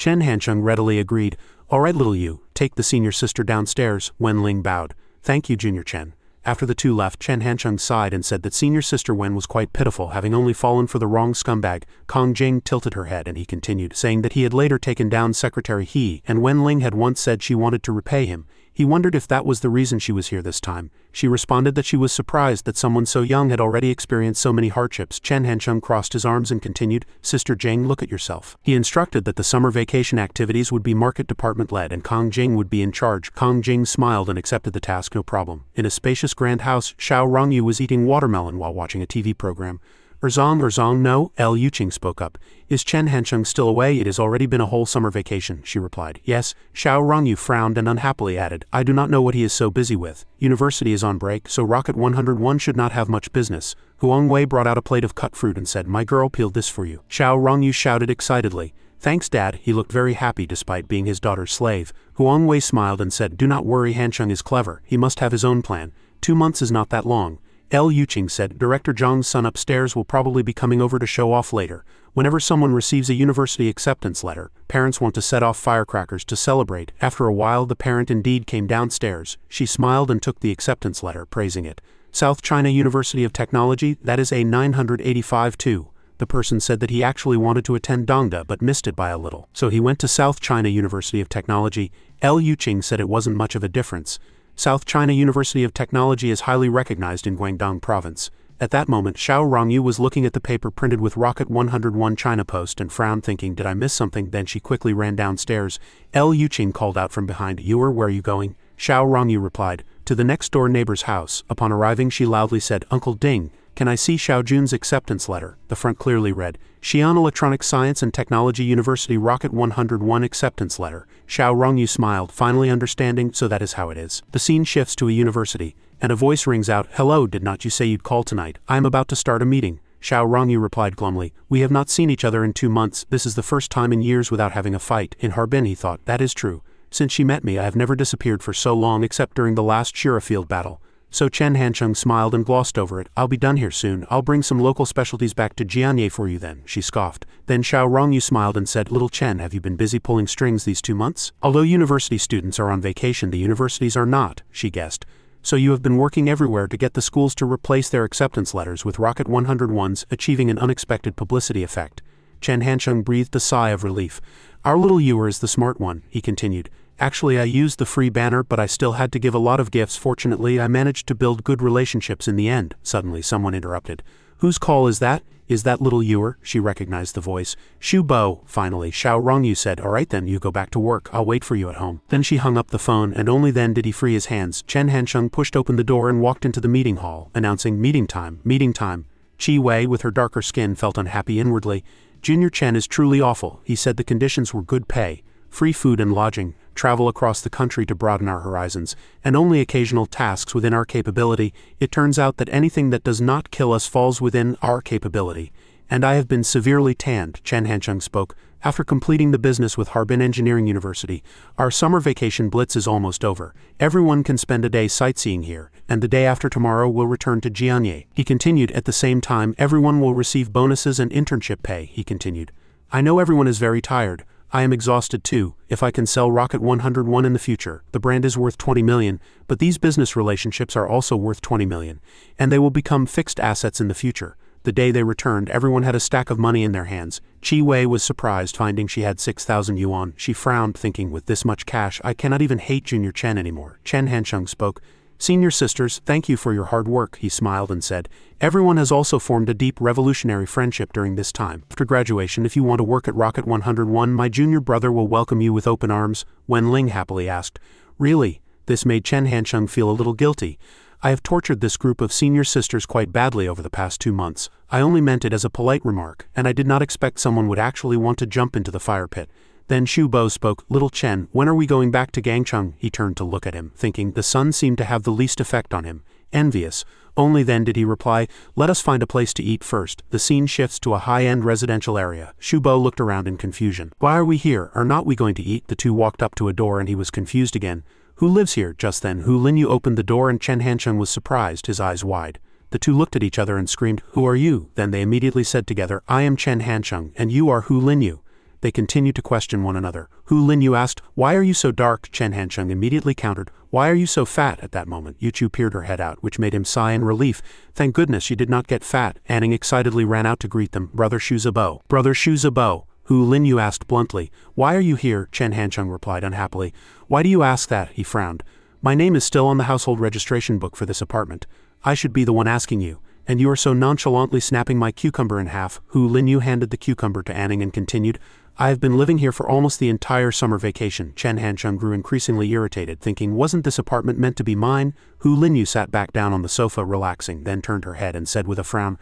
Chen Hancheng readily agreed. All right, little you, take the senior sister downstairs. Wen Ling bowed. Thank you, Junior Chen. After the two left, Chen Hancheng sighed and said that senior sister Wen was quite pitiful, having only fallen for the wrong scumbag. Kong Jing tilted her head and he continued, saying that he had later taken down Secretary He, and Wen Ling had once said she wanted to repay him. He wondered if that was the reason she was here this time. She responded that she was surprised that someone so young had already experienced so many hardships. Chen Hancheng crossed his arms and continued, Sister Jing, look at yourself. He instructed that the summer vacation activities would be market department led and Kong Jing would be in charge. Kong Jing smiled and accepted the task no problem. In a spacious grand house, Xiao Rongyu was eating watermelon while watching a TV program. Erzong, no, L. Yuqing spoke up. Is Chen Hancheng still away? It has already been a whole summer vacation, she replied. Yes, Xiao Rongyu frowned and unhappily added, I do not know what he is so busy with. University is on break, so Rocket 101 should not have much business. Huang Wei brought out a plate of cut fruit and said, my girl peeled this for you. Xiao Rongyu shouted excitedly. Thanks, Dad. He looked very happy despite being his daughter's slave. Huang Wei smiled and said, do not worry, Hancheng is clever. He must have his own plan. 2 months is not that long. L. Yuqing said, Director Zhang's son upstairs will probably be coming over to show off later. Whenever someone receives a university acceptance letter, parents want to set off firecrackers to celebrate. After a while the parent indeed came downstairs. She smiled and took the acceptance letter, praising it. South China University of Technology, that is a 985 too. The person said that he actually wanted to attend Dongda but missed it by a little. So he went to South China University of Technology. L. Yuqing said it wasn't much of a difference. South China University of Technology is highly recognized in Guangdong Province. At that moment, Xiao Rongyu was looking at the paper printed with Rocket 101 China Post and frowned, thinking, did I miss something? Then she quickly ran downstairs. L. Yuqing called out from behind, where are you going? Xiao Rongyu replied, to the next door neighbor's house. Upon arriving, she loudly said, Uncle Ding, can I see Xiao Jun's acceptance letter? The front clearly read, Xi'an Electronic Science and Technology University Rocket 101 acceptance letter. Xiao Rongyu smiled, finally understanding, so that is how it is. The scene shifts to a university, and a voice rings out, hello, did not you say you'd call tonight? I am about to start a meeting. Xiao Rongyu replied glumly, we have not seen each other in 2 months, this is the first time in years without having a fight. In Harbin, he thought, that is true. Since she met me I have never disappeared for so long except during the last Shira field battle. So Chen Hancheng smiled and glossed over it. I'll be done here soon. I'll bring some local specialties back to Jianye for you then, she scoffed. Then Xiao Rongyu smiled and said, little Chen, have you been busy pulling strings these 2 months? Although university students are on vacation, the universities are not, she guessed. So you have been working everywhere to get the schools to replace their acceptance letters with Rocket 101's, achieving an unexpected publicity effect. Chen Hancheng breathed a sigh of relief. Our little Ewer is the smart one, he continued. Actually, I used the free banner, but I still had to give a lot of gifts. Fortunately, I managed to build good relationships in the end. Suddenly, someone interrupted. Whose call is that? Is that little Ewer? She recognized the voice. Shu Bo. Finally, Xiao Rongyu said, all right then, you go back to work. I'll wait for you at home. Then she hung up the phone, and only then did he free his hands. Chen Hancheng pushed open the door and walked into the meeting hall, announcing, meeting time, meeting time. Chi Wei, with her darker skin, felt unhappy inwardly. Junior Chen is truly awful. He said the conditions were good pay, free food and lodging, travel across the country to broaden our horizons, and only occasional tasks within our capability. It turns out that anything that does not kill us falls within our capability. And I have been severely tanned, Chen Hancheng spoke. After completing the business with Harbin Engineering University, our summer vacation blitz is almost over. Everyone can spend a day sightseeing here, and the day after tomorrow we'll return to Jianye. He continued, at the same time, everyone will receive bonuses and internship pay, he continued. I know everyone is very tired. I am exhausted too. If I can sell Rocket 101 in the future, the brand is worth 20 million, but these business relationships are also worth 20 million, and they will become fixed assets in the future. The day they returned, everyone had a stack of money in their hands. Chi Wei was surprised finding she had 6,000 yuan. She frowned, thinking, with this much cash, I cannot even hate Junior Chen anymore. Chen Hancheng spoke. Senior sisters, thank you for your hard work, he smiled and said. Everyone has also formed a deep revolutionary friendship during this time. After graduation, if you want to work at Rocket 101, my junior brother will welcome you with open arms, Wen Ling happily asked. Really? This made Chen Hancheng feel a little guilty. I have tortured this group of senior sisters quite badly over the past 2 months. I only meant it as a polite remark, and I did not expect someone would actually want to jump into the fire pit. Then Shu Bo spoke, little Chen, when are we going back to Gangcheng? He turned to look at him, thinking the sun seemed to have the least effect on him. Envious. Only then did he reply, let us find a place to eat first. The scene shifts to a high-end residential area. Shu Bo looked around in confusion. Why are we here? Are not we going to eat? The two walked up to a door and he was confused again. Who lives here? Just then Hu Linyu opened the door and Chen Hancheng was surprised, his eyes wide. The two looked at each other and screamed, who are you? Then they immediately said together, I am Chen Hancheng, and you are Hu Linyu. They continued to question one another. Hu Linyu asked, "Why are you so dark?" Chen Hancheng immediately countered, "Why are you so fat?" At that moment, Yuchu peered her head out, which made him sigh in relief. Thank goodness she did not get fat. Anning excitedly ran out to greet them. "Brother Shu Zabo." "Brother Shu Zabo." Hu Linyu asked bluntly. "Why are you here?" Chen Hancheng replied unhappily. "Why do you ask that?" He frowned. "My name is still on the household registration book for this apartment. I should be the one asking you. And you are so nonchalantly snapping my cucumber in half." Hu Linyu handed the cucumber to Anning and continued, "I have been living here for almost the entire summer vacation." Chen Hancheng grew increasingly irritated, thinking, wasn't this apartment meant to be mine? Hu Linyu sat back down on the sofa, relaxing, then turned her head and said with a frown,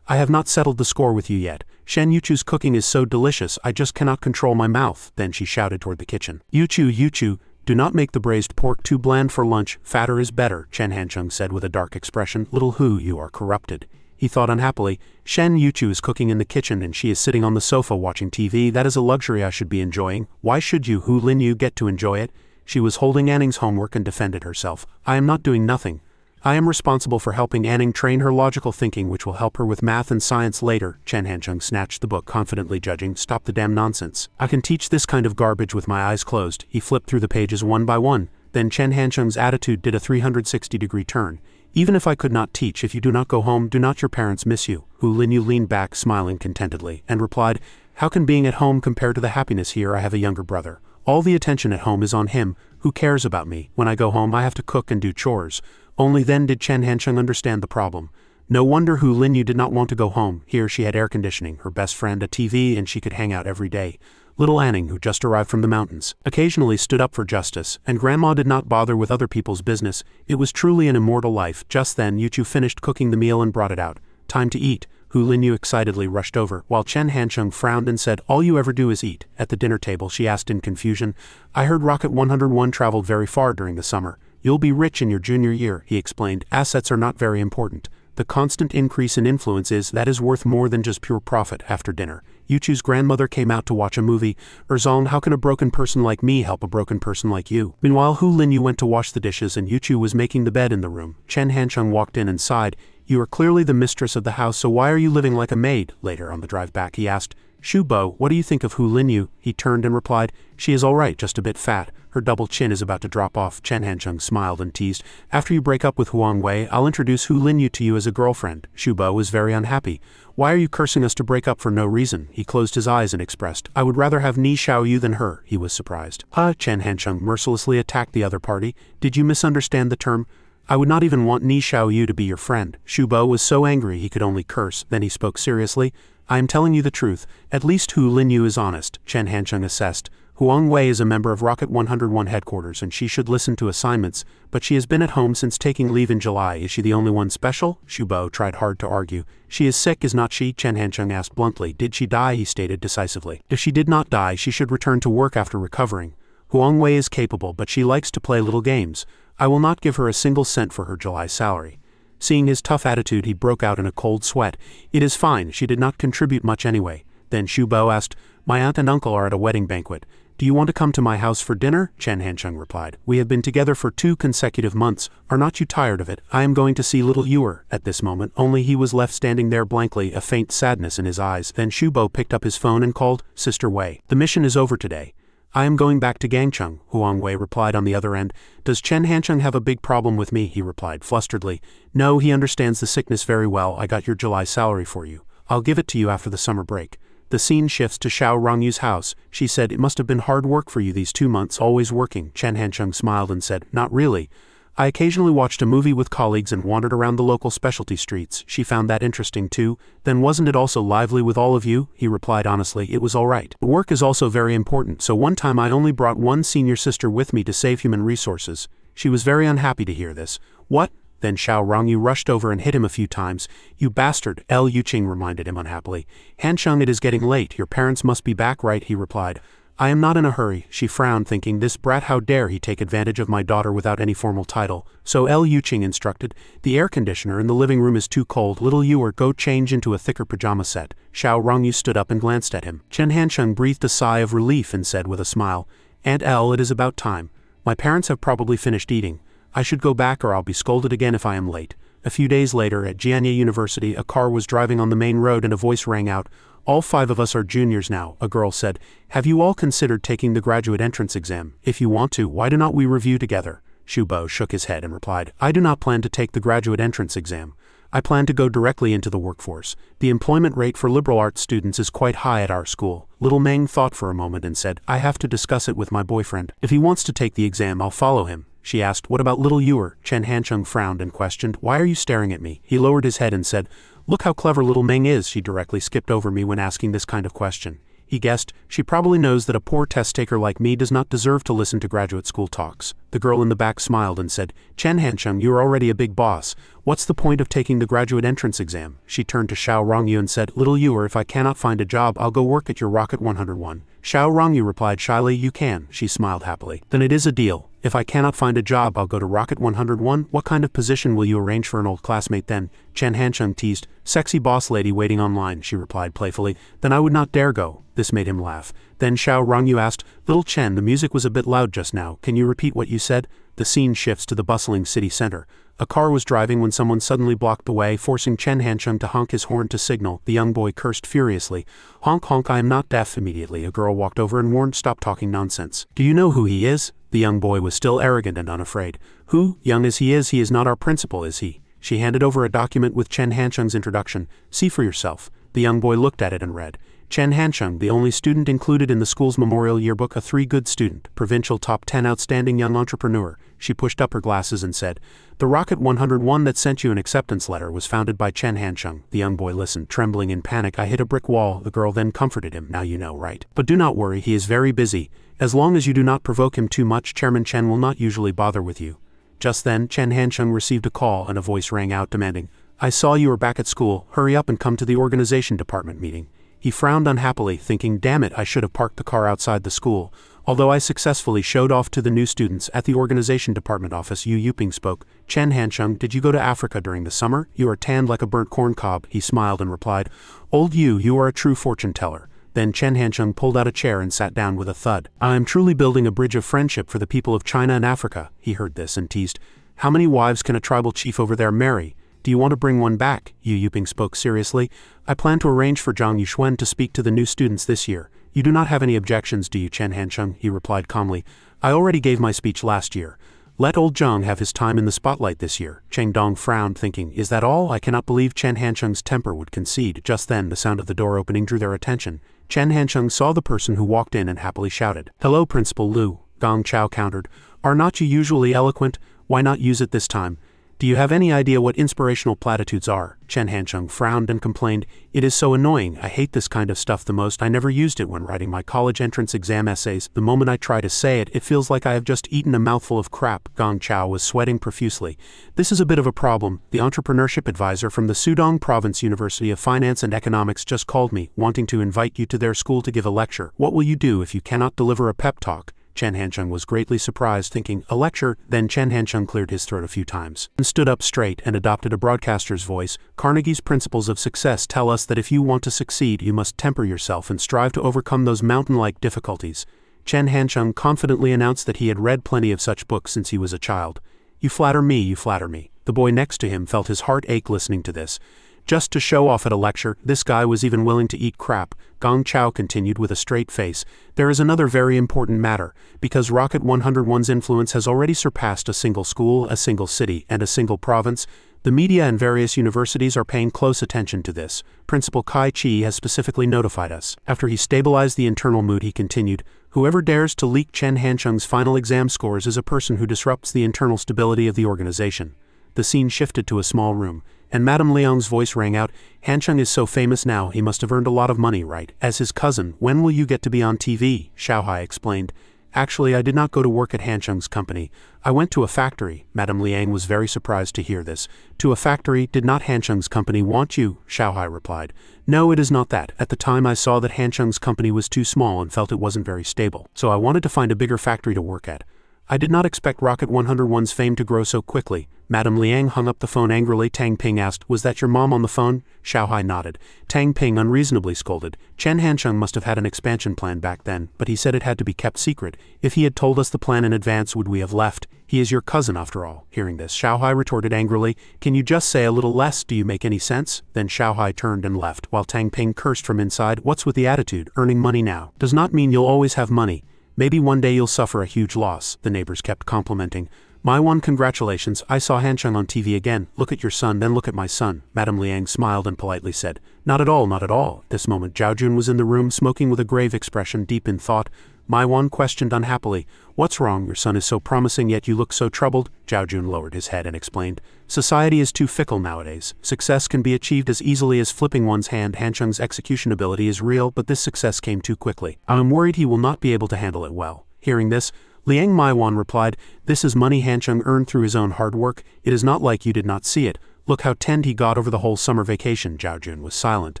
"I have not settled the score with you yet. Shen Yuchu's cooking is so delicious, I just cannot control my mouth." Then she shouted toward the kitchen. Yuchu, do not make the braised pork too bland for lunch. Fatter is better," Chen Hancheng said with a dark expression. "Little Hu, you are corrupted." He thought unhappily, "Shen Yuchu is cooking in the kitchen and she is sitting on the sofa watching TV. That is a luxury I should be enjoying. Why should you, Hu Linyu, get to enjoy it?" She was holding Anning's homework and defended herself. "I am not doing nothing. I am responsible for helping Anning train her logical thinking, which will help her with math and science later." Chen Hancheng snatched the book, confidently judging, "Stop the damn nonsense. I can teach this kind of garbage with my eyes closed." He flipped through the pages one by one. Then Chen Hancheng's attitude did a 360-degree turn. "Even if I could not teach, if you do not go home, do not your parents miss you?" Hu Linyu leaned back, smiling contentedly, and replied, "How can being at home compare to the happiness here? I have a younger brother. All the attention at home is on him. Who cares about me? When I go home, I have to cook and do chores." Only then did Chen Hancheng understand the problem. No wonder Hu Linyu did not want to go home. Here she had air conditioning, her best friend a TV, and she could hang out every day. Little Anning, who just arrived from the mountains, occasionally stood up for justice, and Grandma did not bother with other people's business. It was truly an immortal life. Just then, Yuchu finished cooking the meal and brought it out. "Time to eat." Hu Linyu excitedly rushed over, while Chen Hancheng frowned and said, "All you ever do is eat." At the dinner table, she asked in confusion, "I heard Rocket 101 traveled very far during the summer. You'll be rich in your junior year," he explained. "Assets are not very important. The constant increase in influence that is worth more than just pure profit." After dinner, Yuchu's grandmother came out to watch a movie. "Erzong, how can a broken person like me help a broken person like you?" Meanwhile, Hu Linyu went to wash the dishes and Yuchu was making the bed in the room. Chen Hancheng walked in and sighed. "You are clearly the mistress of the house, so why are you living like a maid?" Later on the drive back, he asked, "Shu Bo, what do you think of Hu Linyu?" He turned and replied, "She is all right, just a bit fat. Her double chin is about to drop off." Chen Hancheng smiled and teased, "After you break up with Huang Wei, I'll introduce Hu Linyu to you as a girlfriend." Shu Bo was very unhappy. "Why are you cursing us to break up for no reason?" He closed his eyes and expressed, "I would rather have Ni Xiao Yu than her." He was surprised. Chen Hancheng mercilessly attacked the other party. "Did you misunderstand the term? I would not even want Ni Xiao Yu to be your friend." Shu Bo was so angry he could only curse. Then he spoke seriously. "I am telling you the truth. At least Hu Linyu is honest." Chen Hancheng assessed. "Huang Wei is a member of Rocket 101 headquarters and she should listen to assignments, but she has been at home since taking leave in July. Is she the only one special?" Shu Bo tried hard to argue. "She is sick, is not she?" Chen Hancheng asked bluntly. "Did she die?" He stated decisively. "If she did not die, she should return to work after recovering. Huang Wei is capable, but she likes to play little games. I will not give her a single cent for her July salary." Seeing his tough attitude, he broke out in a cold sweat. "It is fine, she did not contribute much anyway." Then Shu Bo asked, "My aunt and uncle are at a wedding banquet. Do you want to come to my house for dinner?" Chen Hancheng replied, "We have been together for 2 consecutive months. Are not you tired of it? I am going to see little Ewer." At this moment, only he was left standing there blankly, a faint sadness in his eyes. Then Shu Bo picked up his phone and called, "Sister Wei, the mission is over today. I am going back to Gangcheng." Huang Wei replied on the other end. "Does Chen Hancheng have a big problem with me?" He replied flusteredly. "No, he understands the sickness very well. I got your July salary for you. I'll give it to you after the summer break." The scene shifts to Xiao Rongyu's house. She said, "It must have been hard work for you these 2 months, always working." Chen Hancheng smiled and said, "Not really. I occasionally watched a movie with colleagues and wandered around the local specialty streets." She found that interesting too. "Then wasn't it also lively with all of you?" He replied honestly, "It was all right. Work is also very important, so one time I only brought one senior sister with me to save human resources." She was very unhappy to hear this. "What?" Then Xiao Rongyu rushed over and hit him a few times. "You bastard," L. Yuqing reminded him unhappily. "Hancheng, it is getting late. Your parents must be back, right?" He replied. "I am not in a hurry." She frowned, thinking, "This brat, how dare he take advantage of my daughter without any formal title." So L. Yuqing instructed, "The air conditioner in the living room is too cold. Little Ewer, go change into a thicker pajama set." Xiao Rongyu stood up and glanced at him. Chen Hancheng breathed a sigh of relief and said with a smile, "Aunt L, it is about time. My parents have probably finished eating. I should go back or I'll be scolded again if I am late." A few days later, at Jianye University, a car was driving on the main road and a voice rang out, All 5 of us are juniors now, a girl said. Have you all considered taking the graduate entrance exam? If you want to, why do not we review together? Shubo shook his head and replied, I do not plan to take the graduate entrance exam. I plan to go directly into the workforce. The employment rate for liberal arts students is quite high at our school. Little Meng thought for a moment and said, I have to discuss it with my boyfriend. If he wants to take the exam, I'll follow him. She asked, what about little Ewer? Chen Hancheng frowned and questioned, why are you staring at me? He lowered his head and said, look how clever little Meng is. She directly skipped over me when asking this kind of question. He guessed, she probably knows that a poor test taker like me does not deserve to listen to graduate school talks. The girl in the back smiled and said, Chen Hancheng, you are already a big boss. What's the point of taking the graduate entrance exam? She turned to Xiao Rongyu and said, little Ewer, if I cannot find a job, I'll go work at your Rocket 101. Xiao Rongyu replied shyly, you can. She smiled happily. Then it is a deal. If I cannot find a job, I'll go to Rocket 101. What kind of position will you arrange for an old classmate then? Chen Hancheng teased. Sexy boss lady waiting online, she replied playfully. Then I would not dare go. This made him laugh. Then Xiao Rongyu asked, little Chen, the music was a bit loud just now. Can you repeat what you said? The scene shifts to the bustling city center. A car was driving when someone suddenly blocked the way, forcing Chen Hancheng to honk his horn to signal. The young boy cursed furiously. Honk honk, I am not deaf. Immediately, a girl walked over and warned, stop talking nonsense. Do you know who he is? The young boy was still arrogant and unafraid. Who? Young as he is not our principal, is he? She handed over a document with Chen Hancheng's introduction. See for yourself. The young boy looked at it and read. Chen Hancheng, the only student included in the school's memorial yearbook, a 3 good student, provincial top 10 outstanding young entrepreneur. She pushed up her glasses and said, the Rocket 101 that sent you an acceptance letter was founded by Chen Hancheng. The young boy listened, trembling in panic. I hit a brick wall. The girl then comforted him. Now you know, right? But do not worry, he is very busy. As long as you do not provoke him too much, Chairman Chen will not usually bother with you. Just then, Chen Hancheng received a call and a voice rang out demanding, I saw you were back at school. Hurry up and come to the organization department meeting. He frowned unhappily, thinking, damn it, I should have parked the car outside the school. Although I successfully showed off to the new students at the organization department office, Yu Yuping spoke. Chen Hancheng, did you go to Africa during the summer? You are tanned like a burnt corn cob. He smiled and replied, old you are a true fortune teller. Then Chen Hancheng pulled out a chair and sat down with a thud. I am truly building a bridge of friendship for the people of China and Africa. He heard this and teased, how many wives can a tribal chief over there marry? Do you want to bring one back? Yu Yuping spoke seriously. I plan to arrange for Zhang Yuxuan to speak to the new students this year. You do not have any objections, do you, Chen Hancheng? He replied calmly. I already gave my speech last year. Let old Zhang have his time in the spotlight this year. Cheng Dong frowned, thinking, is that all? I cannot believe Chen Hancheng's temper would concede. Just then, the sound of the door opening drew their attention. Chen Hancheng saw the person who walked in and happily shouted, hello, Principal Liu. Gong Chao countered, are not you usually eloquent? Why not use it this time? Do you have any idea what inspirational platitudes are? Chen Hancheng frowned and complained, it is so annoying. I hate this kind of stuff the most. I never used it when writing my college entrance exam essays. The moment I try to say it, it feels like I have just eaten a mouthful of crap. Gong Chao was sweating profusely. This is a bit of a problem. The entrepreneurship advisor from the Sudong Province University of Finance and Economics just called me, wanting to invite you to their school to give a lecture. What will you do if you cannot deliver a pep talk? Chen Hancheng was greatly surprised, thinking, a lecture? Then Chen Hancheng cleared his throat a few times and stood up straight and adopted a broadcaster's voice. Carnegie's principles of success tell us that if you want to succeed, you must temper yourself and strive to overcome those mountain-like difficulties. Chen Hancheng confidently announced that he had read plenty of such books since he was a child. You flatter me, you flatter me. The boy next to him felt his heart ache listening to this. Just to show off at a lecture, this guy was even willing to eat crap. Gong Chao continued with a straight face. There is another very important matter. Because Rocket 101's influence has already surpassed a single school, a single city, and a single province, the media and various universities are paying close attention to this. Principal Kai Chi has specifically notified us. After he stabilized the internal mood, he continued, whoever dares to leak Chen Hancheng's final exam scores is a person who disrupts the internal stability of the organization. The scene shifted to a small room, and Madame Liang's voice rang out, Hancheng is so famous now, he must have earned a lot of money, right? As his cousin, when will you get to be on TV? Xiaohai explained. Actually, I did not go to work at Hancheng's company. I went to a factory. Madame Liang was very surprised to hear this. To a factory? Did not Hancheng's company want you? Xiaohai replied. No, it is not that. At the time I saw that Hancheng's company was too small and felt it wasn't very stable. So I wanted to find a bigger factory to work at. I did not expect Rocket 101's fame to grow so quickly. Madame Liang hung up the phone angrily. Tang Ping asked, "Was that your mom on the phone?" Xiao Hai nodded. Tang Ping unreasonably scolded. Chen Hansheng must have had an expansion plan back then, but he said it had to be kept secret. If he had told us the plan in advance, would we have left? He is your cousin after all. Hearing this, Xiao Hai retorted angrily, "Can you just say a little less? Do you make any sense?" Then Xiao Hai turned and left, while Tang Ping cursed from inside. What's with the attitude? Earning money now does not mean you'll always have money. Maybe one day you'll suffer a huge loss, the neighbors kept complimenting. My one, congratulations, I saw Hansheng on TV again. Look at your son, then look at my son. Madame Liang smiled and politely said, Not at all, not at all. At this moment Zhao Jun was in the room, smoking with a grave expression, deep in thought. My one questioned unhappily, What's wrong? Your son is so promising, yet you look so troubled. Zhao Jun lowered his head and explained, Society is too fickle nowadays. Success can be achieved as easily as flipping one's hand. Hansheng's execution ability is real, but this success came too quickly. I am worried he will not be able to handle it well. Hearing this, Liang Maiwan replied, This is money Hansheng earned through his own hard work. It is not like you did not see it. Look how tend he got over the whole summer vacation. Zhao Jun was silent.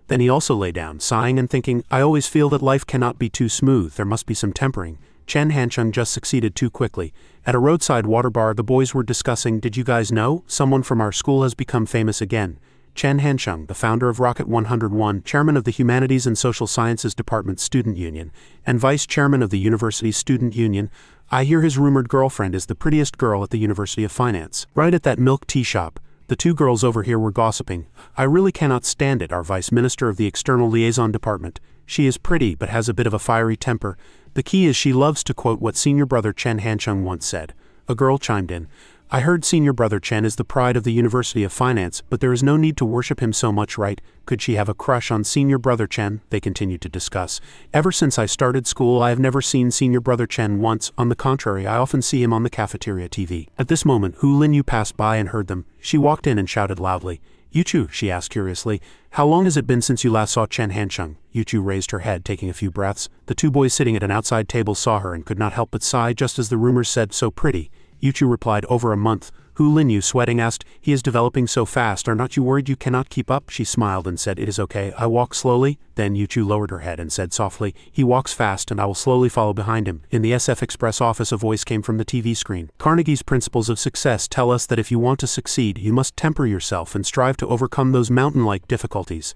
Then he also lay down, sighing and thinking, I always feel that life cannot be too smooth. There must be some tempering. Chen Hansheng just succeeded too quickly. At a roadside water bar, the boys were discussing, Did you guys know? Someone from our school has become famous again. Chen Hansheng, the founder of Rocket 101, chairman of the Humanities and Social Sciences Department Student Union, and vice chairman of the university's Student Union. I hear his rumored girlfriend is the prettiest girl at the University of Finance. Right at that milk tea shop. The two girls over here were gossiping. I really cannot stand it, our vice minister of the External Liaison Department. She is pretty but has a bit of a fiery temper. The key is she loves to quote what senior brother Chen Hansheng once said. A girl chimed in. I heard senior brother Chen is the pride of the University of Finance, but there is no need to worship him so much, right? Could she have a crush on senior brother Chen? They continued to discuss. Ever since I started school, I have never seen senior brother Chen once. On the contrary, I often see him on the cafeteria TV. At this moment, Hu Linyu passed by and heard them. She walked in and shouted loudly. Yuchu, she asked curiously, how long has it been since you last saw Chen Hansheng? Yuchu raised her head, taking a few breaths. The two boys sitting at an outside table saw her and could not help but sigh, just as the rumors said, so pretty. Yuchu replied, over a month. Hu Linyu, sweating, asked, He is developing so fast, are not you worried you cannot keep up? She smiled and said, It is okay, I walk slowly. Then Yuchu lowered her head and said softly, He walks fast and I will slowly follow behind him. In the SF Express office a voice came from the TV screen. Carnegie's principles of success tell us that if you want to succeed, you must temper yourself and strive to overcome those mountain-like difficulties.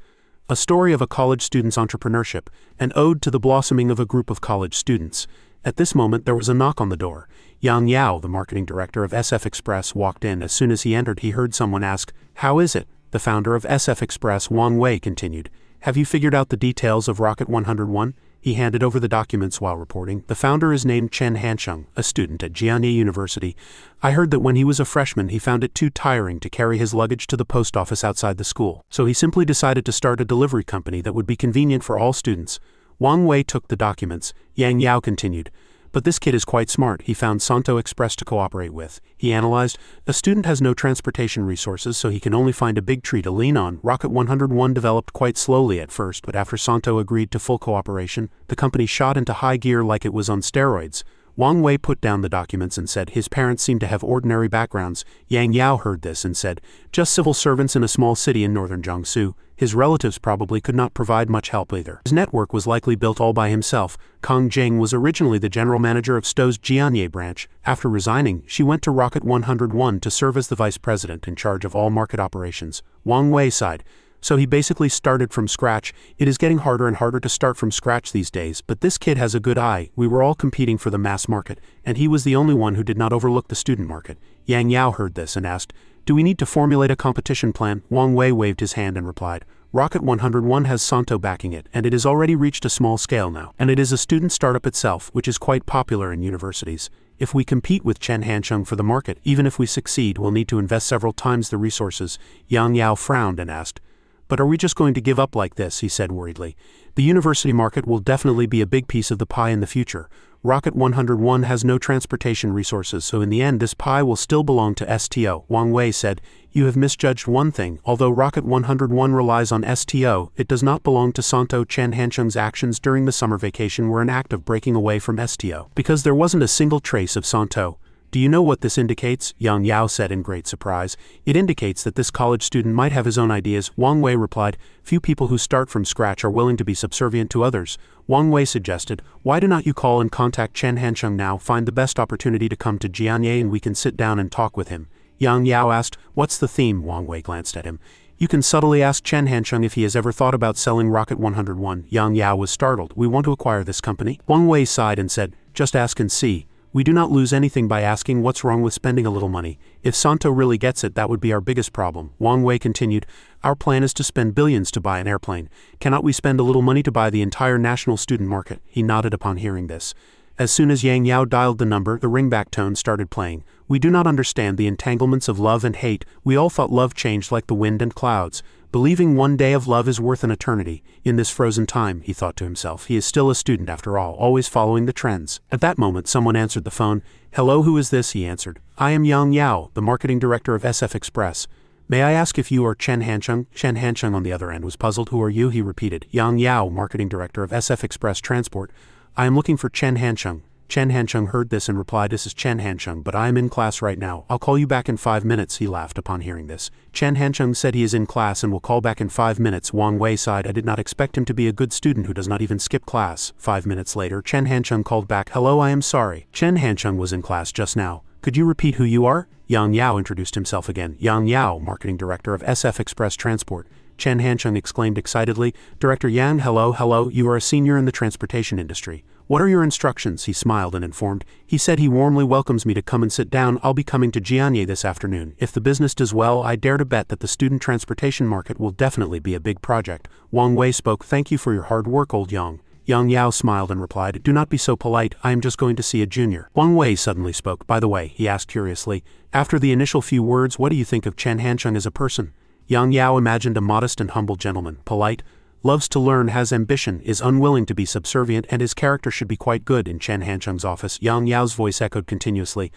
A story of a college student's entrepreneurship, an ode to the blossoming of a group of college students. At this moment there was a knock on the door. Yang Yao, the marketing director of SF Express, walked in. As soon as he entered, he heard someone ask, How is it? The founder of SF Express, Wang Wei, continued, Have you figured out the details of Rocket 101? He handed over the documents while reporting. The founder is named Chen Hansheng, a student at Jianye University. I heard that when he was a freshman, he found it too tiring to carry his luggage to the post office outside the school. So he simply decided to start a delivery company that would be convenient for all students. Wang Wei took the documents. Yang Yao continued, But this kid is quite smart. He found Santo Express to cooperate with. He analyzed, a student has no transportation resources, so he can only find a big tree to lean on. Rocket 101 developed quite slowly at first, but after Santo agreed to full cooperation, the company shot into high gear like it was on steroids. Wang Wei put down the documents and said his parents seemed to have ordinary backgrounds. Yang Yao heard this and said, Just civil servants in a small city in northern Jiangsu. His relatives probably could not provide much help either. His network was likely built all by himself. Kang Jing was originally the general manager of Stowe's Jianye branch. After resigning, she went to Rocket 101 to serve as the vice president in charge of all market operations. Wang Wei sighed. So he basically started from scratch. It is getting harder and harder to start from scratch these days, but this kid has a good eye. We were all competing for the mass market, and he was the only one who did not overlook the student market. Yang Yao heard this and asked, Do we need to formulate a competition plan? Wang Wei waved his hand and replied, Rocket 101 has Santo backing it, and it has already reached a small scale now, and it is a student startup itself, which is quite popular in universities. If we compete with Chen Hansheng for the market, even if we succeed, we'll need to invest several times the resources. Yang Yao frowned and asked, But are we just going to give up like this? He said worriedly. The university market will definitely be a big piece of the pie in the future. Rocket 101 has no transportation resources, so in the end this pie will still belong to STO. Wang Wei said, You have misjudged one thing. Although Rocket 101 relies on STO, it does not belong to Santo. Chen Hansheng's actions during the summer vacation were an act of breaking away from STO, because there wasn't a single trace of Santo. Do you know what this indicates? Yang Yao said in great surprise. It indicates that this college student might have his own ideas. Wang Wei replied, few people who start from scratch are willing to be subservient to others. Wang Wei suggested, why do not you call and contact Chen Hansheng now, find the best opportunity to come to Jianye and we can sit down and talk with him. Yang Yao asked, what's the theme? Wang Wei glanced at him. You can subtly ask Chen Hansheng if he has ever thought about selling Rocket 101. Yang Yao was startled. We want to acquire this company. Wang Wei sighed and said, just ask and see. We do not lose anything by asking what's wrong with spending a little money. If Santo really gets it, that would be our biggest problem. Wang Wei continued, our plan is to spend billions to buy an airplane. Cannot we spend a little money to buy the entire national student market? He nodded upon hearing this. As soon as Yang Yao dialed the number, the ringback tone started playing. We do not understand the entanglements of love and hate. We all thought love changed like the wind and clouds. Believing one day of love is worth an eternity. In this frozen time, he thought to himself, he is still a student after all, always following the trends. At that moment, someone answered the phone. Hello, who is this? He answered. I am Yang Yao, the marketing director of SF Express. May I ask if you are Chen Hansheng? Chen Hansheng on the other end was puzzled. Who are you? He repeated. Yang Yao, marketing director of SF Express Transport. I am looking for Chen Hansheng. Chen Hansheng heard this and replied, this is Chen Hansheng, but I am in class right now. I'll call you back in 5 minutes, he laughed upon hearing this. Chen Hansheng said he is in class and will call back in 5 minutes. Wang Wei sighed, I did not expect him to be a good student who does not even skip class. 5 minutes later, Chen Hansheng called back, hello, I am sorry. Chen Hansheng was in class just now. Could you repeat who you are? Yang Yao introduced himself again. Yang Yao, marketing director of SF Express Transport. Chen Hansheng exclaimed excitedly, Director Yang, hello, you are a senior in the transportation industry. What are your instructions? He smiled and informed. He said he warmly welcomes me to come and sit down. I'll be coming to Jianye this afternoon. If the business does well, I dare to bet that the student transportation market will definitely be a big project. Wang Wei spoke, thank you for your hard work, old Yang. Yang Yao smiled and replied, do not be so polite, I am just going to see a junior. Wang Wei suddenly spoke, by the way, he asked curiously, after the initial few words, what do you think of Chen Hansheng as a person? Yang Yao imagined a modest and humble gentleman, polite, loves to learn, has ambition, is unwilling to be subservient, and his character should be quite good. In Chen Hansheng's office, Yang Yao's voice echoed continuously.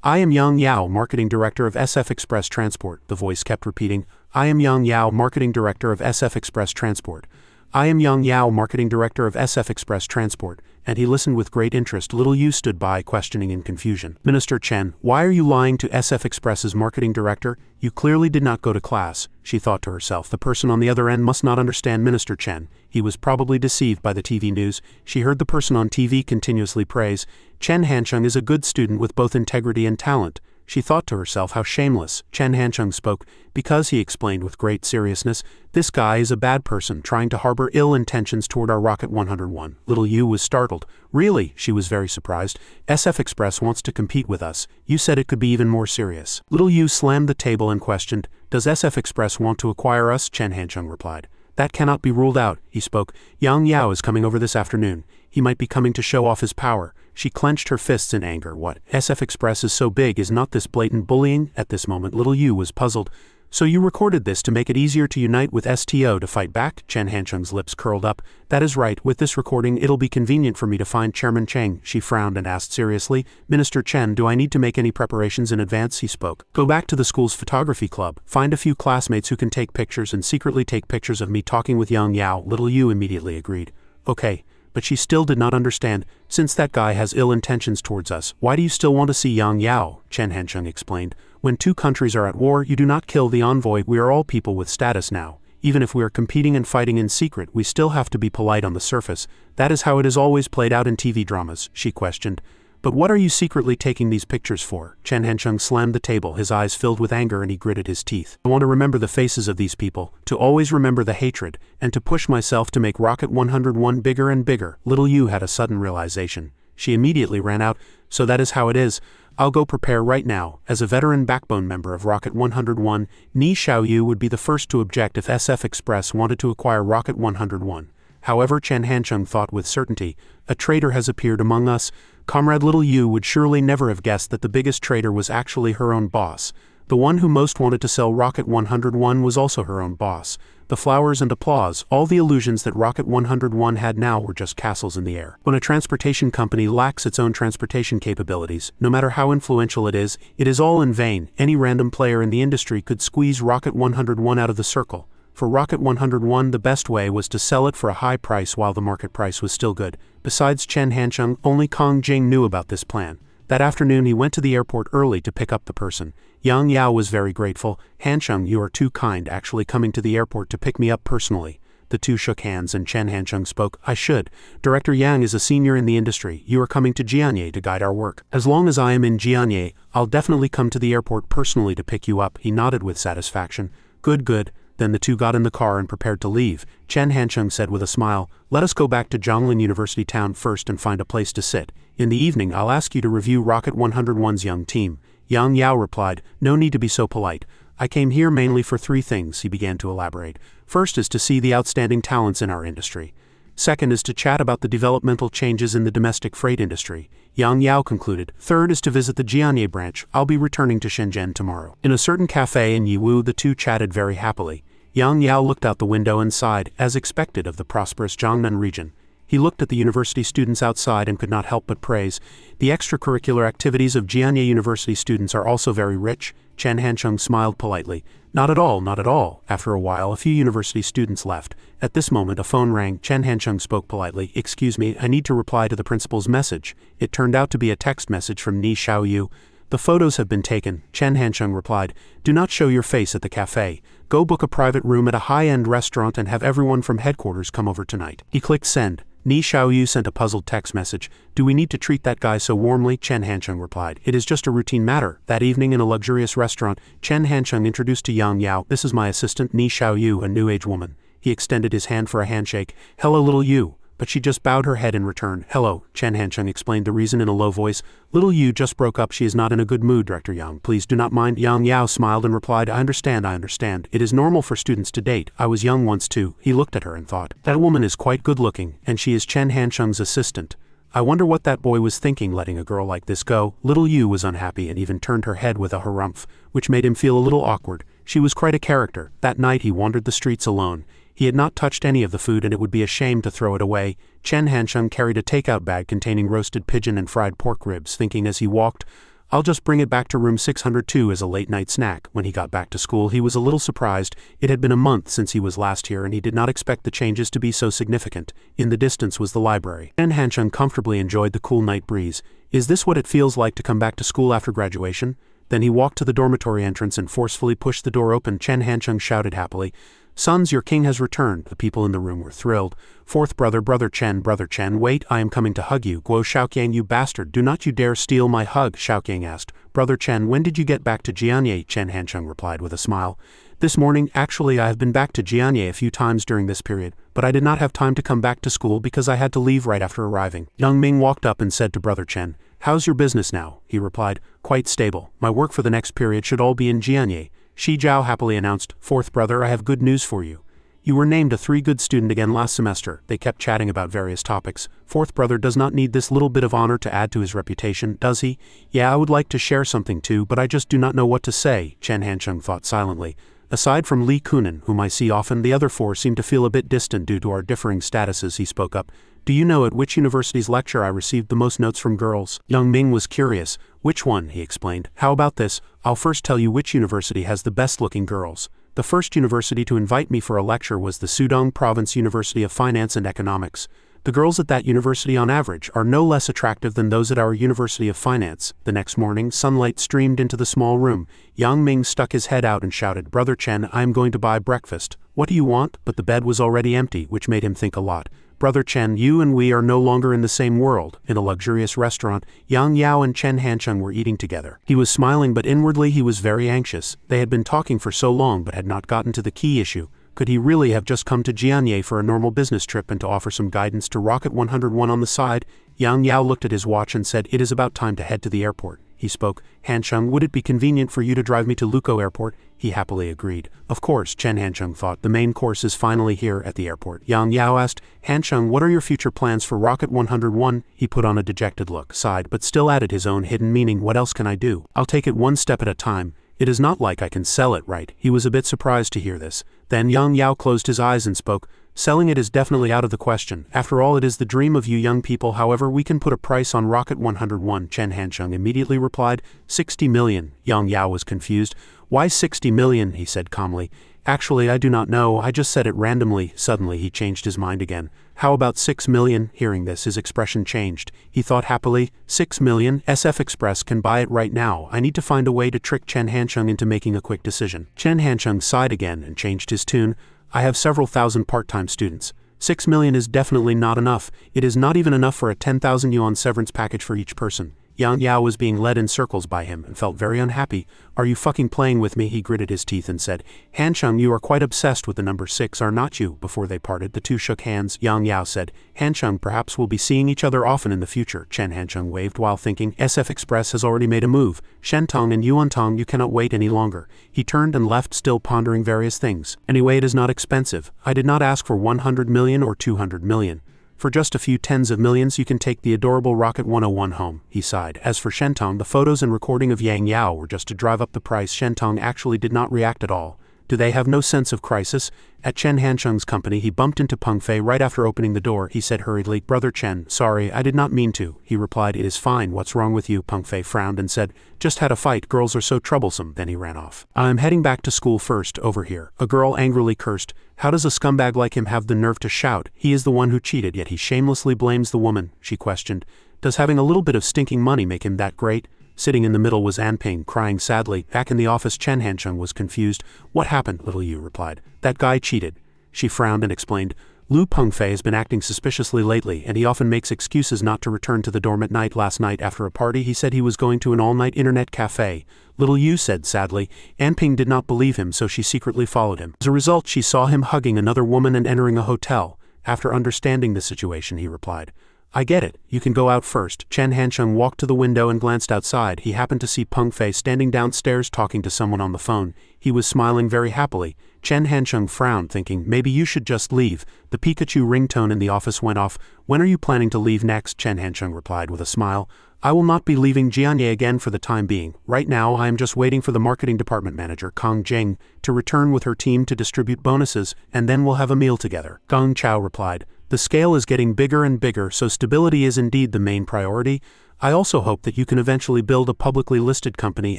I am Yang Yao, marketing director of SF Express Transport. The voice kept repeating, I am Yang Yao, marketing director of SF Express Transport. I am Yang Yao, marketing director of SF Express Transport. And he listened with great interest. Little Yu stood by, questioning in confusion. Minister Chen, why are you lying to SF Express's marketing director? You clearly did not go to class. She thought to herself, the person on the other end must not understand Minister Chen. He was probably deceived by the TV news. She heard the person on TV continuously praise, Chen Hansheng is a good student with both integrity and talent. She thought to herself, how shameless. Chen Hansheng spoke, because he explained with great seriousness, this guy is a bad person trying to harbor ill intentions toward our Rocket 101. Little Yu was startled. Really? She was very surprised. SF Express wants to compete with us. You said it could be even more serious. Little Yu slammed the table and questioned, does SF Express want to acquire us? Chen Hansheng replied. That cannot be ruled out, he spoke. Yang Yao is coming over this afternoon. He might be coming to show off his power. She clenched her fists in anger. What? SF Express is so big, is not this blatant bullying? At this moment, Little Yu was puzzled. So you recorded this to make it easier to unite with STO to fight back? Chen Hansheng's lips curled up. That is right, with this recording it'll be convenient for me to find Chairman Cheng. She frowned and asked seriously, Minister Chen, do I need to make any preparations in advance? He spoke. Go back to the school's photography club. Find a few classmates who can take pictures and secretly take pictures of me talking with Yang Yao. Little Yu immediately agreed. Okay. But she still did not understand. Since that guy has ill intentions towards us, why do you still want to see Yang Yao? Chen Hansheng explained. When two countries are at war, you do not kill the envoy. We are all people with status now. Even if we are competing and fighting in secret, we still have to be polite on the surface. That is how it is always played out in TV dramas, she questioned. But what are you secretly taking these pictures for? Chen Hansheng slammed the table, his eyes filled with anger, and he gritted his teeth. I want to remember the faces of these people, to always remember the hatred, and to push myself to make Rocket 101 bigger and bigger. Little Yu had a sudden realization. She immediately ran out. So that is how it is. I'll go prepare right now. As a veteran backbone member of Rocket 101, Ni Xiaoyu would be the first to object if SF Express wanted to acquire Rocket 101. However, Chen Hansheng thought with certainty, a traitor has appeared among us. Comrade Little Yu would surely never have guessed that the biggest traitor was actually her own boss. The one who most wanted to sell Rocket 101 was also her own boss. The flowers and applause, all the illusions that Rocket 101 had now were just castles in the air. When a transportation company lacks its own transportation capabilities, no matter how influential it is all in vain. Any random player in the industry could squeeze Rocket 101 out of the circle. For Rocket 101, the best way was to sell it for a high price while the market price was still good. Besides Chen Hansheng, only Kong Jing knew about this plan. That afternoon he went to the airport early to pick up the person. Yang Yao was very grateful. Hancheng, you are too kind, actually coming to the airport to pick me up personally. The two shook hands and Chen Hancheng spoke. I should. Director Yang is a senior in the industry. You are coming to Jianye to guide our work. As long as I am in Jianye, I'll definitely come to the airport personally to pick you up. He nodded with satisfaction. Good, good. Then the two got in the car and prepared to leave. Chen Hancheng said with a smile, let us go back to Zhonglin University town first and find a place to sit. In the evening I'll ask you to review Rocket 101's young team. Yang Yao replied, no need to be so polite. I came here mainly for three things, he began to elaborate. First is to see the outstanding talents in our industry. Second is to chat about the developmental changes in the domestic freight industry. Yang Yao concluded. Third is to visit the Jianye branch. I'll be returning to Shenzhen tomorrow. In a certain cafe in Yiwu, the two chatted very happily. Yang Yao looked out the window and sighed, as expected of the prosperous Jiangnan region. He looked at the university students outside and could not help but praise. The extracurricular activities of Jianye University students are also very rich. Chen Hancheng smiled politely. Not at all, not at all. After a while, a few university students left. At this moment, a phone rang. Chen Hancheng spoke politely. Excuse me, I need to reply to the principal's message. It turned out to be a text message from Ni Xiaoyu. The photos have been taken, Chen Hancheng replied. Do not show your face at the cafe. Go book a private room at a high-end restaurant and have everyone from headquarters come over tonight. He clicked send. Ni Xiaoyu sent a puzzled text message. Do we need to treat that guy so warmly? Chen Hancheng replied. It is just a routine matter. That evening in a luxurious restaurant, Chen Hancheng introduced to Yang Yao. This is my assistant Ni Xiaoyu, a new age woman. He extended his hand for a handshake. Hello, little Yu. But she just bowed her head in return. Hello, Chen Hancheng explained the reason in a low voice. Little Yu just broke up. She is not in a good mood, Director Yang. Please do not mind. Yang Yao smiled and replied, I understand. It is normal for students to date. I was young once too. He looked at her and thought, that woman is quite good looking, and she is Chen Hancheng's assistant. I wonder what that boy was thinking letting a girl like this go. Little Yu was unhappy and even turned her head with a harumph, which made him feel a little awkward. She was quite a character. That night he wandered the streets alone. He had not touched any of the food and it would be a shame to throw it away. Chen Hancheng carried a takeout bag containing roasted pigeon and fried pork ribs, thinking as he walked, I'll just bring it back to room 602 as a late-night snack. When he got back to school, he was a little surprised. It had been a month since he was last here and he did not expect the changes to be so significant. In the distance was the library. Chen Hancheng comfortably enjoyed the cool night breeze. Is this what it feels like to come back to school after graduation? Then he walked to the dormitory entrance and forcefully pushed the door open. Chen Hancheng shouted happily, Sons, your king has returned. The people in the room were thrilled. Fourth brother, Brother Chen, wait, I am coming to hug you. Guo Shaoqiang, you bastard, do not you dare steal my hug, Shaoqiang asked. Brother Chen, when did you get back to Jianye? Chen Hancheng replied with a smile. This morning, actually I have been back to Jianye a few times during this period, but I did not have time to come back to school because I had to leave right after arriving. Young Ming walked up and said to Brother Chen, how's your business now? He replied, quite stable. My work for the next period should all be in Jianye. Shi Zhao happily announced, Fourth brother, I have good news for you. You were named a 3-good student again last semester. They kept chatting about various topics. Fourth brother does not need this little bit of honor to add to his reputation, does he? Yeah, I would like to share something too, but I just do not know what to say, Chen Hancheng thought silently. Aside from Li Kunan, whom I see often, the other four seem to feel a bit distant due to our differing statuses, he spoke up. Do you know at which university's lecture I received the most notes from girls? Young Ming was curious. Which one? He explained. How about this? I'll first tell you which university has the best-looking girls. The first university to invite me for a lecture was the Sudong Province University of Finance and Economics. The girls at that university on average are no less attractive than those at our University of Finance. The next morning, sunlight streamed into the small room. Yang Ming stuck his head out and shouted, Brother Chen, I am going to buy breakfast. What do you want? But the bed was already empty, which made him think a lot. Brother Chen, you and we are no longer in the same world. In a luxurious restaurant, Yang Yao and Chen Hancheng were eating together. He was smiling, but inwardly he was very anxious. They had been talking for so long but had not gotten to the key issue. Could he really have just come to Jianye for a normal business trip and to offer some guidance to Rocket 101 on the side? Yang Yao looked at his watch and said, It is about time to head to the airport. He spoke. Hancheng, would it be convenient for you to drive me to Luko Airport? He happily agreed. Of course, Chen Hancheng thought. The main course is finally here at the airport. Yang Yao asked, Hancheng, what are your future plans for Rocket 101? He put on a dejected look, sighed, but still added his own hidden meaning. What else can I do? I'll take it one step at a time. It is not like I can sell it, right? He was a bit surprised to hear this. Then Yang Yao closed his eyes and spoke. Selling it is definitely out of the question. After all, it is the dream of you young people. However, we can put a price on Rocket 101. Chen Hancheng immediately replied, 60 million. Yang Yao was confused. Why 60 million? He said calmly. Actually, I do not know, I just said it randomly. Suddenly he changed his mind again. How about 6 million? Hearing this, his expression changed. He thought happily, 6 million? SF Express can buy it right now. I need to find a way to trick Chen Hancheng into making a quick decision. Chen Hancheng sighed again and changed his tune. I have several thousand part-time students. 6 million is definitely not enough. It is not even enough for a 10,000 yuan severance package for each person. Yang Yao was being led in circles by him and felt very unhappy. Are you fucking playing with me? He gritted his teeth and said, Hancheng, you are quite obsessed with the number 6, are not you? Before they parted, the two shook hands. Yang Yao said, Hancheng, perhaps we'll be seeing each other often in the future. Chen Hancheng waved while thinking, SF Express has already made a move. Shentong and Yuantong, you cannot wait any longer. He turned and left, still pondering various things. Anyway, it is not expensive. I did not ask for 100 million or 200 million. For just a few tens of millions you can take the adorable Rocket 101 home, he sighed. As for Shentong, the photos and recording of Yang Yao were just to drive up the price. Shentong actually did not react at all. Do they have no sense of crisis? At Chen Hancheng's company he bumped into Peng Fei right after opening the door. He said hurriedly, Brother Chen, sorry, I did not mean to. He replied, it is fine, what's wrong with you? Peng Fei frowned and said, just had a fight, girls are so troublesome. Then he ran off. I'm heading back to school first, over here. A girl angrily cursed. How does a scumbag like him have the nerve to shout? He is the one who cheated, yet he shamelessly blames the woman, she questioned. Does having a little bit of stinking money make him that great? Sitting in the middle was Anping, crying sadly. Back in the office, Chen Hancheng was confused. What happened? Little Yu replied. That guy cheated. She frowned and explained. Lu Pengfei has been acting suspiciously lately, and he often makes excuses not to return to the dorm at night. Last night, after a party, he said he was going to an all-night internet cafe. Little Yu said sadly. Anping did not believe him, so she secretly followed him. As a result, she saw him hugging another woman and entering a hotel. After understanding the situation, he replied. I get it, you can go out first. Chen Hancheng walked to the window and glanced outside. He happened to see Peng Fei standing downstairs talking to someone on the phone. He was smiling very happily. Chen Hancheng frowned, thinking, maybe you should just leave. The Pikachu ringtone in the office went off. When are you planning to leave next? Chen Hancheng replied with a smile. I will not be leaving Jianye again for the time being. Right now, I am just waiting for the marketing department manager, Kang Jing, to return with her team to distribute bonuses, and then we'll have a meal together. Gong Chao replied. The scale is getting bigger and bigger, so stability is indeed the main priority. I also hope that you can eventually build a publicly listed company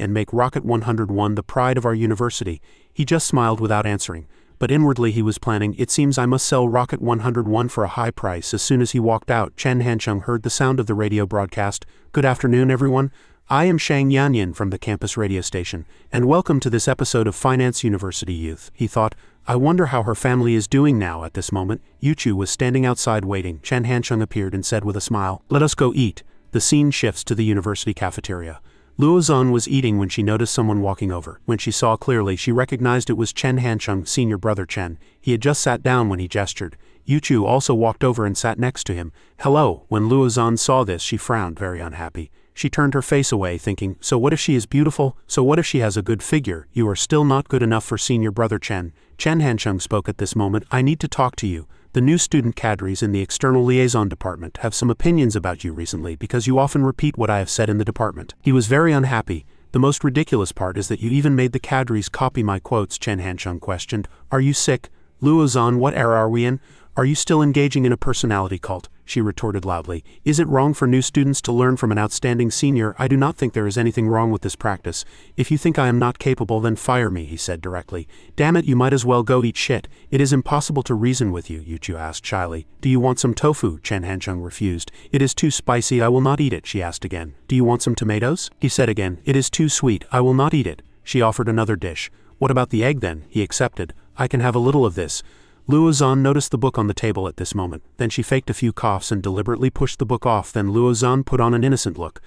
and make Rocket 101 the pride of our university. He just smiled without answering, but inwardly he was planning, it seems I must sell Rocket 101 for a high price. As soon as he walked out, Chen Hancheng heard the sound of the radio broadcast. Good afternoon, everyone. I am Shang Yanyan from the campus radio station, and welcome to this episode of Finance University Youth. He thought, I wonder how her family is doing now. At this moment, Yuchu was standing outside waiting. Chen Hancheng appeared and said with a smile, let us go eat. The scene shifts to the university cafeteria. Luo Zan was eating when she noticed someone walking over. When she saw clearly, she recognized it was Chen Hancheng, senior brother Chen. He had just sat down when he gestured. Yuchu also walked over and sat next to him. Hello. When Luo Zan saw this, she frowned, very unhappy. She turned her face away, thinking, so what if she is beautiful? So what if she has a good figure? You are still not good enough for senior brother Chen. Chen Hancheng spoke at this moment. I need to talk to you. The new student cadres in the external liaison department have some opinions about you recently because you often repeat what I have said in the department. He was very unhappy. The most ridiculous part is that you even made the cadres copy my quotes. Chen Hancheng questioned. Are you sick? Luo Zan, what era are we in? Are you still engaging in a personality cult? She retorted loudly. Is it wrong for new students to learn from an outstanding senior? I do not think there is anything wrong with this practice. If you think I am not capable, then fire me, he said directly. Damn it, you might as well go eat shit. It is impossible to reason with you, Yuchu asked shyly. Do you want some tofu? Chen Hancheng refused. It is too spicy, I will not eat it, she asked again. Do you want some tomatoes? He said again. It is too sweet, I will not eat it. She offered another dish. What about the egg then? He accepted. I can have a little of this. Luo Zan noticed the book on the table at this moment. Then she faked a few coughs and deliberately pushed the book off. Then Luo Zan put on an innocent look.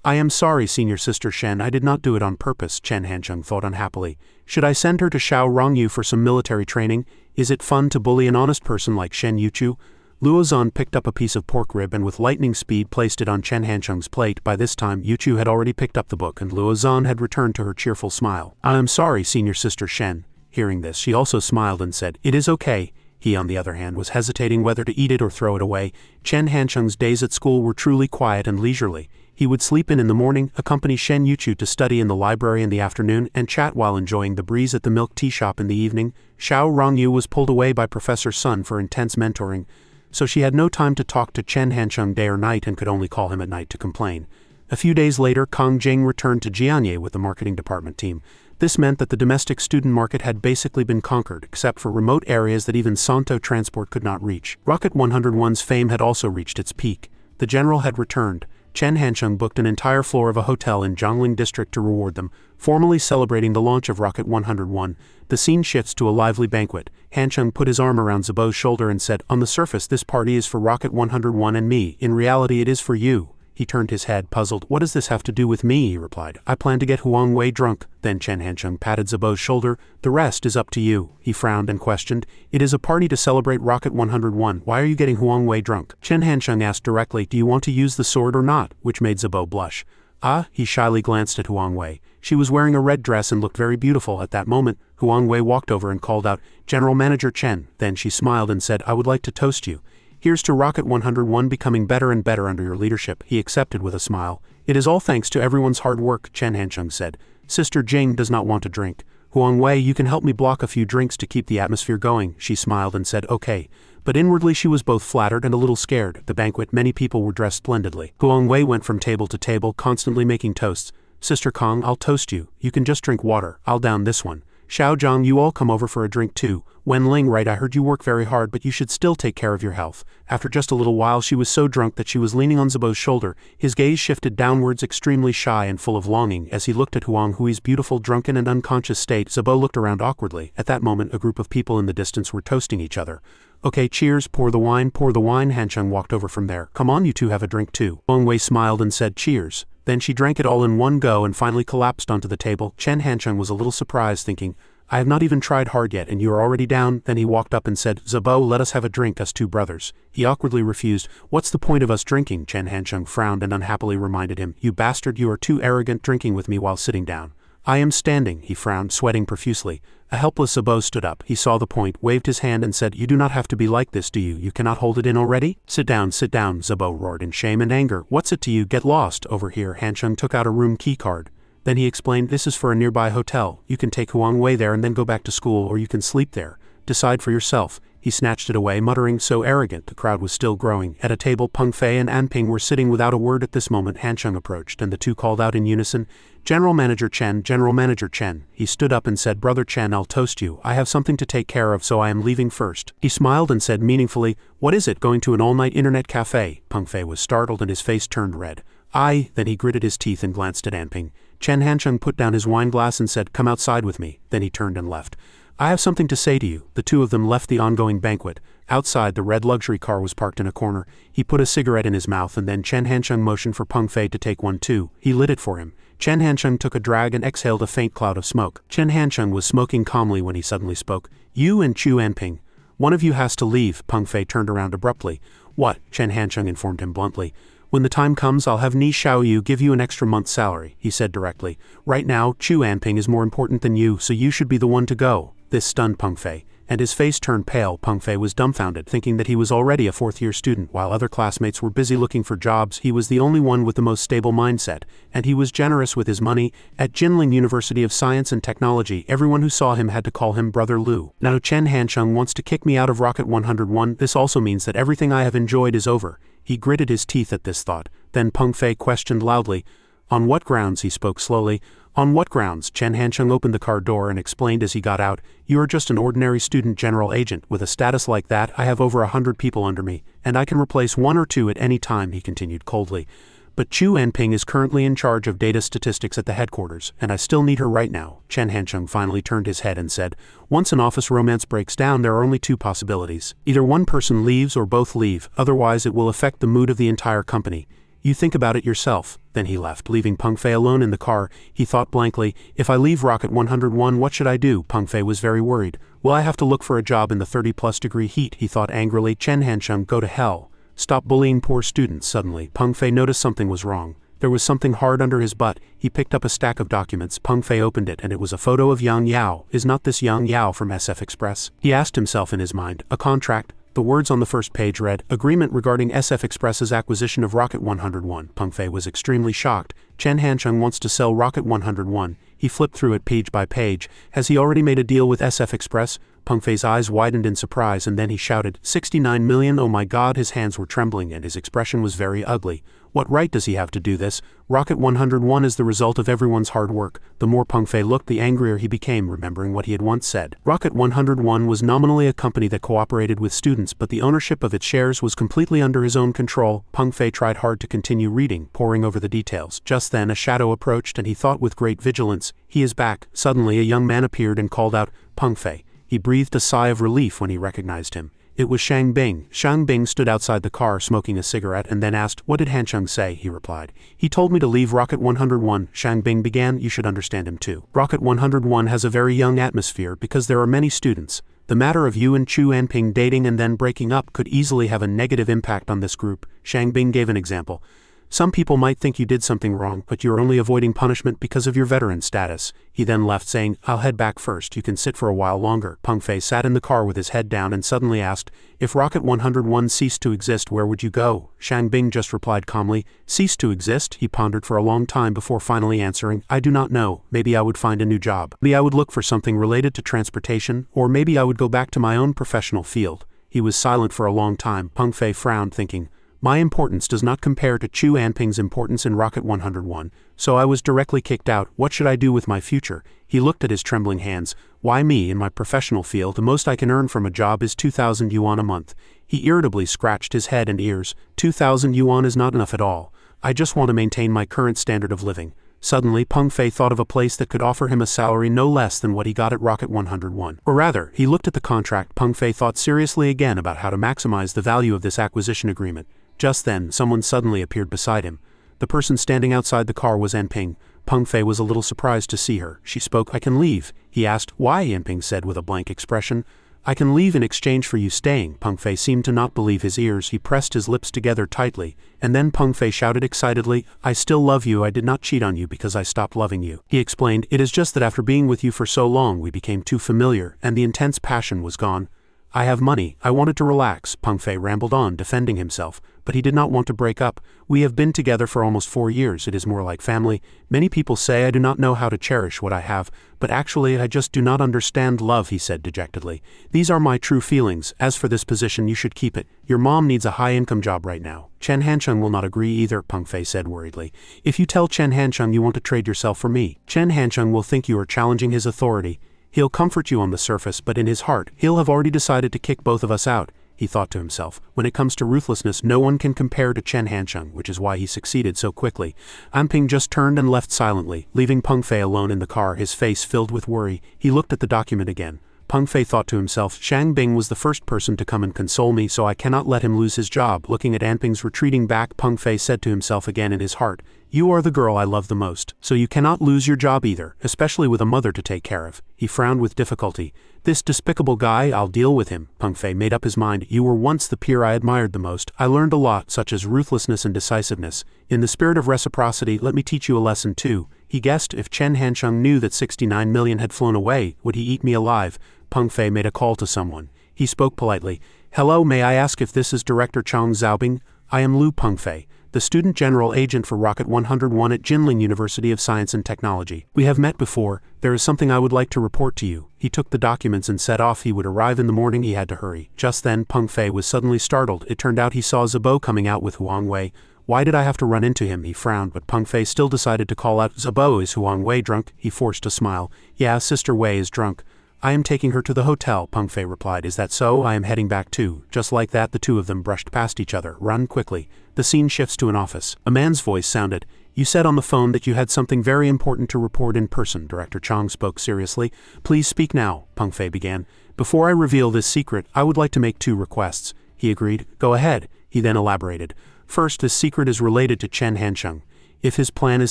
I am sorry, senior sister Shen, I did not do it on purpose, Chen Hancheng thought unhappily. Should I send her to Shao Rongyu for some military training? Is it fun to bully an honest person like Shen Yuchu? Luo Zan picked up a piece of pork rib and with lightning speed placed it on Chen Hancheng's plate. By this time, Yuchu had already picked up the book and Luo Zan had returned to her cheerful smile. I am sorry, senior sister Shen. Hearing this, she also smiled and said, it is okay. He, on the other hand, was hesitating whether to eat it or throw it away. Chen Hancheng's days at school were truly quiet and leisurely. He would sleep in the morning, accompany Shen Yuchu to study in the library in the afternoon, and chat while enjoying the breeze at the milk tea shop in the evening. Shao Rongyu was pulled away by Professor Sun for intense mentoring, so she had no time to talk to Chen Hancheng day or night and could only call him at night to complain. A few days later, Kang Jing returned to Jianye with the marketing department team. This meant that the domestic student market had basically been conquered, except for remote areas that even Santo transport could not reach. Rocket 101's fame had also reached its peak. The general had returned. Chen Hansheng booked an entire floor of a hotel in Zhongling district to reward them, formally celebrating the launch of Rocket 101. The scene shifts to a lively banquet. Hansheng put his arm around Zibo's shoulder and said, "On the surface this party is for Rocket 101 and me. In reality it is for you." He turned his head, puzzled. "What does this have to do with me?" he replied. "I plan to get Huang Wei drunk." Then Chen Hansheng patted Zibo's shoulder. "The rest is up to you." He frowned and questioned. "It is a party to celebrate Rocket 101. Why are you getting Huang Wei drunk?" Chen Hansheng asked directly, "Do you want to use the sword or not?" which made Zibo blush. "Ah," he shyly glanced at Huang Wei. She was wearing a red dress and looked very beautiful. At that moment, Huang Wei walked over and called out, "General Manager Chen." Then she smiled and said, "I would like to toast you. Here's to Rocket 101 becoming better and better under your leadership." He accepted with a smile. "It is all thanks to everyone's hard work," Chen Hansheng said. "Sister Jing does not want to drink. Huang Wei, you can help me block a few drinks to keep the atmosphere going." She smiled and said, "Okay." But inwardly she was both flattered and a little scared. At the banquet, many people were dressed splendidly. Huang Wei went from table to table, constantly making toasts. "Sister Kong, I'll toast you. You can just drink water. I'll down this one. Xiao Zhang, you all come over for a drink too. Wen Ling, right, I heard you work very hard, but you should still take care of your health." After just a little while she was so drunk that she was leaning on Zibo's shoulder. His gaze shifted downwards, extremely shy and full of longing, as he looked at Huang Hui's beautiful drunken and unconscious state. Zibo looked around awkwardly. At that moment a group of people in the distance were toasting each other. "Okay, cheers, pour the wine, pour the wine." Hansheng walked over from there. "Come on, you two have a drink too." Huang Wei smiled and said, "Cheers." Then she drank it all in one go and finally collapsed onto the table. Chen Hansheng was a little surprised, thinking, "I have not even tried hard yet, and you are already down." Then he walked up and said, "Zibo, let us have a drink, us two brothers." He awkwardly refused. "What's the point of us drinking?" Chen Hansheng frowned and unhappily reminded him. "You bastard, you are too arrogant, drinking with me while sitting down." "I am standing," he frowned, sweating profusely. A helpless Zibo stood up. He saw the point, waved his hand and said, "You do not have to be like this, do you? You cannot hold it in already?" Sit down, Zibo roared in shame and anger. "What's it to you? Get lost." Over here, Hansheng took out a room key card. Then he explained, "This is for a nearby hotel. You can take Huang Wei there and then go back to school, or you can sleep there. Decide for yourself." He snatched it away, muttering, "So arrogant." The crowd was still growing. At a table, Peng Fei and Anping were sitting without a word. At this moment, Hansheng approached, and the two called out in unison, "General Manager Chen, General Manager Chen." He stood up and said, "Brother Chen, I'll toast you. I have something to take care of, so I am leaving first." He smiled and said meaningfully, "What is it, going to an all-night internet cafe?" Peng Fei was startled and his face turned red. "I." Then he gritted his teeth and glanced at Anping. Chen Hansheng put down his wine glass and said, "Come outside with me." Then he turned and left. "I have something to say to you." The two of them left the ongoing banquet. Outside, the red luxury car was parked in a corner. He put a cigarette in his mouth and then Chen Hansheng motioned for Peng Fei to take one too. He lit it for him. Chen Hansheng took a drag and exhaled a faint cloud of smoke. Chen Hansheng was smoking calmly when he suddenly spoke. "You and Chu Anping. One of you has to leave." Peng Fei turned around abruptly. "What?" Chen Hansheng informed him bluntly. "When the time comes, I'll have Ni Xiaoyu give you an extra month's salary," he said directly. "Right now, Chu Anping is more important than you, so you should be the one to go." This stunned Peng Fei, and his face turned pale. Peng Fei was dumbfounded, thinking that he was already a fourth-year student. While other classmates were busy looking for jobs, he was the only one with the most stable mindset, and he was generous with his money. At Jinling University of Science and Technology, everyone who saw him had to call him Brother Lu. Now Chen Hansheng wants to kick me out of Rocket 101. This also means that everything I have enjoyed is over. He gritted his teeth at this thought. Then Peng Fei questioned loudly, "On what grounds?" He spoke slowly. "On what grounds?" Chen Hansheng opened the car door and explained as he got out, "You are just an ordinary student general agent. With a status like that, I have over 100 people under me, and I can replace one or two at any time," he continued coldly. "But Chu Anping is currently in charge of data statistics at the headquarters, and I still need her right now." Chen Hansheng finally turned his head and said, "Once an office romance breaks down, there are only two possibilities. Either one person leaves or both leave, otherwise it will affect the mood of the entire company. You think about it yourself." Then he left, leaving Peng Fei alone in the car. He thought blankly, "If I leave Rocket 101, what should I do?" Peng Fei was very worried. "Will I have to look for a job in the 30-plus degree heat?" he thought angrily. Chen Hansheng, go to hell. Stop bullying poor students. Suddenly, Peng Fei noticed something was wrong. There was something hard under his butt. He picked up a stack of documents. Peng Fei opened it, and it was a photo of Yang Yao. Is not this Yang Yao from SF Express? He asked himself in his mind. A contract? The words on the first page read, "Agreement regarding SF Express's acquisition of Rocket 101. Peng Fei was extremely shocked. Chen Hansheng wants to sell Rocket 101. He flipped through it page by page. Has he already made a deal with SF Express? Peng Fei's eyes widened in surprise and then he shouted, 69 million, oh my god, his hands were trembling and his expression was very ugly. What right does he have to do this? Rocket 101 is the result of everyone's hard work. The more Peng Fei looked, the angrier he became, remembering what he had once said. Rocket 101 was nominally a company that cooperated with students, but the ownership of its shares was completely under his own control. Peng Fei tried hard to continue reading, poring over the details. Just then a shadow approached and he thought with great vigilance, he is back. Suddenly a young man appeared and called out, Peng Fei. He breathed a sigh of relief when he recognized him. It was Shang Bing. Shang Bing stood outside the car smoking a cigarette and then asked, what did Han Cheng say? He replied. He told me to leave Rocket 101. Shang Bing began, you should understand him too. Rocket 101 has a very young atmosphere because there are many students. The matter of you and Chu Anping dating and then breaking up could easily have a negative impact on this group. Shang Bing gave an example. Some people might think you did something wrong, but you're only avoiding punishment because of your veteran status. He then left saying, I'll head back first, you can sit for a while longer. Peng Fei sat in the car with his head down and suddenly asked, if Rocket 101 ceased to exist, where would you go? Shang Bing just replied calmly, cease to exist? He pondered for a long time before finally answering, I do not know, maybe I would find a new job. Maybe I would look for something related to transportation, or maybe I would go back to my own professional field. He was silent for a long time. Peng Fei frowned, thinking, my importance does not compare to Chu Anping's importance in Rocket 101, so I was directly kicked out. What should I do with my future? He looked at his trembling hands. Why me? In my professional field, the most I can earn from a job is 2,000 yuan a month. He irritably scratched his head and ears. 2,000 yuan is not enough at all. I just want to maintain my current standard of living. Suddenly, Peng Fei thought of a place that could offer him a salary no less than what he got at Rocket 101. Or rather, he looked at the contract. Peng Fei thought seriously again about how to maximize the value of this acquisition agreement. Just then, someone suddenly appeared beside him. The person standing outside the car was Anping. Peng Fei was a little surprised to see her. She spoke. I can leave. He asked. Why? Anping said with a blank expression. I can leave in exchange for you staying. Peng Fei seemed to not believe his ears. He pressed his lips together tightly, and then Peng Fei shouted excitedly, I still love you. I did not cheat on you because I stopped loving you. He explained, it is just that after being with you for so long we became too familiar, and the intense passion was gone. I have money. I wanted to relax. Peng Fei rambled on, defending himself, but he did not want to break up. We have been together for almost 4 years. It is more like family. Many people say I do not know how to cherish what I have, but actually I just do not understand love, he said dejectedly. These are my true feelings. As for this position, you should keep it. Your mom needs a high-income job right now. Chen Hancheng will not agree either, Peng Fei said worriedly. If you tell Chen Hancheng you want to trade yourself for me, Chen Hancheng will think you are challenging his authority. He'll comfort you on the surface, but in his heart, he'll have already decided to kick both of us out. He thought to himself, when it comes to ruthlessness, no one can compare to Chen Hancheng, which is why he succeeded so quickly. Anping just turned and left silently, leaving Peng Fei alone in the car, his face filled with worry. He looked at the document again. Peng Fei thought to himself, Shang Bing was the first person to come and console me, so I cannot let him lose his job. Looking at Anping's retreating back, Peng Fei said to himself again in his heart, you are the girl I love the most, so you cannot lose your job either, especially with a mother to take care of. He frowned with difficulty. This despicable guy, I'll deal with him. Peng Fei made up his mind. You were once the peer I admired the most. I learned a lot, such as ruthlessness and decisiveness. In the spirit of reciprocity, let me teach you a lesson too. He guessed if Chen Hancheng knew that 69 million had flown away, would he eat me alive? Peng Fei made a call to someone. He spoke politely. Hello, may I ask if this is Director Chang Xiaobing? I am Lu Peng Fei, the Student General Agent for Rocket 101 at Jinling University of Science and Technology. We have met before. There is something I would like to report to you. He took the documents and set off. He would arrive in the morning. He had to hurry. Just then, Peng Fei was suddenly startled. It turned out he saw Zabo coming out with Huang Wei. Why did I have to run into him? He frowned, but Peng Fei still decided to call out, Zabo, is Huang Wei drunk? He forced a smile. Yeah, Sister Wei is drunk. I am taking her to the hotel, Peng Fei replied. Is that so? I am heading back too. Just like that, the two of them brushed past each other. Run quickly. The scene shifts to an office. A man's voice sounded. You said on the phone that you had something very important to report in person. Director Chang spoke seriously. Please speak now, Peng Fei began. Before I reveal this secret, I would like to make 2 requests. He agreed. Go ahead. He then elaborated. First, this secret is related to Chen Hancheng. If his plan is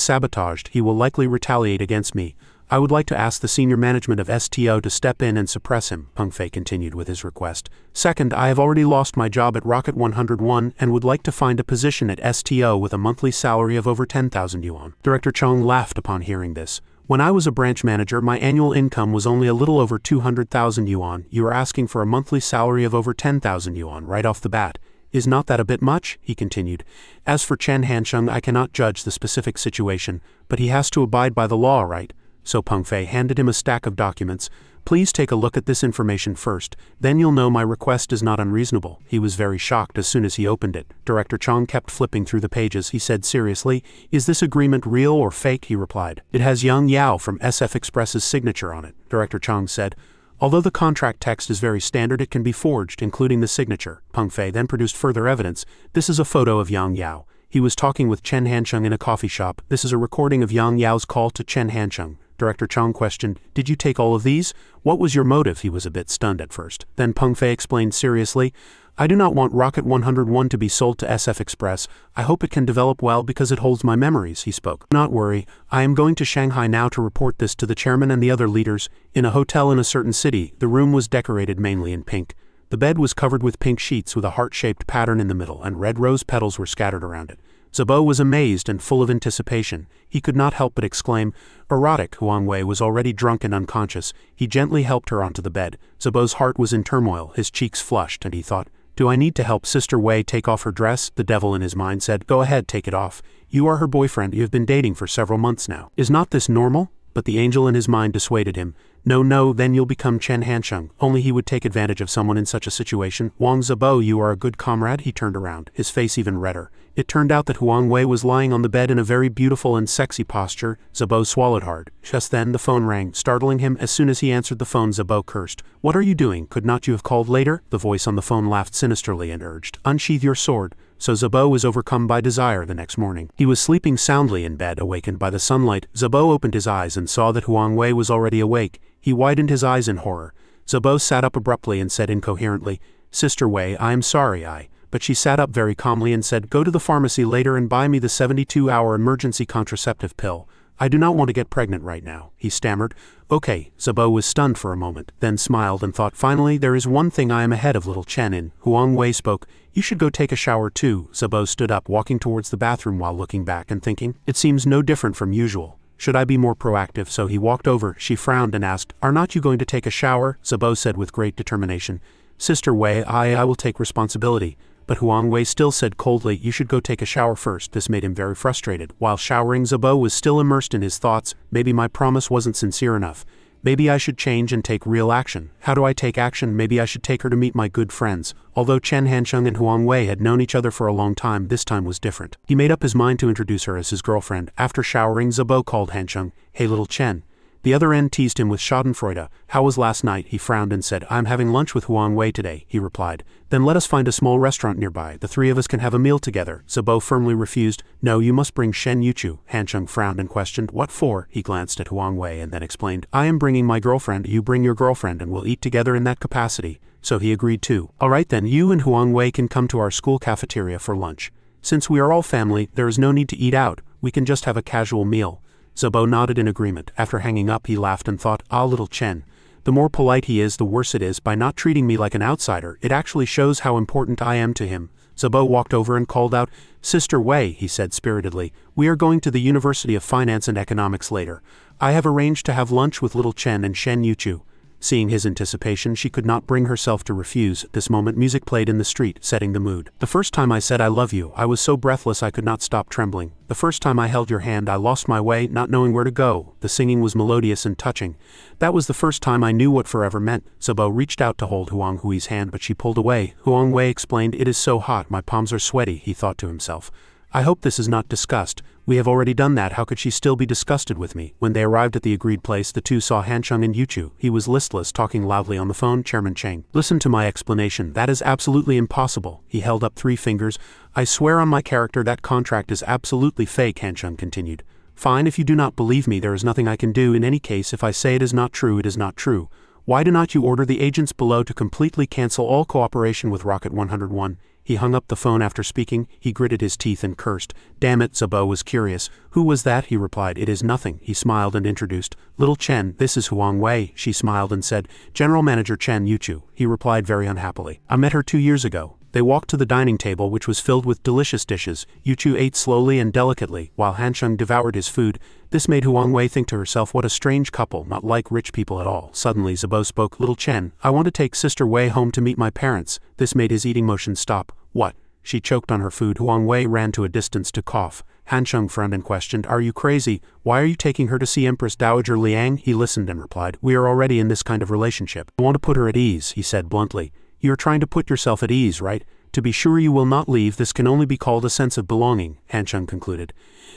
sabotaged, he will likely retaliate against me. I would like to ask the senior management of STO to step in and suppress him, Peng Fei continued with his request. Second, I have already lost my job at Rocket 101 and would like to find a position at STO with a monthly salary of over 10,000 yuan. Director Chang laughed upon hearing this. When I was a branch manager, my annual income was only a little over 200,000 yuan. You are asking for a monthly salary of over 10,000 yuan right off the bat. Is not that a bit much? He continued. As for Chen Hancheng, I cannot judge the specific situation, but he has to abide by the law, right? so Peng Fei handed him a stack of documents. Please take a look at this information first, then you'll know my request is not unreasonable. He was very shocked as soon as he opened it. Director Chong kept flipping through the pages. He said seriously, is this agreement real or fake? He replied. It has Yang Yao from SF Express's signature on it. Director Chong said. Although the contract text is very standard, it can be forged, including the signature. Peng Fei then produced further evidence. This is a photo of Yang Yao. He was talking with Chen Hancheng in a coffee shop. This is a recording of Yang Yao's call to Chen Hancheng. Director Chong questioned, did you take all of these? What was your motive? He was a bit stunned at first. Then Peng Fei explained seriously, I do not want Rocket 101 to be sold to SF Express. I hope it can develop well because it holds my memories, he spoke. Not worry, I am going to Shanghai now to report this to the chairman and the other leaders. In a hotel in a certain city, the room was decorated mainly in pink. The bed was covered with pink sheets with a heart-shaped pattern in the middle, and red rose petals were scattered around it. Zabo was amazed and full of anticipation. He could not help but exclaim, erotic. Huang Wei was already drunk and unconscious. He gently helped her onto the bed. Zabo's heart was in turmoil, his cheeks flushed, and he thought, do I need to help Sister Wei take off her dress? The devil in his mind said, go ahead, take it off. You are her boyfriend. You have been dating for several months now. Is not this normal? But the angel in his mind dissuaded him. No, then you'll become Chen Hancheng. Only he would take advantage of someone in such a situation. Wang Zabo, you are a good comrade. He turned around, his face even redder. It turned out that Huang Wei was lying on the bed in a very beautiful and sexy posture. Zabo swallowed hard. Just then the phone rang, startling him. As soon as he answered the phone, Zabo cursed. What are you doing? Could not you have called later? The voice on the phone laughed sinisterly and urged, unsheath your sword. So Zabo was overcome by desire the next morning. He was sleeping soundly in bed, awakened by the sunlight. Zabo opened his eyes and saw that Huang Wei was already awake. He widened his eyes in horror. Zabo sat up abruptly and said incoherently, Sister Wei, I am sorry, But she sat up very calmly and said, go to the pharmacy later and buy me the 72-hour emergency contraceptive pill. I do not want to get pregnant right now, he stammered. Okay, Zabo was stunned for a moment, then smiled and thought, finally, there is one thing I am ahead of little Chen in. Huang Wei spoke, you should go take a shower too. Zabo stood up, walking towards the bathroom while looking back and thinking, it seems no different from usual. Should I be more proactive? So he walked over. She frowned and asked, are not you going to take a shower? Zabo said with great determination, Sister Wei, I will take responsibility. But Huang Wei still said coldly, you should go take a shower first. This made him very frustrated. While showering, Zabo was still immersed in his thoughts. Maybe my promise wasn't sincere enough. Maybe I should change and take real action. How do I take action? Maybe I should take her to meet my good friends. Although Chen Hancheng and Huang Wei had known each other for a long time, this time was different. He made up his mind to introduce her as his girlfriend. After showering, Zabo called Hancheng, hey little Chen. The other end teased him with schadenfreude. How was last night? He frowned and said, I'm having lunch with Huang Wei today, he replied. Then let us find a small restaurant nearby. The three of us can have a meal together. Zabo firmly refused. No, you must bring Shen Yuchu. Hancheng frowned and questioned, what for? He glanced at Huang Wei and then explained, I am bringing my girlfriend, you bring your girlfriend and we'll eat together in that capacity. So he agreed too. Alright then, you and Huang Wei can come to our school cafeteria for lunch. Since we are all family, there is no need to eat out. We can just have a casual meal. Zabo nodded in agreement. After hanging up, he laughed and thought, little Chen. The more polite he is, the worse it is. By not treating me like an outsider, it actually shows how important I am to him. Zabo walked over and called out, Sister Wei, he said spiritedly, we are going to the University of Finance and Economics later. I have arranged to have lunch with little Chen and Shen Yuchu. Seeing his anticipation, she could not bring herself to refuse. At this moment, music played in the street, setting the mood. The first time I said I love you, I was so breathless I could not stop trembling. The first time I held your hand, I lost my way, not knowing where to go. The singing was melodious and touching. That was the first time I knew what forever meant. Zabo reached out to hold Huang Hui's hand, but she pulled away. Huang Wei explained, it is so hot, my palms are sweaty, he thought to himself. I hope this is not disgust. We have already done that, how could she still be disgusted with me? When they arrived at the agreed place, the two saw Hancheng and Yuchu. He was listless, talking loudly on the phone. Chairman Cheng, listen to my explanation. That is absolutely impossible. He held up 3 fingers. I swear on my character that contract is absolutely fake, Hancheng continued. Fine, if you do not believe me, there is nothing I can do. In any case, if I say it is not true, it is not true. Why do not you order the agents below to completely cancel all cooperation with Rocket 101? He hung up the phone after speaking. He gritted his teeth and cursed. Damn it, Zabo was curious. Who was that? He replied, it is nothing. He smiled and introduced. Little Chen, this is Huang Wei. She smiled and said, General Manager Chen Yuchu. He replied very unhappily. I met her 2 years ago. They walked to the dining table, which was filled with delicious dishes. Yuchu ate slowly and delicately, while Hancheng devoured his food. This made Huang Wei think to herself, what a strange couple, not like rich people at all. Suddenly Zabo spoke, Little Chen, I want to take Sister Wei home to meet my parents. This made his eating motion stop. What? She choked on her food. Huang Wei ran to a distance to cough. Han Sheng frowned and questioned, "Are you crazy? Why are you taking her to see Empress Dowager Liang?" He listened and replied, "We are already in this kind of relationship. I want to put her at ease," he said bluntly. "You are trying to put yourself at ease, right? To be sure you will not leave. This can only be called a sense of belonging," Han Sheng concluded.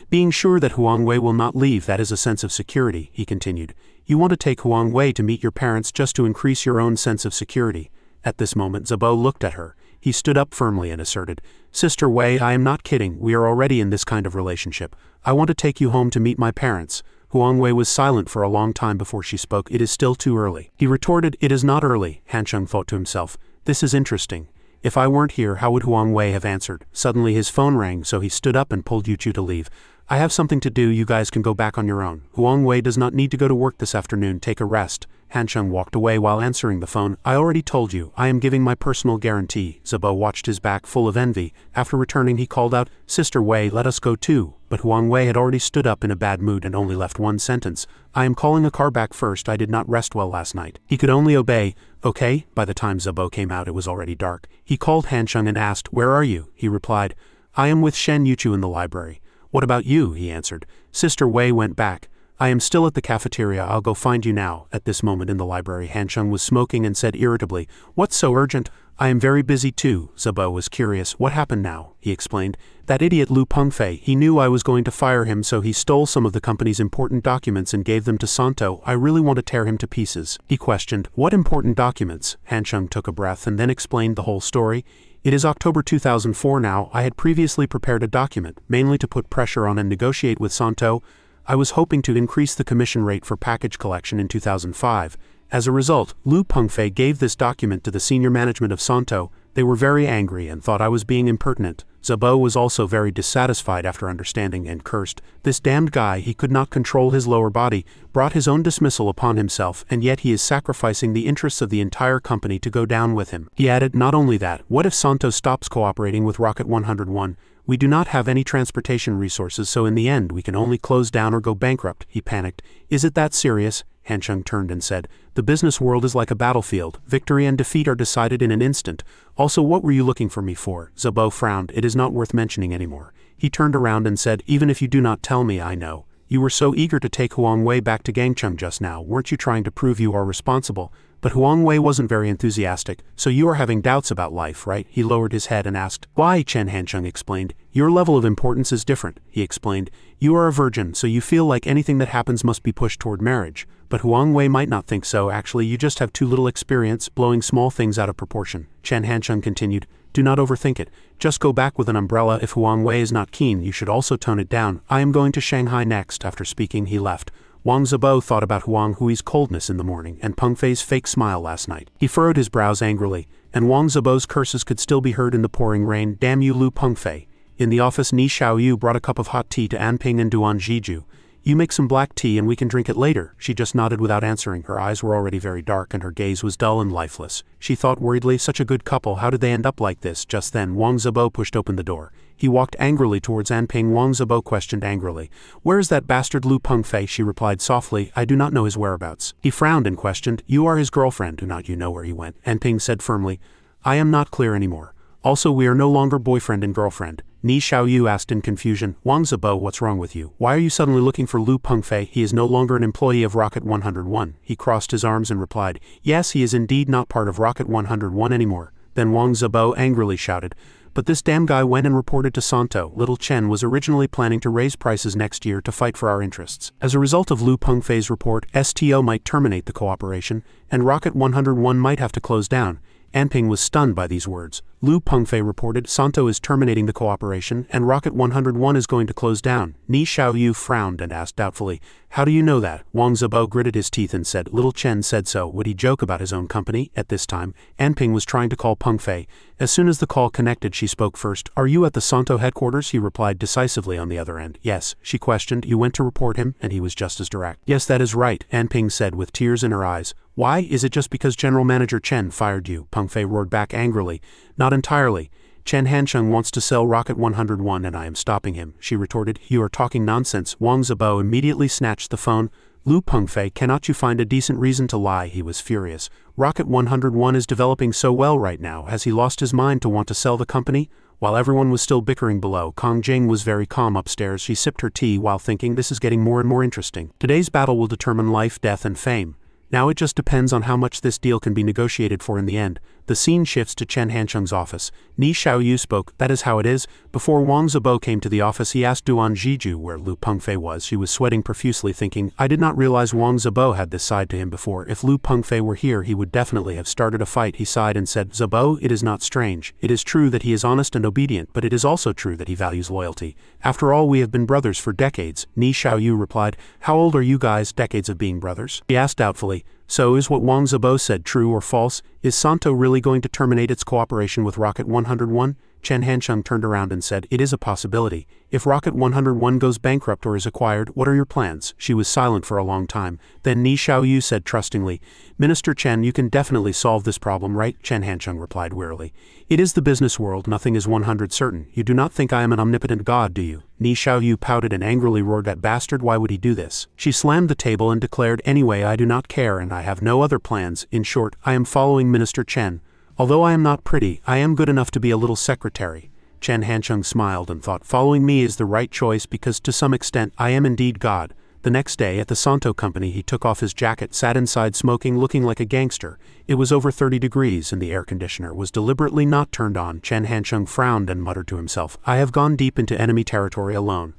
"Being sure that Huang Wei will not leave, that is a sense of security," he continued. "You want to take Huang Wei to meet your parents just to increase your own sense of security." At this moment Zabo looked at her. He stood up firmly and asserted, "Sister Wei, I am not kidding. We are already in this kind of relationship. I want to take you home to meet my parents." Huang Wei was silent for a long time before she spoke. "It is still too early." He retorted, "It is not early," Han Sheng thought to himself. "This is interesting. If I weren't here, how would Huang Wei have answered?" Suddenly his phone rang, so he stood up and pulled Yuchu to leave. "I have something to do. You guys can go back on your own. Huang Wei does not need to go to work this afternoon. Take a rest." Han Sheng walked away while answering the phone. "I already told you, I am giving my personal guarantee." Zabo watched his back full of envy. After returning he called out, "Sister Wei, let us go too." But Huang Wei had already stood up in a bad mood and only left one sentence. "I am calling a car back first. I did not rest well last night." He could only obey. "Okay." By the time Zabo came out it was already dark. He called Han Sheng and asked, "Where are you?" He replied, "I am with Shen Yuchu in the library." "What about you?" he answered. Sister Wei went back. "I am still at the cafeteria. I'll go find you now." At this moment in the library Han Sheng was smoking and said irritably, "What's so urgent?" "I am very busy too." Zabo was curious. "What happened now?" He explained. "That idiot Lu Pengfei, he knew I was going to fire him, so he stole some of the company's important documents and gave them to Santo. I really want to tear him to pieces." He questioned, "What important documents?" Han Sheng took a breath and then explained the whole story. "It is October 2004 now. I had previously prepared a document, mainly to put pressure on and negotiate with Santo. I was hoping to increase the commission rate for package collection in 2005. As a result, Lu Pengfei gave this document to the senior management of Santo. They were very angry and thought I was being impertinent." Zabo was also very dissatisfied after understanding and cursed. "This damned guy, he could not control his lower body, brought his own dismissal upon himself, and yet he is sacrificing the interests of the entire company to go down with him." He added, "Not only that, what if Santo stops cooperating with Rocket 101? We do not have any transportation resources, so in the end we can only close down or go bankrupt." He panicked. "Is it that serious?" Han Sheng turned and said, "The business world is like a battlefield. Victory and defeat are decided in an instant. Also, what were you looking for me for?" Zabo frowned. "It is not worth mentioning anymore." He turned around and said, "Even if you do not tell me, I know. You were so eager to take Huang Wei back to Gangcheng just now. Weren't you trying to prove you are responsible? But Huang Wei wasn't very enthusiastic, so you are having doubts about life, right?" He lowered his head and asked, "Why?" Chen Hansheng explained. "Your level of importance is different," he explained. "You are a virgin, so you feel like anything that happens must be pushed toward marriage. But Huang Wei might not think so. Actually, you just have too little experience, blowing small things out of proportion." Chen Hansheng continued, "Do not overthink it. Just go back with an umbrella. If Huang Wei is not keen, you should also tone it down. I am going to Shanghai next." After speaking, he left. Wang Zabo thought about Huang Hui's coldness in the morning and Pengfei's fake smile last night. He furrowed his brows angrily, and Wang Zabo's curses could still be heard in the pouring rain. "Damn you, Lu Pengfei." In the office, Ni Xiaoyu brought a cup of hot tea to Anping and Duan Zhiju. "You make some black tea and we can drink it later." She just nodded without answering. Her eyes were already very dark and her gaze was dull and lifeless. She thought worriedly, such a good couple, how did they end up like this? Just then, Wang Zabo pushed open the door. He walked angrily towards Anping. Wang Zabo questioned angrily, "Where is that bastard Lu Pengfei?" She replied softly, "I do not know his whereabouts." He frowned and questioned, "You are his girlfriend. Do not you know where he went?" Anping said firmly, "I am not clear anymore. Also, we are no longer boyfriend and girlfriend." Ni Xiaoyu asked in confusion, "Wang Zabo, what's wrong with you? Why are you suddenly looking for Lu Pengfei? He is no longer an employee of Rocket 101. He crossed his arms and replied, "Yes, he is indeed not part of Rocket 101 anymore." Then Wang Zabo angrily shouted, "But this damn guy went and reported to Santo. Little Chen was originally planning to raise prices next year to fight for our interests. As a result of Lu Pengfei's report, STO might terminate the cooperation, and Rocket 101 might have to close down." Anping was stunned by these words. Lu Pengfei reported, "Santo is terminating the cooperation, and Rocket 101 is going to close down." Ni Xiaoyu frowned and asked doubtfully, "How do you know that?" Wang Zabo gritted his teeth and said, "Little Chen said so." Would he joke about his own company? At this time, Anping was trying to call Pengfei. As soon as the call connected, she spoke first. "Are you at the Santo headquarters?" He replied decisively on the other end. "Yes." She questioned, "You went to report him?" And he was just as direct. "Yes, that is right," Anping said with tears in her eyes. "Why? Is it just because General Manager Chen fired you?" Pengfei roared back angrily. "Not entirely. Chen Hansheng wants to sell Rocket 101 and I am stopping him," she retorted. "You are talking nonsense." Wang Zabo immediately snatched the phone. "Lu Pengfei, cannot you find a decent reason to lie?" He was furious. "Rocket 101 is developing so well right now. Has he lost his mind to want to sell the company? While everyone was still bickering below, Kong Jing was very calm upstairs. She sipped her tea while thinking, this is getting more and more interesting. Today's battle will determine life, death, and fame. Now it just depends on how much this deal can be negotiated for in the end. The scene shifts to Chen Hancheng's office. Ni Xiaoyu spoke, that is how it is. Before Wang Zibo came to the office, he asked Duan Zhiju where Lu Pengfei was. She was sweating profusely, thinking, I did not realize Wang Zibo had this side to him before. If Lu Pengfei were here, he would definitely have started a fight. He sighed and said, Zibo, it is not strange. It is true that he is honest and obedient, but it is also true that he values loyalty. After all, we have been brothers for decades. Ni Xiaoyu replied, how old are you guys? Decades of being brothers? He asked doubtfully. So is what Wang Zibo said true or false? Is Santo really going to terminate its cooperation with Rocket 101? Chen Hancheng turned around and said, it is a possibility. If Rocket 101 goes bankrupt or is acquired, what are your plans? She was silent for a long time. Then Ni Xiaoyu said trustingly, Minister Chen, you can definitely solve this problem, right? Chen Hancheng replied wearily. It is the business world, nothing is 100 certain. You do not think I am an omnipotent god, do you? Ni Xiaoyu pouted and angrily roared, that bastard, why would he do this? She slammed the table and declared, anyway, I do not care and I have no other plans. In short, I am following Minister Chen. Although I am not pretty, I am good enough to be a little secretary. Chen Hancheng smiled and thought, following me is the right choice because to some extent I am indeed God. The next day at the Santo company he took off his jacket, sat inside smoking, looking like a gangster. It was over 30 degrees and the air conditioner was deliberately not turned on. Chen Hancheng frowned and muttered to himself, I have gone deep into enemy territory alone.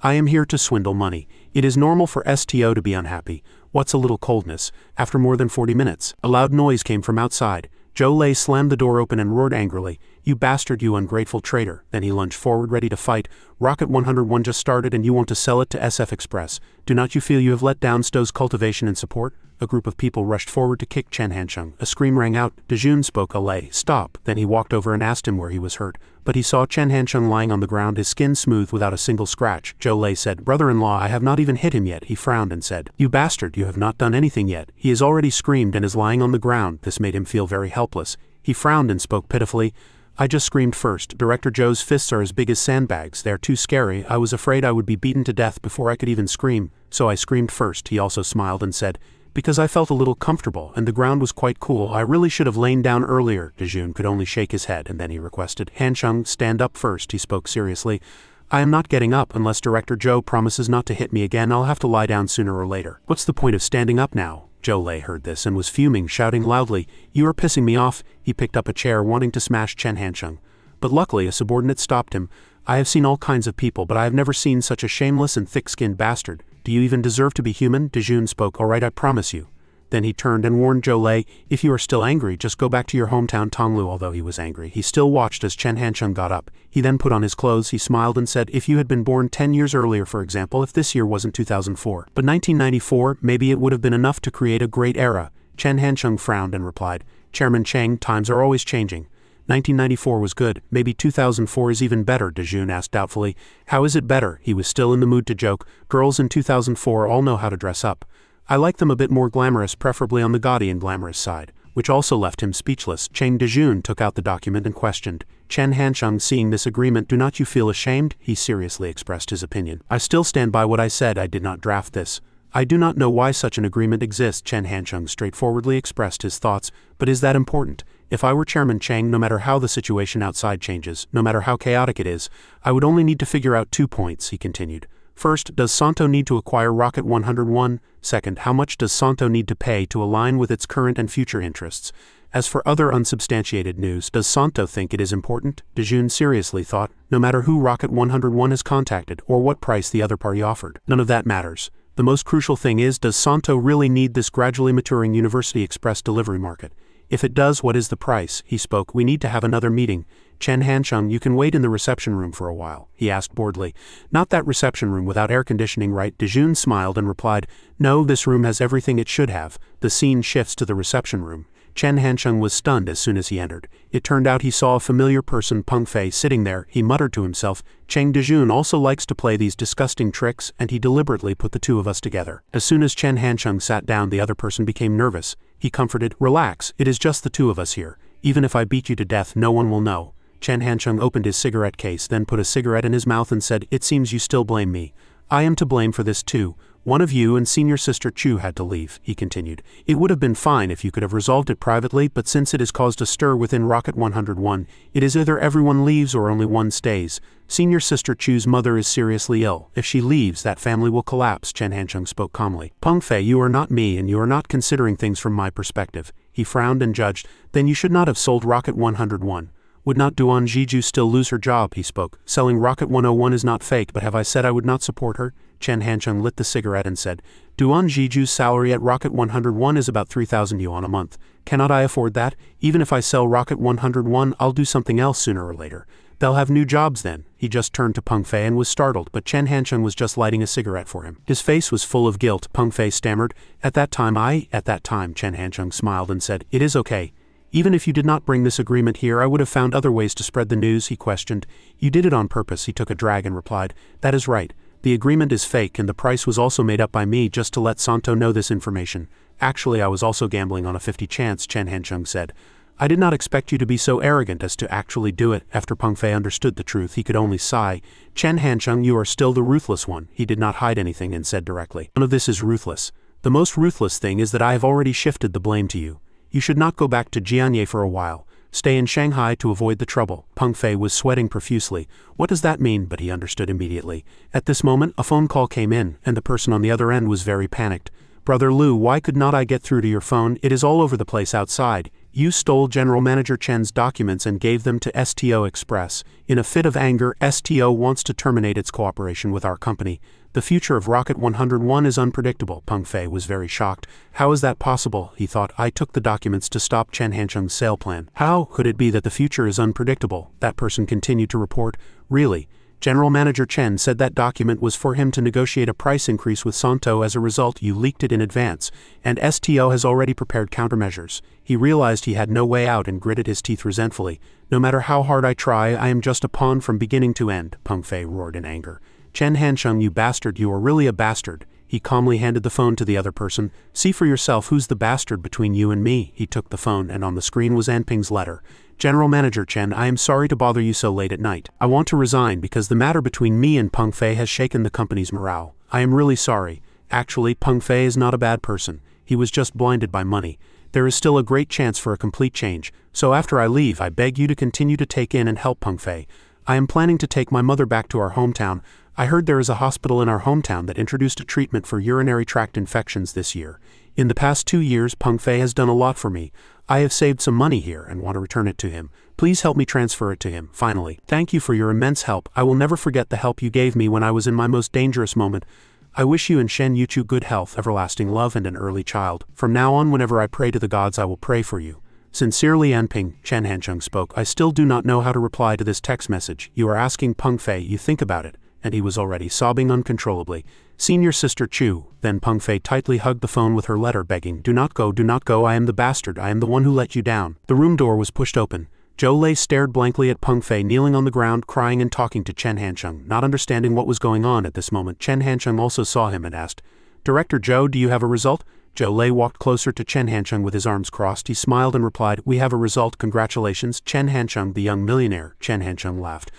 I am here to swindle money. It is normal for STO to be unhappy. What's a little coldness? After more than 40 minutes, a loud noise came from outside. Zhou Lei slammed the door open and roared angrily, you bastard, you ungrateful traitor. Then he lunged forward ready to fight. Rocket 101 just started and you want to sell it to SF Express. Do not you feel you have let down Stowe's cultivation and support? A group of people rushed forward to kick Chen Hancheng. A scream rang out. Dejun spoke, Lei, stop. Then he walked over and asked him where he was hurt. But he saw Chen Hancheng lying on the ground, his skin smooth without a single scratch. Zhou Lei said, brother-in-law, I have not even hit him yet. He frowned and said, you bastard, you have not done anything yet. He has already screamed and is lying on the ground. This made him feel very helpless. He frowned and spoke pitifully. I just screamed first. Director Zhou's fists are as big as sandbags. They are too scary. I was afraid I would be beaten to death before I could even scream, so I screamed first. He also smiled and said, because I felt a little comfortable and the ground was quite cool. I really should have lain down earlier. Dejun could only shake his head and then he requested, Hancheng, stand up first. He spoke seriously. I am not getting up unless Director Zhou promises not to hit me again. I'll have to lie down sooner or later. What's the point of standing up now? Zhou Lei heard this and was fuming, shouting loudly, you are pissing me off. He picked up a chair, wanting to smash Chen Hancheng. But luckily a subordinate stopped him. I have seen all kinds of people, but I have never seen such a shameless and thick-skinned bastard. Do you even deserve to be human? Dejun spoke, all right, I promise you. Then he turned and warned Zhou Lei, if you are still angry, just go back to your hometown Tonglu. Although he was angry, he still watched as Chen Hancheng got up. He then put on his clothes, he smiled and said, if you had been born 10 years earlier, for example, if this year wasn't 2004, but 1994, maybe it would have been enough to create a great era. Chen Hancheng frowned and replied, Chairman Cheng, times are always changing. 1994 was good, maybe 2004 is even better, Dejun asked doubtfully. How is it better? He was still in the mood to joke. Girls in 2004 all know how to dress up. I like them a bit more glamorous, preferably on the gaudy and glamorous side, which also left him speechless. Cheng Dejun took out the document and questioned. Chen Hancheng, seeing this agreement, do not you feel ashamed? He seriously expressed his opinion. I still stand by what I said, I did not draft this. I do not know why such an agreement exists. Chen Hancheng straightforwardly expressed his thoughts, but is that important? If I were Chairman Cheng, no matter how the situation outside changes, no matter how chaotic it is, I would only need to figure out 2 points, he continued. First, does Santo need to acquire Rocket 101? Second, how much does Santo need to pay to align with its current and future interests? As for other unsubstantiated news, does Santo think it is important? Dejun seriously thought, no matter who Rocket 101 has contacted or what price the other party offered, none of that matters. The most crucial thing is, does Santo really need this gradually maturing University Express delivery market? If it does, what is the price? He spoke, we need to have another meeting. Chen Hancheng, you can wait in the reception room for a while, he asked boredly. Not that reception room without air conditioning, right? Dejun smiled and replied, no, this room has everything it should have. The scene shifts to the reception room. Chen Hancheng was stunned as soon as he entered. It turned out he saw a familiar person, Peng Fei, sitting there. He muttered to himself, Cheng Dejun also likes to play these disgusting tricks, and he deliberately put the two of us together. As soon as Chen Hancheng sat down, the other person became nervous. He comforted, relax, it is just the two of us here. Even if I beat you to death, no one will know. Chen Hancheng opened his cigarette case, then put a cigarette in his mouth and said, it seems you still blame me. I am to blame for this too. One of you and senior sister Chu had to leave, he continued. It would have been fine if you could have resolved it privately, but since it has caused a stir within Rocket 101, it is either everyone leaves or only one stays. Senior sister Chu's mother is seriously ill. If she leaves, that family will collapse, Chen Hancheng spoke calmly. Peng Fei, you are not me and you are not considering things from my perspective. He frowned and judged. Then you should not have sold Rocket 101. Would not Duan Zhiju still lose her job, he spoke. Selling Rocket 101 is not fake, but have I said I would not support her? Chen Hancheng lit the cigarette and said, Duan Zhiju's salary at Rocket 101 is about 3,000 yuan a month. Cannot I afford that? Even if I sell Rocket 101, I'll do something else sooner or later. They'll have new jobs then. He just turned to Peng Fei and was startled, but Chen Hancheng was just lighting a cigarette for him. His face was full of guilt. Peng Fei stammered, At that time, Chen Hancheng smiled and said, It is okay. Even if you did not bring this agreement here, I would have found other ways to spread the news, he questioned. You did it on purpose, he took a drag and replied. That is right. The agreement is fake and the price was also made up by me just to let Santo know this information. Actually, I was also gambling on a 50 chance, Chen Hancheng said. I did not expect you to be so arrogant as to actually do it. After Peng Fei understood the truth, he could only sigh. Chen Hancheng, you are still the ruthless one. He did not hide anything and said directly. None of this is ruthless. The most ruthless thing is that I have already shifted the blame to you. You should not go back to Jianye for a while. Stay in Shanghai to avoid the trouble. Peng Fei was sweating profusely. What does that mean? But he understood immediately. At this moment, a phone call came in, and the person on the other end was very panicked. Brother Lu, why could not I get through to your phone? It is all over the place outside. You stole General Manager Chen's documents and gave them to STO Express. In a fit of anger, STO wants to terminate its cooperation with our company. The future of Rocket 101 is unpredictable. Peng Fei was very shocked. How is that possible? He thought. I took the documents to stop Chen Hancheng's sale plan. How could it be that the future is unpredictable? That person continued to report. Really? General Manager Chen said that document was for him to negotiate a price increase with Santo. As a result, you leaked it in advance, and STO has already prepared countermeasures. He realized he had no way out and gritted his teeth resentfully. No matter how hard I try, I am just a pawn from beginning to end, Peng Fei roared in anger. Chen Hancheng, you bastard, you are really a bastard. He calmly handed the phone to the other person. See for yourself who's the bastard between you and me. He took the phone, and on the screen was Anping's letter. General Manager Chen, I am sorry to bother you so late at night. I want to resign because the matter between me and Peng Fei has shaken the company's morale. I am really sorry. Actually, Peng Fei is not a bad person. He was just blinded by money. There is still a great chance for a complete change. So after I leave, I beg you to continue to take in and help Peng Fei. I am planning to take my mother back to our hometown. I heard there is a hospital in our hometown that introduced a treatment for urinary tract infections this year. In the past 2 years, Peng Fei has done a lot for me. I have saved some money here and want to return it to him. Please help me transfer it to him. Finally, thank you for your immense help. I will never forget the help you gave me when I was in my most dangerous moment. I wish you and Shen Yuchu good health, everlasting love, and an early child. From now on, whenever I pray to the gods, I will pray for you. Sincerely, Anping, Chen Hancheng spoke. I still do not know how to reply to this text message. You are asking Peng Fei, you think about it. And he was already sobbing uncontrollably. Senior Sister Chu. Then Peng Fei tightly hugged the phone with her letter, begging, do not go, I am the bastard, I am the one who let you down. The room door was pushed open. Zhou Lei stared blankly at Peng Fei kneeling on the ground, crying and talking to Chen Hancheng, not understanding what was going on at this moment. Chen Hancheng also saw him and asked, Director Zhou, do you have a result? Zhou Lei walked closer to Chen Hancheng with his arms crossed. He smiled and replied, we have a result, congratulations, Chen Hancheng, the young millionaire. Chen Hancheng laughed.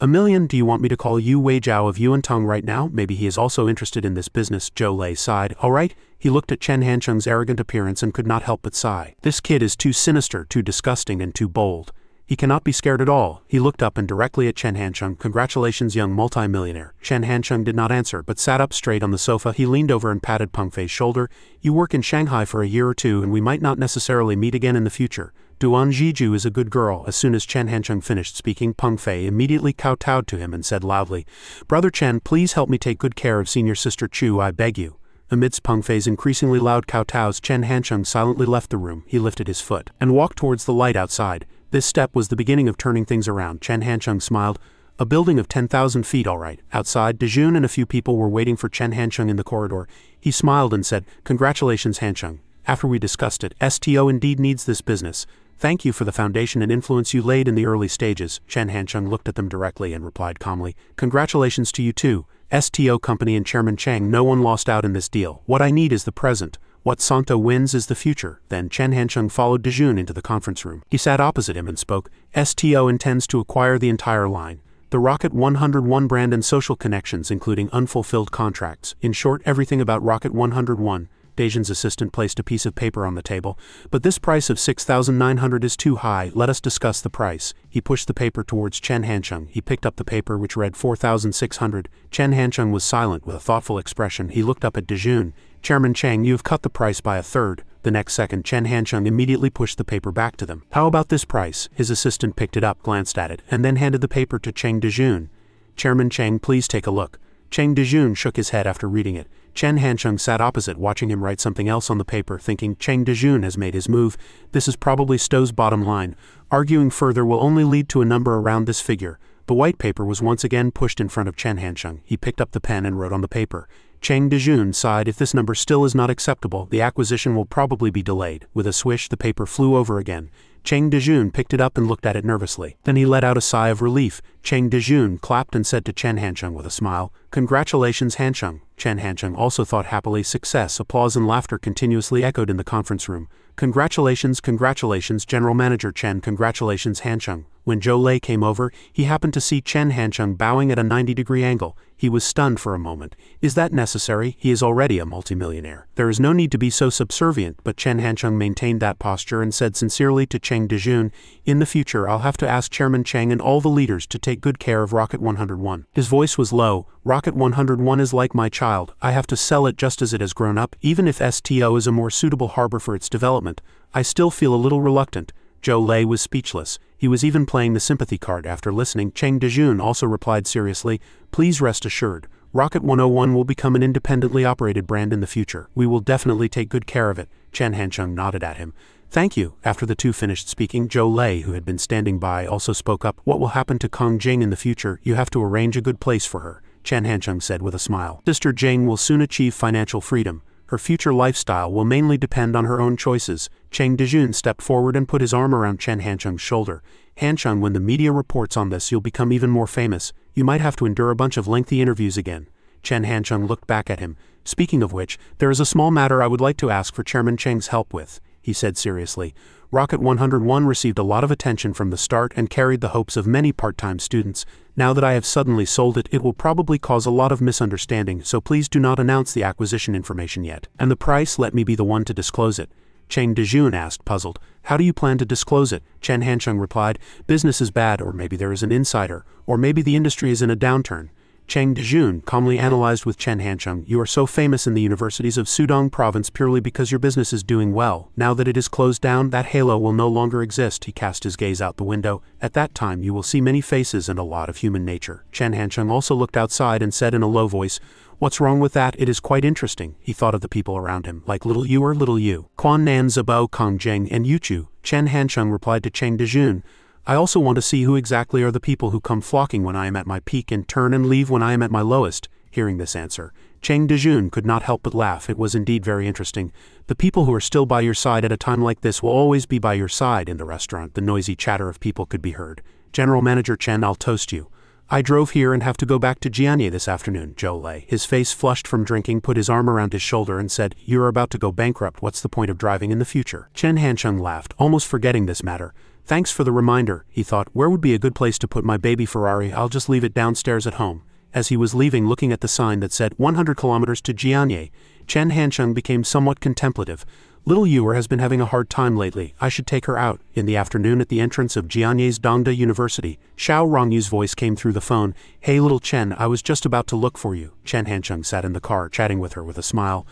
$1 million? Do you want me to call Yu Wei Zhao of Yuantong right now? Maybe he is also interested in this business. Zhou Lei sighed. All right. He looked at Chen Hancheng's arrogant appearance and could not help but sigh. This kid is too sinister, too disgusting, and too bold. He cannot be scared at all. He looked up and directly at Chen Hancheng. Congratulations, young multi-millionaire. Chen Hancheng did not answer, but sat up straight on the sofa. He leaned over and patted Peng Fei's shoulder. You work in Shanghai for a year or two, and we might not necessarily meet again in the future. Duan Zhiju is a good girl. As soon as Chen Hancheng finished speaking, Peng Fei immediately kowtowed to him and said loudly, Brother Chen, please help me take good care of senior sister Chu, I beg you. Amidst Peng Fei's increasingly loud kowtows, Chen Hancheng silently left the room. He lifted his foot and walked towards the light outside. This step was the beginning of turning things around. Chen Hancheng smiled. A building of 10,000 feet, all right. Outside, Dejun and a few people were waiting for Chen Hancheng in the corridor. He smiled and said, Congratulations, Hancheng. After we discussed it, STO indeed needs this business. Thank you for the foundation and influence you laid in the early stages. Chen Hancheng looked at them directly and replied calmly, Congratulations to you too. STO company and Chairman Chang, no one lost out in this deal. What I need is the present. What Santo wins is the future. Then Chen Hancheng followed Dejun into the conference room. He sat opposite him and spoke, STO intends to acquire the entire line. the Rocket 101 brand and social connections including unfulfilled contracts. In short, everything about Rocket 101. Dajan's assistant placed a piece of paper on the table. But this price of 6,900 is too high, let us discuss the price. He pushed the paper towards Chen Hancheng. He picked up the paper which read 4,600. Chen Hancheng was silent with a thoughtful expression. He looked up at Dajun. Chairman Chang, you have cut the price by a third. The next second, Chen Hancheng immediately pushed the paper back to them. How about this price? His assistant picked it up, glanced at it, and then handed the paper to Cheng Dajun. Chairman Chang, please take a look. Cheng Dajun shook his head after reading it. Chen Hancheng sat opposite, watching him write something else on the paper, thinking Cheng Dajun has made his move. This is probably Stowe's bottom line. Arguing further will only lead to a number around this figure. The white paper was once again pushed in front of Chen Hancheng. He picked up the pen and wrote on the paper. Cheng Dajun sighed. If this number still is not acceptable, the acquisition will probably be delayed. With a swish, the paper flew over again. Cheng Dajun picked it up and looked at it nervously. Then he let out a sigh of relief. Cheng Dajun clapped and said to Chen Hancheng with a smile, "Congratulations, Hancheng." Chen Hancheng also thought happily. Success, applause and laughter continuously echoed in the conference room. "Congratulations, congratulations, General Manager Chen, congratulations, Hancheng." When Zhou Lei came over, he happened to see Chen Hancheng bowing at a 90-degree angle. He was stunned for a moment. Is that necessary? He is already a multimillionaire. There is no need to be so subservient, but Chen Hancheng maintained that posture and said sincerely to Cheng Dajun, "In the future I'll have to ask Chairman Chang and all the leaders to take good care of Rocket 101. His voice was low. "Rocket 101 is like my child. I have to sell it just as it has grown up. Even if STO is a more suitable harbor for its development, I still feel a little reluctant." Zhou Lei was speechless. He was even playing the sympathy card after listening. Cheng Dajun also replied seriously, "Please rest assured, Rocket 101 will become an independently operated brand in the future. We will definitely take good care of it." Chen Hancheng nodded at him. "Thank you." After the two finished speaking, Zhou Lei, who had been standing by, also spoke up. "What will happen to Kong Jing in the future? You have to arrange a good place for her," Chen Hancheng said with a smile. "Sister Jing will soon achieve financial freedom. Her future lifestyle will mainly depend on her own choices." Cheng Dajun stepped forward and put his arm around Chen Hancheng's shoulder. "Hancheng, when the media reports on this, you'll become even more famous. You might have to endure a bunch of lengthy interviews again." Chen Hancheng looked back at him. "Speaking of which, there is a small matter I would like to ask for Chairman Cheng's help with," he said seriously. "Rocket 101 received a lot of attention from the start and carried the hopes of many part-time students. Now that I have suddenly sold it, it will probably cause a lot of misunderstanding, so please do not announce the acquisition information yet. And the price, let me be the one to disclose it." Cheng Dajun asked, puzzled. "How do you plan to disclose it?" Chen Hancheng replied, "Business is bad, or maybe there is an insider, or maybe the industry is in a downturn." Cheng Dajun calmly analyzed with Chen Hancheng, "You are so famous in the universities of Sudong province purely because your business is doing well. Now that it is closed down, that halo will no longer exist." He cast his gaze out the window. "At that time you will see many faces and a lot of human nature." Chen Hancheng also looked outside and said in a low voice, "What's wrong with that? It is quite interesting." He thought of the people around him, like Little You or Little You, Quan Nan Zabo, Kong Jing, and Yuchu. Chen Hancheng replied to Cheng Dajun, "I also want to see who exactly are the people who come flocking when I am at my peak and turn and leave when I am at my lowest." Hearing this answer, Cheng Dajun could not help but laugh. It was indeed very interesting. "The people who are still by your side at a time like this will always be by your side." In the restaurant, the noisy chatter of people could be heard. "General Manager Chen, I'll toast you. I drove here and have to go back to Jianye this afternoon." Zhou Lei, his face flushed from drinking, put his arm around his shoulder and said, "You are about to go bankrupt. What's the point of driving in the future?" Chen Hancheng laughed, almost forgetting this matter. "Thanks for the reminder," he thought. "Where would be a good place to put my baby Ferrari? I'll just leave it downstairs at home." As he was leaving, looking at the sign that said 100 kilometers to Jianye, Chen Hancheng became somewhat contemplative. "Little Ewer has been having a hard time lately. I should take her out." In the afternoon at the entrance of Jianye's Dongda University, Xiao Rongyu's voice came through the phone. "Hey little Chen, I was just about to look for you." Chen Hancheng sat in the car, chatting with her with a smile.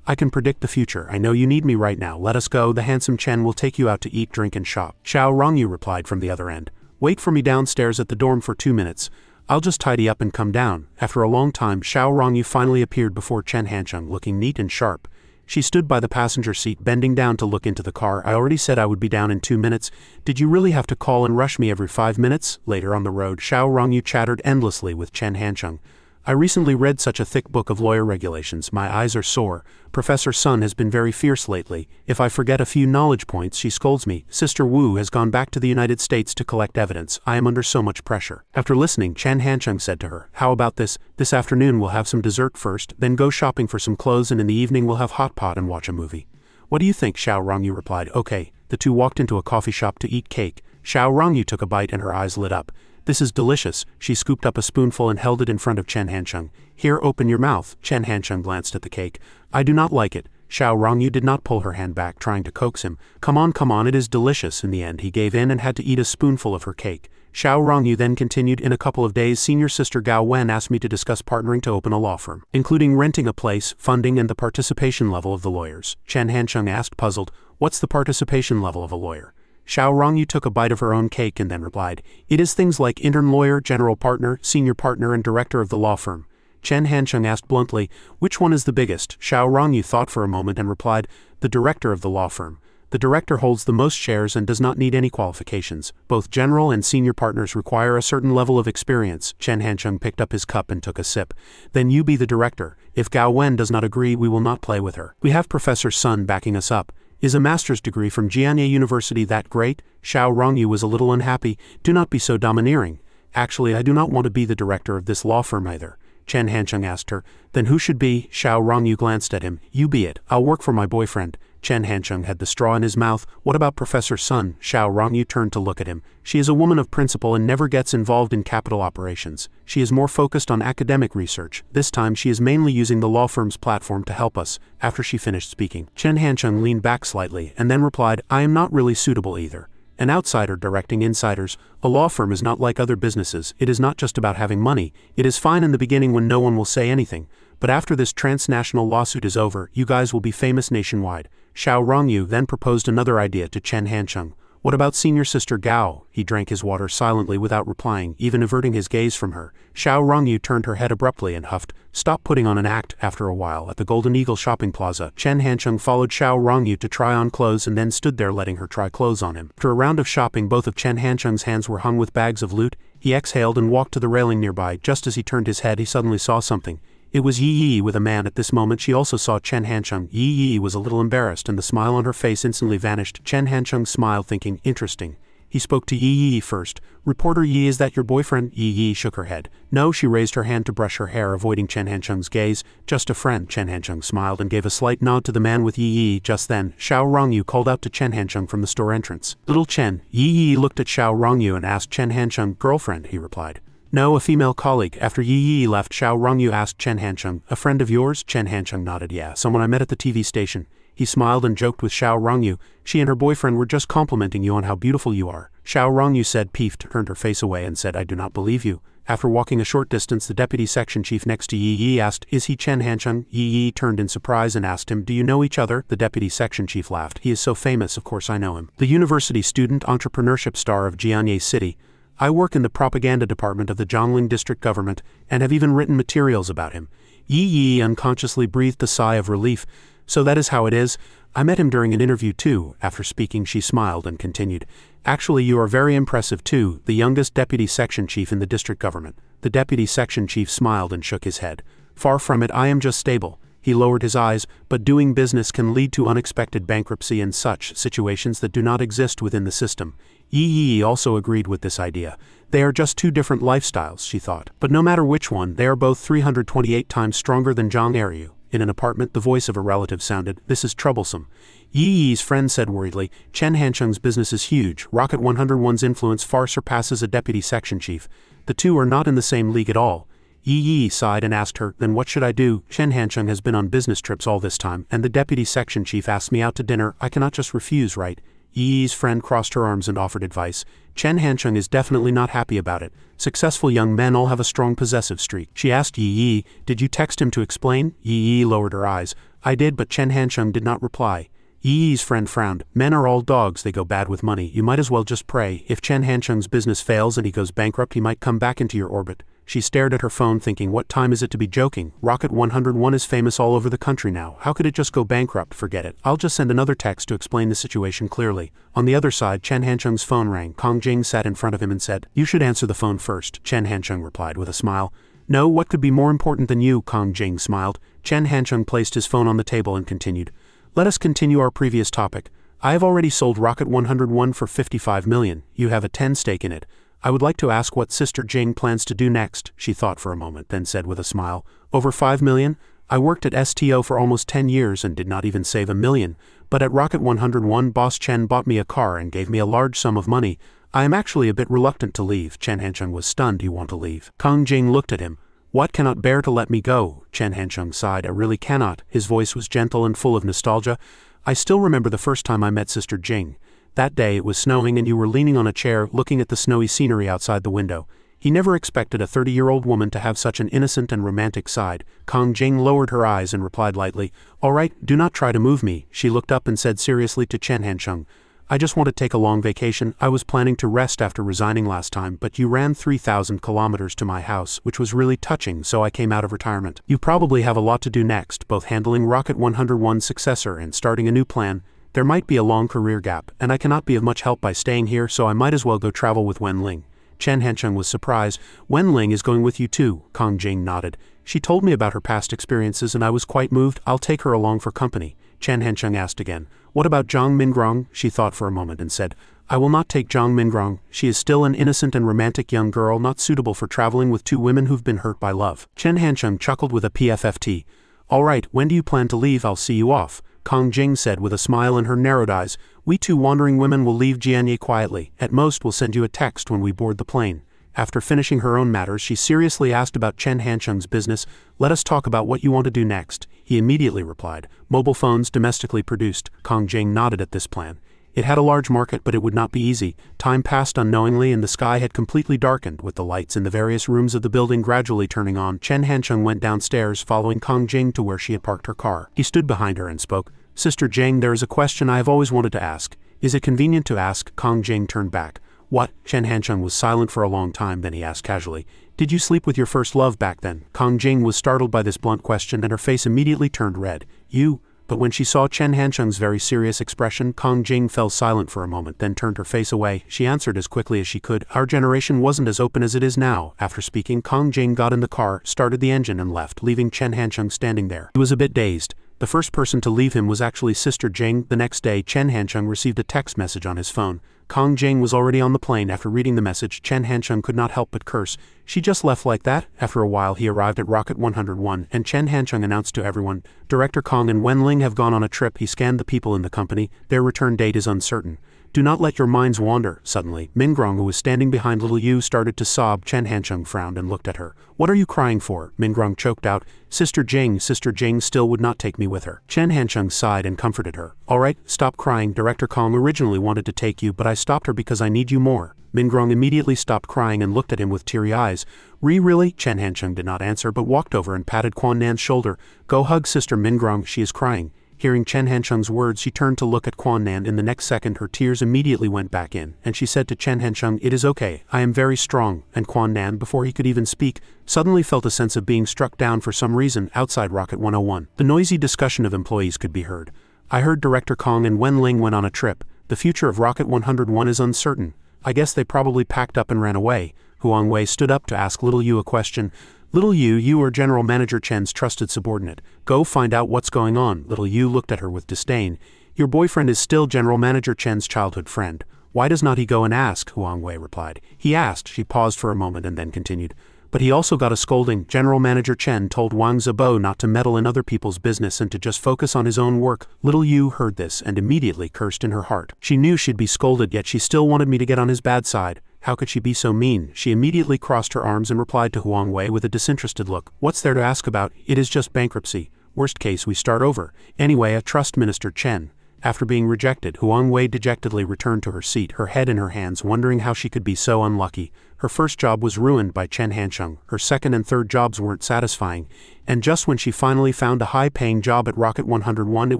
"I can predict the future. I know you need me right now. Let us go. The handsome Chen will take you out to eat, drink and shop." Xiao Rongyu replied from the other end. "Wait for me downstairs at the dorm for 2 minutes. I'll just tidy up and come down." After a long time, Xiao Rongyu finally appeared before Chen Hancheng, looking neat and sharp. She stood by the passenger seat, bending down to look into the car. "I already said I would be down in 2 minutes. Did you really have to call and rush me every 5 minutes?" Later on the road, Xiao Rongyu chattered endlessly with Chen Hancheng. "I recently read such a thick book of lawyer regulations. My eyes are sore. Professor Sun has been very fierce lately. If I forget a few knowledge points, she scolds me. Sister Wu has gone back to the United States to collect evidence. I am under so much pressure." After listening, Chen Hancheng said to her, "How about this? This afternoon we'll have some dessert first, then go shopping for some clothes, and in the evening we'll have hot pot and watch a movie." "What do you think?" Xiao Rongyu replied. "Okay." The two walked into a coffee shop to eat cake. Xiao Rongyu took a bite and her eyes lit up. This is delicious. She scooped up a spoonful and held it in front of Chen Hancheng. Here, open your mouth. Chen Hancheng glanced at the cake. I do not like it. Xiao Rongyu did not pull her hand back, trying to coax him. Come on, it is delicious. In the end, he gave in and had to eat a spoonful of her cake. Xiao Rongyu then continued, in a couple of days, senior sister Gao Wen asked me to discuss partnering to open a law firm, including renting a place, funding, and the participation level of the lawyers. Chen Hancheng asked, puzzled, what's the participation level of a lawyer? Xiao Rongyu took a bite of her own cake and then replied, it is things like intern lawyer, general partner, senior partner, and director of the law firm. Chen Hancheng asked bluntly, which one is the biggest? Xiao Rongyu thought for a moment and replied, the director of the law firm. The director holds the most shares and does not need any qualifications. Both general and senior partners require a certain level of experience. Chen Hancheng picked up his cup and took a sip. Then you be the director. If Gao Wen does not agree, we will not play with her. We have Professor Sun backing us up. Is a master's degree from Jianye University that great? Xiao Rongyu was a little unhappy. Do not be so domineering. Actually, I do not want to be the director of this law firm either. Chen Hancheng asked her. Then who should be? Xiao Rongyu glanced at him. You be it. I'll work for my boyfriend. Chen Hancheng had the straw in his mouth. What about Professor Sun? Xiao Rongyu turned to look at him. She is a woman of principle and never gets involved in capital operations. She is more focused on academic research. This time she is mainly using the law firm's platform to help us. After she finished speaking, Chen Hancheng leaned back slightly and then replied, I am not really suitable either. An outsider directing insiders. A law firm is not like other businesses. It is not just about having money. It is fine in the beginning when no one will say anything. But after this transnational lawsuit is over, you guys will be famous nationwide. Xiao Rongyu then proposed another idea to Chen Hancheng. What about senior sister Gao? He drank his water silently without replying, even averting his gaze from her. Xiao Rongyu turned her head abruptly and huffed, stop putting on an act. After a while, at the Golden Eagle shopping plaza, Chen Hancheng followed Xiao Rongyu to try on clothes and then stood there letting her try clothes on him. After a round of shopping, both of Chen Hancheng's hands were hung with bags of loot. He exhaled and walked to the railing nearby. Just as he turned his head, he suddenly saw something. It was Yi Yi with a man. At this moment she also saw Chen Hancheng. Yi Yi was a little embarrassed and the smile on her face instantly vanished. Chen Hancheng smiled, thinking, interesting. He spoke to Yi Yi first. Reporter Yi, is that your boyfriend? Yi Yi shook her head. No. She raised her hand to brush her hair, avoiding Chen Hancheng's gaze. Just a friend. Chen Hancheng smiled and gave a slight nod to the man with Yi Yi. Just then, Xiao Rongyu called out to Chen Hancheng from the store entrance. Little Chen. Yi Yi looked at Xiao Rongyu and asked Chen Hancheng, girlfriend, he replied. No, a female colleague. After Yi Yi left, Xiao Rongyu asked Chen Hancheng, a friend of yours? Chen Hancheng nodded. Yeah, someone I met at the TV station. He smiled and joked with Xiao Rongyu. She and her boyfriend were just complimenting you on how beautiful you are. Xiao Rongyu said, peeved, turned her face away and said, I do not believe you. After walking a short distance, the deputy section chief next to Yi Yi asked, is he Chen Hancheng? Yi Yi turned in surprise and asked him, do you know each other? The deputy section chief laughed. He is so famous, of course I know him. The university student entrepreneurship star of Jianye City. I work in the propaganda department of the Zhongling district government and have even written materials about him. Yi Yi unconsciously breathed a sigh of relief. So that is how it is. I met him during an interview too. After speaking, she smiled and continued. Actually, you are very impressive too, the youngest deputy section chief in the district government. The deputy section chief smiled and shook his head. Far from it, I am just stable. He lowered his eyes, but doing business can lead to unexpected bankruptcy and such situations that do not exist within the system. Yi Yi also agreed with this idea. They are just two different lifestyles, she thought. But no matter which one, they are both 328 times stronger than Zhang Eryu. In an apartment, the voice of a relative sounded, this is troublesome. Yi Yi's friend said worriedly, Chen Hancheng's business is huge. Rocket 101's influence far surpasses a deputy section chief. The two are not in the same league at all. Yi Yi sighed and asked her, then what should I do? Chen Hancheng has been on business trips all this time, and the deputy section chief asked me out to dinner. I cannot just refuse, right? Yi Yi's friend crossed her arms and offered advice. Chen Hancheng is definitely not happy about it. Successful young men all have a strong possessive streak. She asked Yi Yi, did you text him to explain? Yi Yi lowered her eyes. I did, but Chen Hancheng did not reply. Yi Yi's friend frowned. Men are all dogs, they go bad with money. You might as well just pray. If Chen Hancheng's business fails and he goes bankrupt, he might come back into your orbit. She stared at her phone thinking, what time is it to be joking? Rocket 101 is famous all over the country now. How could it just go bankrupt? Forget it. I'll just send another text to explain the situation clearly. On the other side, Chen Hancheng's phone rang. Kong Jing sat in front of him and said, you should answer the phone first. Chen Hancheng replied with a smile. No, what could be more important than you? Kong Jing smiled. Chen Hancheng placed his phone on the table and continued. Let us continue our previous topic. I have already sold Rocket 101 for 55 million. You have a 10 stake in it. I would like to ask what Sister Jing plans to do next. She thought for a moment, then said with a smile, over 5 million? I worked at STO for almost 10 years and did not even save $1 million, but at Rocket 101 Boss Chen bought me a car and gave me a large sum of money. I am actually a bit reluctant to leave. Chen Hancheng was stunned. You want to leave? Kang Jing looked at him. What, cannot bear to let me go? Chen Hancheng sighed. I really cannot. His voice was gentle and full of nostalgia. I still remember the first time I met Sister Jing. That day it was snowing and you were leaning on a chair looking at the snowy scenery outside the window. He never expected a 30-year-old woman to have such an innocent and romantic side. Kang Jing lowered her eyes and replied lightly, "All right, do not try to move me." She looked up and said seriously to Chen Hancheng, "I just want to take a long vacation. I was planning to rest after resigning last time, but you ran 3,000 kilometers to my house, which was really touching, so I came out of retirement. You probably have a lot to do next, both handling Rocket 101's successor and starting a new plan. There might be a long career gap, and I cannot be of much help by staying here, so I might as well go travel with Wen Ling." Chen Hancheng was surprised. "Wen Ling is going with you too?" Kang Jing nodded. "She told me about her past experiences and I was quite moved. I'll take her along for company." Chen Hancheng asked again, "What about Zhang Mingrong?" She thought for a moment and said, "I will not take Zhang Mingrong. She is still an innocent and romantic young girl, not suitable for traveling with two women who've been hurt by love." Chen Hancheng chuckled with a PFFT. "All right, when do you plan to leave? I'll see you off." Kang Jing said with a smile in her narrowed eyes. "We two wandering women will leave Jianye quietly. At most we'll send you a text when we board the plane." After finishing her own matters, she seriously asked about Chen Hancheng's business. "Let us talk about what you want to do next." He immediately replied, "Mobile phones domestically produced." Kang Jing nodded at this plan. It had a large market, but it would not be easy. Time passed unknowingly and the sky had completely darkened, with the lights in the various rooms of the building gradually turning on. Chen Hancheng went downstairs, following Kang Jing to where she had parked her car. He stood behind her and spoke. "Sister Jing, there is a question I have always wanted to ask. Is it convenient to ask?" Kang Jing turned back. "What?" Chen Hancheng was silent for a long time, then he asked casually, "Did you sleep with your first love back then?" Kang Jing was startled by this blunt question and her face immediately turned red. "You?" But when she saw Chen Hancheng's very serious expression, Kang Jing fell silent for a moment, then turned her face away. She answered as quickly as she could, "Our generation wasn't as open as it is now." After speaking, Kang Jing got in the car, started the engine and left, leaving Chen Hancheng standing there. He was a bit dazed. The first person to leave him was actually Sister Jing. The next day, Chen Hancheng received a text message on his phone. Kang Jing was already on the plane. After reading the message, Chen Hancheng could not help but curse. "She just left like that?" After a while, he arrived at Rocket 101, and Chen Hancheng announced to everyone, "Director Kong and Wen Ling have gone on a trip." He scanned the people in the company. "Their return date is uncertain. Do not let your minds wander." Suddenly, Mingrong, who was standing behind little Yu, started to sob. Chen Hancheng frowned and looked at her. "What are you crying for?" Mingrong choked out. Sister Jing still would not take me with her." Chen Hancheng sighed and comforted her. "All right, stop crying. Director Kong originally wanted to take you, but I stopped her because I need you more." Mingrong immediately stopped crying and looked at him with teary eyes. Really?" Chen Hancheng did not answer but walked over and patted Quan Nan's shoulder. "Go hug Sister Mingrong, she is crying." Hearing Chen Hancheng's words, she turned to look at Quan Nan. In the next second, her tears immediately went back in, and she said to Chen Hancheng, "It is okay, I am very strong." And Quan Nan, before he could even speak, suddenly felt a sense of being struck down for some reason outside Rocket 101. The noisy discussion of employees could be heard. "I heard Director Kong and Wen Ling went on a trip. The future of Rocket 101 is uncertain. I guess they probably packed up and ran away." Huang Wei stood up to ask little Yu a question. "Little Yu, you are General Manager Chen's trusted subordinate. Go find out what's going on." Little Yu looked at her with disdain. "Your boyfriend is still General Manager Chen's childhood friend. Why does not he go and ask?" Huang Wei replied. "He asked." She paused for a moment and then continued. "But he also got a scolding. General Manager Chen told Wang Zibo not to meddle in other people's business and to just focus on his own work." Little Yu heard this and immediately cursed in her heart. She knew she'd be scolded, yet she still wanted me to get on his bad side. How could she be so mean? She immediately crossed her arms and replied to Huang Wei with a disinterested look. "What's there to ask about? It is just bankruptcy. Worst case, we start over. Anyway, I trust Minister Chen." After being rejected, Huang Wei dejectedly returned to her seat, her head in her hands, wondering how she could be so unlucky. Her first job was ruined by Chen Hancheng. Her second and third jobs weren't satisfying. And just when she finally found a high-paying job at Rocket 101, it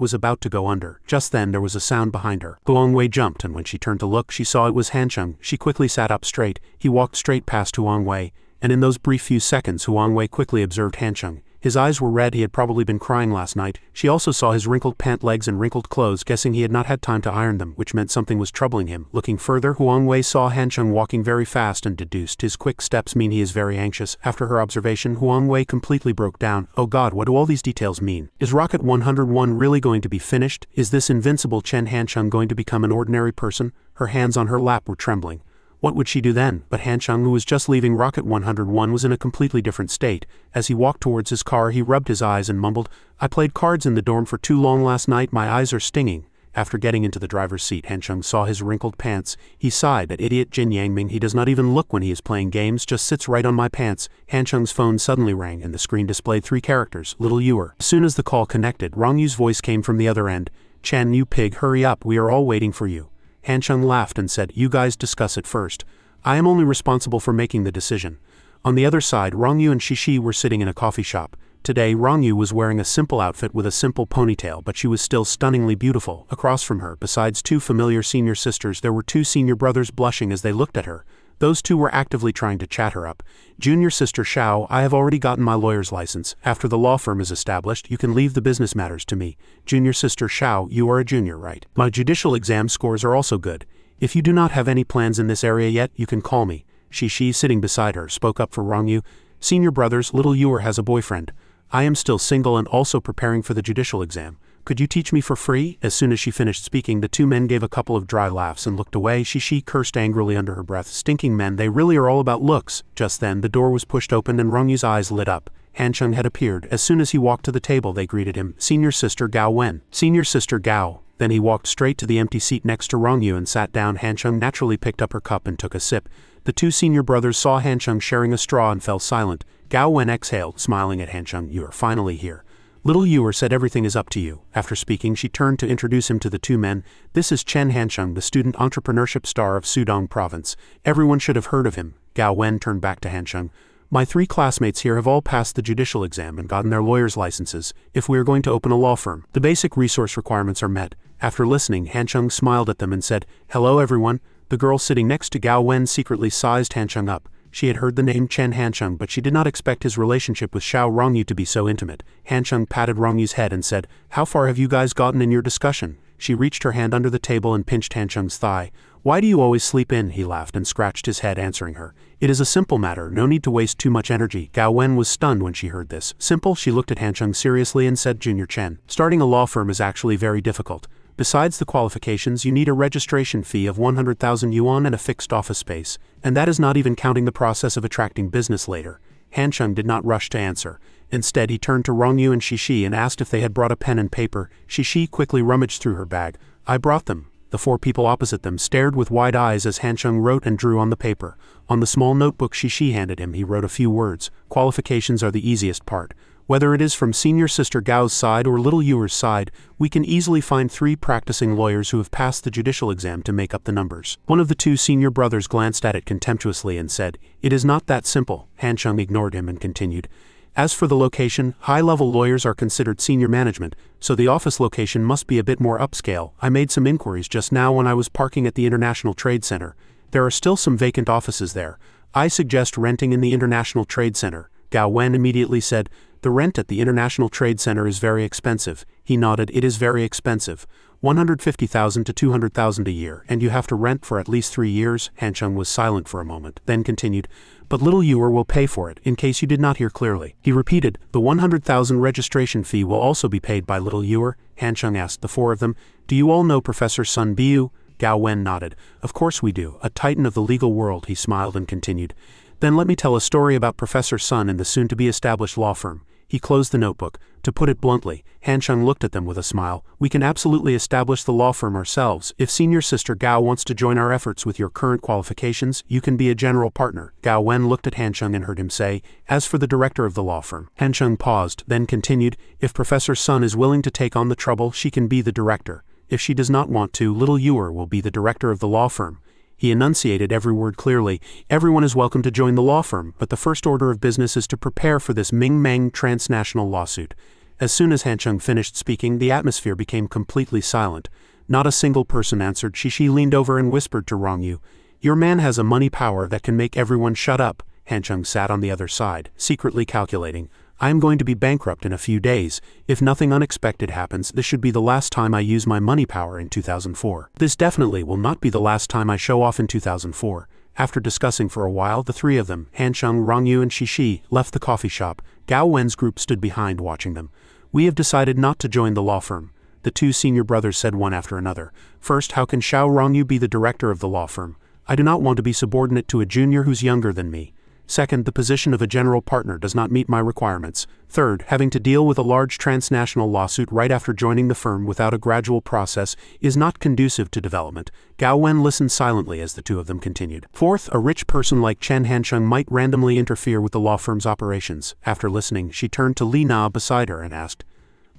was about to go under. Just then, there was a sound behind her. Huang Wei jumped, and when she turned to look, she saw it was Hancheng. She quickly sat up straight. He walked straight past Huang Wei, and in those brief few seconds, Huang Wei quickly observed Hancheng. His eyes were red. He had probably been crying last night. She also saw his wrinkled pant legs and wrinkled clothes, guessing he had not had time to iron them, which meant something was troubling him. Looking further, Huang Wei saw Hancheng walking very fast and deduced his quick steps mean he is very anxious. After her observation, Huang Wei completely broke down. "Oh God, what do all these details mean? Is Rocket 101 really going to be finished? Is this invincible Chen Hancheng going to become an ordinary person?" Her hands on her lap were trembling. What would she do then? But Hancheng, who was just leaving Rocket 101, was in a completely different state. As he walked towards his car, he rubbed his eyes and mumbled, "I played cards in the dorm for too long last night. My eyes are stinging." After getting into the driver's seat, Han Chung saw his wrinkled pants. He sighed, that idiot Jin Yangming, he does not even look when he is playing games, just sits right on my pants. Han Chung's phone suddenly rang and the screen displayed 3 characters, Little Ewer. As soon as the call connected, Rong Yu's voice came from the other end. Chen, you pig, hurry up, we are all waiting for you. Han Chung laughed and said, you guys discuss it first. I am only responsible for making the decision. On the other side, Rong Yu and Shishi were sitting in a coffee shop. Today, Rong Yu was wearing a simple outfit with a simple ponytail, but she was still stunningly beautiful. Across from her, besides 2 familiar senior sisters, there were 2 senior brothers blushing as they looked at her. Those 2 were actively trying to chat her up. Junior sister Xiao, I have already gotten my lawyer's license. After the law firm is established, you can leave the business matters to me. Junior sister Xiao, you are a junior, right? My judicial exam scores are also good. If you do not have any plans in this area yet, you can call me. Shishi, sitting beside her, spoke up for Rong Yu. Senior brothers, Little Ewer has a boyfriend. I am still single and also preparing for the judicial exam. Could you teach me for free? As soon as she finished speaking, the 2 men gave a couple of dry laughs and looked away. Shishi cursed angrily under her breath. Stinking men, they really are all about looks. Just then, the door was pushed open and Rong Yu's eyes lit up. Han Chung had appeared. As soon as he walked to the table, they greeted him. Senior sister Gao Wen. Senior sister Gao. Then he walked straight to the empty seat next to Rong Yu and sat down. Han Chung naturally picked up her cup and took a sip. The 2 senior brothers saw Han Chung sharing a straw and fell silent. Gao Wen exhaled, smiling at Han Chung. You are finally here. Little Ewer said everything is up to you. After speaking, she turned to introduce him to the 2 men. This is Chen Han Chung, the student entrepreneurship star of Sudong province. Everyone should have heard of him. Gao Wen turned back to Han Chung. My 3 classmates here have all passed the judicial exam and gotten their lawyer's licenses. If we are going to open a law firm, the basic resource requirements are met. After listening, Han Chung smiled at them and said, hello everyone. The girl sitting next to Gao Wen secretly sized Han Chung up. She had heard the name Chen Han Chung, but she did not expect his relationship with Xiao Rongyu to be so intimate. Han Chung patted Rongyu's head and said, how far have you guys gotten in your discussion? She reached her hand under the table and pinched Han Chung's thigh. Why do you always sleep in? He laughed and scratched his head, answering her. It is a simple matter, no need to waste too much energy. Gao Wen was stunned when she heard this. Simple? She looked at Han Chung seriously and said, Junior Chen, starting a law firm is actually very difficult. Besides the qualifications, you need a registration fee of 100,000 yuan and a fixed office space, and that is not even counting the process of attracting business later. Han Chung did not rush to answer. Instead, he turned to Rong Yu and Shishi and asked if they had brought a pen and paper. Shishi quickly rummaged through her bag. I brought them. The 4 people opposite them stared with wide eyes as Han Chung wrote and drew on the paper. On the small notebook Shishi handed him, he wrote a few words. Qualifications are the easiest part. Whether it is from senior sister Gao's side or little Ewer's side, we can easily find 3 practicing lawyers who have passed the judicial exam to make up the numbers. One of the 2 senior brothers glanced at it contemptuously and said, it is not that simple. Han Chung ignored him and continued. As for the location, high-level lawyers are considered senior management, so the office location must be a bit more upscale. I made some inquiries just now when I was parking at the International Trade Center. There are still some vacant offices there. I suggest renting in the International Trade Center. Gao Wen immediately said, the rent at the International Trade Center is very expensive. He nodded, it is very expensive. 150,000 to 200,000 a year, and you have to rent for at least 3 years. Han Chung was silent for a moment, then continued, but little Ewer will pay for it, in case you did not hear clearly. He repeated, the 100,000 registration fee will also be paid by little Ewer. Han Chung asked the 4 of them, do you all know Professor Sun Biu? Gao Wen nodded. Of course we do, a titan of the legal world. He smiled and continued, then let me tell a story about Professor Sun and the soon-to-be-established law firm. He closed the notebook. To put it bluntly, Han Chung looked at them with a smile. We can absolutely establish the law firm ourselves. If senior sister Gao wants to join our efforts with your current qualifications, you can be a general partner. Gao Wen looked at Han Chung and heard him say, as for the director of the law firm. Han Chung paused, then continued, if Professor Sun is willing to take on the trouble, she can be the director. If she does not want to, little Ewer will be the director of the law firm. He enunciated every word clearly. Everyone is welcome to join the law firm, but the first order of business is to prepare for this Ming-Mang transnational lawsuit. As soon as Han Chung finished speaking, the atmosphere became completely silent. Not a single person answered. Shishi leaned over and whispered to Rong Yu, your man has a money power that can make everyone shut up. Han Chung sat on the other side, secretly calculating, I am going to be bankrupt in a few days. If nothing unexpected happens, this should be the last time I use my money power in 2004. This definitely will not be the last time I show off in 2004. After discussing for a while, the 3 of them, Han Chung, Rong Yu and Shishi, left the coffee shop. Gao Wen's group stood behind watching them. We have decided not to join the law firm. The 2 senior brothers said one after another. First, how can Xiao Rongyu be the director of the law firm? I do not want to be subordinate to a junior who's younger than me. Second, the position of a general partner does not meet my requirements. Third, having to deal with a large transnational lawsuit right after joining the firm without a gradual process is not conducive to development. Gao Wen listened silently as the two of them continued. Fourth, a rich person like Chen Hansheng might randomly interfere with the law firm's operations. After listening, she turned to Li Na beside her and asked,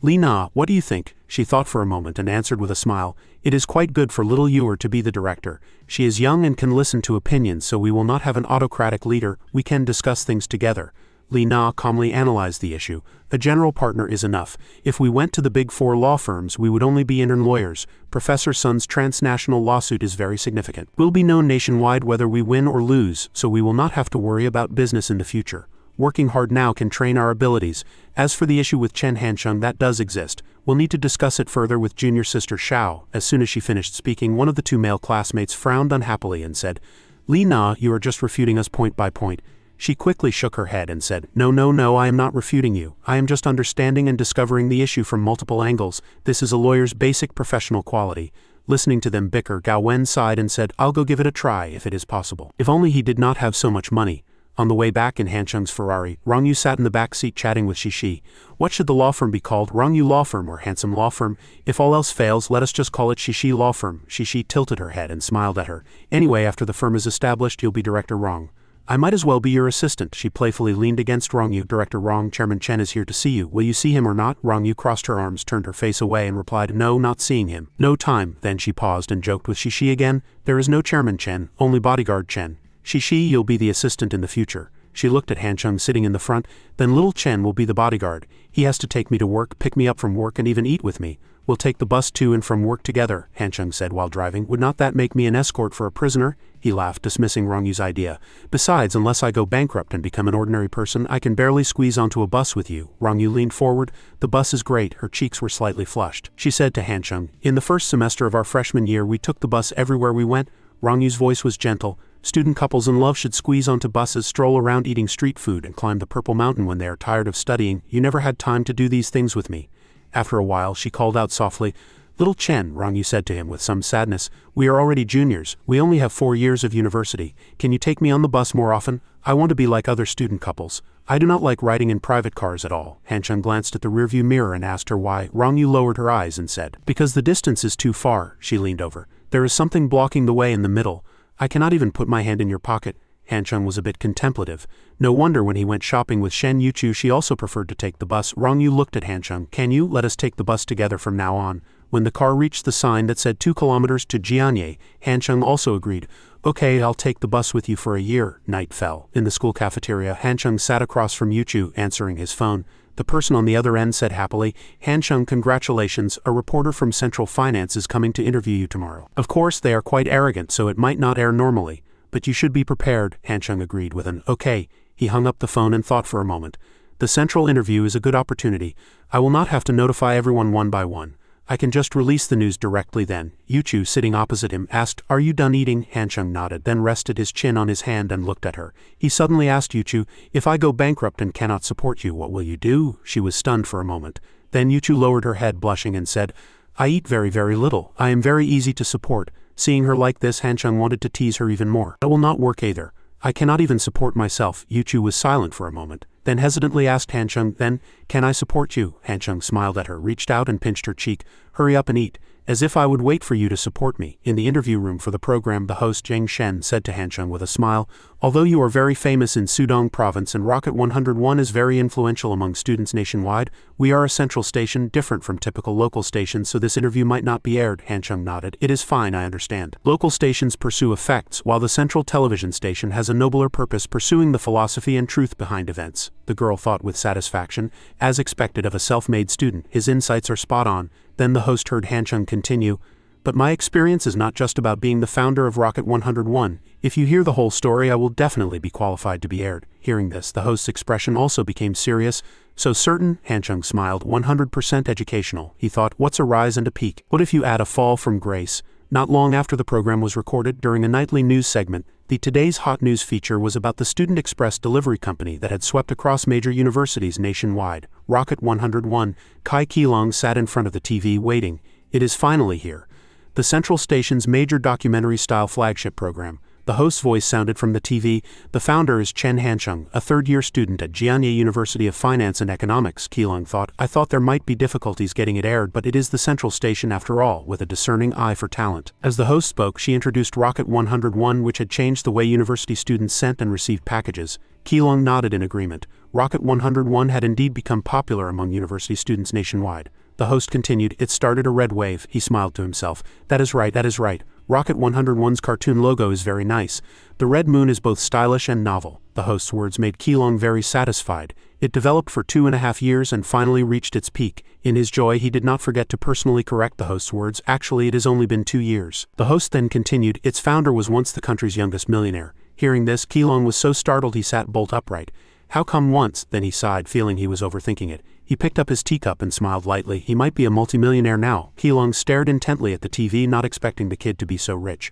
Li Na, what do you think? She thought for a moment and answered with a smile, It is quite good for little Yuer to be the director. She is young and can listen to opinions, so we will not have an autocratic leader. We can discuss things together. Li Na calmly analyzed the issue. A general partner is enough. If we went to the big four law firms, we would only be intern lawyers. Professor Sun's transnational lawsuit is very significant. We'll be known nationwide whether we win or lose, so we will not have to worry about business in the future. Working hard now can train our abilities. As for the issue with Chen Hansheng, that does exist. We'll need to discuss it further with junior sister Xiao. As soon as she finished speaking, one of the two male classmates frowned unhappily and said, Li Na, you are just refuting us point by point. She quickly shook her head and said, No, I am not refuting you. I am just understanding and discovering the issue from multiple angles. This is a lawyer's basic professional quality. Listening to them bicker, Gao Wen sighed and said, I'll go give it a try if it is possible. If only he did not have so much money. On the way back in Hansheng's Ferrari, Rong Yu sat in the back seat chatting with Shishi. What should the law firm be called? Rong Yu Law Firm or Handsome Law Firm? If all else fails, let us just call it Shishi Law Firm. Shishi tilted her head and smiled at her. Anyway, after the firm is established, you'll be Director Rong. I might as well be your assistant. She playfully leaned against Rong Yu. Director Rong, Chairman Chen is here to see you. Will you see him or not? Rong Yu crossed her arms, turned her face away and replied, No, not seeing him. No time. Then she paused and joked with Shishi again. There is no Chairman Chen, only Bodyguard Chen. Shishi, you'll be the assistant in the future. She looked at Hansheng sitting in the front. Then little Chen will be the bodyguard. He has to take me to work, pick me up from work, and even eat with me. We'll take the bus to and from work together, Hansheng said while driving. Would not that make me an escort for a prisoner? He laughed, dismissing Rong Yu's idea. Besides, unless I go bankrupt and become an ordinary person, I can barely squeeze onto a bus with you. Rong Yu leaned forward. The bus is great. Her cheeks were slightly flushed. She said to Hansheng, In the first semester of our freshman year, we took the bus everywhere we went. Rong Yu's voice was gentle. Student couples in love should squeeze onto buses, stroll around eating street food, and climb the Purple Mountain when they are tired of studying. You never had time to do these things with me. After a while, she called out softly, Little Chen, Rong Yu said to him with some sadness, we are already juniors. We only have 4 years of university. Can you take me on the bus more often? I want to be like other student couples. I do not like riding in private cars at all. Hansheng glanced at the rearview mirror and asked her why. Rong Yu lowered her eyes and said, Because the distance is too far. She leaned over. There is something blocking the way in the middle. I cannot even put my hand in your pocket. Hansheng was a bit contemplative. No wonder when he went shopping with Shen Yuchu she also preferred to take the bus. Rong Yu looked at Hansheng. Can you let us take the bus together from now on? When the car reached the sign that said 2 kilometers to Jianye, Hansheng also agreed. Okay, I'll take the bus with you for a year. Night fell. In the school cafeteria, Hansheng sat across from Yuchu, answering his phone. The person on the other end said happily, Hansheng, congratulations, a reporter from Central Finance is coming to interview you tomorrow. Of course, they are quite arrogant, so it might not air normally. But you should be prepared, Hansheng agreed with an okay. He hung up the phone and thought for a moment. The central interview is a good opportunity. I will not have to notify everyone one by one. I can just release the news directly then. Yuchu, sitting opposite him, asked, Are you done eating? Hansheng nodded, then rested his chin on his hand and looked at her. He suddenly asked Yuchu, If I go bankrupt and cannot support you, what will you do? She was stunned for a moment. Then Yuchu lowered her head, blushing, and said, I eat very, very little. I am very easy to support. Seeing her like this, Hansheng wanted to tease her even more. That will not work either. I cannot even support myself. Yuchu was silent for a moment, then hesitantly asked Hansheng, Then, can I support you? Hansheng smiled at her, reached out and pinched her cheek. Hurry up and eat. As if I would wait for you to support me. In the interview room for the program, the host Zheng Shen said to Hansheng with a smile, Although you are very famous in Sudong province and Rocket 101 is very influential among students nationwide, we are a central station different from typical local stations, so this interview might not be aired. Hansheng nodded. It is fine, I understand. Local stations pursue effects, while the central television station has a nobler purpose, pursuing the philosophy and truth behind events. The girl thought with satisfaction, as expected of a self-made student. His insights are spot on. Then the host heard Hansheng continue, But my experience is not just about being the founder of Rocket 101. If you hear the whole story, I will definitely be qualified to be aired. Hearing this, the host's expression also became serious. So certain, Hansheng smiled, 100% educational. He thought, what's a rise and a peak? What if you add a fall from grace? Not long after the program was recorded, during a nightly news segment, the Today's Hot News feature was about the Student Express delivery company that had swept across major universities nationwide. Rocket 101, Kai Keelong sat in front of the TV waiting. It is finally here. The Central Station's major documentary-style flagship program. The host's voice sounded from the TV. The founder is Chen Hancheng, a third-year student at Jianye University of Finance and Economics, Keelung thought. I thought there might be difficulties getting it aired, but it is the central station after all, with a discerning eye for talent. As the host spoke, she introduced Rocket 101, which had changed the way university students sent and received packages. Keelung nodded in agreement. Rocket 101 had indeed become popular among university students nationwide. The host continued, it started a red wave. He smiled to himself. That is right, that is right. Rocket 101's cartoon logo is very nice. The red moon is both stylish and novel. The host's words made Keelung very satisfied. It developed for 2.5 years and finally reached its peak. In his joy, he did not forget to personally correct the host's words. Actually, it has only been 2 years. The host then continued, its founder was once the country's youngest millionaire. Hearing this, Keelung was so startled he sat bolt upright. How come once? Then he sighed, feeling he was overthinking it. He picked up his teacup and smiled lightly. He might be a multimillionaire now. Keelung stared intently at the TV, not expecting the kid to be so rich.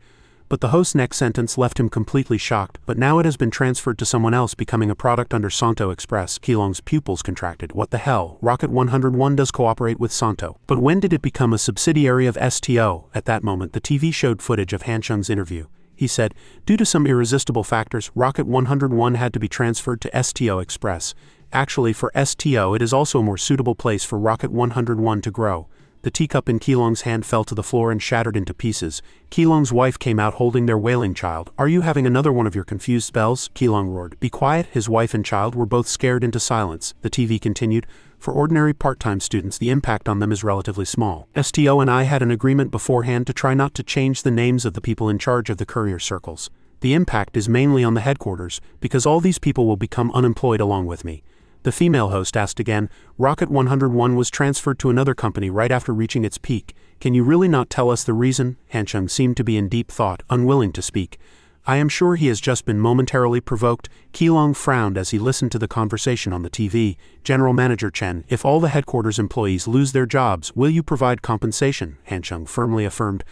But the host's next sentence left him completely shocked. But now it has been transferred to someone else, becoming a product under Santo Express. Keelung's pupils contracted. What the hell? Rocket 101 does cooperate with Santo. But when did it become a subsidiary of STO? At that moment, the TV showed footage of Hancheng's interview. He said, due to some irresistible factors, Rocket 101 had to be transferred to STO Express. Actually, for STO, it is also a more suitable place for Rocket 101 to grow. The teacup in Keelung's hand fell to the floor and shattered into pieces. Keelung's wife came out holding their wailing child. Are you having another one of your confused spells? Keelung roared. Be quiet. His wife and child were both scared into silence. The TV continued. For ordinary part-time students, the impact on them is relatively small. STO and I had an agreement beforehand to try not to change the names of the people in charge of the courier circles. The impact is mainly on the headquarters, because all these people will become unemployed along with me. The female host asked again. Rocket 101 was transferred to another company right after reaching its peak. Can you really not tell us the reason? Hancheng seemed to be in deep thought, unwilling to speak. I am sure he has just been momentarily provoked. Keelung frowned as he listened to the conversation on the TV. General Manager Chen, if all the headquarters employees lose their jobs, will you provide compensation? Hancheng firmly affirmed.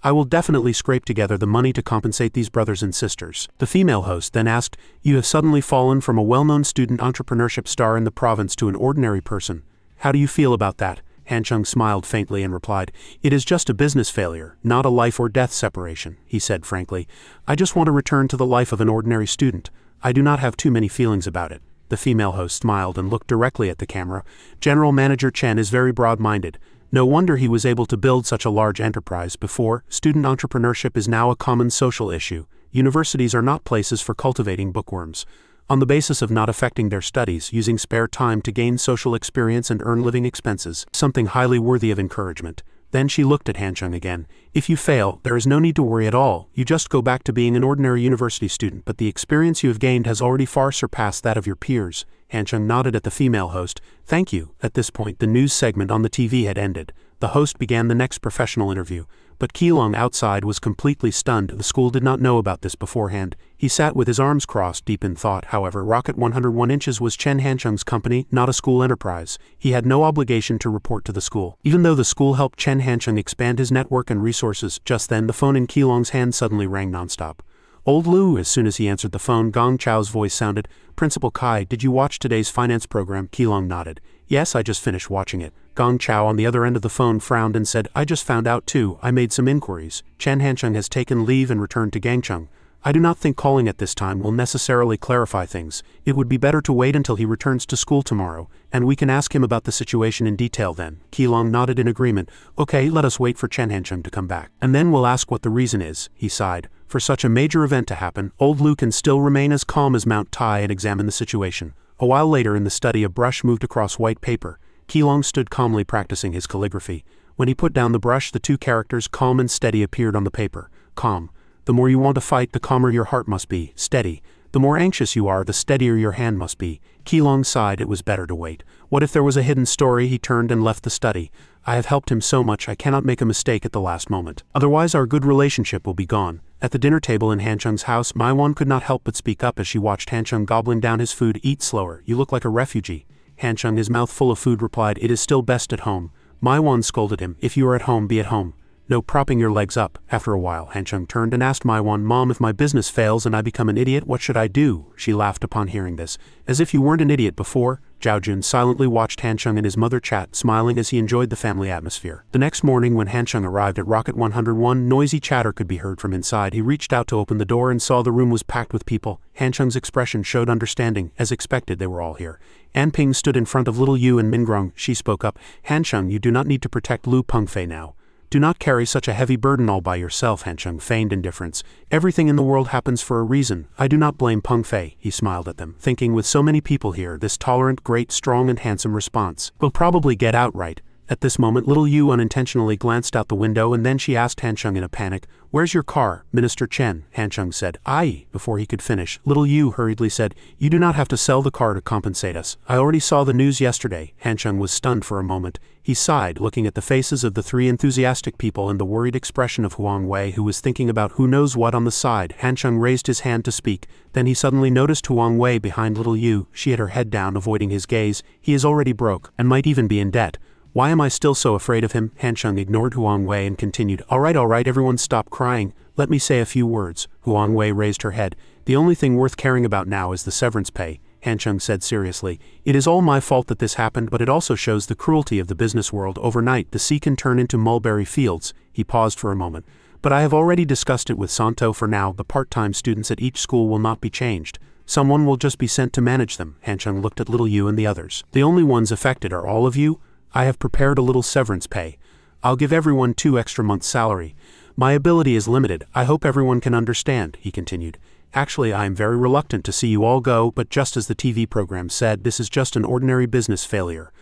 I will definitely scrape together the money to compensate these brothers and sisters. The female host then asked, you have suddenly fallen from a well-known student entrepreneurship star in the province to an ordinary person. How do you feel about that? Hancheng smiled faintly and replied, it is just a business failure, not a life or death separation, he said frankly. I just want to return to the life of an ordinary student. I do not have too many feelings about it. The female host smiled and looked directly at the camera. General Manager Chen is very broad-minded. No wonder he was able to build such a large enterprise before. Student entrepreneurship is now a common social issue. Universities are not places for cultivating bookworms. On the basis of not affecting their studies, using spare time to gain social experience and earn living expenses, something highly worthy of encouragement. Then she looked at Hancheng again. If you fail, there is no need to worry at all. You just go back to being an ordinary university student, but the experience you have gained has already far surpassed that of your peers. Hancheng nodded at the female host. Thank you. At this point, the news segment on the TV had ended. The host began the next professional interview. But Keelung outside was completely stunned. The school did not know about this beforehand. He sat with his arms crossed, deep in thought. However, Rocket 101 Inches was Chen Hancheng's company, not a school enterprise. He had no obligation to report to the school. Even though the school helped Chen Hancheng expand his network and resources, just then the phone in Keelung's hand suddenly rang nonstop. Old Lu. As soon as he answered the phone, Gong Chao's voice sounded. Principal Kai, did you watch today's finance program? Keelung nodded. Yes, I just finished watching it. Gong Chao on the other end of the phone frowned and said, I just found out too. I made some inquiries. Chen Hancheng has taken leave and returned to Gangcheng. I do not think calling at this time will necessarily clarify things. It would be better to wait until he returns to school tomorrow, and we can ask him about the situation in detail then. Keelung nodded in agreement. Okay, let us wait for Chen Hancheng to come back. And then we'll ask what the reason is, he sighed. For such a major event to happen, old Lu can still remain as calm as Mount Tai and examine the situation. A while later in the study, a brush moved across white paper. Keelung stood calmly practicing his calligraphy. When he put down the brush, the two characters calm and steady appeared on the paper. Calm. The more you want to fight, the calmer your heart must be. Steady. The more anxious you are, the steadier your hand must be. Keelung sighed. It was better to wait. What if there was a hidden story? He turned and left the study. I have helped him so much, I cannot make a mistake at the last moment. Otherwise our good relationship will be gone. At the dinner table in Hancheng's house, Maiwan could not help but speak up as she watched Hancheng gobbling down his food. Eat slower. You look like a refugee. Hancheng, his mouth full of food, replied, It is still best at home. Maiwan scolded him. If you are at home, be at home. No propping your legs up. After a while, Hanchung turned and asked Maiwan, Mom, if my business fails and I become an idiot, what should I do? She laughed upon hearing this. As if you weren't an idiot before. Zhao Jun silently watched Hanchung and his mother chat, smiling as he enjoyed the family atmosphere. The next morning when Hanchung arrived at Rocket 101, noisy chatter could be heard from inside. He reached out to open the door and saw the room was packed with people. Hanchung's expression showed understanding. As expected, they were all here. Anping stood in front of little Yu and Mingrong. She spoke up. Hanchung, you do not need to protect Lu Pengfei now. Do not carry such a heavy burden all by yourself. Hanchung feigned indifference. Everything in the world happens for a reason. I do not blame Pengfei. He smiled at them, thinking with so many people here, this tolerant, great, strong and handsome response will probably get out right. At this moment, little Yu unintentionally glanced out the window and then she asked Hanchung in a panic, Where's your car, Minister Chen? Hanchung said, Aye. Before he could finish, little Yu hurriedly said, You do not have to sell the car to compensate us. I already saw the news yesterday. Hanchung was stunned for a moment. He sighed, looking at the faces of the three enthusiastic people and the worried expression of Huang Wei, who was thinking about who knows what on the side. Hanchung raised his hand to speak. Then he suddenly noticed Huang Wei behind little Yu. She had her head down, avoiding his gaze. He is already broke, and might even be in debt. Why am I still so afraid of him? Hanchung ignored Huang Wei and continued, All right, everyone stop crying. Let me say a few words. Huang Wei raised her head. The only thing worth caring about now is the severance pay, Hanchung said seriously. It is all my fault that this happened, but it also shows the cruelty of the business world. Overnight, the sea can turn into mulberry fields. He paused for a moment. But I have already discussed it with Santo. For now, the part-time students at each school will not be changed. Someone will just be sent to manage them. Hanchung looked at little Yu and the others. The only ones affected are all of you. I have prepared a little severance pay. I'll give everyone 2 extra months' salary. My ability is limited. I hope everyone can understand, he continued. Actually, I am very reluctant to see you all go, but just as the TV program said, this is just an ordinary business failure.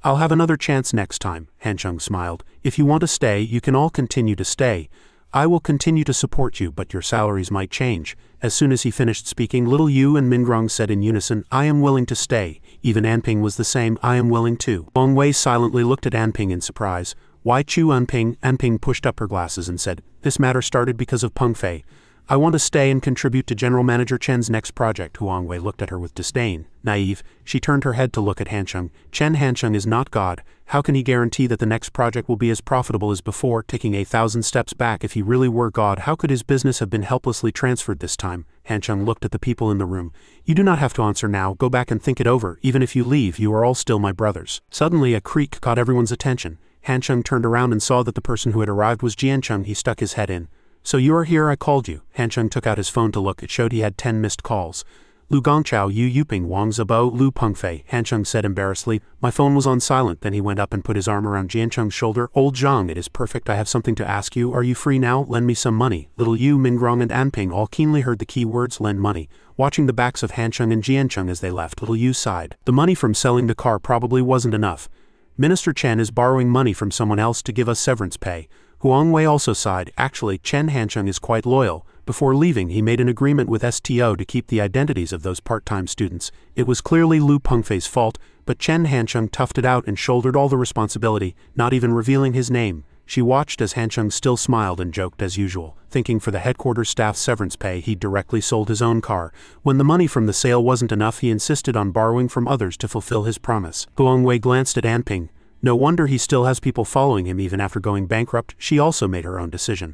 I'll have another chance next time, Hanchung smiled. If you want to stay, you can all continue to stay. I will continue to support you, but your salaries might change. As soon as he finished speaking, little Yu and Mingrong said in unison, I am willing to stay. Even Anping was the same, I am willing too. Huang Wei silently looked at Anping in surprise. Why Chu Anping? Anping pushed up her glasses and said, This matter started because of Pengfei. I want to stay and contribute to General Manager Chen's next project. Huang Wei looked at her with disdain. Naive, she turned her head to look at Hanchung. Hanchung is not God. How can he guarantee that the next project will be as profitable as before? Taking 1,000 steps back, if he really were God, how could his business have been helplessly transferred this time? Hanchung looked at the people in the room. You do not have to answer now. Go back and think it over. Even if you leave, you are all still my brothers. Suddenly, a creak caught everyone's attention. Hanchung turned around and saw that the person who had arrived was Jiancheng. He stuck his head in. So you are here, I called you. Hanchung took out his phone to look. It showed he had 10 missed calls. Lu Gongchao, Yu Yuping, Wang Zibo, Lu Pengfei, Hanchung said embarrassedly. My phone was on silent. Then he went up and put his arm around Jiancheng's shoulder. Old Zhang, it is perfect. I have something to ask you. Are you free now? Lend me some money. Little Yu, Mingrong and Anping all keenly heard the key words, lend money. Watching the backs of Hanchung and Jiancheng as they left, little Yu sighed. The money from selling the car probably wasn't enough. Minister Chen is borrowing money from someone else to give us severance pay. Huang Wei also sighed. Actually, Hanchung is quite loyal. Before leaving, he made an agreement with STO to keep the identities of those part-time students. It was clearly Lu Pengfei's fault, but Hanchung toughed it out and shouldered all the responsibility, not even revealing his name. She watched as Hanchung still smiled and joked as usual, thinking for the headquarters staff's severance pay he'd directly sold his own car. When the money from the sale wasn't enough, he insisted on borrowing from others to fulfill his promise. Huang Wei glanced at Anping. No wonder he still has people following him even after going bankrupt. She also made her own decision.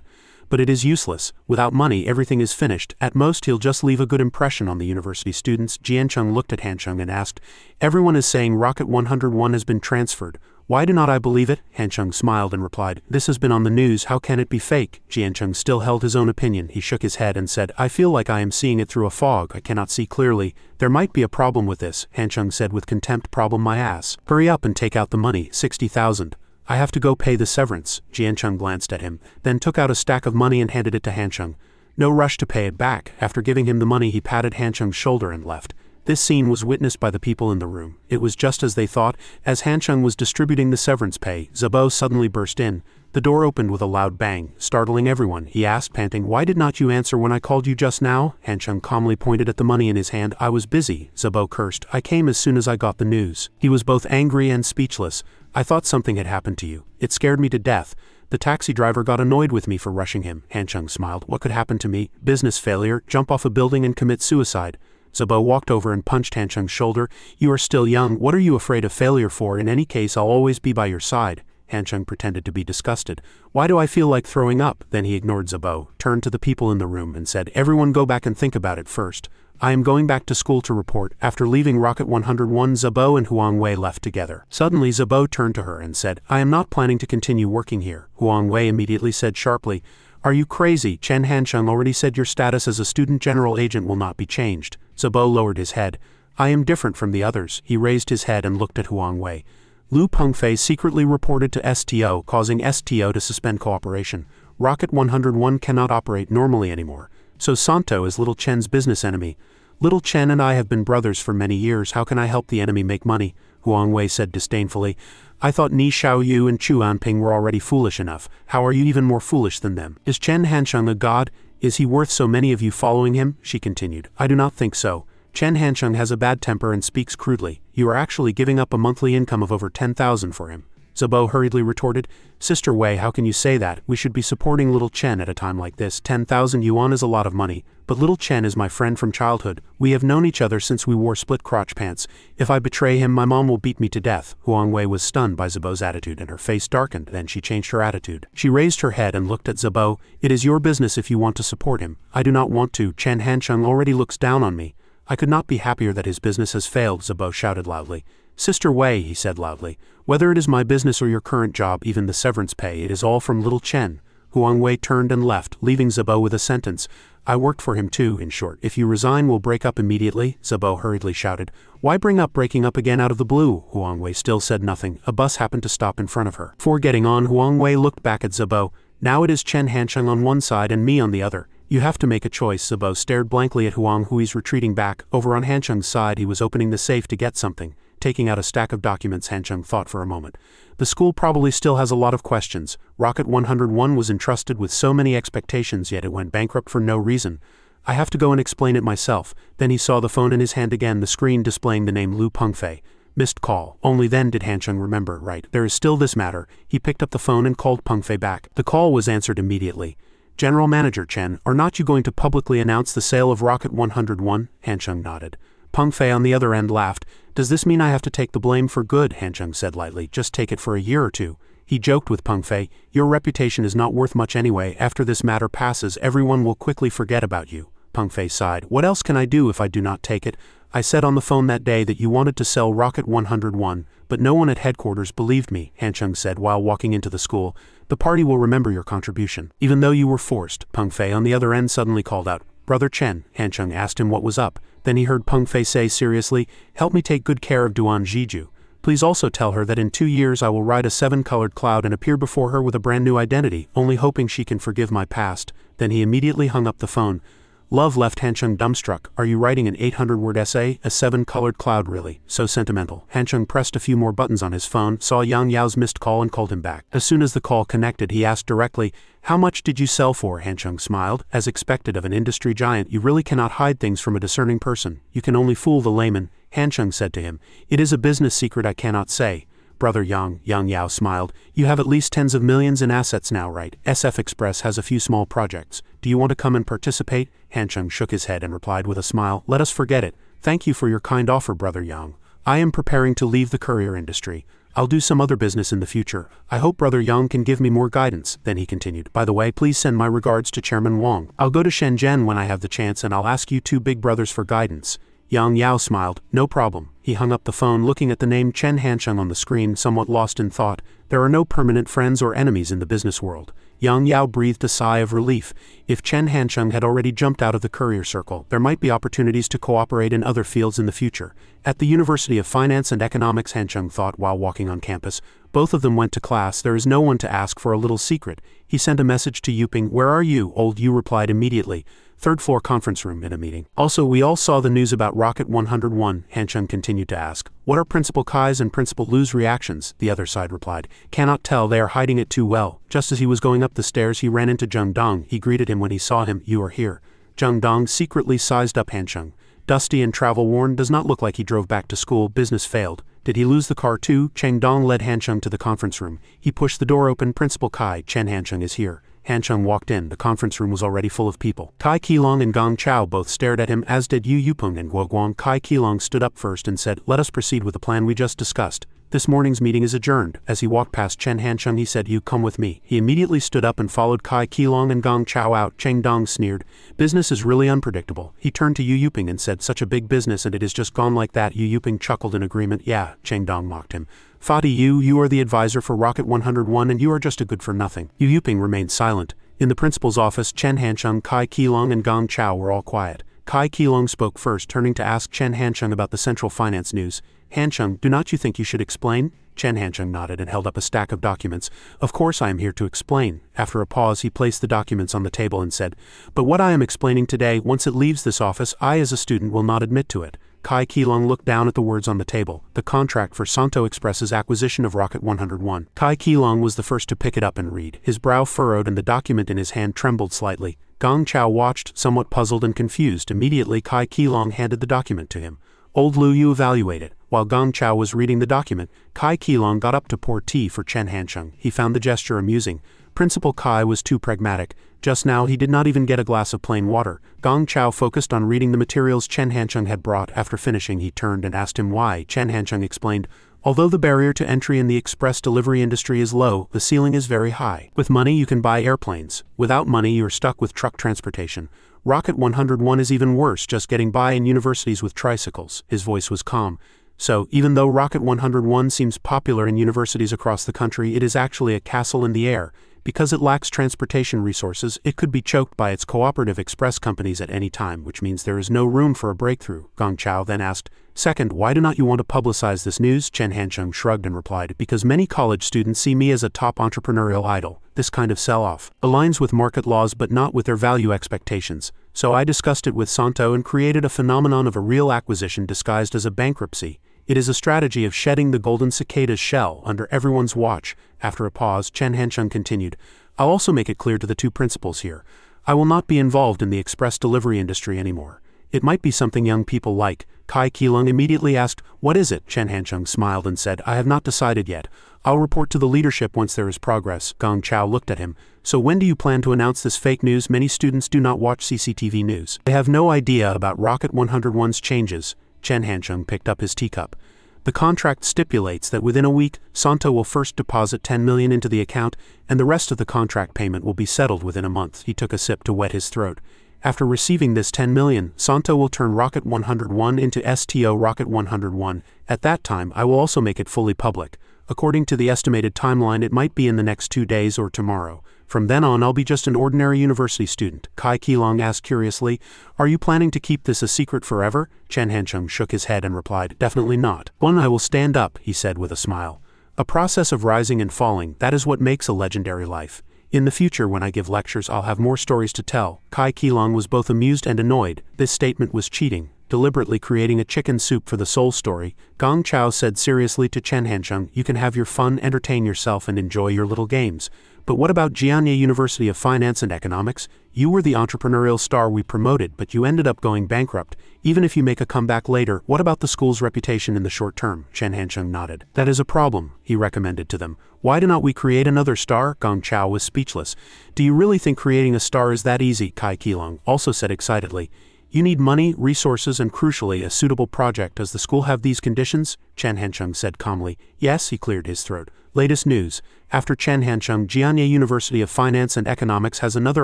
But it is useless. Without money, everything is finished. At most, he'll just leave a good impression on the university students. Jiancheng looked at Hanchung and asked, Everyone is saying Rocket 101 has been transferred. Why do not I believe it? Hanchung smiled and replied, This has been on the news. How can it be fake? Jiancheng still held his own opinion. He shook his head and said, I feel like I am seeing it through a fog. I cannot see clearly. There might be a problem with this. Hanchung said with contempt, Problem my ass. Hurry up and take out the money, 60,000. I have to go pay the severance. Jiancheng glanced at him, then took out a stack of money and handed it to Hanchung. No rush to pay it back. After giving him the money, he patted Hanchung's shoulder and left. This scene was witnessed by the people in the room. It was just as they thought. As Hanchung was distributing the severance pay, Zibo suddenly burst in. The door opened with a loud bang, startling everyone. He asked, panting, Why did not you answer when I called you just now? Hanchung calmly pointed at the money in his hand. I was busy, Zibo cursed. I came as soon as I got the news. He was both angry and speechless. I thought something had happened to you. It scared me to death. The taxi driver got annoyed with me for rushing him. Hanchung smiled. What could happen to me? Business failure, jump off a building and commit suicide. Zibo walked over and punched Hanchung's shoulder. You are still young. What are you afraid of failure for? In any case, I'll always be by your side. Han pretended to be disgusted. Why do I feel like throwing up? Then he ignored Zabo, turned to the people in the room and said, everyone go back and think about it first. I am going back to school to report. After leaving Rocket 101, Zabo and Huang Wei left together. Suddenly Zabo turned to her and said, I am not planning to continue working here. Huang Wei immediately said sharply, are you crazy? Chen Hansheng already said your status as a student general agent will not be changed. Zabo lowered his head. I am different from the others. He raised his head and looked at Huang Wei. Lu Pengfei secretly reported to STO, causing STO to suspend cooperation. Rocket 101 cannot operate normally anymore. So Santo is Little Chen's business enemy. Little Chen and I have been brothers for many years. How can I help the enemy make money? Huang Wei said disdainfully. I thought Ni Xiaoyu and Chu Anping were already foolish enough. How are you even more foolish than them? Is Chen Hansheng a god? Is he worth so many of you following him? She continued. I do not think so. Chen Hansheng has a bad temper and speaks crudely. You are actually giving up a monthly income of over 10,000 for him. Zabo hurriedly retorted, Sister Wei, how can you say that? We should be supporting Little Chen at a time like this. 10,000 yuan is a lot of money, but Little Chen is my friend from childhood. We have known each other since we wore split crotch pants. If I betray him, my mom will beat me to death. Huang Wei was stunned by Zabo's attitude and her face darkened. Then she changed her attitude. She raised her head and looked at Zabo. It is your business if you want to support him. I do not want to. Chen Hansheng already looks down on me. I could not be happier that his business has failed, Zabo shouted loudly. Sister Wei, he said loudly, whether it is my business or your current job, even the severance pay, it is all from Little Chen. Huang Wei turned and left, leaving Zabo with a sentence. I worked for him too, in short. If you resign, we'll break up immediately, Zabo hurriedly shouted. Why bring up breaking up again out of the blue? Huang Wei still said nothing. A bus happened to stop in front of her. Before getting on, Huang Wei looked back at Zabo. Now it is Chen Hansheng on one side and me on the other. You have to make a choice. Zabo stared blankly at Huang Hui's retreating back. Over on Hansheng's side, he was opening the safe to get something. Taking out a stack of documents, Hansheng thought for a moment. The school probably still has a lot of questions. Rocket 101 was entrusted with so many expectations, yet it went bankrupt for no reason. I have to go and explain it myself. Then he saw the phone in his hand again, the screen displaying the name Lu Pengfei. Missed call. Only then did Hansheng remember, right, there is still this matter. He picked up the phone and called Pengfei back. The call was answered immediately. General Manager Chen, are not you going to publicly announce the sale of Rocket 101? Hansheng nodded. Pengfei on the other end laughed. Does this mean I have to take the blame for good? Hansheng said lightly. Just take it for a year or two. He joked with Pengfei. Your reputation is not worth much anyway. After this matter passes, everyone will quickly forget about you. Pengfei sighed. What else can I do if I do not take it? I said on the phone that day that you wanted to sell Rocket 101, but no one at headquarters believed me, Hansheng said while walking into the school. The party will remember your contribution, even though you were forced. Pengfei on the other end suddenly called out. Brother Chen. Hansheng asked him what was up. Then he heard Pengfei say seriously, help me take good care of Duan Zhiju. Please also tell her that in 2 years I will ride a 7-colored cloud and appear before her with a brand new identity, only hoping she can forgive my past. Then he immediately hung up the phone. Love left Hansheng dumbstruck. Are you writing an 800-word essay? A 7-colored cloud, really? So sentimental. Hansheng pressed a few more buttons on his phone, saw Yang Yao's missed call and called him back. As soon as the call connected, he asked directly, how much did you sell for? Hansheng smiled. As expected of an industry giant, you really cannot hide things from a discerning person. You can only fool the layman. Hansheng said to him, it is a business secret I cannot say. Brother Yang Yao smiled. You have at least tens of millions in assets now, right? SF Express has a few small projects. Do you want to come and participate? Hansheng shook his head and replied with a smile, let us forget it. Thank you for your kind offer, Brother Yang. I am preparing to leave the courier industry. I'll do some other business in the future. I hope Brother Yang can give me more guidance. Then he continued, by the way, please send my regards to Chairman Wang. I'll go to Shenzhen when I have the chance and I'll ask you two big brothers for guidance. Yang Yao smiled. No problem. He hung up the phone looking at the name Chen Hansheng on the screen, somewhat lost in thought. There are no permanent friends or enemies in the business world. Yang Yao breathed a sigh of relief. If Chen Hansheng had already jumped out of the courier circle, there might be opportunities to cooperate in other fields in the future. At the University of Finance and Economics, Hansheng thought while walking on campus. Both of them went to class. There is no one to ask for a little secret. He sent a message to Yuping. Where are you? Old Yu replied immediately. Third floor conference room in a meeting. Also, we all saw the news about Rocket 101, Hansheng continued to ask. What are Principal Kai's and Principal Lu's reactions? The other side replied. Cannot tell, they are hiding it too well. Just as he was going up the stairs, he ran into Zheng Dong. He greeted him when he saw him. You are here. Zheng Dong secretly sized up Hansheng. Dusty and travel-worn, does not look like he drove back to school. Business failed. Did he lose the car too? Cheng Dong led Hansheng to the conference room. He pushed the door open. Principal Kai, Chen Hansheng is here. Hansheng walked in. The conference room was already full of people. Kai Qilong and Gong Chao both stared at him, as did Yu Yupeng and Guo Guang. Kai Qilong stood up first and said, let us proceed with the plan we just discussed. This morning's meeting is adjourned. As he walked past Chen Hansheng, he said, "You come with me." He immediately stood up and followed Kai Qilong and Gong Chao out. Cheng Dong sneered. "Business is really unpredictable." He turned to Yu Yuping and said, "Such a big business and it has just gone like that." Yu Yuping chuckled in agreement. "Yeah," Cheng Dong mocked him. "Fadi, you are the advisor for Rocket 101 and you are just a good for nothing." Yu Yuping remained silent. In the principal's office, Chen Hansheng, Kai Qilong and Gong Chao were all quiet. Kai Qilong spoke first, turning to ask Chen Hansheng about the central finance news. "Hansheng, do not you think you should explain?" Chen Hansheng nodded and held up a stack of documents. "Of course I am here to explain." After a pause, he placed the documents on the table and said, "But what I am explaining today, once it leaves this office, I as a student will not admit to it." Kai Qilong looked down at the words on the table, the contract for Santo Express's acquisition of Rocket 101. Kai Qilong was the first to pick it up and read. His brow furrowed and the document in his hand trembled slightly. Gong Chao watched, somewhat puzzled and confused. Immediately, Kai Qilong handed the document to him. "Old Lu, you evaluate it." While Gong Chao was reading the document, Kai Qilong got up to pour tea for Chen Hansheng. He found the gesture amusing. Principal Kai was too pragmatic. Just now he did not even get a glass of plain water. Gong Chao focused on reading the materials Chen Hansheng had brought. After finishing, he turned and asked him why. Chen Hansheng explained, "Although the barrier to entry in the express delivery industry is low, the ceiling is very high. With money you can buy airplanes. Without money you're stuck with truck transportation. Rocket 101 is even worse, just getting by in universities with tricycles." His voice was calm. "So, even though Rocket 101 seems popular in universities across the country, it is actually a castle in the air. Because it lacks transportation resources, it could be choked by its cooperative express companies at any time, which means there is no room for a breakthrough." Gong Chao then asked, "Second, why do not you want to publicize this news?" Chen Hansheng shrugged and replied, "Because many college students see me as a top entrepreneurial idol. This kind of sell-off aligns with market laws but not with their value expectations. So I discussed it with Santo and created a phenomenon of a real acquisition disguised as a bankruptcy. It is a strategy of shedding the golden cicada's shell under everyone's watch." After a pause, Chen Hansheng continued, "I'll also make it clear to the two principals here. I will not be involved in the express delivery industry anymore. It might be something young people like." Kai Qilong immediately asked, "What is it?" Chen Hansheng smiled and said, "I have not decided yet. I'll report to the leadership once there is progress." Gong Chao looked at him. "So when do you plan to announce this fake news? Many students do not watch CCTV news. They have no idea about Rocket 101's changes." Chen Hansheng picked up his teacup. "The contract stipulates that within a week, Santo will first deposit 10 million into the account, and the rest of the contract payment will be settled within a month." He took a sip to wet his throat. "After receiving this 10 million, Santo will turn Rocket 101 into STO Rocket 101. At that time, I will also make it fully public. According to the estimated timeline, it might be in the next 2 days or tomorrow. From then on, I'll be just an ordinary university student." Kai Qilong asked curiously, "Are you planning to keep this a secret forever?" Chen Hansheng shook his head and replied, "Definitely not. One, I will stand up," he said with a smile. "A process of rising and falling, that is what makes a legendary life. In the future, when I give lectures, I'll have more stories to tell." Kai Qilong was both amused and annoyed. This statement was cheating, deliberately creating a chicken soup for the soul story. Gong Chao said seriously to Chen Hansheng, "You can have your fun, entertain yourself, and enjoy your little games. But what about Jianye University of Finance and Economics? You were the entrepreneurial star we promoted, but you ended up going bankrupt. Even if you make a comeback later, what about the school's reputation in the short term?" Chen Hansheng nodded. "That is a problem," he recommended to them. "Why do not we create another star?" Gong Chao was speechless. "Do you really think creating a star is that easy?" Kai Qilong also said excitedly. "You need money, resources, and crucially, a suitable project. Does the school have these conditions?" Chen Hansheng said calmly. "Yes," he cleared his throat. Latest news. After Chen Hansheng, Jianye University of Finance and Economics has another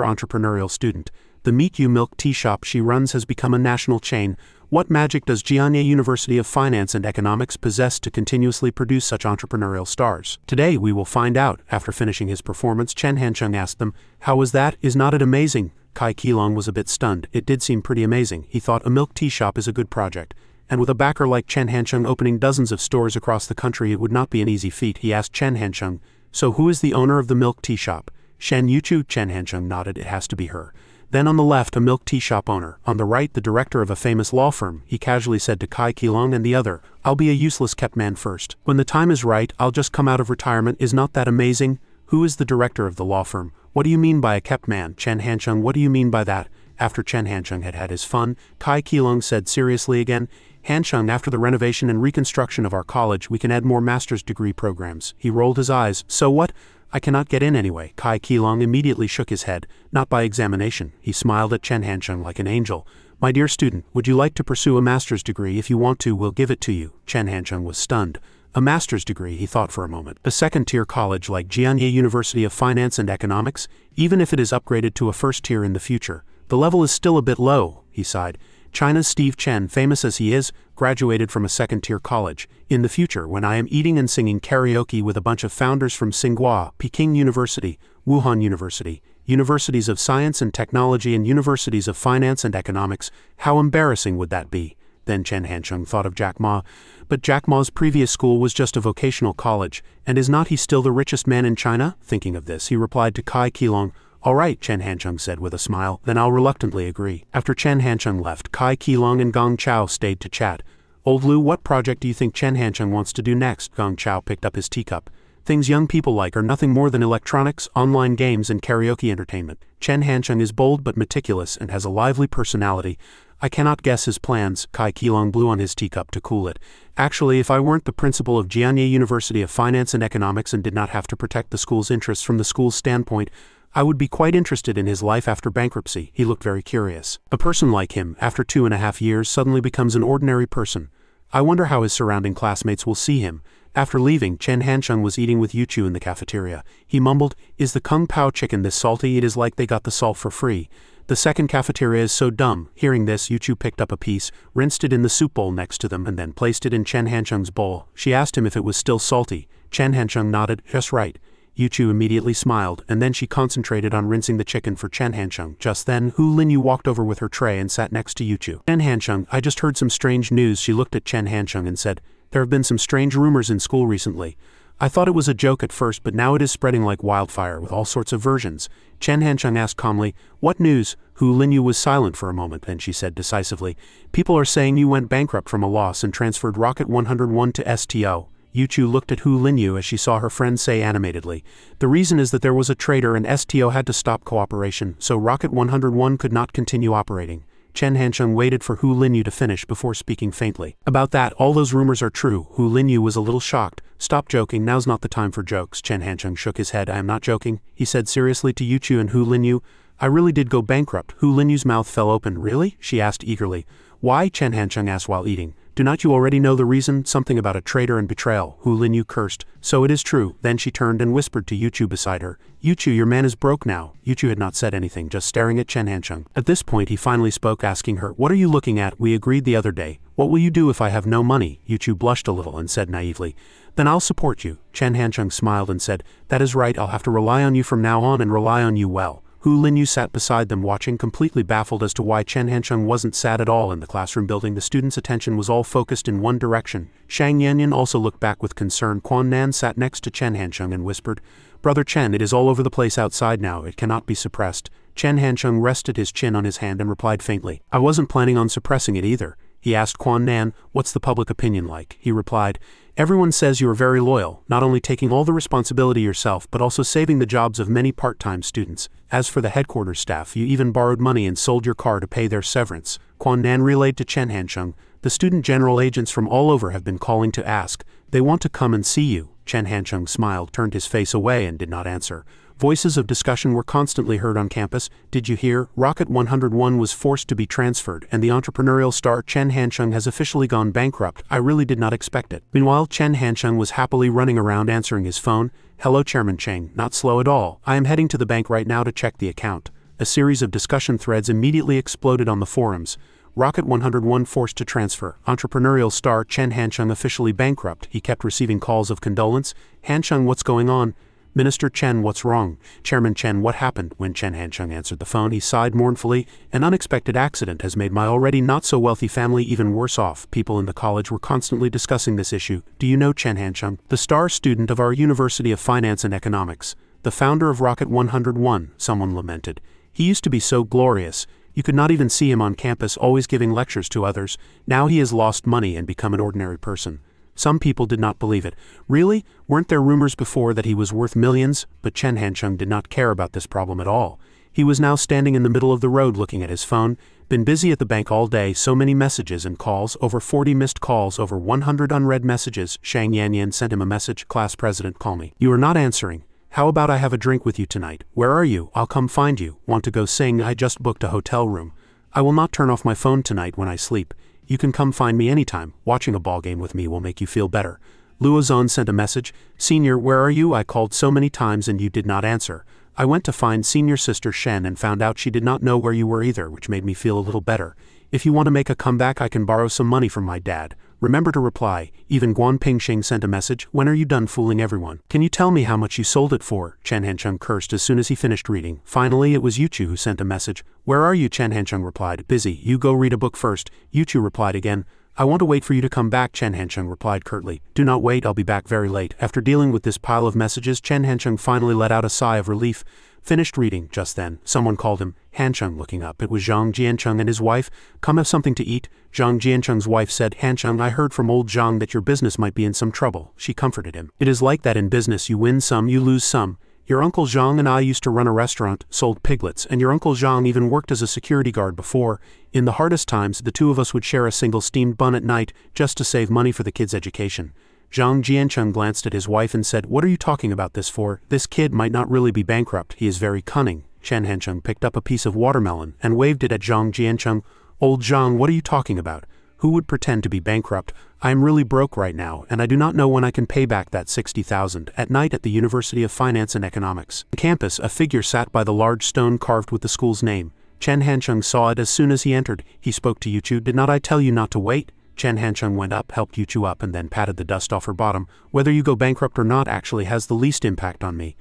entrepreneurial student. The Meet You Milk tea shop she runs has become a national chain. What magic does Jianye University of Finance and Economics possess to continuously produce such entrepreneurial stars? Today we will find out. After finishing his performance, Chen Hansheng asked them, "How was that? Is not it amazing?" Kai Qilong was a bit stunned. It did seem pretty amazing. He thought a milk tea shop is a good project. And with a backer like Chen Hansheng opening dozens of stores across the country, it would not be an easy feat. He asked Chen Hansheng, "So who is the owner of the milk tea shop?" "Shen Yuchu." Chen Hansheng nodded. "It has to be her." Then on the left, a milk tea shop owner. On the right, the director of a famous law firm. He casually said to Kai Qilong and the other, "I'll be a useless kept man first. When the time is right, I'll just come out of retirement. Is not that amazing?" "Who is the director of the law firm?" "What do you mean by a kept man?" "Chen Hansheng." "What do you mean by that?" After Chen Hansheng had had his fun, Kai Qilong said seriously again, "Hansheng, after the renovation and reconstruction of our college, we can add more master's degree programs." He rolled his eyes. "So what? I cannot get in anyway." Kai Qilong immediately shook his head. "Not by examination." He smiled at Chen Hansheng like an angel. "My dear student, would you like to pursue a master's degree? If you want to, we'll give it to you." Chen Hansheng was stunned. A master's degree, he thought for a moment. A second-tier college like Jianye University of Finance and Economics, even if it is upgraded to a first tier in the future, the level is still a bit low, he sighed. China's Steve Chen, famous as he is, graduated from a second-tier college. In the future, when I am eating and singing karaoke with a bunch of founders from Tsinghua, Peking University, Wuhan University, universities of science and technology and universities of finance and economics, how embarrassing would that be? Then Chen Hansheng thought of Jack Ma. But Jack Ma's previous school was just a vocational college, and is not he still the richest man in China? Thinking of this, he replied to Kai Qilong. All right, Chen Hansheng said with a smile, then I'll reluctantly agree. After Chen Hansheng left, Kai Qilong and Gong Chao stayed to chat. Old Lu, what project do you think Chen Hansheng wants to do next? Gong Chao picked up his teacup. Things young people like are nothing more than electronics, online games, and karaoke entertainment. Chen Hansheng is bold but meticulous and has a lively personality. I cannot guess his plans. Kai Qilong blew on his teacup to cool it. Actually, if I weren't the principal of Jianye University of Finance and Economics and did not have to protect the school's interests from the school's standpoint, I would be quite interested in his life after bankruptcy. He looked very curious. A person like him, after 2.5 years, suddenly becomes an ordinary person. I wonder how his surrounding classmates will see him. After leaving, Chen Hansheng was eating with Yuchu in the cafeteria. He mumbled, "Is the Kung Pao chicken this salty? It is like they got the salt for free. The second cafeteria is so dumb." Hearing this, Yuchu picked up a piece, rinsed it in the soup bowl next to them, and then placed it in Chen Hansheng's bowl. She asked him if it was still salty. Chen Hansheng nodded, "Just right." Yuchu immediately smiled, and then she concentrated on rinsing the chicken for Chen Hansheng. Just then, Hu Linyu walked over with her tray and sat next to Yuchu. "Chen Hansheng, I just heard some strange news." She looked at Chen Hansheng and said, "There have been some strange rumors in school recently. I thought it was a joke at first, but now it is spreading like wildfire with all sorts of versions." Chen Hansheng asked calmly, "What news?" Hu Linyu was silent for a moment, then she said decisively, "People are saying you went bankrupt from a loss and transferred Rocket 101 to STO. Yuchu looked at Hu Linyu as she saw her friend say animatedly, "The reason is that there was a traitor and STO had to stop cooperation, so Rocket 101 could not continue operating." Chen Hansheng waited for Hu Linyu to finish before speaking faintly. "About that, all those rumors are true." Hu Linyu was a little shocked. "Stop joking, now's not the time for jokes." Chen Hansheng shook his head. "I am not joking," he said seriously to Yuchu and Hu Linyu. "I really did go bankrupt." Hu Linyu's mouth fell open. "Really?" she asked eagerly. "Why?" Chen Hansheng asked while eating. "Do not you already know the reason? Something about a traitor and betrayal." Hu Linyu cursed. "So it is true." Then she turned and whispered to Yuchu beside her. "Yuchu, your man is broke now." Yuchu had not said anything, just staring at Chen Hansheng. At this point he finally spoke, asking her, "What are you looking at? We agreed the other day. What will you do if I have no money?" Yuchu blushed a little and said naively, "Then I'll support you." Chen Hansheng smiled and said, "That is right, I'll have to rely on you from now on and rely on you well." Hu Linyu sat beside them watching, completely baffled as to why Chen Hansheng wasn't sad at all. In the classroom building, the students' attention was all focused in one direction. Shang Yanyan also looked back with concern. Quan Nan sat next to Chen Hansheng and whispered, "Brother Chen, it is all over the place outside now. It cannot be suppressed." Chen Hansheng rested his chin on his hand and replied faintly, "I wasn't planning on suppressing it either." He asked Quan Nan, "What's the public opinion like?" He replied, "Everyone says you are very loyal, not only taking all the responsibility yourself but also saving the jobs of many part-time students. As for the headquarters staff, you even borrowed money and sold your car to pay their severance." Quan Nan relayed to Chen Hansheng, "The student general agents from all over have been calling to ask. They want to come and see you." Chen Hansheng smiled, turned his face away and did not answer. Voices of discussion were constantly heard on campus. "Did you hear? Rocket 101 was forced to be transferred, and the entrepreneurial star Chen Hansheng has officially gone bankrupt. I really did not expect it." Meanwhile, Chen Hansheng was happily running around answering his phone. "Hello, Chairman Cheng. Not slow at all. I am heading to the bank right now to check the account." A series of discussion threads immediately exploded on the forums. Rocket 101 forced to transfer. Entrepreneurial star Chen Hansheng officially bankrupt. He kept receiving calls of condolence. "Hansheng, what's going on?" "Minister Chen, what's wrong?" "Chairman Chen, what happened?" When Chen Hansheng answered the phone, he sighed mournfully. "An unexpected accident has made my already not-so-wealthy family even worse off." People in the college were constantly discussing this issue. "Do you know Chen Hansheng, the star student of our University of Finance and Economics, the founder of Rocket 101, someone lamented. "He used to be so glorious. You could not even see him on campus, always giving lectures to others. Now he has lost money and become an ordinary person." Some people did not believe it. "Really? Weren't there rumors before that he was worth millions?" But Chen Hansheng did not care about this problem at all. He was now standing in the middle of the road looking at his phone. Been busy at the bank all day, so many messages and calls, over 40 missed calls, over 100 unread messages. Shang Yanyan sent him a message, "Class president, call me. You are not answering. How about I have a drink with you tonight? Where are you? I'll come find you. Want to go sing? I just booked a hotel room. I will not turn off my phone tonight when I sleep. You can come find me anytime. Watching a ball game with me will make you feel better." Luozon sent a message. Senior, where are you? I called so many times and you did not answer. I went to find senior sister Shen and found out she did not know where you were either, which made me feel a little better. If you want to make a comeback, I can borrow some money from my dad. Remember to reply. Even Guan Pingxing sent a message. When are you done fooling everyone? Can you tell me how much you sold it for? Chen Hancheng cursed as soon as he finished reading. Finally, it was Yuchu who sent a message. Where are you? Chen Hancheng replied. Busy. You go read a book first. Yuchu replied again. I want to wait for you to come back, Chen Hancheng replied curtly. Do not wait, I'll be back very late. After dealing with this pile of messages, Chen Hancheng finally let out a sigh of relief. Finished reading. Just then, someone called him. Hancheng, looking up, it was Zhang Jiancheng and his wife. Come have something to eat. Zhang Jiancheng's wife said, Hancheng, I heard from old Zhang that your business might be in some trouble. She comforted him. It is like that in business, you win some, you lose some. Your Uncle Zhang and I used to run a restaurant, sold piglets, and your Uncle Zhang even worked as a security guard before. In the hardest times, the two of us would share a single steamed bun at night, just to save money for the kids' education. Zhang Jiancheng glanced at his wife and said, What are you talking about this for? This kid might not really be bankrupt, he is very cunning. Chen Hancheng picked up a piece of watermelon and waved it at Zhang Jiancheng. Old Zhang, what are you talking about? Who would pretend to be bankrupt? I am really broke right now, and I do not know when I can pay back that 60,000. At night at the University of Finance and Economics. On campus, a figure sat by the large stone carved with the school's name. Chen Hancheng saw it as soon as he entered. He spoke to Yuchu. Did not I tell you not to wait? Chen Hancheng went up, helped Yuchu up, and then patted the dust off her bottom. Whether you go bankrupt or not actually has the least impact on me.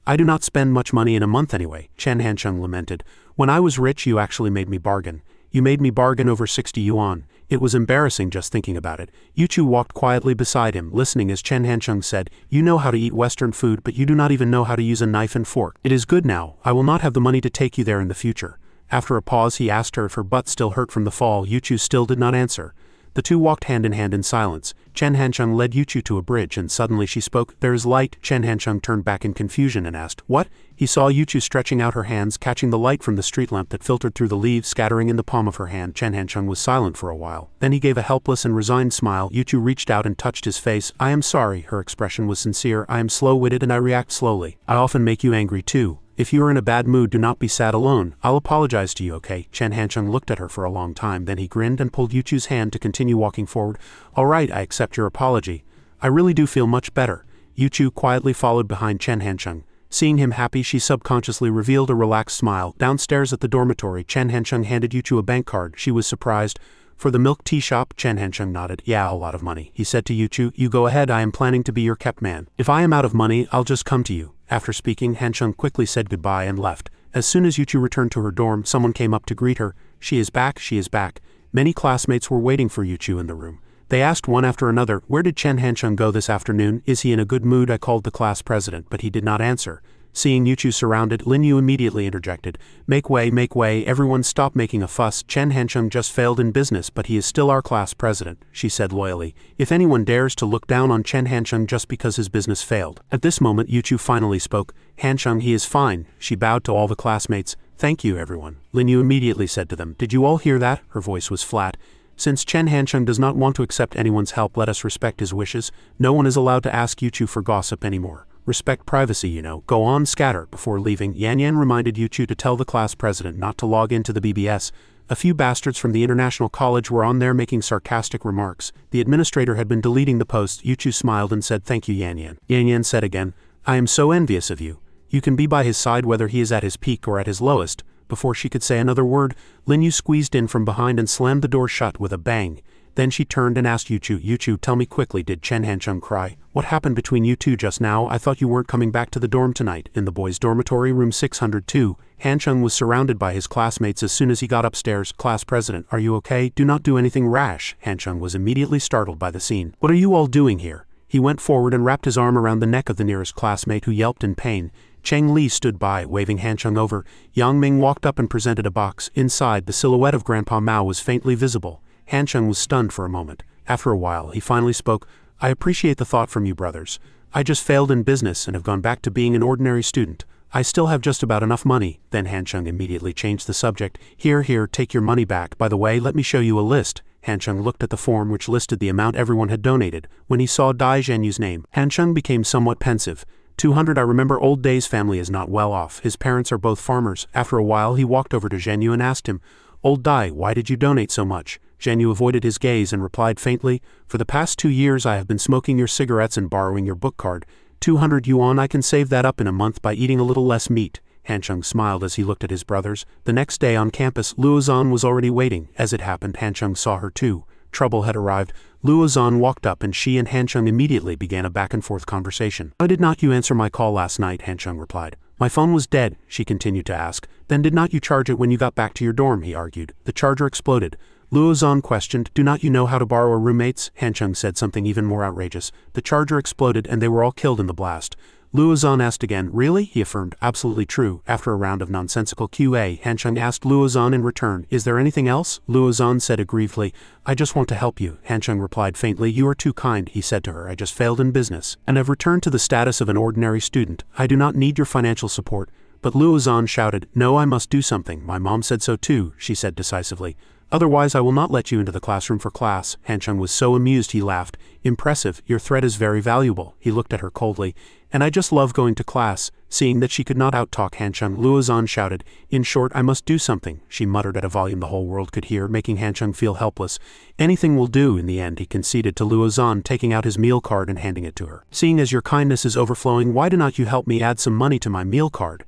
I do not spend much money in a month anyway, Chen Hancheng lamented. When I was rich, you actually made me bargain. You made me bargain over 60 yuan. It was embarrassing just thinking about it. Yuchu walked quietly beside him, listening as Chen Hancheng said, You know how to eat Western food, but you do not even know how to use a knife and fork. It is good now. I will not have the money to take you there in the future. After a pause, he asked her if her butt still hurt from the fall. Yuchu still did not answer. The two walked hand in hand in silence. Chen Hancheng led Yuchu to a bridge and suddenly she spoke. There is light. Chen Hancheng turned back in confusion and asked, What? He saw Yuchu stretching out her hands, catching the light from the street lamp that filtered through the leaves, scattering in the palm of her hand. Chen Hancheng was silent for a while. Then he gave a helpless and resigned smile. Yuchu reached out and touched his face. I am sorry. Her expression was sincere. I am slow-witted and I react slowly. I often make you angry too. If you are in a bad mood, do not be sad alone. I'll apologize to you, okay? Chen Hancheng looked at her for a long time, then he grinned and pulled Yuchu's hand to continue walking forward. All right, I accept your apology. I really do feel much better. Yuchu quietly followed behind Chen Hancheng. Seeing him happy, she subconsciously revealed a relaxed smile. Downstairs at the dormitory, Chen Hancheng handed Yuchu a bank card. She was surprised. For the milk tea shop, Chen Hancheng nodded. Yeah, a lot of money. He said to Yuchu, You go ahead, I am planning to be your kept man. If I am out of money, I'll just come to you. After speaking, Hancheng quickly said goodbye and left. As soon as Yuchu returned to her dorm, someone came up to greet her. She is back, she is back. Many classmates were waiting for Yuchu in the room. They asked one after another, Where did Chen Hancheng go this afternoon? Is he in a good mood? I called the class president, but he did not answer. Seeing Yuchu surrounded, Lin Yu immediately interjected. Make way, everyone stop making a fuss. Chen Hancheng just failed in business, but he is still our class president, she said loyally. If anyone dares to look down on Chen Hancheng just because his business failed. At this moment, Yuchu finally spoke. Hancheng, he is fine. She bowed to all the classmates. Thank you, everyone. Lin Yu immediately said to them, Did you all hear that? Her voice was flat. Since Chen Hancheng does not want to accept anyone's help, let us respect his wishes. No one is allowed to ask Yuchu for gossip anymore. Respect privacy, you know. Go on, scatter. Before leaving, Yan Yan reminded Yuchu to tell the class president not to log into the BBS. A few bastards from the International College were on there making sarcastic remarks. The administrator had been deleting the posts. Yuchu smiled and said, Thank you, Yan Yan. Yan Yan said again, I am so envious of you. You can be by his side whether he is at his peak or at his lowest. Before she could say another word, Lin Yu squeezed in from behind and slammed the door shut with a bang. Then she turned and asked Yuchu, Yuchu, tell me quickly, did Chen Hancheng cry? What happened between you two just now? I thought you weren't coming back to the dorm tonight. In the boys' dormitory, room 602, Hancheng was surrounded by his classmates as soon as he got upstairs. Class president, are you okay? Do not do anything rash. Hancheng was immediately startled by the scene. What are you all doing here? He went forward and wrapped his arm around the neck of the nearest classmate who yelped in pain. Cheng Li stood by, waving Hancheng over. Yang Ming walked up and presented a box. Inside, the silhouette of Grandpa Mao was faintly visible. Hancheng was stunned for a moment. After a while, he finally spoke. I appreciate the thought from you brothers. I just failed in business and have gone back to being an ordinary student. I still have just about enough money. Then Hancheng immediately changed the subject. Here, take your money back. By the way, let me show you a list. Hancheng looked at the form which listed the amount everyone had donated. When he saw Dai Zhenyu's name, Hancheng became somewhat pensive. 200. I remember old Dai's family is not well off. His parents are both farmers. After a while, he walked over to Zhenyu and asked him, Old Dai, why did you donate so much? Zhenyu avoided his gaze and replied faintly, "For the past 2 years I have been smoking your cigarettes and borrowing your book card. 200 yuan, I can save that up in a month by eating a little less meat." Hancheng smiled as he looked at his brothers. The next day on campus, Luozan was already waiting. As it happened, Hancheng saw her too. Trouble had arrived. Luozan walked up and she and Hancheng immediately began a back-and-forth conversation. "Why did not you answer my call last night?" Hancheng replied. "My phone was dead," she continued to ask. "Then did not you charge it when you got back to your dorm?" he argued. "The charger exploded." Luozan questioned. "Do not you know how to borrow a roommate's?" Hancheng said something even more outrageous. "The charger exploded and they were all killed in the blast." Luozan asked again. "Really?" he affirmed. "Absolutely true." After a round of nonsensical QA, Hancheng asked Luozan in return, "Is there anything else?" Luozan said aggrievedly, "I just want to help you." Hancheng replied faintly, "You are too kind," he said to her. "I just failed in business, and have returned to the status of an ordinary student. I do not need your financial support." But Luozan shouted, "No, I must do something. My mom said so too," she said decisively. "Otherwise I will not let you into the classroom for class." Hancheng was so amused he laughed. "Impressive, your threat is very valuable." He looked at her coldly. "And I just love going to class." Seeing that she could not outtalk Hancheng, Luozan shouted, "In short, I must do something," she muttered at a volume the whole world could hear, making Hancheng feel helpless. "Anything will do." In the end, he conceded to Luozan, taking out his meal card and handing it to her. "Seeing as your kindness is overflowing, why do not you help me add some money to my meal card?"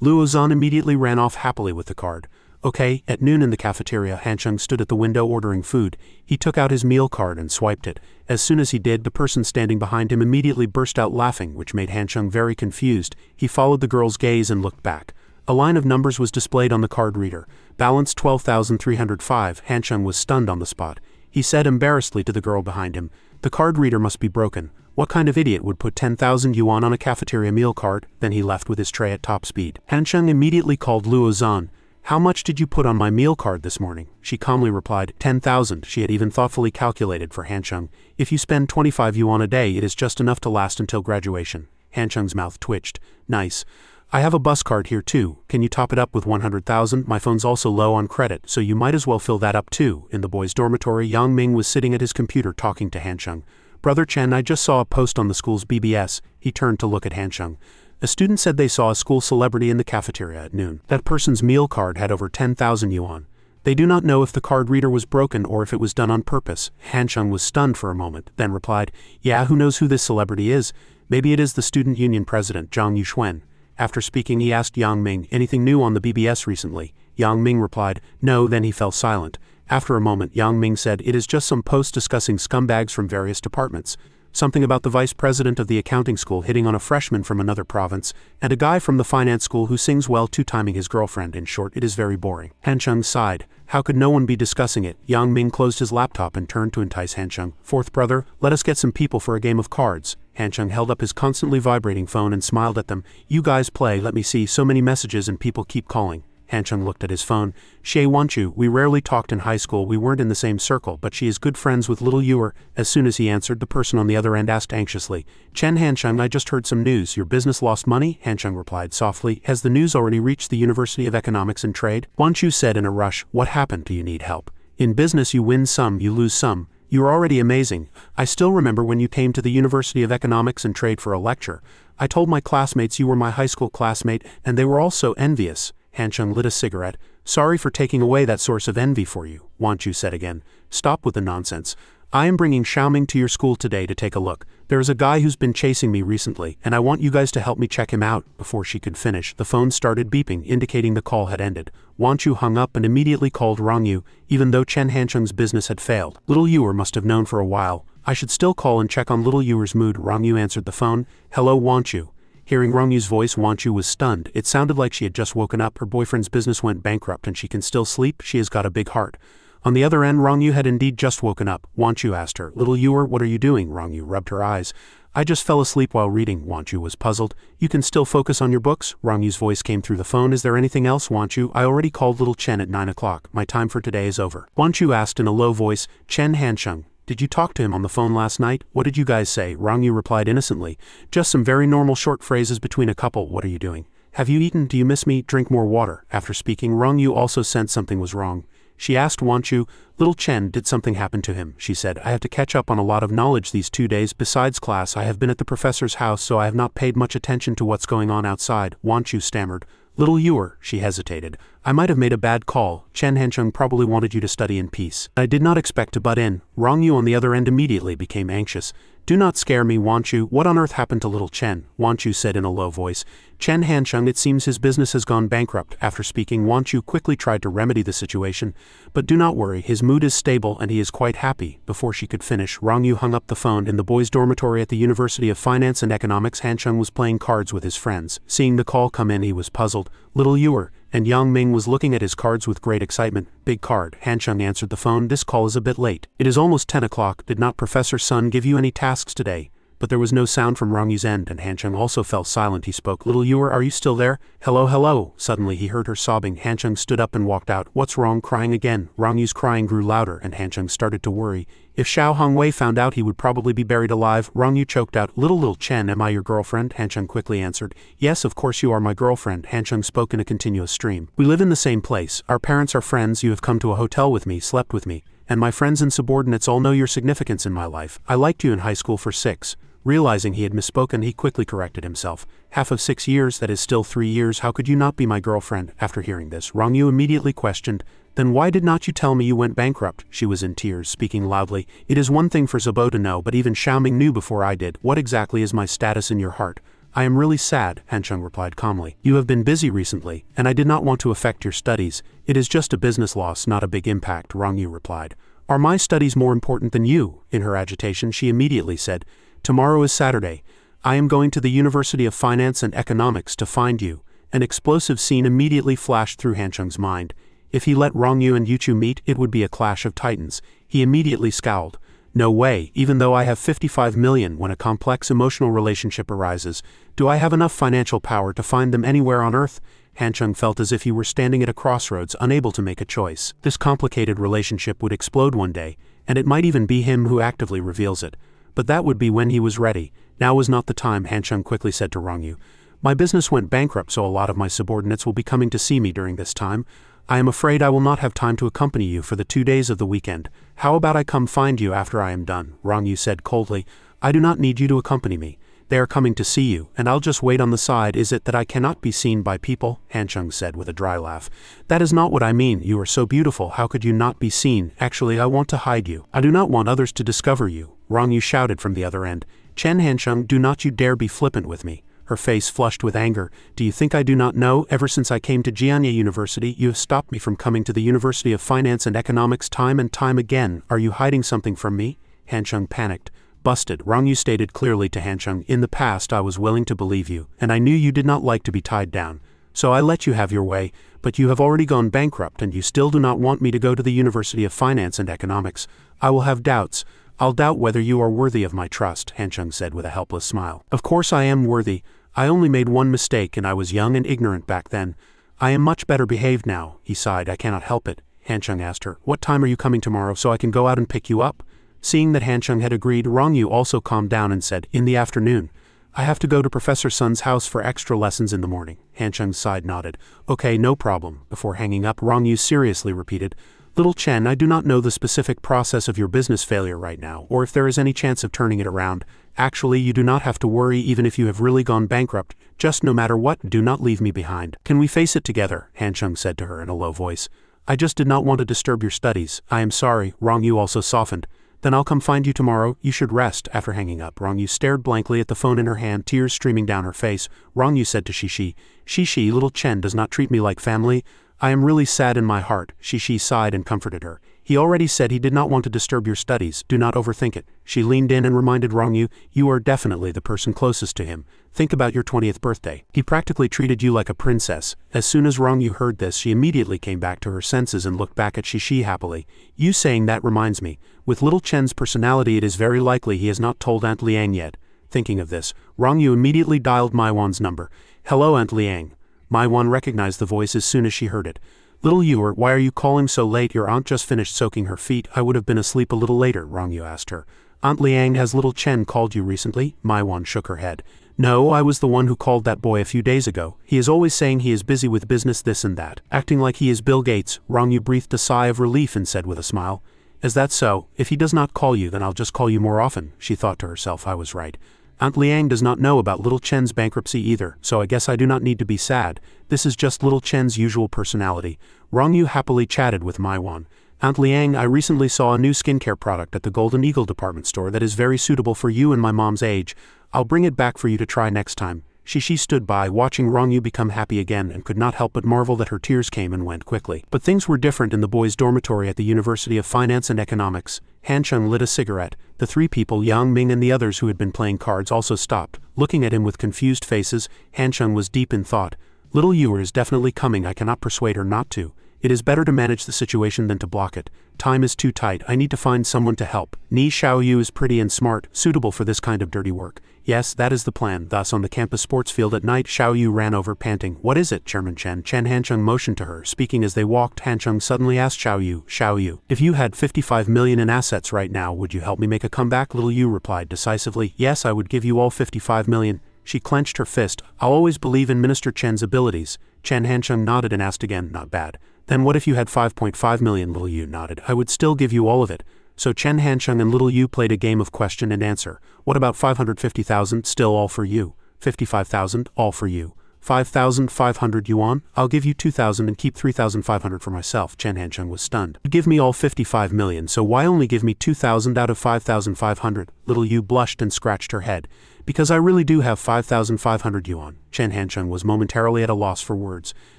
Luozan immediately ran off happily with the card. Okay. At noon in the cafeteria, Hancheng stood at the window ordering food. He took out his meal card and swiped it. As soon as he did, the person standing behind him immediately burst out laughing, which made Hancheng very confused. He followed the girl's gaze and looked back. A line of numbers was displayed on the card reader. Balance 12,305. Hancheng was stunned on the spot. He said embarrassedly to the girl behind him, "The card reader must be broken. What kind of idiot would put 10,000 yuan on a cafeteria meal card?" Then he left with his tray at top speed. Hancheng immediately called Luozan. "How much did you put on my meal card this morning?" She calmly replied, 10,000. She had even thoughtfully calculated for Hancheng. "If you spend 25 yuan a day, it is just enough to last until graduation." Hancheng's mouth twitched. "Nice. I have a bus card here too. Can you top it up with 100,000? My phone's also low on credit, so you might as well fill that up too." In the boys' dormitory, Yang Ming was sitting at his computer talking to Hancheng. "Brother Chen, I just saw a post on the school's BBS." He turned to look at Hancheng. A student said they saw a school celebrity in the cafeteria at noon. That person's meal card had over 10,000 yuan. They do not know if the card reader was broken or if it was done on purpose. Hancheng was stunned for a moment, then replied, "Yeah, who knows who this celebrity is? Maybe it is the student union president, Zhang Yuxuan." After speaking, he asked Yang Ming, "Anything new on the BBS recently?" Yang Ming replied, "No," then he fell silent. After a moment, Yang Ming said, "It is just some posts discussing scumbags from various departments. Something about the vice president of the accounting school hitting on a freshman from another province, and a guy from the finance school who sings well two-timing his girlfriend. In short, it is very boring." Hancheng sighed. How could no one be discussing it? Yang Ming closed his laptop and turned to entice Hancheng. "Fourth brother, let us get some people for a game of cards." Hancheng held up his constantly vibrating phone and smiled at them. "You guys play, let me see, so many messages and people keep calling." Hancheng looked at his phone. "Xie Wanchu, we rarely talked in high school, we weren't in the same circle, but she is good friends with little Yuer." As soon as he answered, the person on the other end asked anxiously, "Chen Hancheng, I just heard some news. Your business lost money?" Hancheng replied softly, "Has the news already reached the University of Economics and Trade?" Wanchu said in a rush, "What happened? Do you need help? In business you win some, you lose some. You are already amazing. I still remember when you came to the University of Economics and Trade for a lecture. I told my classmates you were my high school classmate, and they were all so envious." Hancheng lit a cigarette. "Sorry for taking away that source of envy for you," Wanchu said again. "Stop with the nonsense. I am bringing Xiaoming to your school today to take a look. There is a guy who's been chasing me recently, and I want you guys to help me check him out." Before she could finish, the phone started beeping, indicating the call had ended. Wanchu hung up and immediately called Rongyu, even though Chen Hancheng's business had failed. Little Yuer must have known for a while. "I should still call and check on little Yuer's mood." Rongyu answered the phone. "Hello, Wanchu." Hearing Rongyu's voice, Wanchu was stunned. It sounded like she had just woken up, her boyfriend's business went bankrupt and she can still sleep. She has got a big heart. On the other end, Rongyu had indeed just woken up. Wanchu asked her, "Little Yuer, what are you doing?" Rongyu rubbed her eyes. "I just fell asleep while reading." Wanchu was puzzled. "You can still focus on your books?" Rongyu's voice came through the phone. "Is there anything else, Wanchu? I already called little Chen at 9 o'clock. My time for today is over." Wanchu asked in a low voice, "Chen Hancheng, did you talk to him on the phone last night? What did you guys say?" Rongyu replied innocently, "Just some very normal short phrases between a couple. What are you doing? Have you eaten? Do you miss me? Drink more water." After speaking, Rongyu also sensed something was wrong. She asked Wanchu, "Little Chen, did something happen to him?" She said, "I have to catch up on a lot of knowledge these 2 days. Besides class, I have been at the professor's house, so I have not paid much attention to what's going on outside." Wanchu stammered, Little Ewer, she hesitated. I might have made a bad call. Chen Hancheng probably wanted you to study in peace. I did not expect to butt in. Rong Yu on the other end immediately became anxious. Do not scare me, Wanchu. What on earth happened to little Chen? Wanchu said in a low voice. Chen Hancheng, it seems his business has gone bankrupt. After speaking, Wanchu quickly tried to remedy the situation. But do not worry, his mood is stable and he is quite happy. Before she could finish, Rong Yu hung up the phone. In the boys' dormitory at the University of Finance and Economics, Hancheng was playing cards with his friends. Seeing the call come in, he was puzzled. Little Ewer, and Yang Ming was looking at his cards with great excitement. Big card. Hancheng answered the phone. This call is a bit late. It is almost 10 o'clock. Did not Professor Sun give you any tasks today? But there was no sound from Rong Yu's end, and Hancheng also fell silent. He spoke. Little Ewer, are you still there? Hello, hello. Suddenly he heard her sobbing. Hancheng stood up and walked out. What's wrong? Crying again. Rong Yu's crying grew louder, and Hancheng started to worry. If Xiao Hongwei found out, he would probably be buried alive. Rong Yu choked out. Little Chen, am I your girlfriend? Hancheng quickly answered. Yes, of course you are my girlfriend. Hancheng spoke in a continuous stream. We live in the same place. Our parents are friends. You have come to a hotel with me, slept with me, and my friends and subordinates all know your significance in my life. I liked you in high school for 6. Realizing he had misspoken, he quickly corrected himself. Half of 6 years, that is still 3 years. How could you not be my girlfriend? After hearing this, Rong Yu immediately questioned. Then why did not you tell me you went bankrupt? She was in tears, speaking loudly. It is one thing for Zabo to know, but even Xiaoming knew before I did. What exactly is my status in your heart? I am really sad, Hancheng replied calmly. You have been busy recently, and I did not want to affect your studies. It is just a business loss, not a big impact, Rong Yu replied. Are my studies more important than you? In her agitation, she immediately said, Tomorrow is Saturday. I am going to the University of Finance and Economics to find you. An explosive scene immediately flashed through Hancheng's mind. If he let Rong Yu and Yuchu meet, it would be a clash of titans. He immediately scowled. No way, even though I have 55 million when a complex emotional relationship arises, do I have enough financial power to find them anywhere on Earth? Hancheng felt as if he were standing at a crossroads, unable to make a choice. This complicated relationship would explode one day, and it might even be him who actively reveals it. But that would be when he was ready. Now was not the time, Hancheng quickly said to Rong Yu. My business went bankrupt, so a lot of my subordinates will be coming to see me during this time. I am afraid I will not have time to accompany you for the 2 days of the weekend. How about I come find you after I am done? Rong Yu said coldly. I do not need you to accompany me. They are coming to see you, and I'll just wait on the side. Is it that I cannot be seen by people? Hancheng said with a dry laugh. That is not what I mean. You are so beautiful. How could you not be seen? Actually, I want to hide you. I do not want others to discover you. Rong Yu shouted from the other end. Chen Hancheng, do not you dare be flippant with me. Her face flushed with anger. Do you think I do not know? Ever since I came to Jianye University, you have stopped me from coming to the University of Finance and Economics time and time again. Are you hiding something from me? Hancheng panicked. Busted. Rong Yu stated clearly to Hancheng, in the past I was willing to believe you, and I knew you did not like to be tied down. So I let you have your way, but you have already gone bankrupt and you still do not want me to go to the University of Finance and Economics. I will have doubts. I'll doubt whether you are worthy of my trust, Hancheng said with a helpless smile. Of course I am worthy. I only made one mistake and I was young and ignorant back then. I am much better behaved now, he sighed. I cannot help it. Hancheng asked her, what time are you coming tomorrow so I can go out and pick you up? Seeing that Hancheng had agreed, Rong Yu also calmed down and said, in the afternoon. I have to go to Professor Sun's house for extra lessons in the morning. Hancheng's side nodded. Okay, no problem. Before hanging up, Rong Yu seriously repeated, Little Chen, I do not know the specific process of your business failure right now, or if there is any chance of turning it around. Actually, you do not have to worry even if you have really gone bankrupt. Just no matter what, do not leave me behind. Can we face it together? Hancheng said to her in a low voice. I just did not want to disturb your studies. I am sorry. Rong Yu also softened. Then I'll come find you tomorrow. You should rest. After hanging up, Rong Yu stared blankly at the phone in her hand, tears streaming down her face. Rong Yu said to Shishi, Shishi, little Chen does not treat me like family. I am really sad in my heart. Shishi sighed and comforted her. He already said he did not want to disturb your studies. Do not overthink it. She leaned in and reminded Rong Yu, you are definitely the person closest to him. Think about your 20th birthday. He practically treated you like a princess. As soon as Rong Yu heard this, she immediately came back to her senses and looked back at Shishi happily. You saying that reminds me. With little Chen's personality, it is very likely he has not told Aunt Liang yet. Thinking of this, Rong Yu immediately dialed Maiwan's number. Hello, Aunt Liang. Maiwan recognized the voice as soon as she heard it. Little Ewer, why are you calling so late? Your aunt just finished soaking her feet. I would have been asleep a little later, Rong Yu asked her. Aunt Liang, has little Chen called you recently? Maiwan shook her head. No, I was the one who called that boy a few days ago. He is always saying he is busy with business this and that, acting like he is Bill Gates. Rong Yu breathed a sigh of relief and said with a smile, Is that so? If he does not call you, then I'll just call you more often. She thought to herself, I was right. Aunt Liang does not know about little Chen's bankruptcy either, so I guess I do not need to be sad. This is just little Chen's usual personality. Rong Yu happily chatted with Maiwan. Aunt Liang, I recently saw a new skincare product at the Golden Eagle department store that is very suitable for you and my mom's age. I'll bring it back for you to try next time. She stood by, watching Rong Yu become happy again, and could not help but marvel that her tears came and went quickly. But things were different in the boys' dormitory at the University of Finance and Economics. Han Chung lit a cigarette. The three people, Yang Ming and the others who had been playing cards, also stopped, looking at him with confused faces. Han Chung was deep in thought. Little Yu is definitely coming. I cannot persuade her not to. It is better to manage the situation than to block it. Time is too tight. I need to find someone to help. Ni Xiaoyu is pretty and smart, suitable for this kind of dirty work. Yes, that is the plan. Thus, on the campus sports field at night, Xiaoyu ran over, panting. What is it, Chairman Chen? Chen Hancheng motioned to her. Speaking as they walked, Hancheng suddenly asked Xiaoyu, if you had 55 million in assets right now, would you help me make a comeback? Little Yu replied decisively, yes, I would give you all 55 million. She clenched her fist. I'll always believe in Minister Chen's abilities. Chen Hancheng nodded and asked again, not bad. Then what if you had 5.5 million? Little Yu nodded. I would still give you all of it. So Chen Hancheng and Little Yu played a game of question and answer. What about 550,000? Still all for you. 55,000? All for you. 5,500 yuan? I'll give you 2,000 and keep 3,500 for myself. Chen Hancheng was stunned. You give me all 55 million, so why only give me 2,000 out of 5,500? Little Yu blushed and scratched her head. Because I really do have 5,500 yuan. Chen Hancheng was momentarily at a loss for words.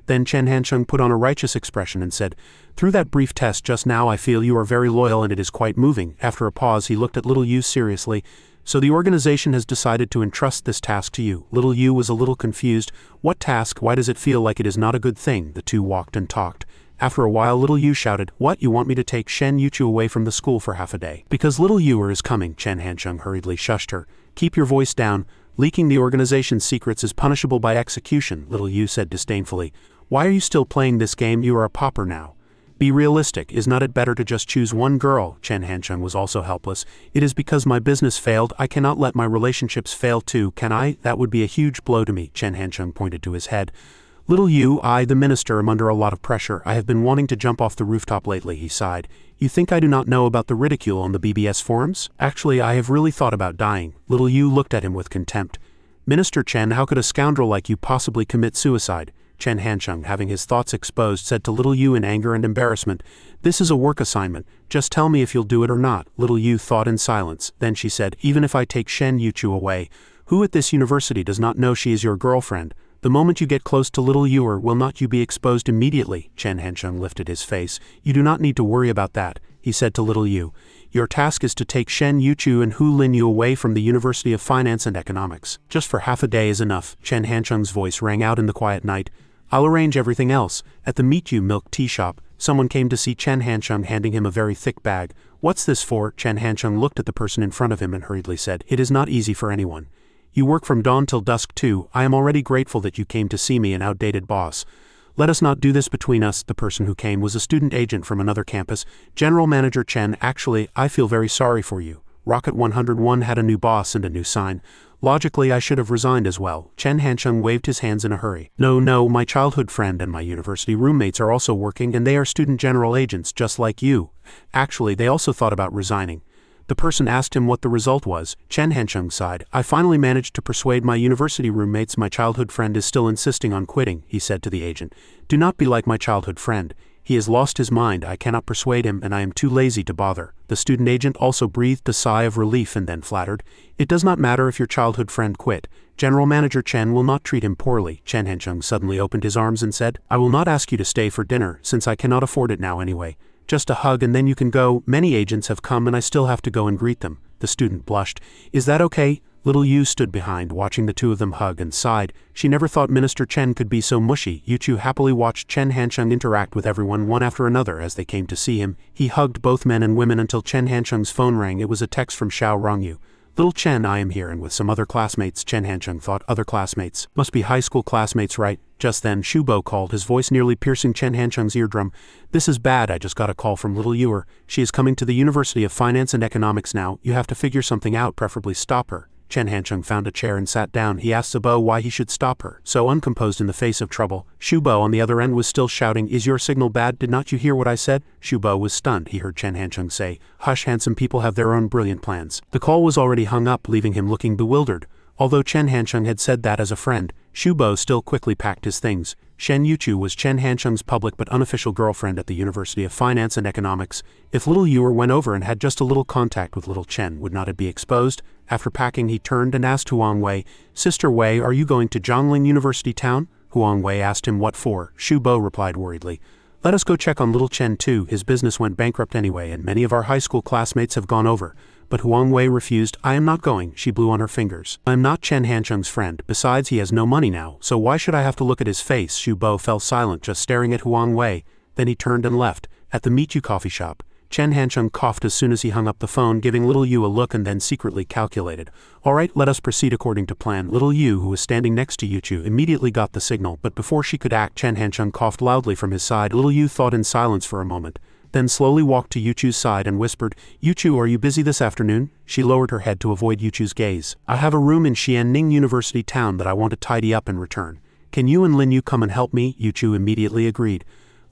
Then Chen Hancheng put on a righteous expression and said, through that brief test just now I feel you are very loyal and it is quite moving. After a pause he looked at Little Yu seriously. So the organization has decided to entrust this task to you. Little Yu was a little confused. What task? Why does it feel like it is not a good thing? The two walked and talked. After a while Little Yu shouted, what, you want me to take Shen Yuchu away from the school for half a day? Because Little Yu is coming. Chen Hancheng hurriedly shushed her. Keep your voice down. Leaking the organization's secrets is punishable by execution, Little Yu said disdainfully. Why are you still playing this game? You are a pauper now. Be realistic. Is not it better to just choose one girl? Chen Hancheng was also helpless. It is because my business failed. I cannot let my relationships fail too, can I? That would be a huge blow to me. Chen Hancheng pointed to his head. Little Yu, I, the minister, am under a lot of pressure. I have been wanting to jump off the rooftop lately, he sighed. You think I do not know about the ridicule on the BBS forums? Actually, I have really thought about dying. Little Yu looked at him with contempt. Minister Chen, how could a scoundrel like you possibly commit suicide? Chen Hancheng, having his thoughts exposed, said to Little Yu in anger and embarrassment, this is a work assignment. Just tell me if you'll do it or not. Little Yu thought in silence. Then she said, even if I take Shen Yuchu away, who at this university does not know she is your girlfriend? The moment you get close to Little Yuer, will not you be exposed immediately? Chen Hancheng lifted his face. You do not need to worry about that, he said to Little Yu. Your task is to take Shen Yuchu and Hu Lin Yu away from the University of Finance and Economics. Just for half a day is enough. Chen Hancheng's voice rang out in the quiet night. I'll arrange everything else. At the Meet You milk tea shop, someone came to see Chen Hancheng handing him a very thick bag. What's this for? Chen Hancheng looked at the person in front of him and hurriedly said, it is not easy for anyone. You work from dawn till dusk too. I am already grateful that you came to see me, an outdated boss. Let us not do this between us. The person who came was a student agent from another campus. General Manager Chen, actually, I feel very sorry for you. Rocket 101 had a new boss and a new sign. Logically, I should have resigned as well. Chen Hancheng waved his hands in a hurry. No, my childhood friend and my university roommates are also working and they are student general agents just like you. Actually, they also thought about resigning. The person asked him what the result was. Chen Hancheng sighed. I finally managed to persuade my university roommates. My childhood friend is still insisting on quitting, he said to the agent. Do not be like my childhood friend. He has lost his mind. I cannot persuade him and I am too lazy to bother. The student agent also breathed a sigh of relief and then flattered. It does not matter if your childhood friend quit. General Manager Chen will not treat him poorly. Chen Hancheng suddenly opened his arms and said, I will not ask you to stay for dinner since I cannot afford it now anyway. Just a hug and then you can go. Many agents have come and I still have to go and greet them. The student blushed. Is that okay? Little Yu stood behind, watching the two of them hug, and sighed. She never thought Minister Chen could be so mushy. Yuchu happily watched Chen Hancheng interact with everyone one after another as they came to see him. He hugged both men and women until Chen Hancheng's phone rang. It was a text from Xiao Rongyu. Little Chen, I am here and with some other classmates. Chen Hancheng thought, other classmates. Must be high school classmates, right? Just then, Shubo called, his voice nearly piercing Chen Hancheng's eardrum. This is bad. I just got a call from Little Yuer. She is coming to the University of Finance and Economics now. You have to figure something out, preferably stop her. Chen Hancheng found a chair and sat down. He asked Zabo why he should stop her, so uncomposed in the face of trouble. Shubo on the other end was still shouting, "Is your signal bad? Did not you hear what I said?" Shubo was stunned. He heard Chen Hancheng say, "Hush, handsome people have their own brilliant plans." The call was already hung up, leaving him looking bewildered. Although Chen Hancheng had said that as a friend, Shubo still quickly packed his things. Shen Yuchu was Chen Hancheng's public but unofficial girlfriend at the University of Finance and Economics. If little Yu went over and had just a little contact with little Chen, would not it be exposed? After packing, he turned and asked Huang Wei, "Sister Wei, are you going to Zhongling University town?" Huang Wei asked him what for. Shubo replied worriedly, "Let us go check on little Chen too. His business went bankrupt anyway, and many of our high school classmates have gone over." But Huang Wei refused. "I am not going," she blew on her fingers. "I am not Chen Hancheng's friend. Besides, he has no money now, so why should I have to look at his face?" Shubo fell silent, just staring at Huang Wei. Then he turned and left. At the Meet You coffee shop, Chen Hancheng coughed as soon as he hung up the phone, giving little Yu a look and then secretly calculated. "All right, let us proceed according to plan." Little Yu, who was standing next to Yuchu, immediately got the signal, but before she could act, Chen Hancheng coughed loudly from his side. Little Yu thought in silence for a moment, then slowly walked to Yuchu's side and whispered, "Yuchu, are you busy this afternoon?" She lowered her head to avoid Yuchu's gaze. "I have a room in Xianning University town that I want to tidy up and return. Can you and Lin Yu come and help me?" Yuchu immediately agreed.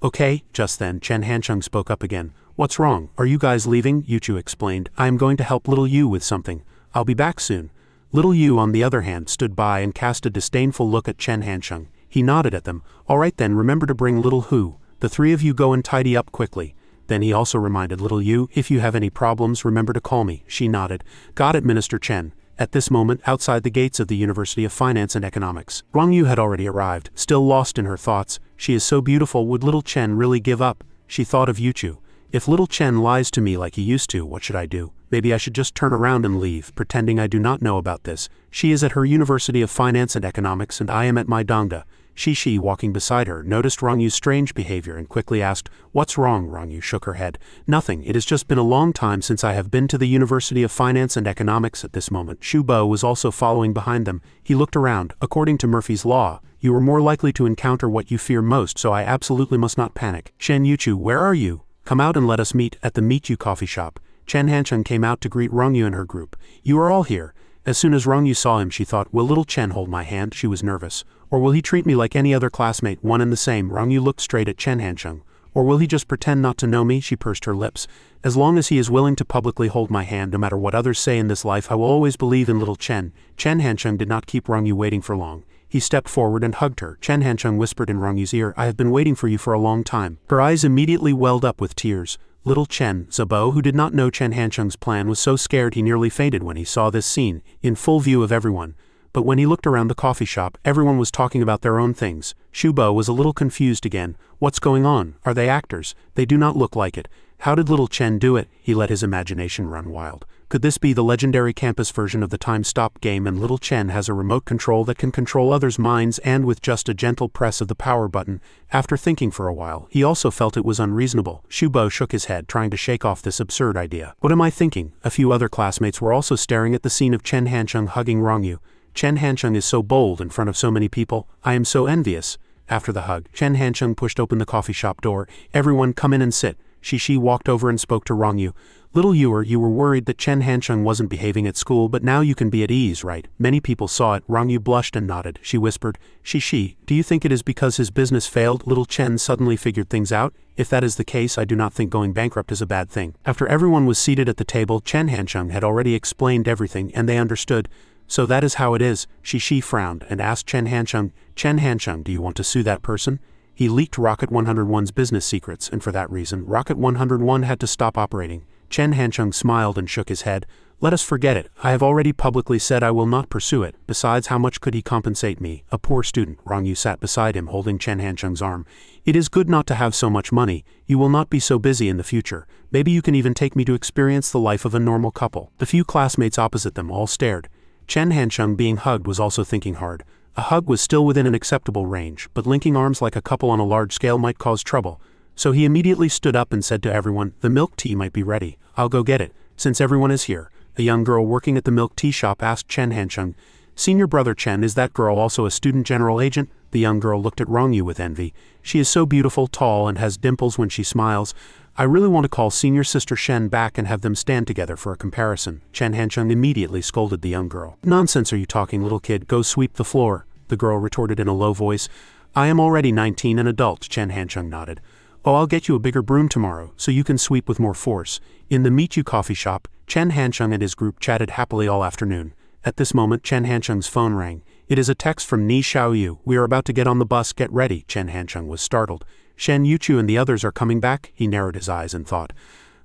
"Okay." Just then, Chen Hancheng spoke up again. "What's wrong? Are you guys leaving?" Yuchu explained. "I am going to help little Yu with something. I'll be back soon." Little Yu, on the other hand, stood by and cast a disdainful look at Chen Hancheng. He nodded at them. "All right then, remember to bring little Hu. The three of you go and tidy up quickly." Then he also reminded little Yu, "If you have any problems, remember to call me." She nodded. "Got it, Minister Chen." At this moment, outside the gates of the University of Finance and Economics, Rong Yu had already arrived, still lost in her thoughts. She is so beautiful, would little Chen really give up? She thought of Yuchu. If little Chen lies to me like he used to, what should I do? Maybe I should just turn around and leave, pretending I do not know about this. She is at her University of Finance and Economics and I am at my Dongda. Shi, walking beside her, noticed Rong Yu's strange behavior and quickly asked, "What's wrong?" Rong Yu shook her head. "Nothing. It has just been a long time since I have been to the University of Finance and Economics." At this moment, Shubo was also following behind them. He looked around. "According to Murphy's Law, you are more likely to encounter what you fear most, so I absolutely must not panic. Shen Yuchu, where are you? Come out and let us meet at the Meet You coffee shop." Chen Hancheng came out to greet Rong Yu and her group. "You are all here." As soon as Rong Yu saw him, she thought, "Will little Chen hold my hand?" She was nervous. "Or will he treat me like any other classmate, one and the same?" Rong Yu looked straight at Chen Hancheng. "Or will he just pretend not to know me?" She pursed her lips. "As long as he is willing to publicly hold my hand, no matter what others say in this life, I will always believe in little Chen." Chen Hancheng did not keep Rong Yu waiting for long. He stepped forward and hugged her. Chen Hancheng whispered in Rong Yu's ear, "I have been waiting for you for a long time." Her eyes immediately welled up with tears. Little Chen, Zabo, who did not know Chen Hancheng's plan, was so scared he nearly fainted when he saw this scene, in full view of everyone. But when he looked around the coffee shop, everyone was talking about their own things. Shubo was a little confused again. What's going on? Are they actors? They do not look like it. How did little Chen do it? He let his imagination run wild. Could this be the legendary campus version of the Time Stop game, and little Chen has a remote control that can control others' minds, and with just a gentle press of the power button? After thinking for a while, he also felt it was unreasonable. Shubo shook his head, trying to shake off this absurd idea. "What am I thinking?" A few other classmates were also staring at the scene of Chen Hancheng hugging Rong Yu. "Chen Hancheng is so bold in front of so many people. I am so envious." After the hug, Chen Hancheng pushed open the coffee shop door. "Everyone come in and sit." Shi walked over and spoke to Rong Yu. "Little Yu, you were worried that Chen Hancheng wasn't behaving at school, but now you can be at ease, right?" Many people saw it. Rong Yu blushed and nodded. She whispered, Shi, do you think it is because his business failed? Little Chen suddenly figured things out. If that is the case, I do not think going bankrupt is a bad thing. After everyone was seated at the table, Chen Hancheng had already explained everything, and they understood. "So that is how it is." Shi frowned and asked Chen Hancheng, "Do you want to sue that person?" He leaked Rocket 101's business secrets, and for that reason, Rocket 101 had to stop operating. Chen Hancheng smiled and shook his head. "Let us forget it. I have already publicly said I will not pursue it. Besides, how much could he compensate me? A poor student." Rong Yu sat beside him, holding Chen Hancheng's arm. "It is good not to have so much money. You will not be so busy in the future. Maybe you can even take me to experience the life of a normal couple." The few classmates opposite them all stared. Chen Hancheng, being hugged, was also thinking hard. A hug was still within an acceptable range, but linking arms like a couple on a large scale might cause trouble. So he immediately stood up and said to everyone, "The milk tea might be ready. I'll go get it, since everyone is here." A young girl working at the milk tea shop asked Chen Hancheng, "Senior brother Chen, is that girl also a student general agent?" The young girl looked at Rong Yu with envy. She is so beautiful, tall, and has dimples when she smiles. I really want to call senior sister Shen back and have them stand together for a comparison. Chen Hancheng immediately scolded the young girl. Nonsense are you talking, little kid? Go sweep the floor, the girl retorted in a low voice. I am already 19 and adult, Chen Hancheng nodded. Oh, I'll get you a bigger broom tomorrow, so you can sweep with more force. In the Meet You coffee shop, Chen Hancheng and his group chatted happily all afternoon. At this moment, Chen Hancheng's phone rang. It is a text from Ni Xiaoyu. We are about to get on the bus, get ready. Chen Hancheng was startled. Shen Yuchu and the others are coming back? He narrowed his eyes and thought.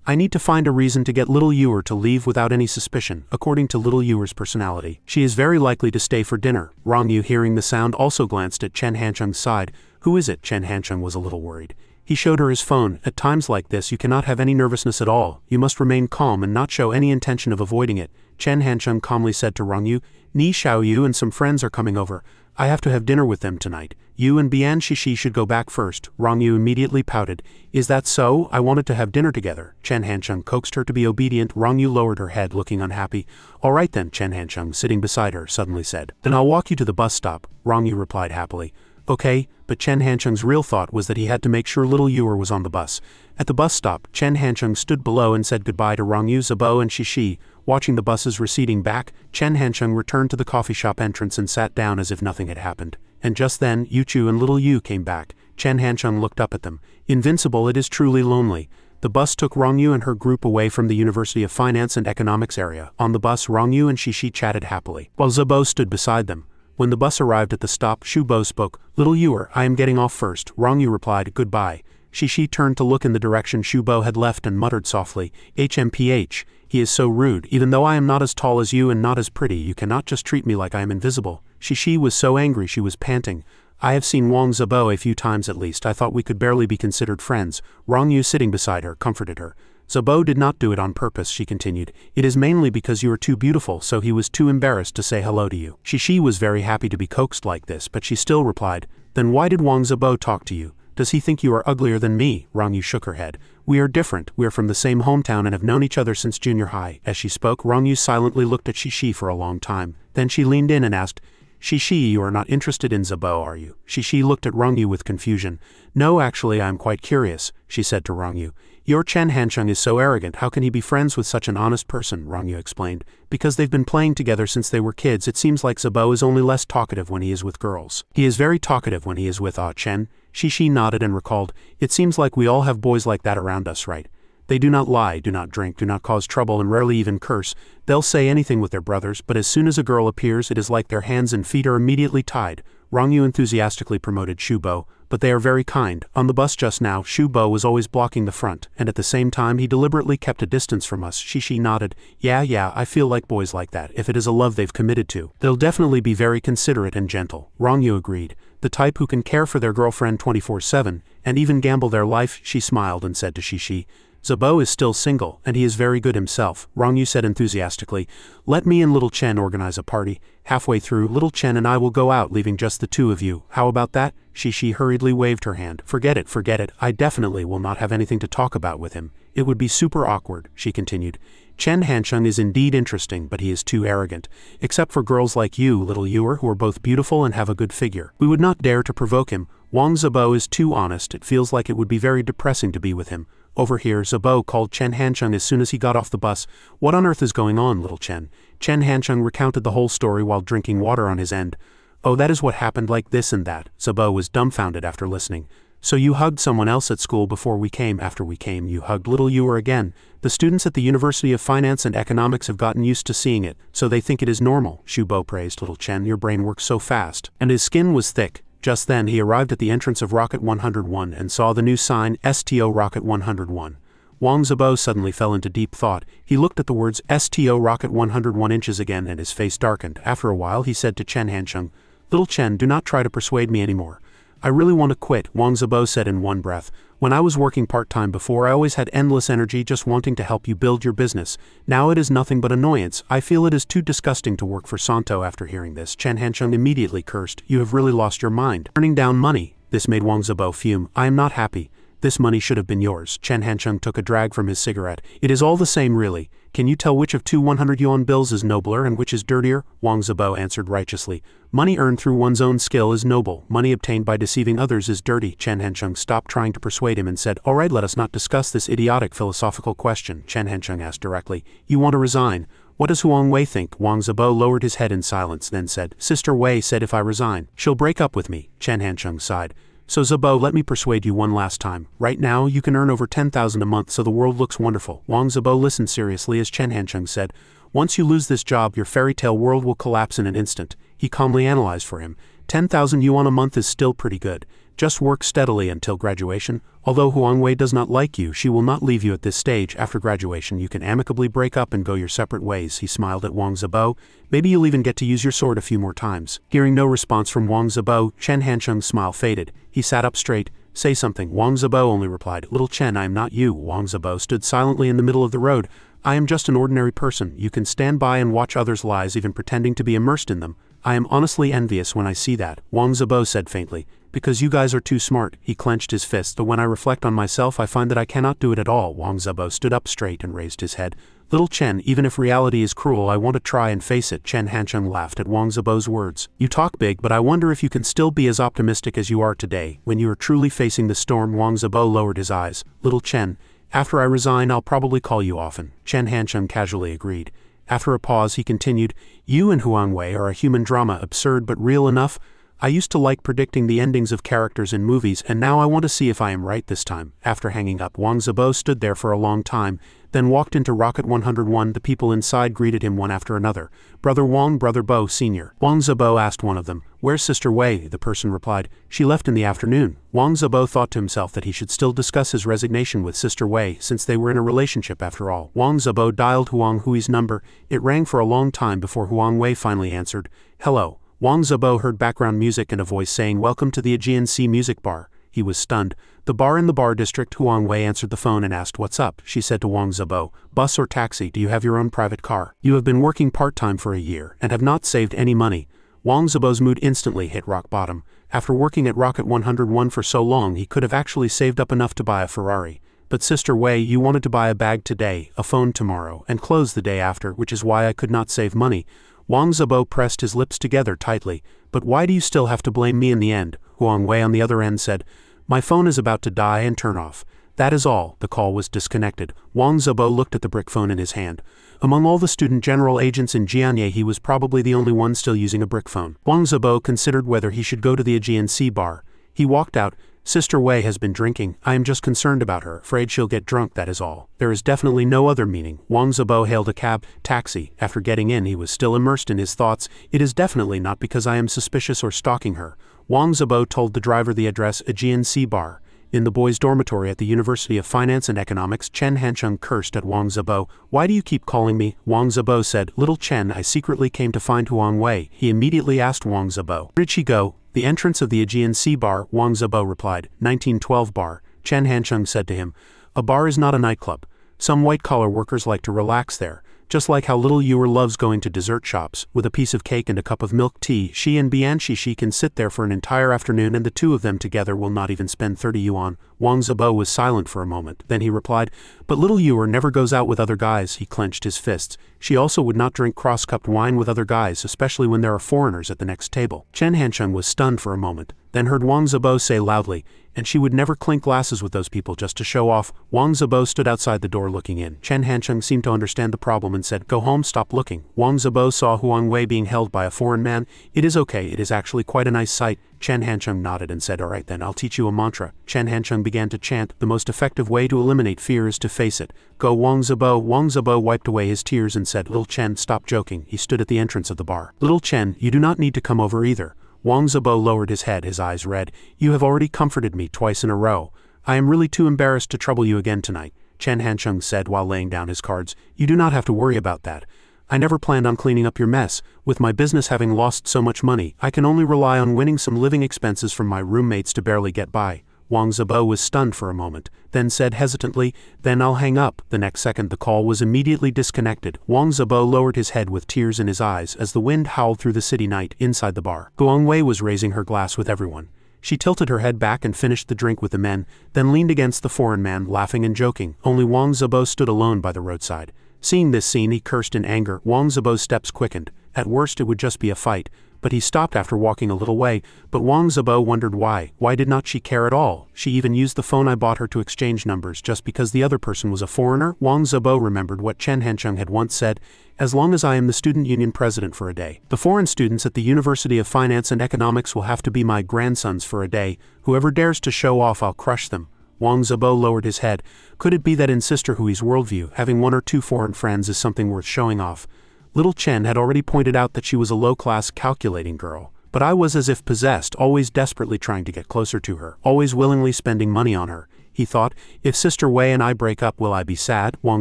I need to find a reason to get little Yuer to leave without any suspicion. According to little Yuer's personality, she is very likely to stay for dinner. Rong Yu, hearing the sound, also glanced at Chen Hancheng's side. Who is it? Chen Hancheng was a little worried. He showed her his phone. At times like this you cannot have any nervousness at all. You must remain calm and not show any intention of avoiding it. Chen Hancheng calmly said to Rong Yu, Ni Xiaoyu and some friends are coming over. I have to have dinner with them tonight. You and Bian Shishi should go back first. Rong Yu immediately pouted. Is that so? I wanted to have dinner together. Chen Hancheng coaxed her to be obedient. Rong Yu lowered her head, looking unhappy. All right then, Chen Hancheng, sitting beside her, suddenly said. Then I'll walk you to the bus stop. Rong Yu replied happily. Okay, but Chen Hancheng's real thought was that he had to make sure little Yuer was on the bus. At the bus stop, Chen Hancheng stood below and said goodbye to Rong Yu, Zabo and Shishi. Watching the buses receding back, Chen Hancheng returned to the coffee shop entrance and sat down as if nothing had happened. And just then, Yuchu and little Yu came back. Chen Hancheng looked up at them. Invincible, it is truly lonely. The bus took Rong Yu and her group away from the University of Finance and Economics area. On the bus, Rong Yu and Shishi chatted happily, while Zabo stood beside them. When the bus arrived at the stop, Shu Bo spoke. Little Yuer, I am getting off first. Rong Yu replied, goodbye. Shishi turned to look in the direction Shu Bo had left and muttered softly, HMPH. He is so rude. Even though I am not as tall as you and not as pretty, you cannot just treat me like I am invisible. Shishi was so angry she was panting. I have seen Wang Zabo a few times at least. I thought we could barely be considered friends. Rong Yu, sitting beside her, comforted her. Zabo did not do it on purpose, she continued. It is mainly because you are too beautiful, so he was too embarrassed to say hello to you. Shishi was very happy to be coaxed like this, but she still replied, Then why did Wang Zabo talk to you? Does he think you are uglier than me? Rong Yu shook her head. We are different. We are from the same hometown and have known each other since junior high. As she spoke, Rong Yu silently looked at Shishi for a long time. Then she leaned in and asked, Shishi, you are not interested in Zabo, are you? Shishi looked at Rong Yu with confusion. No, actually I am quite curious, she said to Rong Yu. Your Chen Hancheng is so arrogant, how can he be friends with such an honest person? Rong Yu explained. Because they've been playing together since they were kids, it seems like Zabo is only less talkative when he is with girls. He is very talkative when he is with Chen. Shishi nodded and recalled, It seems like we all have boys like that around us, right? They do not lie, do not drink, do not cause trouble, and rarely even curse. They'll say anything with their brothers, but as soon as a girl appears, it is like their hands and feet are immediately tied. Rong Yu enthusiastically promoted Shu Bo, but they are very kind. On the bus just now, Shu Bo was always blocking the front, and at the same time he deliberately kept a distance from us. Shishi nodded. Yeah, I feel like boys like that. If it is a love they've committed to, they'll definitely be very considerate and gentle. Rong Yu agreed. The type who can care for their girlfriend 24/7, and even gamble their life. She smiled and said to Shishi, Zabo is still single, and he is very good himself. Rong Yu said enthusiastically, Let me and little Chen organize a party. Halfway through, little Chen and I will go out, leaving just the two of you. How about that? Shishi hurriedly waved her hand. Forget it. I definitely will not have anything to talk about with him. It would be super awkward, she continued. Chen Hancheng is indeed interesting, but he is too arrogant. Except for girls like you, little Yuer, who are both beautiful and have a good figure. We would not dare to provoke him. Wang Zabo is too honest. It feels like it would be very depressing to be with him. Over here, Zabo called Chen Hancheng as soon as he got off the bus. What on earth is going on, little Chen? Chen Hancheng recounted the whole story while drinking water on his end. Oh, that is what happened, like this and that. Zabo was dumbfounded after listening. So you hugged someone else at school before we came. After we came, you hugged little Yuer again. The students at the University of Finance and Economics have gotten used to seeing it, so they think it is normal. Shu Bo praised little Chen. Your brain works so fast. And his skin was thick. Just then he arrived at the entrance of Rocket 101 and saw the new sign, STO Rocket 101. Wang Zabo suddenly fell into deep thought. He looked at the words STO Rocket 101 inches again and his face darkened. After a while he said to Chen Hancheng, Little Chen, do not try to persuade me anymore. I really want to quit, Wang Zabo said in one breath. When I was working part-time before, I always had endless energy just wanting to help you build your business. Now it is nothing but annoyance. I feel it is too disgusting to work for Santo. After hearing this, Chen Hancheng immediately cursed. You have really lost your mind. Turning down money. This made Wang Zabo fume. I am not happy. This money should have been yours. Chen Hancheng took a drag from his cigarette. It is all the same really. Can you tell which of two 100 yuan bills is nobler and which is dirtier? Wang Zibo answered righteously. Money earned through one's own skill is noble. Money obtained by deceiving others is dirty. Chen Hancheng stopped trying to persuade him and said, all right, let us not discuss this idiotic philosophical question. Chen Hancheng asked directly, you want to resign? What does Huang Wei think? Wang Zibo lowered his head in silence, then said, Sister Wei said if I resign, she'll break up with me. Chen Hancheng sighed. So Zibo, let me persuade you one last time. Right now, you can earn over 10,000 a month so the world looks wonderful. Wang Zibo listened seriously as Chen Hancheng said, once you lose this job, your fairy tale world will collapse in an instant. He calmly analyzed for him. 10,000 yuan a month is still pretty good. Just work steadily until graduation. Although Huang Wei does not like you, she will not leave you at this stage. After graduation, you can amicably break up and go your separate ways. He smiled at Wang Zibo. Maybe you'll even get to use your sword a few more times. Hearing no response from Wang Zibo, Chen Hancheng's smile faded. He sat up straight. Say something. Wang Zibo only replied, Little Chen, I am not you. Wang Zibo stood silently in the middle of the road. I am just an ordinary person. You can stand by and watch others' lives even pretending to be immersed in them. I am honestly envious when I see that. Wang Zibo said faintly. Because you guys are too smart. He clenched his fist. But when I reflect on myself, I find that I cannot do it at all. Wang Zibo stood up straight and raised his head. Little Chen, even if reality is cruel, I want to try and face it. Chen Hancheng laughed at Wang Zibo's words. You talk big, but I wonder if you can still be as optimistic as you are today. When you are truly facing the storm, Wang Zibo lowered his eyes. Little Chen, after I resign, I'll probably call you often. Chen Hancheng casually agreed. After a pause, he continued, You and Huang Wei are a human drama, absurd but real enough. I used to like predicting the endings of characters in movies, and now I want to see if I am right this time. After hanging up, Wang Zibo stood there for a long time, then walked into Rocket 101. The people inside greeted him one after another. Brother Wang, Brother Bo, Sr. Wang Zibo asked one of them, Where's Sister Wei? The person replied, She left in the afternoon. Wang Zibo thought to himself that he should still discuss his resignation with Sister Wei, since they were in a relationship after all. Wang Zibo dialed Huang Hui's number. It rang for a long time before Huang Wei finally answered. Hello. Wang Zibo heard background music and a voice saying, Welcome to the Aegean Sea Music Bar. He was stunned. The bar in the bar district. Huang Wei answered the phone and asked, What's up? She said to Wang Zibo, Bus or taxi? Do you have your own private car? You have been working part-time for a year and have not saved any money. Wang Zibo's mood instantly hit rock bottom. After working at Rocket 101 for so long, he could have actually saved up enough to buy a Ferrari. But Sister Wei, you wanted to buy a bag today, a phone tomorrow, and clothes the day after, which is why I could not save money. Wang Zibo pressed his lips together tightly. But why do you still have to blame me in the end? Huang Wei on the other end said, My phone is about to die and turn off. That is all. The call was disconnected. Wang Zibo looked at the brick phone in his hand. Among all the student general agents in Jianye, he was probably the only one still using a brick phone. Wang Zibo considered whether he should go to the Aegean Sea bar. He walked out. Sister Wei has been drinking. I am just concerned about her, afraid she'll get drunk, that is all. There is definitely no other meaning. Wang Zibo hailed a cab, taxi. After getting in, he was still immersed in his thoughts. It is definitely not because I am suspicious or stalking her. Wang Zibo told the driver the address, Aegean Sea Bar. In the boys' dormitory at the University of Finance and Economics, Chen Hancheng cursed at Wang Zibo. Why do you keep calling me? Wang Zibo said, Little Chen, I secretly came to find Huang Wei. He immediately asked Wang Zibo, Where did she go? The entrance of the Aegean Sea Bar, Wang Zibo replied. 1912 bar. Chen Hancheng said to him, A bar is not a nightclub. Some white-collar workers like to relax there. Just like how little Ewer loves going to dessert shops. With a piece of cake and a cup of milk tea, she and Bianchi can sit there for an entire afternoon, and the two of them together will not even spend 30 yuan. Wang Zibo was silent for a moment. Then he replied, But little Ewer never goes out with other guys. He clenched his fists. She also would not drink cross-cupped wine with other guys, especially when there are foreigners at the next table. Chen Hancheng was stunned for a moment, then heard Wang Zibo say loudly, And she would never clink glasses with those people just to show off. Wang Zibo stood outside the door looking in. Chen Hancheng seemed to understand the problem and said, Go home, stop looking. Wang Zibo saw Huang Wei being held by a foreign man. It is okay, it is actually quite a nice sight. Chen Hancheng nodded and said, All right then, I'll teach you a mantra. Chen Hancheng began to chant, The most effective way to eliminate fear is to face it. Go Wang Zibo. Wang Zibo wiped away his tears and said, Little Chen, stop joking. He stood at the entrance of the bar. Little Chen, you do not need to come over either. Wang Zibo lowered his head, his eyes red. You have already comforted me twice in a row. I am really too embarrassed to trouble you again tonight. Chen Hancheng said while laying down his cards. You do not have to worry about that. I never planned on cleaning up your mess. With my business having lost so much money, I can only rely on winning some living expenses from my roommates to barely get by. Wang Zibo was stunned for a moment, then said hesitantly, Then I'll hang up. The next second the call was immediately disconnected. Wang Zibo lowered his head with tears in his eyes as the wind howled through the city night inside the bar. Huang Wei was raising her glass with everyone. She tilted her head back and finished the drink with the men, then leaned against the foreign man, laughing and joking. Only Wang Zibo stood alone by the roadside. Seeing this scene, he cursed in anger. Wang Zibo's steps quickened. At worst it would just be a fight. But he stopped after walking a little way. But Wang Zibo wondered why. Why did not she care at all? She even used the phone I bought her to exchange numbers just because the other person was a foreigner. Wang Zibo remembered what Chen Hancheng had once said, "As long as I am the student union president for a day, the foreign students at the University of Finance and Economics will have to be my grandsons for a day. Whoever dares to show off, I'll crush them." Wang Zibo lowered his head. Could it be that in Sister Hui's worldview, having one or two foreign friends is something worth showing off? Little Chen had already pointed out that she was a low-class, calculating girl. But I was as if possessed, always desperately trying to get closer to her, always willingly spending money on her. He thought, if Sister Wei and I break up, will I be sad? Wang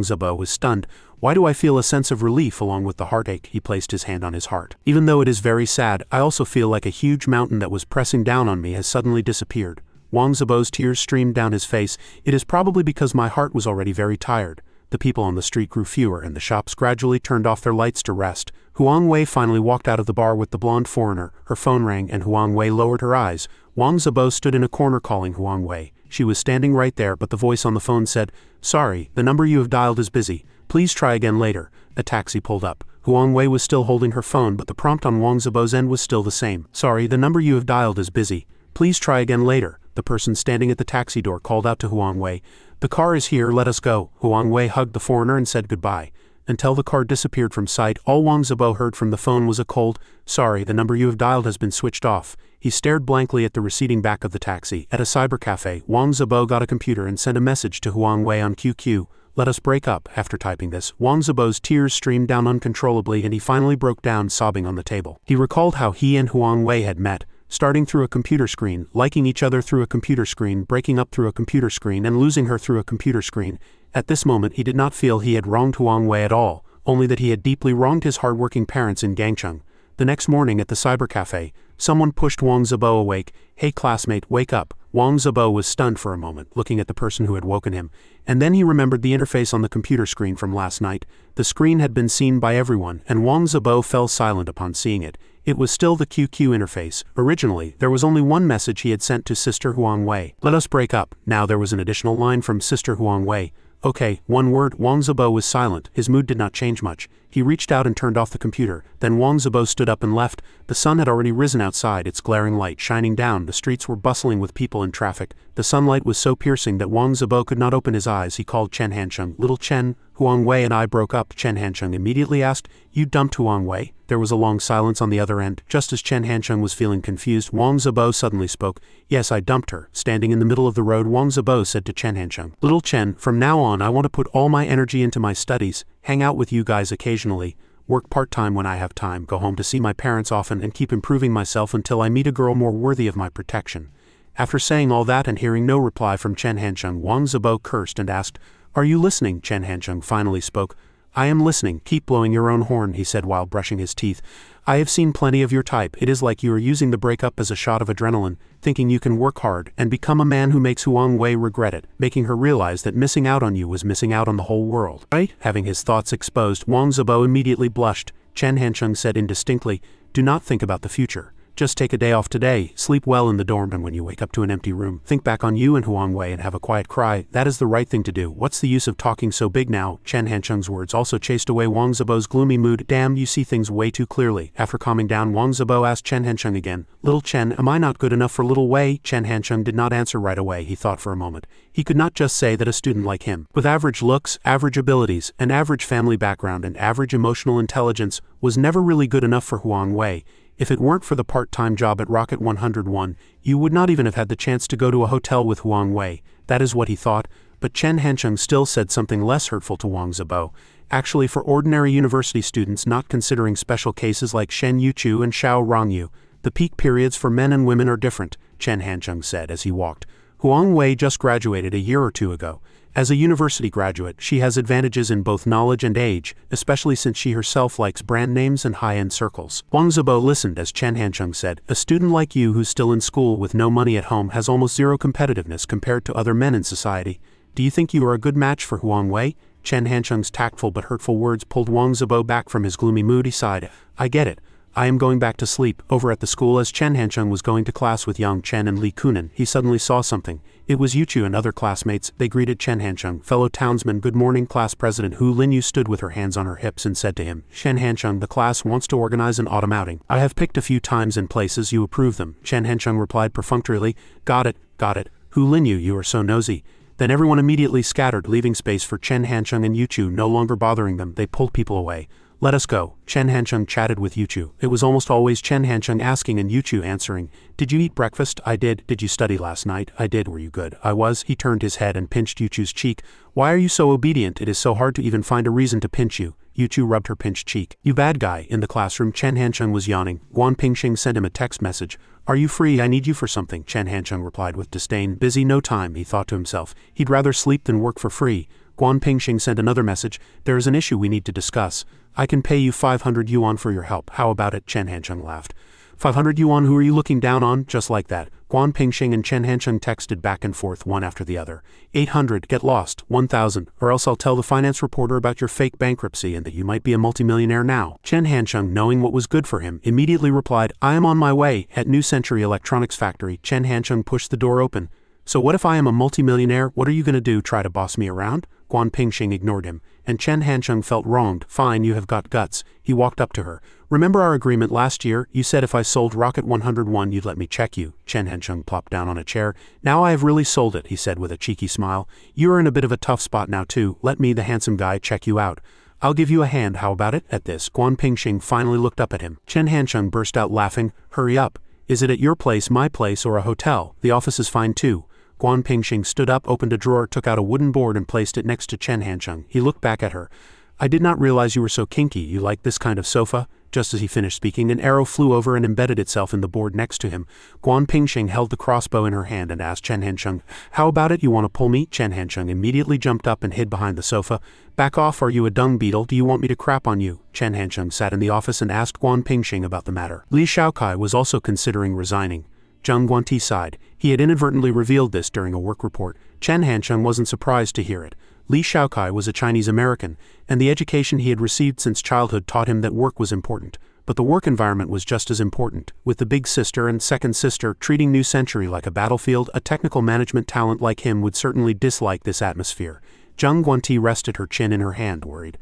Zibo was stunned. Why do I feel a sense of relief along with the heartache? He placed his hand on his heart. Even though it is very sad, I also feel like a huge mountain that was pressing down on me has suddenly disappeared. Wang Zibo's tears streamed down his face. It is probably because my heart was already very tired. The people on the street grew fewer and the shops gradually turned off their lights to rest. Huang Wei finally walked out of the bar with the blonde foreigner. Her phone rang and Huang Wei lowered her eyes. Wang Zibo stood in a corner calling Huang Wei. She was standing right there, but the voice on the phone said, "Sorry, the number you have dialed is busy. Please try again later." A taxi pulled up. Huang Wei was still holding her phone, but the prompt on Wang Zibo's end was still the same. "Sorry, the number you have dialed is busy. Please try again later." The person standing at the taxi door called out to Huang Wei, "The car is here, let us go." Huang Wei hugged the foreigner and said goodbye. Until the car disappeared from sight, all Wang Zibo heard from the phone was a cold, "Sorry, the number you have dialed has been switched off." He stared blankly at the receding back of the taxi. At a cyber cafe, Wang Zibo got a computer and sent a message to Huang Wei on QQ. "Let us break up." After typing this, Wang Zibo's tears streamed down uncontrollably and he finally broke down sobbing on the table. He recalled how he and Huang Wei had met, starting through a computer screen, liking each other through a computer screen, breaking up through a computer screen, and losing her through a computer screen. At this moment he did not feel he had wronged Huang Wei at all, only that he had deeply wronged his hard-working parents in Gangcheng. The next morning at the cyber cafe, someone pushed Wang Zibo awake. "Hey classmate, wake up." Wang Zibo was stunned for a moment, looking at the person who had woken him, and then he remembered the interface on the computer screen from last night. The screen had been seen by everyone, and Wang Zibo fell silent upon seeing it. It was still the QQ interface. Originally, there was only one message he had sent to Sister Huang Wei. "Let us break up." Now there was an additional line from Sister Huang Wei. "Okay, one word." Wang Zibo was silent. His mood did not change much. He reached out and turned off the computer. Then Wang Zibo stood up and left. The sun had already risen outside, its glaring light shining down. The streets were bustling with people and traffic. The sunlight was so piercing that Wang Zibo could not open his eyes. He called Chen Hancheng. "Little Chen, Huang Wei and I broke up." Chen Hancheng immediately asked, "You dumped Huang Wei?" There was a long silence on the other end. Just as Chen Hancheng was feeling confused, Wang Zibo suddenly spoke. "Yes, I dumped her." Standing in the middle of the road, Wang Zibo said to Chen Hancheng, "Little Chen, from now on I want to put all my energy into my studies, hang out with you guys occasionally, work part-time when I have time, go home to see my parents often, and keep improving myself until I meet a girl more worthy of my protection." After saying all that and hearing no reply from Chen Hancheng, Wang Zibo cursed and asked, "Are you listening?" Chen Hancheng finally spoke. "I am listening. Keep blowing your own horn," he said while brushing his teeth. "I have seen plenty of your type. It is like you are using the breakup as a shot of adrenaline, thinking you can work hard and become a man who makes Huang Wei regret it, making her realize that missing out on you was missing out on the whole world. Right?" Having his thoughts exposed, Wang Zibo immediately blushed. Chen Hancheng said indistinctly, "Do not think about the future. Just take a day off today, sleep well in the dorm, and when you wake up to an empty room, think back on you and Huang Wei and have a quiet cry. That is the right thing to do. What's the use of talking so big now?" Chen Hancheng's words also chased away Wang Zibo's gloomy mood. "Damn, you see things way too clearly." After calming down, Wang Zibo asked Chen Hancheng again, "Little Chen, am I not good enough for little Wei?" Chen Hancheng did not answer right away. He thought for a moment. He could not just say that a student like him, with average looks, average abilities, an average family background, and average emotional intelligence, was never really good enough for Huang Wei. If it weren't for the part-time job at Rocket 101, you would not even have had the chance to go to a hotel with Huang Wei. That is what he thought. But Chen Hancheng still said something less hurtful to Wang Zibo. "Actually, for ordinary university students, not considering special cases like Shen Yuchu and Xiao Rongyu, the peak periods for men and women are different," Chen Hancheng said as he walked. "Huang Wei just graduated a year or two ago. As a university graduate, she has advantages in both knowledge and age, especially since she herself likes brand names and high-end circles." Wang Zibo listened as Chen Hancheng said, "A student like you who's still in school with no money at home has almost zero competitiveness compared to other men in society. Do you think you are a good match for Huang Wei?" Chen Hancheng's tactful but hurtful words pulled Wang Zibo back from his gloomy mood. He sighed. "I get it. I am going back to sleep. Over at the school, as Chen Hancheng was going to class with Yang Chen and Li Kunan, he suddenly saw something. It was Yuchu and other classmates. They greeted Chen Hancheng. Fellow townsman, good morning. Class president Hu Linyu stood with her hands on her hips and said to him, Chen Hancheng, the class wants to organize an autumn outing. I have picked a few times and places. You approve them. Chen Hancheng replied perfunctorily, got it. Hu Linyu, you are so nosy. Then everyone immediately scattered, leaving space for Chen Hancheng and Yuchu. No longer bothering them, they pulled people away. Let us go. Chen Hancheng chatted with Yuchu. It was almost always Chen Hancheng asking and Yuchu answering. Did you eat breakfast? I did. Did you study last night? I did. Were you good? I was. He turned his head and pinched Yuchu's cheek. Why are you so obedient? It is so hard to even find a reason to pinch you. Yuchu rubbed her pinched cheek. You bad guy. In the classroom, Chen Hancheng was yawning. Guan Pingxing sent him a text message. Are you free? I need you for something. Chen Hancheng replied with disdain. Busy, no time, he thought to himself. He'd rather sleep than work for free. Guan Pingxing sent another message. There is an issue we need to discuss. I can pay you 500 yuan for your help. How about it? Chen Hancheng laughed. 500 yuan, who are you looking down on? Just like that. Guan Pingxing and Chen Hancheng texted back and forth one after the other. 800, get lost. 1,000, or else I'll tell the finance reporter about your fake bankruptcy and that you might be a multimillionaire now. Chen Hancheng, knowing what was good for him, immediately replied, I am on my way. At New Century Electronics Factory, Chen Hancheng pushed the door open. So what if I am a multimillionaire? What are you going to do, try to boss me around? Guan Pingxing ignored him, and Chen Hancheng felt wronged. Fine, you have got guts. He walked up to her. Remember our agreement last year? You said if I sold Rocket 101 you'd let me check you. Chen Hancheng plopped down on a chair. Now I have really sold it, he said with a cheeky smile. You are in a bit of a tough spot now too. Let me, the handsome guy, check you out. I'll give you a hand, how about it? At this, Guan Pingxing finally looked up at him. Chen Hancheng burst out laughing. Hurry up. Is it at your place, my place, or a hotel? The office is fine too. Guan Pingxing stood up, opened a drawer, took out a wooden board and placed it next to Chen Hancheng. He looked back at her. I did not realize you were so kinky. You like this kind of sofa? Just as he finished speaking, an arrow flew over and embedded itself in the board next to him. Guan Pingxing held the crossbow in her hand and asked Chen Hancheng, how about it, you want to pull me? Chen Hancheng immediately jumped up and hid behind the sofa. Back off, are you a dung beetle? Do you want me to crap on you? Chen Hancheng sat in the office and asked Guan Pingxing about the matter. Li Shaokai was also considering resigning. Zhang Guanti sighed. He had inadvertently revealed this during a work report. Chen Hancheng wasn't surprised to hear it. Li Shaokai was a Chinese American, and the education he had received since childhood taught him that work was important. But the work environment was just as important. With the big sister and second sister treating New Century like a battlefield, a technical management talent like him would certainly dislike this atmosphere. Zhang Guanti rested her chin in her hand, worried.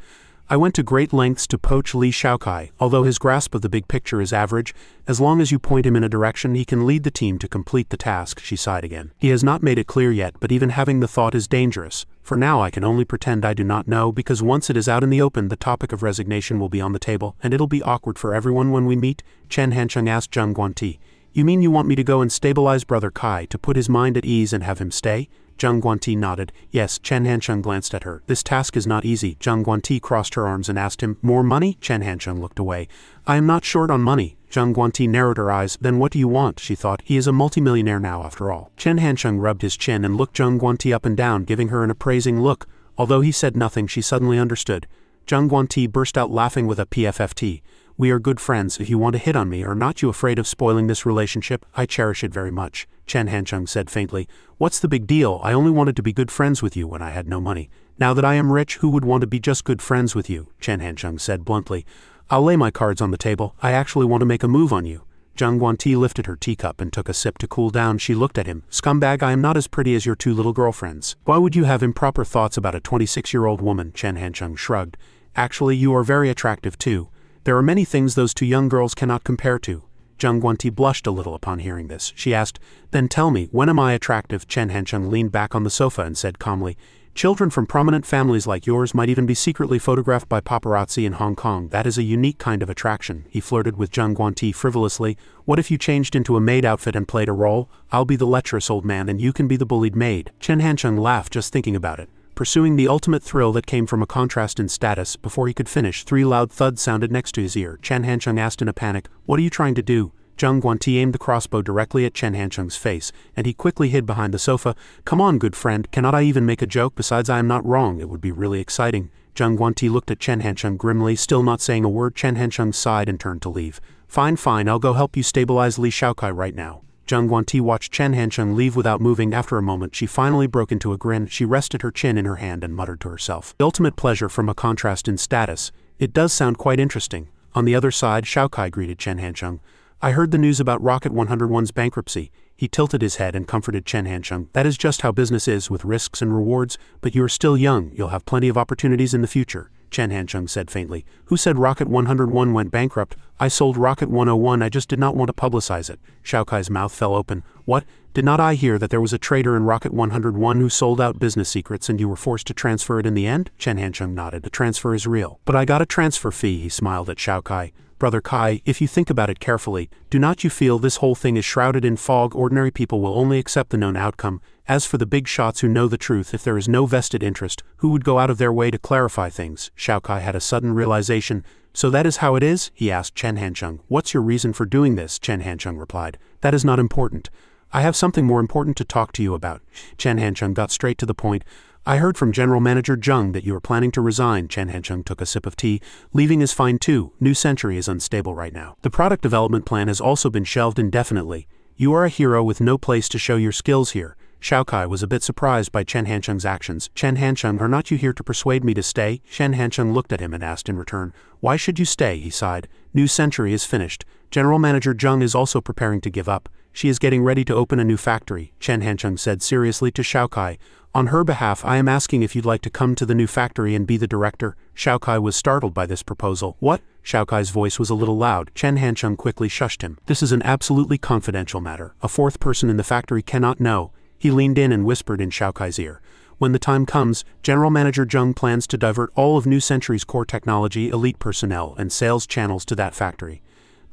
I went to great lengths to poach Li Shaokai. Although his grasp of the big picture is average, as long as you point him in a direction, he can lead the team to complete the task, she sighed again. He has not made it clear yet, but even having the thought is dangerous. For now I can only pretend I do not know, because once it is out in the open, the topic of resignation will be on the table, and it'll be awkward for everyone when we meet. Chen Hancheng asked Zhang Guanti. You mean you want me to go and stabilize Brother Kai, to put his mind at ease and have him stay? Zhang Guanti nodded. Yes. Chen Hancheng glanced at her. This task is not easy. Zhang Guanti crossed her arms and asked him, more money? Chen Hancheng looked away. I am not short on money. Zhang Guanti narrowed her eyes. Then what do you want? She thought. He is a multimillionaire now after all. Chen Hancheng rubbed his chin and looked Zhang Guanti up and down, giving her an appraising look. Although he said nothing, she suddenly understood. Zhang Guanti burst out laughing with a PFFT. We are good friends. If you want to hit on me, are not you afraid of spoiling this relationship? I cherish it very much. Chen Hancheng said faintly. What's the big deal? I only wanted to be good friends with you when I had no money. Now that I am rich, who would want to be just good friends with you? Chen Hancheng said bluntly. I'll lay my cards on the table. I actually want to make a move on you. Zhang Guanti lifted her teacup and took a sip to cool down. She looked at him. Scumbag, I am not as pretty as your two little girlfriends. Why would you have improper thoughts about a 26-year-old woman? Chen Hancheng shrugged. Actually, you are very attractive too. There are many things those two young girls cannot compare to. Zhang Guanti blushed a little upon hearing this. She asked, then tell me, when am I attractive? Chen Hancheng leaned back on the sofa and said calmly, children from prominent families like yours might even be secretly photographed by paparazzi in Hong Kong. That is a unique kind of attraction. He flirted with Zhang Guanti frivolously. What if you changed into a maid outfit and played a role? I'll be the lecherous old man and you can be the bullied maid. Chen Hancheng laughed just thinking about it. Pursuing the ultimate thrill that came from a contrast in status. Before he could finish, 3 loud thuds sounded next to his ear. Chen Hancheng asked in a panic, what are you trying to do? Zhang Guanti aimed the crossbow directly at Chen Hancheng's face, and he quickly hid behind the sofa. Come on, good friend, cannot I even make a joke? Besides, I am not wrong, it would be really exciting. Zhang Guanti looked at Chen Hancheng grimly, still not saying a word. Chen Hancheng sighed and turned to leave. Fine, I'll go help you stabilize Li Shaokai right now. Zhang Guanti watched Chen Hancheng leave without moving. After a moment, she finally broke into a grin. She rested her chin in her hand and muttered to herself. The ultimate pleasure from a contrast in status. It does sound quite interesting. On the other side, Xiaokai greeted Chen Hansheng. I heard the news about Rocket 101's bankruptcy. He tilted his head and comforted Chen Hansheng. That is just how business is, with risks and rewards, but you are still young, you'll have plenty of opportunities in the future, Chen Hansheng said faintly. Who said Rocket 101 went bankrupt? I sold Rocket 101, I just did not want to publicize it. Xiaokai's mouth fell open. What? Did not I hear that there was a trader in Rocket 101 who sold out business secrets and you were forced to transfer it in the end? Chen Hansheng nodded. The transfer is real. But I got a transfer fee, he smiled at Xiaokai. Brother Kai, if you think about it carefully, do not you feel this whole thing is shrouded in fog? Ordinary people will only accept the known outcome. As for the big shots who know the truth, if there is no vested interest, who would go out of their way to clarify things? Xiaokai had a sudden realization. So that is how it is? He asked Chen Hansheng. What's your reason for doing this? Chen Hansheng replied. That is not important. I have something more important to talk to you about. Chen Hansheng got straight to the point. I heard from General Manager Zheng that you are planning to resign. Chen Hansheng took a sip of tea. Leaving is fine too. New Century is unstable right now. The product development plan has also been shelved indefinitely. You are a hero with no place to show your skills here. Xiaokai was a bit surprised by Chen Hansheng's actions. Chen Hansheng, are not you here to persuade me to stay? Chen Hansheng looked at him and asked in return. Why should you stay? He sighed. New Century is finished. General Manager Zheng is also preparing to give up. She is getting ready to open a new factory, Chen Hansheng said seriously to Xiaokai. On her behalf, I am asking if you'd like to come to the new factory and be the director. Xiaokai was startled by this proposal. What? Xiaokai's voice was a little loud. Chen Hansheng quickly shushed him. This is an absolutely confidential matter. A fourth person in the factory cannot know. He leaned in and whispered in Xiaokai's ear. When the time comes, General Manager Zheng plans to divert all of New Century's core technology, elite personnel, and sales channels to that factory.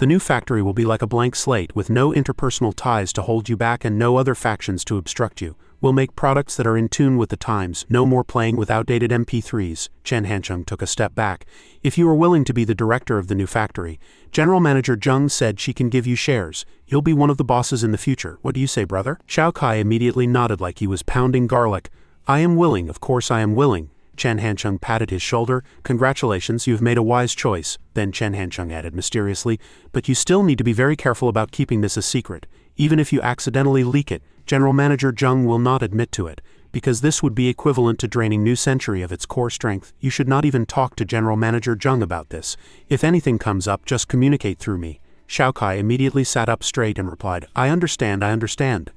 The new factory will be like a blank slate with no interpersonal ties to hold you back and no other factions to obstruct you. We'll make products that are in tune with the times, no more playing with outdated MP3s. Chen Hansheng took a step back. If you are willing to be the director of the new factory, General Manager Zheng said she can give you shares. You'll be one of the bosses in the future. What do you say, brother? Xiaokai immediately nodded like he was pounding garlic. I am willing, of course I am willing. Chen Hansheng patted his shoulder. Congratulations, you have made a wise choice. Then Chen Hansheng added mysteriously, but you still need to be very careful about keeping this a secret. Even if you accidentally leak it, General Manager Zheng will not admit to it, because this would be equivalent to draining New Century of its core strength. You should not even talk to General Manager Zheng about this. If anything comes up, just communicate through me. Xiaokai immediately sat up straight and replied, I understand.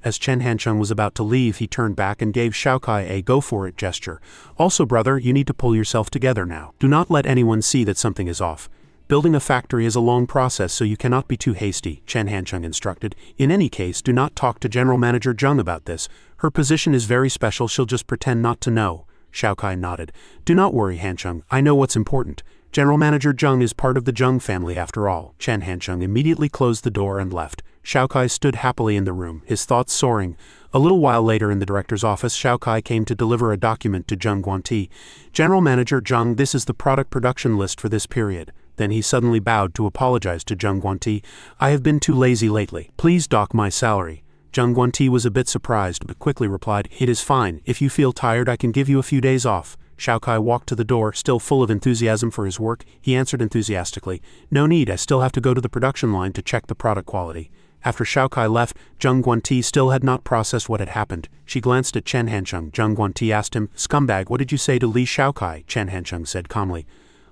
As Chen Hansheng was about to leave, he turned back and gave Xiaokai a go-for-it gesture. Also, brother, you need to pull yourself together now. Do not let anyone see that something is off. Building a factory is a long process, so you cannot be too hasty, Chen Hansheng instructed. In any case, do not talk to General Manager Zheng about this. Her position is very special, she'll just pretend not to know. Xiaokai nodded. Do not worry, Hansheng, I know what's important. General Manager Zheng is part of the Zheng family after all. Chen Hansheng immediately closed the door and left. Xiaokai stood happily in the room, his thoughts soaring. A little while later in the director's office, Xiaokai came to deliver a document to Zheng Guanti. General Manager Zheng, this is the product production list for this period. Then he suddenly bowed to apologize to Zheng Guanti. I have been too lazy lately. Please dock my salary. Zheng Guanti was a bit surprised but quickly replied, It is fine. If you feel tired, I can give you a few days off. Xiaokai walked to the door, still full of enthusiasm for his work. He answered enthusiastically, No need, I still have to go to the production line to check the product quality. After Xiaokai left, Zheng Guanti still had not processed what had happened. She glanced at Chen Hansheng. Zheng Guanti asked him, Scumbag, what did you say to Li Xiaokai? Chen Hansheng said calmly,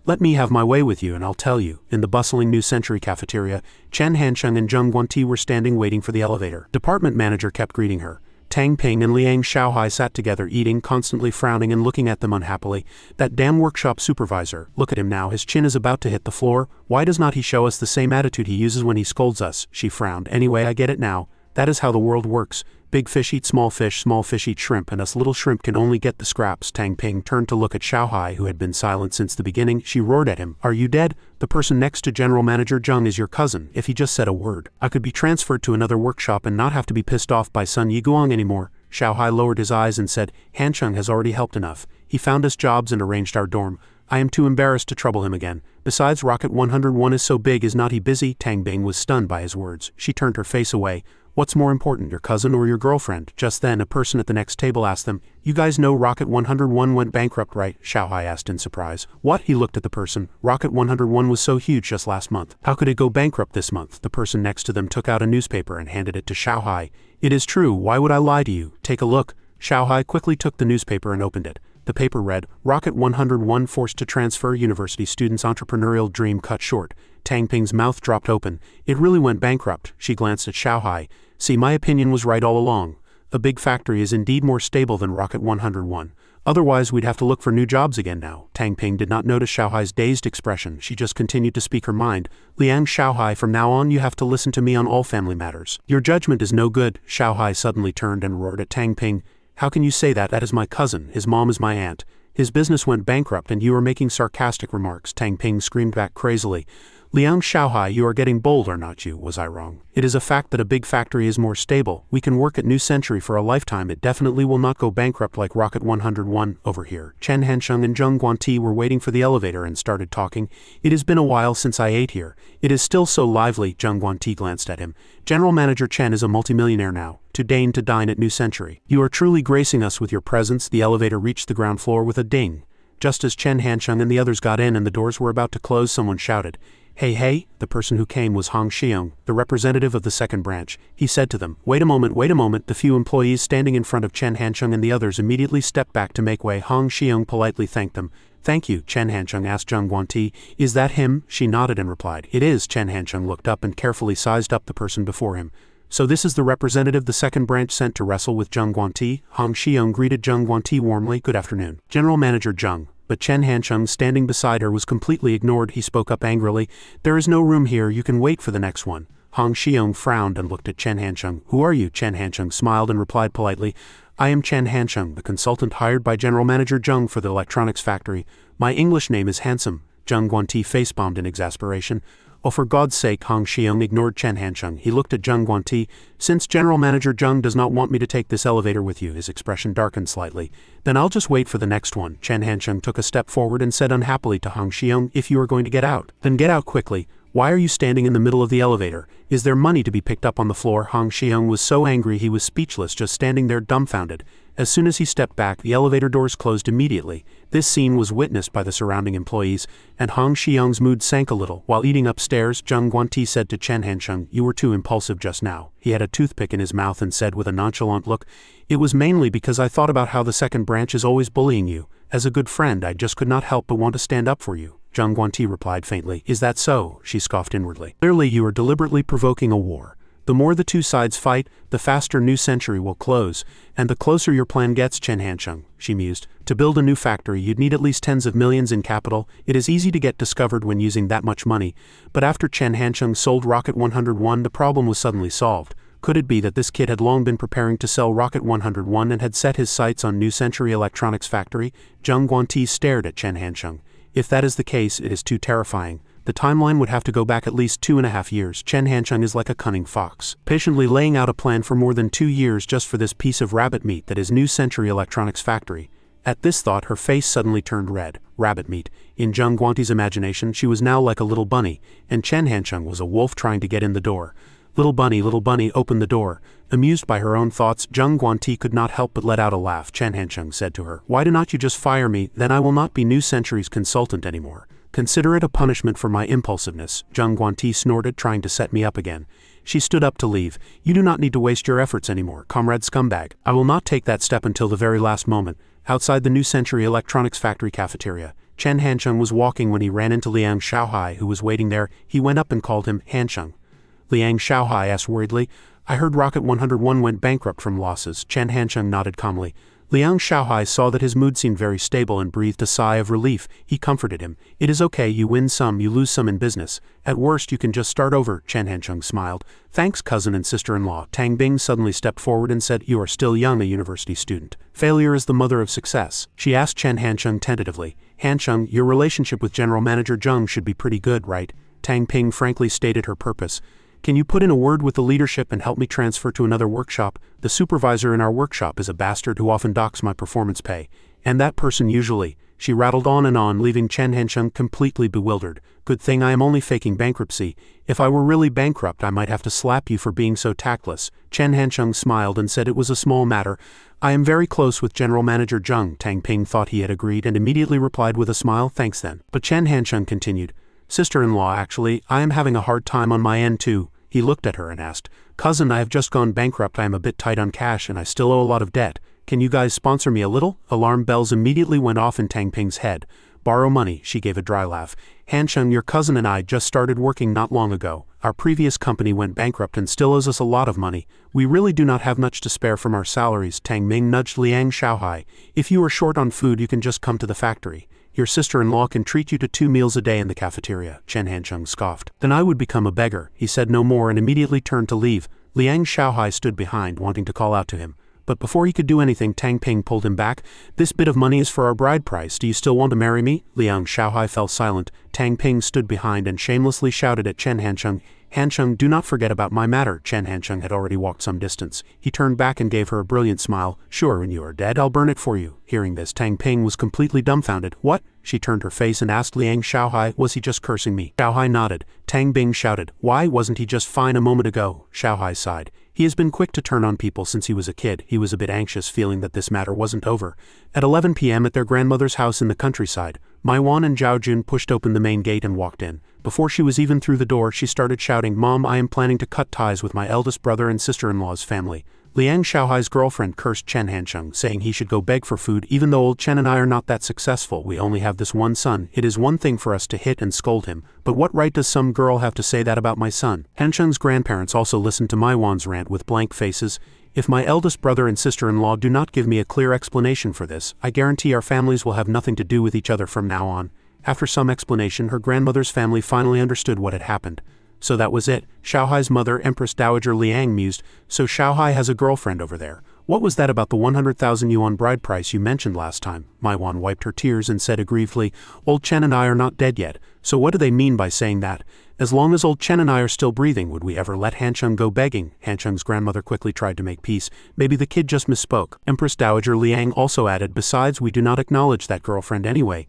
Let me have my way with you and I'll tell you. In the bustling New Century cafeteria, Chen Hansheng and Zheng Guanti were standing waiting for the elevator. Department manager kept greeting her. Tang Ping and Liang Xiaohai sat together eating, constantly frowning and looking at them unhappily. That damn workshop supervisor, look at him now, his chin is about to hit the floor. Why does not he show us the same attitude he uses when he scolds us? She frowned. Anyway, I get it now. That is how the world works. Big fish eat small fish eat shrimp, and us little shrimp can only get the scraps. Tang Ping turned to look at Xiaohai, who had been silent since the beginning. She roared at him, Are you dead? The person next to General Manager Zheng is your cousin. If he just said a word, I could be transferred to another workshop and not have to be pissed off by Sun Yiguang anymore. Xiaohai lowered his eyes and said, Hansheng has already helped enough. He found us jobs and arranged our dorm. I am too embarrassed to trouble him again. Besides, Rocket 101 is so big, is not he busy? Tang Bing was stunned by his words. She turned her face away. What's more important, your cousin or your girlfriend? Just then, a person at the next table asked them, You guys know Rocket 101 went bankrupt, right? Xiaohai asked in surprise. What? He looked at the person. Rocket 101 was so huge just last month. How could it go bankrupt this month? The person next to them took out a newspaper and handed it to Xiaohai. It is true, why would I lie to you? Take a look. Xiaohai quickly took the newspaper and opened it. The paper read, Rocket 101 forced to transfer university students' entrepreneurial dream cut short. Tang Ping's mouth dropped open. It really went bankrupt. She glanced at Xiaohai. See, my opinion was right all along. A big factory is indeed more stable than Rocket 101. Otherwise, we'd have to look for new jobs again now. Tang Ping did not notice Xiaohai's dazed expression. She just continued to speak her mind. Liang Xiaohai, from now on you have to listen to me on all family matters. Your judgment is no good. Xiaohai suddenly turned and roared at Tang Ping. How can you say that? That is my cousin. His mom is my aunt. His business went bankrupt and you are making sarcastic remarks. Tang Ping screamed back crazily. Liang Xiaohai, you are getting bold, are not you? Was I wrong? It is a fact that a big factory is more stable. We can work at New Century for a lifetime. It definitely will not go bankrupt like Rocket 101. Over here, Chen Hansheng and Zheng Guanti were waiting for the elevator and started talking. It has been a while since I ate here. It is still so lively. Zheng Guanti glanced at him. General Manager Chen is a multimillionaire now. To deign to dine at New Century. You are truly gracing us with your presence. The elevator reached the ground floor with a ding. Just as Chen Hansheng and the others got in and the doors were about to close, someone shouted, Hey, hey! The person who came was Hong Xiong, the representative of the second branch. He said to them, Wait a moment, wait a moment. The few employees standing in front of Chen Hansheng and the others immediately stepped back to make way. Hong Xiong politely thanked them. Thank you, Chen Hansheng asked Zheng Guanti. Is that him? She nodded and replied, It is. Chen Hansheng looked up and carefully sized up the person before him. So this is the representative the second branch sent to wrestle with Zheng Guanti? Hong Xiong greeted Zheng Guanti warmly. Good afternoon. General Manager Zheng. But Chen Hansheng, standing beside her, was completely ignored. He spoke up angrily. There is no room here. You can wait for the next one. Hong Xiong frowned and looked at Chen Hansheng. Who are you? Chen Hansheng smiled and replied politely. I am Chen Hansheng, the consultant hired by General Manager Zheng for the electronics factory. My English name is Handsome. Zheng Guanti facepalmed in exasperation. Oh, for God's sake, Hong Xiong ignored Chen Hansheng. He looked at Zheng Guanti. Since General Manager Zheng does not want me to take this elevator with you, his expression darkened slightly. Then I'll just wait for the next one. Chen Hansheng took a step forward and said unhappily to Hong Xiong, If you are going to get out, then get out quickly. Why are you standing in the middle of the elevator? Is there money to be picked up on the floor? Hong Xiong was so angry he was speechless, just standing there dumbfounded. As soon as he stepped back, the elevator doors closed immediately. This scene was witnessed by the surrounding employees, and Hong Xiong's mood sank a little. While eating upstairs, Zheng Guanti said to Chen Hansheng, You were too impulsive just now. He had a toothpick in his mouth and said with a nonchalant look, It was mainly because I thought about how the second branch is always bullying you. As a good friend, I just could not help but want to stand up for you. Zheng Guanti replied faintly. Is that so? She scoffed inwardly. Clearly you are deliberately provoking a war. The more the two sides fight, the faster New Century will close, and the closer your plan gets, Chen Hansheng, she mused. To build a new factory, you'd need at least tens of millions in capital. It is easy to get discovered when using that much money, but after Chen Hansheng sold Rocket 101, the problem was suddenly solved. Could it be that this kid had long been preparing to sell Rocket 101 and had set his sights on New Century Electronics Factory? Zheng Guanti stared at Chen Hansheng. If that is the case, it is too terrifying. The timeline would have to go back at least 2.5 years. Chen Hansheng is like a cunning fox, patiently laying out a plan for more than 2 years just for this piece of rabbit meat that is New Century Electronics Factory. At this thought, her face suddenly turned red. Rabbit meat. In Zheng Guanti's imagination, she was now like a little bunny, and Chen Hansheng was a wolf trying to get in the door. Little bunny, open the door. Amused by her own thoughts, Zheng Guanti could not help but let out a laugh. Chen Hansheng said to her, Why do not you just fire me? Then I will not be New Century's consultant anymore. Consider it a punishment for my impulsiveness. Zheng Guanti snorted, trying to set me up again. She stood up to leave. You do not need to waste your efforts anymore, comrade scumbag. I will not take that step until the very last moment. Outside the New Century Electronics Factory cafeteria, Chen Hansheng was walking when he ran into Liang Xiaohai, who was waiting there. He went up and called him Hansheng. Liang Xiaohai asked worriedly, I heard Rocket 101 went bankrupt from losses. Chen Hansheng nodded calmly. Liang Xiaohai saw that his mood seemed very stable and breathed a sigh of relief. He comforted him. It is okay, you win some, you lose some in business. At worst, you can just start over. Chen Hansheng smiled. Thanks, cousin and sister-in-law. Tang Bing suddenly stepped forward and said, You are still young, a university student. Failure is the mother of success. She asked Chen Hansheng tentatively. Hansheng, your relationship with General Manager Zheng should be pretty good, right? Tang Ping frankly stated her purpose. Can you put in a word with the leadership and help me transfer to another workshop? The supervisor in our workshop is a bastard who often docks my performance pay. And that person usually. She rattled on, leaving Chen Hansheng completely bewildered. Good thing I am only faking bankruptcy. If I were really bankrupt, I might have to slap you for being so tactless. Chen Hansheng smiled and said it was a small matter. I am very close with General Manager Zheng. Tang Ping thought he had agreed and immediately replied with a smile, Thanks then. But Chen Hansheng continued. Sister-in-law, actually, I am having a hard time on my end too. He looked at her and asked, Cousin, I have just gone bankrupt. I am a bit tight on cash and I still owe a lot of debt. Can you guys sponsor me a little? Alarm bells immediately went off in Tang Ping's head. Borrow money, she gave a dry laugh. Han-chung, your cousin and I just started working not long ago. Our previous company went bankrupt and still owes us a lot of money. We really do not have much to spare from our salaries. Tang Ming nudged Liang Shaohai. If you are short on food, you can just come to the factory. Your sister-in-law can treat you to 2 meals a day in the cafeteria, Chen Han-chung scoffed. Then I would become a beggar. He said no more and immediately turned to leave. Liang Shaohai stood behind, wanting to call out to him. But before he could do anything, Tang Ping pulled him back. This bit of money is for our bride price. Do you still want to marry me? Liang Shaohai fell silent. Tang Ping stood behind and shamelessly shouted at Chen Han-chung. Han-chung, do not forget about my matter. Chen Han-chung had already walked some distance. He turned back and gave her a brilliant smile. Sure, when you are dead, I'll burn it for you. Hearing this, Tang Ping was completely dumbfounded. What? She turned her face and asked Liang Shaohai, was he just cursing me? Shaohai nodded. Tang Bing shouted, why wasn't he just fine a moment ago? Shaohai sighed. He has been quick to turn on people since he was a kid. He was a bit anxious, feeling that this matter wasn't over. At 11 p.m. at their grandmother's house in the countryside, Mai Wan and Zhao Jun pushed open the main gate and walked in. Before she was even through the door, she started shouting, Mom, I am planning to cut ties with my eldest brother and sister-in-law's family. Liang Shaohai's girlfriend cursed Chen Han-chung, saying he should go beg for food. Even though old Chen and I are not that successful, we only have this one son. It is one thing for us to hit and scold him, but what right does some girl have to say that about my son? Han-chung's grandparents also listened to Mai Wan's rant with blank faces. If my eldest brother and sister-in-law do not give me a clear explanation for this, I guarantee our families will have nothing to do with each other from now on. After some explanation, her grandmother's family finally understood what had happened. So that was it. Shaohai's mother, Empress Dowager Liang, mused. So Shaohai has a girlfriend over there. What was that about the 100,000 yuan bride price you mentioned last time? Mai Wan wiped her tears and said aggrievedly, Old Chen and I are not dead yet. So what do they mean by saying that? As long as old Chen and I are still breathing, would we ever let Han-chung go begging? Han-chung's grandmother quickly tried to make peace. Maybe the kid just misspoke. Empress Dowager Liang also added, besides, we do not acknowledge that girlfriend anyway.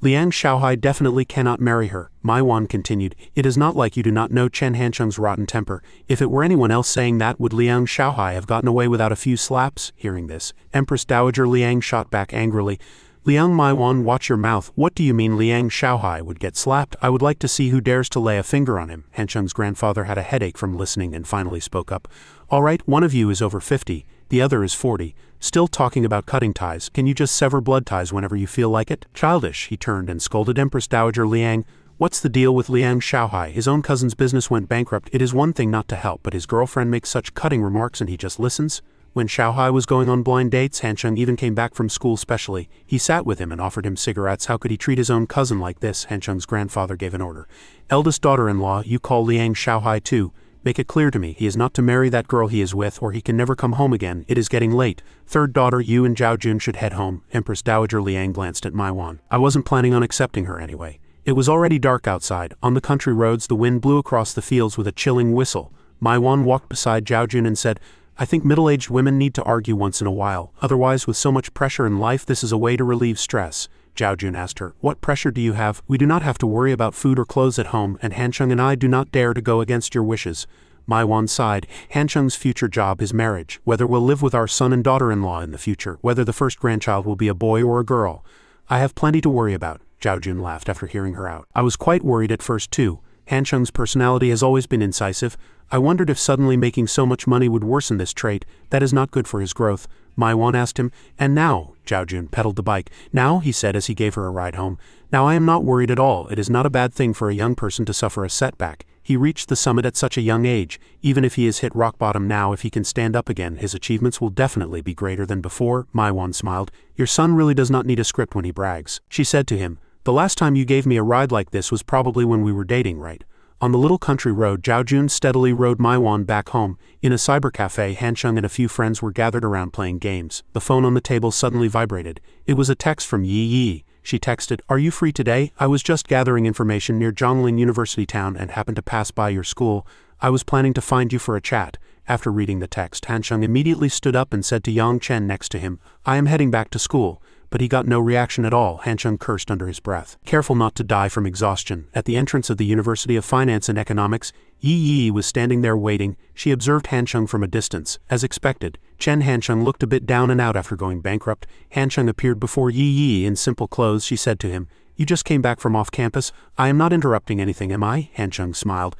Liang Shaohai definitely cannot marry her. Mai Wan continued, it is not like you do not know Chen Han-chung's rotten temper. If it were anyone else saying that, would Liang Shaohai have gotten away without a few slaps? Hearing this, Empress Dowager Liang shot back angrily. Liang Mai Wan, watch your mouth. What do you mean Liang Shaohai would get slapped? I would like to see who dares to lay a finger on him. Han-chung's grandfather had a headache from listening and finally spoke up. All right, one of you is over 50, the other is 40. Still talking about cutting ties, can you just sever blood ties whenever you feel like it? Childish, he turned and scolded Empress Dowager Liang. What's the deal with Liang Shaohai? His own cousin's business went bankrupt. It is one thing not to help, but his girlfriend makes such cutting remarks and he just listens? When Shaohai was going on blind dates, Han-chung even came back from school specially. He sat with him and offered him cigarettes. How could he treat his own cousin like this? Han-chung's grandfather gave an order. Eldest daughter-in-law, you call Liang Shaohai too. Make it clear to me, he is not to marry that girl he is with, or he can never come home again. It is getting late. Third daughter, you and Zhao Jun should head home. Empress Dowager Liang glanced at Mai Wan. I wasn't planning on accepting her anyway. It was already dark outside. On the country roads, the wind blew across the fields with a chilling whistle. Mai Wan walked beside Zhao Jun and said, I think middle-aged women need to argue once in a while. Otherwise, with so much pressure in life, this is a way to relieve stress. Zhao Jun asked her, what pressure do you have? We do not have to worry about food or clothes at home, and Han-chung and I do not dare to go against your wishes. Mai Wan sighed. Han-chung's future job is marriage, whether we'll live with our son and daughter-in-law in the future, whether the first grandchild will be a boy or a girl. I have plenty to worry about. Zhao Jun laughed after hearing her out. I was quite worried at first too. Han-chung's personality has always been incisive. I wondered if suddenly making so much money would worsen this trait. That is not good for his growth. Mai Wan asked him, and now? Zhao Jun pedaled the bike. Now, he said as he gave her a ride home. Now I am not worried at all. It is not a bad thing for a young person to suffer a setback. He reached the summit at such a young age. Even if he has hit rock bottom now, if he can stand up again, his achievements will definitely be greater than before. Mai Wan smiled. Your son really does not need a script when he brags. She said to him, the last time you gave me a ride like this was probably when we were dating, right? On the little country road, Zhao Jun steadily rode Mai Wan back home. In a cyber cafe, Han-chung and a few friends were gathered around playing games. The phone on the table suddenly vibrated. It was a text from Yi Yi. She texted, are you free today? I was just gathering information near Zhongling University Town and happened to pass by your school. I was planning to find you for a chat. After reading the text, Han-chung immediately stood up and said to Yang Chen next to him, I am heading back to school. But he got no reaction at all. Han-chung cursed under his breath. Careful not to die from exhaustion. At the entrance of the University of Finance and Economics, Yi Yi was standing there waiting. She observed Han-chung from a distance. As expected, Chen Han-chung looked a bit down and out after going bankrupt. Han-chung appeared before Yi Yi in simple clothes. She said to him, you just came back from off campus? I am not interrupting anything, am I? Han-chung smiled.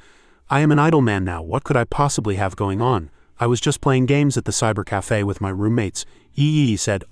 I am an idle man now. What could I possibly have going on? I was just playing games at the cyber cafe with my roommates, Yi said,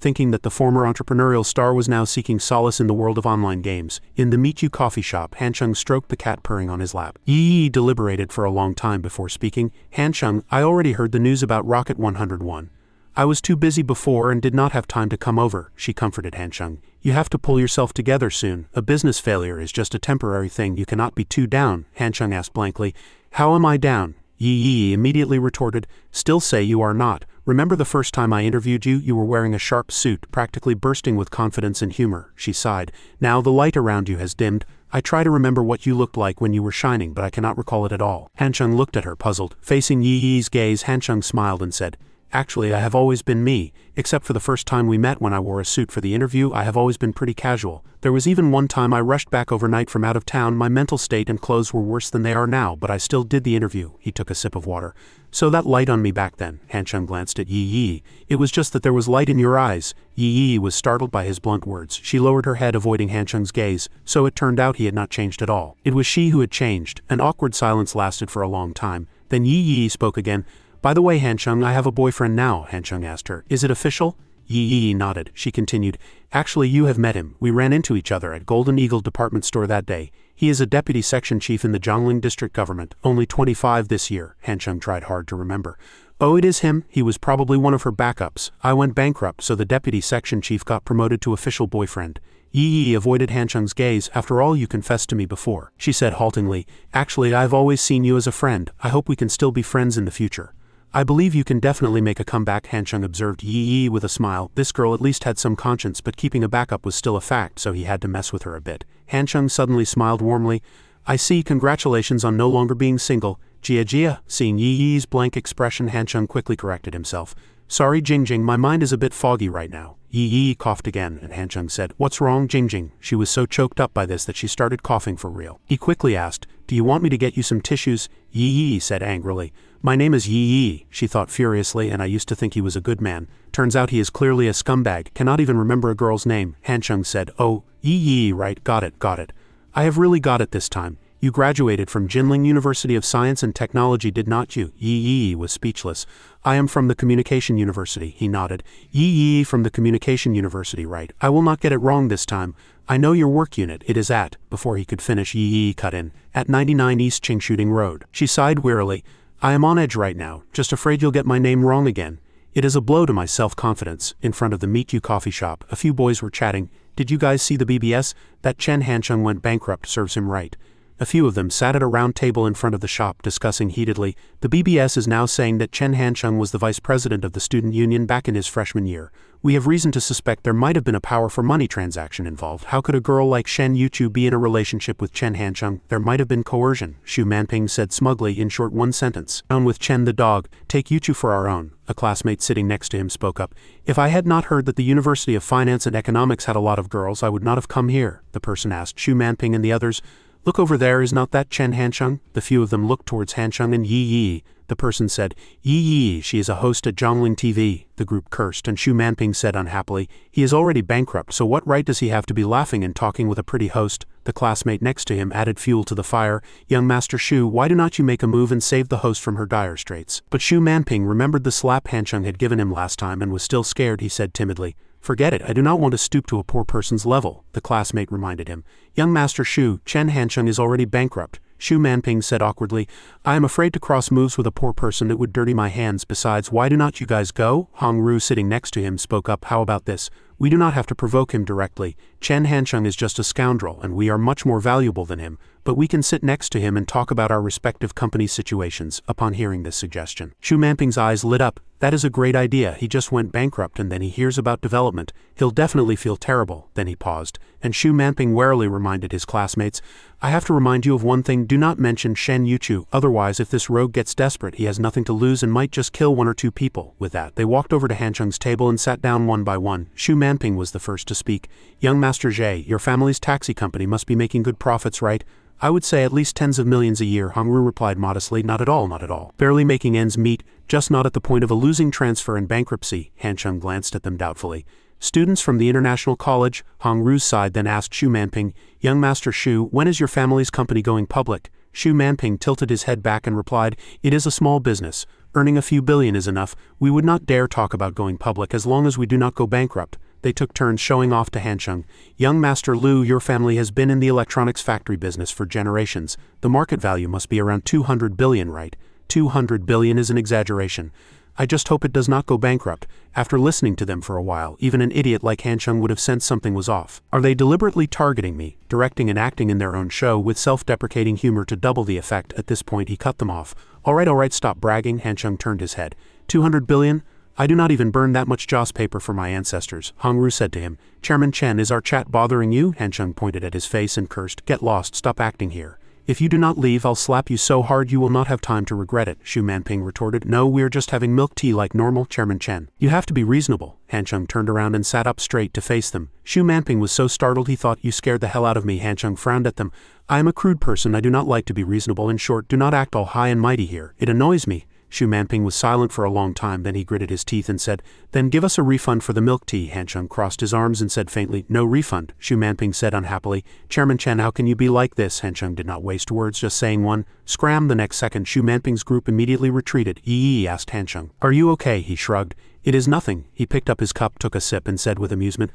thinking that the former entrepreneurial star was now seeking solace in the world of online games. In the Meet You coffee shop, Han-chung stroked the cat purring on his lap. Yi deliberated for a long time before speaking. Han-chung, I already heard the news about Rocket 101. I was too busy before and did not have time to come over, she comforted Han-chung. You have to pull yourself together soon. A business failure is just a temporary thing. You cannot be too down, Han-chung asked blankly. How am I down? Yi immediately retorted. Still say you are not. Remember the first time I interviewed you, you were wearing a sharp suit, practically bursting with confidence and humor, she sighed. Now the light around you has dimmed. I try to remember what you looked like when you were shining, but I cannot recall it at all. Han-chung looked at her, puzzled. Facing Yi's gaze, Han-chung smiled and said, Actually, I have always been me. Except for the first time we met when I wore a suit for the interview, I have always been pretty casual. There was even one time I rushed back overnight from out of town. My mental state and clothes were worse than they are now, but I still did the interview. He took a sip of water. So that light on me back then, Han-chung glanced at Yi. It was just that there was light in your eyes. Yi was startled by his blunt words. She lowered her head, avoiding Han-chung's gaze, so it turned out he had not changed at all. It was she who had changed. An awkward silence lasted for a long time. Then Yi spoke again. By the way, Han-chung, I have a boyfriend now, Han-chung asked her. Is it official? Yi nodded. She continued. Actually, you have met him. We ran into each other at Golden Eagle department store that day. He is a deputy section chief in the Zhongling district government, only 25 this year. Han-chung tried hard to remember. Oh, it is him. He was probably one of her backups. I went bankrupt, so the deputy section chief got promoted to official boyfriend. Yi avoided Han-chung's gaze. After all, you confessed to me before, she said haltingly. Actually, I've always seen you as a friend. I hope we can still be friends in the future. I believe you can definitely make a comeback, Han-chung observed Yi with a smile. This girl at least had some conscience, but keeping a backup was still a fact, so he had to mess with her a bit. Han-chung suddenly smiled warmly. I see, congratulations on no longer being single. Jia. Seeing Yi's blank expression, Han-chung quickly corrected himself. Sorry, Jingjing, my mind is a bit foggy right now. Yi coughed again, and Han-chung said, What's wrong, Jingjing? She was so choked up by this that she started coughing for real. He quickly asked, Do you want me to get you some tissues? Yi said angrily. My name is Yi, she thought furiously, and I used to think he was a good man. Turns out he is clearly a scumbag, cannot even remember a girl's name. Han-chung said, Oh, Yi, right, got it. I have really got it this time. You graduated from Jinling University of Science and Technology, did not you? Yi was speechless. I am from the Communication University, he nodded. Yi from the Communication University, right. I will not get it wrong this time. I know your work unit. It is at, before he could finish, Yi cut in, at 99 East Qingshooting Road. She sighed wearily. I am on edge right now, just afraid you'll get my name wrong again. It is a blow to my self-confidence. In front of the Meet You coffee shop, a few boys were chatting. Did you guys see the BBS? That Chen Han-chung went bankrupt serves him right. A few of them sat at a round table in front of the shop discussing heatedly. The BBS is now saying that Chen Han-chung was the vice president of the student union back in his freshman year. We have reason to suspect there might have been a power for money transaction involved. How could a girl like Shen Yuchu be in a relationship with Chen Han-chung? There might have been coercion, Xu Manping said smugly, in short, one sentence. Down with Chen the dog, take Yuchu for our own. A classmate sitting next to him spoke up. If I had not heard that the University of Finance and Economics had a lot of girls, I would not have come here, the person asked Xu Manping and the others. Look over there, is not that Chen Han-chung? The few of them looked towards Han-chung and Yi. The person said, Yi, she is a host at Zhongling TV. The group cursed, and Xu Manping said unhappily, he is already bankrupt, so what right does he have to be laughing and talking with a pretty host? The classmate next to him added fuel to the fire. Young Master Xu, why do not you make a move and save the host from her dire straits? But Xu Manping remembered the slap Han-chung had given him last time and was still scared. He said timidly, Forget it, I do not want to stoop to a poor person's level, the classmate reminded him. Young Master Xu, Chen Han-chung is already bankrupt. Xu Manping said awkwardly, I am afraid to cross moves with a poor person, it would dirty my hands. Besides, why do not you guys go? Hong Ru sitting next to him spoke up. How about this? We do not have to provoke him directly. Chen Han-chung is just a scoundrel and we are much more valuable than him, but we can sit next to him and talk about our respective company situations. Upon hearing this suggestion, Xu Manping's eyes lit up. That is a great idea. He just went bankrupt and then he hears about development. He'll definitely feel terrible. Then he paused, and Xu Manping warily reminded his classmates, I have to remind you of one thing, do not mention Shen Yuchu, otherwise if this rogue gets desperate he has nothing to lose and might just kill one or two people. With that, they walked over to Han-chung's table and sat down one by one. Xu Manping was the first to speak. Young Master Zhe, your family's taxi company must be making good profits, right? I would say at least tens of millions a year, Hong Ru replied modestly. Not at all. Barely making ends meet, just not at the point of a losing transfer and bankruptcy. Han-chung glanced at them doubtfully. Students from the International College, Hong Ru's side then asked Xu Manping, Young Master Xu, when is your family's company going public? Xu Manping tilted his head back and replied, "It is a small business. Earning a few billion is enough. We would not dare talk about going public as long as we do not go bankrupt." They took turns showing off to Hansheng. "Young Master Lu, your family has been in the electronics factory business for generations. The market value must be around 200 billion, right? 200 billion is an exaggeration. I just hope it does not go bankrupt." After listening to them for a while, even an idiot like Hansheng would have sensed something was off. Are they deliberately targeting me, directing and acting in their own show with self-deprecating humor to double the effect? At this point he cut them off. All right, stop bragging." Hansheng turned his head. 200 billion? I do not even burn that much joss paper for my ancestors. Hongru said to him. "Chairman Chen, is our chat bothering you?" Hansheng pointed at his face and cursed. "Get lost, stop acting here. If you do not leave, I'll slap you so hard you will not have time to regret it," Xu Manping retorted. "No, we're just having milk tea like normal, Chairman Chen." "You have to be reasonable." Hansheng turned around and sat up straight to face them. Xu Manping was so startled he thought, "You scared the hell out of me." Hansheng frowned at them. "I am a crude person, I do not like to be reasonable. In short, do not act all high and mighty here. It annoys me." Xu Manping was silent for a long time, then he gritted his teeth and said, "Then give us a refund for the milk tea." Hansheng crossed his arms and said faintly, "No refund." Xu Manping said unhappily, "Chairman Chen, how can you be like this?" Hansheng did not waste words, just saying one. Scram! The next second, Xu Manping's group immediately retreated. "Yee," asked Hansheng. "Are you okay?" He shrugged. "It is nothing." He picked up his cup, took a sip, and said with amusement,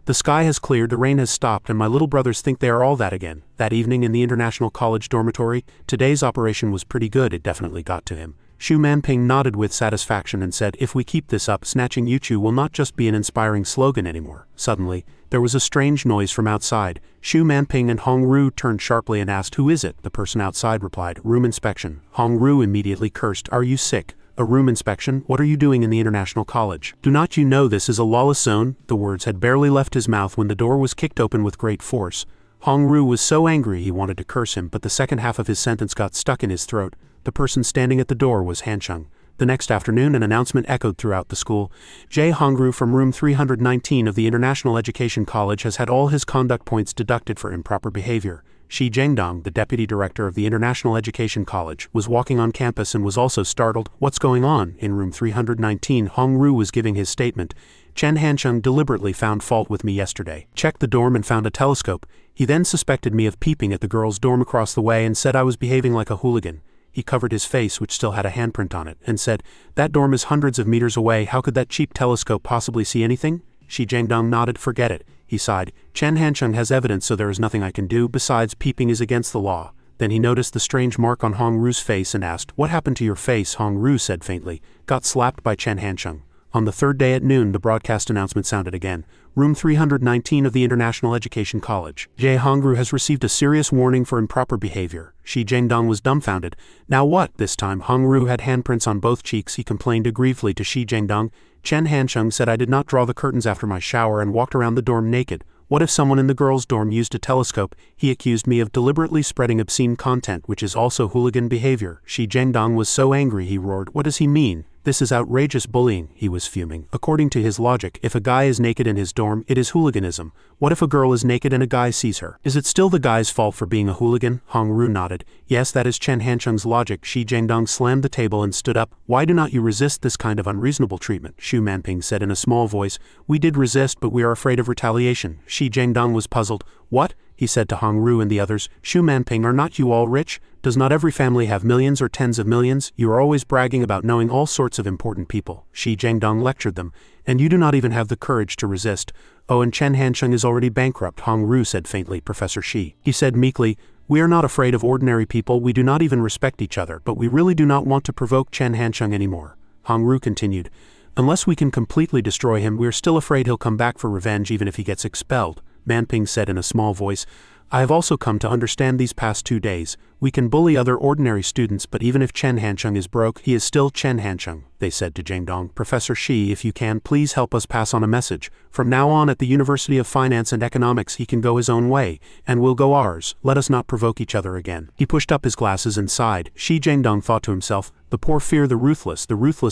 "The sky has cleared, the rain has stopped, and my little brothers think they are all that again." That evening in the International College dormitory, today's operation was pretty good. It definitely got to him. Xu Manping nodded with satisfaction and said, "If we keep this up, snatching Yuchu will not just be an inspiring slogan anymore." Suddenly, there was a strange noise from outside. Xu Manping and Hong Ru turned sharply and asked, "Who is it?" The person outside replied, "Room inspection." Hong Ru immediately cursed, "Are you sick? A room inspection? What are you doing in the International College? Do not you know this is a lawless zone?" The words had barely left his mouth when the door was kicked open with great force. Hong Ru was so angry he wanted to curse him, but the second half of his sentence got stuck in his throat. The person standing at the door was Hansheng. The next afternoon an announcement echoed throughout the school. Jae Hongru from room 319 of the International Education College has had all his conduct points deducted for improper behavior. Shi Zhengdong, the deputy director of the International Education College, was walking on campus and was also startled. "What's going on?" In room 319, Hongru was giving his statement. "Chen Hansheng deliberately found fault with me yesterday. Checked the dorm and found a telescope. He then suspected me of peeping at the girls' dorm across the way and said I was behaving like a hooligan." He covered his face, which still had a handprint on it, and said, "That dorm is hundreds of meters away. How could that cheap telescope possibly see anything?" Shi Zhengdong nodded. "Forget it." He sighed. "Chen Hansheng has evidence, so there is nothing I can do. Besides, peeping is against the law." Then he noticed the strange mark on Hong Ru's face and asked, "What happened to your face?" Hong Ru said faintly, "Got slapped by Chen Hansheng." On the third day at noon, the broadcast announcement sounded again. Room 319 of the International Education College. Jae Hongru has received a serious warning for improper behavior. Shi Zhengdong was dumbfounded. "Now what?" This time, Hongru had handprints on both cheeks. He complained aggrievely to Shi Zhengdong. "Chen Hansheng said I did not draw the curtains after my shower and walked around the dorm naked. What if someone in the girls' dorm used a telescope? He accused me of deliberately spreading obscene content, which is also hooligan behavior." Shi Zhengdong was so angry he roared, "What does he mean? This is outrageous bullying." He was fuming. According to his logic, if a guy is naked in his dorm, it is hooliganism. What if a girl is naked and a guy sees her? Is it still the guy's fault for being a hooligan? Hong Ru nodded. "Yes, that is Chen Hansheng's logic." Shi Zhengdong slammed the table and stood up. "Why do not you resist this kind of unreasonable treatment?" Xu Manping said in a small voice. "We did resist, but we are afraid of retaliation." Shi Zhengdong was puzzled. "What?" he said to Hong Ru and the others. "Xu Manping, are not you all rich? Does not every family have millions or tens of millions? You are always bragging about knowing all sorts of important people." Shi Zhengdong lectured them. "And you do not even have the courage to resist." "Oh, and Chen Hansheng is already bankrupt," Hong Ru said faintly. "Professor Shi," he said meekly, "we are not afraid of ordinary people. We do not even respect each other, but we really do not want to provoke Chen Hansheng anymore." Hong Ru continued, "Unless we can completely destroy him, we are still afraid he'll come back for revenge even if he gets expelled." Manping said in a small voice, "I have also come to understand these past 2 days. We can bully other ordinary students, but even if Chen Hansheng is broke, he is still Chen Hansheng." They said to Zhengdong, "Professor Shi, if you can, please help us pass on a message. From now on at the University of Finance and Economics he can go his own way, and we'll go ours. Let us not provoke each other again." He pushed up his glasses and sighed. Shi Zhengdong thought to himself, "The poor fear the ruthless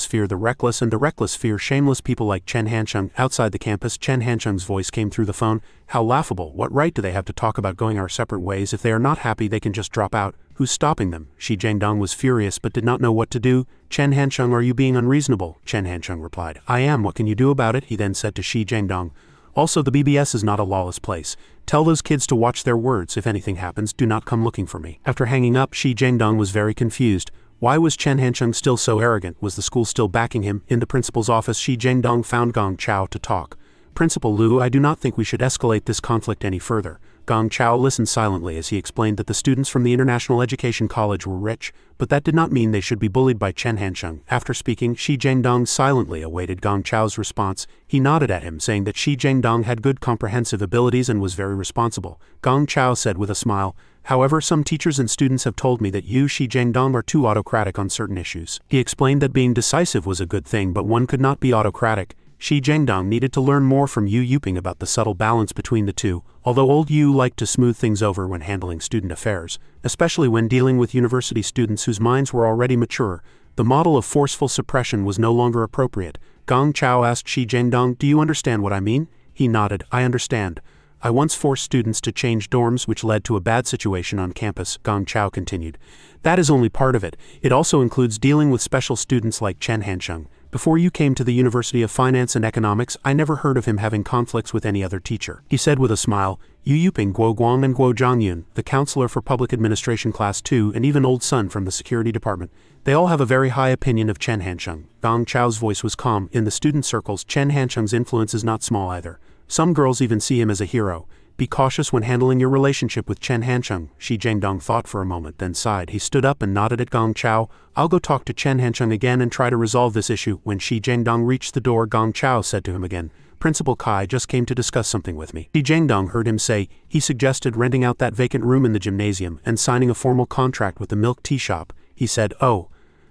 fear the reckless, and the reckless fear shameless people like Chen Hansheng." Outside the campus, Chen Hansheng's voice came through the phone. "How laughable. What right do they have to talk about going our separate ways? If they are not happy they can just drop out. Who's stopping them?" Shi Zhengdong was furious but did not know what to do. "Chen Hansheng, are you being unreasonable?" Chen Hansheng replied, "I am. What can you do about it?" He then said to Shi Zhengdong, Also, the BBS is not a lawless place. Tell those kids to watch their words. If anything happens, do not come looking for me. After hanging up, Shi Jiangdong was very confused. Why was Chen Hancheng still so arrogant? Was the school still backing him? In the principal's office, Shi Jiangdong found Gong Chao to talk. Principal Lu, I do not think we should escalate this conflict any further. Gong Chao listened silently as he explained that the students from the International Education College were rich, but that did not mean they should be bullied by Chen Hancheng. After speaking, Shi Jiangdong silently awaited Gong Chao's response. He nodded at him, saying that Shi Jiangdong had good comprehensive abilities and was very responsible. Gong Chao said with a smile, however, some teachers and students have told me that you, Shi Jiangdong, are too autocratic on certain issues. He explained that being decisive was a good thing, but one could not be autocratic. Shi Jiangdong needed to learn more from Yu Yuping about the subtle balance between the two, although old Yu liked to smooth things over when handling student affairs, especially when dealing with university students whose minds were already mature. The model of forceful suppression was no longer appropriate. Gong Chao asked Shi Jiangdong, do you understand what I mean? He nodded, I understand. I once forced students to change dorms, which led to a bad situation on campus, Gong Chao continued. That is only part of it. It also includes dealing with special students like Chen Hancheng. Before you came to the University of Finance and Economics, I never heard of him having conflicts with any other teacher. He said with a smile, Yu Yuping, Guo Guang and Guo Zhangyun, the counselor for Public Administration Class 2 and even Old Sun from the Security Department, they all have a very high opinion of Chen Hancheng. Gong Chao's voice was calm. In the student circles, Chen Hancheng's influence is not small either. Some girls even see him as a hero. Be cautious when handling your relationship with Chen Hancheng. Shi Jiangdong thought for a moment, then sighed. He stood up and nodded at Gong Chao. I'll go talk to Chen Hancheng again and try to resolve this issue. When Shi Jiangdong reached the door, Gong Chao said to him again, Principal Kai just came to discuss something with me. Shi Jiangdong heard him say, he suggested renting out that vacant room in the gymnasium and signing a formal contract with the milk tea shop. He said, oh.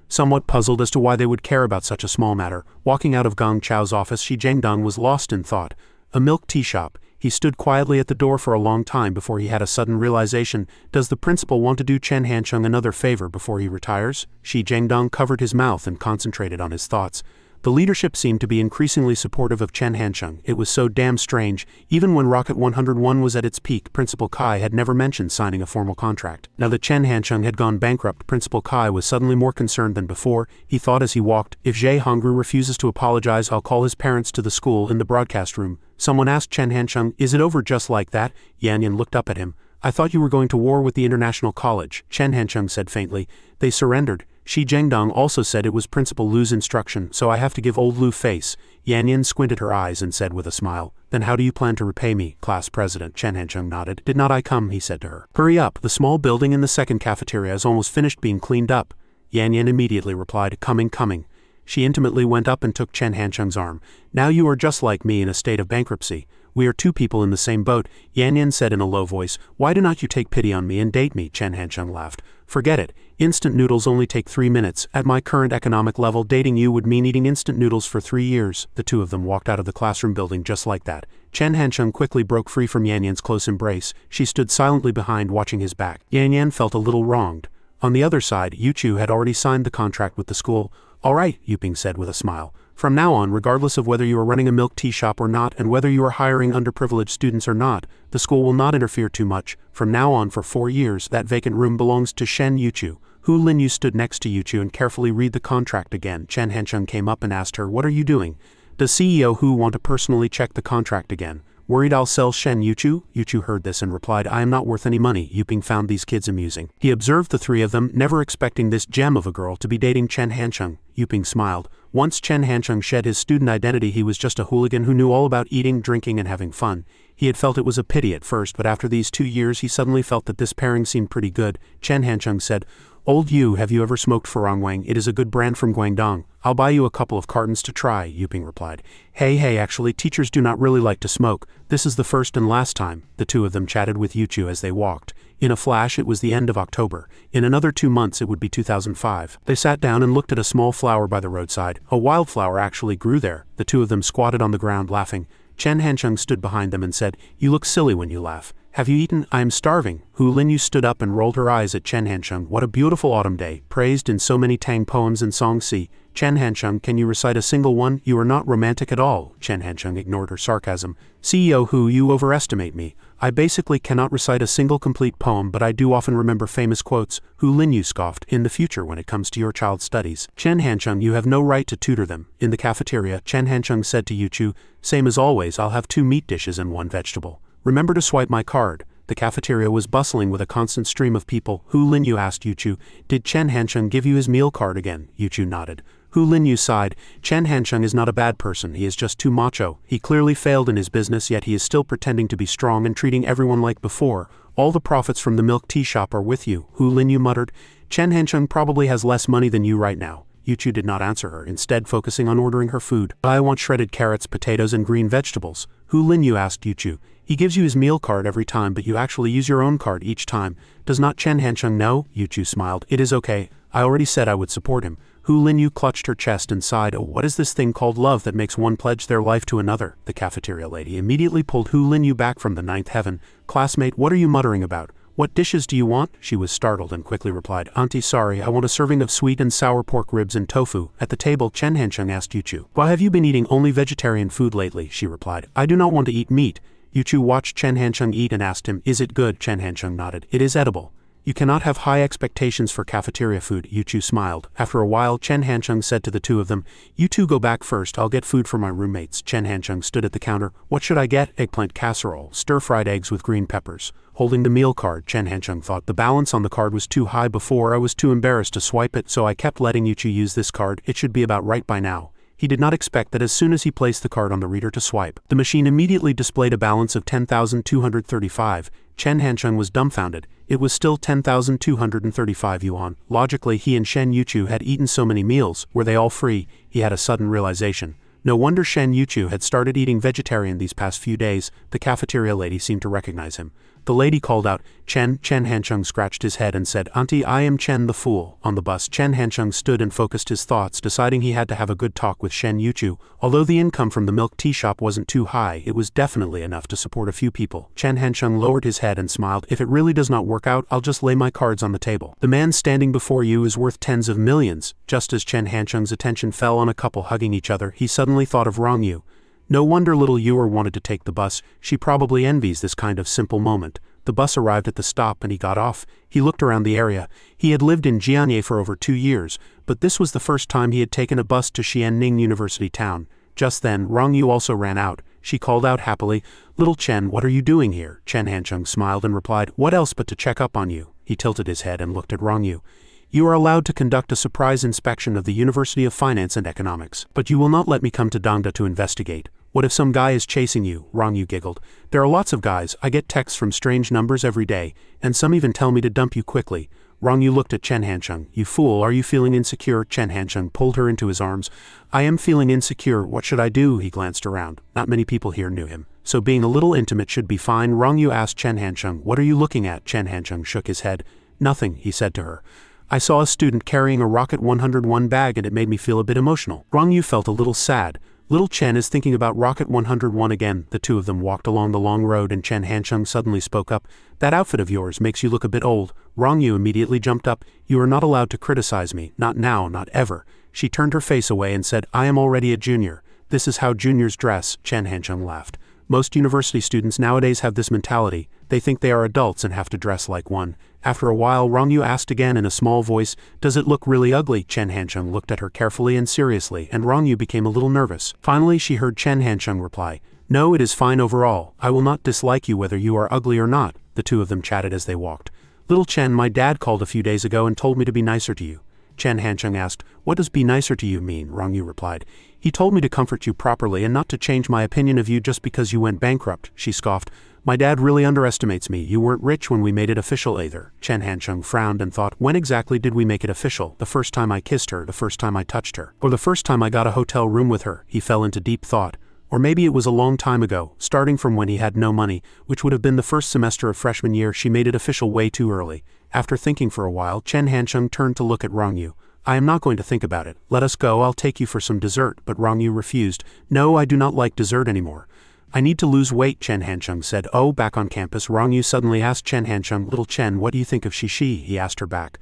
Somewhat puzzled as to why they would care about such a small matter, walking out of Gong Chao's office, Shi Jiangdong was lost in thought. A milk tea shop. He stood quietly at the door for a long time before he had a sudden realization. Does the principal want to do Chen Hancheng another favor before he retires? Shi Jiangdong covered his mouth and concentrated on his thoughts. The leadership seemed to be increasingly supportive of Chen Hancheng. It was so damn strange. Even when Rocket 101 was at its peak, Principal Kai had never mentioned signing a formal contract. Now that Chen Hancheng had gone bankrupt, Principal Kai was suddenly more concerned than before. He thought as he walked, if Zhe Hongru refuses to apologize, I'll call his parents to the school. In the broadcast room, someone asked Chen Hancheng, is it over just like that? Yan Yan looked up at him. I thought you were going to war with the International College. Chen Hancheng said faintly. They surrendered. Shi Jiangdong also said it was Principal Lu's instruction, so I have to give old Lu face. Yan Yan squinted her eyes and said with a smile, then how do you plan to repay me, class president? Chen Hancheng nodded. Did not I come, he said to her. Hurry up, the small building in the second cafeteria is almost finished being cleaned up. Yan Yan immediately replied, coming. She intimately went up and took Chen Hancheng's arm. Now you are just like me in a state of bankruptcy. We are two people in the same boat, Yan Yan said in a low voice. Why do not you take pity on me and date me? Chen Hancheng laughed. Forget it. Instant noodles only take 3 minutes. At my current economic level, dating you would mean eating instant noodles for 3 years. The two of them walked out of the classroom building just like that. Chen Hancheng quickly broke free from Yan Yan's close embrace. She stood silently behind, watching his back. Yan Yan felt a little wronged. On the other side, Yu Chu had already signed the contract with the school. All right, Yuping said with a smile. From now on, regardless of whether you are running a milk tea shop or not and whether you are hiring underprivileged students or not, the school will not interfere too much. From now on for 4 years, that vacant room belongs to Shen Yuchu. Hu Linyu stood next to Yuchu and carefully read the contract again. Chen Hancheng came up and asked her, what are you doing? Does CEO Hu want to personally check the contract again? Worried I'll sell Shen Yuchu? Yuchu heard this and replied, I am not worth any money. Yuping found these kids amusing. He observed the three of them, never expecting this gem of a girl to be dating Chen Hancheng. Yuping smiled. Once Chen Hancheng shed his student identity, he was just a hooligan who knew all about eating, drinking, and having fun. He had felt it was a pity at first, but after these 2 years he suddenly felt that this pairing seemed pretty good. Chen Hancheng said, Old Yu, have you ever smoked Farangwang? It is a good brand from Guangdong. I'll buy you a couple of cartons to try, Yuping replied. Hey, actually, teachers do not really like to smoke. This is the first and last time. The two of them chatted with Yuchu as they walked. In a flash, it was the end of October. In another 2 months, it would be 2005. They sat down and looked at a small flower by the roadside. A wildflower actually grew there. The two of them squatted on the ground laughing. Chen Hancheng stood behind them and said, You look silly when you laugh. Have you eaten? I am starving. Hu Linyu stood up and rolled her eyes at Chen Hansheng. What a beautiful autumn day, praised in so many Tang poems and songs. See, Chen Hansheng, can you recite a single one? You are not romantic at all. Chen Hansheng ignored her sarcasm. CEO Hu, you overestimate me. I basically cannot recite a single complete poem, but I do often remember famous quotes. Hu Linyu scoffed. In the future, when it comes to your child's studies, Chen Hansheng, you have no right to tutor them. In the cafeteria, Chen Hansheng said to Yuchu, same as always, I'll have 2 meat dishes and 1 vegetable. Remember to swipe my card. The cafeteria was bustling with a constant stream of people. Hu Linyu asked Yuchu, did Chen Hansheng give you his meal card again? Yuchu nodded. Hu Linyu sighed. Chen Hansheng is not a bad person, he is just too macho. He clearly failed in his business, yet he is still pretending to be strong and treating everyone like before. All the profits from the milk tea shop are with you, Hu Linyu muttered. Chen Hansheng probably has less money than you right now. Yuchu did not answer her, instead focusing on ordering her food. I want shredded carrots, potatoes, and green vegetables. Hu Linyu asked Yuchu. He gives you his meal card every time, but you actually use your own card each time. Does not Chen Hansheng know? Yuchu smiled. It is okay. I already said I would support him. Hu Linyu clutched her chest and sighed. Oh, what is this thing called love that makes one pledge their life to another? The cafeteria lady immediately pulled Hu Linyu back from the 9th heaven. Classmate, what are you muttering about? What dishes do you want? She was startled and quickly replied, Auntie, sorry, I want a serving of sweet and sour pork ribs and tofu. At the table, Chen Hansheng asked Yuchu. Why have you been eating only vegetarian food lately? She replied. I do not want to eat meat. Yuchu watched Chen Hansheng eat and asked him, is it good? Chen Hansheng nodded. It is edible. You cannot have high expectations for cafeteria food. Yuchu smiled. After a while, Chen Hansheng said to the 2 of them, you 2 go back first, I'll get food for my roommates. Chen Hansheng stood at the counter. What should I get? Eggplant casserole, stir-fried eggs with green peppers. Holding the meal card, Chen Hansheng thought the balance on the card was too high before. I was too embarrassed to swipe it, so I kept letting Yuchu use this card. It should be about right by now. He did not expect that as soon as he placed the card on the reader to swipe, the machine immediately displayed a balance of 10,235. Chen Hansheng was dumbfounded. It was still 10,235 yuan. Logically, he and Shen Yuchu had eaten so many meals. Were they all free? He had a sudden realization. No wonder Shen Yuchu had started eating vegetarian these past few days. The cafeteria lady seemed to recognize him. The lady called out, Chen. Chen Hansheng scratched his head and said, Auntie, I am Chen the fool. On the bus, Chen Hansheng stood and focused his thoughts, deciding he had to have a good talk with Shen Yuchu. Although the income from the milk tea shop wasn't too high, it was definitely enough to support a few people. Chen Hansheng lowered his head and smiled. If it really does not work out, I'll just lay my cards on the table. The man standing before you is worth tens of millions. Just as Chen Hansheng's attention fell on a couple hugging each other, he suddenly thought of Rong Yu. No wonder little Yuer wanted to take the bus. She probably envies this kind of simple moment. The bus arrived at the stop and he got off. He looked around the area. He had lived in Jianye for over 2 years, but this was the first time he had taken a bus to Xianning University town. Just then, Rong Yu also ran out. She called out happily, Little Chen, what are you doing here? Chen Hansheng smiled and replied, What else but to check up on you? He tilted his head and looked at Rong Yu. You are allowed to conduct a surprise inspection of the University of Finance and Economics, but you will not let me come to Dangda to investigate. What if some guy is chasing you? Rong Yu giggled. There are lots of guys. I get texts from strange numbers every day, and some even tell me to dump you quickly. Rong Yu looked at Chen Hansheng. You fool, are you feeling insecure? Chen Hansheng pulled her into his arms. I am feeling insecure. What should I do? He glanced around. Not many people here knew him, so being a little intimate should be fine. Rong Yu asked Chen Hansheng, What are you looking at? Chen Hansheng shook his head. Nothing, he said to her. I saw a student carrying a Rocket 101 bag and it made me feel a bit emotional. Rong Yu felt a little sad. Little Chen is thinking about Rocket 101 again. The 2 of them walked along the long road and Chen Hansheng suddenly spoke up. That outfit of yours makes you look a bit old. Rong Yu immediately jumped up. You are not allowed to criticize me. Not now, not ever. She turned her face away and said, I am already a junior. This is how juniors dress. Chen Hansheng laughed. Most university students nowadays have this mentality. They think they are adults and have to dress like one. After a while, Rong Yu asked again in a small voice, Does it look really ugly? Chen Hansheng looked at her carefully and seriously, and Rong Yu became a little nervous. Finally, she heard Chen Hansheng reply, No, it is fine overall. I will not dislike you whether you are ugly or not. The 2 of them chatted as they walked. Little Chen, my dad called a few days ago and told me to be nicer to you. Chen Hansheng asked, What does be nicer to you mean? Rong Yu replied, He told me to comfort you properly and not to change my opinion of you just because you went bankrupt. She scoffed. My dad really underestimates me. You weren't rich when we made it official either. Chen Hansheng frowned and thought, when exactly did we make it official? The first time I kissed her, the first time I touched her, or the first time I got a hotel room with her? He fell into deep thought. Or maybe it was a long time ago, starting from when he had no money, which would have been the first semester of freshman year. She made it official way too early. After thinking for a while, Chen Hansheng turned to look at Rong Yu. I am not going to think about it. Let us go, I'll take you for some dessert. But Rong Yu refused. No, I do not like dessert anymore. I need to lose weight, Chen Hancheng said. Oh, back on campus, Rong Yu suddenly asked Chen Hancheng. Little Chen, what do you think of Shishi? He asked her back.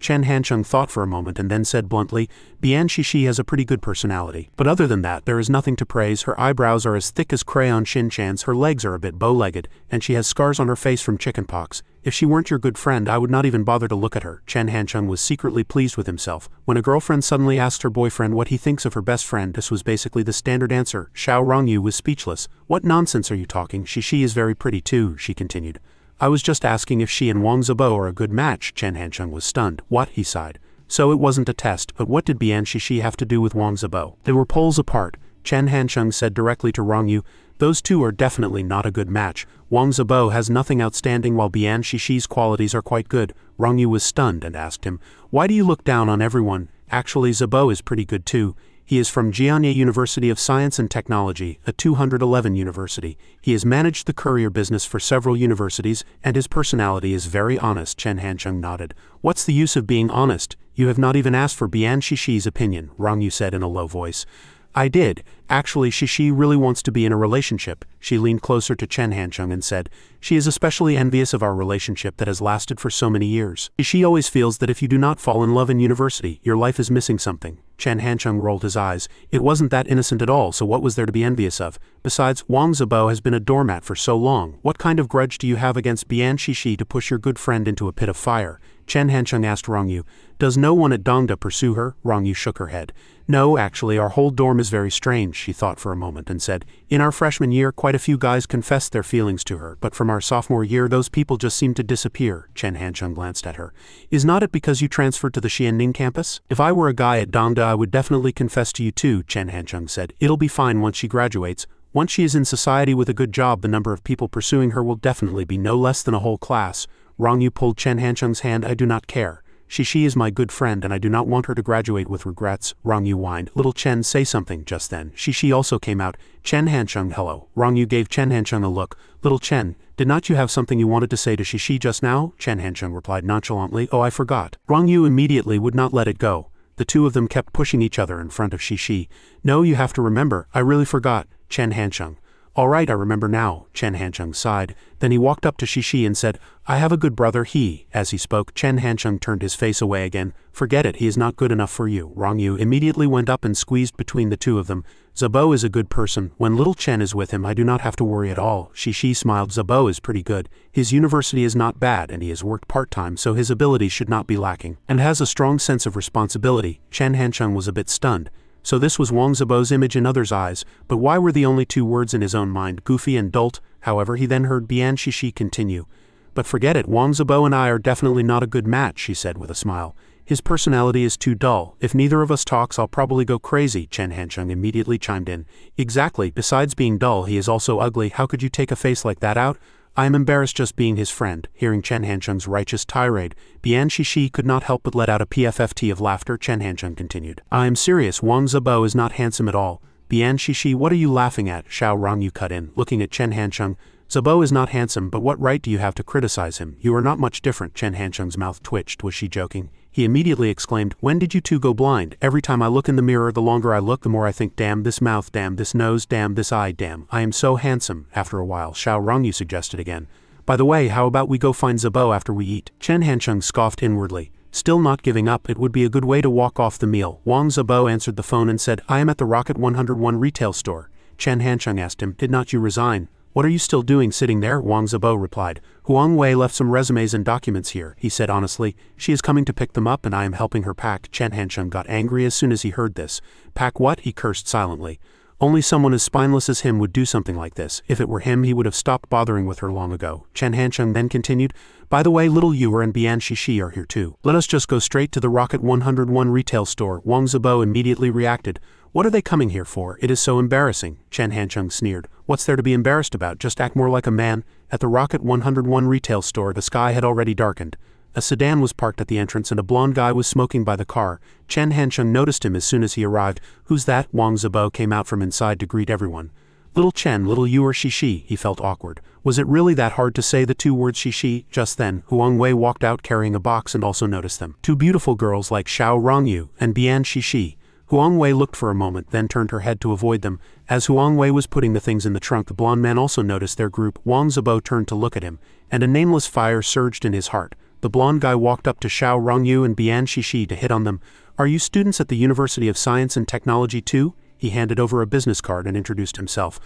Chen Hancheng thought for a moment and then said bluntly, Bian Shishi has a pretty good personality. But other than that, there is nothing to praise. Her eyebrows are as thick as crayon shin-chans, her legs are a bit bow-legged, and she has scars on her face from chickenpox. If she weren't your good friend, I would not even bother to look at her. Chen Hancheng was secretly pleased with himself. When a girlfriend suddenly asked her boyfriend what he thinks of her best friend, this was basically the standard answer. Xiao Rongyu was speechless. What nonsense are you talking? Shishi is very pretty too, she continued. I was just asking if she and Wang Zibo are a good match. Chen Hancheng was stunned. What? He sighed. So it wasn't a test, but what did Bian Shishi have to do with Wang Zibo? They were poles apart. Chen Hancheng said directly to Rongyu, those two are definitely not a good match. Wang Zibo has nothing outstanding while Bian Shishi's qualities are quite good. Rongyu was stunned and asked him, why do you look down on everyone? Actually, Zibo is pretty good too. He is from Jianye University of Science and Technology, a 211 university. He has managed the courier business for several universities, and his personality is very honest. Chen Hancheng nodded. What's the use of being honest? You have not even asked for Bian Shishi's opinion, Rongyu said in a low voice. I did. Actually, Shishi really wants to be in a relationship. She leaned closer to Chen Hancheng and said, she is especially envious of our relationship that has lasted for so many years. Shishi always feels that if you do not fall in love in university, your life is missing something. Chen Hancheng rolled his eyes. It wasn't that innocent at all, so what was there to be envious of? Besides, Wang Zibo has been a doormat for so long. What kind of grudge do you have against Bian Shishi to push your good friend into a pit of fire? Chen Hancheng asked Rongyu. Does no one at Dongda pursue her? Rongyu shook her head. No, actually, our whole dorm is very strange, she thought for a moment and said. In our freshman year, quite a few guys confessed their feelings to her, but from our sophomore year, those people just seemed to disappear. Chen Hancheng glanced at her. Is not it because you transferred to the Xianning campus? If I were a guy at Dongda, I would definitely confess to you too, Chen Hancheng said. It'll be fine once she graduates. Once she is in society with a good job, the number of people pursuing her will definitely be no less than a whole class. Rongyu pulled Chen Hancheng's hand. I do not care. Shishi is my good friend and I do not want her to graduate with regrets. Rongyu whined. Little Chen, say something. Just then, Shishi also came out. Chen Hancheng, hello. Rongyu gave Chen Hancheng a look. Little Chen, did not you have something you wanted to say to Shishi just now? Chen Hancheng replied nonchalantly. Oh, I forgot. Rongyu immediately would not let it go. The two of them kept pushing each other in front of Shishi. No, you have to remember. I really forgot. Chen Hancheng. All right, I remember now. Chen Hancheng sighed. Then he walked up to Shishi and said, I have a good brother. As he spoke, Chen Hancheng turned his face away again. Forget it, he is not good enough for you. Rongyu immediately went up and squeezed between the two of them. Zibo is a good person. When little Chen is with him, I do not have to worry at all. Shishi smiled. Zibo is pretty good. His university is not bad and he has worked part-time, so his abilities should not be lacking. And has a strong sense of responsibility. Chen Hancheng was a bit stunned. So this was Wang Zibo's image in others' eyes, but why were the only two words in his own mind, goofy and dolt? However, he then heard Bian Shishi continue. But forget it, Wang Zibo and I are definitely not a good match, she said with a smile. His personality is too dull. If neither of us talks, I'll probably go crazy. Chen Hancheng immediately chimed in. Exactly, besides being dull, he is also ugly. How could you take a face like that out? I am embarrassed just being his friend. Hearing Chen Hancheng's righteous tirade, Bian Shishi could not help but let out a PFFT of laughter. Chen Hancheng continued. I am serious, Wang Zibo is not handsome at all. Bian Shishi, what are you laughing at? Xiao Rongyu cut in, looking at Chen Hancheng. Zibo is not handsome, but what right do you have to criticize him? You are not much different. Chen Hancheng's mouth twitched. Was she joking? He immediately exclaimed, when did you two go blind? Every time I look in the mirror, the longer I look, the more I think, damn this mouth, damn this nose, damn this eye, damn, I am so handsome. After a while, Xiao Rongyu suggested again. By the way, how about we go find Zibo after we eat? Chen Hancheng scoffed inwardly. Still not giving up, it would be a good way to walk off the meal. Wang Zibo answered the phone and said, I am at the Rocket 101 retail store. Chen Hancheng asked him, did not you resign? What are you still doing sitting there? Wang Zibo replied. Huang Wei left some resumes and documents here, he said honestly. She is coming to pick them up and I am helping her pack. Chen Hancheng got angry as soon as he heard this. Pack what? He cursed silently. Only someone as spineless as him would do something like this. If it were him, he would have stopped bothering with her long ago. Chen Hancheng then continued, by the way, little Yuer and Bian Shishi are here too. Let us just go straight to the Rocket 101 retail store. Wang Zibo immediately reacted. What are they coming here for? It is so embarrassing. Chen Hancheng sneered. What's there to be embarrassed about? Just act more like a man. At the Rocket 101 retail store, the sky had already darkened. A sedan was parked at the entrance and a blonde guy was smoking by the car. Chen Hancheng noticed him as soon as he arrived. Who's that? Wang Zibo came out from inside to greet everyone. Little Chen, little Yuer Shishi. He felt awkward. Was it really that hard to say the two words Shishi? Just then, Huang Wei walked out carrying a box and also noticed them. Two beautiful girls like Xiao Rongyu and Bian Shishi. Huang Wei looked for a moment, then turned her head to avoid them. As Huang Wei was putting the things in the trunk, the blonde man also noticed their group. Wang Zibo turned to look at him, and a nameless fire surged in his heart. The blonde guy walked up to Xiao Rongyu and Bian Shishi to hit on them. "Are you students at the University of Science and Technology too?" He handed over a business card and introduced himself.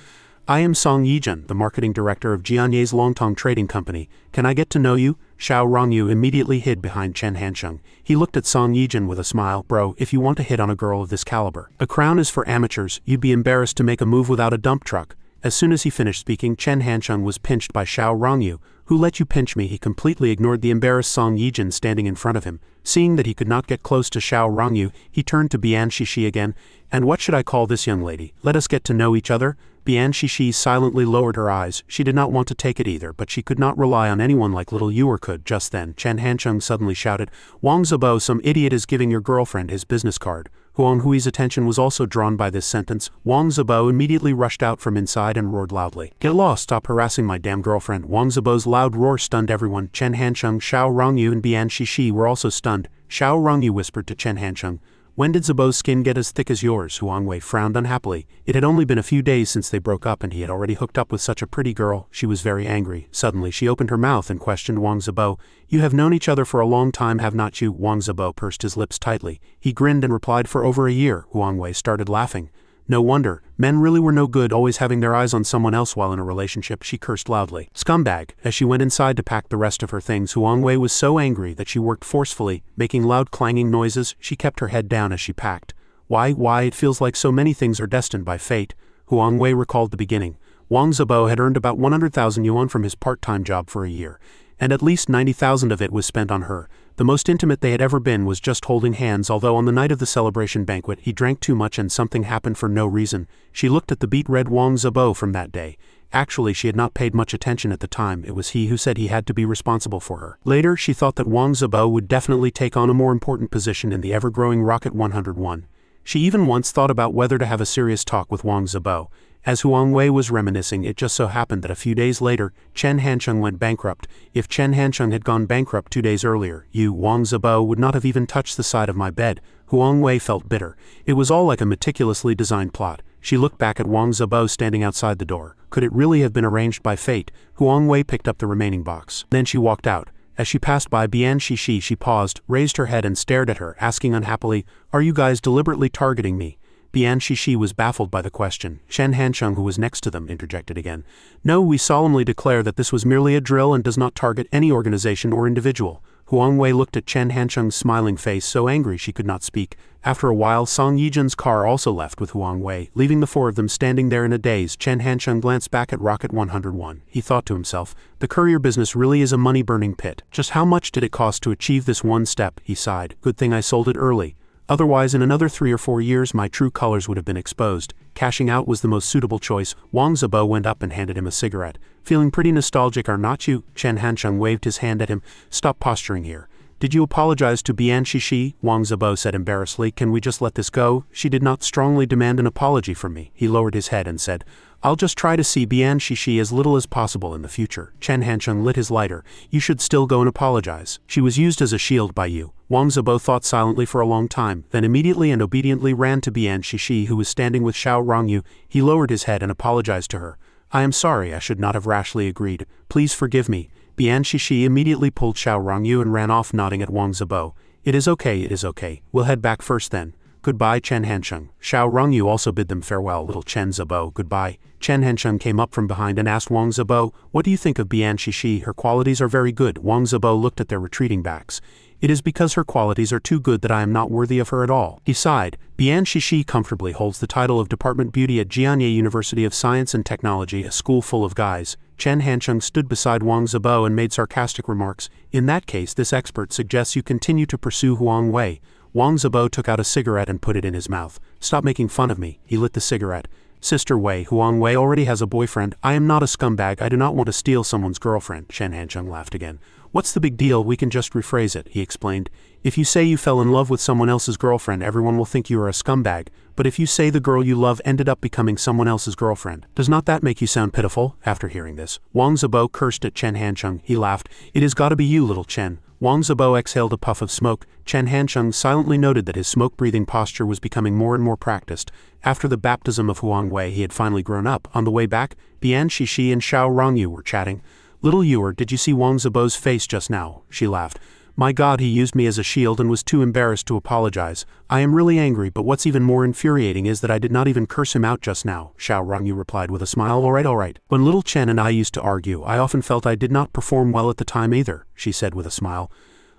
"I am Song Yijun, the marketing director of Jianye's Longtong Trading Company. Can I get to know you?" Xiao Rongyu immediately hid behind Chen Hansheng. He looked at Song Yijun with a smile. "Bro, if you want to hit on a girl of this caliber, a crown is for amateurs. You'd be embarrassed to make a move without a dump truck." As soon as he finished speaking, Chen Hansheng was pinched by Xiao Rongyu. "Who let you pinch me?" He completely ignored the embarrassed Song Yijun standing in front of him. Seeing that he could not get close to Xiao Rongyu, he turned to Bian Shishi again. "And what should I call this young lady? Let us get to know each other?" Bian Shishi silently lowered her eyes. She did not want to take it either, but she could not rely on anyone like little Ewer could. Just then, Chen Hansheng suddenly shouted, "Wang Zibo, some idiot is giving your girlfriend his business card." Huang Hui's attention was also drawn by this sentence. Wang Zibo immediately rushed out from inside and roared loudly, "Get lost, stop harassing my damn girlfriend." Wang Zibo's loud roar stunned everyone. Chen Hansheng, Xiao Rongyu and Bian Shishi were also stunned. Xiao Rongyu whispered to Chen Hansheng, "When did Zibo's skin get as thick as yours?" Huang Wei frowned unhappily. It had only been a few days since they broke up and he had already hooked up with such a pretty girl. She was very angry. Suddenly she opened her mouth and questioned Wang Zibo. "You have known each other for a long time, have not you?" Wang Zibo pursed his lips tightly. He grinned and replied, "For over a year." Huang Wei started laughing. No wonder, men really were no good, always having their eyes on someone else while in a relationship. She cursed loudly. "Scumbag." As she went inside to pack the rest of her things, Huang Wei was so angry that she worked forcefully, making loud clanging noises. She kept her head down as she packed. Why, it feels like so many things are destined by fate." Huang Wei recalled the beginning. Wang Zibo had earned about 100,000 yuan from his part-time job for a year, and at least 90,000 of it was spent on her. The most intimate they had ever been was just holding hands, although on the night of the celebration banquet he drank too much and something happened for no reason. She looked at the beet-red Wang Zibo from that day. Actually, she had not paid much attention at the time. It was he who said he had to be responsible for her. Later, she thought that Wang Zibo would definitely take on a more important position in the ever-growing Rocket 101. She even once thought about whether to have a serious talk with Wang Zibo. As Huang Wei was reminiscing, it just so happened that a few days later, Chen Hansheng went bankrupt. If Chen Hansheng had gone bankrupt 2 days earlier, Wang Zibo would not have even touched the side of my bed. Huang Wei felt bitter. It was all like a meticulously designed plot. She looked back at Wang Zibo standing outside the door. Could it really have been arranged by fate? Huang Wei picked up the remaining box. Then she walked out. As she passed by Bian Shishi, she paused, raised her head and stared at her, asking unhappily, "Are you guys deliberately targeting me?" Bian Shishi was baffled by the question. Chen Hansheng, who was next to them, interjected again. "No, we solemnly declare that this was merely a drill and does not target any organization or individual." Huang Wei looked at Chen Hansheng's smiling face, so angry she could not speak. After a while, Song Yijun's car also left with Huang Wei, leaving the four of them standing there in a daze. Chen Hansheng glanced back at Rocket 101. He thought to himself, the courier business really is a money-burning pit. Just how much did it cost to achieve this one step? He sighed. Good thing I sold it early. Otherwise, in another 3 or 4 years, my true colors would have been exposed. Cashing out was the most suitable choice. Wang Zibo went up and handed him a cigarette. Feeling pretty nostalgic, are not you? Chen Hansheng waved his hand at him. Stop posturing here. Did you apologize to Bian Shishi? Wang Zibo said embarrassedly. Can we just let this go? She did not strongly demand an apology from me. He lowered his head and said, I'll just try to see Bian Shishi as little as possible in the future. Chen Hansheng lit his lighter. You should still go and apologize. She was used as a shield by you. Wang Zibo thought silently for a long time, then immediately and obediently ran to Bian Shishi, who was standing with Xiao Rongyu. He lowered his head and apologized to her. I am sorry, I should not have rashly agreed. Please forgive me. Bian Shishi immediately pulled Xiao Rongyu and ran off, nodding at Wang Zibo. It is okay. We'll head back first then. Goodbye, Chen Hansheng. Xiao Rongyu also bid them farewell. Little Chen Zibo, goodbye. Chen Hansheng came up from behind and asked Wang Zibo, what do you think of Bian Shishi? Her qualities are very good. Wang Zibo looked at their retreating backs. It is because her qualities are too good that I am not worthy of her at all. He sighed. Bian Shishi comfortably holds the title of Department Beauty at Jianye University of Science and Technology, a school full of guys. Chen Hansheng stood beside Wang Zibo and made sarcastic remarks. In that case, this expert suggests you continue to pursue Huang Wei. Wang Zibo took out a cigarette and put it in his mouth. Stop making fun of me. He lit the cigarette. Sister Wei, Huang Wei already has a boyfriend. I am not a scumbag. I do not want to steal someone's girlfriend. Chen Hansheng laughed again. What's the big deal? We can just rephrase it, he explained. If you say you fell in love with someone else's girlfriend, everyone will think you are a scumbag. But if you say the girl you love ended up becoming someone else's girlfriend, does not that make you sound pitiful? After hearing this, Wang Zibo cursed at Chen Hansheng. He laughed. It has got to be you, little Chen. Wang Zibo exhaled a puff of smoke. Chen Hansheng silently noted that his smoke-breathing posture was becoming more and more practiced. After the baptism of Huang Wei, he had finally grown up. On the way back, Bian Shishi and Xiao Rongyu were chatting. "Little Yuer, did you see Wang Zibo's face just now?" She laughed. "My God, he used me as a shield and was too embarrassed to apologize. I am really angry, but what's even more infuriating is that I did not even curse him out just now," Xiao Rongyu replied with a smile. All right. When little Chen and I used to argue, I often felt I did not perform well at the time either," she said with a smile.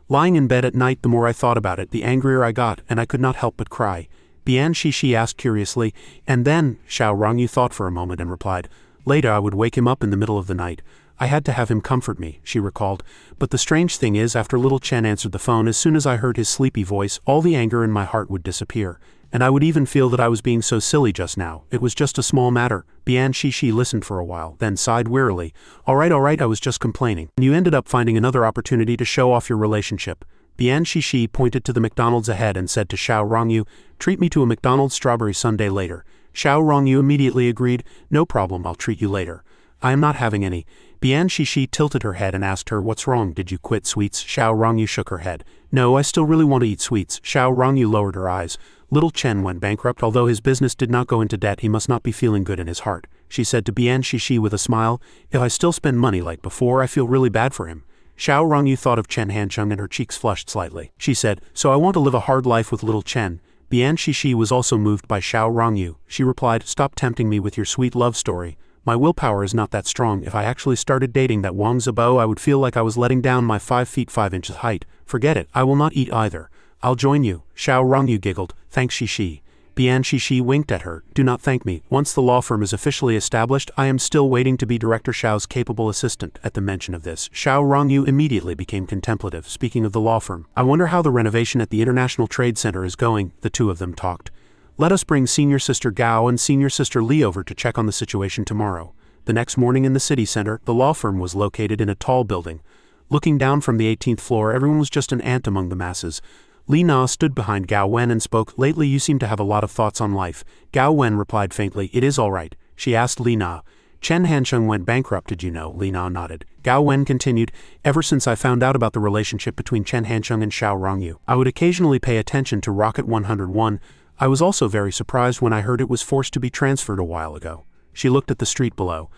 "Lying in bed at night, the more I thought about it, the angrier I got, and I could not help but cry." Bian Shishi asked curiously, "And then?" Xiao Rongyu thought for a moment and replied, "Later I would wake him up in the middle of the night. I had to have him comfort me," she recalled. "But the strange thing is, after little Chen answered the phone, as soon as I heard his sleepy voice, all the anger in my heart would disappear. And I would even feel that I was being so silly just now. It was just a small matter." Bian Shishi listened for a while, then sighed wearily. All right, I was just complaining. "You ended up finding another opportunity to show off your relationship." Bian Shishi pointed to the McDonald's ahead and said to Xiao Rongyu, "Treat me to a McDonald's strawberry sundae later." Xiao Rongyu immediately agreed. "No problem, I'll treat you later." "I am not having any." Bian Shishi tilted her head and asked her, "What's wrong? Did you quit sweets?" Xiao Rongyu shook her head. "No, I still really want to eat sweets." Xiao Rongyu lowered her eyes. "Little Chen went bankrupt. Although his business did not go into debt, he must not be feeling good in his heart," she said to Bian Shishi with a smile. "If I still spend money like before, I feel really bad for him." Xiao Rongyu thought of Chen Hansheng and her cheeks flushed slightly. She said, "So I want to live a hard life with little Chen." Bian Shishi was also moved by Xiao Rongyu. She replied, "Stop tempting me with your sweet love story. My willpower is not that strong. If I actually started dating that Wang Zibo, I would feel like I was letting down my 5 feet 5 inches height. Forget it, I will not eat either." "I'll join you." Xiao Rongyu giggled. "Thanks, Shishi." Bian Shishi winked at her. "Do not thank me. Once the law firm is officially established, I am still waiting to be Director Xiao's capable assistant." At the mention of this, Xiao Rongyu immediately became contemplative. Speaking of the law firm, "I wonder how the renovation at the International Trade Center is going." The two of them talked. "Let us bring Senior Sister Gao and Senior Sister Li over to check on the situation tomorrow." The next morning in the city center, the law firm was located in a tall building. Looking down from the 18th floor, everyone was just an ant among the masses. Li Na stood behind Gao Wen and spoke. "Lately you seem to have a lot of thoughts on life." Gao Wen replied faintly, "It is all right." She asked Li Na, "Chen Hansheng went bankrupt, did you know?" Li Na nodded. Gao Wen continued, "Ever since I found out about the relationship between Chen Hansheng and Xiao Rongyu, I would occasionally pay attention to Rocket 101. I was also very surprised when I heard it was forced to be transferred a while ago." She looked at the street below.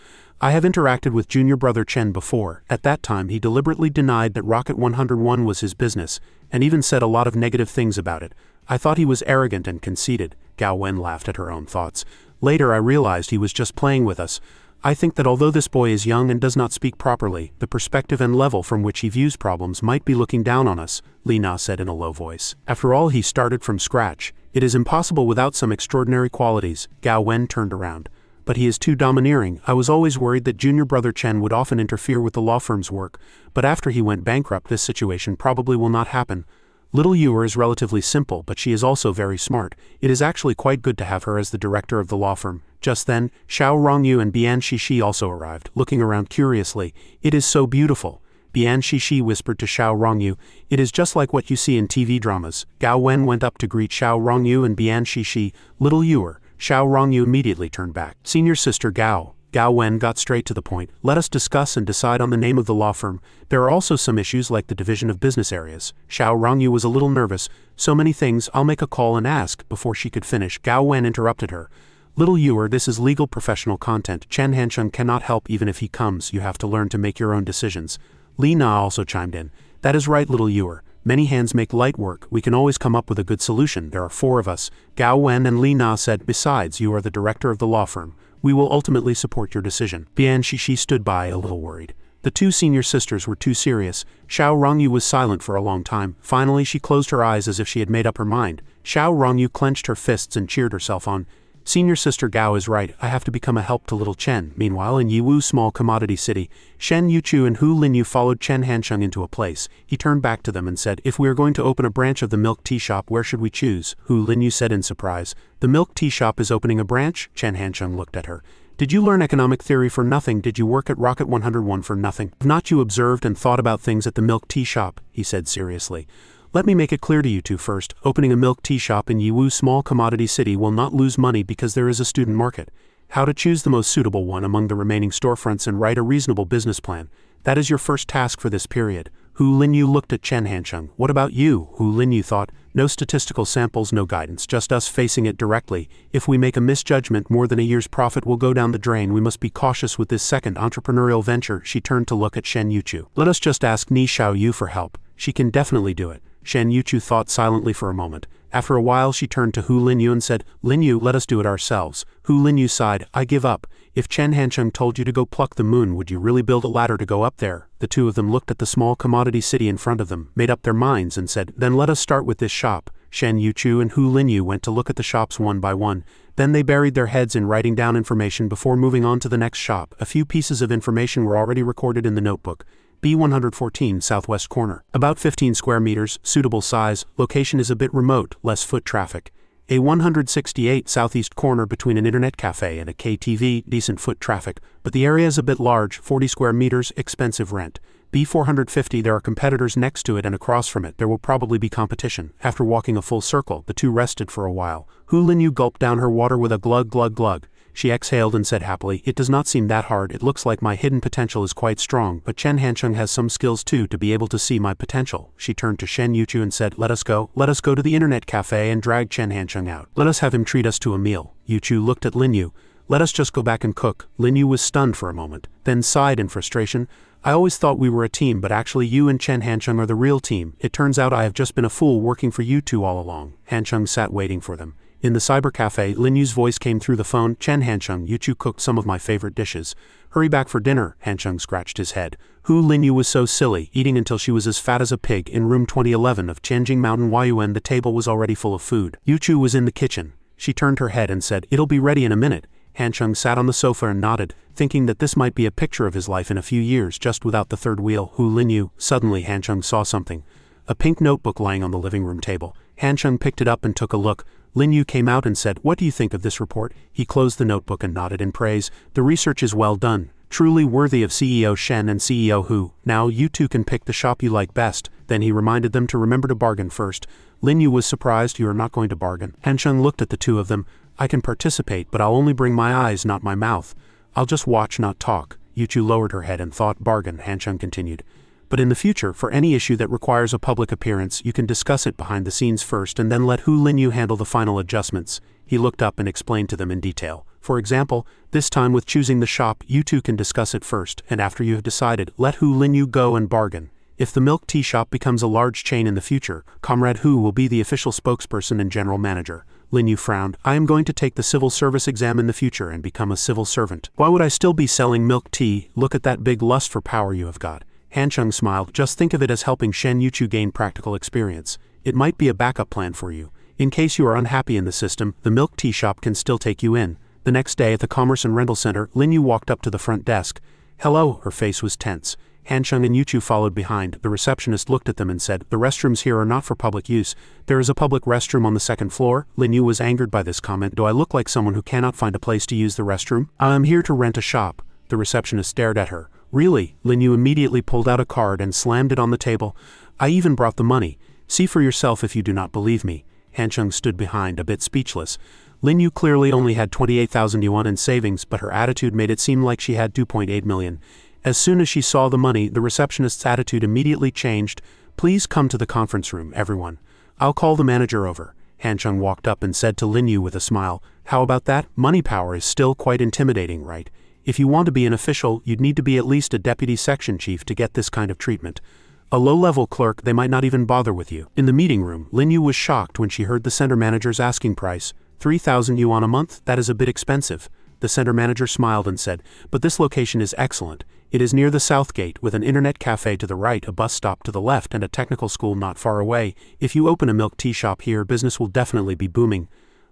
"I have interacted with junior brother Chen before. At that time he deliberately denied that Rocket 101 was his business, and even said a lot of negative things about it. I thought he was arrogant and conceited." Gao Wen laughed at her own thoughts. "Later I realized he was just playing with us. I think that although this boy is young and does not speak properly, the perspective and level from which he views problems might be looking down on us," Li Na said in a low voice. "After all, he started from scratch. It is impossible without some extraordinary qualities." Gao Wen turned around. "But he is too domineering. I was always worried that junior brother Chen would often interfere with the law firm's work, but after he went bankrupt this situation probably will not happen. Little Yuer is relatively simple, but she is also very smart. It is actually quite good to have her as the director of the law firm." Just then, Xiao Rongyu and Bian Shishi also arrived, looking around curiously. "It is so beautiful." Bian Shishi whispered to Xiao Rongyu, "It is just like what you see in TV dramas." Gao Wen went up to greet Xiao Rongyu and Bian Shishi. "Little Yuer." Xiao Rongyu immediately turned back. "Senior Sister Gao." Gao Wen got straight to the point. "Let us discuss and decide on the name of the law firm. There are also some issues like the division of business areas." Xiao Rongyu was a little nervous. "So many things, I'll make a call and ask." Before she could finish, Gao Wen interrupted her. "Little Yuer, this is legal professional content. Chen Hansheng cannot help even if he comes. You have to learn to make your own decisions." Li Na also chimed in. "That is right, Little Yuer. Many hands make light work. We can always come up with a good solution. There are 4 of us." Gao Wen and Li Na said, "Besides, you are the director of the law firm. We will ultimately support your decision." Bian Shishi stood by, a little worried. The 2 senior sisters were too serious. Xiao Rongyu was silent for a long time. Finally she closed her eyes as if she had made up her mind. Xiao Rongyu clenched her fists and cheered herself on. "Senior Sister Gao is right. I have to become a help to little Chen." Meanwhile, in Yiwu small commodity city, Shen Yuchu and Hu Linyu followed Chen Hansheng into a place. He turned back to them and said, "If we are going to open a branch of the milk tea shop, where should we choose?" Hu Linyu said in surprise. "The milk tea shop is opening a branch?" Chen Hansheng looked at her. "Did you learn economic theory for nothing? Did you work at Rocket 101 for nothing? Have not you observed and thought about things at the milk tea shop?" he said seriously. "Let me make it clear to you two first. Opening a milk tea shop in Yiwu small commodity city will not lose money because there is a student market. How to choose the most suitable one among the remaining storefronts and write a reasonable business plan. That is your first task for this period." Hu Linyu looked at Chen Hancheng. What about you? Hu Linyu thought. No statistical samples, no guidance, just us facing it directly. If we make a misjudgment, more than a year's profit will go down the drain. We must be cautious with this second entrepreneurial venture. She turned to look at Shen Yuchu. Let us just ask Ni Xiaoyu for help. She can definitely do it. Shen Yuchu thought silently for a moment. After a while she turned to Hu Linyu and said, Linyu, let us do it ourselves. Hu Linyu sighed, I give up. If Chen Hancheng told you to go pluck the moon, would you really build a ladder to go up there? The two of them looked at the small commodity city in front of them, made up their minds and said, then let us start with this shop. Shen Yuchu and Hu Linyu went to look at the shops one by one. Then they buried their heads in writing down information before moving on to the next shop. A few pieces of information were already recorded in the notebook. B114 southwest corner. About 15 square meters, suitable size, location is a bit remote, less foot traffic. A168 southeast corner between an internet cafe and a KTV, decent foot traffic, but the area is a bit large, 40 square meters, expensive rent. B450, there are competitors next to it and across from it, there will probably be competition. After walking a full circle, the two rested for a while. Hu Linyu gulped down her water with a glug glug glug. She exhaled and said happily, it does not seem that hard. It looks like my hidden potential is quite strong, but Chen Hancheng has some skills too to be able to see my potential. She turned to Shen Yuchu and said, let us go to the internet cafe and drag Chen Hancheng out. Let us have him treat us to a meal. Yuchu looked at Linyu. Let us just go back and cook. Linyu was stunned for a moment, then sighed in frustration. I always thought we were a team, but actually you and Chen Hancheng are the real team. It turns out I have just been a fool working for you two all along. Hancheng sat waiting for them. In the cyber cafe, Linyu's voice came through the phone. Chen Hancheng, Yuchu cooked some of my favorite dishes. Hurry back for dinner. Hancheng scratched his head. Hu Linyu was so silly, eating until she was as fat as a pig. In room 2011 of Tianjing Mountain Huayuan, the table was already full of food. Yuchu was in the kitchen. She turned her head and said, it'll be ready in a minute. Hancheng sat on the sofa and nodded, thinking that this might be a picture of his life in a few years, just without the third wheel. Hu Linyu. Suddenly Hancheng saw something. A pink notebook lying on the living room table. Hancheng picked it up and took a look. Linyu came out and said, what do you think of this report? He closed the notebook and nodded in praise. The research is well done, truly worthy of CEO Shen and CEO Hu. Now you two can pick the shop you like best. Then he reminded them to remember to bargain first. Linyu was surprised. You are not going to bargain? Hancheng looked at the two of them. I can participate, but I'll only bring my eyes, not my mouth. I'll just watch, not talk. Yuchu lowered her head and thought. Bargain, Hancheng continued. But in the future, for any issue that requires a public appearance, you can discuss it behind the scenes first and then let Hu Linyu handle the final adjustments. He looked up and explained to them in detail. For example, this time with choosing the shop, you two can discuss it first, and after you have decided, let Hu Linyu go and bargain. If the milk tea shop becomes a large chain in the future, Comrade Hu will be the official spokesperson and general manager. Linyu frowned. I am going to take the civil service exam in the future and become a civil servant. Why would I still be selling milk tea? Look at that big lust for power you have got. Hancheng smiled. Just think of it as helping Shen Yuchu gain practical experience. It might be a backup plan for you. In case you are unhappy in the system, the milk tea shop can still take you in. The next day at the Commerce and Rental Center, Linyu walked up to the front desk. Hello, her face was tense. Hancheng and Yuchu followed behind. The receptionist looked at them and said, the restrooms here are not for public use. There is a public restroom on the second floor. Linyu was angered by this comment. Do I look like someone who cannot find a place to use the restroom? I am here to rent a shop. The receptionist stared at her. Really? Linyu immediately pulled out a card and slammed it on the table. I even brought the money. See for yourself if you do not believe me. Hancheng stood behind, a bit speechless. Linyu clearly only had 28,000 yuan in savings, but her attitude made it seem like she had 2.8 million. As soon as she saw the money, the receptionist's attitude immediately changed. Please come to the conference room, everyone. I'll call the manager over. Hancheng walked up and said to Linyu with a smile, how about that? Money power is still quite intimidating, right? If you want to be an official, you'd need to be at least a deputy section chief to get this kind of treatment. A low-level clerk, they might not even bother with you. In the meeting room, Linyu was shocked when she heard the center manager's asking price. 3,000 yuan a month? That is a bit expensive. The center manager smiled and said, but this location is excellent. It is near the south gate, with an internet cafe to the right, a bus stop to the left, and a technical school not far away. If you open a milk tea shop here, business will definitely be booming.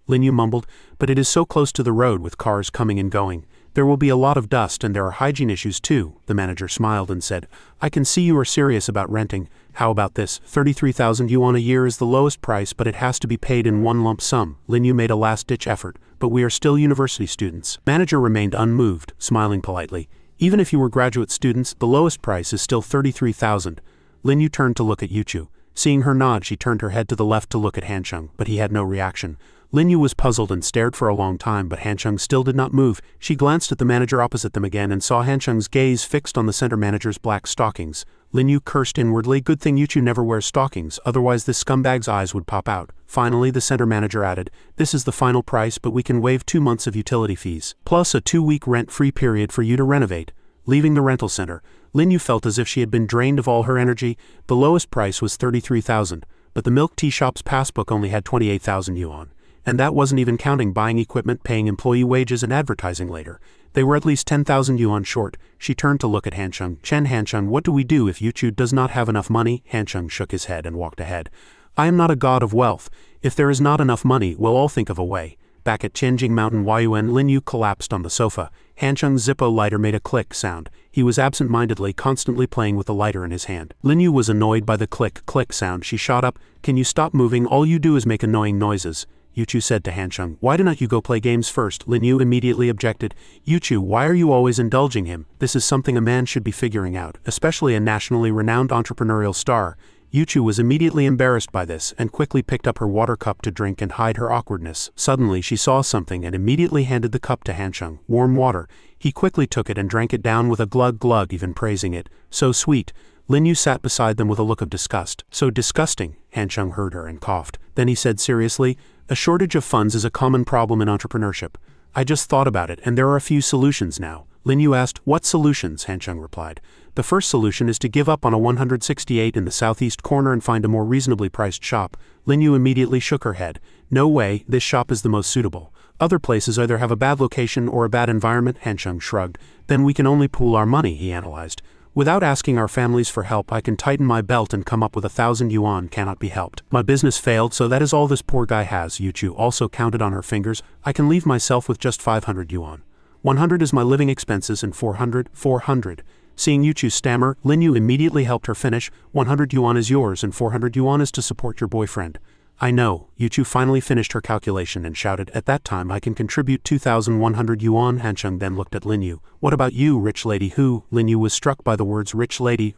Linyu mumbled, but it is so close to the road with cars coming and going. There will be a lot of dust and there are hygiene issues too. The manager smiled and said, I can see you are serious about renting. How about this? 33,000 yuan a year is the lowest price, but it has to be paid in one lump sum. Linyu made a last-ditch effort, but we are still university students. Manager remained unmoved, smiling politely. Even if you were graduate students, the lowest price is still 33,000. Linyu turned to look at Yuchu. Seeing her nod, she turned her head to the left to look at Hancheng, but he had no reaction. Linyu was puzzled and stared for a long time, but Hancheng still did not move. She glanced at the manager opposite them again and saw Hancheng's gaze fixed on the center manager's black stockings. Lin Yu cursed inwardly. Good thing Yuchu never wears stockings, otherwise this scumbag's eyes would pop out. Finally, the center manager added, this is the final price, but we can waive 2 months of utility fees, plus a 2-week rent-free period for you to renovate. Leaving the rental center, Lin Yu felt as if she had been drained of all her energy. The lowest price was 33,000, but the milk tea shop's passbook only had 28,000 yuan. And that wasn't even counting buying equipment, paying employee wages, and advertising later. They were at least 10,000 yuan short. She turned to look at Hancheng. Chen, Hancheng, what do we do if Yuchu does not have enough money? Hancheng shook his head and walked ahead. I am not a god of wealth. If there is not enough money, we'll all think of a way. Back at Tianjing Mountain Huayuan, Lin Yu collapsed on the sofa. Hancheng's Zippo lighter made a click sound. He was absent-mindedly, constantly playing with the lighter in his hand. Lin Yu was annoyed by the click-click sound. She shot up. Can you stop moving? All you do is make annoying noises. Yuchu said to Hancheng, why don't you go play games first? Lin Yu immediately objected. Yuchu, why are you always indulging him? This is something a man should be figuring out, especially a nationally renowned entrepreneurial star. Yuchu was immediately embarrassed by this and quickly picked up her water cup to drink and hide her awkwardness. Suddenly she saw something and immediately handed the cup to Hancheng. Warm water. He quickly took it and drank it down with a glug-glug, even praising it. So sweet. Lin Yu sat beside them with a look of disgust. So disgusting. Hancheng heard her and coughed. Then he said seriously, a shortage of funds is a common problem in entrepreneurship. I just thought about it, and there are a few solutions now. Lin Yu asked, what solutions? Hancheng replied. The first solution is to give up on a 168 in the southeast corner and find a more reasonably priced shop. Lin Yu immediately shook her head. No way, this shop is the most suitable. Other places either have a bad location or a bad environment. Hancheng shrugged. Then we can only pool our money, he analyzed. Without asking our families for help, I can tighten my belt and come up with 1,000 yuan. Cannot be helped. My business failed, so that is all this poor guy has. Yuchu also counted on her fingers. I can leave myself with just 500 yuan. 100 is my living expenses and 400. Seeing Yuchu stammer, Lin Yu immediately helped her finish. 100 yuan is yours and 400 yuan is to support your boyfriend. I know. Yuchu finally finished her calculation and shouted, at that time I can contribute 2,100 yuan. Hancheng then looked at Lin Yu. What about you, rich lady? Who? Lin Yu was struck by the words rich lady.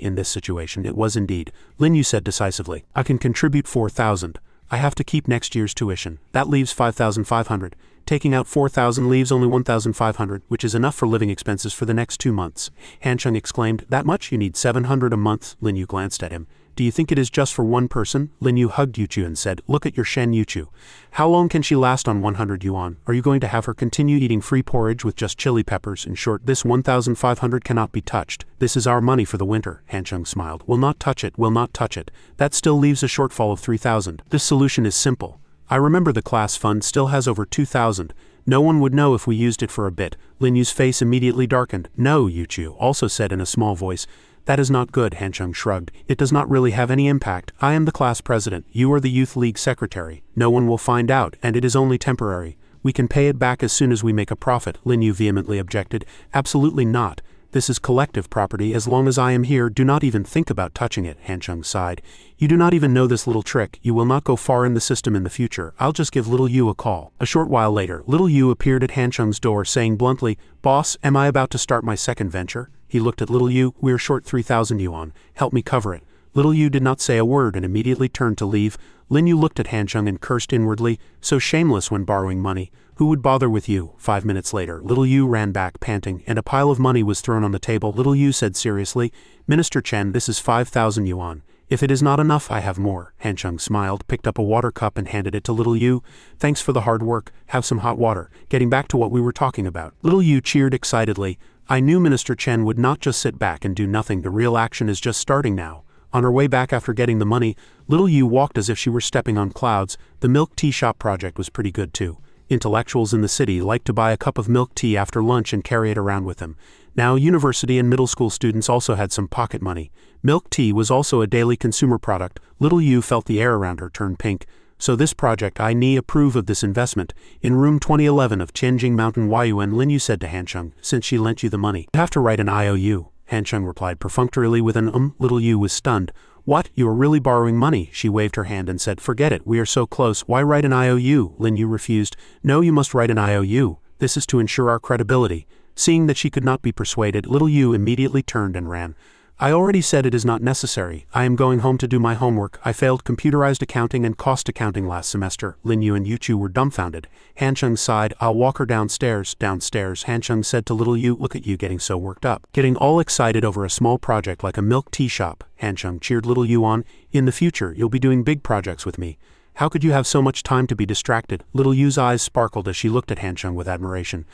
In this situation it was indeed. Lin Yu said decisively, I can contribute 4,000. I have to keep next year's tuition. That leaves 5,500. Taking out 4,000 leaves only 1,500, which is enough for living expenses for the next 2 months. Hancheng exclaimed, that much? You need 700 a month? Lin Yu glanced at him. Do you think it is just for one person? Lin Yu hugged Yuchu and said, look at your Shen Yuchu. How long can she last on 100 yuan? Are you going to have her continue eating free porridge with just chili peppers? In short, this 1,500 cannot be touched. This is our money for the winter. Hancheng smiled. Will not touch it. That still leaves a shortfall of 3,000. This solution is simple. I remember the class fund still has over 2,000. No one would know if we used it for a bit. Lin Yu's face immediately darkened. No, Yuchu also said in a small voice. That is not good, Hancheng shrugged. It does not really have any impact. I am the class president. You are the youth league secretary. No one will find out, and it is only temporary. We can pay it back as soon as we make a profit. Lin Yu vehemently objected. Absolutely not. This is collective property. As long as I am here, do not even think about touching it. Hancheng sighed. You do not even know this little trick. You will not go far in the system in the future. I'll just give little Yu a call. A short while later, little Yu appeared at Hancheng's door saying bluntly, Boss, am I about to start my second venture? He looked at little Yu. We are short 3,000 yuan. Help me cover it. Little Yu did not say a word and immediately turned to leave. Lin Yu looked at Hancheng and cursed inwardly. So shameless when borrowing money. Who would bother with you? 5 minutes later, little Yu ran back panting, and a pile of money was thrown on the table. Little Yu said seriously, Minister Chen, this is 5,000 yuan. If it is not enough, I have more. Hancheng smiled, picked up a water cup and handed it to little Yu. Thanks for the hard work. Have some hot water. Getting back to what we were talking about. Little Yu cheered excitedly. I knew Minister Chen would not just sit back and do nothing. The real action is just starting now. On her way back after getting the money, little Yu walked as if she were stepping on clouds. The milk tea shop project was pretty good too. Intellectuals in the city like to buy a cup of milk tea after lunch and carry it around with them. Now university and middle school students also had some pocket money. Milk tea was also a daily consumer product. Little Yu felt the air around her turn pink. So this project, I approve of this investment. In room 2011 of Tianjing Mountain Huayuan, Lin Yu said to Hancheng, since she lent you the money, you have to write an IOU. Hancheng replied perfunctorily with an Little Yu was stunned. What? You are really borrowing money? She waved her hand and said, forget it, we are so close, why write an IOU? Lin Yu refused. No, you must write an IOU. This is to ensure our credibility. Seeing that she could not be persuaded, little Yu immediately turned and ran. I already said it is not necessary. I am going home to do my homework. I failed computerized accounting and cost accounting last semester. Lin Yu and Yu Chu were dumbfounded. Han Chung sighed. I'll walk her downstairs. Downstairs, Han Chung said to little Yu, look at you getting so worked up. Getting all excited over a small project like a milk tea shop. Han Chung cheered little Yu on. In the future, you'll be doing big projects with me. How could you have so much time to be distracted? Little Yu's eyes sparkled as she looked at Han Chung with admiration.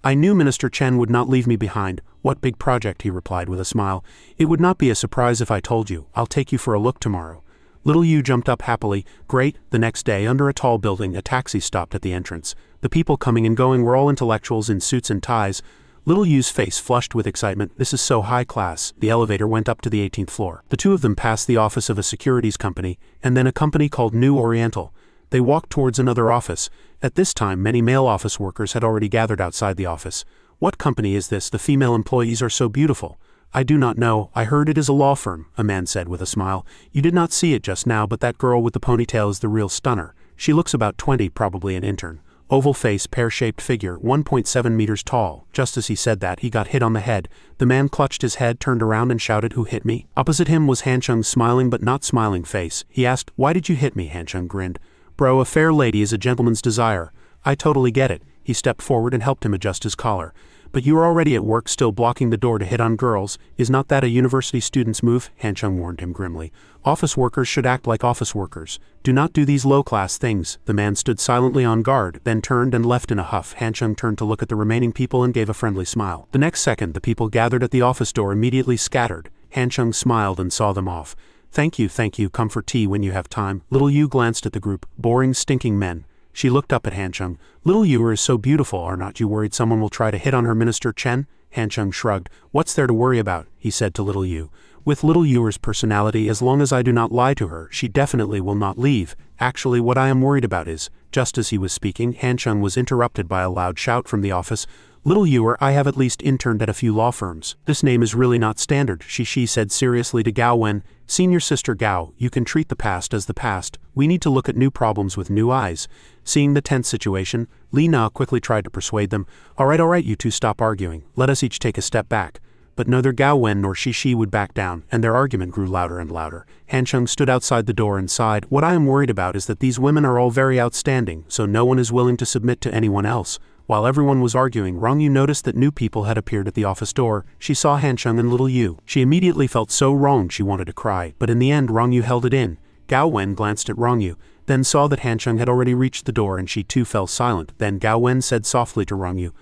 I knew Minister Chen would not leave me behind. What big project? He replied with a smile. It would not be a surprise if I told you. I'll take you for a look tomorrow. Little Yu jumped up happily. Great. The next day, under a tall building, a taxi stopped at the entrance. The people coming and going were all intellectuals in suits and ties. Little Yu's face flushed with excitement. This is so high class. The elevator went up to the 18th floor. The two of them passed the office of a securities company, and then a company called New Oriental. They walked towards another office. At this time, many male office workers had already gathered outside the office. What company is this? The female employees are so beautiful. I do not know. I heard it is a law firm, a man said with a smile. You did not see it just now, but that girl with the ponytail is the real stunner. She looks about 20, probably an intern. Oval face, pear-shaped figure, 1.7 meters tall. Just as he said that, he got hit on the head. The man clutched his head, turned around and shouted, who hit me? Opposite him was Han Chung's smiling but not smiling face. He asked, why did you hit me? Han Chung grinned. Bro, a fair lady is a gentleman's desire. I totally get it. He stepped forward and helped him adjust his collar. But you are already at work still blocking the door to hit on girls. Is not that a university student's move? Han Chung warned him grimly. Office workers should act like office workers. Do not do these low-class things. The man stood silently on guard, then turned and left in a huff. Han Chung turned to look at the remaining people and gave a friendly smile. The next second, the people gathered at the office door immediately scattered. Han Chung smiled and saw them off. Thank you, come for tea when you have time. Little Yu glanced at the group. Boring, stinking men. She looked up at Han Chung. Little Yu is so beautiful, are not you worried someone will try to hit on her, Minister Chen? Han Chung shrugged. What's there to worry about? He said to Little Yu. With Little Yu's personality, as long as I do not lie to her, she definitely will not leave. Actually, what I am worried about is, just as he was speaking, Han Chung was interrupted by a loud shout from the office. Little Yu, I have at least interned at a few law firms. This name is really not standard, she said seriously to Gao Wen. Senior Sister Gao, you can treat the past as the past. We need to look at new problems with new eyes. Seeing the tense situation, Li Na quickly tried to persuade them. All right, you two stop arguing. Let us each take a step back. But neither Gao Wen nor Shi would back down, and their argument grew louder and louder. Han Chung stood outside the door and sighed. What I am worried about is that these women are all very outstanding, so no one is willing to submit to anyone else. While everyone was arguing, Rong Yu noticed that new people had appeared at the office door. She saw Han Chung and Little Yu. She immediately felt so wronged she wanted to cry, but in the end Rong Yu held it in. Gao Wen glanced at Rong Yu, then saw that Han Chung had already reached the door and she too fell silent. Then Gao Wen said softly to Rong Yu,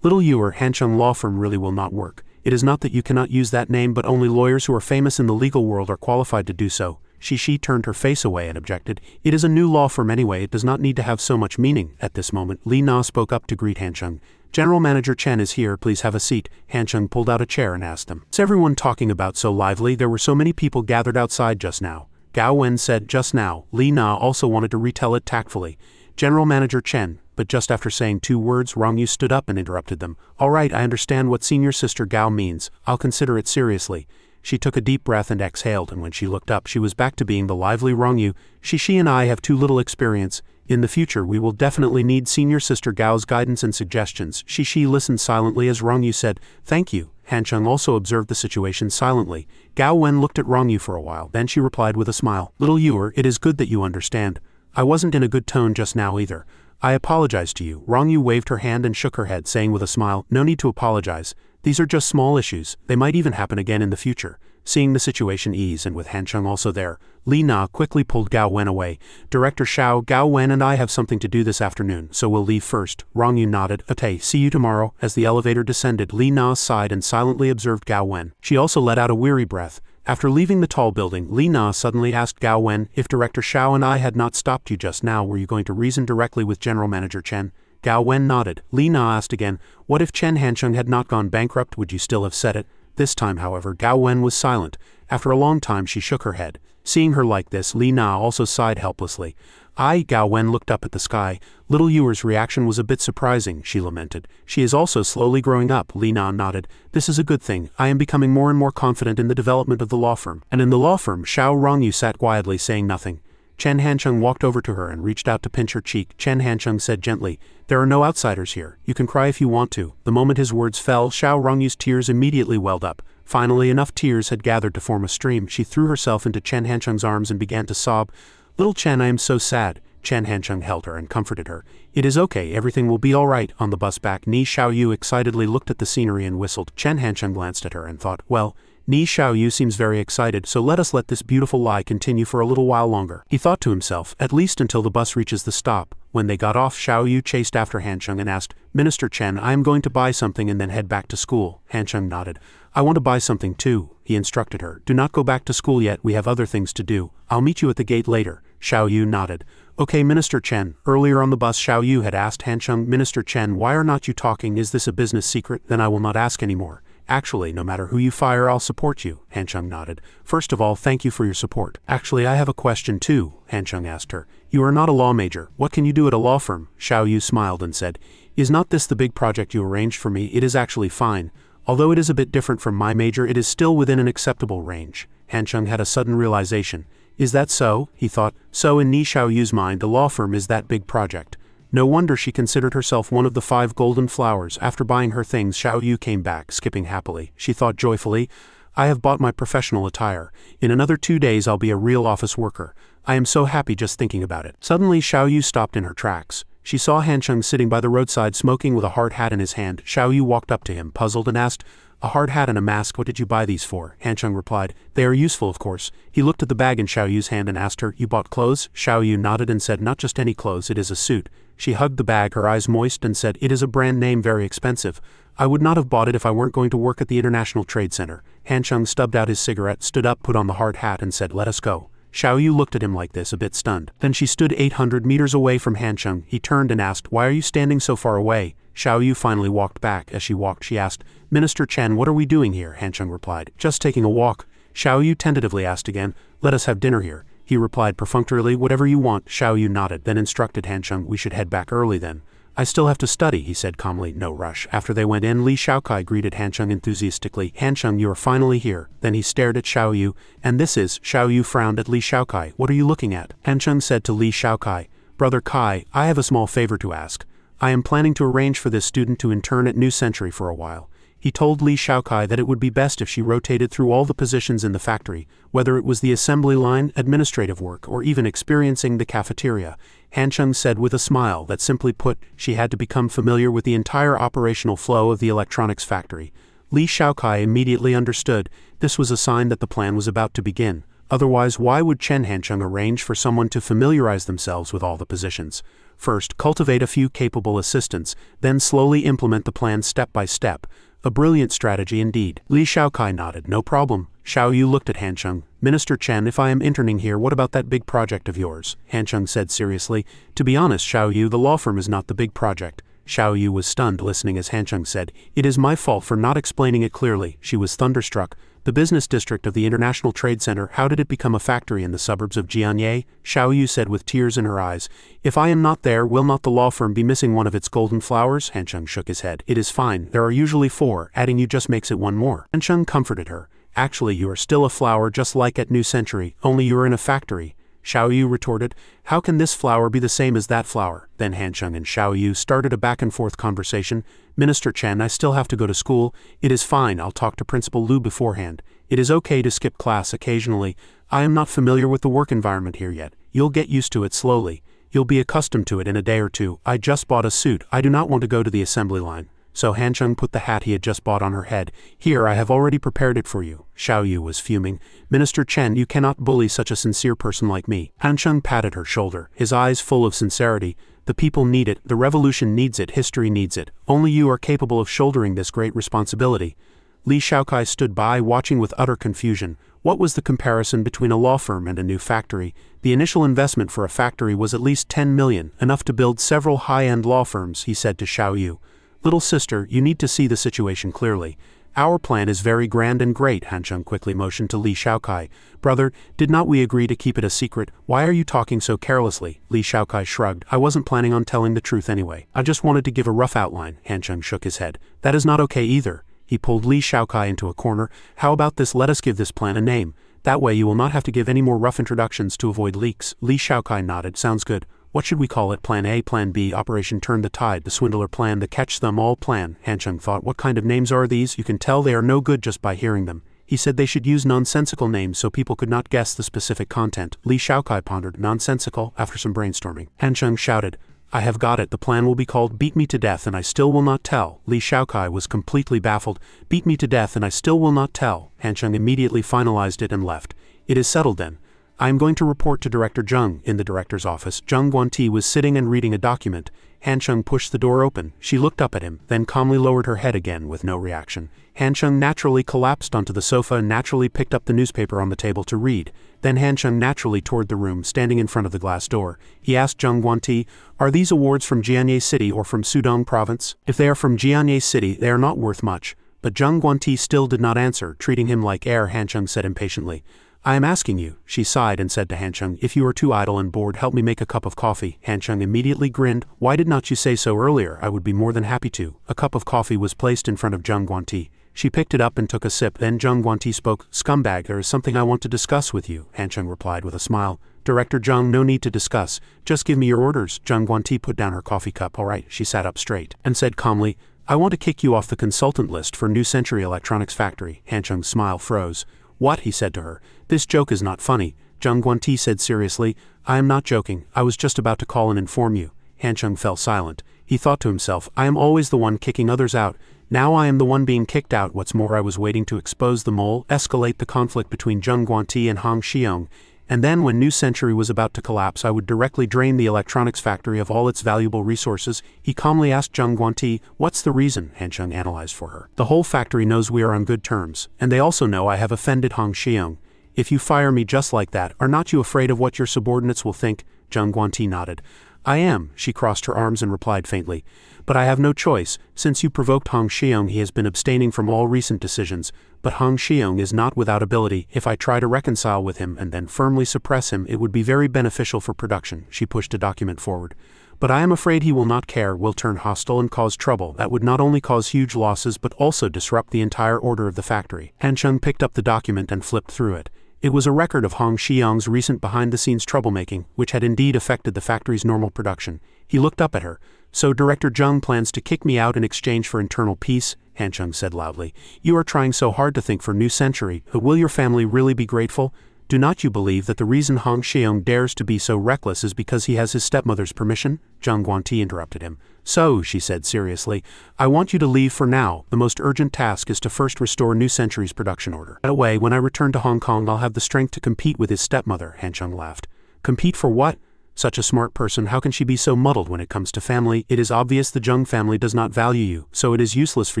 Little Yu, Han Chung law firm really will not work. It is not that you cannot use that name, but only lawyers who are famous in the legal world are qualified to do so. She turned her face away and objected. It is a new law firm anyway, it does not need to have so much meaning. At this moment, Li Na spoke up to greet Han Chung. General Manager Chen is here, please have a seat. Han Chung pulled out a chair and asked them. What's everyone talking about so lively? There were so many people gathered outside just now. Gao Wen said just now. Li Na also wanted to retell it tactfully. General Manager Chen, but just after saying 2 words, Rong Yu stood up and interrupted them. All right, I understand what Senior Sister Gao means. I'll consider it seriously. She took a deep breath and exhaled, and when she looked up, she was back to being the lively Rong Yu. She and I have too little experience. In the future, we will definitely need Senior Sister Gao's guidance and suggestions. She listened silently as Rong Yu said, thank you. Han Chung also observed the situation silently. Gao Wen looked at Rong Yu for a while, then she replied with a smile. Little Yu, it is good that you understand. I wasn't in a good tone just now either. I apologize to you. Rong Yu waved her hand and shook her head, saying with a smile, no need to apologize. These are just small issues. They might even happen again in the future. Seeing the situation ease and with Han Chung also there, Li Na quickly pulled Gao Wen away. Director Xiao, Gao Wen and I have something to do this afternoon, so we'll leave first. Rong Yu nodded. Okay, see you tomorrow. As the elevator descended, Li Na sighed and silently observed Gao Wen. She also let out a weary breath. After leaving the tall building, Li Na suddenly asked Gao Wen, if Director Xiao and I had not stopped you just now, were you going to reason directly with General Manager Chen? Gao Wen nodded. Li Na asked again, what if Chen Hancheng had not gone bankrupt, would you still have said it? This time, however, Gao Wen was silent. After a long time she shook her head. Seeing her like this, Li Na also sighed helplessly. Gao Wen looked up at the sky. Little Yuer's reaction was a bit surprising, she lamented. She is also slowly growing up. Li Na nodded. This is a good thing. I am becoming more and more confident in the development of the law firm. And in the law firm, Xiao Rongyu sat quietly saying nothing. Chen Hancheng walked over to her and reached out to pinch her cheek. Chen Hancheng said gently, there are no outsiders here. You can cry if you want to. The moment his words fell, Xiao Rongyu's tears immediately welled up. Finally, enough tears had gathered to form a stream. She threw herself into Chen Hancheng's arms and began to sob. "Little Chen, I am so sad." Chen Hancheng held her and comforted her. "It is okay, everything will be all right." On the bus back, Ni Xiaoyu excitedly looked at the scenery and whistled. Chen Hancheng glanced at her and thought, well, Ni Xiaoyu seems very excited, so let us let this beautiful lie continue for a little while longer. He thought to himself, at least until the bus reaches the stop. When they got off, Xiaoyu chased after Hancheng and asked, "Minister Chen, I am going to buy something and then head back to school." Hancheng nodded. "I want to buy something too," he instructed her. "Do not go back to school yet, we have other things to do. I'll meet you at the gate later." Xiaoyu nodded. "Okay, Minister Chen." Earlier on the bus, Xiaoyu had asked Hancheng, "Minister Chen, why are not you talking? Is this a business secret? Then I will not ask anymore." "Actually, no matter who you fire, I'll support you." Hancheng nodded. "First of all, thank you for your support." "Actually, I have a question too," Hancheng asked her. "You are not a law major. What can you do at a law firm?" Xiaoyu smiled and said, "Is not this the big project you arranged for me? It is actually fine. Although it is a bit different from my major, it is still within an acceptable range." Hancheng had a sudden realization. "Is that so?" he thought. So in Ni Xiaoyu's mind, the law firm is that big project. No wonder she considered herself one of the 5 golden flowers. After buying her things, Xiaoyu came back, skipping happily. She thought joyfully, "I have bought my professional attire. In another 2 days I'll be a real office worker. I am so happy just thinking about it." Suddenly Xiaoyu stopped in her tracks. She saw Hancheng sitting by the roadside smoking with a hard hat in his hand. Xiaoyu walked up to him, puzzled, and asked, "A hard hat and a mask, what did you buy these for?" Hancheng replied, "They are useful, of course." He looked at the bag in Xiaoyu's hand and asked her, "You bought clothes?" Xiaoyu nodded and said, "Not just any clothes, it is a suit." She hugged the bag, her eyes moist, and said, "It is a brand name, very expensive. I would not have bought it if I weren't going to work at the International Trade Center." Hancheng stubbed out his cigarette, stood up, put on the hard hat, and said, "Let us go." Xiaoyu looked at him like this, a bit stunned. Then she stood 800 meters away from Hancheng. He turned and asked, "Why are you standing so far away?" Xiaoyu finally walked back. As she walked, she asked, "Minister Chen, what are we doing here?" Hancheng replied, "Just taking a walk." Xiaoyu tentatively asked again, "Let us have dinner here." He replied perfunctorily, "Whatever you want." Xiaoyu nodded, then instructed Hancheng, "We should head back early then." "I still have to study," he said calmly, "no rush." After they went in, Li Xiaokai greeted Hancheng enthusiastically. "Hancheng, you are finally here." Then he stared at Xiaoyu. "And this is..." Xiaoyu frowned at Li Xiaokai. "What are you looking at?" Hancheng said to Li Xiaokai, "Brother Kai, I have a small favor to ask. I am planning to arrange for this student to intern at New Century for a while." He told Li Xiaokai that it would be best if she rotated through all the positions in the factory, whether it was the assembly line, administrative work, or even experiencing the cafeteria. Hancheng said with a smile that, simply put, she had to become familiar with the entire operational flow of the electronics factory. Li Xiaokai immediately understood. This was a sign that the plan was about to begin. Otherwise, why would Chen Hancheng arrange for someone to familiarize themselves with all the positions? First, cultivate a few capable assistants, then slowly implement the plan step by step. A brilliant strategy indeed. Li Xiaokai nodded. "No problem." Xiaoyu looked at Hancheng. "Minister Chen, if I am interning here, what about that big project of yours?" Hancheng said seriously. "To be honest, Xiaoyu, the law firm is not the big project." Xiaoyu was stunned listening as Hancheng said, "It is my fault for not explaining it clearly." She was thunderstruck. "The business district of the International Trade Center, how did it become a factory in the suburbs of Jianye?" Xiaoyu said with tears in her eyes. "If I am not there, will not the law firm be missing one of its golden flowers?" Hancheng shook his head. "It is fine, there are usually 4, adding you just makes it 1 more." Hancheng comforted her. "Actually, you are still a flower just like at New Century, only you are in a factory." Xiaoyu retorted, "How can this flower be the same as that flower?" Then Hancheng and Xiaoyu started a back-and-forth conversation. "Minister Chen, I still have to go to school." "It is fine, I'll talk to Principal Lu beforehand." "It is okay to skip class occasionally. I am not familiar with the work environment here yet. You'll get used to it slowly. You'll be accustomed to it in a day or 2. I just bought a suit. I do not want to go to the assembly line." So Hancheng put the hat he had just bought on her head. "Here, I have already prepared it for you." Xiaoyu was fuming. "Minister Chen, you cannot bully such a sincere person like me." Hancheng patted her shoulder, his eyes full of sincerity. "The people need it, the revolution needs it, history needs it. Only you are capable of shouldering this great responsibility." Li Xiaokai stood by, watching with utter confusion. What was the comparison between a law firm and a new factory? The initial investment for a factory was at least 10 million, enough to build several high-end law firms, he said to Xiaoyu. "Little sister, you need to see the situation clearly. Our plan is very grand and great." Hancheng quickly motioned to Li Xiaokai. "Brother, did not we agree to keep it a secret? Why are you talking so carelessly?" Li Xiaokai shrugged. "I wasn't planning on telling the truth anyway. I just wanted to give a rough outline." Hancheng shook his head. "That is not okay either." He pulled Li Xiaokai into a corner. "How about this? Let us give this plan a name. That way you will not have to give any more rough introductions to avoid leaks." Li Xiaokai nodded. "Sounds good. What should we call it? Plan A, Plan B, Operation Turn the Tide, the Swindler Plan, the Catch Them All Plan. Han Chung thought, what kind of names are these? You can tell they are no good just by hearing them. He said they should use nonsensical names so people could not guess the specific content. Li Shaokai pondered, nonsensical, after some brainstorming. Han Chung shouted, I have got it. The plan will be called Beat Me to Death and I Still Will Not Tell. Li Shaokai was completely baffled. Beat Me to Death and I Still Will Not Tell. Han Chung immediately finalized it and left. It is settled then. I am going to report to Director Zheng. In the director's office, Zheng Guanti was sitting and reading a document. Han Chung pushed the door open. She looked up at him, then calmly lowered her head again with no reaction. Han Chung naturally collapsed onto the sofa and naturally picked up the newspaper on the table to read. Then Han Chung naturally toured the room, standing in front of the glass door. He asked Zheng Guanti, are these awards from Jianye City or from Sudong Province? If they are from Jianye City, they are not worth much. But Zheng Guanti still did not answer, treating him like air. Han Chung said impatiently, I am asking you. She sighed and said to Han Chung, if you are too idle and bored, help me make a cup of coffee. Han Chung immediately grinned. Why did not you say so earlier? I would be more than happy to. A cup of coffee was placed in front of Zheng Guanti. She picked it up and took a sip. Then Zheng Guanti spoke. Scumbag, there is something I want to discuss with you. Han Chung replied with a smile. Director Zheng, no need to discuss. Just give me your orders. Zheng Guanti put down her coffee cup. All right. She sat up straight and said calmly, I want to kick you off the consultant list for New Century Electronics Factory. Han Chung's smile froze. What? He said to her. This joke is not funny. Zheng Guanti said seriously, I am not joking. I was just about to call and inform you. Han Chung fell silent. He thought to himself, I am always the one kicking others out. Now I am the one being kicked out. What's more, I was waiting to expose the mole, escalate the conflict between Zheng Guanti and Hong Xiong, and then when New Century was about to collapse I would directly drain the electronics factory of all its valuable resources. He calmly asked Zheng Guanti, what's the reason? Han Chung analyzed for her. The whole factory knows we are on good terms, and they also know I have offended Hong Xiong. If you fire me just like that, are not you afraid of what your subordinates will think? Zheng Guanti nodded. I am. She crossed her arms and replied faintly. But I have no choice. Since you provoked Hong Xiong, he has been abstaining from all recent decisions. But Hong Xiong is not without ability. If I try to reconcile with him and then firmly suppress him, it would be very beneficial for production. She pushed a document forward. But I am afraid he will not care, will turn hostile and cause trouble. That would not only cause huge losses but also disrupt the entire order of the factory. Han Chung picked up the document and flipped through it. It was a record of Hong Xiong's recent behind-the-scenes troublemaking, which had indeed affected the factory's normal production. He looked up at her. So Director Zheng plans to kick me out in exchange for internal peace? Han Chung said loudly. You are trying so hard to think for New Century, but will your family really be grateful? Do not you believe that the reason Hong Xiong dares to be so reckless is because he has his stepmother's permission? Zheng Guanti interrupted him. So, she said seriously, I want you to leave for now. The most urgent task is to first restore New Century's production order. That way, when I return to Hong Kong, I'll have the strength to compete with his stepmother. Han Chung laughed. Compete for what? Such a smart person, how can she be so muddled when it comes to family? It is obvious the Zheng family does not value you, so it is useless for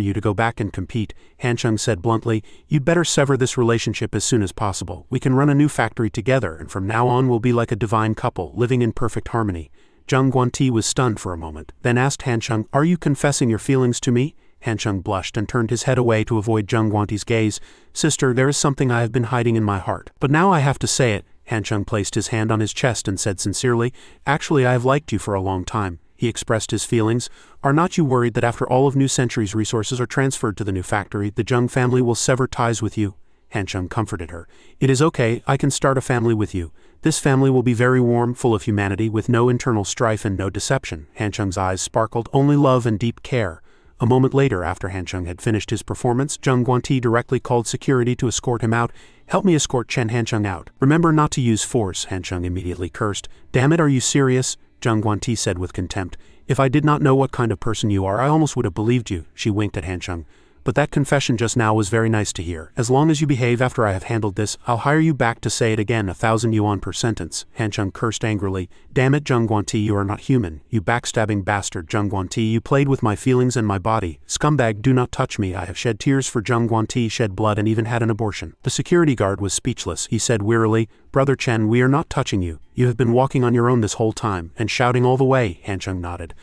you to go back and compete. Han Chung said bluntly, you'd better sever this relationship as soon as possible. We can run a new factory together, and from now on we'll be like a divine couple, living in perfect harmony. Zheng Guanti was stunned for a moment, then asked Han Chung, are you confessing your feelings to me? Han Chung blushed and turned his head away to avoid Zheng Guanti's gaze. Sister, there is something I have been hiding in my heart. But now I have to say it. Han Chung placed his hand on his chest and said sincerely, actually I have liked you for a long time. He expressed his feelings. Are not you worried that after all of New Century's resources are transferred to the new factory, the Zheng family will sever ties with you? Han Chung comforted her. It is okay, I can start a family with you. This family will be very warm, full of humanity, with no internal strife and no deception. Han Chung's eyes sparkled, only love and deep care. A moment later, after Han Chung had finished his performance, Zheng Guanti directly called security to escort him out. Help me escort Han Chung out. Remember not to use force, Han Chung immediately cursed. Damn it, are you serious? Zheng Guanti said with contempt. If I did not know what kind of person you are, I almost would have believed you. She winked at Han Chung. But that confession just now was very nice to hear. As long as you behave after I have handled this, I'll hire you back to say it again, 1,000 yuan per sentence. Han Chung cursed angrily. Damn it, Zheng Guanti, you are not human. You backstabbing bastard. Zheng Guanti, you played with my feelings and my body. Scumbag, do not touch me. I have shed tears for Zheng Guanti, shed blood and even had an abortion. The security guard was speechless. He said wearily, Brother Chen, we are not touching you. You have been walking on your own this whole time, and shouting all the way. Han Chung nodded.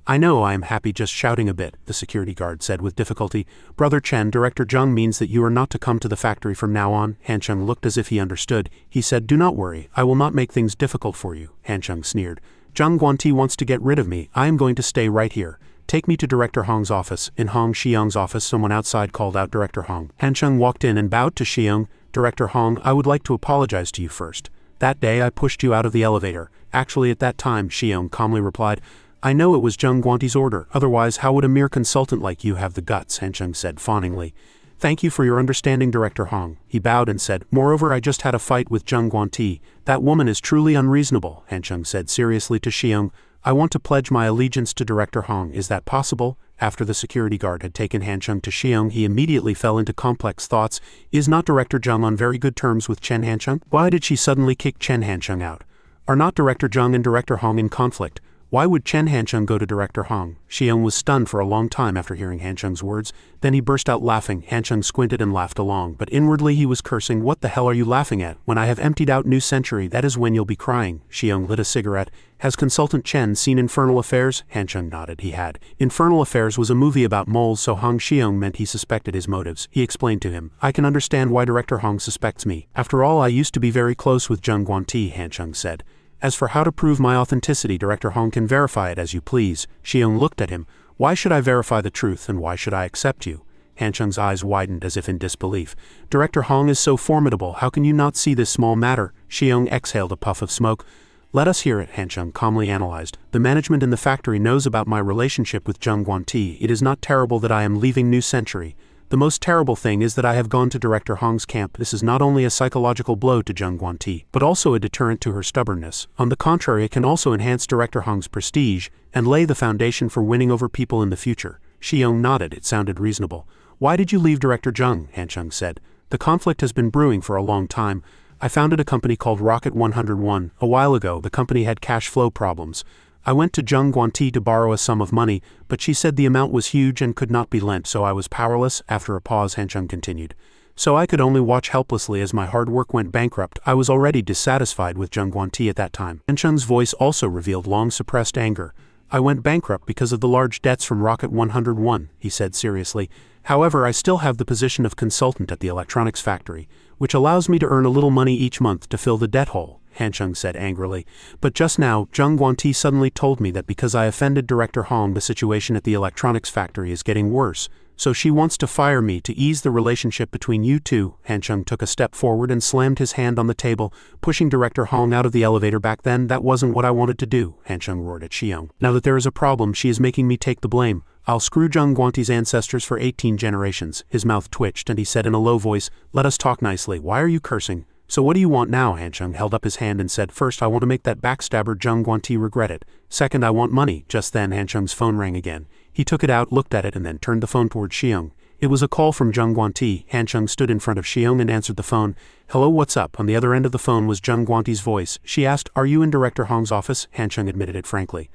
I know I am happy just shouting a bit, the security guard said with difficulty. Brother Chen, Director Zheng means that you are not to come to the factory from now on. Han Chung looked as if he understood. He said, do not worry, I will not make things difficult for you. Han Chung sneered. Zheng Guanti wants to get rid of me. I am going to stay right here. Take me to Director Hong's office. In Hong Xiong's office, someone outside called out Director Hong. Han Chung walked in and bowed to Xiong. Director Hong, I would like to apologize to you first. That day I pushed you out of the elevator. Actually at that time, Xiong calmly replied. I know it was Zheng Guanti's order, otherwise how would a mere consultant like you have the guts, Han Cheng said fawningly. Thank you for your understanding, Director Hong. He bowed and said, moreover I just had a fight with Zheng Guanti. That woman is truly unreasonable, Han Cheng said seriously to Xiong. I want to pledge my allegiance to Director Hong. Is that possible? After the security guard had taken Han Cheng to Xiong, he immediately fell into complex thoughts. Is not Director Zheng on very good terms with Chen Hancheng? Why did she suddenly kick Chen Hancheng out? Are not Director Zheng and Director Hong in conflict? Why would Chen Hancheng go to Director Hong? Xiong was stunned for a long time after hearing Hancheng's words. Then he burst out laughing. Hancheng squinted and laughed along, but inwardly he was cursing. What the hell are you laughing at? When I have emptied out New Century, that is when you'll be crying. Xiong lit a cigarette. Has Consultant Chen seen Infernal Affairs? Hancheng nodded. He had. Infernal Affairs was a movie about moles, so Hong Xiong meant he suspected his motives. He explained to him. I can understand why Director Hong suspects me. After all, I used to be very close with Zheng Guanti, Hancheng said. As for how to prove my authenticity, Director Hong can verify it as you please. Xiong looked at him. Why should I verify the truth and why should I accept you? Hancheng's eyes widened as if in disbelief. Director Hong is so formidable, how can you not see this small matter? Xiong exhaled a puff of smoke. Let us hear it, Hancheng calmly analyzed. The management in the factory knows about my relationship with Zheng Guanti. It is not terrible that I am leaving New Century. The most terrible thing is that I have gone to Director Hong's camp. This is not only a psychological blow to Zheng Guanti, but also a deterrent to her stubbornness. On the contrary, it can also enhance Director Hong's prestige and lay the foundation for winning over people in the future. Xiong nodded. It sounded reasonable. Why did you leave Director Zheng? Hancheng said. The conflict has been brewing for a long time. I founded a company called Rocket 101. A while ago, the company had cash flow problems. I went to Zheng Guanti to borrow a sum of money, but she said the amount was huge and could not be lent, so I was powerless. After a pause, Hancheng continued. So I could only watch helplessly as my hard work went bankrupt. I was already dissatisfied with Zheng Guanti at that time. Hancheng's voice also revealed long-suppressed anger. I went bankrupt because of the large debts from Rocket 101, he said seriously. However, I still have the position of consultant at the electronics factory, which allows me to earn a little money each month to fill the debt hole. Hancheng said angrily. But just now, Zheng Guanti suddenly told me that because I offended Director Hong, the situation at the electronics factory is getting worse, so she wants to fire me to ease the relationship between you two. Hancheng took a step forward and slammed his hand on the table, pushing Director Hong out of the elevator. Back then, that wasn't what I wanted to do, Hancheng roared at Xiong. Now that there is a problem, she is making me take the blame. I'll screw Zheng Guanti's ancestors for 18 generations. His mouth twitched and he said in a low voice, let us talk nicely. Why are you cursing? So what do you want now? Hancheng held up his hand and said, first I want to make that backstabber Zheng Guanti regret it. Second, I want money. Just then Hancheng's phone rang again. He took it out, looked at it, and then turned the phone toward Xiong. It was a call from Zheng Guanti. Hancheng stood in front of Xiong and answered the phone. Hello, what's up? On the other end of the phone was Zheng Guanti's voice. She asked, are you in Director Hong's office? Hancheng admitted it frankly.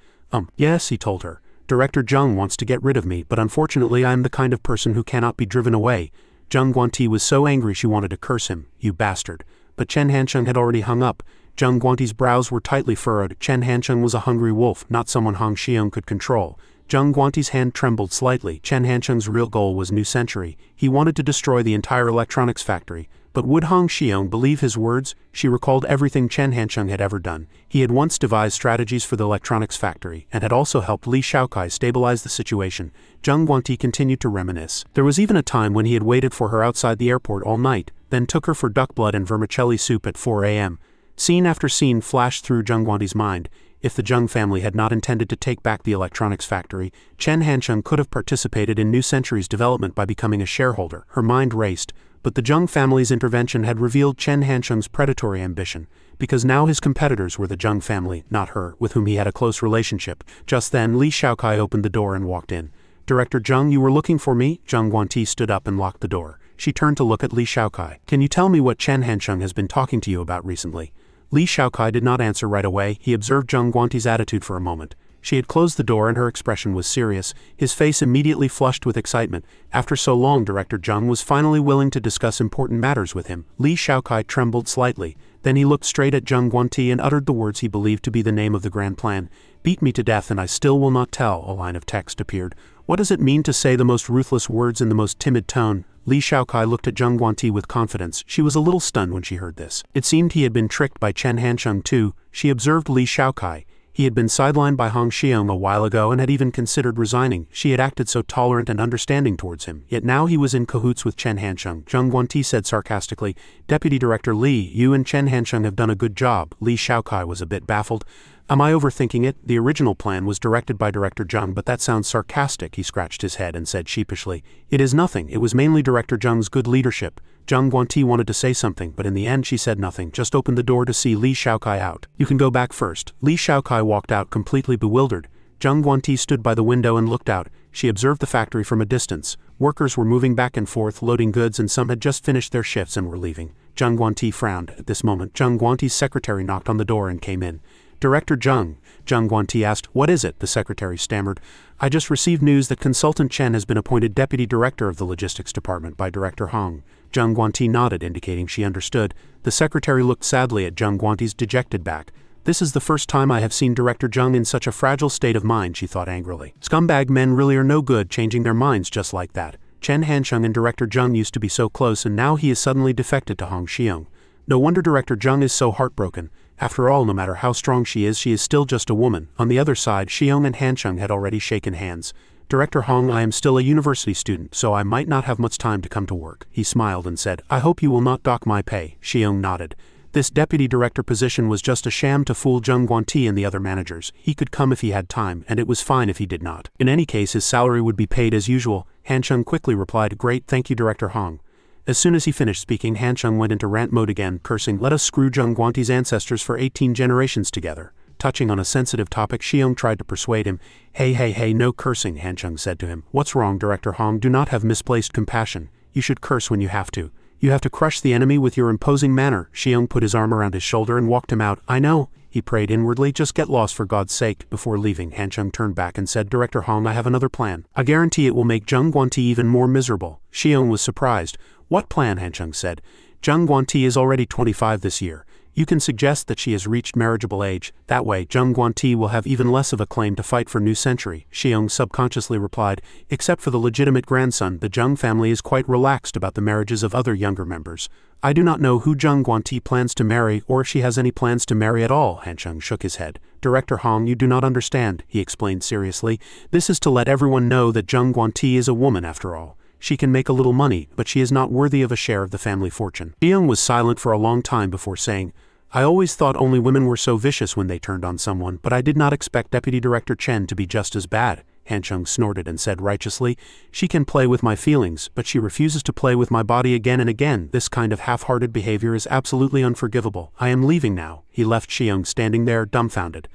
Yes, he told her. Director Zheng wants to get rid of me, but unfortunately I am the kind of person who cannot be driven away. Zheng Guanti was so angry she wanted to curse him. You bastard. But Chen Hancheng had already hung up. Zheng Guanti's brows were tightly furrowed. Chen Hancheng was a hungry wolf, not someone Hong Xiong could control. Zheng Guanti's hand trembled slightly. Chen Hancheng's real goal was New Century. He wanted to destroy the entire electronics factory. But would Hong Xiong believe his words? She recalled everything Chen Hancheng had ever done. He had once devised strategies for the electronics factory, and had also helped Li Shaokai stabilize the situation. Zheng Guanti continued to reminisce. There was even a time when he had waited for her outside the airport all night, then took her for duck blood and vermicelli soup at 4 a.m. Scene after scene flashed through Zheng Guanti's mind. If the Zheng family had not intended to take back the electronics factory, Chen Hancheng could have participated in New Century's development by becoming a shareholder. Her mind raced. But the Zheng family's intervention had revealed Chen Hancheng's predatory ambition, because now his competitors were the Zheng family, not her, with whom he had a close relationship. Just then, Li Shaokai opened the door and walked in. Director Zheng, you were looking for me? Zheng Guanti stood up and locked the door. She turned to look at Li Shaokai. Can you tell me what Chen Hancheng has been talking to you about recently? Li Shaokai did not answer right away. He observed Zheng Guanti's attitude for a moment. She had closed the door and her expression was serious. His face immediately flushed with excitement. After so long, Director Zheng was finally willing to discuss important matters with him. Li Shaokai trembled slightly. Then he looked straight at Zheng Guanti and uttered the words he believed to be the name of the grand plan. Beat me to death and I still will not tell. A line of text appeared. What does it mean to say the most ruthless words in the most timid tone? Li Shaokai looked at Zheng Guanti with confidence. She was a little stunned when she heard this. It seemed he had been tricked by Chen Hancheng too. She observed Li Shaokai. He had been sidelined by Hong Xiong a while ago and had even considered resigning. She had acted so tolerant and understanding towards him, yet now he was in cahoots with Chen Hansheng. Zhang Guanti said sarcastically, "Deputy Director Li, you and Chen Hansheng have done a good job." Li Shaokai was a bit baffled. "Am I overthinking it? The original plan was directed by Director Zheng, but that sounds sarcastic." He scratched his head and said sheepishly, "It is nothing. It was mainly Director Zheng's good leadership." Zhang Guanti wanted to say something, but in the end she said nothing, just opened the door to see Li Shaokai out. "You can go back first." Li Shaokai walked out completely bewildered. Zhang Guanti stood by the window and looked out. She observed the factory from a distance. Workers were moving back and forth, loading goods, and some had just finished their shifts and were leaving. Zhang Guanti frowned. At this moment, Zhang Guanti's secretary knocked on the door and came in. "Director Zheng," Zhang Guanti asked. "What is it?" The secretary stammered. "I just received news that Consultant Chen has been appointed Deputy Director of the Logistics Department by Director Hong." Zhang Guanti nodded, indicating she understood. The secretary looked sadly at Zhang Guanti's dejected back. "This is the first time I have seen Director Zheng in such a fragile state of mind," she thought angrily. "Scumbag men really are no good, changing their minds just like that. Chen Hansheng and Director Zheng used to be so close, and now he is suddenly defected to Hong Xiong. No wonder Director Zheng is so heartbroken. After all, no matter how strong she is still just a woman." On the other side, Xiong and Hansheng had already shaken hands. "Director Hong, I am still a university student, so I might not have much time to come to work." He smiled and said, "I hope you will not dock my pay." Xiong nodded. This deputy director position was just a sham to fool Zhang Guanti and the other managers. He could come if he had time, and it was fine if he did not. In any case, his salary would be paid as usual. Hansheng quickly replied, "Great, thank you, Director Hong." As soon as he finished speaking, Hansheng went into rant mode again, cursing, "Let us screw Zhang Guanti's ancestors for 18 generations together." Touching on a sensitive topic, Xiong tried to persuade him. Hey, no cursing," Hansheng said to him. "What's wrong, Director Hong? Do not have misplaced compassion. You should curse when you have to. You have to crush the enemy with your imposing manner." Xiong put his arm around his shoulder and walked him out. "I know," he prayed inwardly, "just get lost for God's sake." Before leaving, Hansheng turned back and said, "Director Hong, I have another plan. I guarantee it will make Zhang Guanti even more miserable." Xiong was surprised. "What plan?" Hansheng said. "Zhang Guanti is already 25 this year. You can suggest that she has reached marriageable age. That way, Zhang Guanti will have even less of a claim to fight for New Century." Xiong subconsciously replied, "Except for the legitimate grandson, the Zheng family is quite relaxed about the marriages of other younger members. I do not know who Zhang Guanti plans to marry, or if she has any plans to marry at all." Hansheng shook his head. "Director Hong, you do not understand," he explained seriously. "This is to let everyone know that Zhang Guanti is a woman after all. She can make a little money, but she is not worthy of a share of the family fortune." Xiong was silent for a long time before saying, "I always thought only women were so vicious when they turned on someone, but I did not expect Deputy Director Chen to be just as bad." Hansheng snorted and said righteously, "She can play with my feelings, but she refuses to play with my body again and again. This kind of half-hearted behavior is absolutely unforgivable. I am leaving now." He left Xiong standing there, dumbfounded.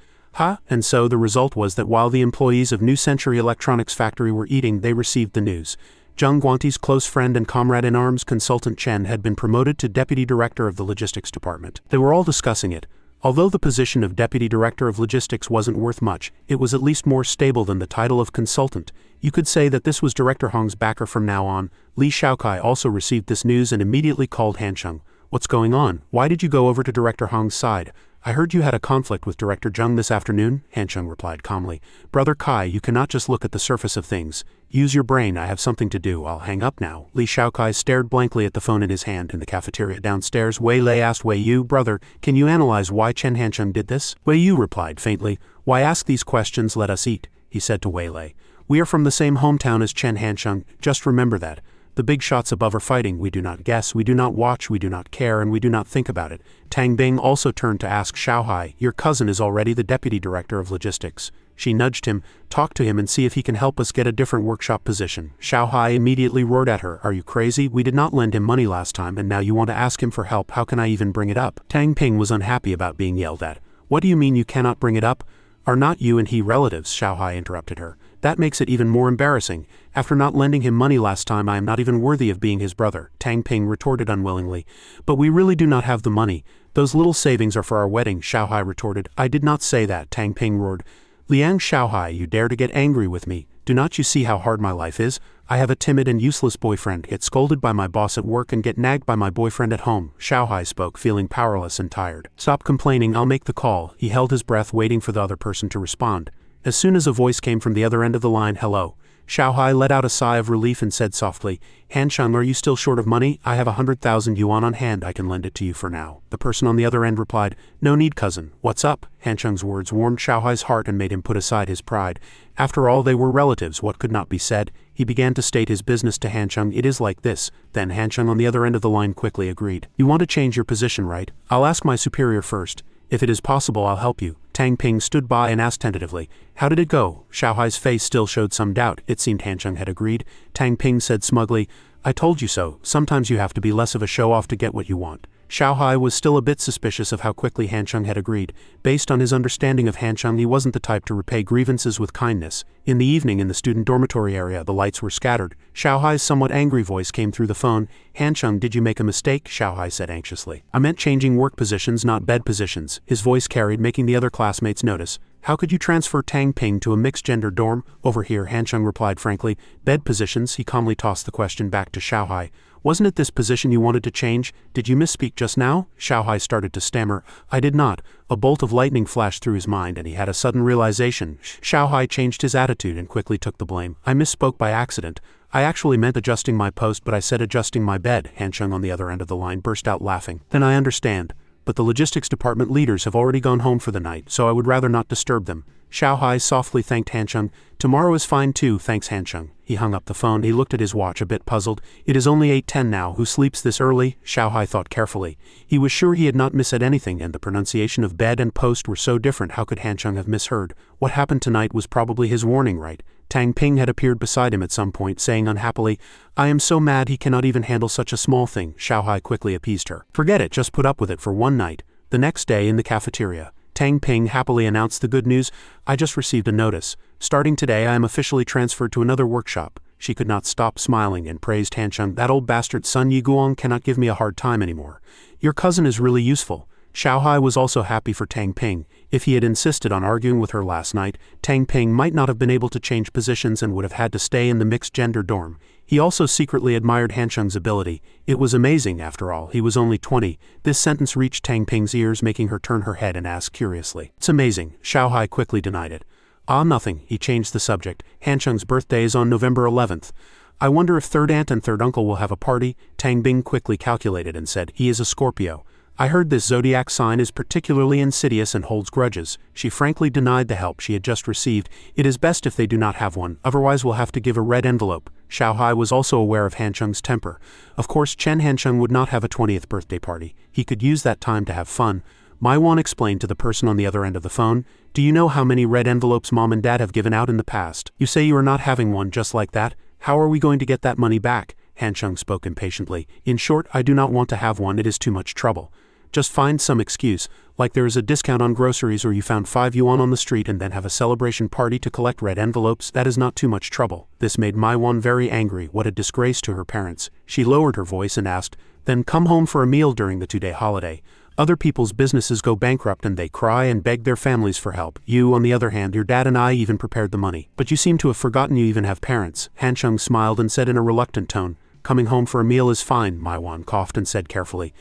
And so the result was that while the employees of New Century Electronics Factory were eating, they received the news. Zhang Guanti's close friend and comrade in arms, Consultant Chen, had been promoted to Deputy Director of the Logistics Department. They were all discussing it. Although the position of Deputy Director of Logistics wasn't worth much, it was at least more stable than the title of Consultant. You could say that this was Director Hong's backer from now on. Li Shaokai also received this news and immediately called Hansheng. "What's going on? Why did you go over to Director Hong's side?" "I heard you had a conflict with Director Zheng this afternoon," Hansheng replied calmly. "Brother Kai, you cannot just look at the surface of things. Use your brain. I have something to do. I'll hang up now." Li Shaokai stared blankly at the phone in his hand. In the cafeteria downstairs, Wei Lei asked Wei Yu, "Brother, can you analyze why Chen Hansheng did this?" Wei Yu replied faintly, "Why ask these questions? Let us eat," he said to Wei Lei. "We are from the same hometown as Chen Hansheng. Just remember that. The big shots above are fighting. We do not guess, we do not watch, we do not care, and we do not think about it." Tang Bing also turned to ask Xiaohai, "Your cousin is already the Deputy Director of Logistics." She nudged him, "Talk to him and see if he can help us get a different workshop position." Xiaohai immediately roared at her, "Are you crazy? We did not lend him money last time, and now you want to ask him for help. How can I even bring it up?" Tang Ping was unhappy about being yelled at. "What do you mean you cannot bring it up? Are not you and he relatives?" Xiaohai interrupted her. "That makes it even more embarrassing. After not lending him money last time, I am not even worthy of being his brother," Tang Ping retorted unwillingly. "But we really do not have the money. Those little savings are for our wedding," Xiaohai retorted. "I did not say that," Tang Ping roared. "Liang Xiaohai, you dare to get angry with me. Do not you see how hard my life is? I have a timid and useless boyfriend, get scolded by my boss at work and get nagged by my boyfriend at home." Xiaohai spoke, feeling powerless and tired. "Stop complaining, I'll make the call." He held his breath, waiting for the other person to respond. As soon as a voice came from the other end of the line, "Hello." Xiaohai let out a sigh of relief and said softly, "Hancheng, are you still short of money? I have 100,000 yuan on hand, I can lend it to you for now." The person on the other end replied, "No need, cousin. What's up?" Hancheng's words warmed Xiaohai's heart and made him put aside his pride. After all, they were relatives, what could not be said? He began to state his business to Hancheng. "It is like this." Then Hancheng on the other end of the line quickly agreed. "You want to change your position, right? I'll ask my superior first. If it is possible, I'll help you." Tang Ping stood by and asked tentatively, "How did it go?" Xiaohai's face still showed some doubt. It seemed Hancheng had agreed. Tang Ping said smugly, "I told you so. Sometimes you have to be less of a show-off to get what you want." Xiaohai was still a bit suspicious of how quickly Hancheng had agreed. Based on his understanding of Hancheng, he wasn't the type to repay grievances with kindness. In the evening, in the student dormitory area, the lights were scattered. Xiaohai's somewhat angry voice came through the phone. "Hancheng, did you make a mistake?" Xiaohai said anxiously. "I meant changing work positions, not bed positions." His voice carried, making the other classmates notice. "How could you transfer Tang Ping to a mixed-gender dorm?" "Over here," Hancheng replied frankly. "Bed positions?" He calmly tossed the question back to Xiaohai. "Wasn't it this position you wanted to change? Did you misspeak just now?" Xiaohai started to stammer. "I did not." A bolt of lightning flashed through his mind and he had a sudden realization. Xiaohai changed his attitude and quickly took the blame. "I misspoke by accident. I actually meant adjusting my post, but I said adjusting my bed." Hancheng on the other end of the line burst out laughing. "Then I understand. But the logistics department leaders have already gone home for the night, so I would rather not disturb them." Xiaohai softly thanked Hancheng. "Tomorrow is fine too, thanks Hancheng." He hung up the phone. He looked at his watch, a bit puzzled. "It is only 8:10 now. Who sleeps this early?" Xiaohai thought carefully. He was sure he had not missaid anything, and the pronunciation of bed and post were so different. How could Hancheng have misheard? What happened tonight was probably his warning, right? Tang Ping had appeared beside him at some point, saying unhappily, "I am so mad he cannot even handle such a small thing." Xiaohai quickly appeased her. "Forget it, just put up with it for one night." The next day, in the cafeteria, Tang Ping happily announced the good news. "I just received a notice. Starting today, I am officially transferred to another workshop." She could not stop smiling and praised Hancheng. "That old bastard Sun Yiguang cannot give me a hard time anymore. Your cousin is really useful." Xiaohai was also happy for Tang Ping. If he had insisted on arguing with her last night, Tang Ping might not have been able to change positions and would have had to stay in the mixed-gender dorm. He also secretly admired Hancheng's ability. It was amazing, after all. He was only 20. This sentence reached Tang Ping's ears, making her turn her head and ask curiously, "It's amazing." Xiaohai quickly denied it. "Ah, nothing." He changed the subject. "Hancheng's birthday is on November 11th. I wonder if third aunt and third uncle will have a party." Tang Ping quickly calculated and said, "He is a Scorpio. I heard this zodiac sign is particularly insidious and holds grudges." She frankly denied the help she had just received. "It is best if they do not have one, otherwise we'll have to give a red envelope." Xiaohai was also aware of Hancheng's temper. Of course, Chen Hancheng would not have a 20th birthday party. He could use that time to have fun. Maiwan explained to the person on the other end of the phone, "Do you know how many red envelopes Mom and Dad have given out in the past? You say you are not having one just like that? How are we going to get that money back?" Hancheng spoke impatiently. "In short, I do not want to have one. It is too much trouble. Just find some excuse, like there is a discount on groceries or you found 5 yuan on the street and then have a celebration party to collect red envelopes. That is not too much trouble." This made Maiwan very angry. What a disgrace to her parents. She lowered her voice and asked, "Then come home for a meal during the 2-day holiday. Other people's businesses go bankrupt and they cry and beg their families for help. You, on the other hand, your dad and I even prepared the money. But you seem to have forgotten you even have parents." Hancheng smiled and said in a reluctant tone, "Coming home for a meal is fine." Maiwan coughed and said carefully,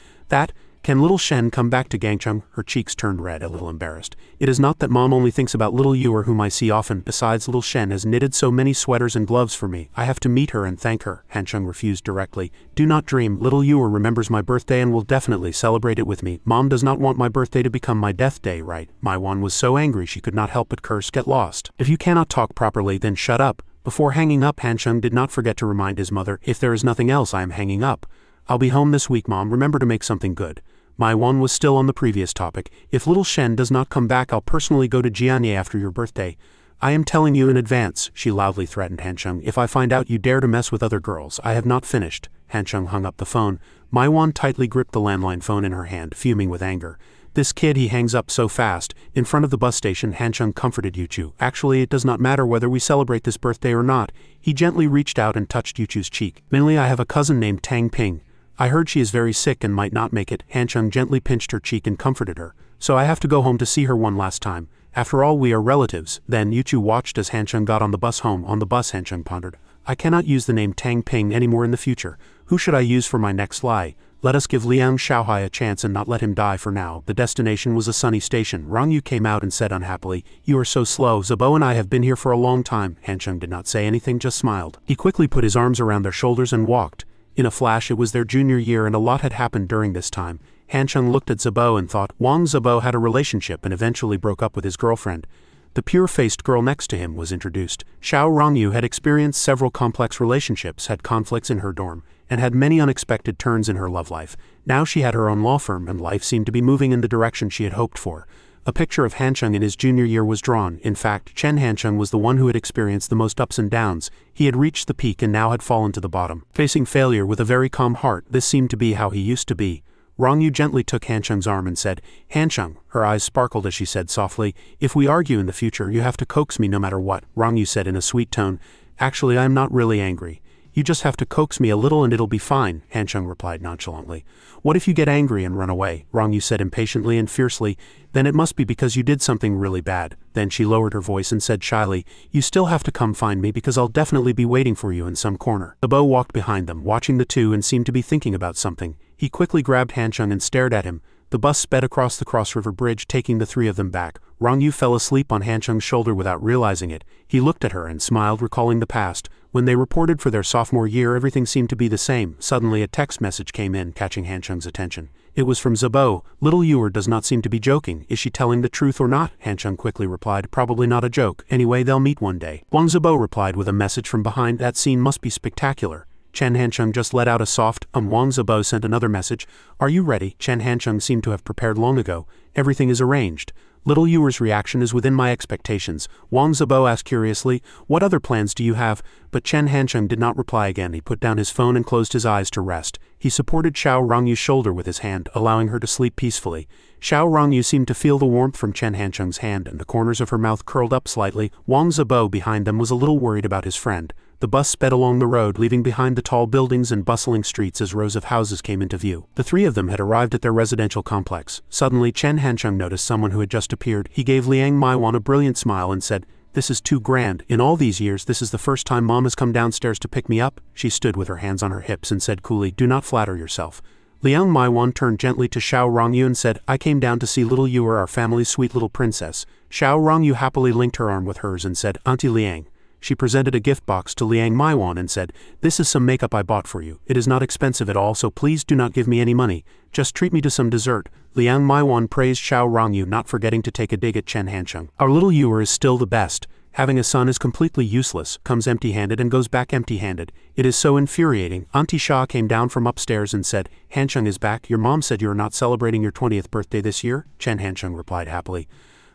"Can little Shen come back to Gangcheng?" Her cheeks turned red, a little embarrassed. "It is not that Mom only thinks about little you or whom I see often. Besides, little Shen has knitted so many sweaters and gloves for me. I have to meet her and thank her." Hancheng refused directly. "Do not dream. Little Ewer remembers my birthday and will definitely celebrate it with me. Mom does not want my birthday to become my death day, right?" Maiwan was so angry she could not help but curse. "Get lost. If you cannot talk properly, then shut up." Before hanging up, Hancheng did not forget to remind his mother, "If there is nothing else, I am hanging up. I'll be home this week, Mom. Remember to make something good." Maiwan was still on the previous topic. "If little Shen does not come back, I'll personally go to Jianye after your birthday. I am telling you in advance," she loudly threatened Hancheng. "If I find out you dare to mess with other girls, I have not finished." Hancheng hung up the phone. Maiwan tightly gripped the landline phone in her hand, fuming with anger. "This kid, he hangs up so fast." In front of the bus station, Hancheng comforted Yuchu. "Actually, it does not matter whether we celebrate this birthday or not." He gently reached out and touched Yuchu's cheek. "Mainly, I have a cousin named Tang Ping. I heard she is very sick and might not make it." Hancheng gently pinched her cheek and comforted her. "So I have to go home to see her one last time. After all, we are relatives." Then Yuchu watched as Hancheng got on the bus home. On the bus, Hancheng pondered, "I cannot use the name Tang Ping anymore in the future. Who should I use for my next lie?" Let us give Liang Shaohai a chance and not let him die for now. The destination was a sunny station. Rong Yu came out and said unhappily, "You are so slow. Zabo and I have been here for a long time." Hancheng did not say anything, just smiled. He quickly put his arms around their shoulders and walked. In a flash, it was their junior year and a lot had happened during this time. Hancheng looked at Zabo and thought, Wang Zabo had a relationship and eventually broke up with his girlfriend. The pure-faced girl next to him was introduced. Xiao Rongyu had experienced several complex relationships, had conflicts in her dorm, and had many unexpected turns in her love life. Now she had her own law firm and life seemed to be moving in the direction she had hoped for. A picture of Hancheng in his junior year was drawn. In fact, Chen Hancheng was the one who had experienced the most ups and downs. He had reached the peak and now had fallen to the bottom. Facing failure with a very calm heart, this seemed to be how he used to be. Rongyu gently took Hancheng's arm and said, "Hancheng," her eyes sparkled as she said softly, "if we argue in the future, you have to coax me no matter what." Rongyu said in a sweet tone, "Actually, I am not really angry. You just have to coax me a little and it'll be fine," Hancheng replied nonchalantly. "What if you get angry and run away?" Rongyu said impatiently and fiercely. "Then it must be because you did something really bad." Then she lowered her voice and said shyly, "You still have to come find me because I'll definitely be waiting for you in some corner." The beau walked behind them, watching the two and seemed to be thinking about something. He quickly grabbed Hancheng and stared at him. The bus sped across the Cross River Bridge, taking the three of them back. Rongyu fell asleep on Hancheng's shoulder without realizing it. He looked at her and smiled, recalling the past. When they reported for their sophomore year, everything seemed to be the same. Suddenly a text message came in, catching Hancheng's attention. It was from Zabo. "Little Ewer does not seem to be joking. Is she telling the truth or not?" Hancheng quickly replied, "Probably not a joke. Anyway, they'll meet one day." Wang Zabo replied with a message from behind, "That scene must be spectacular." Chen Hancheng just let out a soft, Wang Zabo sent another message. "Are you ready?" Chen Hancheng seemed to have prepared long ago. "Everything is arranged." Little Ewer's reaction is within my expectations. Wang Zabo asked curiously, "What other plans do you have?" But Chen Hancheng did not reply again. He put down his phone and closed his eyes to rest. He supported Xiao Rongyu's shoulder with his hand, allowing her to sleep peacefully. Xiao Rongyu seemed to feel the warmth from Chen Hancheng's hand and the corners of her mouth curled up slightly. Wang Zabo behind them was a little worried about his friend. The bus sped along the road, leaving behind the tall buildings and bustling streets as rows of houses came into view. The three of them had arrived at their residential complex. Suddenly, Chen Hancheng noticed someone who had just appeared. He gave Liang Maiwan a brilliant smile and said, "This is too grand. In all these years, this is the first time Mom has come downstairs to pick me up." She stood with her hands on her hips and said coolly, "Do not flatter yourself." Liang Maiwan turned gently to Xiao Rongyu and said, "I came down to see little Ewer, our family's sweet little princess." Xiao Rongyu happily linked her arm with hers and said, "Auntie Liang." She presented a gift box to Liang Maiwan and said, "This is some makeup I bought for you. It is not expensive at all, so please do not give me any money. Just treat me to some dessert." Liang Maiwan praised Xiao Rongyu, not forgetting to take a dig at Chen Hancheng. "Our little Ewer is still the best. Having a son is completely useless, comes empty-handed and goes back empty-handed. It is so infuriating." Auntie Sha came down from upstairs and said, "Hancheng is back. Your mom said you are not celebrating your 20th birthday this year?" Chen Hancheng replied happily,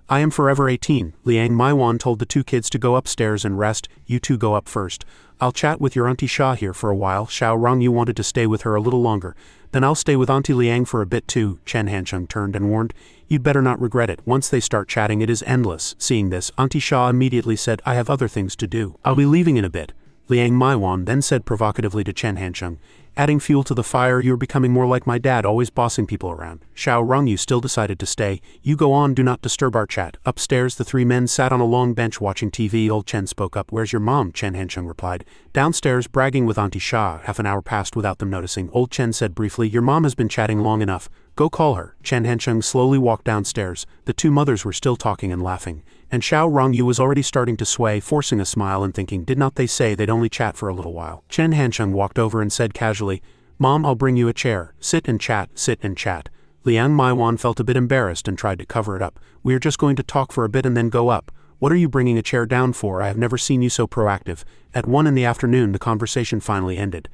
"I am forever 18. Liang Maiwan told the two kids to go upstairs and rest. "You two go up first. I'll chat with your Auntie Sha here for a while." Xiao Rongyu wanted to stay with her a little longer. "Then I'll stay with Auntie Liang for a bit too." Chen Hancheng turned and warned, "You'd better not regret it. Once they start chatting, it is endless." Seeing this, Auntie Sha immediately said, "I have other things to do. I'll be leaving in a bit." Liang Maiwan then said provocatively to Chen Hancheng, "Adding fuel to the fire, you're becoming more like my dad, always bossing people around." Xiao Rongyu still decided to stay. "You go on, do not disturb our chat." Upstairs, the three men sat on a long bench watching TV. Old Chen spoke up. "Where's your mom?" Chen Hancheng replied. "Downstairs, bragging with Auntie Sha." Half an hour passed without them noticing. Old Chen said briefly, "Your mom has been chatting long enough. Go call her." Chen Hancheng slowly walked downstairs. The two mothers were still talking and laughing. And Xiao Rongyu was already starting to sway, forcing a smile and thinking, did not they say they'd only chat for a little while? Chen Hancheng walked over and said casually, "Mom, I'll bring you a chair. Sit and chat, sit and chat." Liang Maiwan felt a bit embarrassed and tried to cover it up. "We are just going to talk for a bit and then go up. What are you bringing a chair down for? I have never seen you so proactive." At 1 in the afternoon, the conversation finally ended.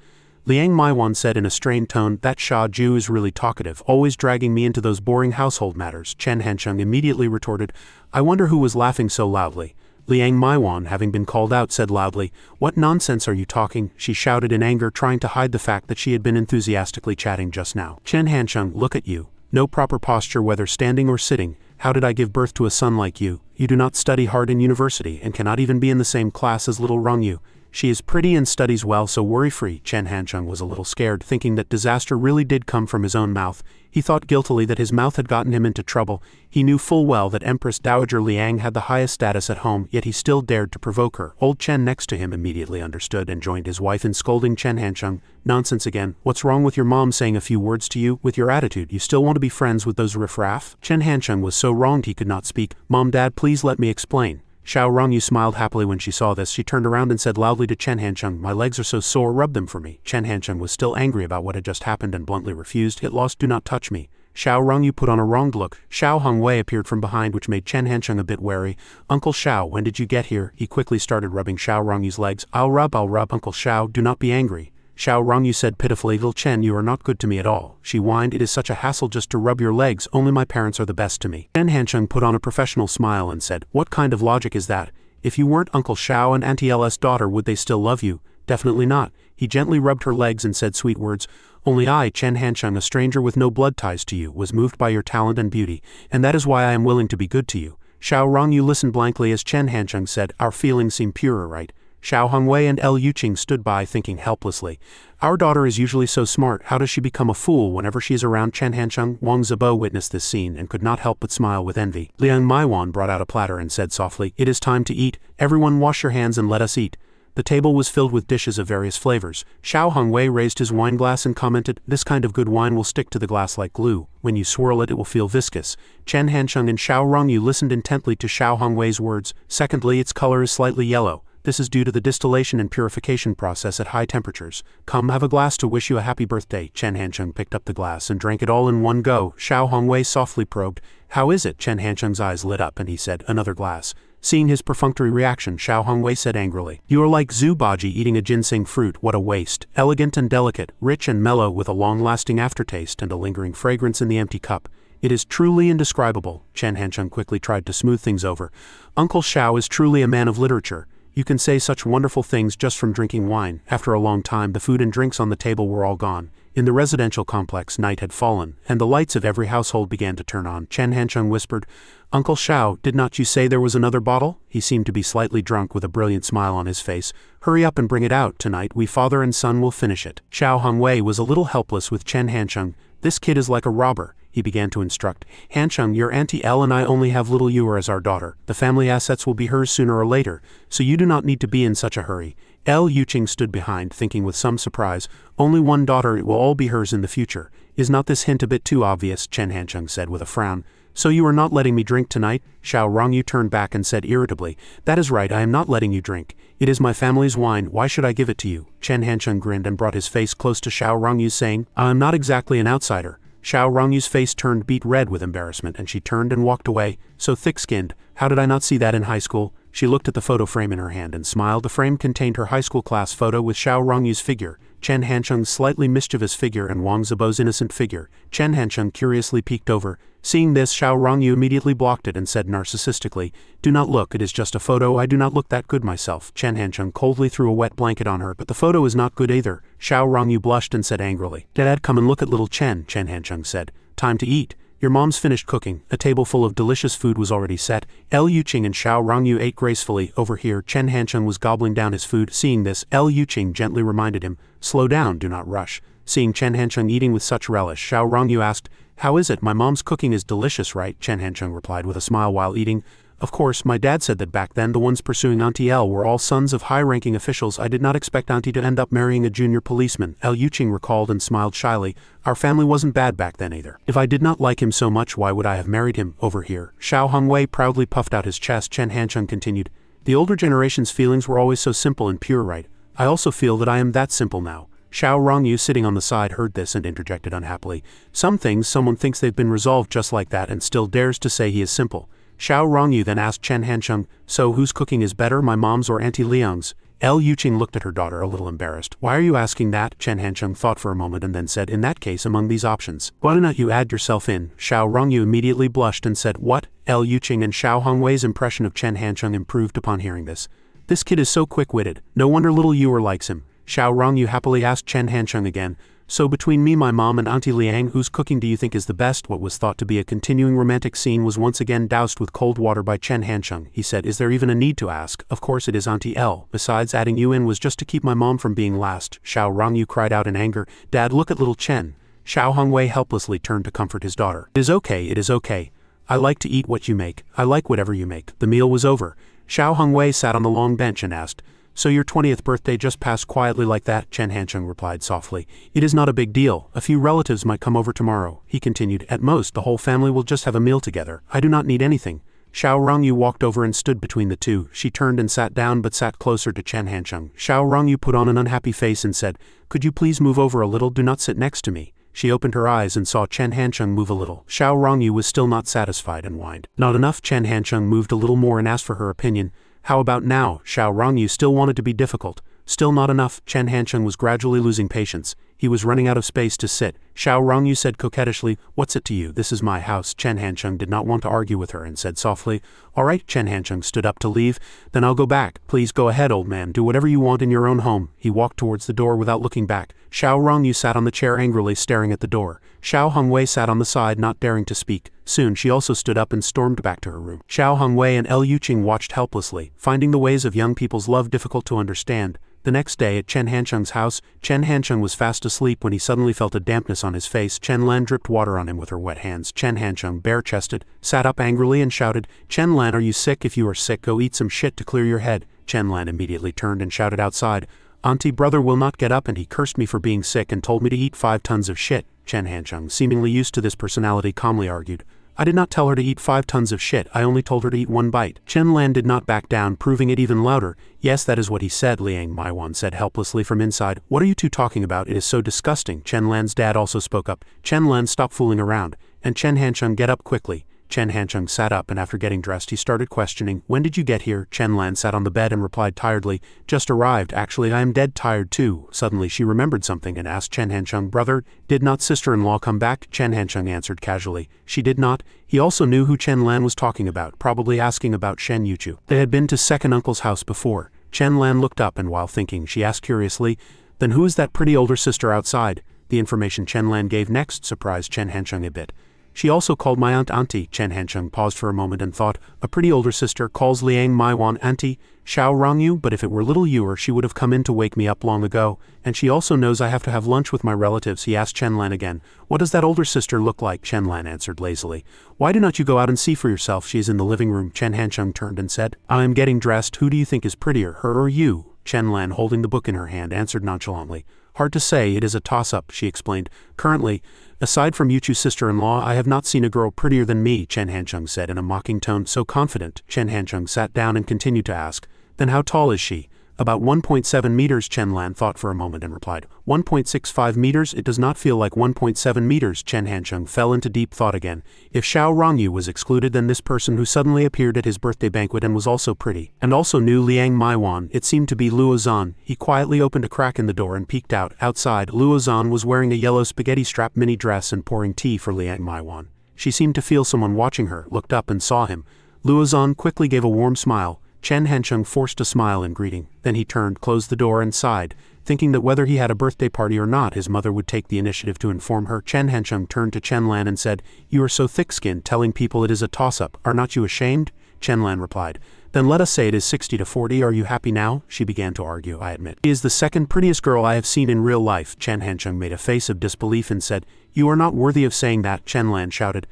Liang Maiwan said in a strained tone, "That Sha Ju is really talkative, always dragging me into those boring household matters." Chen Hancheng immediately retorted, "I wonder who was laughing so loudly." Liang Maiwan, having been called out, said loudly, "What nonsense are you talking?" She shouted in anger, trying to hide the fact that she had been enthusiastically chatting just now. "Chen Hancheng, look at you. No proper posture whether standing or sitting. How did I give birth to a son like you? You do not study hard in university and cannot even be in the same class as little Rongyu." She is pretty and studies well, so worry-free. Chen Hancheng was a little scared, thinking that disaster really did come from his own mouth. He thought guiltily that his mouth had gotten him into trouble. He knew full well that Empress Dowager Liang had the highest status at home, yet he still dared to provoke her. Old Chen next to him immediately understood and joined his wife in scolding Chen Hancheng. Nonsense again. What's wrong with your mom saying a few words to you? With your attitude, you still want to be friends with those riffraff? Chen Hancheng was so wronged he could not speak. Mom, Dad, please let me explain. Xiao Rongyu smiled happily when she saw this. She turned around and said loudly to Chen Hancheng, my legs are so sore, rub them for me. Chen Hancheng was still angry about what had just happened and bluntly refused. Get lost, do not touch me. Xiao Rongyu put on a wronged look. Xiao Hongwei appeared from behind, which made Chen Hancheng a bit wary. Uncle Xiao, when did you get here? He quickly started rubbing Xiao Rongyu's legs. I'll rub, Uncle Xiao, do not be angry. Xiao Rongyu said pitifully, little Chen, you are not good to me at all. She whined, it is such a hassle just to rub your legs, only my parents are the best to me. Chen Hancheng put on a professional smile and said, what kind of logic is that? If you weren't Uncle Xiao and Auntie L's daughter, would they still love you? Definitely not. He gently rubbed her legs and said sweet words. Only I, Chen Hancheng, a stranger with no blood ties to you, was moved by your talent and beauty, and that is why I am willing to be good to you. Xiao Rongyu listened blankly as Chen Hancheng said, our feelings seem purer, right? Xiao Hongwei and L Yuqing stood by thinking helplessly. Our daughter is usually so smart, how does she become a fool whenever she is around Chen Hancheng? Wang Zibo witnessed this scene and could not help but smile with envy. Liang Maiwan brought out a platter and said softly, it is time to eat, everyone wash your hands and let us eat. The table was filled with dishes of various flavors. Xiao Hongwei raised his wine glass and commented, this kind of good wine will stick to the glass like glue. When you swirl it, it will feel viscous. Chen Hancheng and Xiao Rongyu listened intently to Xiao Hongwei's words. Secondly, its color is slightly yellow. This is due to the distillation and purification process at high temperatures. Come, have a glass to wish you a happy birthday. Chen Hancheng picked up the glass and drank it all in one go. Xiao Hongwei softly probed, how is it? Chen Hancheng's eyes lit up and he said, another glass. Seeing his perfunctory reaction, Xiao Hongwei said angrily, you are like Zhu Baji eating a ginseng fruit, what a waste. Elegant and delicate, rich and mellow with a long-lasting aftertaste and a lingering fragrance in the empty cup. It is truly indescribable. Chen Hancheng quickly tried to smooth things over. Uncle Xiao is truly a man of literature. You can say such wonderful things just from drinking wine. After a long time, the food and drinks on the table were all gone. In the residential complex, night had fallen, and the lights of every household began to turn on. Chen Hancheng whispered, Uncle Xiao, did not you say there was another bottle? He seemed to be slightly drunk with a brilliant smile on his face. Hurry up and bring it out. Tonight, we father and son will finish it. Xiao Hongwei was a little helpless with Chen Hancheng. This kid is like a robber. He began to instruct. Hancheng, your Auntie L and I only have little Yu as our daughter. The family assets will be hers sooner or later, so you do not need to be in such a hurry. L Yuqing stood behind, thinking with some surprise, only one daughter, it will all be hers in the future. Is not this hint a bit too obvious? Chen Hancheng said with a frown. So you are not letting me drink tonight? Xiao Rongyu turned back and said irritably, that is right, I am not letting you drink. It is my family's wine, why should I give it to you? Chen Hancheng grinned and brought his face close to Xiao Rongyu's saying, I am not exactly an outsider. Xiao Rongyu's face turned beet red with embarrassment and she turned and walked away, so thick-skinned. How did I not see that in high school? She looked at the photo frame in her hand and smiled. The frame contained her high school class photo with Xiao Rongyu's figure, Chen Hancheng's slightly mischievous figure and Wang Zibo's innocent figure. Chen Hancheng curiously peeked over. Seeing this, Xiao Rongyu immediately blocked it and said narcissistically, do not look, it is just a photo, I do not look that good myself. Chen Hancheng coldly threw a wet blanket on her, but the photo is not good either. Xiao Rongyu blushed and said angrily, Dad, come and look at little Chen. Chen Hancheng said, time to eat. Your mom's finished cooking. A table full of delicious food was already set. L Yuqing and Xiao Rongyu ate gracefully. Over here, Chen Hancheng was gobbling down his food. Seeing this, L Yuqing gently reminded him, slow down, do not rush. Seeing Chen Hancheng eating with such relish, Xiao Rongyu asked, how is it? My mom's cooking is delicious, right? Chen Hancheng replied with a smile while eating. Of course, my dad said that back then the ones pursuing Auntie L were all sons of high-ranking officials. I did not expect Auntie to end up marrying a junior policeman. L Yuqing recalled and smiled shyly. Our family wasn't bad back then either. If I did not like him so much, why would I have married him? Over here, Xiao Hongwei proudly puffed out his chest. Chen Hancheng continued, the older generation's feelings were always so simple and pure, right? I also feel that I am that simple now. Xiao Rongyu sitting on the side heard this and interjected unhappily. Some things someone thinks they've been resolved just like that and still dares to say he is simple. Xiao Rongyu then asked Chen Hancheng, so whose cooking is better, my mom's or Auntie Liang's? L Yuqing looked at her daughter a little embarrassed. Why are you asking that? Chen Hancheng thought for a moment and then said, in that case, among these options, why not you add yourself in? Xiao Rongyu immediately blushed and said, what? L Yuqing and Xiao Hongwei's impression of Chen Hancheng improved upon hearing this. This kid is so quick-witted, no wonder little Yuer likes him. Xiao Rongyu happily asked Chen Hancheng again, So between me, my mom, and Auntie Liang, whose cooking do you think is the best? What was thought to be a continuing romantic scene was once again doused with cold water by Chen Hansheng. He said, is there even a need to ask? Of course it is, Auntie L. Besides, adding you in was just to keep my mom from being last. Xiao Rongyu cried out in anger. Dad, look at little Chen. Xiao Hongwei helplessly turned to comfort his daughter. It is okay. I like to eat what you make. I like whatever you make. The meal was over. Xiao Hongwei sat on the long bench and asked, so your 20th birthday just passed quietly like that? Chen Hansheng replied softly. It is not a big deal. A few relatives might come over tomorrow. He continued, at most the whole family will just have a meal together. I do not need anything. Xiao Rongyu walked over and stood between the two. She turned and sat down but sat closer to Chen Hansheng. Xiao Rongyu put on an unhappy face and said, could you please move over a little? Do not sit next to me. She opened her eyes and saw Chen Hansheng move a little. Xiao Rongyu was still not satisfied and whined. Not enough. Chen Hansheng moved a little more and asked for her opinion. How about now? Xiao Rongyu still wanted to be difficult. Still not enough. Chen Hansheng was gradually losing patience. He was running out of space to sit. Xiao Rongyu said coquettishly, what's it to you? This is my house. Chen Hansheng did not want to argue with her and said softly, all right. Chen Hansheng stood up to leave. Then I'll go back. Please go ahead, old man. Do whatever you want in your own home. He walked towards the door without looking back. Xiao Rongyu sat on the chair angrily staring at the door. Xiao Hongwei sat on the side not daring to speak. Soon she also stood up and stormed back to her room. Xiao Hongwei and L Yuqing watched helplessly, finding the ways of young people's love difficult to understand. The next day at Chen Hansheng's house, Chen Hansheng was fast asleep when he suddenly felt a dampness on his face. Chen Lan dripped water on him with her wet hands. Chen Hansheng, bare-chested, sat up angrily and shouted, Chen Lan, are you sick? If you are sick, go eat some shit to clear your head. Chen Lan immediately turned and shouted outside, Auntie, brother will not get up and he cursed me for being sick and told me to eat 5 tons of shit. Chen Hansheng, seemingly used to this personality, calmly argued, I did not tell her to eat 5 tons of shit, I only told her to eat 1 bite. Chen Lan did not back down, proving it even louder. Yes, that is what he said, Liang Maiwan said helplessly from inside. What are you two talking about? It is so disgusting. Chen Lan's dad also spoke up. Chen Lan, stop fooling around. And Chen Hansheng, get up quickly. Chen Hansheng sat up and after getting dressed he started questioning, when did you get here? Chen Lan sat on the bed and replied tiredly, just arrived. Actually, I am dead tired too. Suddenly she remembered something and asked Chen Hansheng, brother, did not sister-in-law come back? Chen Hansheng answered casually, she did not. He also knew who Chen Lan was talking about, probably asking about Shen Yuchu. They had been to second uncle's house before. Chen Lan looked up and while thinking she asked curiously, then who is that pretty older sister outside? The information Chen Lan gave next surprised Chen Hansheng a bit. She also called my aunt auntie. Chen Hansheng paused for a moment and thought, a pretty older sister calls Liang Maiwan auntie, Xiao Rongyu, but if it were little Yuer she would have come in to wake me up long ago, and she also knows I have to have lunch with my relatives. He asked Chen Lan again, what does that older sister look like? Chen Lan answered lazily, why do not you go out and see for yourself? She is in the living room. Chen Hansheng turned and said, I am getting dressed. Who do you think is prettier, her or you? Chen Lan, holding the book in her hand, answered nonchalantly, hard to say, it is a toss-up, she explained. Currently, aside from Yuchu's sister-in-law, I have not seen a girl prettier than me, Chen Hansheng said in a mocking tone, so confident. Chen Hansheng sat down and continued to ask, then how tall is she? About 1.7 meters, Chen Lan thought for a moment and replied, 1.65 meters? It does not feel like 1.7 meters. Chen Hansheng fell into deep thought again. If Xiao Rongyu was excluded, then this person who suddenly appeared at his birthday banquet and was also pretty, and also knew Liang Maiwan, it seemed to be Luo Zhan. He quietly opened a crack in the door and peeked out. Outside, Luo Zhan was wearing a yellow spaghetti-strap mini dress and pouring tea for Liang Maiwan. She seemed to feel someone watching her, looked up and saw him. Luo Zhan quickly gave a warm smile. Chen Hansheng forced a smile in greeting. Then he turned, closed the door and sighed, thinking that whether he had a birthday party or not his mother would take the initiative to inform her. Chen Hansheng turned to Chen Lan and said, you are so thick-skinned, telling people it is a toss-up. Are not you ashamed? Chen Lan replied, then let us say it is 60 to 40. Are you happy now? She began to argue. I admit. She is the second prettiest girl I have seen in real life. Chen Hansheng made a face of disbelief and said, you are not worthy of saying that. Chen Lan shouted,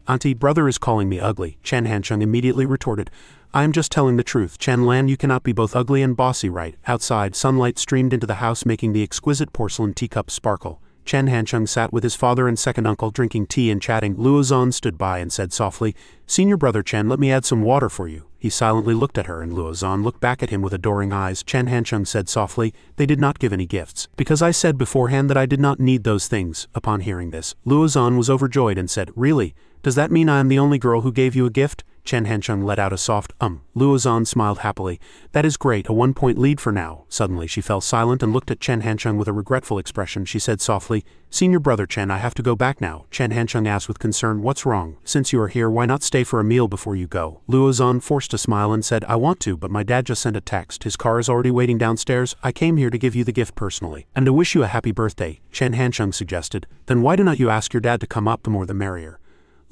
auntie, brother is calling me ugly. Chen Hansheng immediately retorted, I am just telling the truth. Chen Lan, you cannot be both ugly and bossy, right? Outside, sunlight streamed into the house making the exquisite porcelain teacup sparkle. Chen Hansheng sat with his father and second uncle drinking tea and chatting. Luo Zhan stood by and said softly, senior brother Chen, let me add some water for you. He silently looked at her and Luo Zhan looked back at him with adoring eyes. Chen Hansheng said softly, they did not give any gifts, because I said beforehand that I did not need those things. Upon hearing this, Luo Zhan was overjoyed and said, really? Does that mean I am the only girl who gave you a gift? Chen Hancheng let out a soft, Luo Zhan smiled happily. That is great, a 1-point lead for now. Suddenly she fell silent and looked at Chen Hancheng with a regretful expression. She said softly, Senior brother Chen, I have to go back now. Chen Hancheng asked with concern, what's wrong? Since you are here, why not stay for a meal before you go? Luo Zhan forced a smile and said, I want to, but my dad just sent a text. His car is already waiting downstairs. I came here to give you the gift personally. And to wish you a happy birthday, Chen Hancheng suggested. Then why do not you ask your dad to come up? The more the merrier.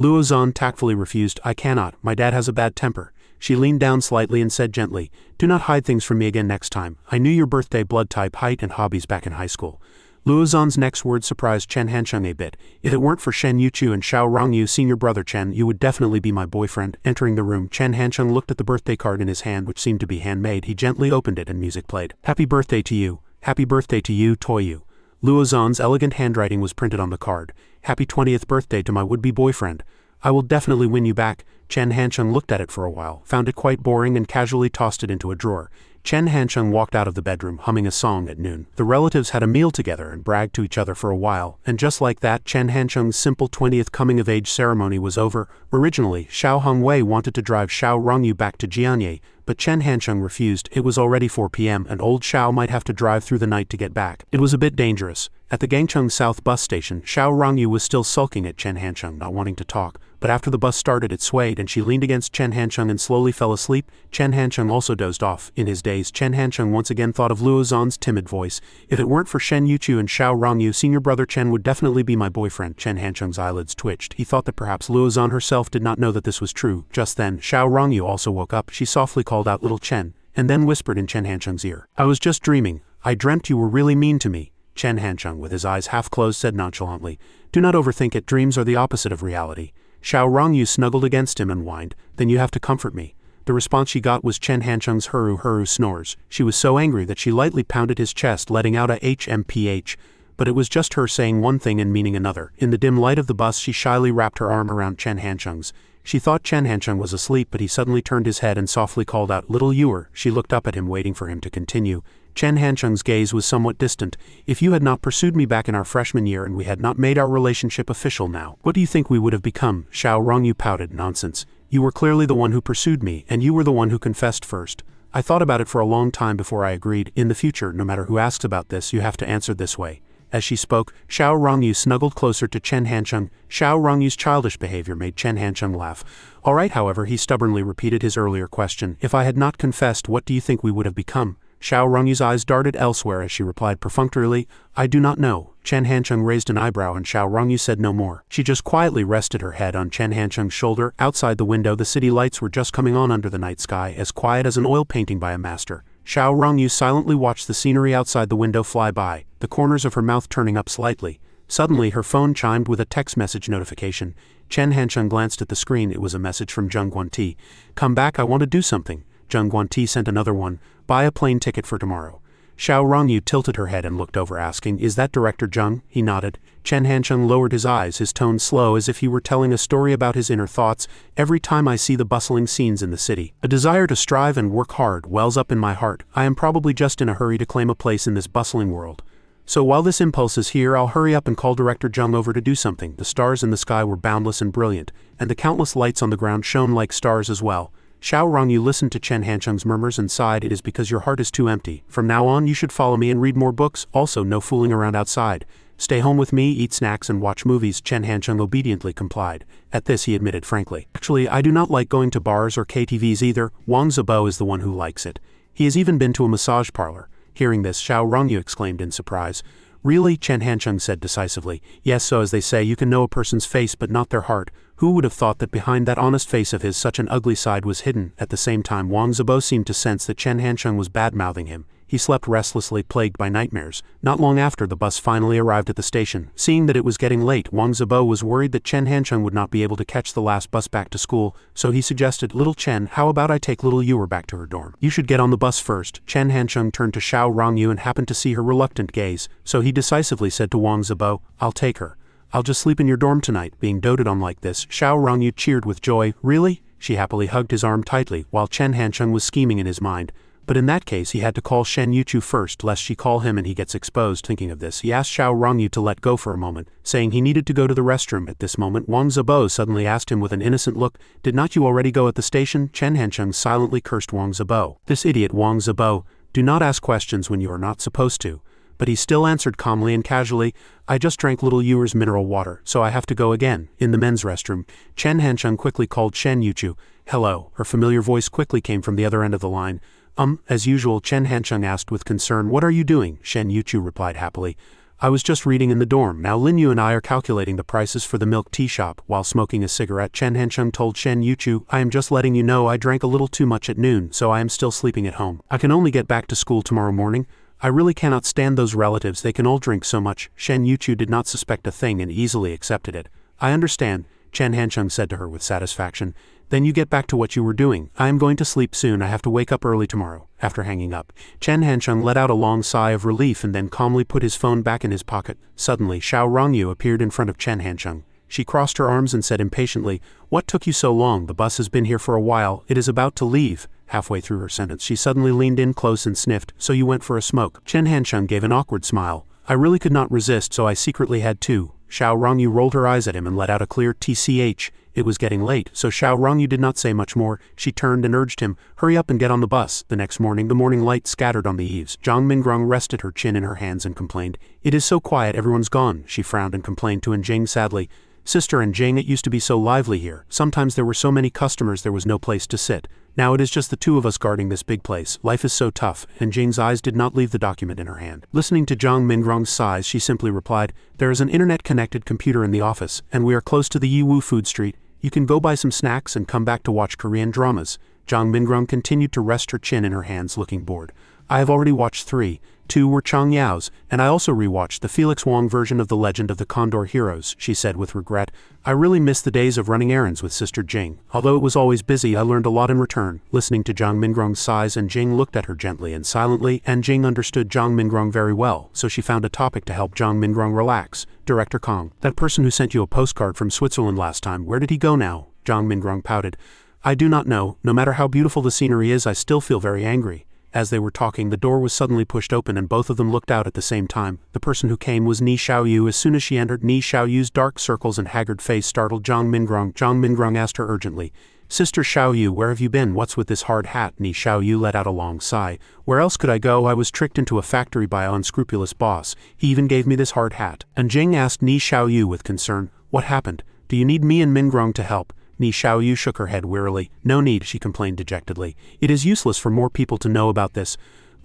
Luo Zhan tactfully refused. I cannot. My dad has a bad temper. She leaned down slightly and said gently, do not hide things from me again next time. I knew your birthday, blood type, height, and hobbies back in high school. Luo Zhan's next word surprised Chen Hancheng a bit. If it weren't for Shen Yuchu and Xiao Rongyu, senior brother Chen, you would definitely be my boyfriend. Entering the room, Chen Hancheng looked at the birthday card in his hand, which seemed to be handmade. He gently opened it and music played. Happy birthday to you. Happy birthday to you, Toyu. Luo Zhan's elegant handwriting was printed on the card. Happy 20th birthday to my would-be boyfriend. I will definitely win you back. Chen Hancheng looked at it for a while, found it quite boring and casually tossed it into a drawer. Chen Hancheng walked out of the bedroom humming a song at noon. The relatives had a meal together and bragged to each other for a while, and just like that, Chen Hancheng's simple 20th coming-of-age ceremony was over. Originally, Xiao Hongwei wanted to drive Xiao Rongyu back to Jianye, but Chen Hancheng refused. It was already 4 p.m. and old Xiao might have to drive through the night to get back. It was a bit dangerous. At the Gangcheng South bus station, Xiao Rongyu was still sulking at Chen Hancheng, not wanting to talk, but after the bus started it swayed and she leaned against Chen Hancheng and slowly fell asleep. Chen Hancheng also dozed off. In his daze, Chen Hancheng once again thought of Luo Zhan's timid voice. If it weren't for Shen Yuchu and Xiao Rongyu, senior brother Chen would definitely be my boyfriend. Chen Hancheng's eyelids twitched. He thought that perhaps Luo Zhan herself did not know that this was true. Just then, Xiao Rongyu also woke up. She softly called out, little Chen, and then whispered in Chen Hancheng's ear. I was just dreaming. I dreamt you were really mean to me. Chen Hancheng, with his eyes half closed, said nonchalantly, do not overthink it. Dreams are the opposite of reality. Xiao Rongyu snuggled against him and whined, then you have to comfort me. The response she got was Chen Hancheng's huru snores. She was so angry that she lightly pounded his chest, letting out a HMPH. But it was just her saying one thing and meaning another. In the dim light of the bus, she shyly wrapped her arm around Chen Hancheng's. She thought Chen Hancheng was asleep, but he suddenly turned his head and softly called out, little Ewer. She looked up at him, waiting for him to continue. Chen Hancheng's gaze was somewhat distant. If you had not pursued me back in our freshman year and we had not made our relationship official now, what do you think we would have become? Xiao Rongyu pouted. Nonsense. You were clearly the one who pursued me, and you were the one who confessed first. I thought about it for a long time before I agreed. In the future, no matter who asks about this, you have to answer this way. As she spoke, Xiao Rongyu snuggled closer to Chen Hancheng. Xiao Rongyu's childish behavior made Chen Hancheng laugh. All right, however, he stubbornly repeated his earlier question. If I had not confessed, what do you think we would have become? Xiao Rongyu's eyes darted elsewhere as she replied perfunctorily, I do not know. Chen Hancheng raised an eyebrow and Xiao Rongyu said no more. She just quietly rested her head on Chen Hancheng's shoulder. Outside the window, the city lights were just coming on under the night sky, as quiet as an oil painting by a master. Xiao Rongyu silently watched the scenery outside the window fly by, the corners of her mouth turning up slightly. Suddenly, her phone chimed with a text message notification. Chen Hancheng glanced at the screen. It was a message from Zheng Guanti. Come back, I want to do something. Zheng Guanti sent another one. Buy a plane ticket for tomorrow. Xiao Rongyu tilted her head and looked over, asking, is that Director Zheng? He nodded. Chen Hancheng lowered his eyes, his tone slow as if he were telling a story about his inner thoughts. Every time I see the bustling scenes in the city, a desire to strive and work hard wells up in my heart. I am probably just in a hurry to claim a place in this bustling world. So while this impulse is here, I'll hurry up and call Director Zheng over to do something. The stars in the sky were boundless and brilliant, and the countless lights on the ground shone like stars as well. Xiao Rongyu listened to Chen Hancheng's murmurs and sighed. It is because your heart is too empty. From now on, you should follow me and read more books. Also, no fooling around outside. Stay home with me, eat snacks and watch movies. Chen Hancheng obediently complied. At this he admitted frankly, actually, I do not like going to bars or KTVs either. Wang Zibo is the one who likes it. He has even been to a massage parlor. Hearing this, Xiao Rongyu exclaimed in surprise. Really? Chen Hancheng said decisively. Yes, so as they say, you can know a person's face but not their heart. Who would have thought that behind that honest face of his such an ugly side was hidden? At the same time, Wang Zibo seemed to sense that Chen Hancheng was bad-mouthing him. He slept restlessly, plagued by nightmares. Not long after the bus finally arrived at the station. Seeing that it was getting late, Wang Zibo was worried that Chen Hancheng would not be able to catch the last bus back to school, so he suggested, little Chen, how about I take little Ewer back to her dorm? You should get on the bus first. Chen Hancheng turned to Xiao Rongyu and happened to see her reluctant gaze, so he decisively said to Wang Zibo, I'll take her. I'll just sleep in your dorm tonight. Being doted on like this, Xiao Rongyu cheered with joy. Really? She happily hugged his arm tightly, while Chen Hancheng was scheming in his mind. But in that case he had to call Shen Yuchu first lest she call him and he gets exposed. Thinking of this, he asked Xiao Rongyu to let go for a moment, saying he needed to go to the restroom. At this moment Wang Zibo suddenly asked him with an innocent look, "Did not you already go at the station?" Chen Hancheng silently cursed Wang Zibo. This idiot Wang Zibo, do not ask questions when you are not supposed to. But he still answered calmly and casually, "I just drank little Yuer's mineral water, so I have to go again." In the men's restroom, Chen Hancheng quickly called Shen Yuchu. "Hello." Her familiar voice quickly came from the other end of the line. As usual, Chen Hancheng asked with concern, "What are you doing?" Shen Yuchu replied happily, "I was just reading in the dorm. Now Lin Yu and I are calculating the prices for the milk tea shop." While smoking a cigarette, Chen Hancheng told Shen Yuchu, "I am just letting you know I drank a little too much at noon, so I am still sleeping at home. I can only get back to school tomorrow morning. I really cannot stand those relatives, they can all drink so much." Shen Yuchu did not suspect a thing and easily accepted it. "I understand," Chen Hancheng said to her with satisfaction. "Then you get back to what you were doing. I am going to sleep soon, I have to wake up early tomorrow." After hanging up, Chen Hancheng let out a long sigh of relief and then calmly put his phone back in his pocket. Suddenly Xiao Rongyu appeared in front of Chen Hancheng. She crossed her arms and said impatiently, "What took you so long? The bus has been here for a while, it is about to leave." Halfway through her sentence she suddenly leaned in close and sniffed, "So you went for a smoke?" Chen Hancheng gave an awkward smile. "I really could not resist, so I secretly had to." Xiao Rongyu rolled her eyes at him and let out a clear tch. It was getting late, so Xiao Rongyu did not say much more. She turned and urged him, "Hurry up and get on the bus." The next morning the morning light scattered on the eaves. Zhang Mingrong rested her chin in her hands and complained, "It is so quiet, everyone's gone." She frowned and complained to Jing sadly, "Sister Jing, it used to be so lively here. Sometimes there were so many customers there was no place to sit. Now it is just the two of us guarding this big place. Life is so tough." And Jing's eyes did not leave the document in her hand. Listening to Zhang Mingrong's sighs, she simply replied, "There is an internet-connected computer in the office, and we are close to the Yiwu Food Street. You can go buy some snacks and come back to watch Korean dramas." Zhang Mingrong continued to rest her chin in her hands, looking bored. "I have already watched 3. 2 were Chang Yao's, and I also rewatched the Felix Wong version of The Legend of the Condor Heroes," she said with regret. "I really miss the days of running errands with Sister Jing. Although it was always busy, I learned a lot in return." Listening to Zhang Mingrong's sighs, and Jing looked at her gently and silently, and Jing understood Zhang Mingrong very well, so she found a topic to help Zhang Mingrong relax. "Director Kong, that person who sent you a postcard from Switzerland last time, where did he go now?" Zhang Mingrong pouted. "I do not know. No matter how beautiful the scenery is, I still feel very angry." As they were talking, the door was suddenly pushed open and both of them looked out at the same time. The person who came was Ni Xiaoyu. As soon as she entered, Ni Xiaoyu's dark circles and haggard face startled Zhang Mingrong. Zhang Mingrong asked her urgently, "Sister Xiaoyu, where have you been? What's with this hard hat?" Ni Xiaoyu let out a long sigh. "Where else could I go? I was tricked into a factory by an unscrupulous boss. He even gave me this hard hat." And Jing asked Ni Xiaoyu with concern, "What happened? Do you need me and Mingrong to help?" Ni Xiaoyu shook her head wearily. "No need," she complained dejectedly. "It is useless for more people to know about this.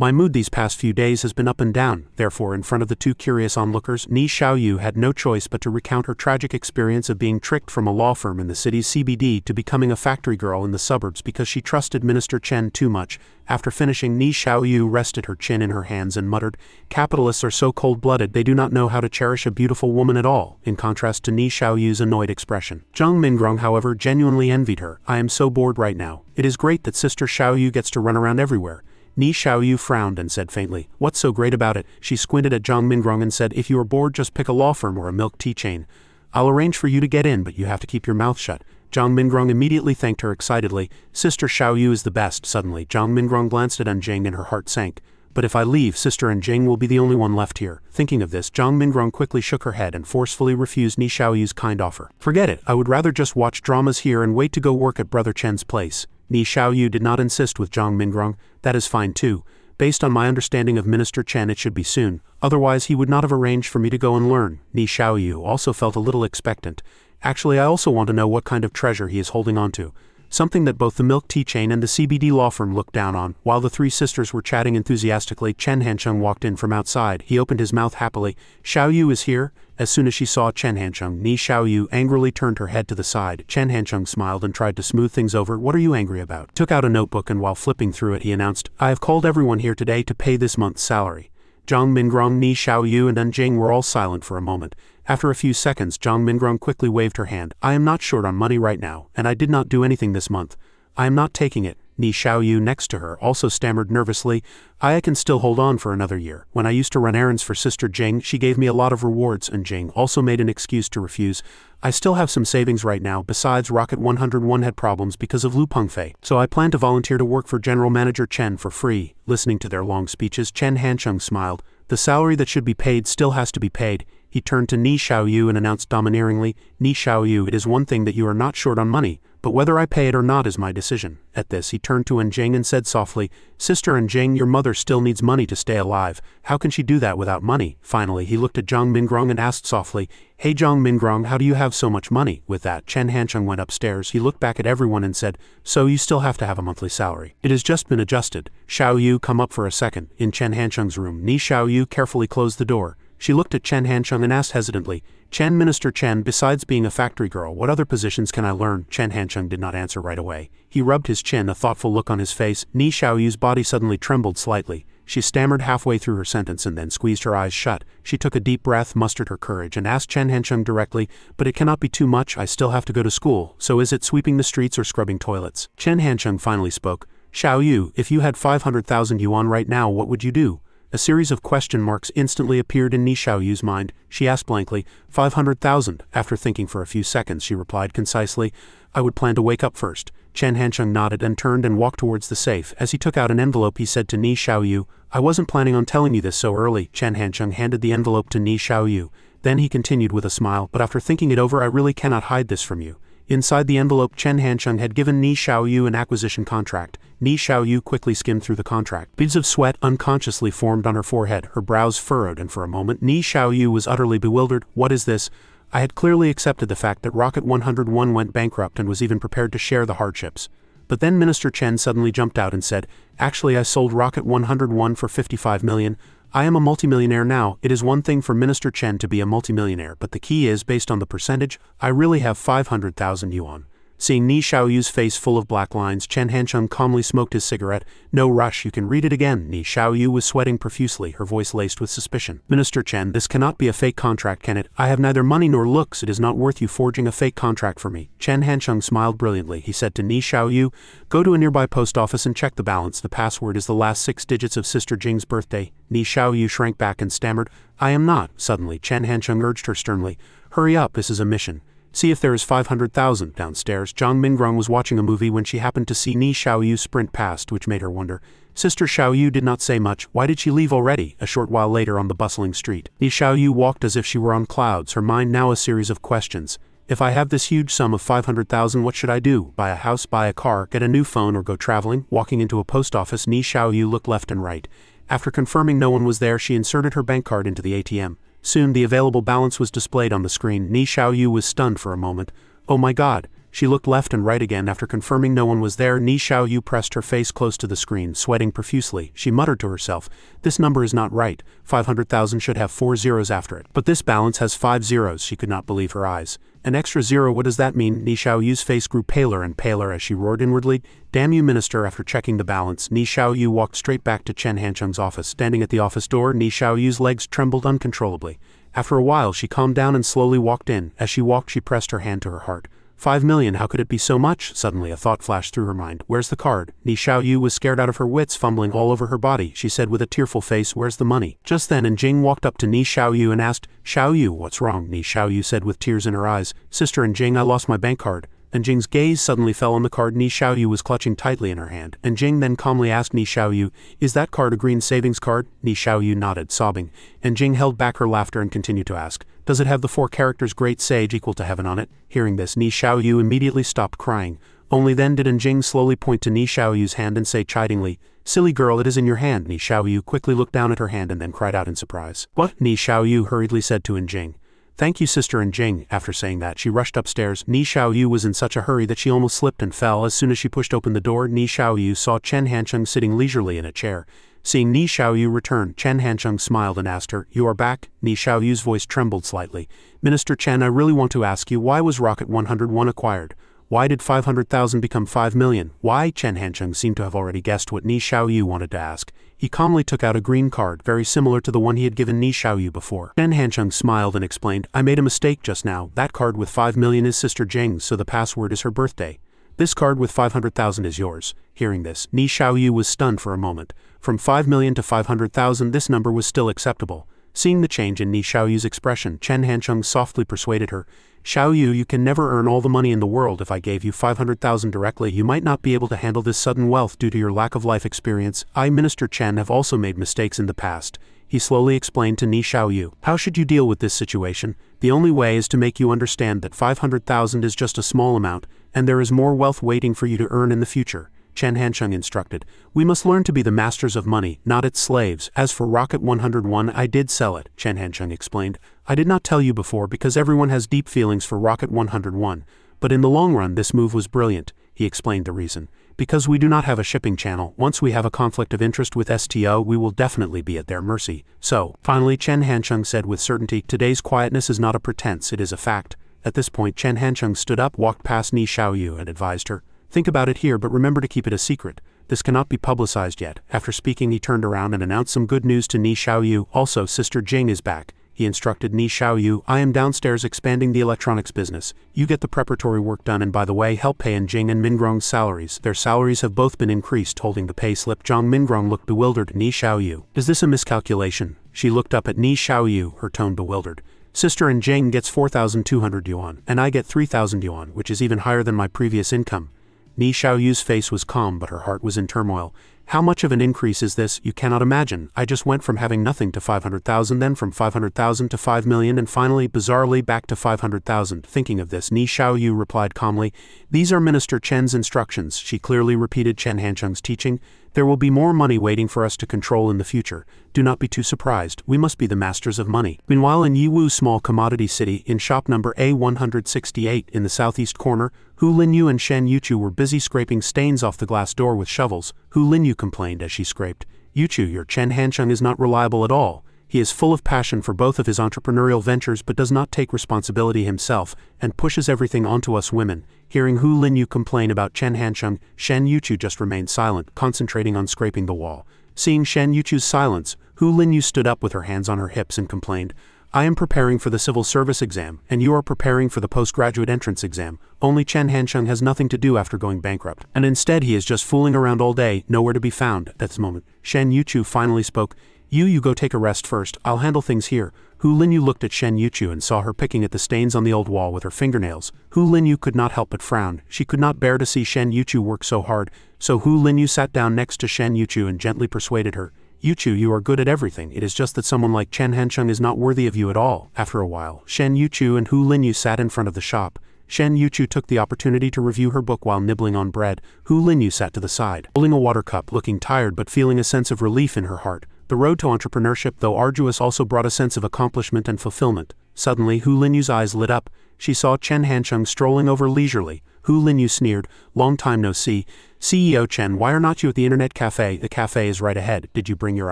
My mood these past few days has been up and down." Therefore, in front of the two curious onlookers, Ni Xiaoyu had no choice but to recount her tragic experience of being tricked from a law firm in the city's CBD to becoming a factory girl in the suburbs because she trusted Minister Chen too much. After finishing, Ni Xiaoyu rested her chin in her hands and muttered, "Capitalists are so cold-blooded they do not know how to cherish a beautiful woman at all," in contrast to Ni Xiaoyu's annoyed expression. Zhang Mingrong, however, genuinely envied her. "I am so bored right now. It is great that Sister Xiaoyu gets to run around everywhere." Ni Xiaoyu frowned and said faintly, "What's so great about it?" She squinted at Zhang Mingrong and said, "If you are bored, just pick a law firm or a milk tea chain. I'll arrange for you to get in, but you have to keep your mouth shut." Zhang Mingrong immediately thanked her excitedly. "Sister Xiaoyu is the best." Suddenly, Zhang Mingrong glanced at Jing and her heart sank. "But if I leave, Sister Jing will be the only one left here." Thinking of this, Zhang Mingrong quickly shook her head and forcefully refused Ni Xiaoyu's kind offer. "Forget it, I would rather just watch dramas here and wait to go work at Brother Chen's place." Ni Xiaoyu did not insist with Zhang Mingrong. "That is fine too. Based on my understanding of Minister Chen, it should be soon. Otherwise he would not have arranged for me to go and learn." Ni Xiaoyu also felt a little expectant. "Actually, I also want to know what kind of treasure he is holding on to. Something that both the milk tea chain and the CBD law firm looked down on." While the three sisters were chatting enthusiastically, Chen Hancheng walked in from outside. He opened his mouth happily. "Xiaoyu is here?" As soon as she saw Chen Hancheng, Ni Xiaoyu angrily turned her head to the side. Chen Hancheng smiled and tried to smooth things over. "What are you angry about?" Took out a notebook and while flipping through it he announced, "I have called everyone here today to pay this month's salary." Zhang Mingrong, Ni Xiaoyu and Jing were all silent for a moment. After a few seconds, Zhang Mingrong quickly waved her hand. "I am not short on money right now, and I did not do anything this month. I am not taking it." Ni Xiaoyu next to her also stammered nervously, I can still hold on for another year. When I used to run errands for Sister Jing, she gave me a lot of rewards, and Jing also made an excuse to refuse. I still have some savings right now. Besides, Rocket 101 had problems because of Lu Pengfei, so I plan to volunteer to work for General Manager Chen for free. Listening to their long speeches, Chen Hancheng smiled. The salary that should be paid still has to be paid. He turned to Ni Xiaoyu and announced domineeringly, Ni Xiaoyu, it is one thing that you are not short on money, but whether I pay it or not is my decision. At this he turned to Enjing and said softly, Sister Enjing, your mother still needs money to stay alive. How can she do that without money? Finally he looked at Zhang Mingrong and asked softly, Hey Zhang Mingrong, how do you have so much money? With that, Chen Hancheng went upstairs. He looked back at everyone and said, So you still have to have a monthly salary. It has just been adjusted. Xiaoyu, come up for a second. In Chen Hancheng's room, Ni Xiaoyu carefully closed the door. She looked at Chen Hancheng and asked hesitantly, Chen, Minister Chen, besides being a factory girl, what other positions can I learn? Chen Hancheng did not answer right away. He rubbed his chin, a thoughtful look on his face. Ni Xiaoyu's body suddenly trembled slightly. She stammered halfway through her sentence and then squeezed her eyes shut. She took a deep breath, mustered her courage, and asked Chen Hancheng directly, But it cannot be too much, I still have to go to school, so is it sweeping the streets or scrubbing toilets? Chen Hancheng finally spoke. Xiaoyu, if you had 500,000 yuan right now, what would you do? A series of question marks instantly appeared in Ni Xiaoyu's mind. She asked blankly, 500,000. After thinking for a few seconds, she replied concisely, I would plan to wake up first. Chen Hancheng nodded and turned and walked towards the safe. As he took out an envelope, he said to Ni Xiaoyu, I wasn't planning on telling you this so early. Chen Hancheng handed the envelope to Ni Xiaoyu. Then he continued with a smile, but after thinking it over, I really cannot hide this from you. Inside the envelope, Chen Hancheng had given Ni Xiaoyu an acquisition contract. Ni Xiaoyu quickly skimmed through the contract. Beads of sweat unconsciously formed on her forehead, her brows furrowed, and for a moment Ni Xiaoyu was utterly bewildered. What is this? I had clearly accepted the fact that Rocket 101 went bankrupt and was even prepared to share the hardships. But then Minister Chen suddenly jumped out and said, Actually, I sold Rocket 101 for 55 million. I am a multimillionaire now. It is one thing for Minister Chen to be a multimillionaire, but the key is, based on the percentage, I really have 500,000 yuan. Seeing Ni Xiaoyu's face full of black lines, Chen Hancheng calmly smoked his cigarette. No rush, you can read it again. Ni Xiaoyu was sweating profusely, her voice laced with suspicion. Minister Chen, this cannot be a fake contract, can it? I have neither money nor looks. It is not worth you forging a fake contract for me. Chen Hancheng smiled brilliantly. He said to Ni Xiaoyu, Go to a nearby post office and check the balance. The password is the last 6 digits of Sister Jing's birthday. Ni Xiaoyu shrank back and stammered, I am not. Suddenly, Chen Hancheng urged her sternly, Hurry up, this is a mission. See if there is 500,000. Downstairs, Zhang Mingrong was watching a movie when she happened to see Ni Xiaoyu sprint past, which made her wonder. Sister Xiaoyu did not say much. Why did she leave already? A short while later on the bustling street, Ni Xiaoyu walked as if she were on clouds, her mind now a series of questions. If I have this huge sum of 500,000, what should I do? Buy a house, buy a car, get a new phone, or go traveling? Walking into a post office, Ni Xiaoyu looked left and right. After confirming no one was there, she inserted her bank card into the ATM. Soon the available balance was displayed on the screen. Ni Xiaoyu was stunned for a moment. Oh my god. She looked left and right again. After confirming no one was there, Ni Xiaoyu pressed her face close to the screen, sweating profusely. She muttered to herself, This number is not right. 500,000 should have 4 zeros after it. But this balance has 5 zeros. She could not believe her eyes. An extra zero, what does that mean? Ni Xiaoyu's face grew paler and paler as she roared inwardly, Damn you, minister. After checking the balance, Ni Xiaoyu walked straight back to Chen Hancheng's office. Standing at the office door, Ni Xiaoyu's legs trembled uncontrollably. After a while she calmed down and slowly walked in. As she walked she pressed her hand to her heart. 5 million, how could it be so much? Suddenly a thought flashed through her mind. Where's the card? Ni Xiaoyu was scared out of her wits, fumbling all over her body. She said with a tearful face, Where's the money? Just then Enjing walked up to Ni Xiaoyu and asked, Xiaoyu, what's wrong? Ni Xiaoyu said with tears in her eyes, Sister Enjing, I lost my bank card. Enjing's gaze suddenly fell on the card Ni Xiaoyu was clutching tightly in her hand. Enjing then calmly asked Ni Xiaoyu, Is that card a green savings card? Ni Xiaoyu nodded, sobbing. Enjing held back her laughter and continued to ask, Does it have the 4 characters Great Sage equal to heaven on it? Hearing this, Ni Xiaoyu immediately stopped crying. Only then did Enjing slowly point to Ni Xiaoyu's hand and say chidingly, Silly girl, it is in your hand. Ni Xiaoyu quickly looked down at her hand and then cried out in surprise. What? Ni Xiaoyu hurriedly said to Enjing. Thank you, Sister Enjing. After saying that, she rushed upstairs. Ni Xiaoyu was in such a hurry that she almost slipped and fell. As soon as she pushed open the door, Ni Xiaoyu saw Chen Hancheng sitting leisurely in a chair. Seeing Ni Xiaoyu return, Chen Hancheng smiled and asked her, You are back? Ni Xiaoyu's voice trembled slightly. Minister Chen, I really want to ask you, why was Rocket 101 acquired? Why did 500,000 become 5 million? Why? Chen Hancheng seemed to have already guessed what Ni Xiaoyu wanted to ask. He calmly took out a green card, very similar to the one he had given Ni Xiaoyu before. Chen Hancheng smiled and explained, I made a mistake just now. That card with 5 million is Sister Jing's, so the password is her birthday. This card with 500,000 is yours. Hearing this, Ni Xiaoyu was stunned for a moment. From 5 million to 500,000, this number was still acceptable. Seeing the change in Ni Xiaoyu's expression, Chen Hancheng softly persuaded her. Xiaoyu, you can never earn all the money in the world. If I gave you 500,000 directly, you might not be able to handle this sudden wealth due to your lack of life experience. I, Minister Chen, have also made mistakes in the past. He slowly explained to Ni Xiaoyu. How should you deal with this situation? The only way is to make you understand that 500,000 is just a small amount, and there is more wealth waiting for you to earn in the future. Chen Hancheng instructed. We must learn to be the masters of money, not its slaves. As for Rocket 101, I did sell it, Chen Hancheng explained. I did not tell you before because everyone has deep feelings for Rocket 101. But in the long run, this move was brilliant. He explained the reason. Because we do not have a shipping channel, once we have a conflict of interest with STO, we will definitely be at their mercy. So, finally, Chen Hancheng said with certainty, today's quietness is not a pretense, it is a fact. At this point, Chen Hancheng stood up, walked past Ni Xiaoyu and advised her. Think about it here, but remember to keep it a secret. This cannot be publicized yet. After speaking, he turned around and announced some good news to Ni Xiaoyu. Also, Sister Jing is back. He instructed Ni Xiaoyu, I am downstairs expanding the electronics business. You get the preparatory work done, and by the way, help pay in Jing and Mingrong's salaries. Their salaries have both been increased. Holding the pay slip, Zhang Mingrong looked bewildered. Ni Xiaoyu. Is this a miscalculation? She looked up at Ni Xiaoyu, her tone bewildered. Sister and Jing gets 4,200 yuan, and I get 3,000 yuan, which is even higher than my previous income. Ni Xiaoyu's face was calm, but her heart was in turmoil. How much of an increase is this? You cannot imagine. I just went from having nothing to 500,000, then from 500,000 to 5 million, and finally, bizarrely, back to 500,000. Thinking of this, Ni Xiaoyu replied calmly, These are Minister Chen's instructions. She clearly repeated Chen Hancheng's teaching. There will be more money waiting for us to control in the future. Do not be too surprised. We must be the masters of money. Meanwhile, in Yiwu small commodity city, in shop number A168 in the southeast corner, Hu Linyu and Shen Yuchu were busy scraping stains off the glass door with shovels. Hu Linyu complained as she scraped. Yuchu, your Chen Hancheng is not reliable at all. He is full of passion for both of his entrepreneurial ventures but does not take responsibility himself and pushes everything onto us women. Hearing Hu Linyu complain about Chen Hancheng, Shen Yuchu just remained silent, concentrating on scraping the wall. Seeing Shen Yuchu's silence, Hu Linyu stood up with her hands on her hips and complained, I am preparing for the civil service exam, and you are preparing for the postgraduate entrance exam. Only Chen Hancheng has nothing to do after going bankrupt, and instead he is just fooling around all day, nowhere to be found. At this moment, Shen Yuchu finally spoke. You go take a rest first, I'll handle things here. Hu Linyu looked at Shen Yuchu and saw her picking at the stains on the old wall with her fingernails. Hu Linyu could not help but frown. She could not bear to see Shen Yuchu work so hard, so Hu Linyu sat down next to Shen Yuchu and gently persuaded her. Yuchu, you are good at everything, it is just that someone like Chen Hancheng is not worthy of you at all. After a while, Shen Yuchu and Hu Linyu sat in front of the shop. Shen Yuchu took the opportunity to review her book while nibbling on bread. Hu Linyu sat to the side, holding a water cup, looking tired but feeling a sense of relief in her heart. The road to entrepreneurship, though arduous, also brought a sense of accomplishment and fulfillment. Suddenly, Hu Linyu's eyes lit up. She saw Chen Hancheng strolling over leisurely. Hu Linyu sneered, long time no see. CEO Chen, why are not you at the internet cafe? The cafe is right ahead. Did you bring your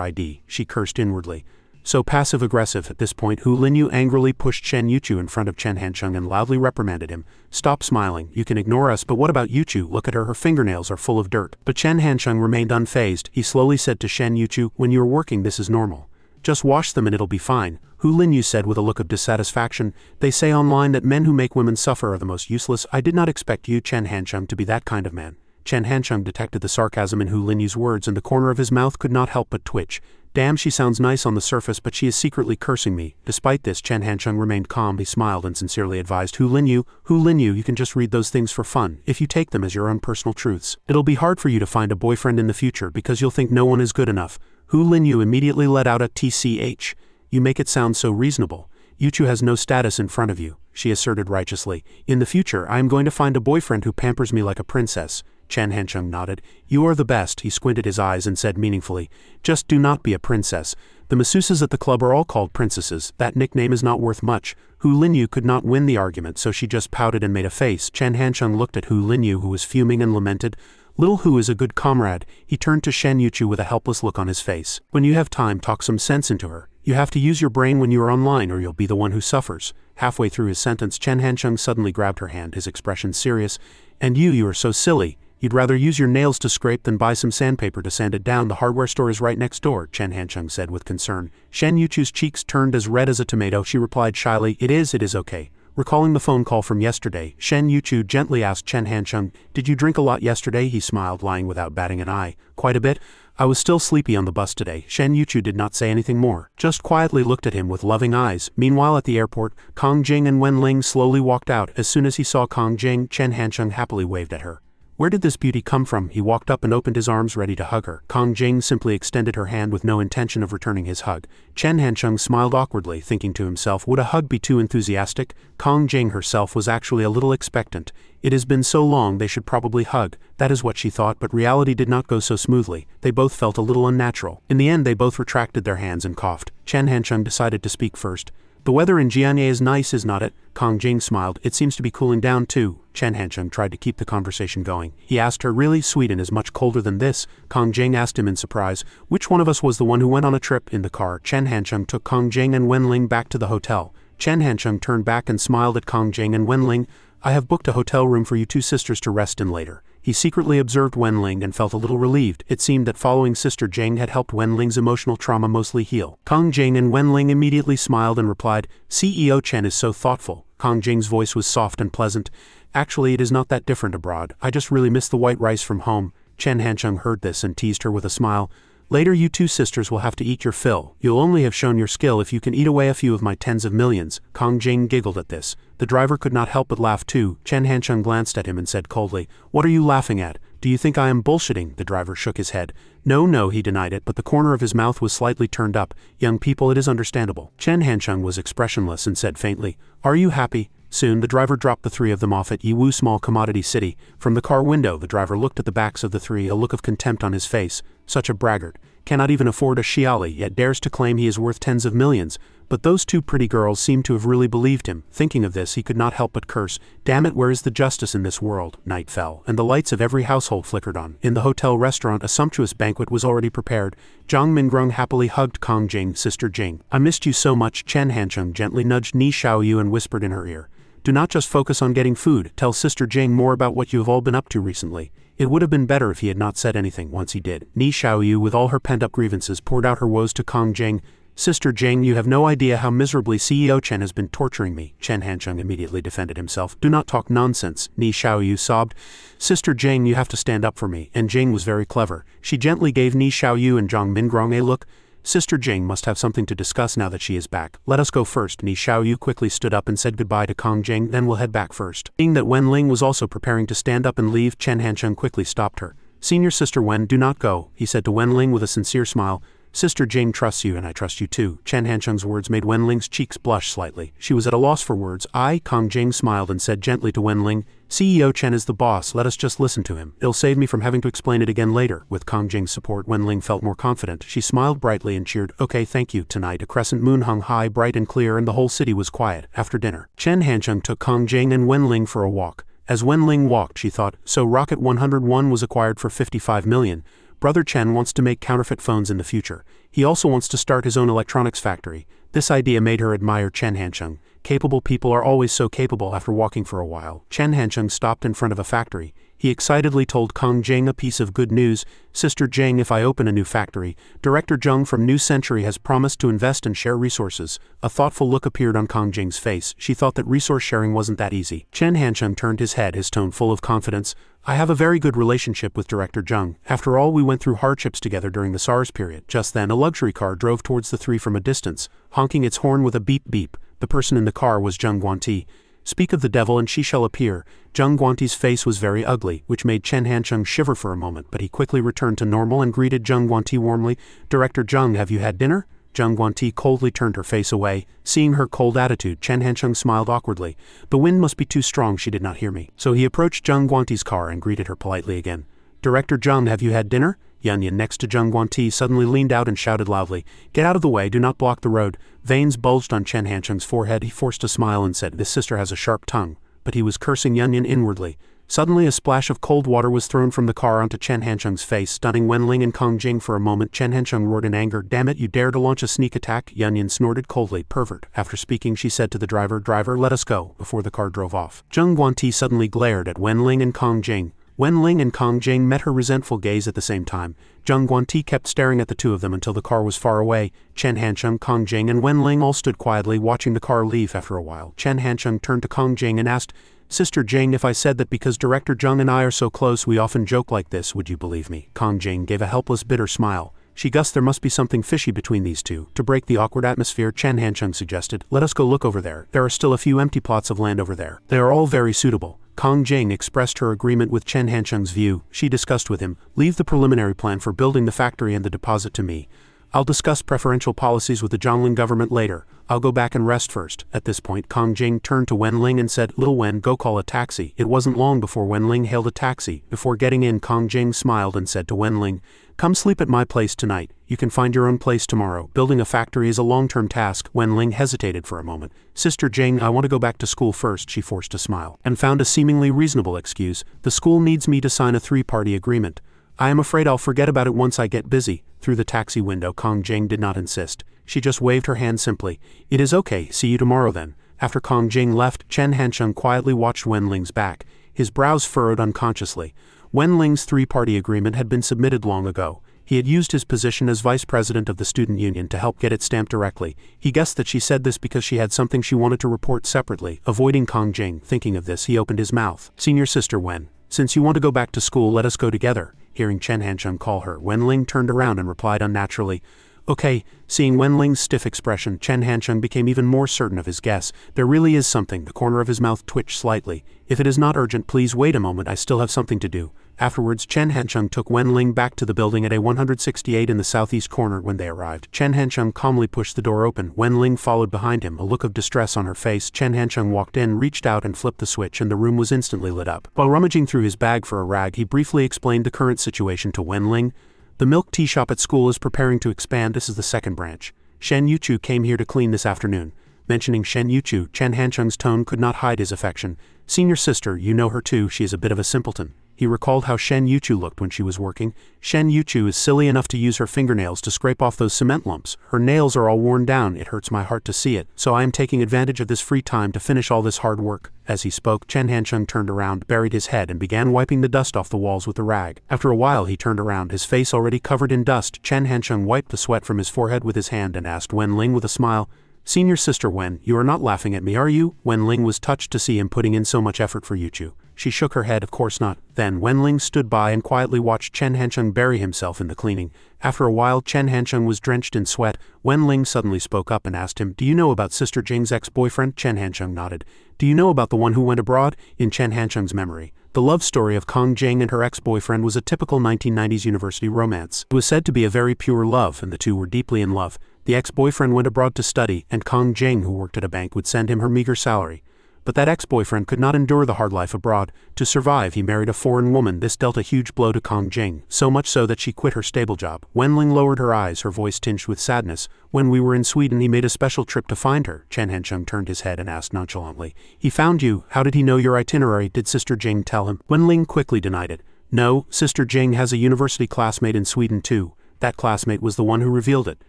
ID? She cursed inwardly. So passive-aggressive. At this point, Hu Linyu angrily pushed Shen Yuchu in front of Chen Hancheng and loudly reprimanded him. Stop smiling. You can ignore us, but what about Yuchu? Look at her. Her fingernails are full of dirt. But Chen Hancheng remained unfazed. He slowly said to Shen Yuchu, when you are working, this is normal. Just wash them and it'll be fine. Hu Linyu said with a look of dissatisfaction. They say online that men who make women suffer are the most useless. I did not expect you, Chen Hancheng, to be that kind of man. Chen Hancheng detected the sarcasm in Hu Linyu's words and the corner of his mouth could not help but twitch. Damn, she sounds nice on the surface, but she is secretly cursing me. Despite this, Chen Hancheng remained calm. He smiled and sincerely advised Hu Linyu, you can just read those things for fun. If you take them as your own personal truths, it'll be hard for you to find a boyfriend in the future because you'll think no one is good enough. Hu Linyu immediately let out a tch. You make it sound so reasonable. Yuchu has no status in front of you, she asserted righteously. In the future, I am going to find a boyfriend who pampers me like a princess. Chen Hancheng nodded. You are the best. He squinted his eyes and said meaningfully, just do not be a princess. The masseuses at the club are all called princesses. That nickname is not worth much. Hu Linyu could not win the argument, so she just pouted and made a face. Chen Hancheng looked at Hu Linyu, who was fuming, and lamented, Little Hu is a good comrade. He turned to Shen Yuchu with a helpless look on his face. When you have time, talk some sense into her. You have to use your brain when you are online or you'll be the one who suffers. Halfway through his sentence, Chen Hancheng suddenly grabbed her hand, his expression serious. And you are so silly. You'd rather use your nails to scrape than buy some sandpaper to sand it down. The hardware store is right next door, Chen Hancheng said with concern. Shen Yuchu's cheeks turned as red as a tomato. She replied shyly, It is okay. Recalling the phone call from yesterday, Shen Yuchu gently asked Chen Hancheng, "Did you drink a lot yesterday?" He smiled, lying without batting an eye. "Quite a bit. I was still sleepy on the bus today." Shen Yuchu did not say anything more, just quietly looked at him with loving eyes. Meanwhile at the airport, Kong Jing and Wen Ling slowly walked out. As soon as he saw Kong Jing, Chen Hancheng happily waved at her. "Where did this beauty come from?" He walked up and opened his arms ready to hug her. Kong Jing simply extended her hand with no intention of returning his hug. Chen Hancheng smiled awkwardly, thinking to himself, would a hug be too enthusiastic? Kong Jing herself was actually a little expectant. It has been so long, they should probably hug. That is what she thought, but reality did not go so smoothly. They both felt a little unnatural. In the end, they both retracted their hands and coughed. Chen Hancheng decided to speak first. "The weather in Jianye is nice, is not it?" Kong Jing smiled. "It seems to be cooling down too." Chen Hancheng tried to keep the conversation going. He asked her, "Really? Sweden is much colder than this?" Kong Jing asked him in surprise, "Which one of us was the one who went on a trip?" In the car, Chen Hancheng took Kong Jing and Wen Ling back to the hotel. Chen Hancheng turned back and smiled at Kong Jing and Wen Ling. "I have booked a hotel room for you two sisters to rest in later." He secretly observed Wen Ling and felt a little relieved. It seemed that following Sister Jing had helped Wen Ling's emotional trauma mostly heal. Kong Jing and Wen Ling immediately smiled and replied, "CEO Chen is so thoughtful." Kong Jing's voice was soft and pleasant. "Actually, it is not that different abroad. I just really miss the white rice from home." Chen Hancheng heard this and teased her with a smile. "Later you two sisters will have to eat your fill. You'll only have shown your skill if you can eat away a few of my tens of millions." Kong Jing giggled at this. The driver could not help but laugh too. Chen Hancheng glanced at him and said coldly, "What are you laughing at? Do you think I am bullshitting?" The driver shook his head. No, he denied it, but the corner of his mouth was slightly turned up. "Young people, it is understandable." Chen Hancheng was expressionless and said faintly, "Are you happy?" Soon, the driver dropped the three of them off at Yiwu Small Commodity City. From the car window, the driver looked at the backs of the three, a look of contempt on his face. Such a braggart. Cannot even afford a Xiaoli, yet dares to claim he is worth tens of millions. But those two pretty girls seemed to have really believed him. Thinking of this, he could not help but curse. Damn it, where is the justice in this world? Night fell, and the lights of every household flickered on. In the hotel restaurant, a sumptuous banquet was already prepared. Zhang Mingrong happily hugged Kong Jing, Sister Jing. "I missed you so much." Chen Hancheng gently nudged Ni Xiaoyu and whispered in her ear, "Do not just focus on getting food. Tell Sister Jing more about what you have all been up to recently." It would have been better if he had not said anything. Once he did. Ni Xiaoyu, with all her pent-up grievances, poured out her woes to Kong Jing. "Sister Jing, you have no idea how miserably CEO Chen has been torturing me." Chen Hancheng immediately defended himself. "Do not talk nonsense." Ni Xiaoyu sobbed. "Sister Jing, you have to stand up for me." And Jing was very clever. She gently gave Ni Xiaoyu and Zhang Mingrong a look. Sister Jing must have something to discuss now that she is back. "Let us go first." Ni Xiaoyu quickly stood up and said goodbye to Kong Jing, "Then we'll head back first." Seeing that Wen Ling was also preparing to stand up and leave, Chen Hancheng quickly stopped her. "Senior Sister Wen, do not go," he said to Wen Ling with a sincere smile. "Sister Jing trusts you and I trust you too." Chen Hancheng's words made Wen Ling's cheeks blush slightly. She was at a loss for words. Kong Jing smiled and said gently to Wen Ling, "CEO Chen is the boss, let us just listen to him. It'll save me from having to explain it again later." With Kong Jing's support, Wen Ling felt more confident. She smiled brightly and cheered, "Okay, thank you." Tonight, a crescent moon hung high, bright and clear, and the whole city was quiet. After dinner, Chen Hancheng took Kong Jing and Wen Ling for a walk. As Wen Ling walked, she thought, so Rocket 101 was acquired for 55 million. Brother Chen wants to make counterfeit phones in the future. He also wants to start his own electronics factory. This idea made her admire Chen Hancheng. Capable people are always so capable. After walking for a while, Chen Hancheng stopped in front of a factory. He excitedly told Kong Jing a piece of good news. "Sister Jing, if I open a new factory, Director Zheng from New Century has promised to invest and share resources." A thoughtful look appeared on Kong Jing's face. She thought that resource sharing wasn't that easy. Chen Hancheng turned his head, his tone full of confidence. "I have a very good relationship with Director Zheng. After all, we went through hardships together during the SARS period." Just then, a luxury car drove towards the three from a distance, honking its horn with a beep-beep. The person in the car was Zheng Guanti. "Speak of the devil and she shall appear." Zheng Guanti's face was very ugly, which made Chen Hancheng shiver for a moment, but he quickly returned to normal and greeted Zheng Guanti warmly. "Director Zheng, have you had dinner?" Zheng Guanti coldly turned her face away. Seeing her cold attitude, Chen Hancheng smiled awkwardly. "The wind must be too strong, she did not hear me." So he approached Zheng Guanti's car and greeted her politely again. "Director Zheng, have you had dinner?" Yan next to Zheng Guanti suddenly leaned out and shouted loudly, "Get out of the way, do not block the road." Veins bulged on Chen Hancheng's forehead. He forced a smile and said, "This sister has a sharp tongue." But he was cursing Yan inwardly. Suddenly a splash of cold water was thrown from the car onto Chen Hancheng's face, stunning Wen Ling and Kong Jing for a moment. Chen Hancheng roared in anger, "Damn it, you dare to launch a sneak attack?" Yan snorted coldly, "Pervert." After speaking, she said to the driver, "Driver, let us go," before the car drove off. Zheng Guanti suddenly glared at Wen Ling and Kong Jing. Wen Ling and Kong Jing met her resentful gaze at the same time. Zheng Guanti kept staring at the two of them until the car was far away. Chen Hansheng, Kong Jing and Wen Ling all stood quietly watching the car leave. After a while, Chen Hansheng turned to Kong Jing and asked, "Sister Jing, if I said that because Director Zheng and I are so close we often joke like this, would you believe me?" Kong Jing gave a helpless, bitter smile. She guessed there must be something fishy between these two. To break the awkward atmosphere, Chen Hansheng suggested, "Let us go look over there. There are still a few empty plots of land over there. They are all very suitable." Kong Jing expressed her agreement with Chen Hansheng's view. She discussed with him, "Leave the preliminary plan for building the factory and the deposit to me. I'll discuss preferential policies with the Zhonglin government later. I'll go back and rest first." At this point, Kong Jing turned to Wen Ling and said, "Little Wen, go call a taxi." It wasn't long before Wen Ling hailed a taxi. Before getting in, Kong Jing smiled and said to Wen Ling, "Come sleep at my place tonight. You can find your own place tomorrow. Building a factory is a long-term task." Wen Ling hesitated for a moment. "Sister Jing, I want to go back to school first," she forced a smile, and found a seemingly reasonable excuse. "The school needs me to sign a 3-party agreement. I am afraid I'll forget about it once I get busy." Through the taxi window, Kong Jing did not insist. She just waved her hand simply. "It is okay, see you tomorrow then." After Kong Jing left, Chen Hansheng quietly watched Wen Ling's back. His brows furrowed unconsciously. Wen Ling's 3-party agreement had been submitted long ago. He had used his position as vice president of the student union to help get it stamped directly. He guessed that she said this because she had something she wanted to report separately. Avoiding Kong Jing, thinking of this, he opened his mouth. "Senior sister Wen, since you want to go back to school, let us go together." Hearing Chen Hansheng call her, Wen Ling turned around and replied unnaturally, "Okay." Seeing Wen Ling's stiff expression, Chen Hansheng became even more certain of his guess. "There really is something." The corner of his mouth twitched slightly. "If it is not urgent, please wait a moment, I still have something to do." Afterwards, Chen Hansheng took Wen Ling back to the building at A168 in the southeast corner. When they arrived, Chen Hansheng calmly pushed the door open. Wen Ling followed behind him, a look of distress on her face. Chen Hansheng walked in, reached out and flipped the switch, and the room was instantly lit up. While rummaging through his bag for a rag, he briefly explained the current situation to Wen Ling. "The milk tea shop at school is preparing to expand. This is the second branch. Shen Yuchu came here to clean this afternoon." Mentioning Shen Yuchu, Chen Hansheng's tone could not hide his affection. "Senior sister, you know her too, she is a bit of a simpleton." He recalled how Shen Yuchu looked when she was working. Shen Yuchu is silly enough to use her fingernails to scrape off those cement lumps. Her nails are all worn down. It hurts my heart to see it. So I am taking advantage of this free time to finish all this hard work. As he spoke, Chen Hansheng turned around, buried his head, and began wiping the dust off the walls with the rag. After a while, he turned around, his face already covered in dust. Chen Hansheng wiped the sweat from his forehead with his hand and asked Wen Ling with a smile, "Senior sister Wen, you are not laughing at me, are you?" Wen Ling was touched to see him putting in so much effort for Yuchu. She shook her head, "Of course not." Then Wen Ling stood by and quietly watched Chen Hansheng bury himself in the cleaning. After a while, Chen Hansheng was drenched in sweat. Wen Ling suddenly spoke up and asked him, "Do you know about Sister Jing's ex-boyfriend?" Chen Hansheng nodded. "Do you know about the one who went abroad?" In Chen Hansheng's memory, the love story of Kong Jing and her ex-boyfriend was a typical 1990s university romance. It was said to be a very pure love, and the two were deeply in love. The ex-boyfriend went abroad to study, and Kong Jing, who worked at a bank, would send him her meager salary. But that ex-boyfriend could not endure the hard life abroad. To survive, he married a foreign woman. This dealt a huge blow to Kong Jing, so much so that she quit her stable job. Wen Ling lowered her eyes, her voice tinged with sadness. "When we were in Sweden, he made a special trip to find her." Chen Hansheng turned his head and asked nonchalantly, "He found you? How did he know your itinerary? Did Sister Jing tell him?" Wen Ling quickly denied it. "No, Sister Jing has a university classmate in Sweden too. That classmate was the one who revealed it."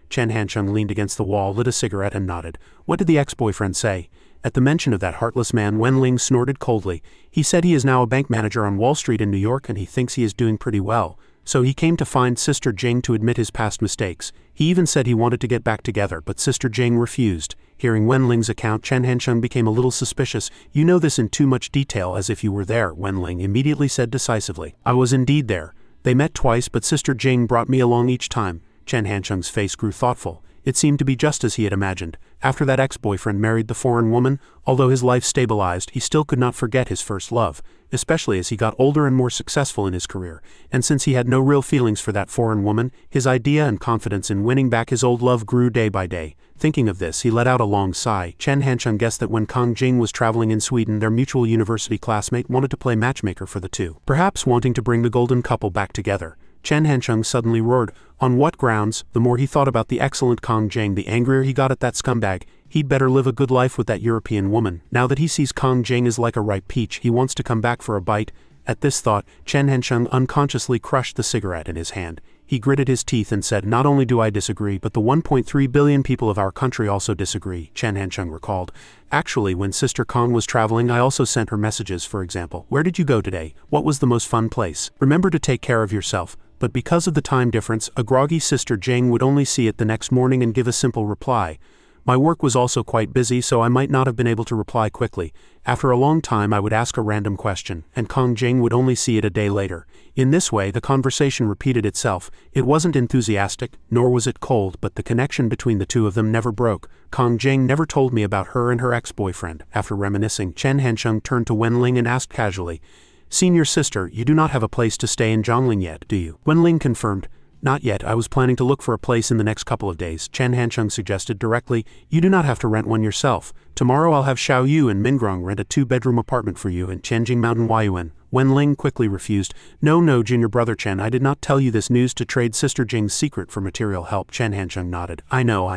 Chen Hansheng leaned against the wall, lit a cigarette and nodded. "What did the ex-boyfriend say?" At the mention of that heartless man, Wen Ling snorted coldly. "He said he is now a bank manager on Wall Street in New York and he thinks he is doing pretty well. So he came to find Sister Jing to admit his past mistakes. He even said he wanted to get back together, but Sister Jing refused." Hearing Wen Ling's account, Chen Hansheng became a little suspicious. "You know this in too much detail, as if you were there," Wen Ling immediately said decisively. "I was indeed there. They met twice, but Sister Jing brought me along each time." Chen Hansheng's face grew thoughtful. It seemed to be just as he had imagined. After that ex-boyfriend married the foreign woman, although his life stabilized, he still could not forget his first love, especially as he got older and more successful in his career. And since he had no real feelings for that foreign woman, his idea and confidence in winning back his old love grew day by day. Thinking of this, he let out a long sigh. Chen Hansheng guessed that when Kong Jing was traveling in Sweden, their mutual university classmate wanted to play matchmaker for the two, perhaps wanting to bring the golden couple back together. Chen Hansheng suddenly roared. On what grounds? The more he thought about the excellent Kong Jing, the angrier he got at that scumbag. He'd better live a good life with that European woman. Now that he sees Kong Jing is like a ripe peach, he wants to come back for a bite. At this thought, Chen Hansheng unconsciously crushed the cigarette in his hand. He gritted his teeth and said, "Not only do I disagree, but the 1.3 billion people of our country also disagree," Chen Hansheng recalled. "Actually, when Sister Kong was traveling, I also sent her messages, for example. Where did you go today? What was the most fun place? Remember to take care of yourself." But because of the time difference, a groggy Sister Jing would only see it the next morning and give a simple reply. My work was also quite busy, so I might not have been able to reply quickly. After a long time I would ask a random question, and Kong Jing would only see it a day later. In this way the conversation repeated itself. It wasn't enthusiastic, nor was it cold, but the connection between the two of them never broke. Kong Jing never told me about her and her ex-boyfriend. After reminiscing, Chen Hansheng turned to Wenling and asked casually, "Senior sister, you do not have a place to stay in Zhongling yet, do you?" Wenling confirmed, "Not yet, I was planning to look for a place in the next couple of days." Chen Hansheng suggested directly, "You do not have to rent one yourself. Tomorrow I'll have Xiao Yu and Mingrong rent a 2-bedroom apartment for you in Tianjing Mountain Huayuan." Wenling quickly refused. No, junior brother Chen, I did not tell you this news to trade Sister Jing's secret for material help." Chen Hansheng nodded. I know.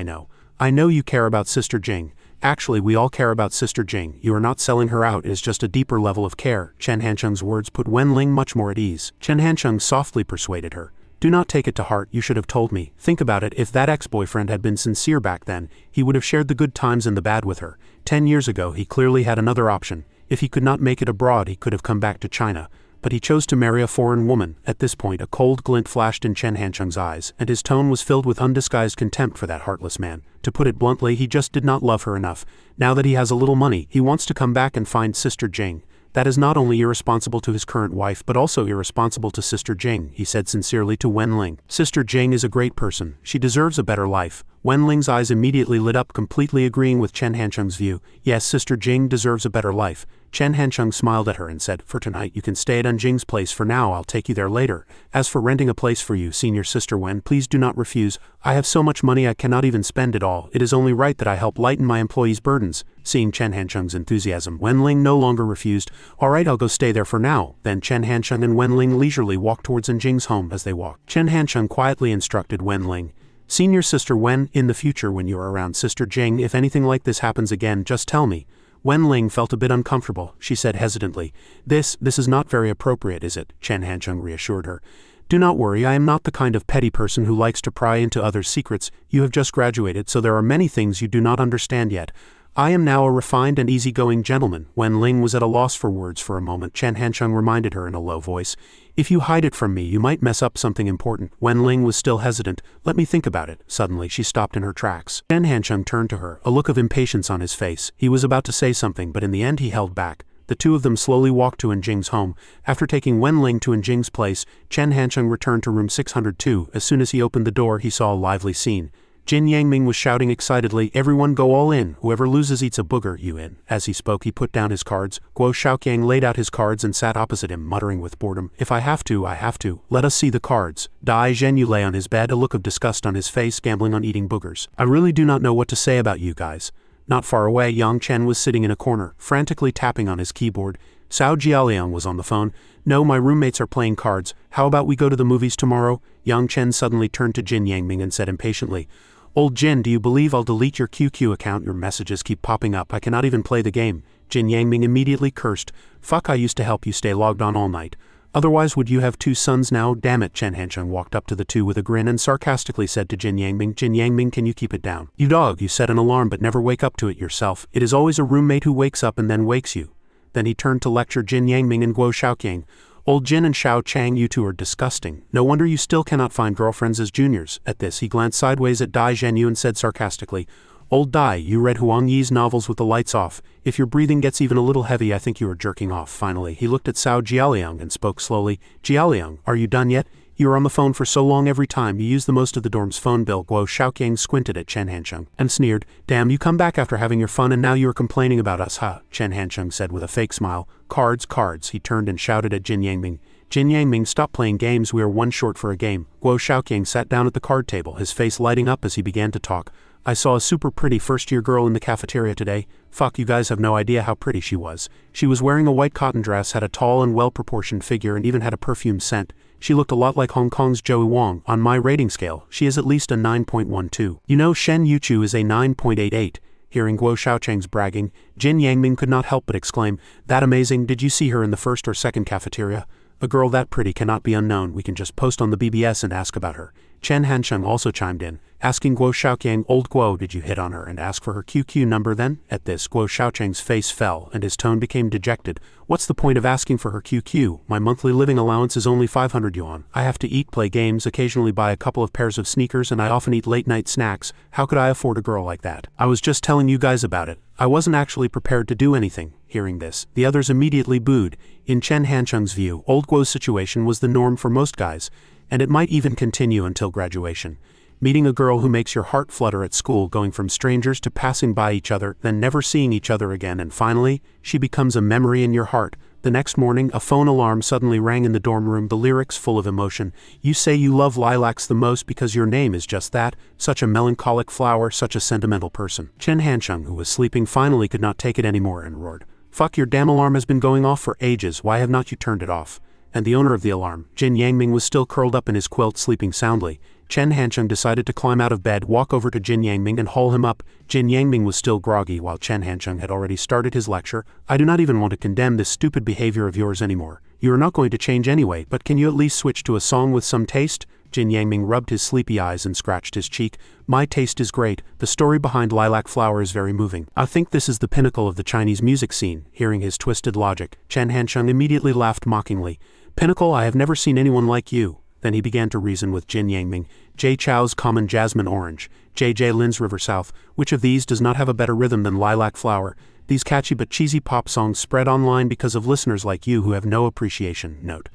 I know you care about Sister Jing. Actually, we all care about Sister Jing. You are not selling her out, it is just a deeper level of care." Chen Hansheng's words put Wenling much more at ease. Chen Hansheng softly persuaded her, "Do not take it to heart, you should have told me. Think about it, if that ex-boyfriend had been sincere back then, he would have shared the good times and the bad with her. 10 years ago he clearly had another option. If he could not make it abroad he could have come back to China. But he chose to marry a foreign woman." At this point a cold glint flashed in Chen Hansheng's eyes, and his tone was filled with undisguised contempt for that heartless man. To put it bluntly, he just did not love her enough. Now that he has a little money, he wants to come back and find Sister Jing. That is not only irresponsible to his current wife but also irresponsible to Sister Jing, he said sincerely to Wenling. "Sister Jing is a great person. She deserves a better life." Wenling's eyes immediately lit up, completely agreeing with Chen Hansheng's view. Yes, Sister Jing deserves a better life. Chen Hansheng smiled at her and said, "For tonight you can stay at Jing's place for now, I'll take you there later. As for renting a place for you, senior sister Wen, please do not refuse. I have so much money I cannot even spend it all. It is only right that I help lighten my employees' burdens." Seeing Chen Hansheng's enthusiasm, Wenling no longer refused. "All right, I'll go stay there for now." Then Chen Hansheng and Wenling leisurely walked towards Jing's home. As they walked, Chen Hansheng quietly instructed Wenling, "Senior sister Wen, in the future when you are around Sister Jing, if anything like this happens again, just tell me." Wenling felt a bit uncomfortable. She said hesitantly, This is not very appropriate, is it?" Chen Hansheng reassured her. "Do not worry, I am not the kind of petty person who likes to pry into others' secrets. You have just graduated, so there are many things you do not understand yet. I am now a refined and easygoing gentleman." Wenling was at a loss for words for a moment. Chen Hansheng reminded her in a low voice, "If you hide it from me, you might mess up something important." Wenling was still hesitant. "Let me think about it." Suddenly she stopped in her tracks. Chen Hansheng turned to her, a look of impatience on his face. He was about to say something, but in the end he held back. The two of them slowly walked to Jing's home. After taking Wenling to Jing's place, Chen Hansheng returned to room 602. As soon as he opened the door, he saw a lively scene. Jin Yangming was shouting excitedly, "Everyone go all in, whoever loses eats a booger, you in." As he spoke he put down his cards. Guo Shaoqiang laid out his cards and sat opposite him, muttering with boredom, "If I have to, I have to. Let us see the cards." Dai Zhenyu lay on his bed, a look of disgust on his face, gambling on eating boogers. "I really do not know what to say about you guys." Not far away, Yang Chen was sitting in a corner, frantically tapping on his keyboard. Cao Jialiang was on the phone. "No, my roommates are playing cards. How about we go to the movies tomorrow?" Yang Chen suddenly turned to Jin Yangming and said impatiently, "Old Jin, do you believe I'll delete your QQ account? Your messages keep popping up. I cannot even play the game." Jin Yangming immediately cursed. "Fuck, I used to help you stay logged on all night. Otherwise would you have 2 sons now? Damn it." Chen Hansheng walked up to the two with a grin and sarcastically said to Jin Yangming, "Jin Yangming, can you keep it down? You dog, you set an alarm but never wake up to it yourself. It is always a roommate who wakes up and then wakes you." Then he turned to lecture Jin Yangming and Guo Shaoqiang. "Old Jin and Xiao Chang, you two are disgusting. No wonder you still cannot find girlfriends as juniors." At this he glanced sideways at Dai Zhenyu and said sarcastically, "Old Dai, you read Huang Yi's novels with the lights off. If your breathing gets even a little heavy, I think you are jerking off." Finally he looked at Cao Jialiang and spoke slowly, "Jialiang, are you done yet? You are on the phone for so long every time. You use the most of the dorm's phone bill." Guo Shaoqiang squinted at Chen Hansheng and sneered, "Damn, you come back after having your fun and now you are complaining about us, huh?" Chen Hansheng said with a fake smile, "Cards, cards." He turned and shouted at Jin Yangming, "Jin Yangming, stop playing games, we are one short for a game." Guo Shaoqiang sat down at the card table, his face lighting up as he began to talk. "I saw a super pretty first-year girl in the cafeteria today. Fuck, you guys have no idea how pretty she was. She was wearing a white cotton dress, had a tall and well-proportioned figure, and even had a perfume scent. She looked a lot like Hong Kong's Joey Wong. On my rating scale, she is at least a 9.12. You know Shen Yuchu is a 9.88. Hearing Guo Xiaocheng's bragging, Jin Yangming could not help but exclaim, "That amazing, did you see her in the first or second cafeteria? A girl that pretty cannot be unknown, we can just post on the BBS and ask about her." Chen Hansheng also chimed in, asking Guo Xiaoqiang, "Old Guo, did you hit on her and ask for her QQ number then?" At this, Guo Xiaocheng's face fell and his tone became dejected. "What's the point of asking for her QQ? My monthly living allowance is only 500 yuan. I have to eat, play games, occasionally buy a couple of pairs of sneakers, and I often eat late-night snacks. How could I afford a girl like that? I was just telling you guys about it. I wasn't actually prepared to do anything." Hearing this, the others immediately booed. In Chen Hansheng's view, Old Guo's situation was the norm for most guys, and it might even continue until graduation. Meeting a girl who makes your heart flutter at school, going from strangers to passing by each other, then never seeing each other again, and finally, she becomes a memory in your heart. The next morning, a phone alarm suddenly rang in the dorm room, the lyrics full of emotion. "You say you love lilacs the most because your name is just that. Such a melancholic flower, such a sentimental person." Chen Hansheng, who was sleeping, finally could not take it anymore and roared, "Fuck, your damn alarm has been going off for ages, why have not you turned it off?" And the owner of the alarm, Jin Yangming, was still curled up in his quilt sleeping soundly. Chen Hansheng decided to climb out of bed, walk over to Jin Yangming and haul him up. Jin Yangming was still groggy while Chen Hansheng had already started his lecture. "I do not even want to condemn this stupid behavior of yours anymore. You are not going to change anyway, but can you at least switch to a song with some taste?" Jin Yangming rubbed his sleepy eyes and scratched his cheek. "My taste is great. The story behind Lilac Flower is very moving. I think this is the pinnacle of the Chinese music scene." Hearing his twisted logic, Chen Hansheng immediately laughed mockingly. "Pinnacle, I have never seen anyone like you." Then he began to reason with Jin Yangming. "J. Chow's Common Jasmine Orange, J. Lin's River South, which of these does not have a better rhythm than Lilac Flower? These catchy but cheesy pop songs spread online because of listeners like you who have no appreciation." Note: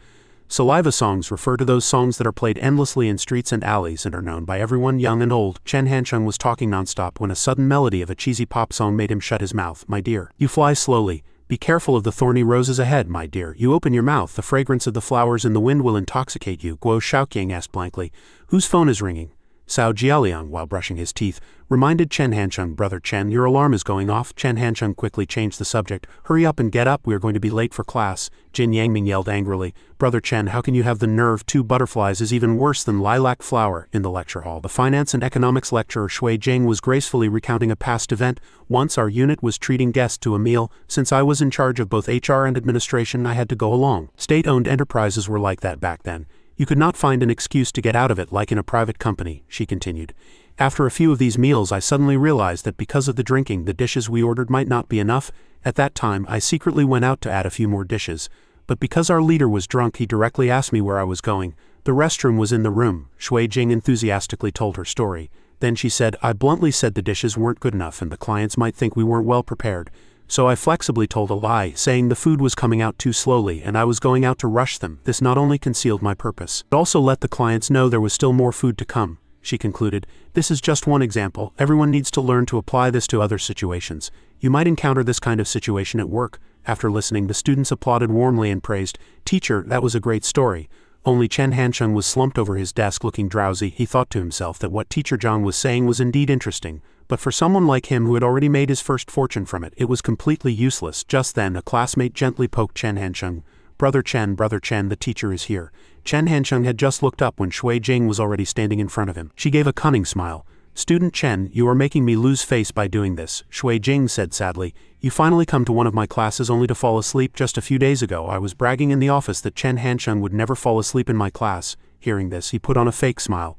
Saliva songs refer to those songs that are played endlessly in streets and alleys and are known by everyone, young and old. Chen Hansheng was talking nonstop when a sudden melody of a cheesy pop song made him shut his mouth. "My dear, you fly slowly. Be careful of the thorny roses ahead, my dear. You open your mouth, the fragrance of the flowers in the wind will intoxicate you." Guo Xiaoqiang asked blankly, "Whose phone is ringing?" Cao Jialiang, while brushing his teeth, reminded Chen Hansheng, "Brother Chen, your alarm is going off." Chen Hansheng quickly changed the subject. "Hurry up and get up, we are going to be late for class." Jin Yangming yelled angrily, "Brother Chen, how can you have the nerve? 2 butterflies is even worse than Lilac Flower." In the lecture hall, the finance and economics lecturer Shui Jing was gracefully recounting a past event. "Once our unit was treating guests to a meal. Since I was in charge of both HR and administration, I had to go along. State-owned enterprises were like that back then. You could not find an excuse to get out of it like in a private company," she continued. "After a few of these meals, I suddenly realized that because of the drinking, the dishes we ordered might not be enough. At that time, I secretly went out to add a few more dishes. But because our leader was drunk, he directly asked me where I was going. The restroom was in the room." Shui Jing enthusiastically told her story. Then she said, "I bluntly said the dishes weren't good enough and the clients might think we weren't well prepared. So I flexibly told a lie, saying the food was coming out too slowly and I was going out to rush them. This not only concealed my purpose, but also let the clients know there was still more food to come." She concluded, "This is just one example. Everyone needs to learn to apply this to other situations. You might encounter this kind of situation at work." After listening, the students applauded warmly and praised, "Teacher, that was a great story." Only Chen Hansheng was slumped over his desk looking drowsy. He thought to himself that what Teacher Zhang was saying was indeed interesting, but for someone like him who had already made his first fortune from it, it was completely useless. Just then, a classmate gently poked Chen Hansheng. Brother Chen, the teacher is here." Chen Hansheng had just looked up when Shui Jing was already standing in front of him. She gave a cunning smile. "Student Chen, you are making me lose face by doing this," Shui Jing said sadly. "You finally come to one of my classes only to fall asleep. Just a few days ago, I was bragging in the office that Chen Hansheng would never fall asleep in my class." Hearing this, he put on a fake smile.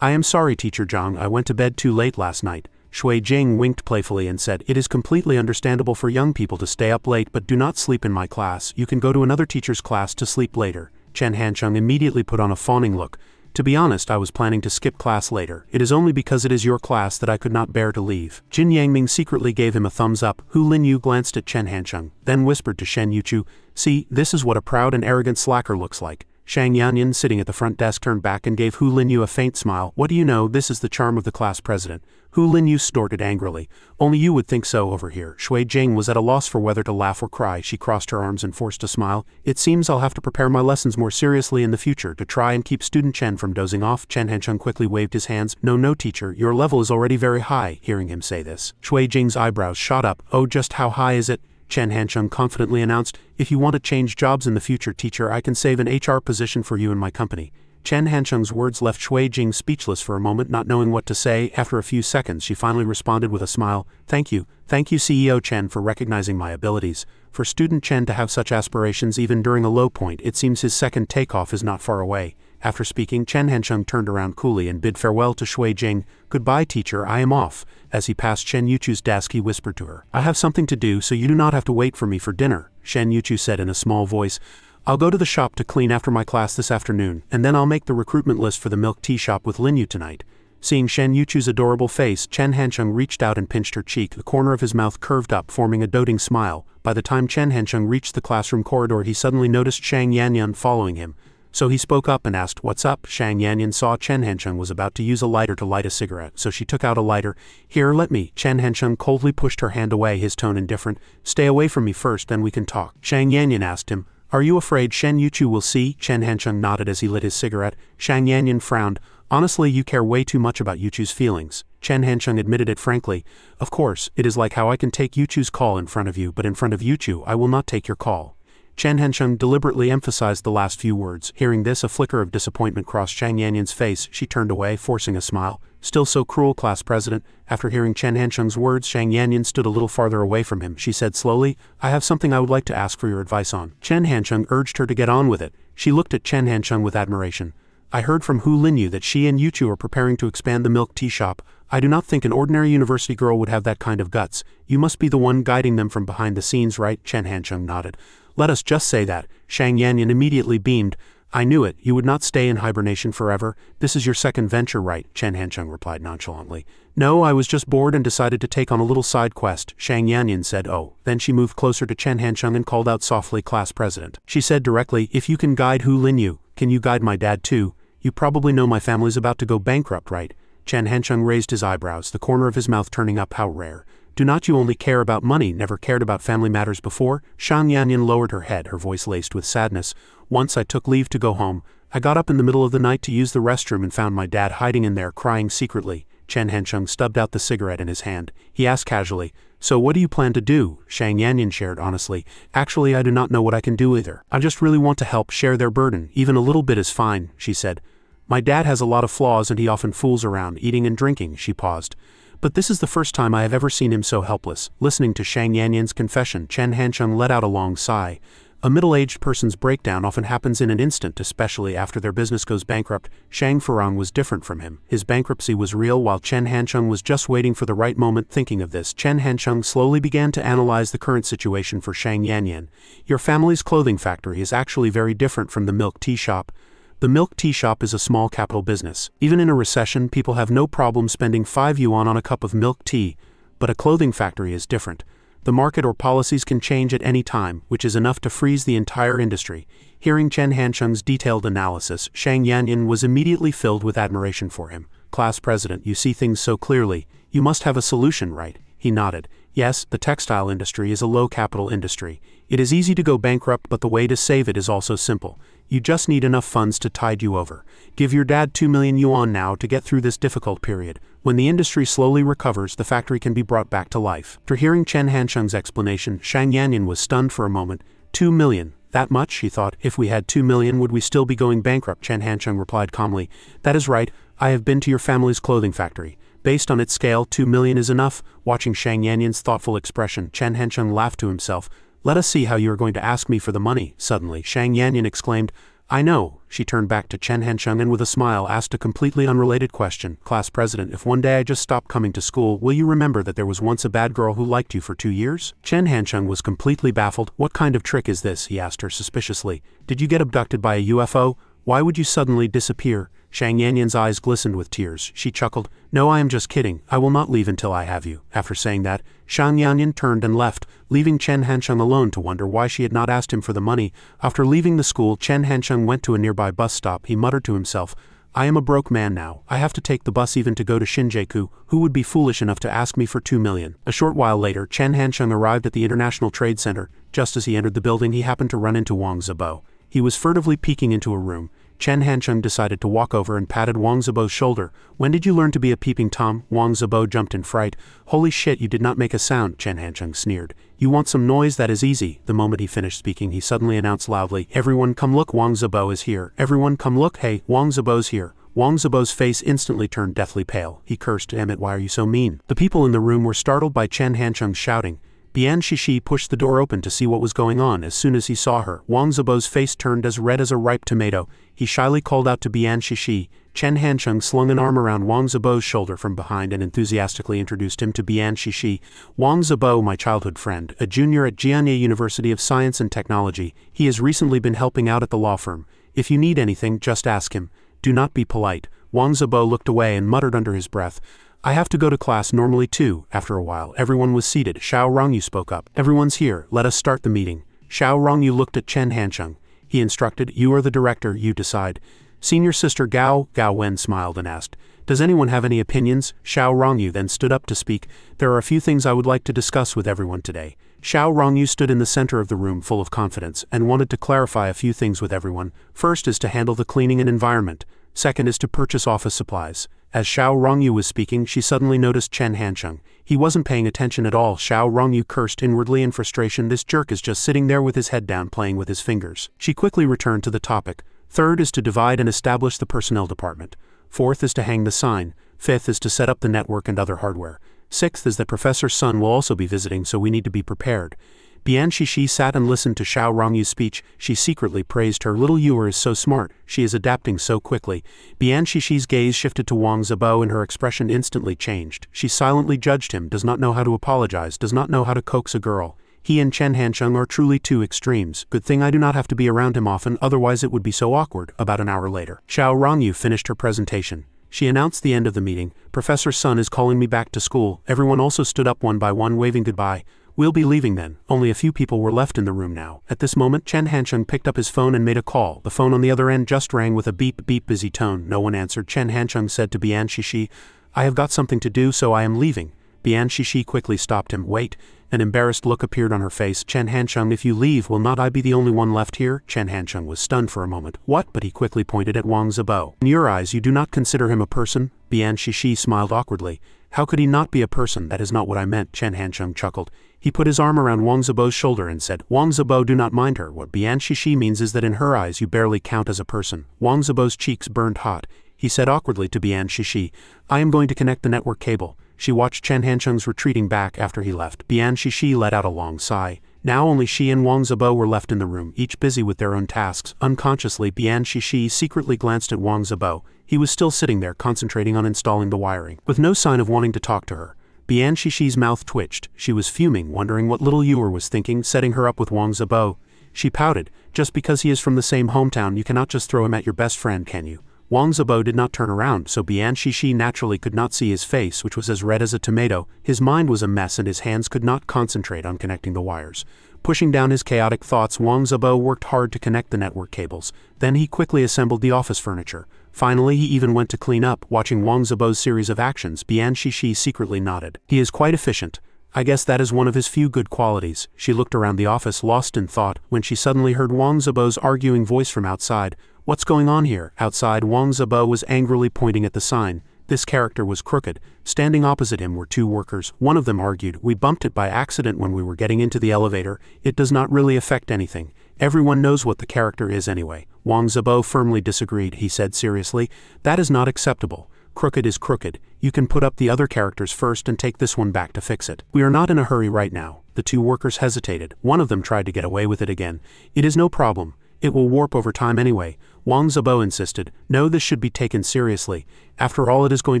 "I am sorry, Teacher Zhang, I went to bed too late last night." Shui Jing winked playfully and said, "It is completely understandable for young people to stay up late, but do not sleep in my class. You can go to another teacher's class to sleep later." Chen Hansheng immediately put on a fawning look. "To be honest, I was planning to skip class later. It is only because it is your class that I could not bear to leave." Jin Yangming secretly gave him a thumbs up. Hu Linyu glanced at Chen Hansheng, then whispered to Shen Yuchu, "See, this is what a proud and arrogant slacker looks like." Shang Yanyan, sitting at the front desk, turned back and gave Hu Linyu a faint smile. "What do you know, this is the charm of the class president." Hu Linyu snorted angrily. "Only you would think so over here." Shui Jing was at a loss for whether to laugh or cry. She crossed her arms and forced a smile. "It seems I'll have to prepare my lessons more seriously in the future to try and keep student Chen from dozing off." Chen Hansheng quickly waved his hands. No, teacher, your level is already very high." Hearing him say this, Shui Jing's eyebrows shot up. "Oh, just how high is it?" Chen Hansheng confidently announced, "If you want to change jobs in the future, teacher, I can save an HR position for you in my company." Chen Hansheng's words left Shui Jing speechless for a moment, not knowing what to say. After a few seconds, she finally responded with a smile. Thank you CEO Chen, for recognizing my abilities. For student Chen to have such aspirations even during a low point, it seems his second takeoff is not far away. After speaking, Chen Hansheng turned around coolly and bid farewell to Shui Jing. Goodbye, teacher, I am off. As he passed Shen Yuchu's desk, he whispered to her, I have something to do, so you do not have to wait for me for dinner. Shen Yuchu said in a small voice, I'll go to the shop to clean after my class this afternoon, and then I'll make the recruitment list for the milk tea shop with Lin Yu tonight. Seeing Shen Yuchu's adorable face, Chen Hansheng reached out and pinched her cheek. The corner of his mouth curved up, forming a doting smile. By the time Chen Hansheng reached the classroom corridor, he suddenly noticed Shang Yanyan following him. So he spoke up and asked, What's up? Shang Yanyan saw Chen Hansheng was about to use a lighter to light a cigarette, so she took out a lighter. Here, let me. Chen Hansheng coldly pushed her hand away, his tone indifferent. Stay away from me first, then we can talk. Shang Yanyan asked him, Are you afraid Shen Yuchu will see? Chen Hansheng nodded as he lit his cigarette. Shang Yanyan frowned. Honestly, you care way too much about Yuchu's feelings. Chen Hansheng admitted it frankly. Of course, it is like how I can take Yuchu's call in front of you, but in front of Yuchu I will not take your call. Chen Hansheng deliberately emphasized the last few words. Hearing this, a flicker of disappointment crossed Shang Yanyan's face. She turned away, forcing a smile. Still so cruel, class president. After hearing Chen Hansheng's words, Shang Yanyan stood a little farther away from him. She said slowly, I have something I would like to ask for your advice on. Chen Hansheng urged her to get on with it. She looked at Chen Hansheng with admiration. I heard from Hu Linyu that she and Yuchu are preparing to expand the milk tea shop. I do not think an ordinary university girl would have that kind of guts. You must be the one guiding them from behind the scenes, right? Chen Hansheng nodded. Let us just say that. Shang Yanyan immediately beamed. I knew it. You would not stay in hibernation forever. This is your second venture, right? Chen Hansheng replied nonchalantly. No, I was just bored and decided to take on a little side quest, Shang Yanyan said. Oh. Then she moved closer to Chen Hansheng and called out softly, Class president. She said directly, If you can guide Hu Linyu, can you guide my dad too? You probably know my family's about to go bankrupt, right? Chen Hansheng raised his eyebrows, the corner of his mouth turning up. How rare. Do not you only care about money, never cared about family matters before? Shang Yanyan lowered her head, her voice laced with sadness. Once I took leave to go home. I got up in the middle of the night to use the restroom and found my dad hiding in there, crying secretly. Chen Hansheng stubbed out the cigarette in his hand. He asked casually, So what do you plan to do? Shang Yanyan shared honestly. Actually, I do not know what I can do either. I just really want to help share their burden. Even a little bit is fine, she said. My dad has a lot of flaws and he often fools around, eating and drinking. She paused. But this is the first time I have ever seen him so helpless. Listening to Shang Yanyan's confession, Chen Hansheng let out a long sigh. A middle-aged person's breakdown often happens in an instant, especially after their business goes bankrupt. Shang Furong was different from him. His bankruptcy was real, while Chen Hansheng was just waiting for the right moment. Thinking of this, Chen Hansheng slowly began to analyze the current situation for Shang Yanyan. Your family's clothing factory is actually very different from the milk tea shop. The milk tea shop is a small capital business. Even in a recession, people have no problem spending 5 yuan on a cup of milk tea. But a clothing factory is different. The market or policies can change at any time, which is enough to freeze the entire industry. Hearing Chen Hansheng's detailed analysis, Shang Yanyan was immediately filled with admiration for him. Class president, you see things so clearly. You must have a solution, right? He nodded. Yes, the textile industry is a low-capital industry. It is easy to go bankrupt, but the way to save it is also simple. You just need enough funds to tide you over. Give your dad 2 million yuan now to get through this difficult period. When the industry slowly recovers, the factory can be brought back to life. After hearing Chen Hansheng's explanation, Shang Yanyan was stunned for a moment. 2 million? That much? She thought. If we had 2 million, would we still be going bankrupt? Chen Hansheng replied calmly. That is right. I have been to your family's clothing factory. Based on its scale, 2 million is enough. Watching Shang Yanyan's thoughtful expression, Chen Hansheng laughed to himself. Let us see how you are going to ask me for the money. Suddenly, Shang Yanyan exclaimed, I know. She turned back to Chen Hansheng and with a smile asked a completely unrelated question. Class president, if one day I just stop coming to school, will you remember that there was once a bad girl who liked you for 2 years? Chen Hansheng was completely baffled. What kind of trick is this? He asked her suspiciously. Did you get abducted by a UFO? Why would you suddenly disappear? Shang Yanyan's eyes glistened with tears. She chuckled. No, I am just kidding. I will not leave until I have you. After saying that, Shang Yanyan turned and left, leaving Chen Hansheng alone to wonder why she had not asked him for the money. After leaving the school, Chen Hansheng went to a nearby bus stop. He muttered to himself, I am a broke man now. I have to take the bus even to go to Shinjuku. Who would be foolish enough to ask me for 2 million? A short while later, Chen Hansheng arrived at the International Trade Center. Just as he entered the building, he happened to run into Wang Zibo. He was furtively peeking into a room. Chen Hancheng decided to walk over and patted Wang Zibo's shoulder. "When did you learn to be a peeping Tom?" Wang Zibo jumped in fright. "Holy shit, you did not make a sound," Chen Hancheng sneered. "You want some noise? That is easy." The moment he finished speaking, he suddenly announced loudly, "Everyone come look, Wang Zibo is here. Everyone come look, hey, Wang Zibo's here." Wang Zibo's face instantly turned deathly pale. He cursed, "Damn it, why are you so mean?" The people in the room were startled by Chen Hancheng's shouting. Bian Shishi pushed the door open to see what was going on. As soon as he saw her, Wang Zibo's face turned as red as a ripe tomato. He shyly called out to Bian Shishi. Chen Hancheng slung an arm around Wang Zibo's shoulder from behind and enthusiastically introduced him to Bian Shishi. "Wang Zibo, my childhood friend, a junior at Jianye University of Science and Technology. He has recently been helping out at the law firm. If you need anything, just ask him. Do not be polite." Wang Zibo looked away and muttered under his breath, "I have to go to class normally too." After a while, everyone was seated. Xiao Rongyu spoke up. "Everyone's here. Let us start the meeting." Xiao Rongyu looked at Chen Hancheng. He instructed, "You are the director. You decide." Senior sister Gao Wen smiled and asked, "Does anyone have any opinions?" Xiao Rongyu then stood up to speak. "There are a few things I would like to discuss with everyone today." Xiao Rongyu stood in the center of the room full of confidence and wanted to clarify a few things with everyone. First is to handle the cleaning and environment. Second is to purchase office supplies. As Xiao Rongyu was speaking, she suddenly noticed Chen Hancheng. He wasn't paying attention at all. Xiao Rongyu cursed inwardly in frustration. This jerk is just sitting there with his head down playing with his fingers. She quickly returned to the topic. Third is to divide and establish the personnel department. Fourth is to hang the sign. Fifth is to set up the network and other hardware. Sixth is that Professor Sun will also be visiting, so we need to be prepared. Bian Shishi sat and listened to Xiao Rongyu's speech. She secretly praised her. "Little Yuer is so smart. She is adapting so quickly." Bian Shishi's gaze shifted to Wang Zibo and her expression instantly changed. She silently judged him, does not know how to apologize, does not know how to coax a girl. He and Chen Hancheng are truly two extremes. Good thing I do not have to be around him often, otherwise it would be so awkward. About an hour later, Xiao Rongyu finished her presentation. She announced the end of the meeting. "Professor Sun is calling me back to school." Everyone also stood up one by one, waving goodbye. "We'll be leaving then." Only a few people were left in the room now. At this moment, Chen Hancheng picked up his phone and made a call. The phone on the other end just rang with a beep beep busy tone. No one answered. Chen Hancheng said to Bian Shishi, "I have got something to do, so I am leaving." Bian Shishi quickly stopped him. "Wait." An embarrassed look appeared on her face. "Chen Hancheng, if you leave, will not I be the only one left here?" Chen Hancheng was stunned for a moment. "What?" But he quickly pointed at Wang Zibo. "In your eyes, you do not consider him a person?" Bian Shishi smiled awkwardly. "How could he not be a person? That is not what I meant." Chen Hancheng chuckled. He put his arm around Wang Zibo's shoulder and said, "Wang Zibo, do not mind her. What Bian Shishi means is that in her eyes you barely count as a person." Wang Zibo's cheeks burned hot. He said awkwardly to Bian Shishi, "I am going to connect the network cable." She watched Chen Hancheng's retreating back after he left. Bian Shishi let out a long sigh. Now only she and Wang Zibo were left in the room, each busy with their own tasks. Unconsciously, Bian Shishi secretly glanced at Wang Zibo. He was still sitting there, concentrating on installing the wiring, with no sign of wanting to talk to her. Bian Shishi's mouth twitched. She was fuming, wondering what little Yuer was thinking, setting her up with Wang Zibo. She pouted. "Just because he is from the same hometown, you cannot just throw him at your best friend, can you?" Wang Zibo did not turn around, so Bian Shishi naturally could not see his face, which was as red as a tomato. His mind was a mess and his hands could not concentrate on connecting the wires. Pushing down his chaotic thoughts, Wang Zibo worked hard to connect the network cables. Then he quickly assembled the office furniture. Finally, he even went to clean up. Watching Wang Zibo's series of actions, Bian Shishi secretly nodded. He is quite efficient. I guess that is one of his few good qualities. She looked around the office, lost in thought, when she suddenly heard Wang Zibo's arguing voice from outside. "What's going on here?" Outside, Wang Zibo was angrily pointing at the sign. This character was crooked. Standing opposite him were two workers. One of them argued, "We bumped it by accident when we were getting into the elevator. It does not really affect anything. Everyone knows what the character is anyway." Wang Zibo firmly disagreed. He said seriously, "That is not acceptable. Crooked is crooked. You can put up the other characters first and take this one back to fix it. We are not in a hurry right now." The two workers hesitated. One of them tried to get away with it again. "It is no problem. It will warp over time anyway." Wang Zibo insisted, "No, this should be taken seriously. After all, it is going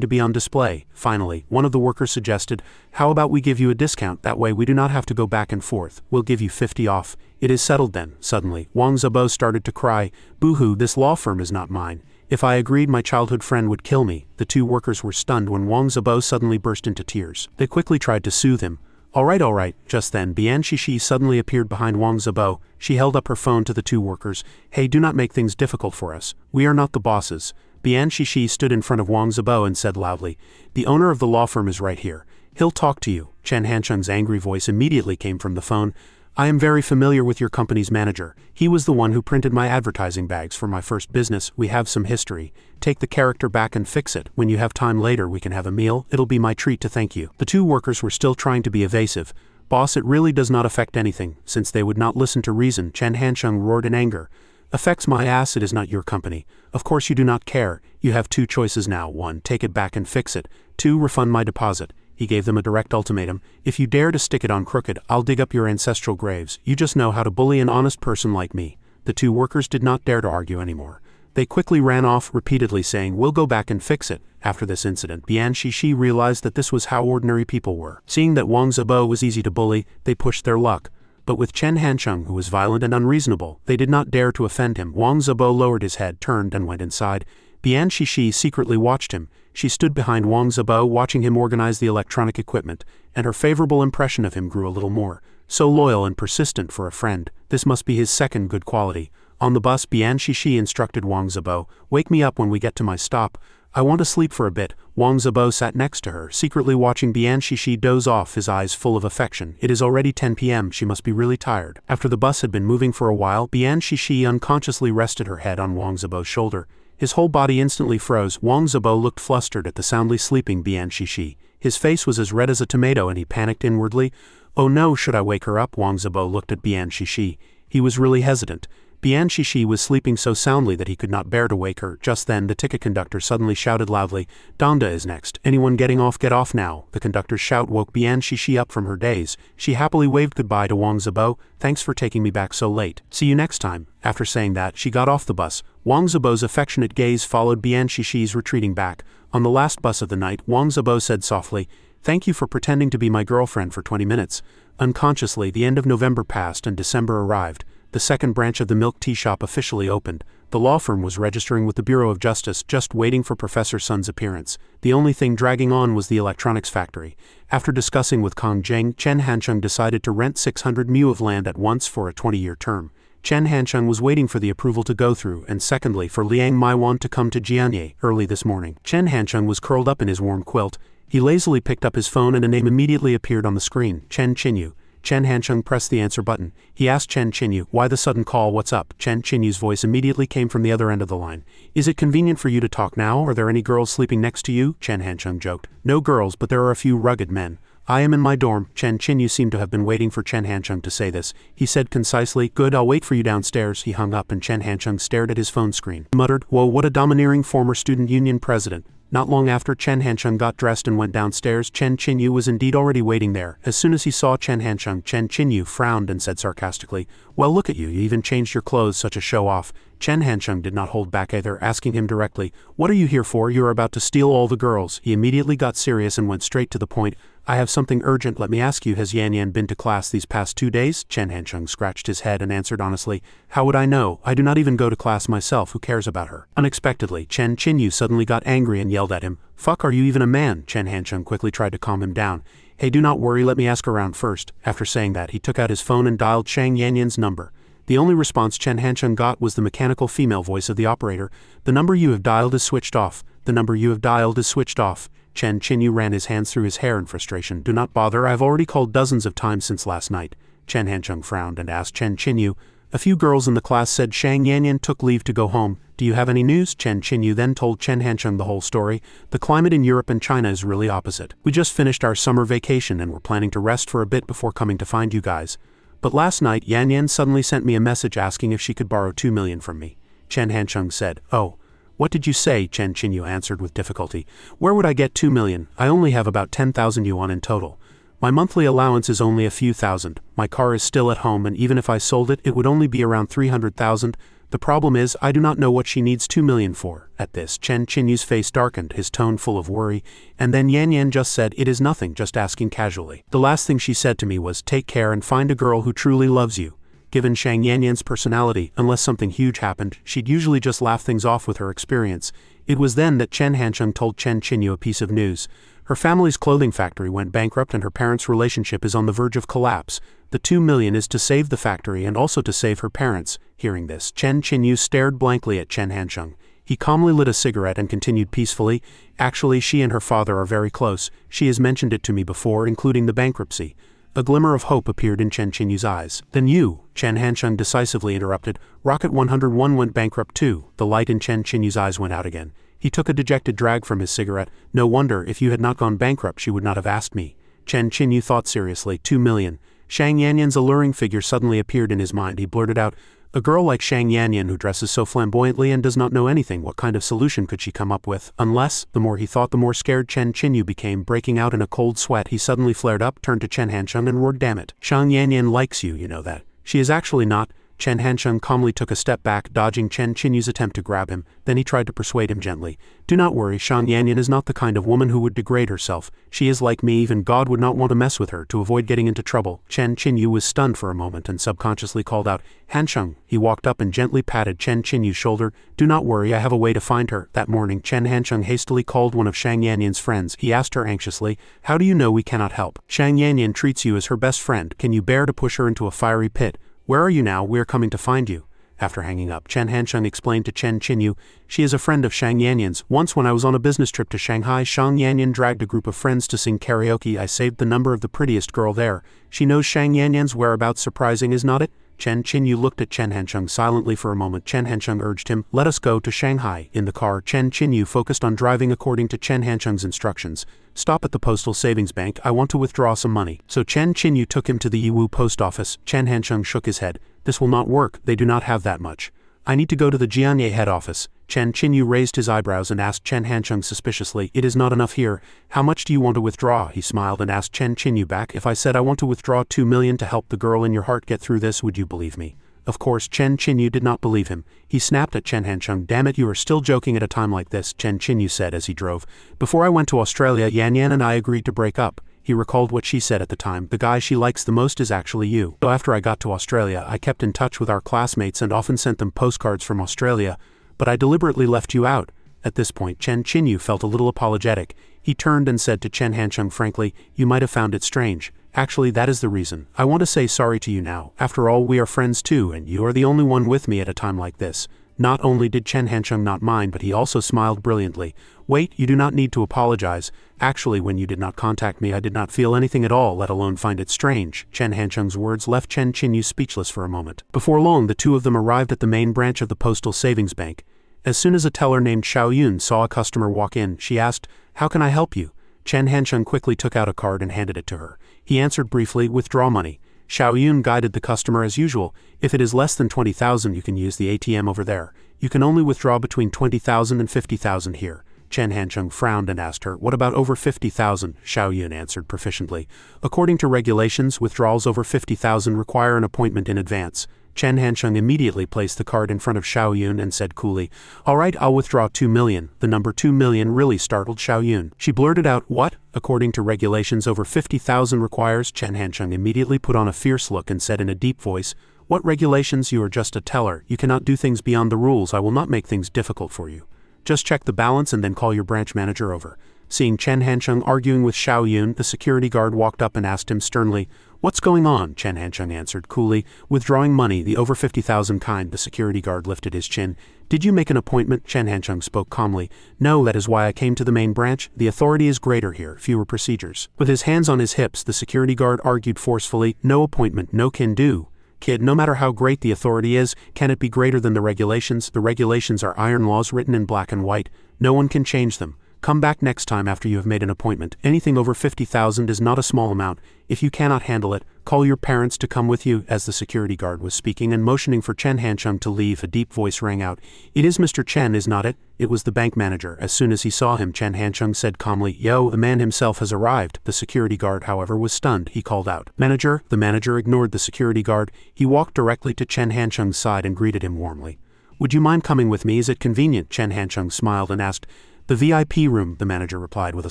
to be on display." Finally, one of the workers suggested, "How about we give you a discount? That way we do not have to go back and forth. We'll give you 50 off. It is settled then." Suddenly, Wang Zibo started to cry. "Boo-hoo, this law firm is not mine. If I agreed, my childhood friend would kill me." The two workers were stunned when Wang Zibo suddenly burst into tears. They quickly tried to soothe him. All right. Just then, Bian Shishi suddenly appeared behind Wang Zibo. She held up her phone to the two workers. "Hey, do not make things difficult for us. We are not the bosses." Bian Shishi stood in front of Wang Zibo and said loudly, "The owner of the law firm is right here. He'll talk to you." Chen Hancheng's angry voice immediately came from the phone. I am very familiar with your company's manager. He was the one who printed my advertising bags for my first business. We have some history. Take the character back and fix it. When you have time later we can have a meal. It'll be my treat to thank you." The two workers were still trying to be evasive. "Boss, it really does not affect anything." Since they would not listen to reason, Chen Hansheng roared in anger. "Affects my ass, it is not your company. Of course you do not care. You have two choices now. 1. Take it back and fix it. 2. Refund my deposit." He gave them a direct ultimatum. "If you dare to stick it on crooked, I'll dig up your ancestral graves. You just know how to bully an honest person like me." The two workers did not dare to argue anymore. They quickly ran off, repeatedly saying, "We'll go back and fix it." After this incident, Bian Shishi realized that this was how ordinary people were. Seeing that Wang Zibo was easy to bully, they pushed their luck. But with Chen Hansheng, who was violent and unreasonable, they did not dare to offend him. Wang Zibo lowered his head, turned, and went inside. Bian Shishi secretly watched him. She stood behind Wang Zibo, watching him organize the electronic equipment, and her favorable impression of him grew a little more. So loyal and persistent for a friend. This must be his second good quality. On the bus, Bian Shishi instructed Wang Zibo, "Wake me up when we get to my stop. I want to sleep for a bit." Wang Zibo sat next to her, secretly watching Bian Shishi doze off, his eyes full of affection. It is already 10 p.m., she must be really tired. After the bus had been moving for a while, Bian Shishi unconsciously rested her head on Wang Zibo's shoulder. His whole body instantly froze. Wang Zibo looked flustered at the soundly sleeping Bian Shishi. His face was as red as a tomato and he panicked inwardly. "Oh no, should I wake her up?" Wang Zibo looked at Bian Shishi. He was really hesitant. Bian Shishi was sleeping so soundly that he could not bear to wake her. Just then the ticket conductor suddenly shouted loudly, "Donda is next. Anyone getting off, get off now." The conductor's shout woke Bian Shishi up from her daze. She happily waved goodbye to Wang Zibo. "Thanks for taking me back so late. See you next time." After saying that, she got off the bus. Wang Zibo's affectionate gaze followed Bian Shishi's retreating back. On the last bus of the night, Wang Zibo said softly, "Thank you for pretending to be my girlfriend for 20 minutes. Unconsciously, the end of November passed and December arrived. The second branch of the milk tea shop officially opened. The law firm was registering with the Bureau of Justice, just waiting for Professor Sun's appearance. The only thing dragging on was the electronics factory. After discussing with Kang Zheng, Chen Hansheng decided to rent 600 mu of land at once for a 20-year term. Chen Hansheng was waiting for the approval to go through, and secondly for Liang Maiwan to come to Jianye early this morning. Chen Hansheng was curled up in his warm quilt. He lazily picked up his phone and a name immediately appeared on the screen, Chen Qinyu. Chen Hansheng pressed the answer button. He asked Chen Qinyu, "Why the sudden call, what's up?" Chen Qinyu's voice immediately came from the other end of the line. "Is it convenient for you to talk now? Are there any girls sleeping next to you?" Chen Hansheng joked. "No girls, but there are a few rugged men. I am in my dorm." Chen Qinyu seemed to have been waiting for Chen Hansheng to say this. He said concisely, "Good, I'll wait for you downstairs." He hung up and Chen Hansheng stared at his phone screen. He muttered, "Whoa, what a domineering former student union president." Not long after Chen Hansheng got dressed and went downstairs, Chen Qinyu was indeed already waiting there. As soon as he saw Chen Hansheng, Chen Qinyu frowned and said sarcastically, "Well, look at you, you even changed your clothes, such a show-off." Chen Hansheng did not hold back either, asking him directly, "What are you here for? You're about to steal all the girls." He immediately got serious and went straight to the point. "I have something urgent, let me ask you, has Yan Yan been to class these past 2 days?" Chen Hansheng scratched his head and answered honestly, "How would I know? I do not even go to class myself, who cares about her?" Unexpectedly, Chen Qinyu suddenly got angry and yelled at him, "Fuck, are you even a man?" Chen Hansheng quickly tried to calm him down. "Hey, do not worry, let me ask around first." After saying that, he took out his phone and dialed Shang Yanyan's number. The only response Chen Hansheng got was the mechanical female voice of the operator. "The number you have dialed is switched off. The number you have dialed is switched off." Chen Qinyu ran his hands through his hair in frustration. "Do not bother, I have already called dozens of times since last night." Chen Hansheng frowned and asked Chen Qinyu, "A few girls in the class said Shang Yanyan took leave to go home. Do you have any news?" Chen Qinyu then told Chen Hansheng the whole story. "The climate in Europe and China is really opposite. We just finished our summer vacation and were planning to rest for a bit before coming to find you guys. But last night Yan Yan suddenly sent me a message asking if she could borrow 2 million from me." Chen Hansheng said, "Oh. What did you say?" Chen Qinyu answered with difficulty. "Where would I get 2 million? I only have about 10,000 yuan in total. My monthly allowance is only a few thousand. My car is still at home and even if I sold it, it would only be around 300,000. The problem is, I do not know what she needs 2 million for." At this, Chen Qinyu's face darkened, his tone full of worry, and then Yan Yan just said, "It is nothing, just asking casually. The last thing she said to me was, take care and find a girl who truly loves you." Given Shang Yan Yan's personality, unless something huge happened, she'd usually just laugh things off with her experience. It was then that Chen Hansheng told Chen Qinyu a piece of news. Her family's clothing factory went bankrupt and her parents' relationship is on the verge of collapse. The 2 million is to save the factory and also to save her parents. Hearing this, Chen Qinyu stared blankly at Chen Hansheng. He calmly lit a cigarette and continued peacefully, "Actually, she and her father are very close. She has mentioned it to me before, including the bankruptcy." A glimmer of hope appeared in Chen Qinyu's eyes. Then you, Chen Hansheng decisively interrupted. Rocket 101 went bankrupt too. The light in Chen Qinyu's eyes went out again. He took a dejected drag from his cigarette. No wonder, if you had not gone bankrupt she would not have asked me. Chen Qinyu thought seriously. 2 million. Shang Yanyan's alluring figure suddenly appeared in his mind. He blurted out, a girl like Shang Yanyan who dresses so flamboyantly and does not know anything, what kind of solution could she come up with? Unless, the more he thought the more scared Chen Qinyu became. Breaking out in a cold sweat, he suddenly flared up, turned to Chen Hansheng and roared, damn it. Shang Yanyan likes you, you know that. She is actually not. Chen Hansheng calmly took a step back, dodging Chen Qinyu's attempt to grab him. Then he tried to persuade him gently. Do not worry, Shang Yanyan is not the kind of woman who would degrade herself. She is like me, even God would not want to mess with her to avoid getting into trouble. Chen Qinyu was stunned for a moment and subconsciously called out, Hansheng. He walked up and gently patted Chen Qinyu's shoulder. Do not worry, I have a way to find her. That morning, Chen Hansheng hastily called one of Shang Yanyan's friends. He asked her anxiously, how do you know we cannot help? Shang Yanyan treats you as her best friend. Can you bear to push her into a fiery pit? Where are you now? We are coming to find you. After hanging up, Chen Hansheng explained to Chen Qinyu, she is a friend of Shang Yanyan's. Once when I was on a business trip to Shanghai, Shang Yanyan dragged a group of friends to sing karaoke. I saved the number of the prettiest girl there. She knows Shang Yanyan's whereabouts. Surprising, is not it? Chen Qinyu looked at Chen Hansheng silently for a moment. Chen Hansheng urged him, let us go to Shanghai. In the car, Chen Qinyu focused on driving according to Chen Hansheng's instructions. Stop at the Postal Savings Bank, I want to withdraw some money. So Chen Qinyu took him to the Yiwu post office. Chen Hansheng shook his head. This will not work, they do not have that much. I need to go to the Jianye head office. Chen Qinyu raised his eyebrows and asked Chen Hansheng suspiciously, it is not enough here. How much do you want to withdraw? He smiled and asked Chen Qinyu back, if I said I want to withdraw 2 million to help the girl in your heart get through this, would you believe me? Of course, Chen Qinyu did not believe him. He snapped at Chen Hansheng. Damn it, you are still joking at a time like this, Chen Qinyu said as he drove. Before I went to Australia, Yan Yan and I agreed to break up. He recalled what she said at the time, the guy she likes the most is actually you. So after I got to Australia, I kept in touch with our classmates and often sent them postcards from Australia, but I deliberately left you out. At this point, Chen Qinyu felt a little apologetic. He turned and said to Chen Hansheng frankly, you might have found it strange. Actually, that is the reason. I want to say sorry to you now. After all, we are friends too, and you are the only one with me at a time like this. Not only did Chen Hansheng not mind, but he also smiled brilliantly. Wait, you do not need to apologize. Actually, when you did not contact me, I did not feel anything at all, let alone find it strange. Chen Hansheng's words left Chen Qinyu speechless for a moment. Before long, the two of them arrived at the main branch of the Postal Savings Bank. As soon as a teller named Xiao Yun saw a customer walk in, she asked, how can I help you? Chen Hansheng quickly took out a card and handed it to her. He answered briefly, withdraw money. Xiao Yun guided the customer as usual. If it is less than 20,000, you can use the ATM over there. You can only withdraw between 20,000 and 50,000 here. Chen Hansheng frowned and asked her, what about over 50,000? Xiao Yun answered proficiently. According to regulations, withdrawals over 50,000 require an appointment in advance. Chen Hansheng immediately placed the card in front of Xiao Yun and said coolly, all right, I'll withdraw 2 million. The number 2 million really startled Xiao Yun. She blurted out, what? According to regulations, over 50,000 requires. Chen Hansheng immediately put on a fierce look and said in a deep voice, what regulations? You are just a teller. You cannot do things beyond the rules. I will not make things difficult for you. Just check the balance and then call your branch manager over. Seeing Chen Hansheng arguing with Xiao Yun, the security guard walked up and asked him sternly, what's going on? Chen Hansheng answered coolly, withdrawing money, the over 50,000 kind. The security guard lifted his chin. Did you make an appointment? Chen Hansheng spoke calmly. No, that is why I came to the main branch. The authority is greater here, fewer procedures. With his hands on his hips, the security guard argued forcefully, no appointment, no can do. Kid, no matter how great the authority is, can it be greater than the regulations? The regulations are iron laws written in black and white. No one can change them. Come back next time after you have made an appointment. Anything over 50,000 is not a small amount. If you cannot handle it, call your parents to come with you. As the security guard was speaking and motioning for Chen Hansheng to leave, a deep voice rang out. It is Mr. Chen, is not it? It was the bank manager. As soon as he saw him, Chen Hansheng said calmly, yo, the man himself has arrived. The security guard, however, was stunned. He called out, manager. The manager ignored the security guard. He walked directly to Chen Hansheng's side and greeted him warmly. Would you mind coming with me? Is it convenient? Chen Hansheng smiled and asked. The VIP room, the manager replied with a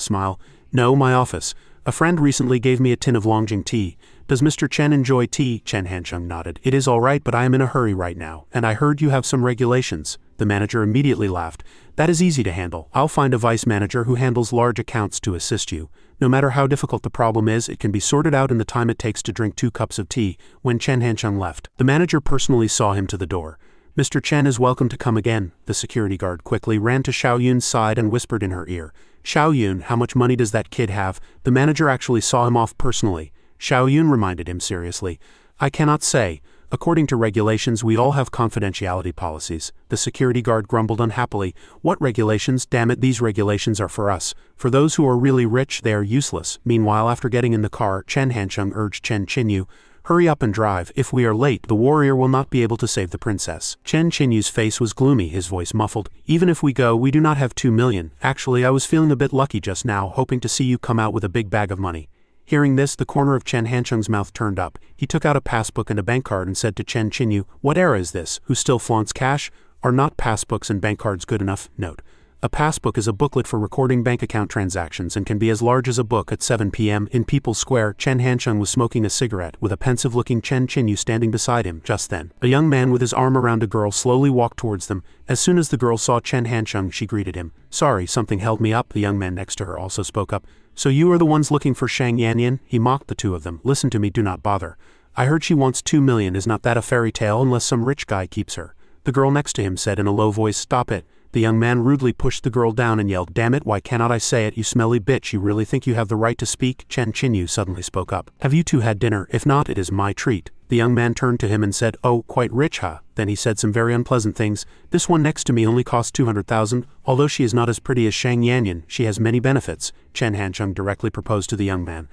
smile. No, my office. A friend recently gave me a tin of Longjing tea. Does Mr. Chen enjoy tea? Chen Hansheng nodded. It is all right, but I am in a hurry right now, and I heard you have some regulations. The manager immediately laughed. That is easy to handle. I'll find a vice manager who handles large accounts to assist you. No matter how difficult the problem is, it can be sorted out in the time it takes to drink 2 cups of tea. When Chen Hansheng left, the manager personally saw him to the door. Mr. Chen is welcome to come again. The security guard quickly ran to Xiao Yun's side and whispered in her ear. Xiao Yun, how much money does that kid have? The manager actually saw him off personally. Xiao Yun reminded him seriously. I cannot say. According to regulations, we all have confidentiality policies. The security guard grumbled unhappily. What regulations? Damn it, these regulations are for us. For those who are really rich, they are useless. Meanwhile, after getting in the car, Chen Hansheng urged Chen Qinyu, hurry up and drive. If we are late, the warrior will not be able to save the princess. Chen Qinyu's face was gloomy, his voice muffled. Even if we go, we do not have 2 million. Actually, I was feeling a bit lucky just now, hoping to see you come out with a big bag of money. Hearing this, the corner of Chen Hansheng's mouth turned up. He took out a passbook and a bank card and said to Chen Qinyu, what era is this? Who still flaunts cash? Are not passbooks and bank cards good enough? Note. A passbook is a booklet for recording bank account transactions and can be as large as a book. At 7 p.m. in People's Square, Chen Hansheng was smoking a cigarette, with a pensive-looking Chen Qinyu standing beside him. Just then, a young man with his arm around a girl slowly walked towards them. As soon as the girl saw Chen Hansheng, she greeted him. Sorry, something held me up. The young man next to her also spoke up. So you are the ones looking for Shang Yanyan? He mocked the two of them. Listen to me, do not bother. I heard she wants 2 million. Is not that a fairy tale unless some rich guy keeps her? The girl next to him said in a low voice, stop it. The young man rudely pushed the girl down and yelled, damn it, why cannot I say it, you smelly bitch, you really think you have the right to speak? Chen Qinyu suddenly spoke up. Have you two had dinner? If not, it is my treat. The young man turned to him and said, oh, quite rich, huh? Then he said some very unpleasant things. This one next to me only costs 200,000. Although she is not as pretty as Shang Yanyan, she has many benefits. Chen Hansheng directly proposed to the young man.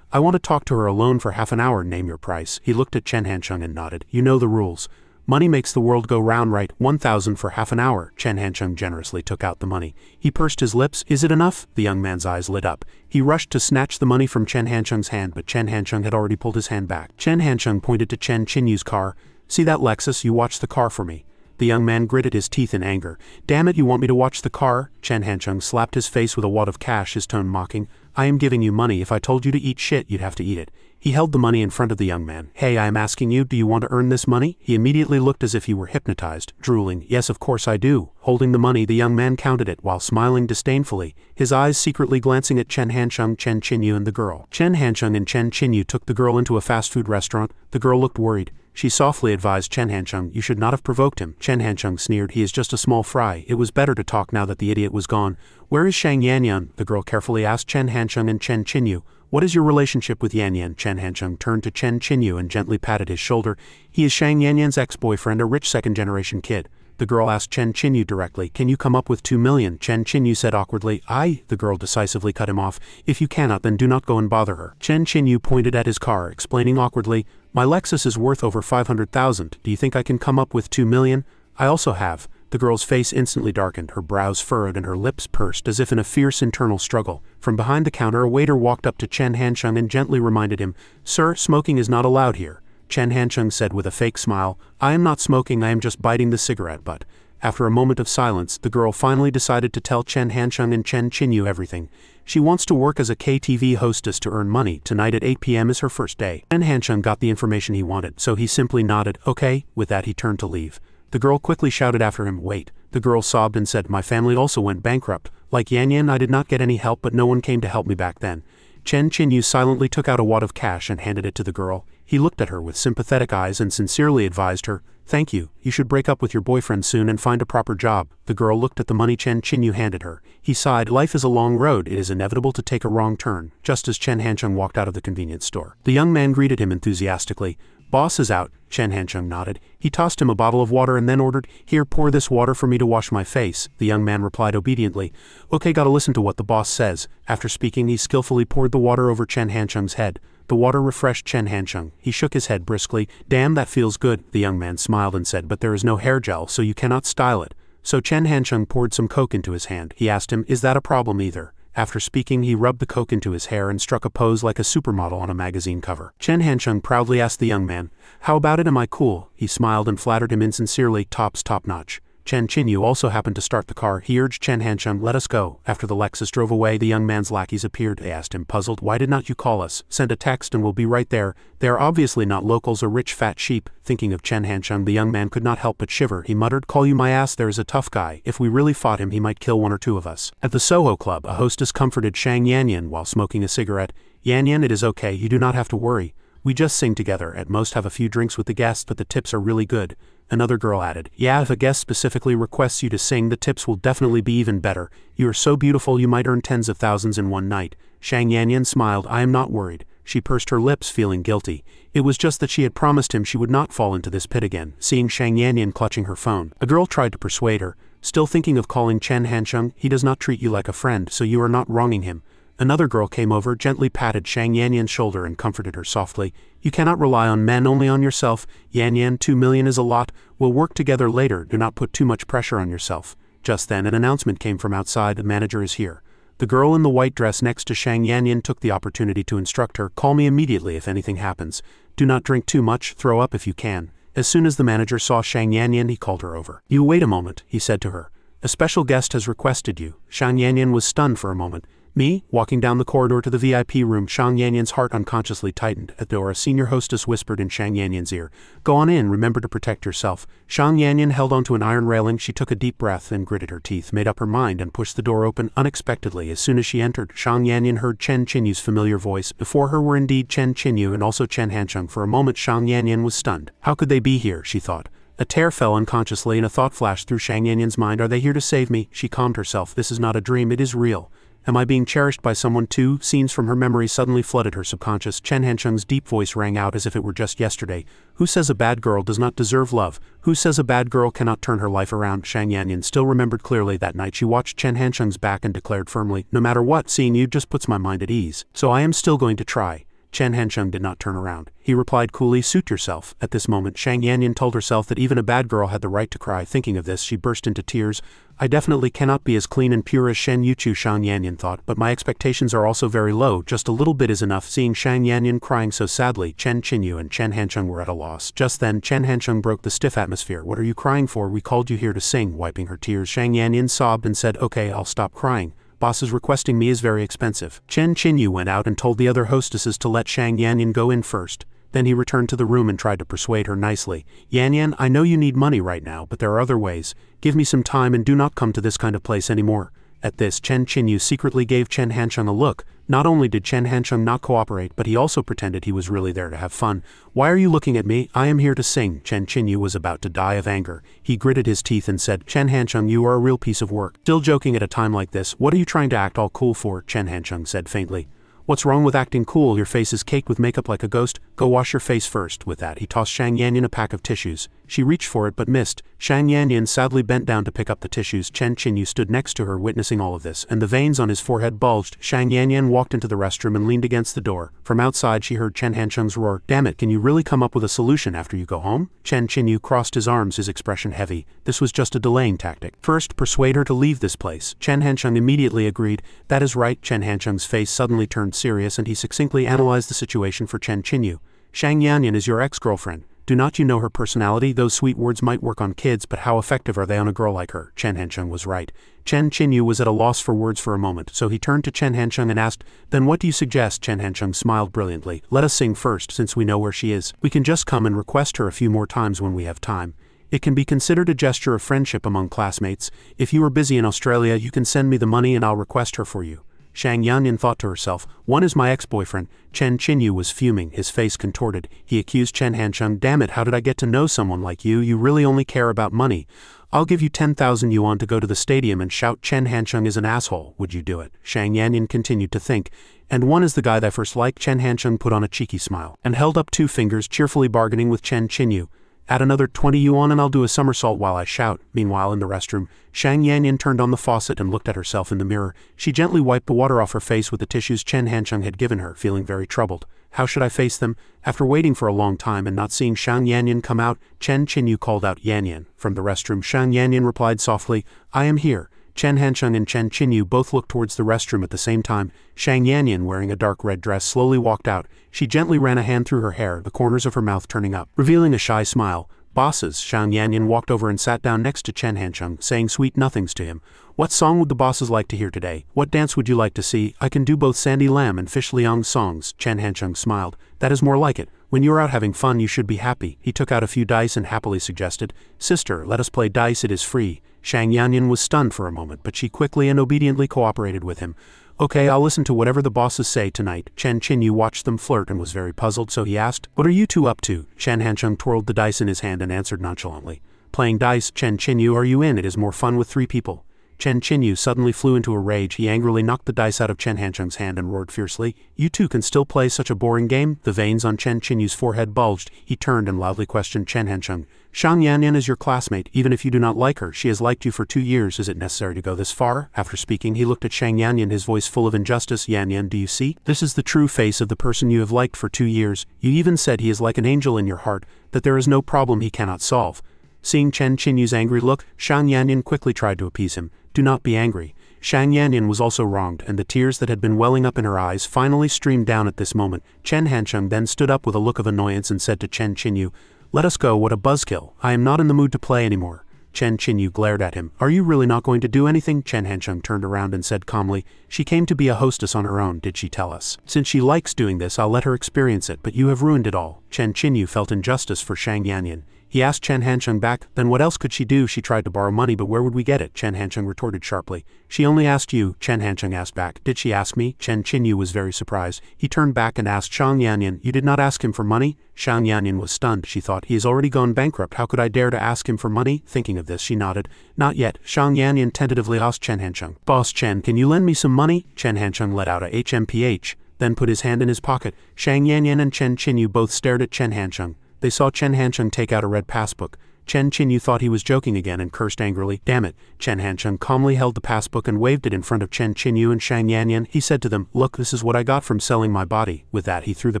I want to talk to her alone for half an hour. Name your price. He looked at Chen Hansheng and nodded. You know the rules. Money makes the world go round, right? 1,000 for half an hour. Chen Hansheng generously took out the money. He pursed his lips. Is it enough? The young man's eyes lit up. He rushed to snatch the money from Chen Hansheng's hand, but Chen Hansheng had already pulled his hand back. Chen Hansheng pointed to Chen Qinyu's car. See that Lexus? You watch the car for me. The young man gritted his teeth in anger. Damn it, you want me to watch the car? Chen Hansheng slapped his face with a wad of cash, his tone mocking. I am giving you money. If I told you to eat shit, you'd have to eat it. He held the money in front of the young man. Hey, I am asking you, do you want to earn this money? He immediately looked as if he were hypnotized, drooling. Yes, of course I do. Holding the money, the young man counted it while smiling disdainfully, his eyes secretly glancing at Chen Hansheng, Chen Qinyu and the girl. Chen Hansheng and Chen Qinyu took the girl into a fast food restaurant. The girl looked worried. She softly advised Chen Hansheng, you should not have provoked him. Chen Hansheng sneered, he is just a small fry. It was better to talk now that the idiot was gone. Where is Shang Yanyan? The girl carefully asked Chen Hansheng and Chen Qinyu. What is your relationship with Yanyan? Chen Hansheng turned to Chen Qinyu and gently patted his shoulder. He is Shang Yanyan's ex-boyfriend, a rich second-generation kid. The girl asked Chen Qinyu directly, can you come up with 2 million? Chen Qinyu said awkwardly, the girl decisively cut him off. If you cannot, then do not go and bother her. Chen Qinyu pointed at his car, explaining awkwardly, my Lexus is worth over 500,000. Do you think I can come up with 2 million? I also have. The girl's face instantly darkened, her brows furrowed and her lips pursed as if in a fierce internal struggle. From behind the counter, a waiter walked up to Chen Hansheng and gently reminded him, Sir, smoking is not allowed here. Chen Hansheng said with a fake smile, I am not smoking, I am just biting the cigarette butt. After a moment of silence, the girl finally decided to tell Chen Hansheng and Chen Qinyu everything. She wants to work as a KTV hostess to earn money. Tonight at 8 p.m. is her first day. Chen Hansheng got the information he wanted, so he simply nodded, okay. With that he turned to leave. The girl quickly shouted after him, wait. The girl sobbed and said, my family also went bankrupt. Like Yanyan, I did not get any help, but no one came to help me back then. Chen Qinyu silently took out a wad of cash and handed it to the girl. He looked at her with sympathetic eyes and sincerely advised her, thank you, you should break up with your boyfriend soon and find a proper job. The girl looked at the money Chen Qinyu handed her. He sighed, life is a long road, it is inevitable to take a wrong turn, just as Chen Hansheng walked out of the convenience store. The young man greeted him enthusiastically. Boss is out. Chen Hansheng nodded. He tossed him a bottle of water and then ordered, here, pour this water for me to wash my face. The young man replied obediently. Okay, gotta listen to what the boss says. After speaking, he skillfully poured the water over Chen Hansheng's head. The water refreshed Chen Hansheng. He shook his head briskly. Damn, that feels good. The young man smiled and said, but there is no hair gel, so you cannot style it. So Chen Hansheng poured some coke into his hand. He asked him, is that a problem either? After speaking, he rubbed the coke into his hair and struck a pose like a supermodel on a magazine cover. Chen Hansheng proudly asked the young man, how about it, am I cool? He smiled and flattered him insincerely, tops top-notch. Chen Qinyu also happened to start the car. He urged Chen Hansheng, let us go. After the Lexus drove away, the young man's lackeys appeared. They asked him, puzzled, why did not you call us? Send a text and we'll be right there. They are obviously not locals or rich fat sheep. Thinking of Chen Hansheng, the young man could not help but shiver. He muttered, call you my ass, there is a tough guy. If we really fought him, he might kill 1 or 2 of us. At the Soho Club, a hostess comforted Shang Yanyan while smoking a cigarette. Yanyan, it is okay, you do not have to worry. We just sing together, at most have a few drinks with the guests, but the tips are really good. Another girl added, yeah, if a guest specifically requests you to sing, the tips will definitely be even better. You are so beautiful you might earn tens of thousands in one night. Shang Yanyan smiled, I am not worried. She pursed her lips, feeling guilty. It was just that she had promised him she would not fall into this pit again. Seeing Shang Yanyan clutching her phone, a girl tried to persuade her. Still thinking of calling Chen Hansheng, he does not treat you like a friend, so you are not wronging him. Another girl came over, gently patted Shang Yanyan's shoulder and comforted her softly. You cannot rely on men, only on yourself. Yanyan, 2 million is a lot. We'll work together later. Do not put too much pressure on yourself. Just then, an announcement came from outside. The manager is here. The girl in the white dress next to Shang Yanyan took the opportunity to instruct her. Call me immediately if anything happens. Do not drink too much. Throw up if you can. As soon as the manager saw Shang Yanyan, he called her over. You wait a moment, he said to her. A special guest has requested you. Shang Yanyan was stunned for a moment. Me? Walking down the corridor to the VIP room, Shang Yanyan's heart unconsciously tightened. At the door, a senior hostess whispered in Shang Yanyan's ear. Go on in, remember to protect yourself. Shang Yanyan held onto an iron railing. She took a deep breath, then gritted her teeth, made up her mind, and pushed the door open unexpectedly. As soon as she entered, Shang Yanyan heard Chen Qinyu's familiar voice. Before her were indeed Chen Qinyu and also Chen Hansheng. For a moment, Shang Yanyan was stunned. How could they be here, she thought. A tear fell unconsciously, and a thought flashed through Shang Yanyan's mind. Are they here to save me? She calmed herself. This is not a dream, it is real. Am I being cherished by someone too? Scenes from her memory suddenly flooded her subconscious. Chen Hansheng's deep voice rang out as if it were just yesterday. Who says a bad girl does not deserve love? Who says a bad girl cannot turn her life around? Shang Yanyan still remembered clearly that night she watched Chen Hansheng's back and declared firmly, no matter what, seeing you just puts my mind at ease. So I am still going to try. Chen Hansheng did not turn around. He replied coolly, suit yourself. At this moment, Shang Yanyan told herself that even a bad girl had the right to cry. Thinking of this, she burst into tears. I definitely cannot be as clean and pure as Shen Yuchu, Shang Yanyan thought, but my expectations are also very low. Just a little bit is enough. Seeing Shang Yanyan crying so sadly, Chen Qinyu and Chen Hansheng were at a loss. Just then, Chen Hansheng broke the stiff atmosphere. What are you crying for? We called you here to sing. Wiping her tears, Shang Yanyan sobbed and said, okay, I'll stop crying. Boss's requesting me is very expensive. Chen Qinyu went out and told the other hostesses to let Shang Yanyan go in first. Then he returned to the room and tried to persuade her nicely. Yanyan, I know you need money right now, but there are other ways. Give me some time and do not come to this kind of place anymore. At this, Chen Qinyu secretly gave Chen Hansheng a look. Not only did Chen Hansheng not cooperate, but he also pretended he was really there to have fun. Why are you looking at me? I am here to sing. Chen Qinyu was about to die of anger. He gritted his teeth and said, Chen Hansheng, you are a real piece of work. Still joking at a time like this, what are you trying to act all cool for? Chen Hansheng said faintly. What's wrong with acting cool? Your face is caked with makeup like a ghost. Go wash your face first. With that, he tossed Shang Yanyan a pack of tissues. She reached for it but missed. Shang Yanyan sadly bent down to pick up the tissues. Chen Qinyu stood next to her witnessing all of this, and the veins on his forehead bulged. Shang Yanyan walked into the restroom and leaned against the door. From outside she heard Chen Hansheng's roar. Damn it, can you really come up with a solution after you go home? Chen Qinyu crossed his arms, his expression heavy. This was just a delaying tactic. First, persuade her to leave this place. Chen Hansheng immediately agreed. That is right. Chen Hansheng's face suddenly turned serious and he succinctly analyzed the situation for Chen Qinyu. Shang Yanyan is your ex-girlfriend. Do not you know her personality? Those sweet words might work on kids, but how effective are they on a girl like her? Chen Hansheng was right. Chen Qinyu was at a loss for words for a moment, so he turned to Chen Hansheng and asked, then what do you suggest? Chen Hansheng smiled brilliantly. Let us sing first, since we know where she is. We can just come and request her a few more times when we have time. It can be considered a gesture of friendship among classmates. If you are busy in Australia, you can send me the money and I'll request her for you. Shang Yanyan thought to herself, one is my ex-boyfriend. Chen Qinyu was fuming, his face contorted. He accused Chen Hansheng, damn it, how did I get to know someone like you? You really only care about money. I'll give you 10,000 yuan to go to the stadium and shout Chen Hansheng is an asshole. Would you do it? Shang Yanyan continued to think. And one is the guy that I first liked. Chen Hansheng put on a cheeky smile and held up 2 fingers, cheerfully bargaining with Chen Qinyu. Add another 20 yuan and I'll do a somersault while I shout. Meanwhile, in the restroom, Shang Yanyan turned on the faucet and looked at herself in the mirror. She gently wiped the water off her face with the tissues Chen Hansheng had given her, feeling very troubled. How should I face them? After waiting for a long time and not seeing Shang Yanyan come out, Chen Qinyu called out Yanyan. From the restroom, Shang Yanyan replied softly, I am here. Chen Hansheng and Chen Qinyu both looked towards the restroom at the same time. Shang Yanyan, wearing a dark red dress, slowly walked out. She gently ran a hand through her hair, the corners of her mouth turning up, revealing a shy smile. Bosses, Shang Yanyan walked over and sat down next to Chen Hansheng, saying sweet nothings to him. What song would the bosses like to hear today? What dance would you like to see? I can do both Sandy Lam and Fish Liang's songs. Chen Hansheng smiled. That is more like it. When you are out having fun, you should be happy. He took out a few dice and happily suggested, Sister, let us play dice, it is free. Shang Yanyan was stunned for a moment, but she quickly and obediently cooperated with him. Okay, I'll listen to whatever the bosses say tonight. Chen Qinyu watched them flirt and was very puzzled, so he asked, what are you two up to? Chen Hansheng twirled the dice in his hand and answered nonchalantly. Playing dice. Chen Qinyu, are you in? It is more fun with 3 people. Chen Qinyu suddenly flew into a rage. He angrily knocked the dice out of Chen Hancheng's hand and roared fiercely, "You two can still play such a boring game?" The veins on Chen Qinyu's forehead bulged. He turned and loudly questioned Chen Hancheng. "Shang Yanyan is your classmate. Even if you do not like her, she has liked you for 2 years. Is it necessary to go this far?" After speaking, he looked at Shang Yanyan, his voice full of injustice. "Yanyan, do you see? This is the true face of the person you have liked for 2 years. You even said he is like an angel in your heart, that there is no problem he cannot solve." Seeing Chen Qinyu's angry look, Shang Yanyan quickly tried to appease him. "Do not be angry." Shang Yanyan was also wronged, and the tears that had been welling up in her eyes finally streamed down at this moment. Chen Hancheng then stood up with a look of annoyance and said to Chen Qinyu, "Let us go, what a buzzkill. I am not in the mood to play anymore." Chen Qinyu glared at him. "Are you really not going to do anything?" Chen Hancheng turned around and said calmly, "She came to be a hostess on her own, did she tell us? Since she likes doing this, I'll let her experience it, but you have ruined it all." Chen Qinyu felt injustice for Shang Yanyan. He asked Chen Hancheng back, "Then what else could she do? She tried to borrow money, but where would we get it?" Chen Hancheng retorted sharply. "She only asked you," Chen Hancheng asked back. "Did she ask me?" Chen Qinyu was very surprised. He turned back and asked Shang Yanyan, "You did not ask him for money?" Shang Yanyan was stunned. She thought, "He has already gone bankrupt. How could I dare to ask him for money?" Thinking of this, she nodded. "Not yet." Shang Yanyan tentatively asked Chen Hancheng, "Boss Chen, can you lend me some money?" Chen Hancheng let out a HMPH, then put his hand in his pocket. Shang Yanyan and Chen Qinyu both stared at Chen Hancheng. They saw Chen Hancheng take out a red passbook. Chen Qinyu thought he was joking again and cursed angrily. "Damn it." Chen Hancheng calmly held the passbook and waved it in front of Chen Qinyu and Shang Yanyan. He said to them, "Look, this is what I got from selling my body." With that, he threw the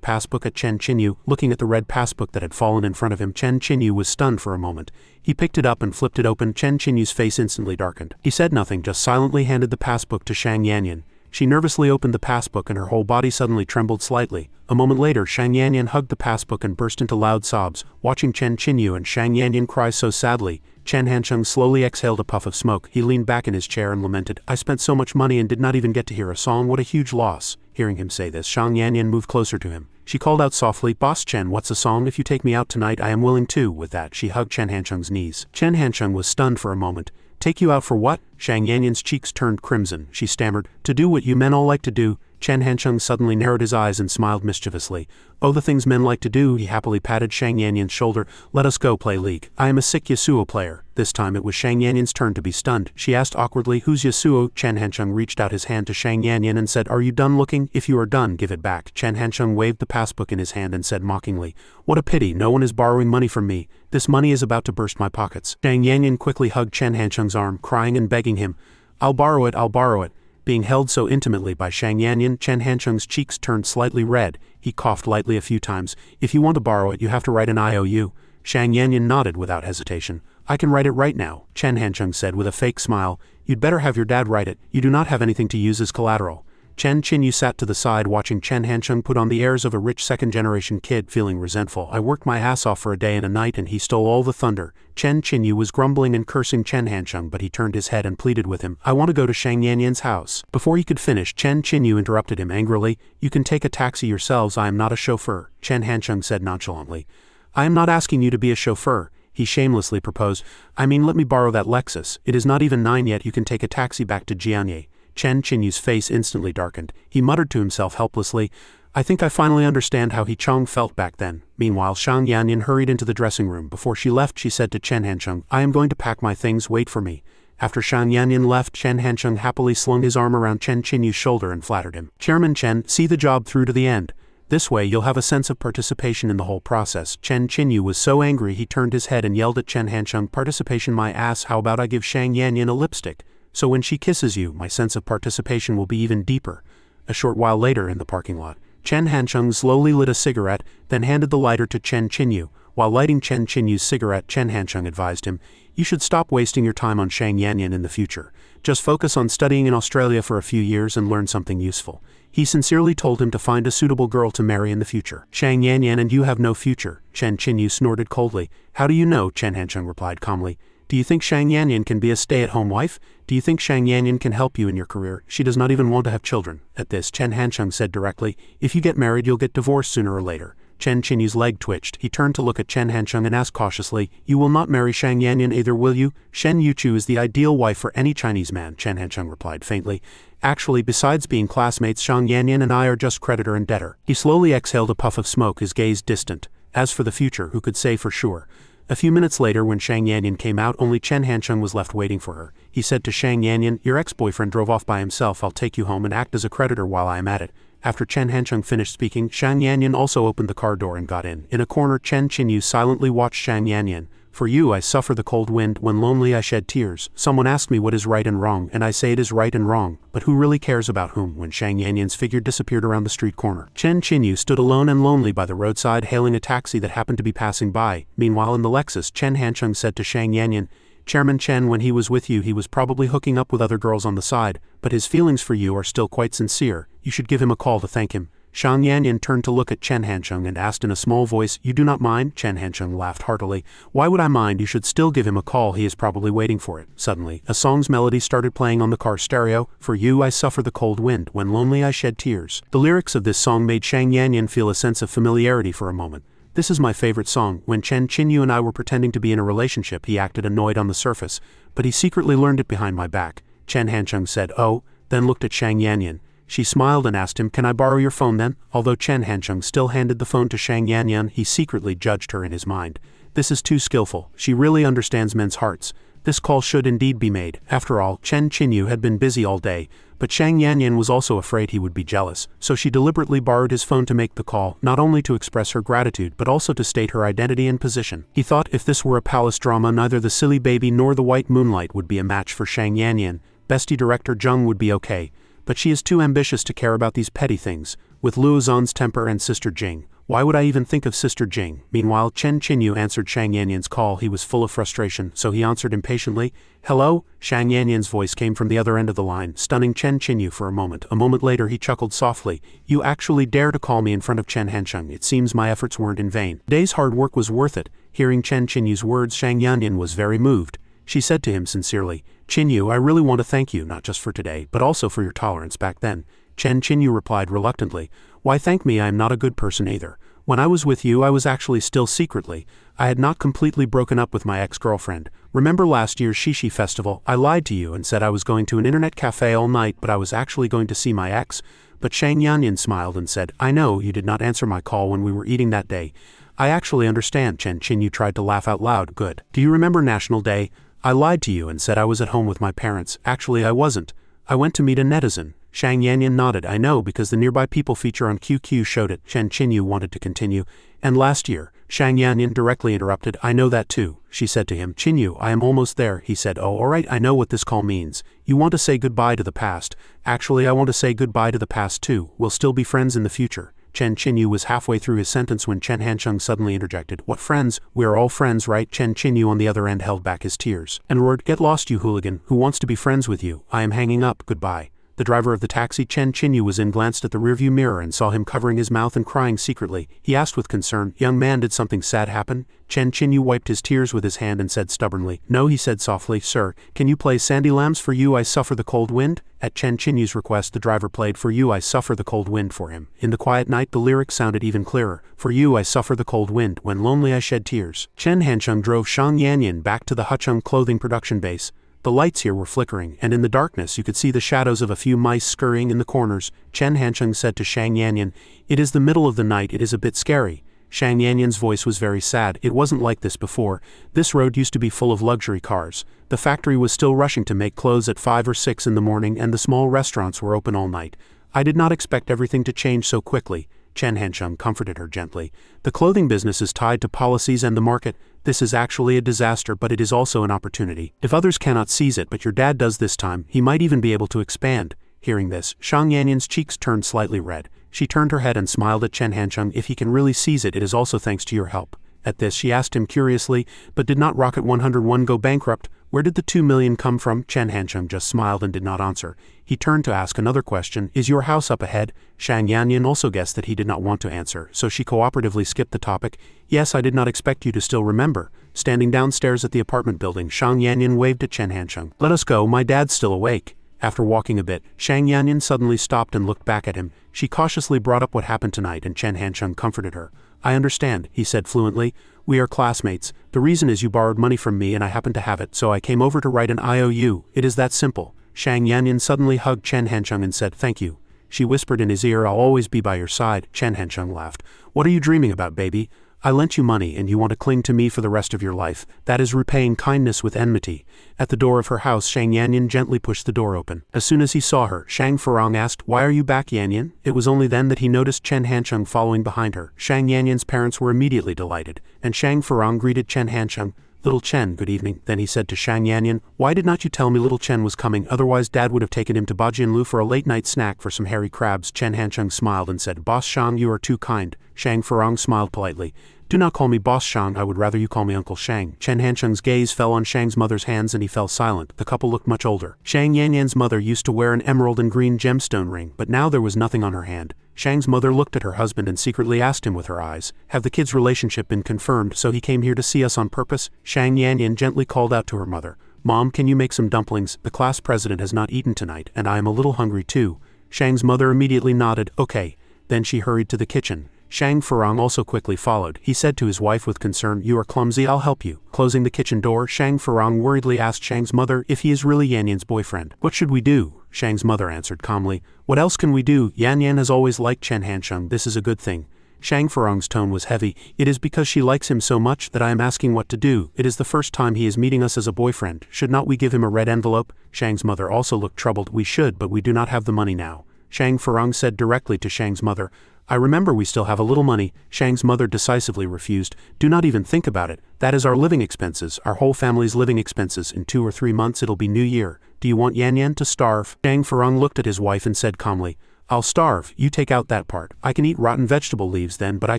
passbook at Chen Qinyu. Looking at the red passbook that had fallen in front of him, Chen Qinyu was stunned for a moment. He picked it up and flipped it open. Chen Qinyu's face instantly darkened. He said nothing, just silently handed the passbook to Shang Yanyan. She nervously opened the passbook and her whole body suddenly trembled slightly. A moment later, Shang Yanyan hugged the passbook and burst into loud sobs. Watching Chen Qinyu and Shang Yanyan cry so sadly, Chen Hancheng slowly exhaled a puff of smoke. He leaned back in his chair and lamented, "I spent so much money and did not even get to hear a song. What a huge loss." Hearing him say this, Shang Yanyan moved closer to him. She called out softly, "Boss Chen, what's a song? If you take me out tonight, I am willing to." With that, she hugged Chen Hancheng's knees. Chen Hancheng was stunned for a moment. "Take you out for what?" Shang Yanyan's cheeks turned crimson. She stammered, "To do what you men all like to do." Chen Hancheng suddenly narrowed his eyes and smiled mischievously. "Oh, the things men like to do." He happily patted Shang Yanyan's shoulder. "Let us go play League. I am a sick Yasuo player." This time it was Shang Yanyan's turn to be stunned. She asked awkwardly, "Who's Yasuo?" Chen Hancheng reached out his hand to Shang Yanyan and said, "Are you done looking? If you are done, give it back." Chen Hancheng waved the passbook in his hand and said mockingly, "What a pity, no one is borrowing money from me. This money is about to burst my pockets." Shang Yanyan quickly hugged Chen Hancheng's arm, crying and begging him, "I'll borrow it, I'll borrow it." Being held so intimately by Shang Yanyan, Chen Hancheng's cheeks turned slightly red. He coughed lightly a few times. "If you want to borrow it, you have to write an IOU." Shang Yanyan nodded without hesitation. "I can write it right now," Chen Hancheng said with a fake smile. "You'd better have your dad write it. You do not have anything to use as collateral." Chen Qinyu sat to the side watching Chen Hancheng put on the airs of a rich second-generation kid, feeling resentful. "I worked my ass off for a day and a night and he stole all the thunder." Chen Qinyu was grumbling and cursing Chen Hancheng, but he turned his head and pleaded with him, "I want to go to Shang Yanyan's house." Before he could finish, Chen Qinyu interrupted him angrily. "You can take a taxi yourselves, I am not a chauffeur," Chen Hancheng said nonchalantly. "I am not asking you to be a chauffeur," he shamelessly proposed. "I mean, let me borrow that Lexus. It is not even 9 yet. You can take a taxi back to Jianye." Chen Qinyu's face instantly darkened. He muttered to himself helplessly, "I think I finally understand how He Chong felt back then." Meanwhile, Shang Yanyan hurried into the dressing room. Before she left, she said to Chen Hancheng, "I am going to pack my things, wait for me." After Shang Yanyan left, Chen Hancheng happily slung his arm around Chen Qinyu's shoulder and flattered him. "Chairman Chen, see the job through to the end. This way you'll have a sense of participation in the whole process." Chen Qinyu was so angry he turned his head and yelled at Chen Hancheng, "Participation my ass, how about I give Shang Yanyan a lipstick? So when she kisses you, my sense of participation will be even deeper." A short while later in the parking lot, Chen Hancheng slowly lit a cigarette, then handed the lighter to Chen Qinyu. While lighting Chen Qinyu's cigarette, Chen Hancheng advised him, "You should stop wasting your time on Shang Yanyan in the future. Just focus on studying in Australia for a few years and learn something useful." He sincerely told him to find a suitable girl to marry in the future. "Shang Yanyan and you have no future," Chen Qinyu snorted coldly. "How do you know?" Chen Hancheng replied calmly. "Do you think Shang Yanyan can be a stay-at-home wife? Do you think Shang Yanyan can help you in your career? She does not even want to have children." At this, Chen Hancheng said directly, "If you get married, you'll get divorced sooner or later." Chen Qinyu's leg twitched. He turned to look at Chen Hancheng and asked cautiously, "You will not marry Shang Yanyan either, will you?" "Shen Yuchu is the ideal wife for any Chinese man," Chen Hancheng replied faintly. "Actually, besides being classmates, Shang Yanyan and I are just creditor and debtor." He slowly exhaled a puff of smoke, his gaze distant. "As for the future, who could say for sure? A few minutes later when Shang Yanyan came out, only Chen Hansheng was left waiting for her. He said to Shang Yanyan, "Your ex-boyfriend drove off by himself. I'll take you home and act as a creditor while I am at it." After Chen Hansheng finished speaking, Shang Yanyan also opened the car door and got in. In a corner, Chen Qinyu silently watched Shang Yanyan. "For you I suffer the cold wind, when lonely I shed tears. Someone asked me what is right and wrong, and I say it is right and wrong, but who really cares about whom?" When Shang Yanyan's figure disappeared around the street corner, Chen Qinyu stood alone and lonely by the roadside, hailing a taxi that happened to be passing by. Meanwhile in the Lexus, Chen Hansheng said to Shang Yanyan, "Chairman Chen, when he was with you he was probably hooking up with other girls on the side, but his feelings for you are still quite sincere. You should give him a call to thank him." Shang Yanyan turned to look at Chen Hansheng and asked in a small voice, "You do not mind?" Chen Hansheng laughed heartily. "Why would I mind? You should still give him a call. He is probably waiting for it." Suddenly, a song's melody started playing on the car stereo. "For you I suffer the cold wind, when lonely I shed tears." The lyrics of this song made Shang Yanyan feel a sense of familiarity for a moment. "This is my favorite song. When Chen Qinyu and I were pretending to be in a relationship, he acted annoyed on the surface, but he secretly learned it behind my back." Chen Hansheng said, "Oh," then looked at Shang Yanyan. She smiled and asked him, "Can I borrow your phone then?" Although Chen Hansheng still handed the phone to Shang Yanyan, he secretly judged her in his mind. "This is too skillful. She really understands men's hearts. This call should indeed be made." After all, Chen Qinyu had been busy all day, but Shang Yanyan was also afraid he would be jealous, so she deliberately borrowed his phone to make the call, not only to express her gratitude but also to state her identity and position. He thought if this were a palace drama, neither the silly baby nor the white moonlight would be a match for Shang Yanyan. Bestie director Zheng would be okay. But she is too ambitious to care about these petty things. With Luo Zan's temper and Sister Jing, why would I even think of Sister Jing? Meanwhile, Chen Qinyu answered Shang Yanyan's call. He was full of frustration, so he answered impatiently. "Hello?" Shang Yanyan's voice came from the other end of the line, stunning Chen Qinyu for a moment. A moment later he chuckled softly. "You actually dare to call me in front of Chen Hansheng. It seems my efforts weren't in vain. Today's hard work was worth it." Hearing Chen Qinyu's words, Shang Yanyan was very moved. She said to him sincerely, "Qinyu, I really want to thank you, not just for today, but also for your tolerance back then." Chen Qinyu replied reluctantly, "Why thank me? I am not a good person either. When I was with you I was actually still secretly. I had not completely broken up with my ex-girlfriend. Remember last year's Shishi festival? I lied to you and said I was going to an internet cafe all night, but I was actually going to see my ex." But Shang Yanyan smiled and said, "I know, you did not answer my call when we were eating that day. I actually understand." Chen Qinyu tried to laugh out loud. "Good. Do you remember National Day? I lied to you and said I was at home with my parents. Actually I wasn't. I went to meet a netizen." Shang Yanyan nodded. "I know, because the nearby people feature on QQ showed it." Chen Qinyu wanted to continue. "And last year," Shang Yanyan directly interrupted. "I know that too." She said to him, "Qinyu, I am almost there." He said, "Oh, alright, I know what this call means. You want to say goodbye to the past." "Actually I want to say goodbye to the past too. We'll still be friends in the future." Chen Qinyu was halfway through his sentence when Chen Hansheng suddenly interjected. "What friends? We are all friends, right?" Chen Qinyu on the other end held back his tears and roared, "Get lost, you hooligan. Who wants to be friends with you? I am hanging up. Goodbye." The driver of the taxi Chen Qinyu was in glanced at the rearview mirror and saw him covering his mouth and crying secretly. He asked with concern, "Young man, did something sad happen?" Chen Qinyu wiped his tears with his hand and said stubbornly, "No," he said softly. "Sir, can you play Sandy Lamb's For You I Suffer the Cold Wind?" At Chen Qinyu's request the driver played For You I Suffer the Cold Wind for him. In the quiet night the lyrics sounded even clearer. "For you I suffer the cold wind, when lonely I shed tears." Chen Hansheng drove Shang Yanyan back to the Hucheng clothing production base. The lights here were flickering, and in the darkness you could see the shadows of a few mice scurrying in the corners. Chen Hansheng said to Shang Yanyan, "It is the middle of the night, it is a bit scary." Shang Yanyan's voice was very sad. It wasn't like this before. This road used to be full of luxury cars. The factory was still rushing to make clothes at 5 or 6 in the morning, and the small restaurants were open all night. "I did not expect everything to change so quickly." Chen Hansheng comforted her gently. "The clothing business is tied to policies and the market. This is actually a disaster, but it is also an opportunity. If others cannot seize it, but your dad does this time, he might even be able to expand." Hearing this, Shang Yanyan's cheeks turned slightly red. She turned her head and smiled at Chen Hansheng. "If he can really seize it, it is also thanks to your help." At this she asked him curiously, "But did not Rocket 101 go bankrupt? Where did the 2 million come from?" Chen Hansheng just smiled and did not answer. He turned to ask another question. "Is your house up ahead?" Shang Yanyan also guessed that he did not want to answer, so she cooperatively skipped the topic. "Yes, I did not expect you to still remember." Standing downstairs at the apartment building, Shang Yanyan waved at Chen Hansheng. "Let us go, my dad's still awake." After walking a bit, Shang Yanyan suddenly stopped and looked back at him. She cautiously brought up what happened tonight and Chen Hansheng comforted her. "I understand," he said fluently. "We are classmates. The reason is you borrowed money from me and I happened to have it, so I came over to write an IOU. It is that simple." Shang Yanyan suddenly hugged Chen Hansheng and said, "Thank you." She whispered in his ear, "I'll always be by your side." Chen Hansheng laughed. "What are you dreaming about, baby?" I lent you money and you want to cling to me for the rest of your life. That is repaying kindness with enmity. At the door of her house, Shang Yanyan gently pushed the door open. As soon as he saw her, Shang Furong asked, "Why are you back, Yanyan?" It was only then that he noticed Chen Hancheng following behind her. Shang Yanyan's parents were immediately delighted, and Shang Furong greeted Chen Hancheng. "Little Chen, good evening." Then he said to Shang Yanyan, "Why did not you tell me little Chen was coming? Otherwise Dad would have taken him to Bajianlu for a late-night snack for some hairy crabs." Chen Hancheng smiled and said, "Boss Shang, you are too kind." Shang Furong smiled politely. "Do not call me Boss Shang, I would rather you call me Uncle Shang." Chen Hancheng's gaze fell on Shang's mother's hands and he fell silent. The couple looked much older. Shang Yanyan's mother used to wear an emerald and green gemstone ring, but now there was nothing on her hand. Shang's mother looked at her husband and secretly asked him with her eyes, "Have the kids' relationship been confirmed, so he came here to see us on purpose?" Shang Yanyan gently called out to her mother, "Mom, can you make some dumplings? The class president has not eaten tonight, and I am a little hungry too." Shang's mother immediately nodded, "Okay." Then she hurried to the kitchen. Shang Furong also quickly followed. He said to his wife with concern, "You are clumsy, I'll help you." Closing the kitchen door, Shang Furong worriedly asked Shang's mother if he is really Yanyan's boyfriend. "What should we do?" Shang's mother answered calmly, "What else can we do? Yanyan has always liked Chen Hancheng, this is a good thing." Shang Furong's tone was heavy. "It is because she likes him so much that I am asking what to do. It is the first time he is meeting us as a boyfriend. Should not we give him a red envelope?" Shang's mother also looked troubled. "We should, but we do not have the money now." Shang Furong said directly to Shang's mother, "I remember we still have a little money." Shang's mother decisively refused. "Do not even think about it. That is our living expenses, our whole family's living expenses. In 2 or 3 months it'll be New Year. Do you want Yanyan to starve?" Shang Furong looked at his wife and said calmly, "I'll starve, you take out that part. I can eat rotten vegetable leaves then, but I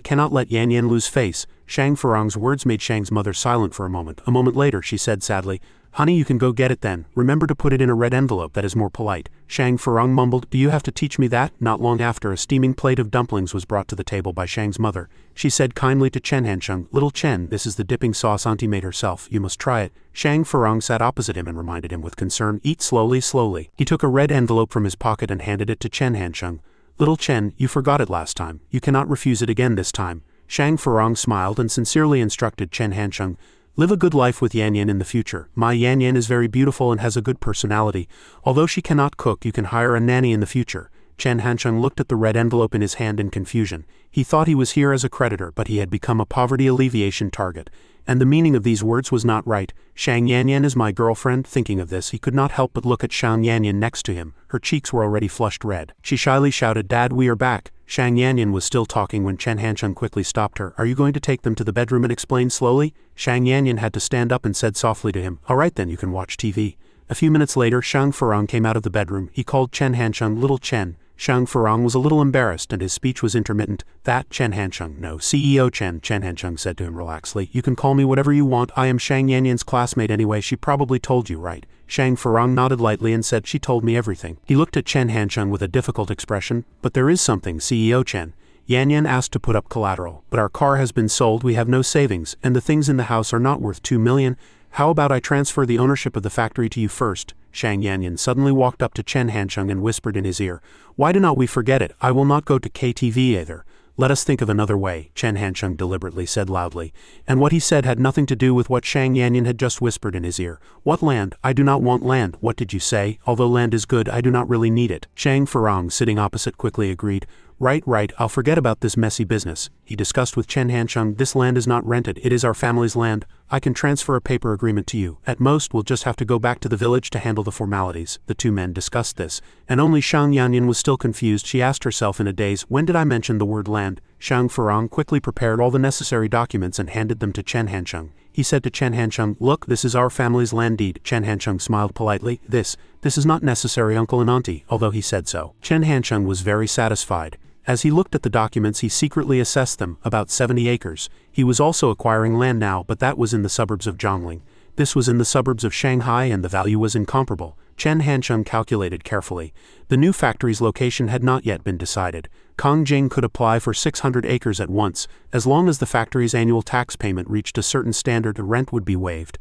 cannot let Yanyan lose face." Shang Furong's words made Shang's mother silent for a moment. A moment later she said sadly, "Honey, you can go get it then. Remember to put it in a red envelope, that is more polite." Shang Furong mumbled, "Do you have to teach me that?" Not long after, a steaming plate of dumplings was brought to the table by Shang's mother. She said kindly to Chen Hancheng, "Little Chen, this is the dipping sauce Auntie made herself. You must try it." Shang Furong sat opposite him and reminded him with concern, "Eat slowly, slowly." He took a red envelope from his pocket and handed it to Chen Hancheng. "Little Chen, you forgot it last time. You cannot refuse it again this time." Shang Furong smiled and sincerely instructed Chen Hancheng, "Live a good life with Yanyan in the future. My Yanyan is very beautiful and has a good personality. Although she cannot cook, you can hire a nanny in the future." Chen Hancheng looked at the red envelope in his hand in confusion. He thought he was here as a creditor, but he had become a poverty alleviation target. And the meaning of these words was not right. "Shang Yanyan is my girlfriend." Thinking of this, he could not help but look at Shang Yanyan next to him. Her cheeks were already flushed red. She shyly shouted, "Dad, we are back." Shang Yanyan was still talking when Chen Hancheng quickly stopped her. "Are you going to take them to the bedroom and explain slowly?" Shang Yanyan had to stand up and said softly to him, "All right then, you can watch TV." A few minutes later, Shang Furong came out of the bedroom. He called Chen Hancheng, "Little Chen." Shang Furong was a little embarrassed and his speech was intermittent. "That, Chen Hancheng, no, CEO Chen," Chen Hancheng said to him relaxedly. "You can call me whatever you want. I am Shang Yanyan's classmate anyway. She probably told you, right?" Shang Furong nodded lightly and said, "She told me everything." He looked at Chen Hancheng with a difficult expression. "But there is something, CEO Chen. Yanyan asked to put up collateral, but our car has been sold, we have no savings, and the things in the house are not worth 2 million. How about I transfer the ownership of the factory to you first?" Shang Yanyan suddenly walked up to Chen Hancheng and whispered in his ear, "Why do not we forget it? I will not go to KTV either. Let us think of another way," Chen Hancheng deliberately said loudly. And what he said had nothing to do with what Shang Yanyan had just whispered in his ear. "What land? I do not want land." "What did you say? Although land is good, I do not really need it." Shang Furong, sitting opposite, quickly agreed. Right, I'll forget about this messy business." He discussed with Chen Hancheng, "This land is not rented, it is our family's land. I can transfer a paper agreement to you. At most, we'll just have to go back to the village to handle the formalities." The two men discussed this, and only Shang Yanyan was still confused. She asked herself in a daze, "When did I mention the word land?" Shang Furong quickly prepared all the necessary documents and handed them to Chen Hancheng. He said to Chen Hancheng, "Look, this is our family's land deed." Chen Hancheng smiled politely. This is not necessary, uncle and auntie," although he said so. Chen Hancheng was very satisfied. As he looked at the documents, he secretly assessed them, about 70 acres. He was also acquiring land now, but that was in the suburbs of Zhongling. This was in the suburbs of Shanghai and the value was incomparable. Chen Hancheng calculated carefully. The new factory's location had not yet been decided. Kong Jing could apply for 600 acres at once. As long as the factory's annual tax payment reached a certain standard, the rent would be waived.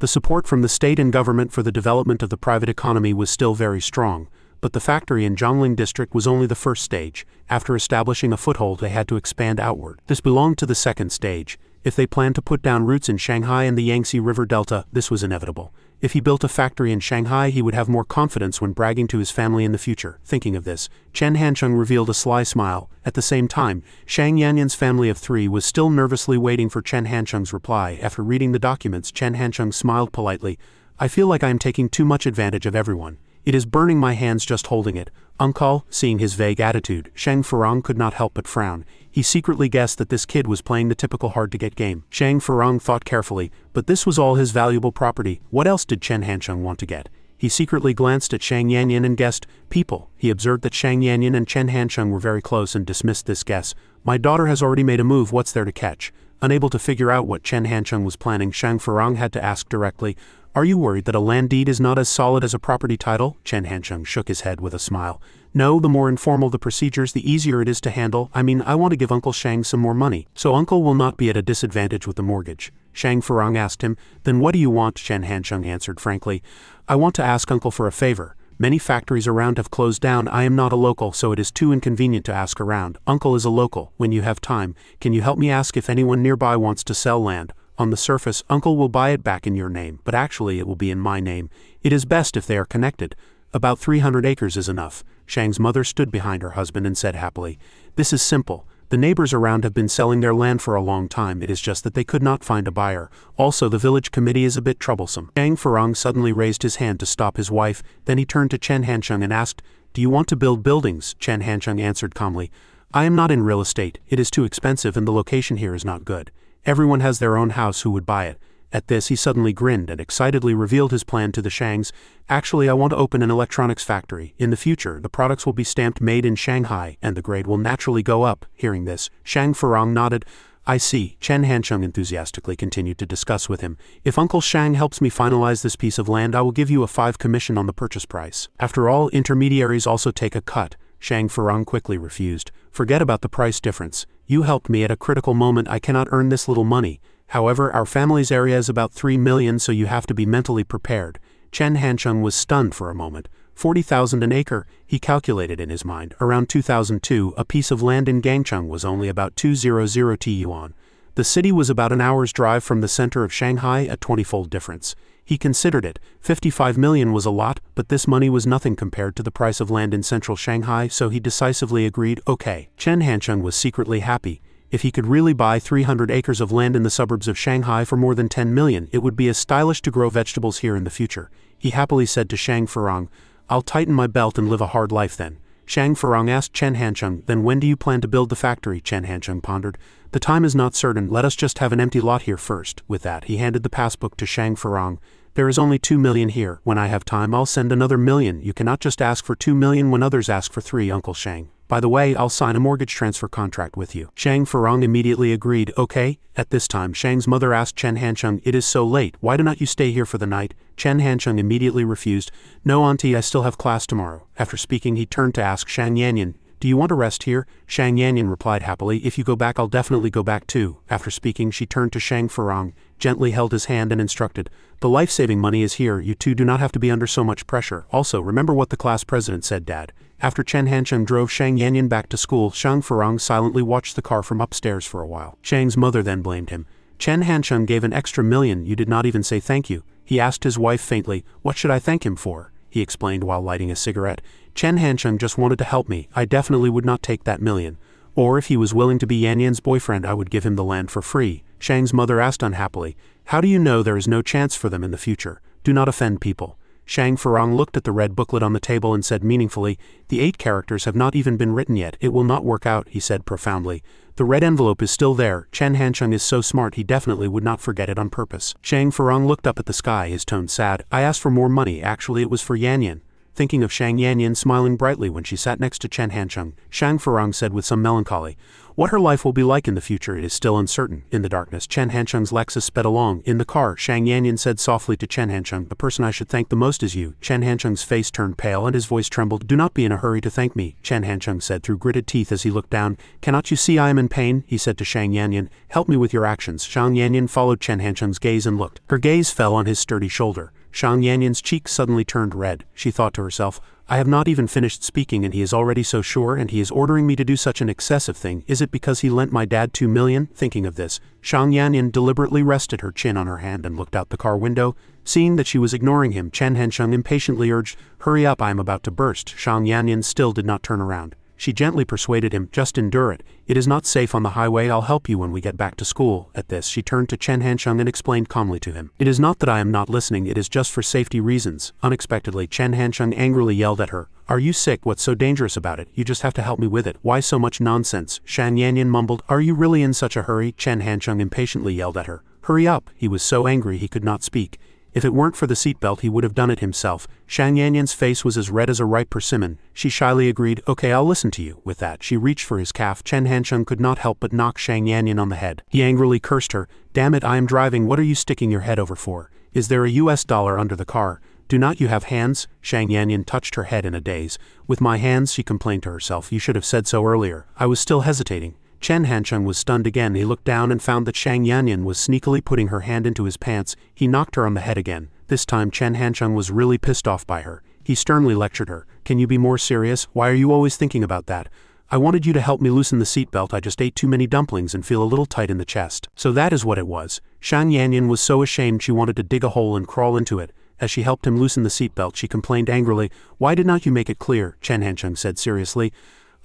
The support from the state and government for the development of the private economy was still very strong. But the factory in Zhongling district was only the first stage. After establishing a foothold, they had to expand outward. This belonged to the second stage. If they planned to put down roots in Shanghai and the Yangtze River Delta, this was inevitable. If he built a factory in Shanghai, he would have more confidence when bragging to his family in the future. Thinking of this, Chen Hancheng revealed a sly smile. At the same time, Shang Yanyan's family of 3 was still nervously waiting for Chen Hancheng's reply. After reading the documents, Chen Hancheng smiled politely. I feel like I am taking too much advantage of everyone. It is burning my hands just holding it. Uncle, seeing his vague attitude, Shang Furong could not help but frown. He secretly guessed that this kid was playing the typical hard-to-get game. Shang Furong thought carefully, but this was all his valuable property. What else did Chen Hancheng want to get? He secretly glanced at Shang Yanyan and guessed, people. He observed that Shang Yanyan and Chen Hancheng were very close and dismissed this guess. My daughter has already made a move, what's there to catch? Unable to figure out what Chen Hancheng was planning, Shang Furong had to ask directly, are you worried that a land deed is not as solid as a property title? Chen Hancheng shook his head with a smile. No, the more informal the procedures, the easier it is to handle. I mean, I want to give Uncle Shang some more money, so Uncle will not be at a disadvantage with the mortgage. Shang Furong asked him, then what do you want? Chen Hancheng answered frankly, I want to ask Uncle for a favor. Many factories around have closed down. I am not a local, so it is too inconvenient to ask around. Uncle is a local. When you have time, can you help me ask if anyone nearby wants to sell land? On the surface, Uncle will buy it back in your name, but actually it will be in my name. It is best if they are connected. About 300 acres is enough. Shang's mother stood behind her husband and said happily, this is simple. The neighbors around have been selling their land for a long time. It is just that they could not find a buyer. Also, the village committee is a bit troublesome. Shang Furong suddenly raised his hand to stop his wife. Then he turned to Chen Hancheng and asked, do you want to build buildings? Chen Hancheng answered calmly, I am not in real estate. It is too expensive and the location here is not good. Everyone has their own house who would buy it. At this he suddenly grinned and excitedly revealed his plan to the Shangs. Actually, I want to open an electronics factory. In the future, the products will be stamped made in Shanghai, and the grade will naturally go up. Hearing this, Shang Furong nodded. I see. Chen Hancheng enthusiastically continued to discuss with him. If Uncle Shang helps me finalize this piece of land, I will give you a 5 commission on the purchase price. After all, intermediaries also take a cut. Shang Furong quickly refused. Forget about the price difference. You helped me at a critical moment. I cannot earn this little money. However, our family's area is about 3 million, so you have to be mentally prepared. Chen Hancheng was stunned for a moment. 40,000 an acre, he calculated in his mind. Around 2002, a piece of land in Gangcheng was only about 200 T yuan. The city was about an hour's drive from the center of Shanghai, a 20-fold difference. He considered it. 55 million was a lot, but this money was nothing compared to the price of land in central Shanghai, so he decisively agreed, okay. Chen Hancheng was secretly happy. If he could really buy 300 acres of land in the suburbs of Shanghai for more than 10 million, it would be as stylish to grow vegetables here in the future. He happily said to Shang Furong, I'll tighten my belt and live a hard life then. Shang Furong asked Chen Hancheng, then when do you plan to build the factory? Chen Hancheng pondered. The time is not certain, let us just have an empty lot here first. With that, he handed the passbook to Shang Furong. There is only 2 million here. When I have time, I'll send another million. You cannot just ask for 2 million when others ask for 3, Uncle Shang. By the way, I'll sign a mortgage transfer contract with you. Shang Furong immediately agreed, okay. At this time, Shang's mother asked Chen Hancheng, it is so late, why do not you stay here for the night? Chen Hancheng immediately refused. No, auntie, I still have class tomorrow. After speaking, he turned to ask Shang Yanyan, do you want to rest here? Shang Yanyan replied happily, if you go back, I'll definitely go back too. After speaking, she turned to Shang Furong, gently held his hand and instructed, the life-saving money is here, you two do not have to be under so much pressure. Also, remember what the class president said, Dad. After Chen Hancheng drove Shang Yanyan back to school, Shang Furong silently watched the car from upstairs for a while. Shang's mother then blamed him. Chen Hancheng gave an extra million, you did not even say thank you. He asked his wife faintly, what should I thank him for? He explained while lighting a cigarette. Chen Hancheng just wanted to help me, I definitely would not take that million. Or if he was willing to be Yan Yan's boyfriend, I would give him the land for free. Shang's mother asked unhappily, how do you know there is no chance for them in the future? Do not offend people. Shang Furong looked at the red booklet on the table and said meaningfully, the 8 characters have not even been written yet, it will not work out, he said profoundly. The red envelope is still there, Chen Hancheng is so smart he definitely would not forget it on purpose. Shang Furong looked up at the sky, his tone sad, I asked for more money, actually it was for Yan Yan. Thinking of Shang Yanyan smiling brightly when she sat next to Chen Hancheng, Shang Furong said with some melancholy, what her life will be like in the future it is still uncertain. In the darkness, Chen Hancheng's Lexus sped along. In the car, Shang Yanyan said softly to Chen Hancheng, the person I should thank the most is you. Chen Hancheng's face turned pale and his voice trembled. Do not be in a hurry to thank me, Chen Hancheng said through gritted teeth as he looked down. Cannot you see I am in pain? He said to Shang Yanyan. Help me with your actions. Shang Yanyan followed Chen Hancheng's gaze and looked. Her gaze fell on his sturdy shoulder. Shang Yanyan's cheeks suddenly turned red. She thought to herself, I have not even finished speaking and he is already so sure and he is ordering me to do such an excessive thing. Is it because he lent my dad 2 million? Thinking of this, Shang Yanyan deliberately rested her chin on her hand and looked out the car window. Seeing that she was ignoring him, Chen Hansheng impatiently urged, Hurry up, I am about to burst. Shang Yanyan still did not turn around. She gently persuaded him, just endure it. It is not safe on the highway, I'll help you when we get back to school. At this, she turned to Chen Hansheng and explained calmly to him. It is not that I am not listening, it is just for safety reasons. Unexpectedly, Chen Hansheng angrily yelled at her. Are you sick? What's so dangerous about it? You just have to help me with it. Why so much nonsense? Shang Yanyan mumbled. Are you really in such a hurry? Chen Hansheng impatiently yelled at her. Hurry up. He was so angry he could not speak. If it weren't for the seatbelt he would have done it himself. Shang Yanyan's face was as red as a ripe persimmon. She shyly agreed, okay, I'll listen to you. With that, she reached for his calf. Chen Hansheng could not help but knock Shang Yanyan on the head. He angrily cursed her. Damn it, I am driving, what are you sticking your head over for? Is there a US dollar under the car? Do not you have hands? Shang Yanyan touched her head in a daze. With my hands, she complained to herself, you should have said so earlier. I was still hesitating. Chen Hansheng was stunned again. He looked down and found that Shang Yanyan was sneakily putting her hand into his pants. He knocked her on the head again. This time Chen Hansheng was really pissed off by her. He sternly lectured her. Can you be more serious? Why are you always thinking about that? I wanted you to help me loosen the seatbelt. I just ate too many dumplings and feel a little tight in the chest. So that is what it was. Shang Yanyan was so ashamed she wanted to dig a hole and crawl into it. As she helped him loosen the seatbelt, she complained angrily. Why did not you make it clear? Chen Hansheng said seriously.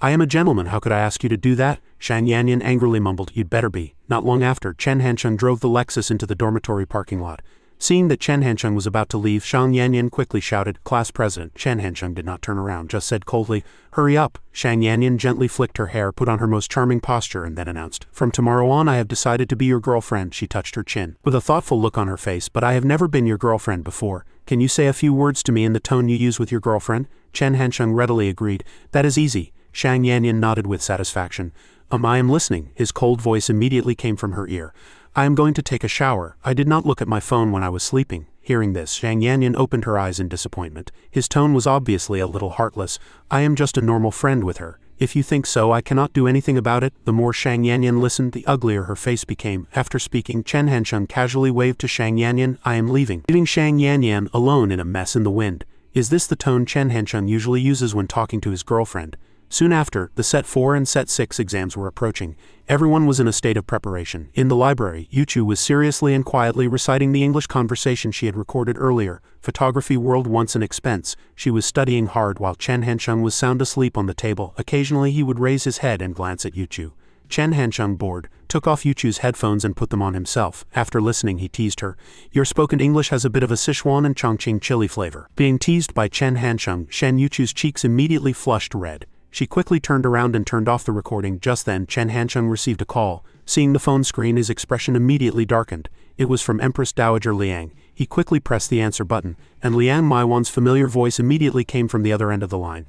I am a gentleman, how could I ask you to do that? Shang Yanyan angrily mumbled, you'd better be. Not long after, Chen Hansheng drove the Lexus into the dormitory parking lot. Seeing that Chen Hansheng was about to leave, Shang Yanyan quickly shouted, Class President. Chen Hansheng did not turn around, just said coldly, Hurry up. Shang Yanyan gently flicked her hair, put on her most charming posture, and then announced, From tomorrow on I have decided to be your girlfriend. She touched her chin, with a thoughtful look on her face, but I have never been your girlfriend before. Can you say a few words to me in the tone you use with your girlfriend? Chen Hansheng readily agreed. That is easy. Shang Yanyan nodded with satisfaction. I am listening. His cold voice immediately came from her ear. I am going to take a shower. I did not look at my phone when I was sleeping. Hearing this, Shang Yanyan opened her eyes in disappointment. His tone was obviously a little heartless. I am just a normal friend with her. If you think so, I cannot do anything about it. The more Shang Yanyan listened, the uglier her face became. After speaking, Chen Hansheng casually waved to Shang Yanyan. I am leaving, leaving Shang Yanyan alone in a mess in the wind. Is this the tone Chen Hansheng usually uses when talking to his girlfriend? Soon after, the Set 4 and Set 6 exams were approaching. Everyone was in a state of preparation. In the library, Yuchu was seriously and quietly reciting the English conversation she had recorded earlier. Photography world once an expense. She was studying hard while Chen Hansheng was sound asleep on the table. Occasionally he would raise his head and glance at Yuchu. Chen Hansheng, bored, took off Yuchu's headphones and put them on himself. After listening, he teased her. Your spoken English has a bit of a Sichuan and Chongqing chili flavor. Being teased by Chen Hansheng, Shen Yuchu's cheeks immediately flushed red. She quickly turned around and turned off the recording. Just then, Chen Hansheng received a call. Seeing the phone screen, his expression immediately darkened. It was from Empress Dowager Liang. He quickly pressed the answer button, and Liang Maiwan's familiar voice immediately came from the other end of the line.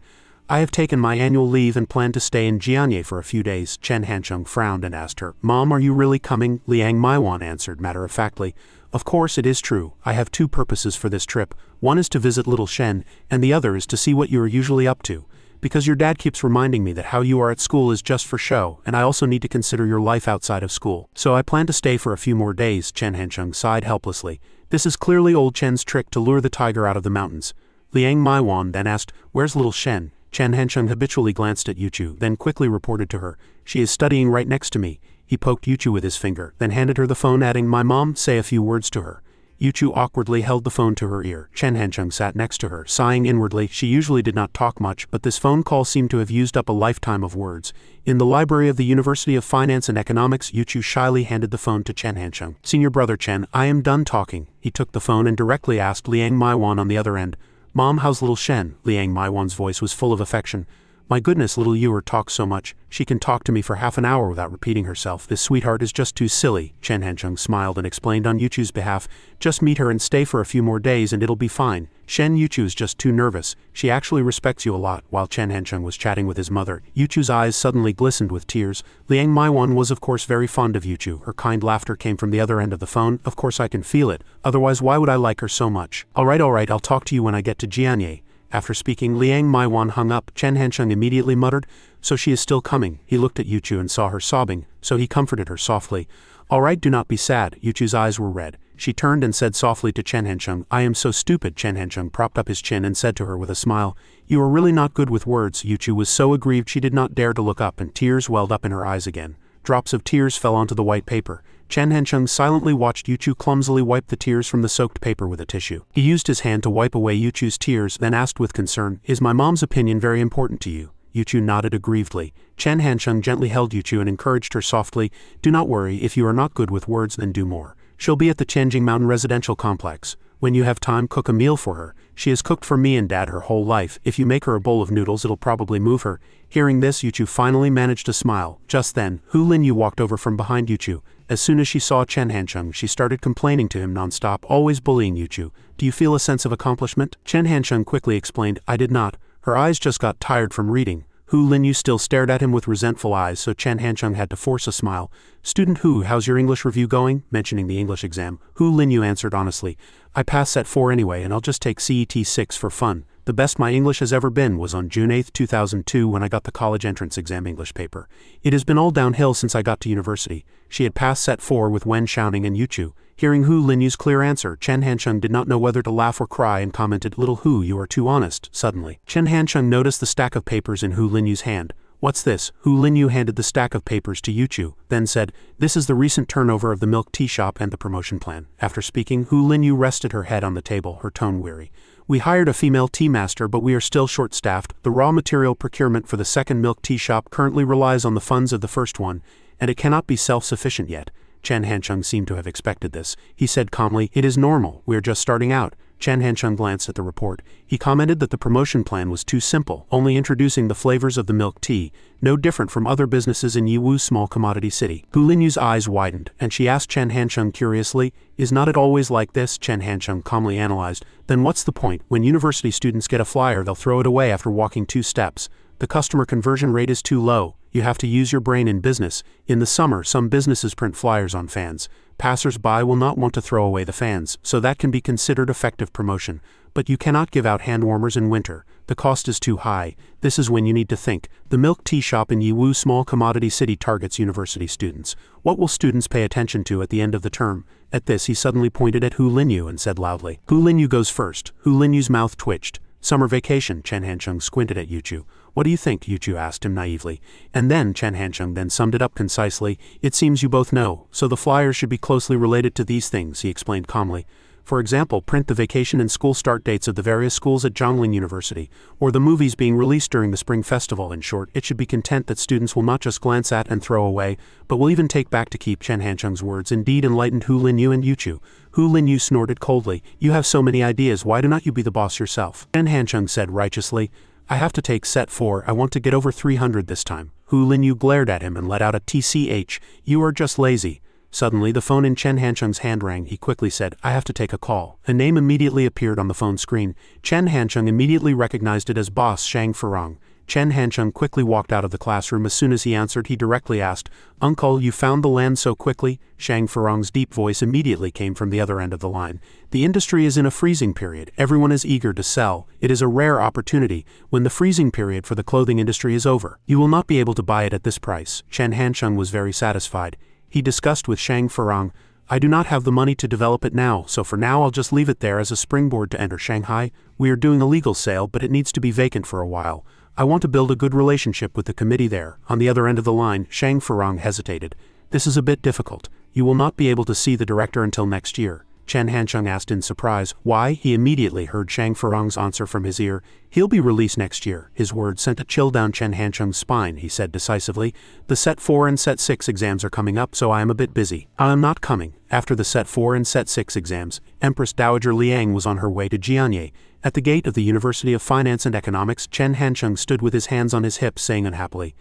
I have taken my annual leave and plan to stay in Jianye for a few days. Chen Hansheng frowned and asked her, Mom, are you really coming? Liang Maiwan answered matter-of-factly. Of course it is true. I have two purposes for this trip. One is to visit little Shen, and the other is to see what you are usually up to. Because your dad keeps reminding me that how you are at school is just for show, and I also need to consider your life outside of school. So I plan to stay for a few more days. Chen Hansheng sighed helplessly. This is clearly old Chen's trick to lure the tiger out of the mountains. Liang Maiwan then asked, Where's little Shen? Chen Hansheng habitually glanced at Yuchu, then quickly reported to her, She is studying right next to me. He poked Yuchu with his finger, then handed her the phone, adding, My mom, say a few words to her. Yuchu awkwardly held the phone to her ear. Chen Hansheng sat next to her, sighing inwardly. She usually did not talk much, but this phone call seemed to have used up a lifetime of words. In the library of the University of Finance and Economics, Yuchu shyly handed the phone to Chen Hansheng. Senior brother Chen, I am done talking. He took the phone and directly asked Liang Maiwan on the other end, Mom, how's little Shen? Liang Maiwan's voice was full of affection. My goodness, little Yuer talks so much. She can talk to me for half an hour without repeating herself. This sweetheart is just too silly. Chen Hansheng smiled and explained on Yuchu's behalf. Just meet her and stay for a few more days and it'll be fine. Shen Yuchu is just too nervous. She actually respects you a lot. While Chen Hansheng was chatting with his mother, Yuchu's eyes suddenly glistened with tears. Liang Maiwan was of course very fond of Yuchu. Her kind laughter came from the other end of the phone. Of course I can feel it. Otherwise why would I like her so much? Alright, I'll talk to you when I get to Jianye. After speaking, Liang Maiwan hung up. Chen Hansheng immediately muttered, So she is still coming. He looked at Yuchu and saw her sobbing, so he comforted her softly. All right, do not be sad. Yuchu's eyes were red. She turned and said softly to Chen Hancheng, "I am so stupid." Chen Hancheng propped up his chin and said to her with a smile, "You are really not good with words." Yuchu was so aggrieved she did not dare to look up, and tears welled up in her eyes again. Drops of tears fell onto the white paper. Chen Hancheng silently watched Yuchu clumsily wipe the tears from the soaked paper with a tissue. He used his hand to wipe away Yuchu's tears, then asked with concern, "Is my mom's opinion very important to you?" Yuchu nodded aggrievedly. Chen Hancheng gently held Yuchu and encouraged her softly, "Do not worry, if you are not good with words then do more. She'll be at the Tianjing Mountain Residential Complex. When you have time, cook a meal for her. She has cooked for me and Dad her whole life. If you make her a bowl of noodles it'll probably move her." Hearing this, Yuchu finally managed to smile. Just then, Hu Linyu walked over from behind Yuchu. As soon as she saw Chen Hancheng, she started complaining to him non-stop, always bullying Yuchu. "Do you feel a sense of accomplishment?" Chen Hancheng quickly explained, "I did not. Her eyes just got tired from reading." Hu Linyu still stared at him with resentful eyes, so Chen Hancheng had to force a smile. "Student Hu, how's your English review going?" Mentioning the English exam, Hu Linyu answered honestly, "I passed Set 4 anyway and I'll just take CET 6 for fun. The best my English has ever been was on June 8, 2002 when I got the college entrance exam English paper. It has been all downhill since I got to university." She had passed Set 4 with Wen Xiaoning and Yuchu. Hearing Hu Linyu's clear answer, Chen Hancheng did not know whether to laugh or cry and commented, "Little Hu, you are too honest." Suddenly, Chen Hancheng noticed the stack of papers in Hu Linyu's hand. "What's this?" Hu Linyu handed the stack of papers to Yuchu, then said, "This is the recent turnover of the milk tea shop and the promotion plan." After speaking, Hu Linyu rested her head on the table, her tone weary. "We hired a female tea master but we are still short-staffed. The raw material procurement for the second milk tea shop currently relies on the funds of the first one, and it cannot be self-sufficient yet." Chen Hancheng seemed to have expected this. He said calmly, "It is normal, we are just starting out." Chen Hancheng glanced at the report. He commented that the promotion plan was too simple, only introducing the flavors of the milk tea, no different from other businesses in Yiwu's small commodity city. Hu Linyu's eyes widened, and she asked Chen Hancheng curiously, "Is not it always like this?" Chen Hancheng calmly analyzed, "Then what's the point? When university students get a flyer they'll throw it away after walking 2 steps. The customer conversion rate is too low. You have to use your brain in business. In the summer, some businesses print flyers on fans. Passers-by will not want to throw away the fans, so that can be considered effective promotion. But you cannot give out hand warmers in winter. The cost is too high. This is when you need to think. The milk tea shop in Yiwu small commodity city targets university students. What will students pay attention to at the end of the term?" At this he suddenly pointed at Hu Linyu and said loudly, "Hu Linyu goes first." Hu Linyu's mouth twitched. "Summer vacation." Chen Hancheng squinted at Yuchu. "What do you think?" Yuchu asked him naively. And then Chen Hancheng then summed it up concisely. "It seems you both know, so the flyers should be closely related to these things," he explained calmly. "For example, print the vacation and school start dates of the various schools at Zhongling University, or the movies being released during the Spring Festival. In short, it should be content that students will not just glance at and throw away, but will even take back to keep." Chen Hancheng's words indeed enlightened Hu Linyu and Yuchu. Hu Linyu snorted coldly, "You have so many ideas, why do not you be the boss yourself?" Chen Hancheng said righteously, "I have to take set 4, I want to get over 300 this time." Hu Linyu glared at him and let out a tch, "You are just lazy." Suddenly the phone in Chen Hancheng's hand rang. He quickly said, "I have to take a call." A name immediately appeared on the phone screen. Chen Hancheng immediately recognized it as boss Shang Furong. Chen Hancheng quickly walked out of the classroom. As soon as he answered, he directly asked, "Uncle, you found the land so quickly?" Shang Furong's deep voice immediately came from the other end of the line. "The industry is in a freezing period. Everyone is eager to sell. It is a rare opportunity. When the freezing period for the clothing industry is over, you will not be able to buy it at this price." Chen Hancheng was very satisfied. He discussed with Shang Furong, "I do not have the money to develop it now, so for now I'll just leave it there as a springboard to enter Shanghai. We are doing a legal sale, but it needs to be vacant for a while. I want to build a good relationship with the committee there." On the other end of the line, Shang Furong hesitated. "This is a bit difficult. You will not be able to see the director until next year." Chen Hancheng asked in surprise, "Why?" He immediately heard Shang Furong's answer from his ear. "He'll be released next year." His words sent a chill down Chen Hancheng's spine. He said decisively, "The Set 4 and Set 6 exams are coming up, so I am a bit busy. I am not coming." After the Set 4 and Set 6 exams, Empress Dowager Liang was on her way to Jianye. At the gate of the University of Finance and Economics, Chen Hancheng stood with his hands on his hips, saying unhappily,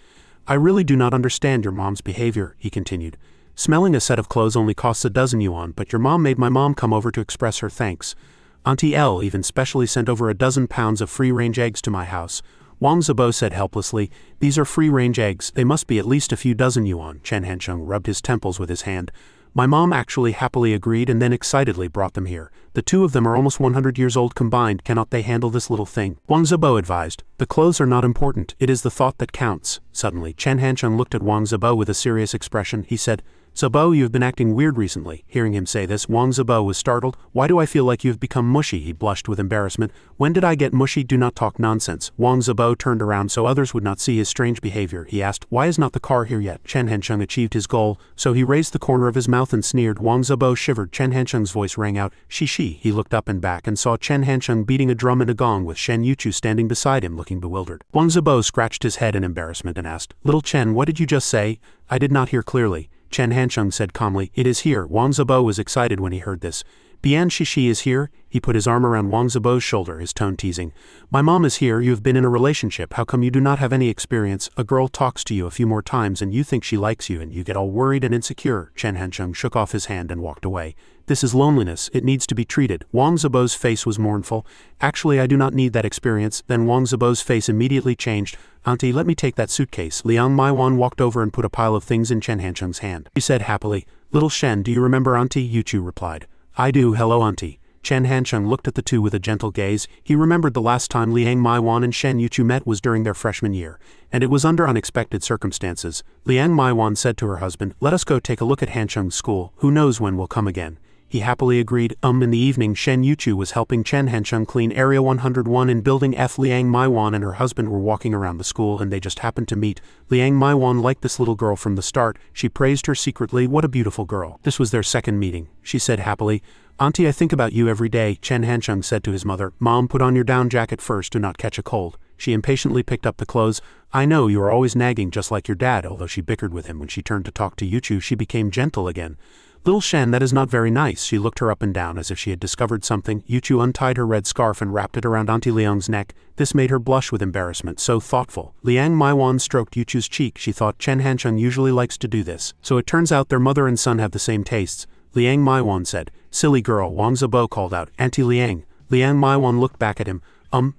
"I really do not understand your mom's behavior," he continued. "Smelling a set of clothes only costs a dozen yuan, but your mom made my mom come over to express her thanks. Auntie L even specially sent over a dozen pounds of free-range eggs to my house." Wang Zibo said helplessly, "These are free-range eggs, they must be at least a few dozen yuan." Chen Hancheng rubbed his temples with his hand. "My mom actually happily agreed and then excitedly brought them here. The two of them are almost 100 years old combined, cannot they handle this little thing?" Wang Zibo advised, "The clothes are not important, it is the thought that counts." Suddenly, Chen Hancheng looked at Wang Zibo with a serious expression. He said, Zebo, you have been acting weird recently. Hearing him say this, Wang Zebo was startled. Why do I feel like you have become mushy? He blushed with embarrassment. When did I get mushy? Do not talk nonsense. Wang Zebo turned around so others would not see his strange behavior. He asked, why is not the car here yet? Chen Hansheng achieved his goal, so he raised the corner of his mouth and sneered. Wang Zebo shivered. Chen Hansheng's voice rang out, Shi. He looked up and back and saw Chen Hansheng beating a drum and a gong with Shen Yuchu standing beside him looking bewildered. Wang Zebo scratched his head in embarrassment and asked, Little Chen, what did you just say? I did not hear clearly. Chen Hansheng said calmly, it is here. Wang Zebo was excited when he heard this. Bian Shishi is here? He put his arm around Wang Zebo's shoulder, his tone teasing. My mom is here. You have been in a relationship. How come you do not have any experience? A girl talks to you a few more times and you think she likes you and you get all worried and insecure. Chen Hansheng shook off his hand and walked away. This is loneliness. It needs to be treated. Wang Zebo's face was mournful. Actually, I do not need that experience. Then Wang Zebo's face immediately changed. Auntie, let me take that suitcase. Liang Maiwan walked over and put a pile of things in Chen Hansheng's hand. She said happily, Little Shen, do you remember Auntie? Yuchu replied. I do. Hello, Auntie. Chen Hansheng looked at the two with a gentle gaze. He remembered the last time Liang Maiwan and Shen Yuchu met was during their freshman year, and it was under unexpected circumstances. Liang Maiwan said to her husband, let us go take a look at Hansheng's school. Who knows when we'll come again. He happily agreed. In the evening, Shen Yuchu was helping Chen Hansheng clean Area 101 in Building F. Liang Maiwan and her husband were walking around the school and they just happened to meet. Liang Maiwan liked this little girl from the start. She praised her secretly. What a beautiful girl. This was their second meeting. She said happily, Auntie, I think about you every day. Chen Hansheng said to his mother, Mom, put on your down jacket first. Do not catch a cold. She impatiently picked up the clothes. I know, you are always nagging just like your dad. Although she bickered with him when she turned to talk to Yuchu, she became gentle again. Little Shen, that is not very nice. She looked her up and down as if she had discovered something. Yuchu untied her red scarf and wrapped it around Auntie Liang's neck. This made her blush with embarrassment. So thoughtful. Liang Maiwan stroked Yuchu's cheek. She thought Chen Hansheng usually likes to do this. So it turns out their mother and son have the same tastes. Liang Maiwan said. Silly girl. Wang Zebo called out. Auntie Liang. Liang Maiwan looked back at him.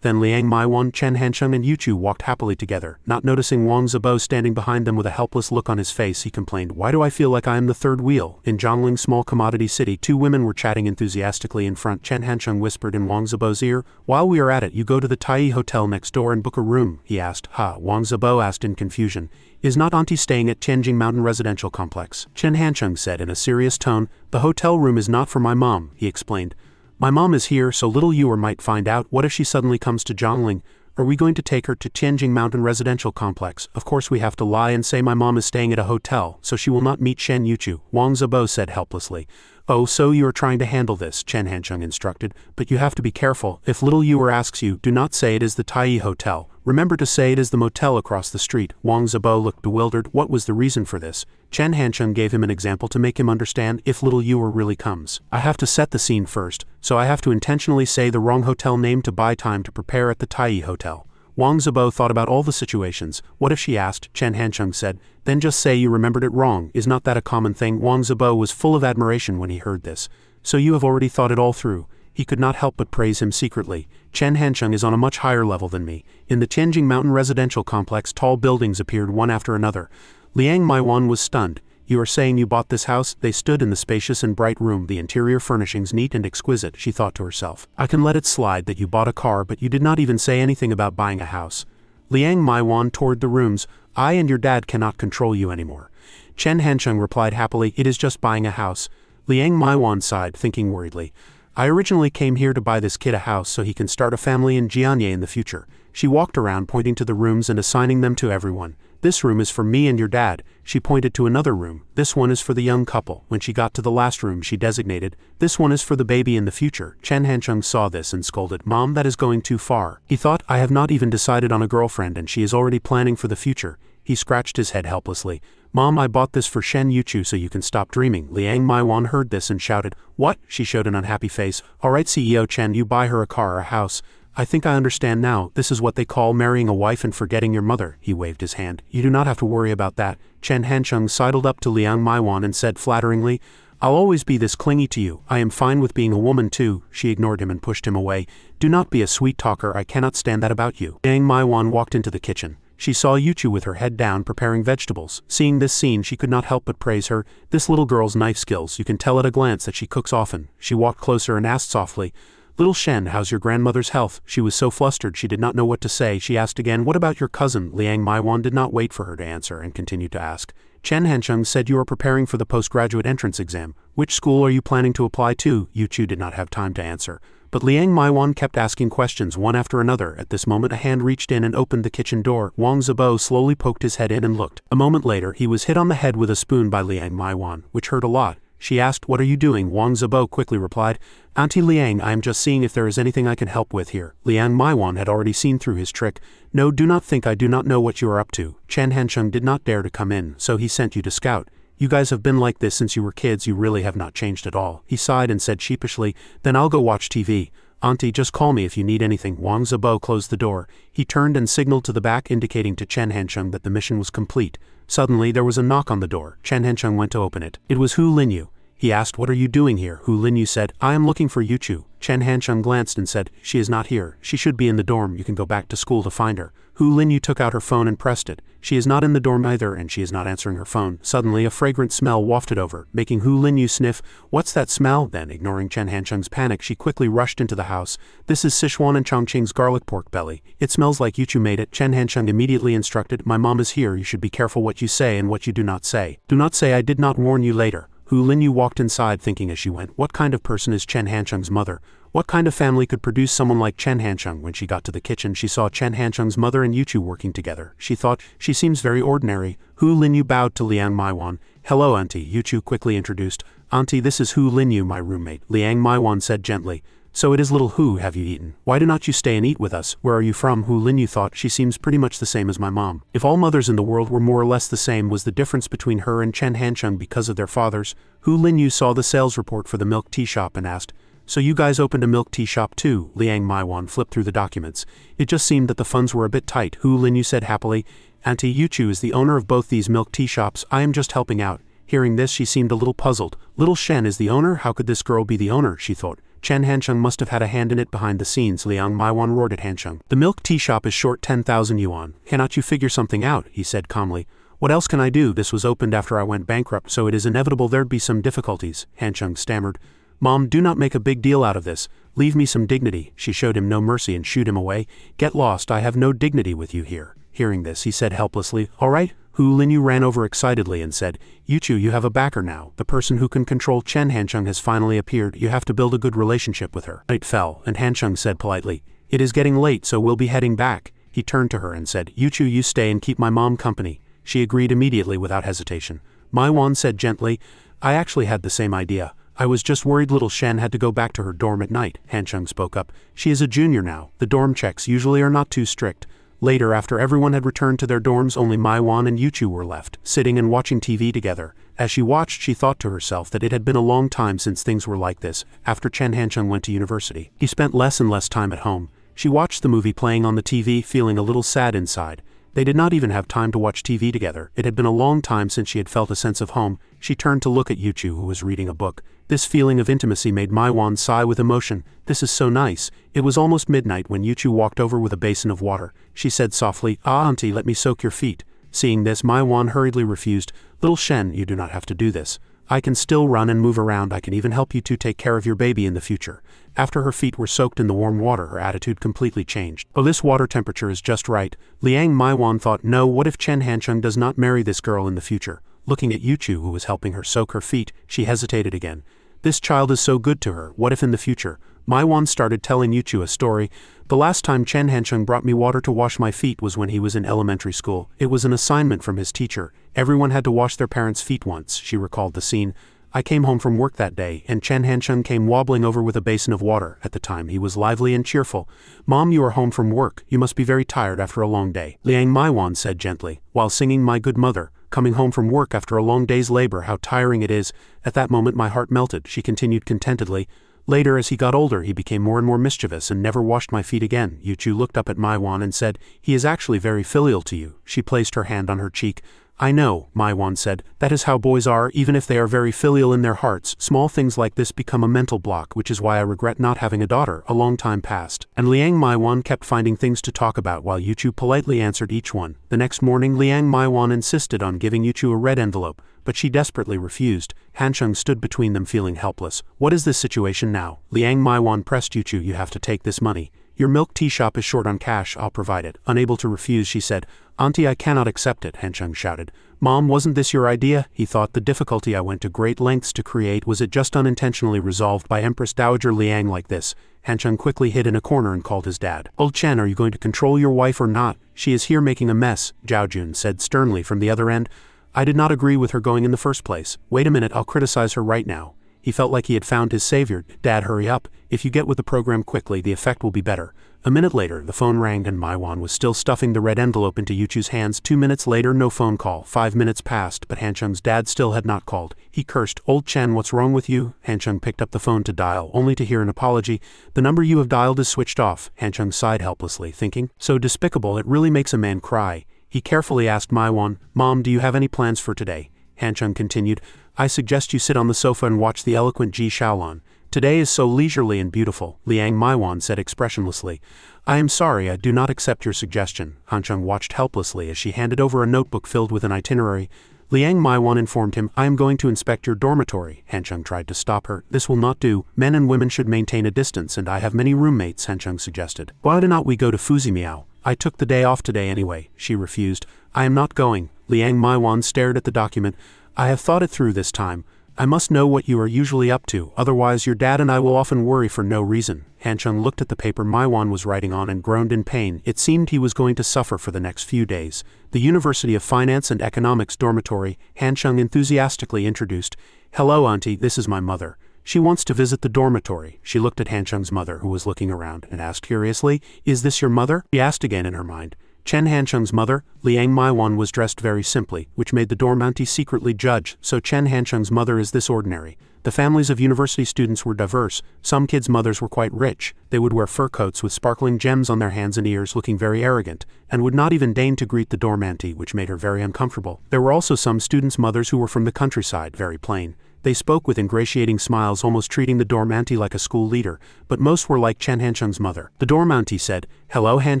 Then Liang Maiwan, Chen Hansheng and Yuchu walked happily together. Not noticing Wang Zebo standing behind them with a helpless look on his face, he complained, why do I feel like I am the third wheel? In Zhongling's small commodity city, two women were chatting enthusiastically in front. Chen Hansheng whispered in Wang Zebo's ear, while we are at it, you go to the Tai Hotel next door and book a room, he asked. Wang Zebo asked in confusion. Is not Auntie staying at Tianjing Mountain Residential Complex? Chen Hansheng said in a serious tone, the hotel room is not for my mom, he explained. My mom is here, so little you might find out. What if she suddenly comes to Zhongling? Are we going to take her to Tianjing Mountain Residential Complex? Of course we have to lie and say my mom is staying at a hotel, so she will not meet Shen Yuchu, Wang Zebo said helplessly. Oh, so you are trying to handle this, Chen Hansheng instructed, but you have to be careful. If little Yu asks you, do not say it is the Tai Hotel. Remember to say it is the motel across the street. Wang Zebo looked bewildered. What was the reason for this? Chen Hansheng gave him an example to make him understand. If little Yu really comes, I have to set the scene first, so I have to intentionally say the wrong hotel name to buy time to prepare at the Tai Hotel. Wang Zebo thought about all the situations. What if she asked? Chen Hansheng said. Then just say you remembered it wrong. Is not that a common thing? Wang Zebo was full of admiration when he heard this. So you have already thought it all through. He could not help but praise him secretly. Chen Hansheng is on a much higher level than me. In the Tianjing Mountain Residential Complex, tall buildings appeared one after another. Liang Maiwan was stunned. You are saying you bought this house? They stood in the spacious and bright room, the interior furnishings neat and exquisite, she thought to herself. I can let it slide that you bought a car, but you did not even say anything about buying a house. Liang Maiwan toured the rooms. I and your dad cannot control you anymore. Chen Hansheng replied happily, it is just buying a house. Liang Maiwan sighed, thinking worriedly. I originally came here to buy this kid a house so he can start a family in Jianye in the future. She walked around pointing to the rooms and assigning them to everyone. This room is for me and your dad. She pointed to another room. This one is for the young couple. When she got to the last room she designated, this one is for the baby in the future. Chen Hansheng saw this and scolded, Mom, that is going too far. He thought, I have not even decided on a girlfriend and she is already planning for the future. He scratched his head helplessly. Mom, I bought this for Shen Yuchu so you can stop dreaming. Liang Maiwan heard this and shouted, What? She showed an unhappy face. Alright CEO Chen, you buy her a car or a house. I think I understand now. This is what they call marrying a wife and forgetting your mother. He waved his hand. You do not have to worry about that. Chen Hansheng sidled up to Liang Maiwan and said flatteringly, I'll always be this clingy to you. I am fine with being a woman too. She ignored him and pushed him away. Do not be a sweet talker. I cannot stand that about you. Liang Maiwan walked into the kitchen. She saw Yuchu with her head down preparing vegetables. Seeing this scene, she could not help but praise her. This little girl's knife skills, you can tell at a glance that she cooks often. She walked closer and asked softly, "Little Shen, how's your grandmother's health?" She was so flustered she did not know what to say. She asked again, "What about your cousin?" Liang Maiwan did not wait for her to answer and continued to ask. "Chen Hansheng said you are preparing for the postgraduate entrance exam. Which school are you planning to apply to?" Yu Chu did not have time to answer. But Liang Maiwan kept asking questions one after another. At this moment a hand reached in and opened the kitchen door. Wang Zibo slowly poked his head in and looked. A moment later he was hit on the head with a spoon by Liang Maiwan, which hurt a lot. She asked, "What are you doing?" Wang Zibo quickly replied, "Auntie Liang, I am just seeing if there is anything I can help with here." Liang Maiwan had already seen through his trick. "No, do not think I do not know what you are up to." Chen Hansheng did not dare to come in, so he sent you to scout. "You guys have been like this since you were kids. You really have not changed at all." He sighed and said sheepishly, "Then I'll go watch TV. Auntie, just call me if you need anything." Wang Zibo closed the door. He turned and signaled to the back, indicating to Chen Hansheng that the mission was complete. Suddenly there was a knock on the door. Chen Hansheng went to open it. It was Hu Linyu. He asked, "What are you doing here?" Hu Linyu said, "I am looking for Yu Chu." Chen Hansheng glanced and said, "She is not here. She should be in the dorm. You can go back to school to find her." Hu Linyu took out her phone and pressed it. "She is not in the dorm either, and she is not answering her phone." Suddenly a fragrant smell wafted over, making Hu Linyu sniff. "What's that smell?" Then, ignoring Chen Hansheng's panic, she quickly rushed into the house. "This is Sichuan and Chongqing's garlic pork belly. It smells like Yu Chu made it." Chen Hansheng immediately instructed, "My mom is here. You should be careful what you say and what you do not say. Do not say I did not warn you later." Hu Linyu walked inside thinking as she went, what kind of person is Chen Hansheng's mother? What kind of family could produce someone like Chen Hansheng? When she got to the kitchen she saw Chen Hansheng's mother and Yu Chu working together. She thought, she seems very ordinary. Hu Linyu bowed to Liang Maiwan. "Hello, Auntie," Yu Chu quickly introduced. "Auntie, this is Hu Linyu, my roommate," Liang Maiwan said gently. "So it is little Hu, have you eaten? Why do not you stay and eat with us? Where are you from?" Hu Linyu thought, she seems pretty much the same as my mom. If all mothers in the world were more or less the same, was the difference between her and Chen Hansheng because of their fathers? Hu Linyu saw the sales report for the milk tea shop and asked, "So you guys opened a milk tea shop too?" Liang Maiwan flipped through the documents. It just seemed that the funds were a bit tight. Hu Linyu said happily, "Auntie, Yu Chu is the owner of both these milk tea shops. I am just helping out." Hearing this she seemed a little puzzled. Little Shen is the owner? How could this girl be the owner, she thought. Chen Hansheng must have had a hand in it behind the scenes. Liang Maiwan roared at Hansheng. "The milk tea shop is short 10,000 yuan. Cannot you figure something out?" he said calmly. "What else can I do? This was opened after I went bankrupt, so it is inevitable there'd be some difficulties." Hansheng stammered. "Mom, do not make a big deal out of this. Leave me some dignity." She showed him no mercy and shooed him away. "Get lost, I have no dignity with you here." Hearing this, he said helplessly, "All right." Hu Linyu ran over excitedly and said, "Yu Chu, you have a backer now. The person who can control Chen Hansheng has finally appeared. You have to build a good relationship with her." Night fell, and Hansheng said politely, "It is getting late, so we'll be heading back." He turned to her and said, "Yu Chu, you stay and keep my mom company." She agreed immediately without hesitation. Maiwan said gently, "I actually had the same idea. I was just worried little Shen had to go back to her dorm at night." Hansheng spoke up. "She is a junior now. The dorm checks usually are not too strict." Later, after everyone had returned to their dorms, only Maiwan and Yu Chu were left, sitting and watching TV together. As she watched, she thought to herself that it had been a long time since things were like this. After Chen Hansheng went to university, he spent less and less time at home. She watched the movie playing on the TV, feeling a little sad inside. They did not even have time to watch TV together. It had been a long time since she had felt a sense of home. She turned to look at Yu Chu, who was reading a book. This feeling of intimacy made Maiwan sigh with emotion. "This is so nice." It was almost midnight when Yu Chu walked over with a basin of water. She said softly, "Ah, Auntie, let me soak your feet." Seeing this, Maiwan hurriedly refused. "Little Shen, you do not have to do this. I can still run and move around. I can even help you to take care of your baby in the future." After her feet were soaked in the warm water, her attitude completely changed. "Oh, this water temperature is just right." Liang Maiwan thought, no, what if Chen Hansheng does not marry this girl in the future? Looking at Yu Chu, who was helping her soak her feet, she hesitated again. This child is so good to her. What if in the future? Maiwan started telling Yu Chu a story. "The last time Chen Hansheng brought me water to wash my feet was when he was in elementary school. It was an assignment from his teacher. Everyone had to wash their parents' feet once." She recalled the scene. "I came home from work that day, and Chen Hansheng came wobbling over with a basin of water. At the time, he was lively and cheerful. 'Mom, you are home from work. You must be very tired after a long day,' Liang Maiwan said gently, while singing 'My Good Mother.' Coming home from work after a long day's labor, how tiring it is." At that moment my heart melted, she continued contentedly. "Later, as he got older, he became more and more mischievous and never washed my feet again." Yu Chu looked up at Maiwan and said, "He is actually very filial to you." She placed her hand on her cheek. "I know," Maiwan said. "That is how boys are, even if they are very filial in their hearts. Small things like this become a mental block, which is why I regret not having a daughter." A long time passed, and Liang Maiwan kept finding things to talk about while Yu Chu politely answered each one. The next morning, Liang Maiwan insisted on giving Yu Chu a red envelope, but she desperately refused. Han Chung stood between them feeling helpless. What is this situation now? Liang Maiwan pressed Yuchu. You have to take this money. Your milk tea shop is short on cash, I'll provide it. Unable to refuse, she said. Auntie, I cannot accept it, Han Chung shouted. Mom, wasn't this your idea? He thought. The difficulty I went to great lengths to create, was it just unintentionally resolved by Empress Dowager Liang like this? Han Chung quickly hid in a corner and called his dad. Old Chen, are you going to control your wife or not? She is here making a mess, Zhao Jun said sternly from the other end. I did not agree with her going in the first place. Wait a minute, I'll criticize her right now. He felt like he had found his savior. Dad, hurry up. If you get with the program quickly, the effect will be better. A minute later, the phone rang and Maiwan was still stuffing the red envelope into Yuchu's hands. 2 minutes later, no phone call. 5 minutes passed, but Han Chung's dad still had not called. He cursed. Old Chen, what's wrong with you? Han Chung picked up the phone to dial, only to hear an apology. The number you have dialed is switched off. Han Chung sighed helplessly, thinking, so despicable, it really makes a man cry. He carefully asked Maiwan, Mom, do you have any plans for today? Han Chung continued, I suggest you sit on the sofa and watch the eloquent Ji Shaolon. Today is so leisurely and beautiful, Liang Maiwan said expressionlessly. I am sorry, I do not accept your suggestion. Han Chung watched helplessly as she handed over a notebook filled with an itinerary. Liang Maiwan informed him, I am going to inspect your dormitory. Han Chung tried to stop her. This will not do. Men and women should maintain a distance, and I have many roommates, Han Chung suggested. Why do not we go to Fuzimiao? I took the day off today anyway, she refused. I am not going. Liang Maiwan stared at the document. I have thought it through this time. I must know what you are usually up to, otherwise your dad and I will often worry for no reason. Han Chung looked at the paper Maiwan was writing on and groaned in pain. It seemed he was going to suffer for the next few days. The University of Finance and Economics dormitory, Han Chung enthusiastically introduced. Hello, Auntie, this is my mother. She wants to visit the dormitory. She looked at Han Chung's mother, who was looking around, and asked curiously, Is this your mother? She asked again in her mind. Chen Han Chung's mother, Liang Maiwan, was dressed very simply, which made the dorm auntie secretly judge, so Chen Han Chung's mother is this ordinary. The families of university students were diverse. Some kids' mothers were quite rich. They would wear fur coats with sparkling gems on their hands and ears, looking very arrogant, and would not even deign to greet the dorm auntie, which made her very uncomfortable. There were also some students' mothers who were from the countryside, very plain. They spoke with ingratiating smiles, almost treating the dorm auntie like a school leader, but most were like Chen Han Chung's mother. The dorm auntie said, Hello, Han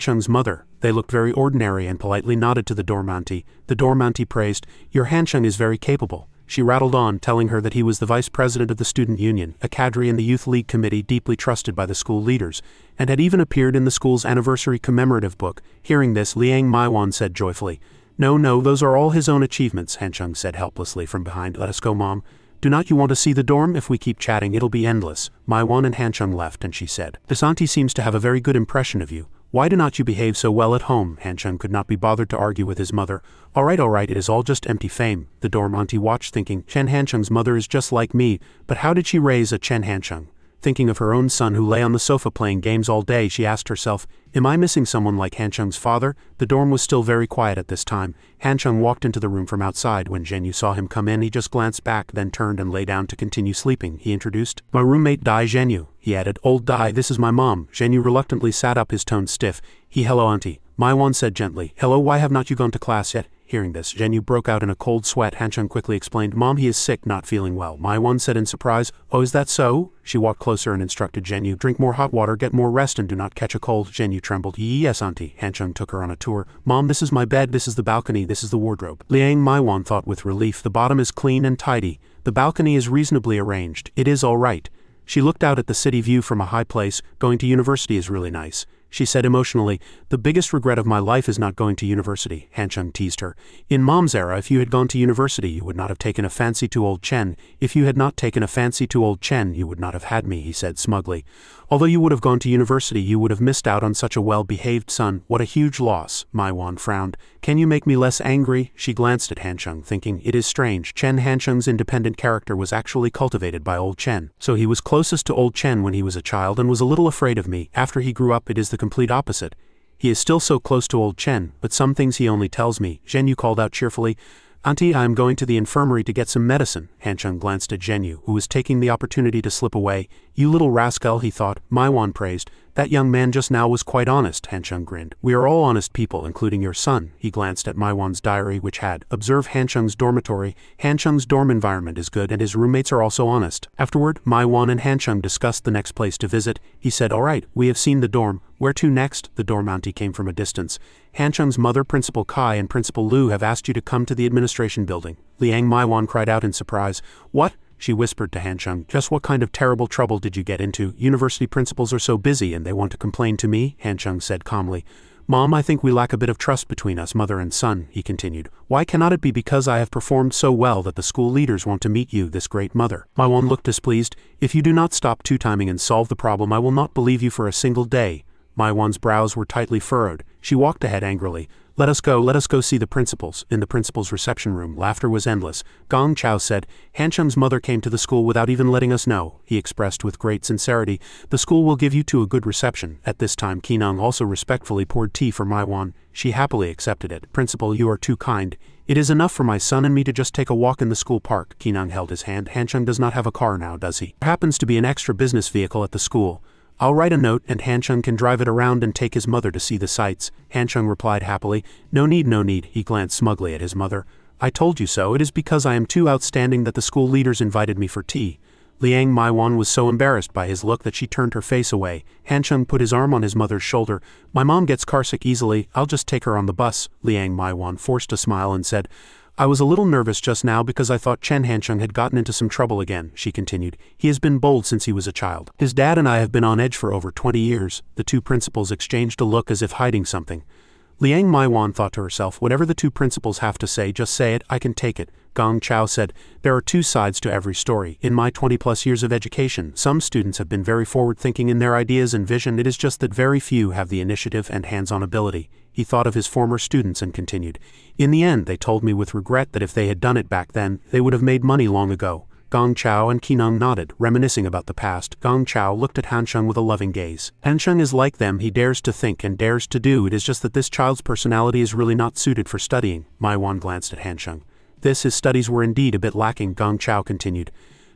Chung's mother. They looked very ordinary and politely nodded to the dorm auntie. The dorm auntie praised, Your Han Chung is very capable. She rattled on, telling her that he was the vice president of the student union, a cadre in the youth league committee deeply trusted by the school leaders, and had even appeared in the school's anniversary commemorative book. Hearing this, Liang Maiwan said joyfully, No, those are all his own achievements, Han Chung said helplessly from behind. Let us go, Mom. Do not you want to see the dorm? If we keep chatting, it'll be endless. Maiwan and Han Chung left, and she said, This auntie seems to have a very good impression of you. Why do not you behave so well at home? Han Chung could not be bothered to argue with his mother. All right, it is all just empty fame. The dorm auntie watched, thinking, Chen Han Chung's mother is just like me, but how did she raise a Chen Han Chung? Thinking of her own son who lay on the sofa playing games all day, she asked herself, Am I missing someone like Han Chung's father? The dorm was still very quiet at this time. Han Chung walked into the room from outside. When Zhenyu saw him come in, he just glanced back, then turned and lay down to continue sleeping. He introduced, My roommate Dai Zhenyu. He added, Old Dai, this is my mom. Zhenyu reluctantly sat up, his tone stiff. Hello, Auntie. Maiwan said gently, Hello, why have not you gone to class yet? Hearing this, Zhenyu broke out in a cold sweat. Han Chung quickly explained, Mom, he is sick, not feeling well. Maiwan said in surprise, Oh, is that so? She walked closer and instructed Zhenyu, Drink more hot water, get more rest, and do not catch a cold. Zhenyu trembled. Yes, Auntie. Han Chung took her on a tour. Mom, this is my bed, this is the balcony, this is the wardrobe. Liang Maiwan thought with relief, the bottom is clean and tidy. The balcony is reasonably arranged. It is all right. She looked out at the city view from a high place. Going to university is really nice. She said emotionally, The biggest regret of my life is not going to university. Han Chung teased her. In Mom's era, if you had gone to university, you would not have taken a fancy to old Chen. If you had not taken a fancy to old Chen, you would not have had me, he said smugly. Although you would have gone to university, you would have missed out on such a well-behaved son. What a huge loss. Maiwan frowned. Can you make me less angry? She glanced at Han Chung, thinking, It is strange. Chen Han Chung's independent character was actually cultivated by old Chen. So he was closest to old Chen when he was a child and was a little afraid of me. After he grew up, it is the complete opposite. He is still so close to old Chen, but some things he only tells me. Zhenyu called out cheerfully, Auntie, I am going to the infirmary to get some medicine. Han Chung glanced at Zhenyu, who was taking the opportunity to slip away. You little rascal, he thought. Maiwan praised. That young man just now was quite honest, Han Chung grinned. We are all honest people, including your son. He glanced at Maiwan's diary, which had, Observe Han Chung's dormitory. Han Chung's dorm environment is good and his roommates are also honest. Afterward, Maiwan and Han Chung discussed the next place to visit. He said, All right, we have seen the dorm. Where to next? The dorm auntie came from a distance. Han Chung's mother, Principal Kai, and Principal Lu have asked you to come to the administration building. Liang Maiwan cried out in surprise. What? she whispered to Hancheng. Just what kind of terrible trouble did you get into? University principals are so busy and they want to complain to me, Hancheng said calmly. Mom, I think we lack a bit of trust between us, mother and son, he continued. Why cannot it be because I have performed so well that the school leaders want to meet you, this great mother? Maiwan looked displeased. If you do not stop two-timing and solve the problem, I will not believe you for a single day. Maiwan's brows were tightly furrowed. She walked ahead angrily. Let us go see the principals. In the principal's reception room, laughter was endless. Gong Chao said, Hancheng's mother came to the school without even letting us know, he expressed with great sincerity. The school will give you two a good reception. At this time, Qineng also respectfully poured tea for Maiwan. She happily accepted it. Principal, you are too kind. It is enough for my son and me to just take a walk in the school park. Qineng held his hand. Hancheng does not have a car now, does he? There happens to be an extra business vehicle at the school. I'll write a note and Hancheng can drive it around and take his mother to see the sights. Hancheng replied happily. No need, he glanced smugly at his mother. I told you so, it is because I am too outstanding that the school leaders invited me for tea. Liang Maiwan was so embarrassed by his look that she turned her face away. Hancheng put his arm on his mother's shoulder. My mom gets carsick easily, I'll just take her on the bus. Liang Maiwan forced a smile and said, I was a little nervous just now because I thought Chen Hancheng had gotten into some trouble again, she continued. He has been bold since he was a child. His dad and I have been on edge for over 20 years. The two principals exchanged a look as if hiding something. Liang Maiwan thought to herself, whatever the two principals have to say, just say it, I can take it. Gong Chao said, there are two sides to every story. In my 20-plus years of education, some students have been very forward-thinking in their ideas and vision. It is just that very few have the initiative and hands-on ability. He thought of his former students and continued. In the end, they told me with regret that if they had done it back then, they would have made money long ago. Gong Chao and Qineng nodded, reminiscing about the past. Gong Chao looked at Hancheng with a loving gaze. Hancheng is like them, he dares to think and dares to do. It is just that this child's personality is really not suited for studying. Maiwan glanced at Hancheng. His studies were indeed a bit lacking, Gong Chao continued.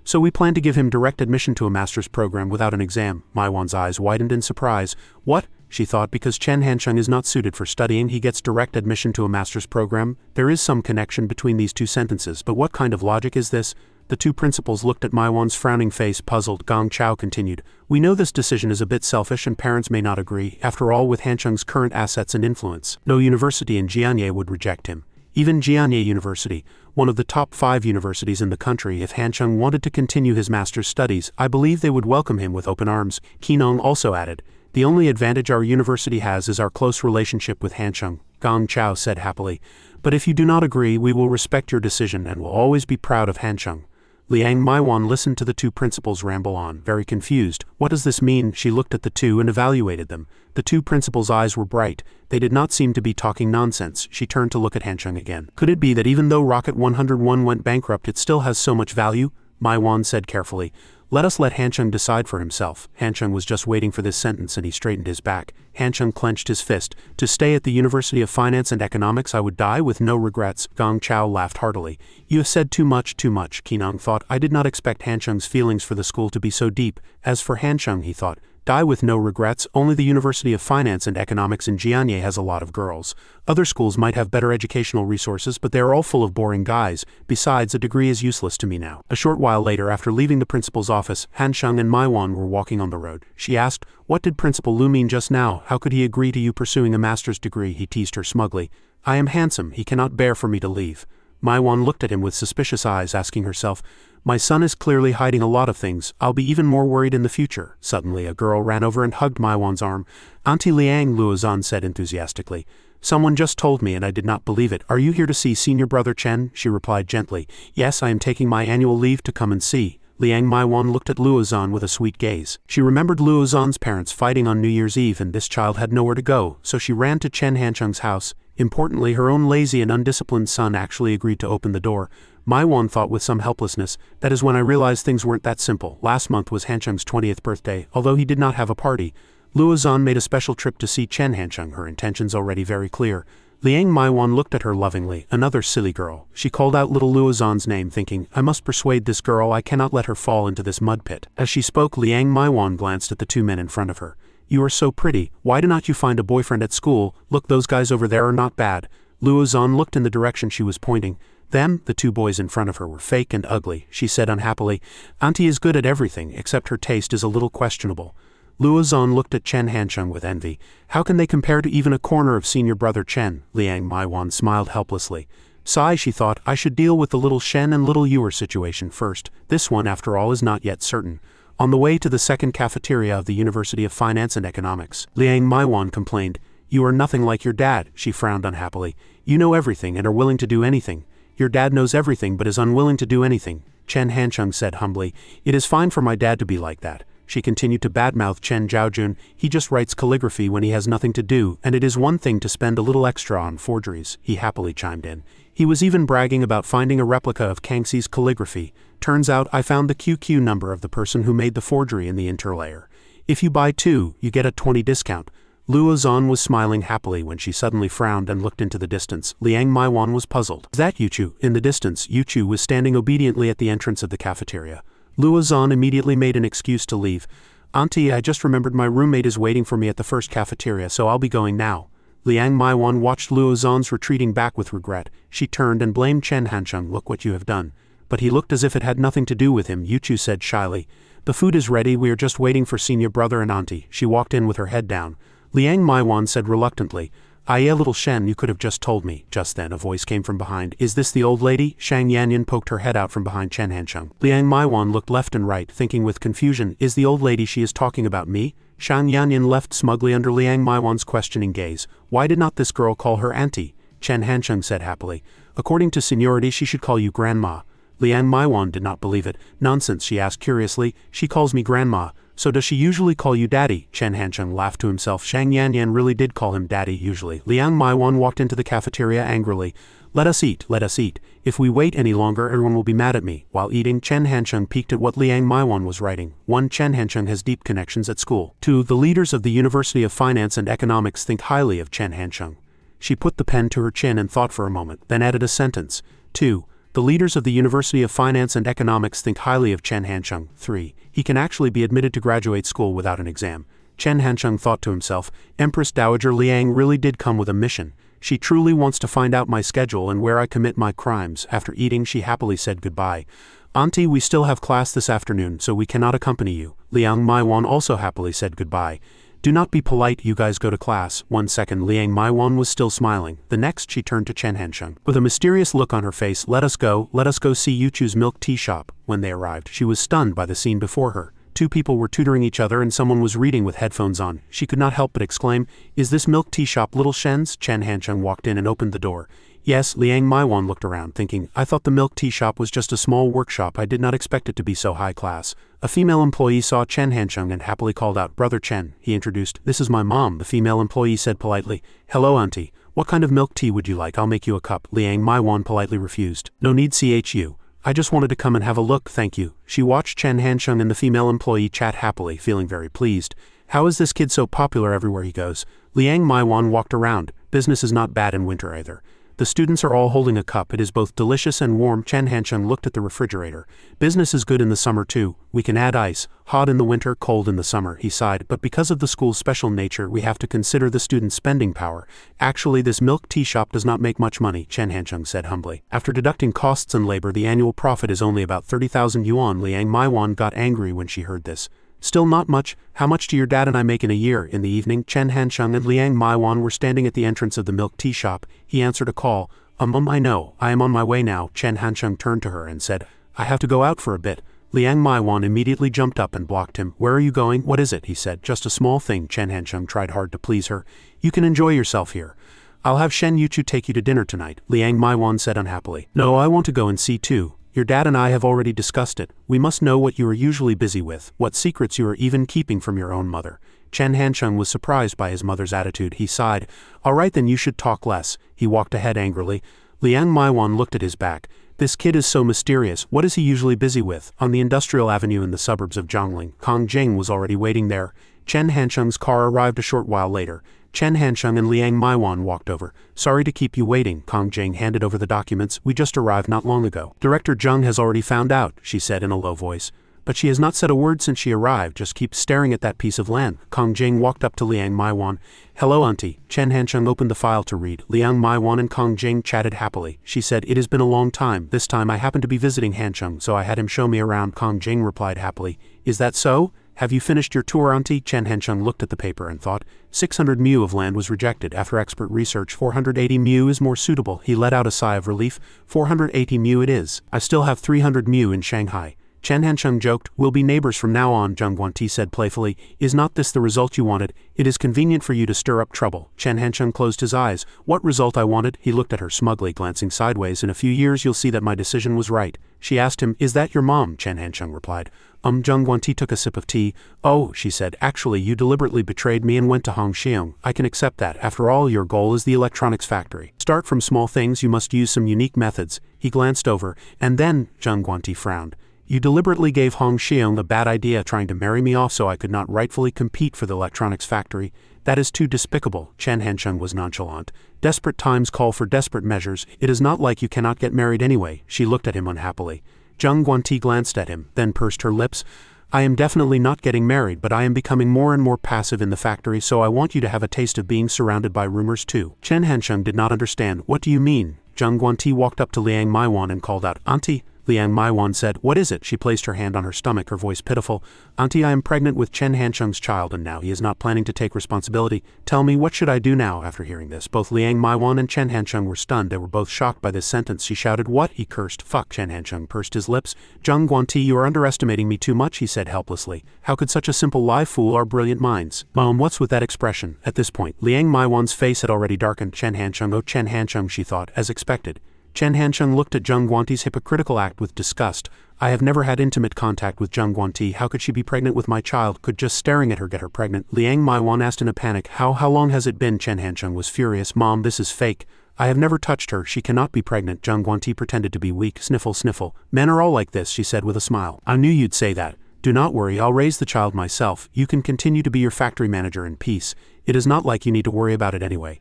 So we plan to give him direct admission to a master's program without an exam. Maiwan's eyes widened in surprise. What? She thought, because Chen Hancheng is not suited for studying, he gets direct admission to a master's program? There is some connection between these two sentences, but what kind of logic is this? The two principals looked at Maiwan's frowning face, puzzled. Gong Chao continued. We know this decision is a bit selfish and parents may not agree. After all, with Hancheng's current assets and influence, no university in Jianye would reject him. Even Jianye University, one of the top 5 universities in the country, if Hancheng wanted to continue his master's studies, I believe they would welcome him with open arms. Qineng also added, the only advantage our university has is our close relationship with Hancheng, Gong Chao said happily. But if you do not agree, we will respect your decision and will always be proud of Hancheng. Liang Maiwan listened to the two principals ramble on, very confused. What does this mean? She looked at the two and evaluated them. The two principals' eyes were bright. They did not seem to be talking nonsense. She turned to look at Hancheng again. Could it be that even though Rocket 101 went bankrupt, it still has so much value? Maiwan said carefully. Let us let Hancheng decide for himself. Hancheng was just waiting for this sentence and he straightened his back. Hancheng clenched his fist. To stay at the University of Finance and Economics, I would die with no regrets. Gong Chao laughed heartily. You have said too much, Qineng thought. I did not expect Hancheng's feelings for the school to be so deep. As for Hancheng, he thought, die with no regrets, only the University of Finance and Economics in Jianye has a lot of girls. Other schools might have better educational resources, but they are all full of boring guys. Besides, a degree is useless to me now. A short while later, after leaving the principal's office, Hancheng and Maiwan were walking on the road. She asked, what did Principal Lu mean just now? How could he agree to you pursuing a master's degree? He teased her smugly. I am handsome, he cannot bear for me to leave. Maiwan looked at him with suspicious eyes, asking herself, my son is clearly hiding a lot of things. I'll be even more worried in the future. Suddenly, a girl ran over and hugged Maiwan's arm. Auntie Liang, Luozan said enthusiastically. Someone just told me and I did not believe it. Are you here to see senior brother Chen? She replied gently. Yes, I am taking my annual leave to come and see. Liang Maiwan looked at Luozan with a sweet gaze. She remembered Luozan's parents fighting on New Year's Eve and this child had nowhere to go, so she ran to Chen Hancheng's house. Importantly, her own lazy and undisciplined son actually agreed to open the door. Maiwan thought with some helplessness, that is when I realized things weren't that simple. Last month was Hancheng's 20th birthday, although he did not have a party. Luozan made a special trip to see Chen Hancheng, her intentions already very clear. Liang Maiwan looked at her lovingly, another silly girl. She called out little Luozan's name, thinking, I must persuade this girl, I cannot let her fall into this mud pit. As she spoke, Liang Maiwan glanced at the two men in front of her. You are so pretty, why do not you find a boyfriend at school? Look, those guys over there are not bad. Luozan looked in the direction she was pointing. Them, the two boys in front of her, were fake and ugly, she said unhappily. Auntie is good at everything, except her taste is a little questionable. Luozan looked at Chen Hancheng with envy. How can they compare to even a corner of senior brother Chen? Liang Maiwan smiled helplessly. Sigh, she thought, I should deal with the little Shen and little Yuer situation first. This one, after all, is not yet certain. On the way to the second cafeteria of the University of Finance and Economics, Liang Maiwan complained, You are nothing like your dad, she frowned unhappily. You know everything and are willing to do anything. Your dad knows everything but is unwilling to do anything, Chen Hancheng said humbly. It is fine for my dad to be like that. She continued to badmouth Chen Zhaojun. He just writes calligraphy when he has nothing to do, and it is one thing to spend a little extra on forgeries, he happily chimed in. He was even bragging about finding a replica of Kangxi's calligraphy. Turns out I found the QQ number of the person who made the forgery in the interlayer. If you buy 2, you get a 20 discount. Luo Zan was smiling happily when she suddenly frowned and looked into the distance. Liang Maiwan was puzzled. Is that Yuchu? In the distance, Yuchu was standing obediently at the entrance of the cafeteria. Luo Zan immediately made an excuse to leave. Auntie, I just remembered my roommate is waiting for me at the first cafeteria, so I'll be going now. Liang Maiwan watched Luo Zan's retreating back with regret. She turned and blamed Chen Hancheng. Look what you have done. But he looked as if it had nothing to do with him, Yuchu said shyly. The food is ready, we are just waiting for senior brother and auntie. She walked in with her head down. Liang Maiwan said reluctantly, little Shen, you could have just told me. Just then a voice came from behind. Is this the old lady? Shang Yanyan poked her head out from behind Chen Hancheng. Liang Maiwan looked left and right, thinking with confusion, is the old lady she is talking about me? Shang Yanyan left smugly under Liang Maiwan's questioning gaze. Why did not this girl call her auntie? Chen Hancheng said happily. According to seniority she should call you grandma. Liang Maiwan did not believe it. Nonsense, she asked curiously. She calls me grandma. So does she usually call you daddy? Chen Hancheng laughed to himself. Shang Yanyan really did call him daddy usually. Liang Maiwan walked into the cafeteria angrily. Let us eat, let us eat. If we wait any longer everyone will be mad at me. While eating, Chen Hancheng peeked at what Liang Maiwan was writing. 1. Chen Hancheng has deep connections at school. 2. The leaders of the University of Finance and Economics think highly of Chen Hancheng. She put the pen to her chin and thought for a moment, then added a sentence. 2. The leaders of the University of Finance and Economics think highly of Chen Hancheng. 3. He can actually be admitted to graduate school without an exam. Chen Hancheng thought to himself, Empress Dowager Liang really did come with a mission. She truly wants to find out my schedule and where I commit my crimes. After eating, she happily said goodbye. Auntie, we still have class this afternoon, so we cannot accompany you. Liang Maiwan also happily said goodbye. Do not be polite, you guys go to class. 1 second, Liang Maiwan was still smiling. The next, she turned to Chen Hancheng. With a mysterious look on her face, let us go see Yuchu's milk tea shop. When they arrived, she was stunned by the scene before her. 2 people were tutoring each other and someone was reading with headphones on. She could not help but exclaim, Is this milk tea shop little Shen's? Chen Hancheng walked in and opened the door. Yes, Liang Maiwan looked around, thinking, I thought the milk tea shop was just a small workshop. I did not expect it to be so high class. A female employee saw Chen Hancheng and happily called out, Brother Chen, he introduced. This is my mom, the female employee said politely. Hello, auntie. What kind of milk tea would you like? I'll make you a cup. Liang Maiwan politely refused. No need CHU. I just wanted to come and have a look, thank you. She watched Chen Hancheng and the female employee chat happily, feeling very pleased. How is this kid so popular everywhere he goes? Liang Maiwan walked around. Business is not bad in winter either. The students are all holding a cup. It is both delicious and warm. Chen Hancheng looked at the refrigerator. Business is good in the summer too. We can add ice. Hot in the winter, cold in the summer, he sighed. But because of the school's special nature, we have to consider the students' spending power. Actually, this milk tea shop does not make much money, Chen Hancheng said humbly. After deducting costs and labor, the annual profit is only about 30,000 yuan. Liang Maiwan got angry when she heard this. Still not much. How much do your dad and I make in a year? In the evening, Chen Hancheng and Liang Maiwan were standing at the entrance of the milk tea shop. He answered a call. I know. I am on my way now. Chen Hancheng turned to her and said, I have to go out for a bit. Liang Maiwan immediately jumped up and blocked him. Where are you going? What is it? He said. Just a small thing. Chen Hancheng tried hard to please her. You can enjoy yourself here. I'll have Shen Yuchu take you to dinner tonight, Liang Maiwan said unhappily. No, I want to go and see too. Your dad and I have already discussed it. We must know what you are usually busy with, what secrets you are even keeping from your own mother. Chen Hancheng was surprised by his mother's attitude. He sighed. All right, then you should talk less. He walked ahead angrily. Liang Maiwan looked at his back. This kid is so mysterious. What is he usually busy with? On the industrial avenue in the suburbs of Zhongling, Kong Jing was already waiting there. Chen Hancheng's car arrived a short while later. Chen Hancheng and Liang Maiwan walked over. Sorry to keep you waiting. Kong Jing handed over the documents. We just arrived not long ago. Director Zheng has already found out, she said in a low voice. But she has not said a word since she arrived, just keeps staring at that piece of land. Kong Jing walked up to Liang Maiwan. Hello, auntie. Chen Hancheng opened the file to read. Liang Maiwan and Kong Jing chatted happily. She said, it has been a long time. This time I happened to be visiting Hancheng, so I had him show me around. Kong Jing replied happily. Is that so? Have you finished your tour, auntie? Chen Hancheng looked at the paper and thought. 600 mu of land was rejected. After expert research, 480 mu is more suitable. He let out a sigh of relief. 480 mu it is. I still have 300 mu in Shanghai. Chen Hancheng joked. We'll be neighbors from now on, Zhang Guanti said playfully. Is not this the result you wanted? It is convenient for you to stir up trouble. Chen Hancheng closed his eyes. What result I wanted? He looked at her smugly, glancing sideways. In a few years you'll see that my decision was right. She asked him, is that your mom? Chen Hancheng replied. Zhang Guanti took a sip of tea. Oh, she said, actually you deliberately betrayed me and went to Hongxiong. I can accept that. After all, your goal is the electronics factory. Start from small things, you must use some unique methods. He glanced over, and then, Zhang Guanti frowned. You deliberately gave Hongxiong the bad idea trying to marry me off so I could not rightfully compete for the electronics factory. That is too despicable. Chen Hancheng was nonchalant. Desperate times call for desperate measures. It is not like you cannot get married anyway. She looked at him unhappily. Zhang Guanti glanced at him, then pursed her lips. I am definitely not getting married, but I am becoming more and more passive in the factory, so I want you to have a taste of being surrounded by rumors too. Chen Hancheng did not understand. What do you mean? Zhang Guanti walked up to Liang Maiwan and called out, Auntie. Liang Maiwan said, what is it? She placed her hand on her stomach, her voice pitiful. Auntie, I am pregnant with Chen Hancheng's child and now he is not planning to take responsibility. Tell me, what should I do now? After hearing this, both Liang Maiwan and Chen Hancheng were stunned. They were both shocked by this sentence. She shouted, what? He cursed. Fuck. Chen Hancheng pursed his lips. Zhang Guanti, you are underestimating me too much, he said helplessly. How could such a simple lie fool our brilliant minds? Mom, what's with that expression? At this point, Liang Maiwan's face had already darkened. Chen Hancheng, oh Chen Hancheng, she thought, as expected. Chen Hancheng looked at Zhang Guanti's hypocritical act with disgust. I have never had intimate contact with Zhang Guanti. How could she be pregnant with my child? Could just staring at her get her pregnant? Liang Maiwan asked in a panic. How long has it been? Chen Hancheng was furious. Mom, this is fake. I have never touched her. She cannot be pregnant. Zhang Guanti pretended to be weak. Sniffle, sniffle. Men are all like this, she said with a smile. I knew you'd say that. Do not worry, I'll raise the child myself. You can continue to be your factory manager in peace. It is not like you need to worry about it anyway.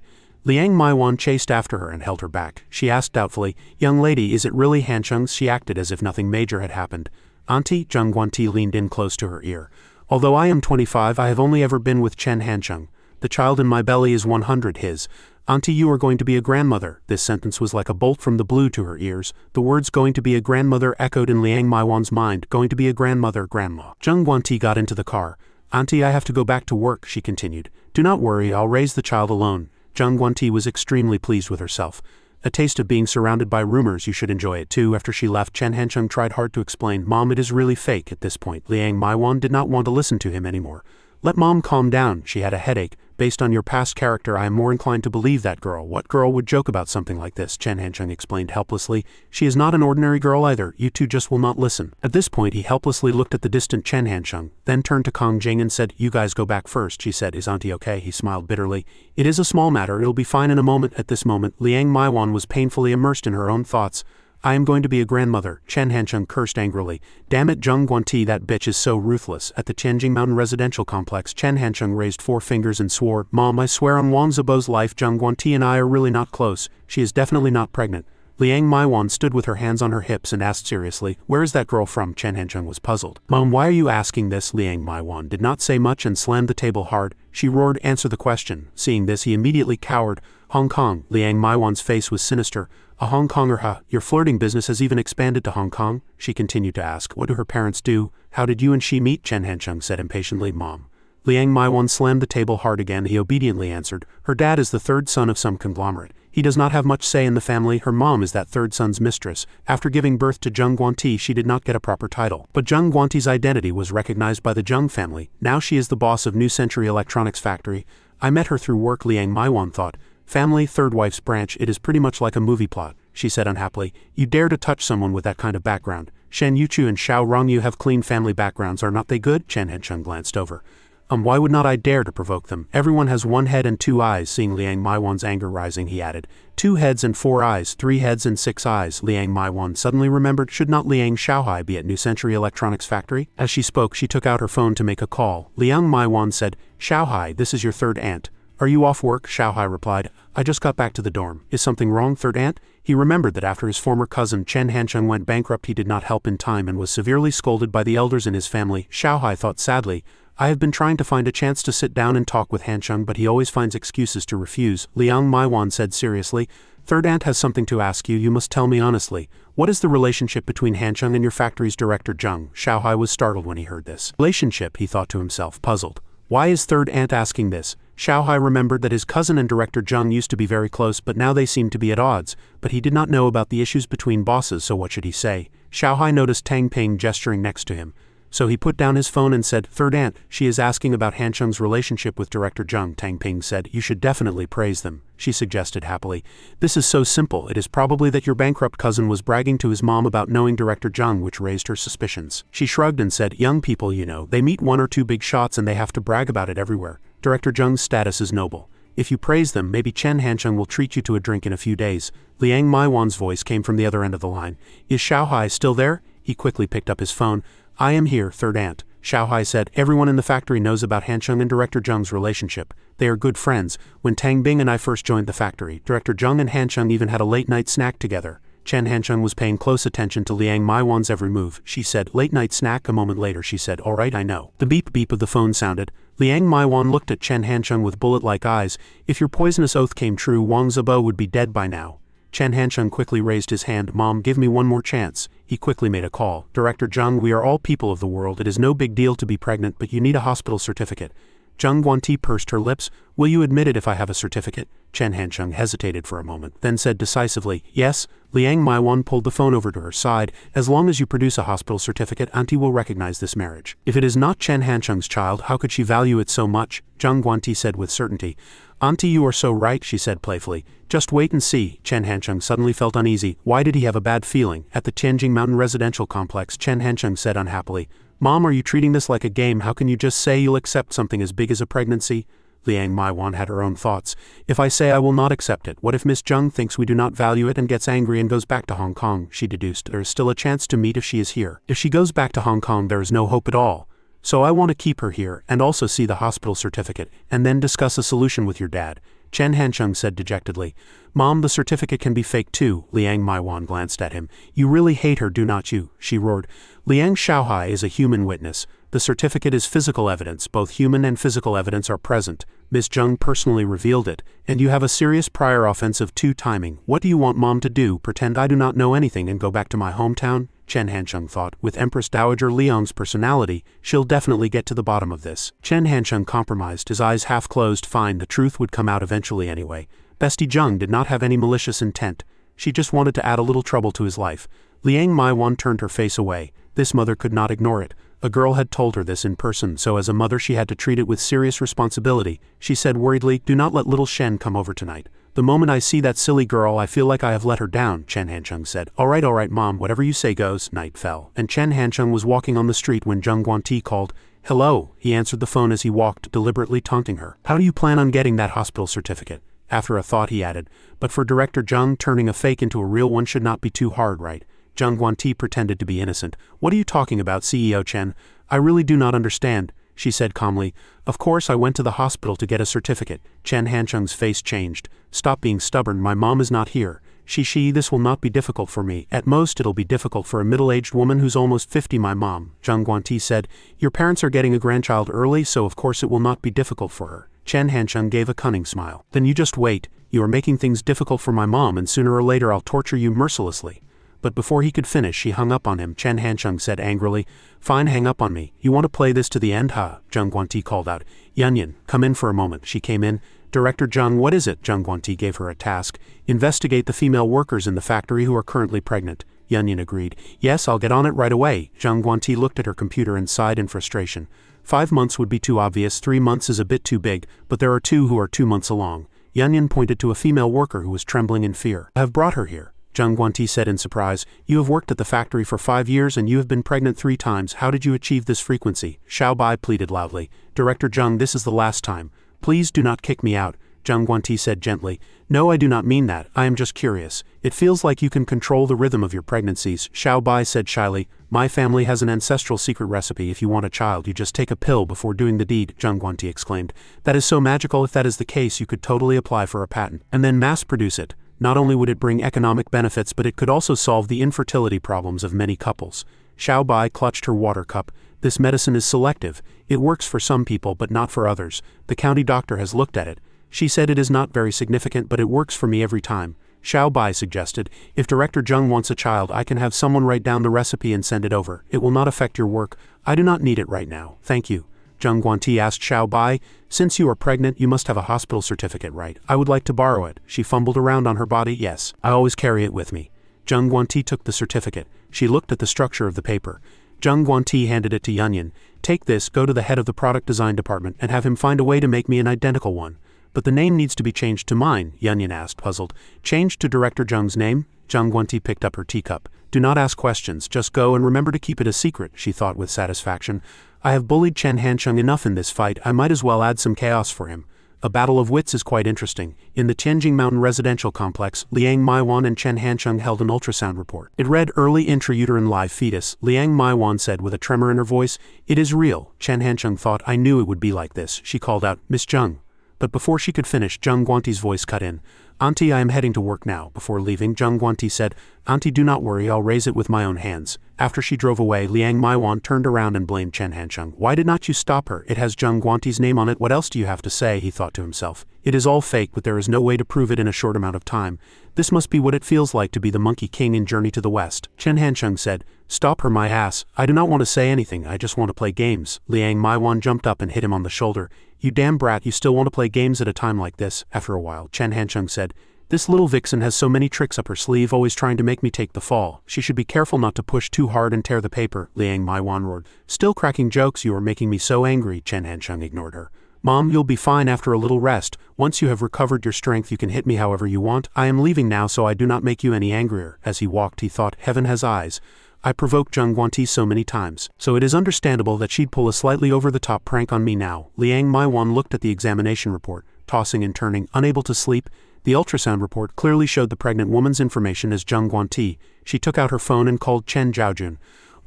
Liang Maiwan chased after her and held her back. She asked doubtfully, young lady, is it really Hancheng's? She acted as if nothing major had happened. Auntie, Zhang Guanti leaned in close to her ear. Although I am 25, I have only ever been with Chen Hancheng. The child in my belly is 100 his. Auntie, you are going to be a grandmother. This sentence was like a bolt from the blue to her ears. The words going to be a grandmother echoed in Liang Maiwan's mind. Going to be a grandmother, grandma. Zhang Guanti got into the car. Auntie, I have to go back to work, she continued. Do not worry, I'll raise the child alone. Zhang Guanti was extremely pleased with herself. A taste of being surrounded by rumors, you should enjoy it too. After she left, Chen Hancheng tried hard to explain, Mom, it is really fake. At this point, Liang Maiwan did not want to listen to him anymore. Let Mom calm down, she had a headache. Based on your past character, I am more inclined to believe that girl. What girl would joke about something like this? Chen Hancheng explained helplessly. She is not an ordinary girl either. You two just will not listen. At this point, he helplessly looked at the distant Chen Hancheng, then turned to Kong Jing and said, you guys go back first. She said, is Auntie okay? He smiled bitterly. It is a small matter. It'll be fine in a moment. At this moment, Liang Maiwan was painfully immersed in her own thoughts. I am going to be a grandmother, Chen Hancheng cursed angrily. Damn it, Zhang Guanti, that bitch is so ruthless. At the Tianjing Mountain Residential Complex, Chen Hancheng raised 4 fingers and swore, Mom, I swear on Wang Zibo's life, Zhang Guanti and I are really not close. She is definitely not pregnant. Liang Maiwan stood with her hands on her hips and asked seriously, where is that girl from? Chen Hancheng was puzzled. Mom, why are you asking this? Liang Maiwan did not say much and slammed the table hard. She roared, answer the question. Seeing this, he immediately cowered. Hong Kong. Liang Maiwan's face was sinister. A Hong Konger, huh? Your flirting business has even expanded to Hong Kong? She continued to ask. What do her parents do? How did you and she meet? Chen Hancheng said impatiently. Mom. Liang Maiwan slammed the table hard again. He obediently answered. Her dad is the 3rd son of some conglomerate. He does not have much say in the family. Her mom is that 3rd son's mistress. After giving birth to Zhang Guanti, she did not get a proper title. But Zhang Guanti's identity was recognized by the Zhang family. Now she is the boss of New Century Electronics Factory. I met her through work, Liang Maiwan thought. Family, 3rd wife's branch, it is pretty much like a movie plot, she said unhappily. You dare to touch someone with that kind of background. Shen Yuchu and Xiao Rongyu have clean family backgrounds, are not they good? Chen Hancheng glanced over. Why would not I dare to provoke them? Everyone has 1 head and 2 eyes. Seeing Liang Maiwan's anger rising, he added, 2 heads and 4 eyes, 3 heads and 6 eyes. Liang Maiwan suddenly remembered, should not Liang Xiaohai be at New Century Electronics Factory? As she spoke, she took out her phone to make a call. Liang Maiwan said, Xiaohai, this is your 3rd aunt. Are you off work? Xiaohai replied, I just got back to the dorm. Is something wrong, 3rd aunt? He remembered that after his former cousin Chen Hancheng went bankrupt, he did not help in time and was severely scolded by the elders in his family. Xiaohai thought sadly, I have been trying to find a chance to sit down and talk with Hancheng, but he always finds excuses to refuse. Liang Maiwan said seriously, Third aunt has something to ask you must tell me honestly. What is the relationship between Hancheng and your factory's director Zheng? Xiaohai was startled when he heard this. Relationship, he thought to himself, puzzled. Why is third aunt asking this? Xiaohai remembered that his cousin and director Zheng used to be very close, but now they seemed to be at odds, but he did not know about the issues between bosses, so what should he say? Xiaohai noticed Tang Ping gesturing next to him. So he put down his phone and said, Third aunt, she is asking about Hancheng's relationship with director Zheng. Tang Ping said, you should definitely praise them, she suggested happily. This is so simple, it is probably that your bankrupt cousin was bragging to his mom about knowing director Zheng, which raised her suspicions. She shrugged and said, young people, they meet one or two big shots and they have to brag about it everywhere. Director Zheng's status is noble. If you praise them, maybe Chen Hancheng will treat you to a drink in a few days. Liang Maiwan's voice came from the other end of the line. Is Xiaohai still there? He quickly picked up his phone. I am here, third aunt. Xiaohai said, everyone in the factory knows about Hancheng and director Zheng's relationship. They are good friends. When Tang Bing and I first joined the factory, director Zheng and Hancheng even had a late-night snack together. Chen Hancheng was paying close attention to Liang Maiwan's every move. She said, late-night snack. A moment later she said, all right, I know. The beep-beep of the phone sounded. Liang Maiwan looked at Chen Hancheng with bullet-like eyes. If your poisonous oath came true, Wang Zibo would be dead by now. Chen Hancheng quickly raised his hand. Mom, give me one more chance. He quickly made a call. Director Zheng, we are all people of the world. It is no big deal to be pregnant, but you need a hospital certificate. Zheng Guanti pursed her lips. Will you admit it if I have a certificate? Chen Hancheng hesitated for a moment, then said decisively, yes. Liang Maiwan pulled the phone over to her side. As long as you produce a hospital certificate, Auntie will recognize this marriage. If it is not Chen Hancheng's child, how could she value it so much? Zheng Guanti said with certainty. Auntie, you are so right, she said playfully. Just wait and see. Chen Hancheng suddenly felt uneasy. Why did he have a bad feeling? At the Tianjing Mountain Residential Complex, Chen Hancheng said unhappily. Mom, are you treating this like a game? How can you just say you'll accept something as big as a pregnancy? Liang Maiwan had her own thoughts. If I say I will not accept it, what if Miss Zheng thinks we do not value it and gets angry and goes back to Hong Kong? She deduced. There is still a chance to meet if she is here. If she goes back to Hong Kong, there is no hope at all. So I want to keep her here and also see the hospital certificate and then discuss a solution with your dad. Chen Hancheng said dejectedly. Mom, the certificate can be fake too. Liang Maiwan glanced at him. You really hate her, do not you? She roared. Liang Xiaohai is a human witness. The certificate is physical evidence. Both human and physical evidence are present. Miss Zheng personally revealed it. And you have a serious prior offense of 2 timing. What do you want Mom to do? Pretend I do not know anything and go back to my hometown? Chen Hancheng thought. With Empress Dowager Liang's personality, she'll definitely get to the bottom of this. Chen Hancheng compromised, his eyes half closed. Fine, the truth would come out eventually anyway. Bestie Zheng did not have any malicious intent. She just wanted to add a little trouble to his life. Liang Maiwan turned her face away. This mother could not ignore it. A girl had told her this in person, so as a mother she had to treat it with serious responsibility. She said worriedly, do not let little Shen come over tonight. The moment I see that silly girl, I feel like I have let her down, Chen Hancheng said. All right, Mom, whatever you say goes. Night fell, and Chen Hancheng was walking on the street when Zheng Guanti called. Hello, he answered the phone as he walked, deliberately taunting her. How do you plan on getting that hospital certificate? After a thought he added, but for Director Zheng, turning a fake into a real one should not be too hard, right? Zheng Guanti pretended to be innocent. What are you talking about, CEO Chen? I really do not understand, she said calmly. Of course I went to the hospital to get a certificate. Chen Hancheng's face changed. Stop being stubborn, my mom is not here. This will not be difficult for me. At most it'll be difficult for a middle-aged woman who's almost 50, my mom. Zheng Guanti said. Your parents are getting a grandchild early, so of course it will not be difficult for her. Chen Hancheng gave a cunning smile. Then you just wait. You are making things difficult for my mom, and sooner or later I'll torture you mercilessly. But before he could finish, she hung up on him. Chen Hancheng said angrily, Fine, hang up on me. You want to play this to the end, huh? Zheng Guanti called out. Yunyan, come in for a moment. She came in. Director Zheng, what is it? Zheng Guanti gave her a task. Investigate the female workers in the factory who are currently pregnant. Yunyan agreed. Yes, I'll get on it right away. Zheng Guanti looked at her computer and sighed in frustration. 5 months would be too obvious, 3 months is a bit too big, but there are 2 who are 2 months along. Yunyan pointed to a female worker who was trembling in fear. I have brought her here. Zheng Guanti said in surprise. You have worked at the factory for 5 years and you have been pregnant 3 times. How did you achieve this frequency? Xiao Bai pleaded loudly. Director Zheng, this is the last time. Please do not kick me out. Zheng Guanti said gently. No, I do not mean that. I am just curious. It feels like you can control the rhythm of your pregnancies. Xiao Bai said shyly. My family has an ancestral secret recipe. If you want a child, you just take a pill before doing the deed, Zheng Guanti exclaimed. That is so magical. If that is the case, you could totally apply for a patent and then mass produce it. Not only would it bring economic benefits, but it could also solve the infertility problems of many couples. Xiao Bai clutched her water cup. This medicine is selective. It works for some people, but not for others. The county doctor has looked at it. She said it is not very significant, but it works for me every time. Xiao Bai suggested. If Director Zheng wants a child, I can have someone write down the recipe and send it over. It will not affect your work. I do not need it right now, thank you. Zheng Guanti asked Xiao Bai, since you are pregnant, you must have a hospital certificate, right? I would like to borrow it. She fumbled around on her body. Yes, I always carry it with me. Zheng Guanti took the certificate. She looked at the structure of the paper. Zheng Guanti handed it to Yunyan. Take this, go to the head of the product design department and have him find a way to make me an identical one. But the name needs to be changed to mine, Yunyan asked, puzzled. Changed to Director Zheng's name? Zheng Guanti picked up her teacup. Do not ask questions, just go and remember to keep it a secret, she thought with satisfaction. I have bullied Chen Hansheng enough in this fight, I might as well add some chaos for him. A battle of wits is quite interesting. In the Tianjing Mountain residential complex, Liang Maiwan and Chen Hansheng held an ultrasound report. It read early intrauterine live fetus. Liang Maiwan said with a tremor in her voice, it is real. Chen Hansheng thought, I knew it would be like this. She called out, Miss Zheng. But before she could finish, Zheng Guanti's voice cut in. Auntie, I am heading to work now. Before leaving, Zheng Guanti said, Auntie, do not worry, I'll raise it with my own hands. After she drove away, Liang Maiwan turned around and blamed Chen Hansheng. Why did not you stop her? It has Zheng Guanti's name on it. What else do you have to say? He thought to himself. It is all fake, but there is no way to prove it in a short amount of time. This must be what it feels like to be the Monkey King in Journey to the West. Chen Hansheng said, Stop her, my ass. I do not want to say anything, I just want to play games. Liang Maiwan jumped up and hit him on the shoulder. You damn brat, you still want to play games at a time like this? After a while, Chen Hansheng said, This little vixen has so many tricks up her sleeve, always trying to make me take the fall. She should be careful not to push too hard and tear the paper, Liang Maiwan roared. Still cracking jokes, you are making me so angry. Chen Hansheng ignored her. Mom, you'll be fine after a little rest. Once you have recovered your strength, you can hit me however you want. I am leaving now so I do not make you any angrier. As he walked, he thought, heaven has eyes. I provoked Zheng Guanti so many times, so it is understandable that she'd pull a slightly over-the-top prank on me now. Liang Maiwan looked at the examination report, tossing and turning, unable to sleep. The ultrasound report clearly showed the pregnant woman's information as Zheng Guanti. She took out her phone and called Chen Zhaojun.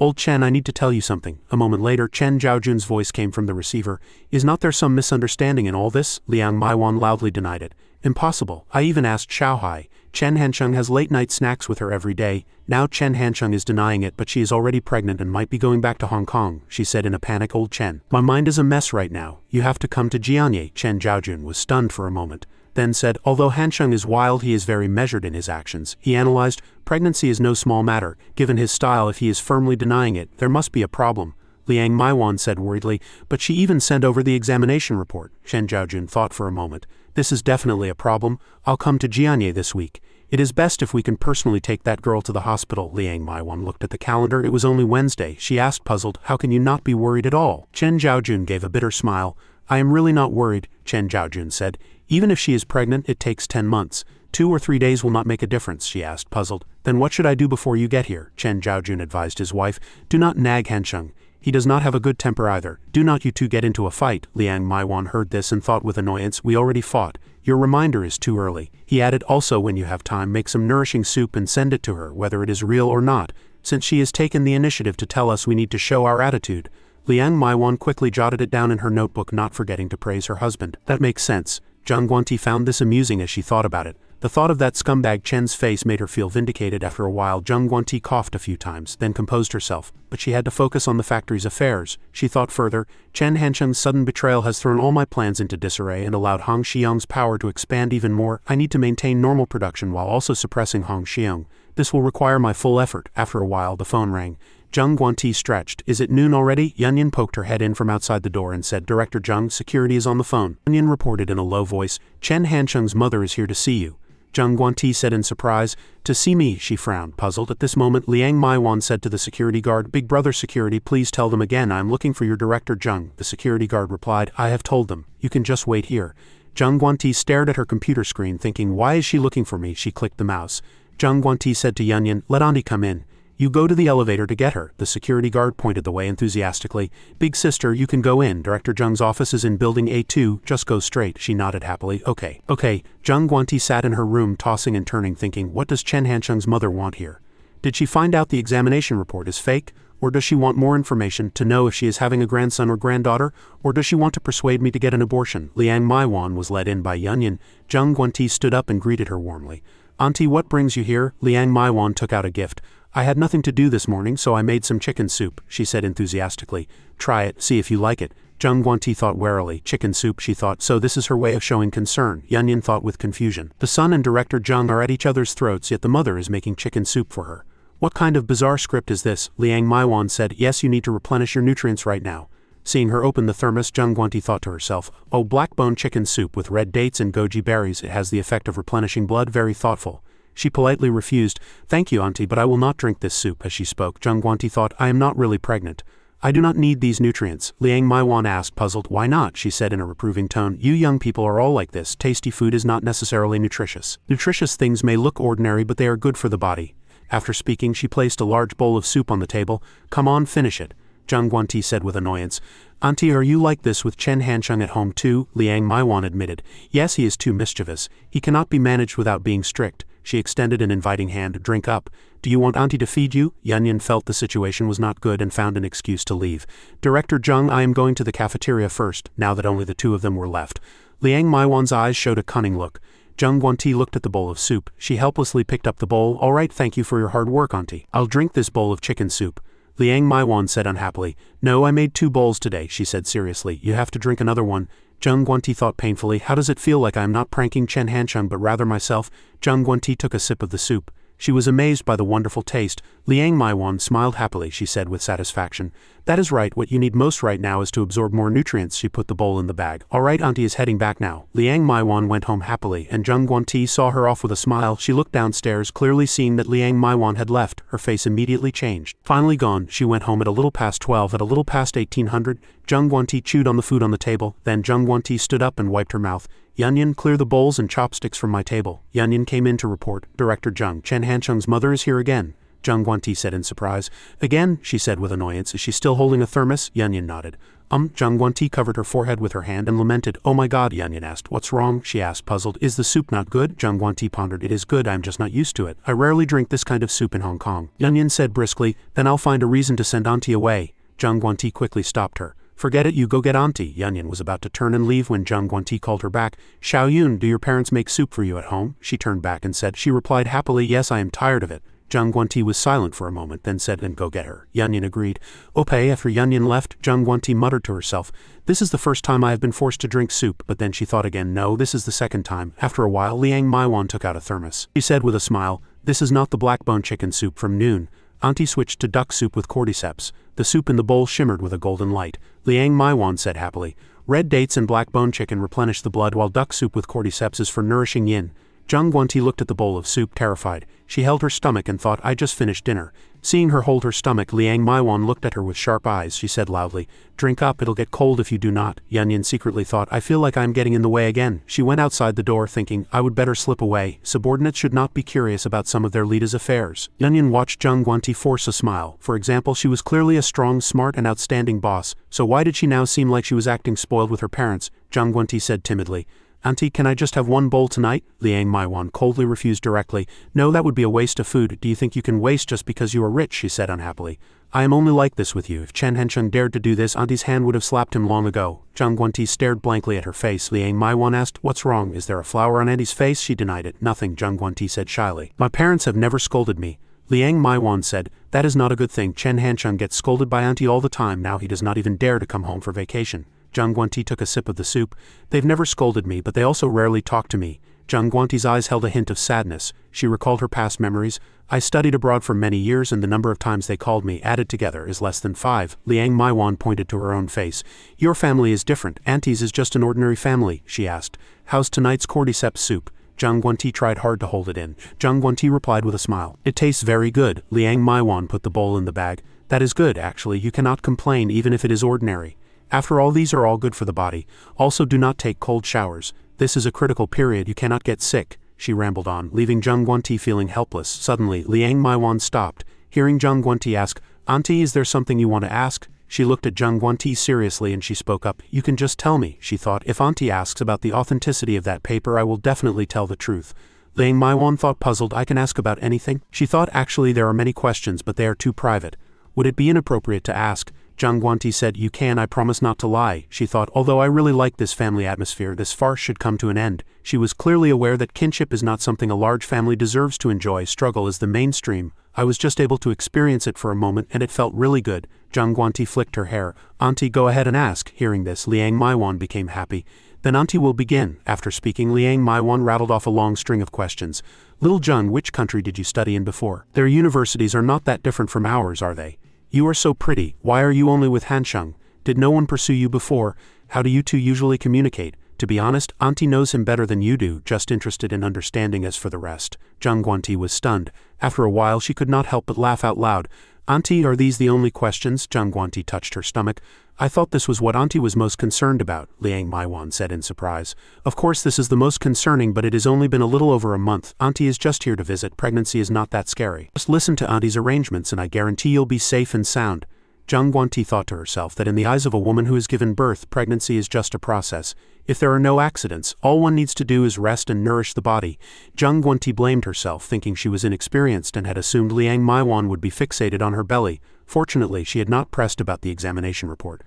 Old Chen, I need to tell you something. A moment later, Chen Zhaojun's voice came from the receiver. Is not there some misunderstanding in all this? Liang Maiwan loudly denied it. Impossible. I even asked Xiaohai. Chen Hansheng has late-night snacks with her every day. Now Chen Hansheng is denying it, but she is already pregnant and might be going back to Hong Kong, she said in a panic. Old Chen, my mind is a mess right now. You have to come to Jianye. Chen Zhaojun was stunned for a moment, then said, although Hansheng is wild, he is very measured in his actions. He analyzed, pregnancy is no small matter. Given his style, if he is firmly denying it, there must be a problem. Liang Maiwan said worriedly, but she even sent over the examination report. Chen Zhaojun thought for a moment. This is definitely a problem. I'll come to Jianye this week. It is best if we can personally take that girl to the hospital. Liang Maiwan looked at the calendar. It was only Wednesday. She asked, puzzled, how can you not be worried at all? Chen Zhaojun gave a bitter smile. I am really not worried, Chen Zhaojun said. Even if she is pregnant, it takes 10 months. 2 or 3 days will not make a difference, she asked, puzzled. Then what should I do before you get here? Chen Zhaojun advised his wife. Do not nag Hansheng. He does not have a good temper either. Do not you two get into a fight. Liang Maiwan heard this and thought with annoyance, we already fought. Your reminder is too early. He added, also when you have time, make some nourishing soup and send it to her, whether it is real or not. Since she has taken the initiative to tell us, we need to show our attitude. Liang Maiwan quickly jotted it down in her notebook, not forgetting to praise her husband. That makes sense. Zheng Guanti found this amusing as she thought about it. The thought of that scumbag Chen's face made her feel vindicated. After a while, Zheng Guanti coughed a few times, then composed herself. But she had to focus on the factory's affairs. She thought further, Chen Hansheng's sudden betrayal has thrown all my plans into disarray and allowed Hong Xiong's power to expand even more. I need to maintain normal production while also suppressing Hong Xiong. This will require my full effort. After a while, the phone rang. Zheng Guanti stretched. Is it noon already? Yunyan poked her head in from outside the door and said, Director Zheng, security is on the phone. Yunyan reported in a low voice, Chen Hansheng's mother is here to see you. Zheng Guanti said in surprise. To see me, she frowned, puzzled. At this moment, Liang Maiwan said to the security guard, Big brother security, please tell them again I am looking for your Director Zheng. The security guard replied, I have told them. You can just wait here. Zheng Guanti stared at her computer screen, thinking, why is she looking for me? She clicked the mouse. Zheng Guanti said to Yunyan, let Auntie come in. You go to the elevator to get her. The security guard pointed the way enthusiastically. Big sister, you can go in. Director Zheng's office is in building A2. Just go straight. She nodded happily. Okay. Zheng Guanti sat in her room, tossing and turning, thinking, what does Chen Hansheng's mother want here? Did she find out the examination report is fake? Or does she want more information to know if she is having a grandson or granddaughter? Or does she want to persuade me to get an abortion? Liang Maiwan was led in by Yunyan. Zheng Guanti stood up and greeted her warmly. Auntie, what brings you here? Liang Maiwan took out a gift. I had nothing to do this morning, so I made some chicken soup, she said enthusiastically. Try it, see if you like it. Zhang Guanti thought warily. Chicken soup, she thought, so this is her way of showing concern. Yunyan thought with confusion. The son and director Zhang are at each other's throats, yet the mother is making chicken soup for her. What kind of bizarre script is this? Liang Maiwan said. Yes, you need to replenish your nutrients right now. Seeing her open the thermos, Zhang Guanti thought to herself, oh, black-bone chicken soup with red dates and goji berries, it has the effect of replenishing blood. Very thoughtful. She politely refused. Thank you, auntie, but I will not drink this soup. As she spoke, Zhang Guanti thought, I am not really pregnant. I do not need these nutrients. Liang Maiwan asked, puzzled. Why not? She said in a reproving tone. You young people are all like this. Tasty food is not necessarily nutritious. Nutritious things may look ordinary, but they are good for the body. After speaking, she placed a large bowl of soup on the table. Come on, finish it. Zhang Guanti said with annoyance. Auntie, are you like this with Chen Hansheng at home too? Liang Maiwan admitted. Yes, he is too mischievous. He cannot be managed without being strict. She extended an inviting hand. Drink up. Do you want auntie to feed you? Yunyan felt the situation was not good and found an excuse to leave. Director Zhang, I am going to the cafeteria first, now that only the two of them were left. Liang Maiwan's eyes showed a cunning look. Zhang Guanti looked at the bowl of soup. She helplessly picked up the bowl. All right, thank you for your hard work, auntie. I'll drink this bowl of chicken soup. Liang Maiwan said unhappily. No, I made 2 bowls today, she said seriously. You have to drink another one. Zhang Guanti thought painfully. How does it feel like I am not pranking Chen Hansheng but rather myself? Zhang Guanti took a sip of the soup. She was amazed by the wonderful taste. Liang Maiwan smiled happily, she said with satisfaction. That is right, what you need most right now is to absorb more nutrients. She put the bowl in the bag. All right, auntie is heading back now. Liang Maiwan went home happily, and Zhang Guanti saw her off with a smile. She looked downstairs, clearly seeing that Liang Maiwan had left. Her face immediately changed. Finally gone, she went home at a little past 12. At a little past 1800, Zhang Guanti chewed on the food on the table. Then Zhang Guanti stood up and wiped her mouth. Yunyan, clear the bowls and chopsticks from my table. Yunyan came in to report. Director Zhang, Chen Hansheng's mother is here again. Zhang Guanti said in surprise. Again, she said with annoyance. Is she still holding a thermos? Yunyan nodded. Zhang Guanti covered her forehead with her hand and lamented. Oh my god, Yunyan asked. What's wrong? She asked, puzzled. Is the soup not good? Zhang Guanti pondered. It is good, I'm just not used to it. I rarely drink this kind of soup in Hong Kong. Yunyan said briskly. Then I'll find a reason to send auntie away. Zhang Guanti quickly stopped her. Forget it, you go get auntie. Yunyan was about to turn and leave when Zhang Guanti called her back. Xiao Yun, do your parents make soup for you at home? She turned back and said. She replied happily, yes, I am tired of it. Zhang Guanti was silent for a moment, then said, then go get her. Yunyan agreed. Okay, after Yunyan left, Zhang Guanti muttered to herself. This is the first time I have been forced to drink soup, but then she thought again, no, this is the second time. After a while, Liang Maiwan took out a thermos. She said with a smile, this is not the black-bone chicken soup from noon. Auntie switched to duck soup with cordyceps. The soup in the bowl shimmered with a golden light. Liang Maiwan said happily. Red dates and black-bone chicken replenish the blood, while duck soup with cordyceps is for nourishing yin. Zhang Guanti looked at the bowl of soup, terrified. She held her stomach and thought, I just finished dinner. Seeing her hold her stomach, Liang Maiwan looked at her with sharp eyes. She said loudly, drink up, it'll get cold if you do not. Yunyan secretly thought, I feel like I am getting in the way again. She went outside the door thinking, I would better slip away. Subordinates should not be curious about some of their leaders' affairs. Yunyan watched Zhang Guanti force a smile. For example, she was clearly a strong, smart, and outstanding boss, so why did she now seem like she was acting spoiled with her parents? Zhang Guanti said timidly. Auntie, can I just have one bowl tonight? Liang Maiwan coldly refused directly. No, that would be a waste of food. Do you think you can waste just because you are rich? She said unhappily. I am only like this with you. If Chen Hansheng dared to do this, Auntie's hand would have slapped him long ago. Zhang Guanti stared blankly at her face. Liang Maiwan asked, what's wrong? Is there a flower on Auntie's face? She denied it. Nothing, Zhang Guanti said shyly. My parents have never scolded me. Liang Maiwan said, that is not a good thing. Chen Hansheng gets scolded by Auntie all the time. Now he does not even dare to come home for vacation. Zhang Guanti took a sip of the soup. They've never scolded me, but they also rarely talk to me. Zhang Guanti's eyes held a hint of sadness. She recalled her past memories. I studied abroad for many years, and the number of times they called me, added together, is less than 5. Liang Maiwan pointed to her own face. Your family is different. Auntie's is just an ordinary family, she asked. How's tonight's cordyceps soup? Zhang Guanti tried hard to hold it in. Zhang Guanti replied with a smile. It tastes very good. Liang Maiwan put the bowl in the bag. That is good, actually. You cannot complain even if it is ordinary. After all, these are all good for the body. Also, do not take cold showers. This is a critical period, you cannot get sick. She rambled on, leaving Zhang Guanti feeling helpless. Suddenly, Liang Maiwan stopped. Hearing Zhang Guanti ask, Auntie, is there something you want to ask? She looked at Zhang Guanti seriously and she spoke up. You can just tell me, she thought. If Auntie asks about the authenticity of that paper, I will definitely tell the truth. Liang Maiwan thought, puzzled. I can ask about anything? She thought, actually there are many questions, but they are too private. Would it be inappropriate to ask? Zhang Guanti said, you can, I promise not to lie. She thought, although I really like this family atmosphere, this farce should come to an end. She was clearly aware that kinship is not something a large family deserves to enjoy. Struggle is the mainstream. I was just able to experience it for a moment and it felt really good. Zhang Guanti flicked her hair. Auntie, go ahead and ask. Hearing this, Liang Maiwan became happy. Then Auntie will begin. After speaking, Liang Maiwan rattled off a long string of questions. Little Zheng, which country did you study in before? Their universities are not that different from ours, are they? You are so pretty. Why are you only with Hansheng? Did no one pursue you before? How do you two usually communicate? To be honest, Auntie knows him better than you do, just interested in understanding as for the rest. Zhang Guanti was stunned. After a while she could not help but laugh out loud. Auntie, are these the only questions? Zhang Guanti touched her stomach. I thought this was what Auntie was most concerned about, Liang Maiwan said in surprise. Of course this is the most concerning, but it has only been a little over a month. Auntie is just here to visit. Pregnancy is not that scary. Just listen to Auntie's arrangements and I guarantee you'll be safe and sound. Zhang Guanti thought to herself that in the eyes of a woman who has given birth, pregnancy is just a process. If there are no accidents, all one needs to do is rest and nourish the body. Zhang Guanti blamed herself, thinking she was inexperienced and had assumed Liang Maiwan would be fixated on her belly. Fortunately, she had not pressed about the examination report.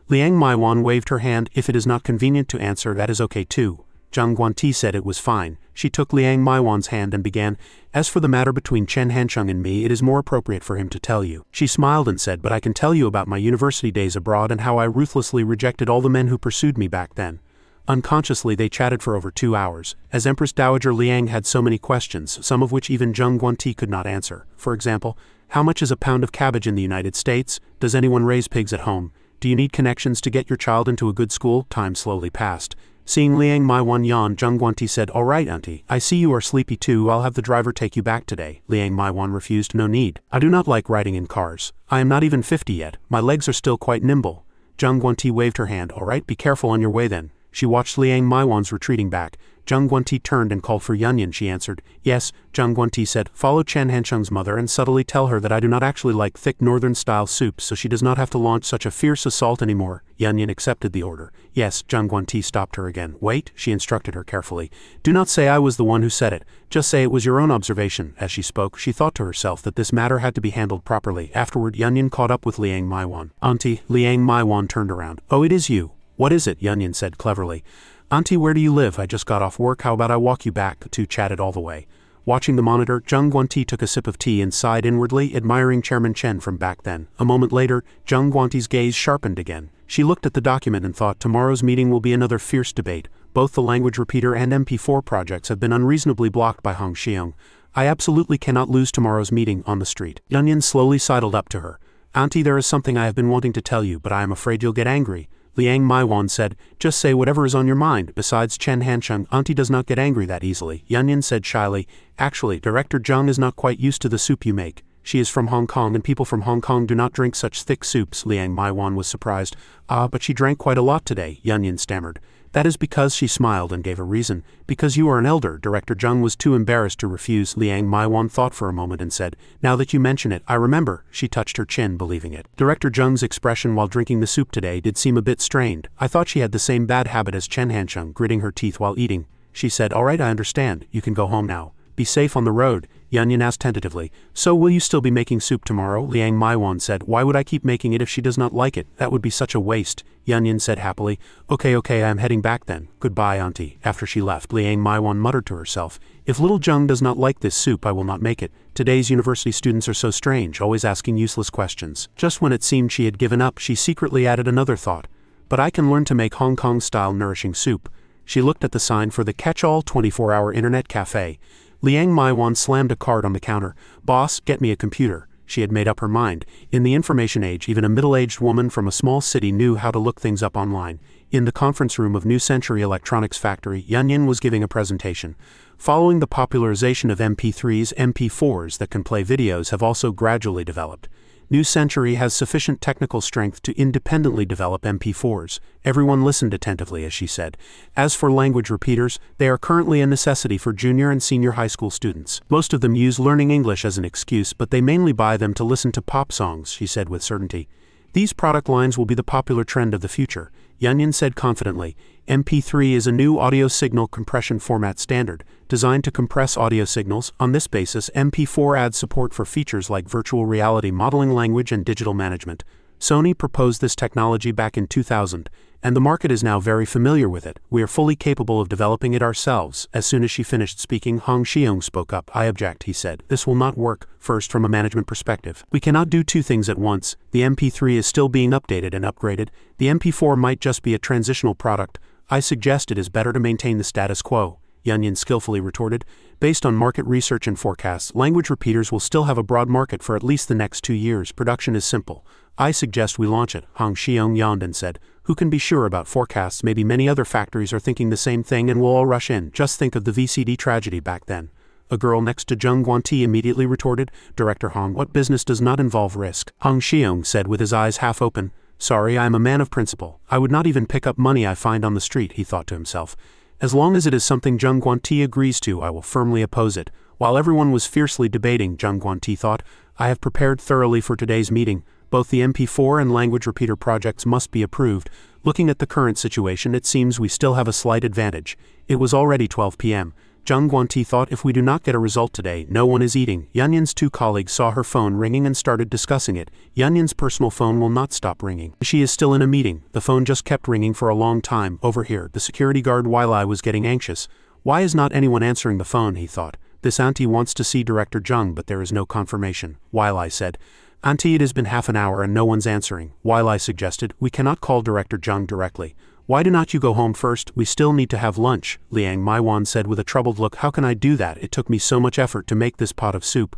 Liang Maiwan waved her hand. If it is not convenient to answer, that is okay too. Zhang Guanti said it was fine. She took Liang Maiwan's hand and began, as for the matter between Chen Hansheng and me, it is more appropriate for him to tell you. She smiled and said, but I can tell you about my university days abroad and how I ruthlessly rejected all the men who pursued me back then. Unconsciously they chatted for over 2 hours. As Empress Dowager Liang had so many questions, some of which even Zhang Guanti could not answer. For example, how much is a pound of cabbage in the United States? Does anyone raise pigs at home? Do you need connections to get your child into a good school? Time slowly passed. Seeing Liang Maiwan yawn, Zhang Guanti said, all right, Auntie, I see you are sleepy too. I'll have the driver take you back today. Liang Maiwan refused. No need. I do not like riding in cars. I am not even 50 yet. My legs are still quite nimble. Zhang Guanti waved her hand. All right, be careful on your way then. She watched Liang Maiwan's retreating back. Zhang Guanti turned and called for Yunyan. She answered. Yes, Zhang Guanti said. Follow Chen Hansheng's mother and subtly tell her that I do not actually like thick northern-style soups, so she does not have to launch such a fierce assault anymore. Yunyan accepted the order. Yes, Zhang Guanti stopped her again. Wait, she instructed her carefully. Do not say I was the one who said it. Just say it was your own observation. As she spoke, she thought to herself that this matter had to be handled properly. Afterward, Yunyan caught up with Liang Maiwan. Auntie, Liang Maiwan turned around. Oh, it is you. What is it? Yunyan said cleverly. Auntie, where do you live? I just got off work. How about I walk you back? The two chatted all the way. Watching the monitor, Zhang Guanti took a sip of tea and sighed inwardly, admiring Chairman Chen from back then. A moment later, Zhang Guanti's gaze sharpened again. She looked at the document and thought, tomorrow's meeting will be another fierce debate. Both the language repeater and MP4 projects have been unreasonably blocked by Hong Xiong. I absolutely cannot lose tomorrow's meeting on the street. Yunyan slowly sidled up to her. Auntie, there is something I have been wanting to tell you, but I am afraid you'll get angry. Liang Maiwan said, just say whatever is on your mind. Besides Chen Hansheng, Auntie does not get angry that easily. Yunyan said shyly, actually, Director Zhang is not quite used to the soup you make. She is from Hong Kong and people from Hong Kong do not drink such thick soups. Liang Maiwan was surprised. Ah, but she drank quite a lot today, Yunyan stammered. That is because she smiled and gave a reason. Because you are an elder. Director Zhang was too embarrassed to refuse. Liang Maiwan thought for a moment and said, now that you mention it, I remember. She touched her chin, believing it. Director Zhang's expression while drinking the soup today did seem a bit strained. I thought she had the same bad habit as Chen Hansheng, gritting her teeth while eating. She said, all right, I understand. You can go home now. Be safe on the road. Yunyan asked tentatively. So will you still be making soup tomorrow? Liang Maiwan said. Why would I keep making it if she does not like it? That would be such a waste. Yunyan said happily. Okay, I am heading back then. Goodbye, Auntie. After she left, Liang Maiwan muttered to herself. If little Zheng does not like this soup, I will not make it. Today's university students are so strange, always asking useless questions. Just when it seemed she had given up, she secretly added another thought. But I can learn to make Hong Kong-style nourishing soup. She looked at the sign for the catch-all 24-hour internet cafe. Liang Maiwan slammed a card on the counter. Boss, get me a computer. She had made up her mind. In the information age, even a middle-aged woman from a small city knew how to look things up online. In the conference room of New Century Electronics Factory, Yunyan was giving a presentation. Following the popularization of MP3s, MP4s that can play videos have also gradually developed. New Century has sufficient technical strength to independently develop MP4s. Everyone listened attentively as she said. As for language repeaters, they are currently a necessity for junior and senior high school students. Most of them use learning English as an excuse, but they mainly buy them to listen to pop songs, she said with certainty. These product lines will be the popular trend of the future. Yunyan said confidently. MP3 is a new audio signal compression format standard, designed to compress audio signals. On this basis, MP4 adds support for features like virtual reality modeling language and digital management. Sony proposed this technology back in 2000, and the market is now very familiar with it. We are fully capable of developing it ourselves. As soon as she finished speaking, Hong Xiong spoke up. I object, he said. This will not work. First, from a management perspective, we cannot do two things at once. The MP3 is still being updated and upgraded. The MP4 might just be a transitional product. I suggest it is better to maintain the status quo. Yunyan skillfully retorted. Based on market research and forecasts, language repeaters will still have a broad market for at least the next 2 years. Production is simple. I suggest we launch it, Hong Xiong yawned and said. Who can be sure about forecasts? Maybe many other factories are thinking the same thing and will all rush in. Just think of the VCD tragedy back then. A girl next to Zheng Guanti immediately retorted. Director Hong, what business does not involve risk? Hong Xiong said with his eyes half open. Sorry, I am a man of principle. I would not even pick up money I find on the street, he thought to himself. As long as it is something Zheng Guanti agrees to, I will firmly oppose it. While everyone was fiercely debating, Zheng Guanti thought, I have prepared thoroughly for today's meeting. Both the MP4 and language repeater projects must be approved. Looking at the current situation, it seems we still have a slight advantage. It was already 12 p.m. Zheng Guanti thought if we do not get a result today, no one is eating. Yunyan's two colleagues saw her phone ringing and started discussing it. Yunyan's personal phone will not stop ringing. She is still in a meeting. The phone just kept ringing for a long time. Over here, the security guard Weilai was getting anxious. Why is not anyone answering the phone, he thought. This auntie wants to see Director Zheng, but there is no confirmation. Weilai said. Auntie, it has been half an hour and no one's answering. Weilai suggested, we cannot call Director Zheng directly. Why do not you go home first? We still need to have lunch, Liang Maiwan said with a troubled look. How can I do that? It took me so much effort to make this pot of soup.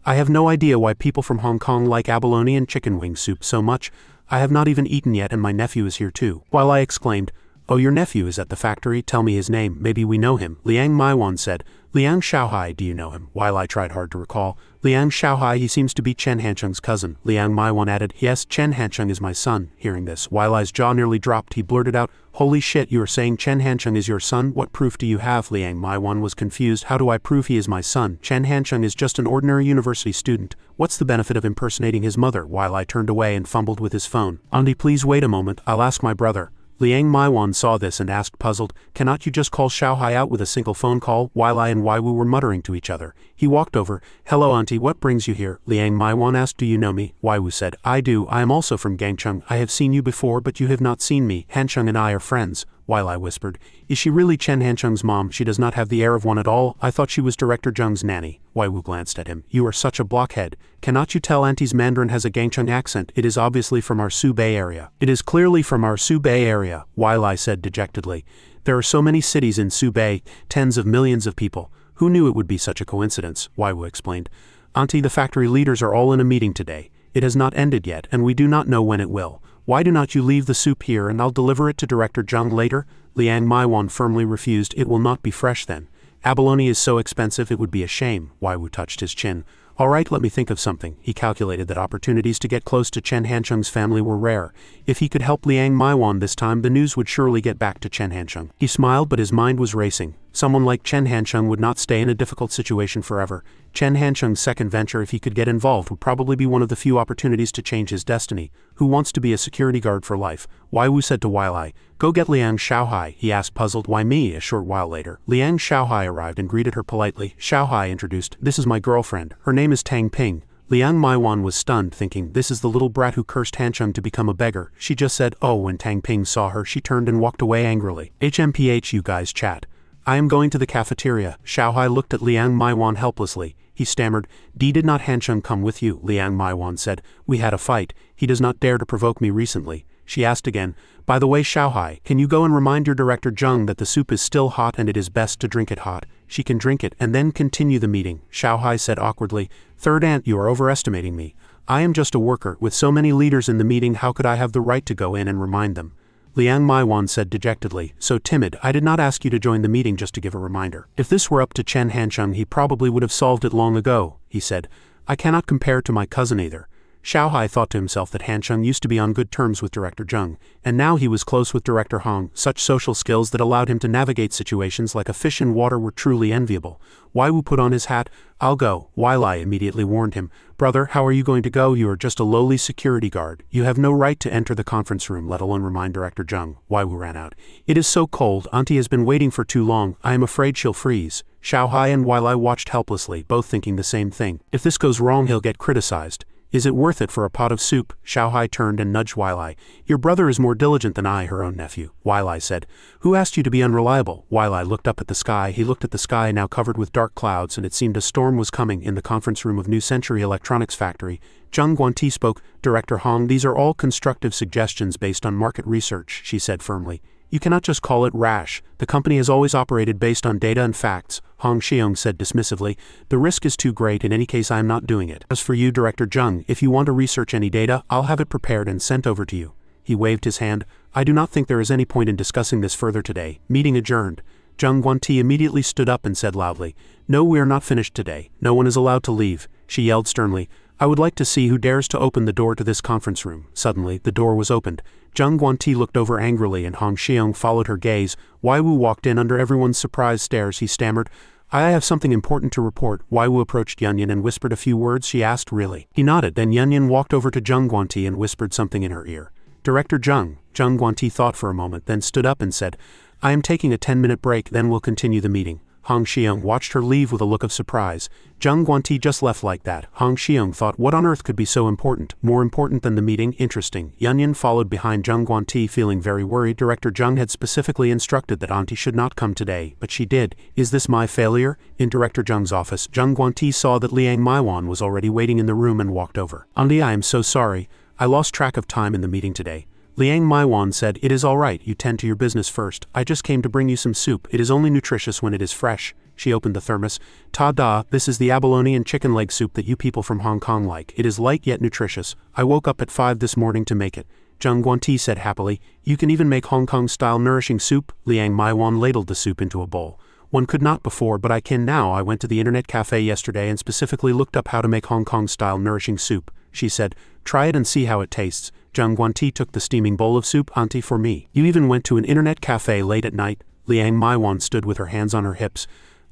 I have no idea why people from Hong Kong like abalone and chicken wing soup so much. I have not even eaten yet and my nephew is here too. Weilai exclaimed, oh, your nephew is at the factory? Tell me his name. Maybe we know him. Liang Maiwan said. Liang Xiaohai, do you know him? Weilai tried hard to recall. Liang Xiaohai, he seems to be Chen Hancheng's cousin. Liang Maiwan added, yes, Chen Hancheng is my son. Hearing this, Weilai's jaw nearly dropped. He blurted out, holy shit, you are saying Chen Hancheng is your son? What proof do you have? Liang Maiwan was confused. How do I prove he is my son? Chen Hancheng is just an ordinary university student. What's the benefit of impersonating his mother? Weilai turned away and fumbled with his phone. Auntie, please wait a moment. I'll ask my brother. Liang Maiwan saw this and asked puzzled, cannot you just call Xiaohai out with a single phone call? Weilai and Weiwu were muttering to each other. He walked over. Hello auntie, what brings you here? Liang Maiwan asked, do you know me? Weiwu said, I do, I am also from Gangcheng. I have seen you before but you have not seen me. Hancheng and I are friends. Weilai whispered. Is she really Chen Hancheng's mom? She does not have the air of one at all. I thought she was Director Zheng's nanny. Weiwu glanced at him. You are such a blockhead. Cannot you tell Auntie's Mandarin has a Gangcheng accent? It is obviously from our Subei area. It is clearly from our Subei area, Weilai said dejectedly. There are so many cities in Subei, tens of millions of people. Who knew it would be such a coincidence? Weiwu explained. Auntie, the factory leaders are all in a meeting today. It has not ended yet, and we do not know when it will. Why do not you leave the soup here and I'll deliver it to Director Zheng later? Liang Maiwan firmly refused. It will not be fresh then. Abalone is so expensive it would be a shame. Weiwu touched his chin. All right, let me think of something. He calculated that opportunities to get close to Chen Hancheng's family were rare. If he could help Liang Maiwan this time, the news would surely get back to Chen Hancheng. He smiled, but his mind was racing. Someone like Chen Hancheng would not stay in a difficult situation forever. Chen Hancheng's second venture, if he could get involved, would probably be one of the few opportunities to change his destiny. Who wants to be a security guard for life? Weiwu said to Weilai, go get Liang Xiaohai. He asked puzzled, why me? A short while later, Liang Xiaohai arrived and greeted her politely. Xiaohai introduced, this is my girlfriend. Her name is Tang Ping. Liang Maiwan was stunned, thinking, this is the little brat who cursed Hancheng to become a beggar. She just said, oh, when Tang Ping saw her, she turned and walked away angrily. HMPH, you guys chat. I am going to the cafeteria. Xiaohai looked at Liang Maiwan helplessly. He stammered, did not Hancheng come with you? Liang Maiwan said, we had a fight. He does not dare to provoke me recently. She asked again, by the way, Xiaohai, can you go and remind your Director Zheng that the soup is still hot and it is best to drink it hot? She can drink it and then continue the meeting. Xiaohai said awkwardly, third aunt, you are overestimating me. I am just a worker. With so many leaders in the meeting, how could I have the right to go in and remind them? Liang Maiwan said dejectedly, so timid. I did not ask you to join the meeting just to give a reminder. If this were up to Chen Hancheng, he probably would have solved it long ago, he said. I cannot compare to my cousin either. Xiaohai thought to himself that Hancheng used to be on good terms with Director Zheng, and now he was close with Director Hong. Such social skills that allowed him to navigate situations like a fish in water were truly enviable. Weiwu put on his hat. I'll go. Weilai immediately warned him. Brother, how are you going to go? You are just a lowly security guard. You have no right to enter the conference room, let alone remind Director Zheng. Weiwu ran out. It is so cold. Auntie has been waiting for too long. I am afraid she'll freeze. Xiaohai and Weilai watched helplessly, both thinking the same thing. If this goes wrong, he'll get criticized. Is it worth it for a pot of soup? Xiaohai turned and nudged Weilai. Your brother is more diligent than I, her own nephew. Weilai said. Who asked you to be unreliable? Weilai looked up at the sky. He looked at the sky now covered with dark clouds, and it seemed a storm was coming. In the conference room of New Century Electronics Factory, Zheng Guanti spoke. Director Hong, these are all constructive suggestions based on market research, she said firmly. You cannot just call it rash. The company has always operated based on data and facts, Hong Xiong said dismissively. The risk is too great. In any case, I am not doing it. As for you, Director Zheng, if you want to research any data, I'll have it prepared and sent over to you. He waved his hand. I do not think there is any point in discussing this further today. Meeting adjourned. Zheng Guanti immediately stood up and said loudly, No, we are not finished today. No one is allowed to leave. She yelled sternly, I would like to see who dares to open the door to this conference room. Suddenly, the door was opened. Zheng Guanti looked over angrily and Hong Xiong followed her gaze. Wai Wu walked in under everyone's surprised stares. He stammered, I have something important to report. Wai Wu approached Yunyan and whispered a few words. She asked, Really? He nodded. Then Yunyan walked over to Zheng Guanti and whispered something in her ear. Director Zheng. Zheng Guanti thought for a moment, then stood up and said, I am taking a 10-minute break, then we'll continue the meeting. Hong Xiong watched her leave with a look of surprise. Zheng Guanti just left like that. Hong Xiong thought, what on earth could be so important? More important than the meeting? Interesting. Yunyan followed behind Zheng Guanti, feeling very worried. Director Zheng had specifically instructed that Auntie should not come today, but she did. Is this my failure? In Director Zheng's office, Zheng Guanti saw that Liang Maiwan was already waiting in the room and walked over. Auntie, I am so sorry. I lost track of time in the meeting today. Liang Maiwan said, It is all right, you tend to your business first. I just came to bring you some soup. It is only nutritious when it is fresh. She opened the thermos. Ta-da, this is the abalone and chicken leg soup that you people from Hong Kong like. It is light yet nutritious. I woke up at 5 this morning to make it. Zheng Guanti said happily, You can even make Hong Kong-style nourishing soup. Liang Maiwan ladled the soup into a bowl. One could not before, but I can now. I went to the internet cafe yesterday and specifically looked up how to make Hong Kong-style nourishing soup. She said, Try it and see how it tastes. Zheng Guanti took the steaming bowl of soup. Auntie, for me. You even went to an internet cafe late at night? Liang Maiwan stood with her hands on her hips.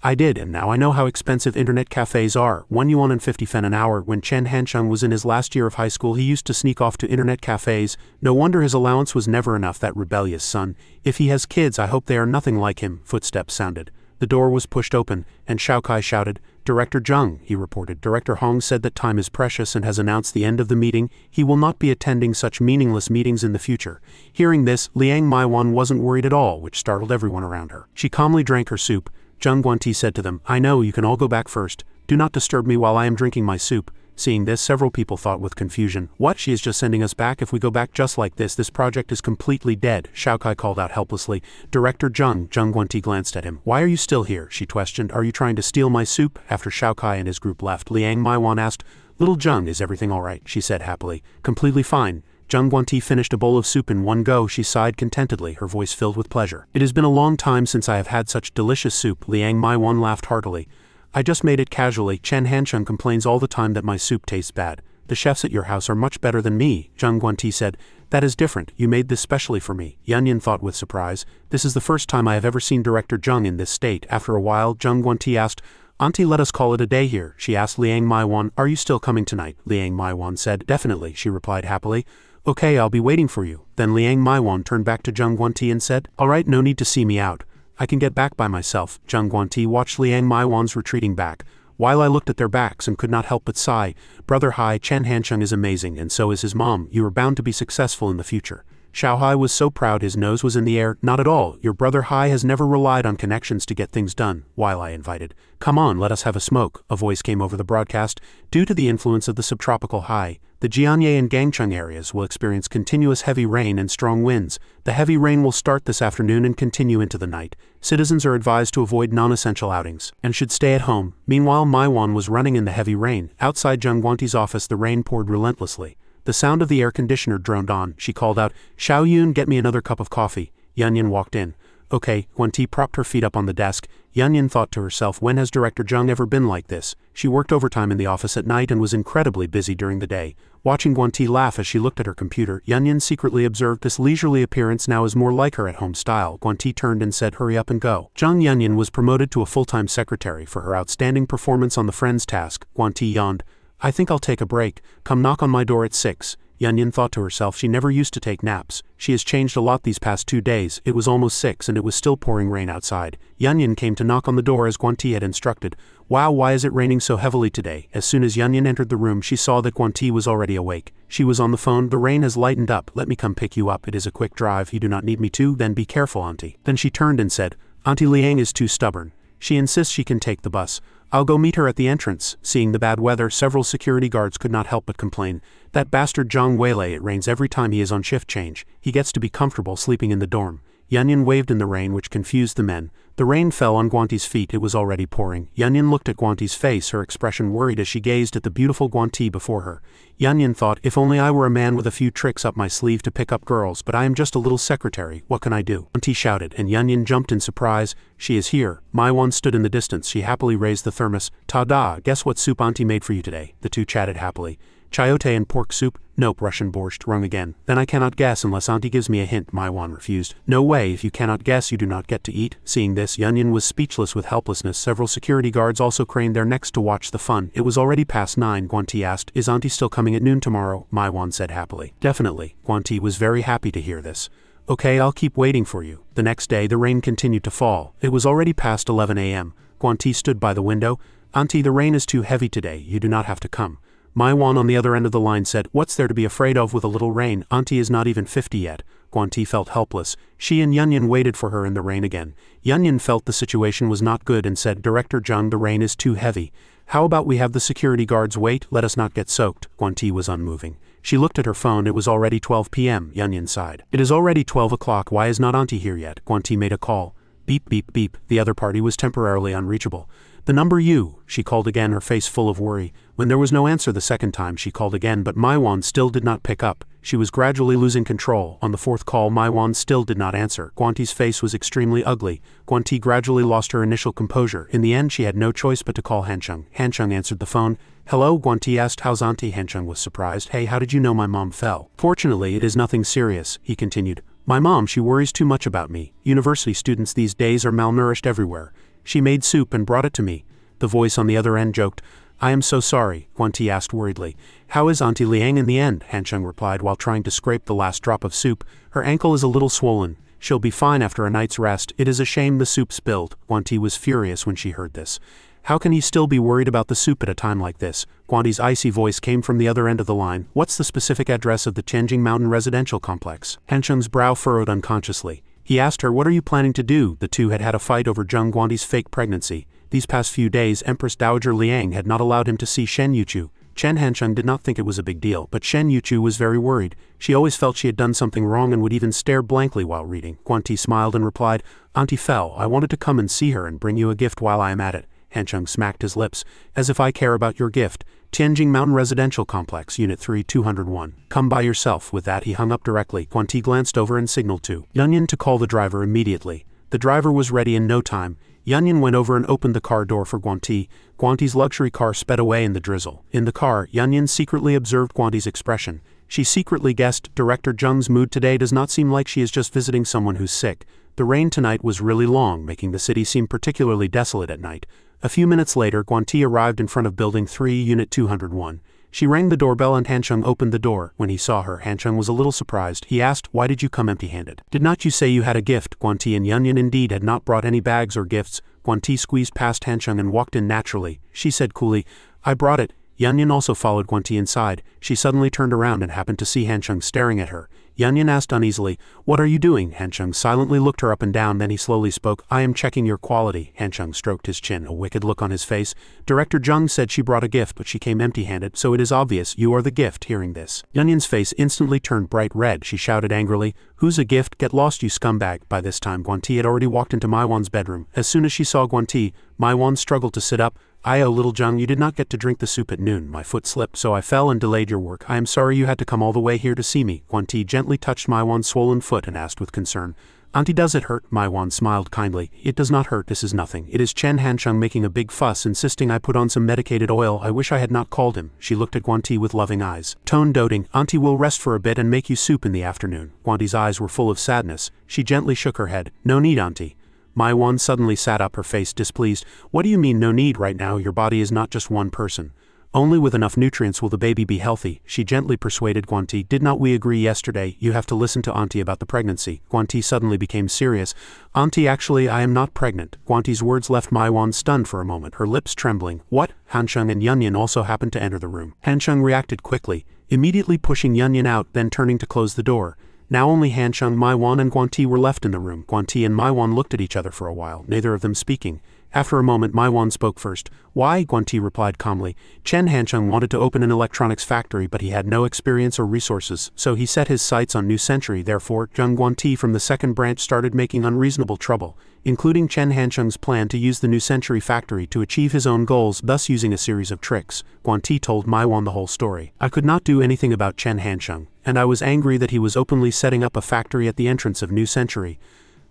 I did, and now I know how expensive internet cafes are. 1 yuan and 50 fen an hour. When Chen Hansheng was in his last year of high school, he used to sneak off to internet cafes. No wonder his allowance was never enough, that rebellious son. If he has kids, I hope they are nothing like him. Footsteps sounded. The door was pushed open, and Xiaokai shouted, Director Zheng, he reported. Director Hong said that time is precious and has announced the end of the meeting. He will not be attending such meaningless meetings in the future. Hearing this, Liang Maiwan wasn't worried at all, which startled everyone around her. She calmly drank her soup. Zheng Guanti said to them, I know, you can all go back first. Do not disturb me while I am drinking my soup. Seeing this, several people thought with confusion, What, she is just sending us back? If we go back just like this project is completely dead. Xiaokai called out helplessly. Director Zheng. Zheng Guanti glanced at him. Why are you still here? She questioned. Are you trying to steal my soup? After Xiaokai and his group left, Liang Maiwan asked, Little Zheng, is everything all right? She said happily. Completely fine. Zheng Guanti finished a bowl of soup in one go. She sighed contentedly, her voice filled with pleasure. It has been a long time since I have had such delicious soup. Liang Maiwan laughed heartily. I just made it casually. Chen Hansheng complains all the time that my soup tastes bad. The chefs at your house are much better than me. Zheng Guanti said, That is different. You made this specially for me. Yunyan thought with surprise. This is the first time I have ever seen Director Zheng in this state. After a while, Zheng Guanti asked, Auntie, let us call it a day here. She asked Liang Maiwan, Are you still coming tonight? Liang Maiwan said, Definitely, she replied happily. Okay, I'll be waiting for you. Then Liang Maiwan turned back to Zheng Guanti and said, All right, no need to see me out. I can get back by myself. Zheng Guanti watched Liang Maiwan's retreating back. While I looked at their backs and could not help but sigh, Brother Hai, Chen Hansheng is amazing, and so is his mom. You are bound to be successful in the future. Xiaohai was so proud his nose was in the air. Not at all. Your brother Hai has never relied on connections to get things done. While I invited, Come on, let us have a smoke. A voice came over the broadcast. Due to the influence of the subtropical high, the Jianye and Gangcheng areas will experience continuous heavy rain and strong winds. The heavy rain will start this afternoon and continue into the night. Citizens are advised to avoid non-essential outings and should stay at home. Meanwhile, Maiwan was running in the heavy rain. Outside Zheng Guanti's office, the rain poured relentlessly. The sound of the air conditioner droned on. She called out, Xiao Yun, get me another cup of coffee. Yunyan walked in. Okay. Guanti propped her feet up on the desk. Yunyan thought to herself, when has Director Zheng ever been like this? She worked overtime in the office at night and was incredibly busy during the day. Watching Guanti laugh as she looked at her computer, Yunyan secretly observed this leisurely appearance now is more like her at-home style. Guanti turned and said, Hurry up and go. Zheng Yunyan was promoted to a full-time secretary for her outstanding performance on the Friends task. Guanti yawned. I think I'll take a break. Come knock on my door at 6. Yunyan thought to herself. She never used to take naps. She has changed a lot these past 2 days. It was almost 6 and it was still pouring rain outside. Yunyan came to knock on the door as Guanti had instructed. Wow, why is it raining so heavily today? As soon as Yunyan entered the room, she saw that Guanti was already awake. She was on the phone. The rain has lightened up. Let me come pick you up. It is a quick drive. You do not need me to. Then be careful, Auntie. Then she turned and said, Auntie Liang is too stubborn. She insists she can take the bus. I'll go meet her at the entrance. Seeing the bad weather, several security guards could not help but complain. That bastard Zhang Weilei, it rains every time he is on shift change. He gets to be comfortable sleeping in the dorm. Yunyan waved in the rain, which confused the men. The rain fell on Guanti's feet. It was already pouring. Yunyan looked at Guanti's face, her expression worried as she gazed at the beautiful Guanti before her. Yunyan thought, if only I were a man with a few tricks up my sleeve to pick up girls, but I am just a little secretary. What can I do? Guanti shouted, and Yunyan jumped in surprise. She is here. Maiwan stood in the distance. She happily raised the thermos. Ta-da, guess what soup Auntie made for you today? The two chatted happily. Chayote and pork soup? Nope, Russian borscht. Rung again. Then I cannot guess unless Auntie gives me a hint. Maiwan refused. No way, if you cannot guess you do not get to eat. Seeing this, Yunyan was speechless with helplessness. Several security guards also craned their necks to watch the fun. It was already past 9. Guanti asked, is Auntie still coming at noon tomorrow? Maiwan said happily. Definitely. Guanti was very happy to hear this. Okay, I'll keep waiting for you. The next day the rain continued to fall. It was already past 11 a.m. Guanti stood by the window. Auntie, the rain is too heavy today. You do not have to come. Maiwan on the other end of the line said, what's there to be afraid of with a little rain? Auntie is not even 50 yet. Guanti felt helpless. She and Yunyan waited for her in the rain again. Yunyan felt the situation was not good and said, Director Zhang, the rain is too heavy. How about we have the security guards wait? Let us not get soaked. Guanti was unmoving. She looked at her phone. It was already 12 p.m. Yunyan sighed. It is already 12 o'clock. Why is not Auntie here yet? Guanti made a call. Beep, beep, beep. The other party was temporarily unreachable. The number you, she called again, her face full of worry. When there was no answer the second time, she called again, but Maiwan still did not pick up. She was gradually losing control. On the fourth call, Maiwan still did not answer. Guanti's face was extremely ugly. Guanti gradually lost her initial composure. In the end, she had no choice but to call Hancheng. Hancheng answered the phone. Hello, Guanti asked, how's Auntie? Hancheng was surprised. Hey, how did you know my mom fell? Fortunately, it is nothing serious, he continued. My mom, she worries too much about me. University students these days are malnourished everywhere. She made soup and brought it to me. The voice on the other end joked. I am so sorry, Guanti asked worriedly. How is Auntie Liang in the end? Hancheng replied while trying to scrape the last drop of soup. Her ankle is a little swollen. She'll be fine after a night's rest. It is a shame the soup spilled. Guanti was furious when she heard this. How can he still be worried about the soup at a time like this? Guanti's icy voice came from the other end of the line. What's the specific address of the Tianjing Mountain Residential Complex? Hancheng's brow furrowed unconsciously. He asked her, what are you planning to do? The two had had a fight over Zheng Guanti's fake pregnancy. These past few days, Empress Dowager Liang had not allowed him to see Shen Yuchu. Chen Hancheng did not think it was a big deal, but Shen Yuchu was very worried. She always felt she had done something wrong and would even stare blankly while reading. Guanti smiled and replied, Auntie fell. I wanted to come and see her and bring you a gift while I am at it. Hancheng smacked his lips. As if I care about your gift. Tianjing Mountain Residential Complex, Unit 3-201. Come by yourself. With that he hung up directly. Guanti glanced over and signaled to Yunyan to call the driver immediately. The driver was ready in no time. Yunyan went over and opened the car door for Guanti. Guanti's luxury car sped away in the drizzle. In the car, Yunyan secretly observed Guanti's expression. She secretly guessed, Director Zheng's mood today does not seem like she is just visiting someone who's sick. The rain tonight was really long, making the city seem particularly desolate at night. A few minutes later, Guanti arrived in front of Building 3, Unit 201. She rang the doorbell and Hancheng opened the door. When he saw her, Hancheng was a little surprised. He asked, why did you come empty-handed? Did not you say you had a gift? Guanti and Yunyan indeed had not brought any bags or gifts. Guanti squeezed past Hancheng and walked in naturally. She said coolly, I brought it. Yunyan also followed Guanti inside. She suddenly turned around and happened to see Hancheng staring at her. Yunyan asked uneasily, what are you doing? Hancheng silently looked her up and down, then he slowly spoke, I am checking your quality. Hancheng stroked his chin, a wicked look on his face. Director Zheng said she brought a gift, but she came empty-handed, so it is obvious you are the gift. Hearing this, Yunyan's face instantly turned bright red. She shouted angrily, who's a gift? Get lost, you scumbag. By this time, Guanti had already walked into Maiwan's bedroom. As soon as she saw Guanti, Maiwan struggled to sit up. Oh, little Zheng, you did not get to drink the soup at noon. My foot slipped, so I fell and delayed your work. I am sorry you had to come all the way here to see me. Guanti gently touched Maiwan's swollen foot and asked with concern, Auntie, does it hurt? Maiwan smiled kindly. It does not hurt, this is nothing. It is Chen Hancheng making a big fuss, insisting I put on some medicated oil. I wish I had not called him. She looked at Guanti with loving eyes. Tone doting, Auntie will rest for a bit and make you soup in the afternoon. Guanti's eyes were full of sadness. She gently shook her head. No need, Auntie. Maiwan suddenly sat up, her face displeased. What do you mean no need right now? Your body is not just one person. Only with enough nutrients will the baby be healthy, she gently persuaded Guanti. Did not we agree yesterday? You have to listen to Auntie about the pregnancy. Guanti suddenly became serious. Auntie, actually I am not pregnant. Guanti's words left Maiwan stunned for a moment, her lips trembling. What? Hansheng and Yunyan also happened to enter the room. Hansheng reacted quickly, immediately pushing Yunyan out, then turning to close the door. Now only Hansheng, Maiwan and Guanti were left in the room. Guanti and Maiwan looked at each other for a while, neither of them speaking. After a moment, Maiwan spoke first. Why? Guanti replied calmly. Chen Hansheng wanted to open an electronics factory, but he had no experience or resources, so he set his sights on New Century. Therefore, Zheng Guanti from the second branch started making unreasonable trouble, including Chen Hansheng's plan to use the New Century factory to achieve his own goals, thus using a series of tricks. Guanti told Maiwan the whole story. I could not do anything about Chen Hansheng, and I was angry that he was openly setting up a factory at the entrance of New Century.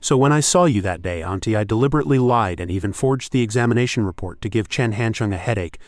So when I saw you that day, Auntie, I deliberately lied and even forged the examination report to give Chen Hansheng a headache.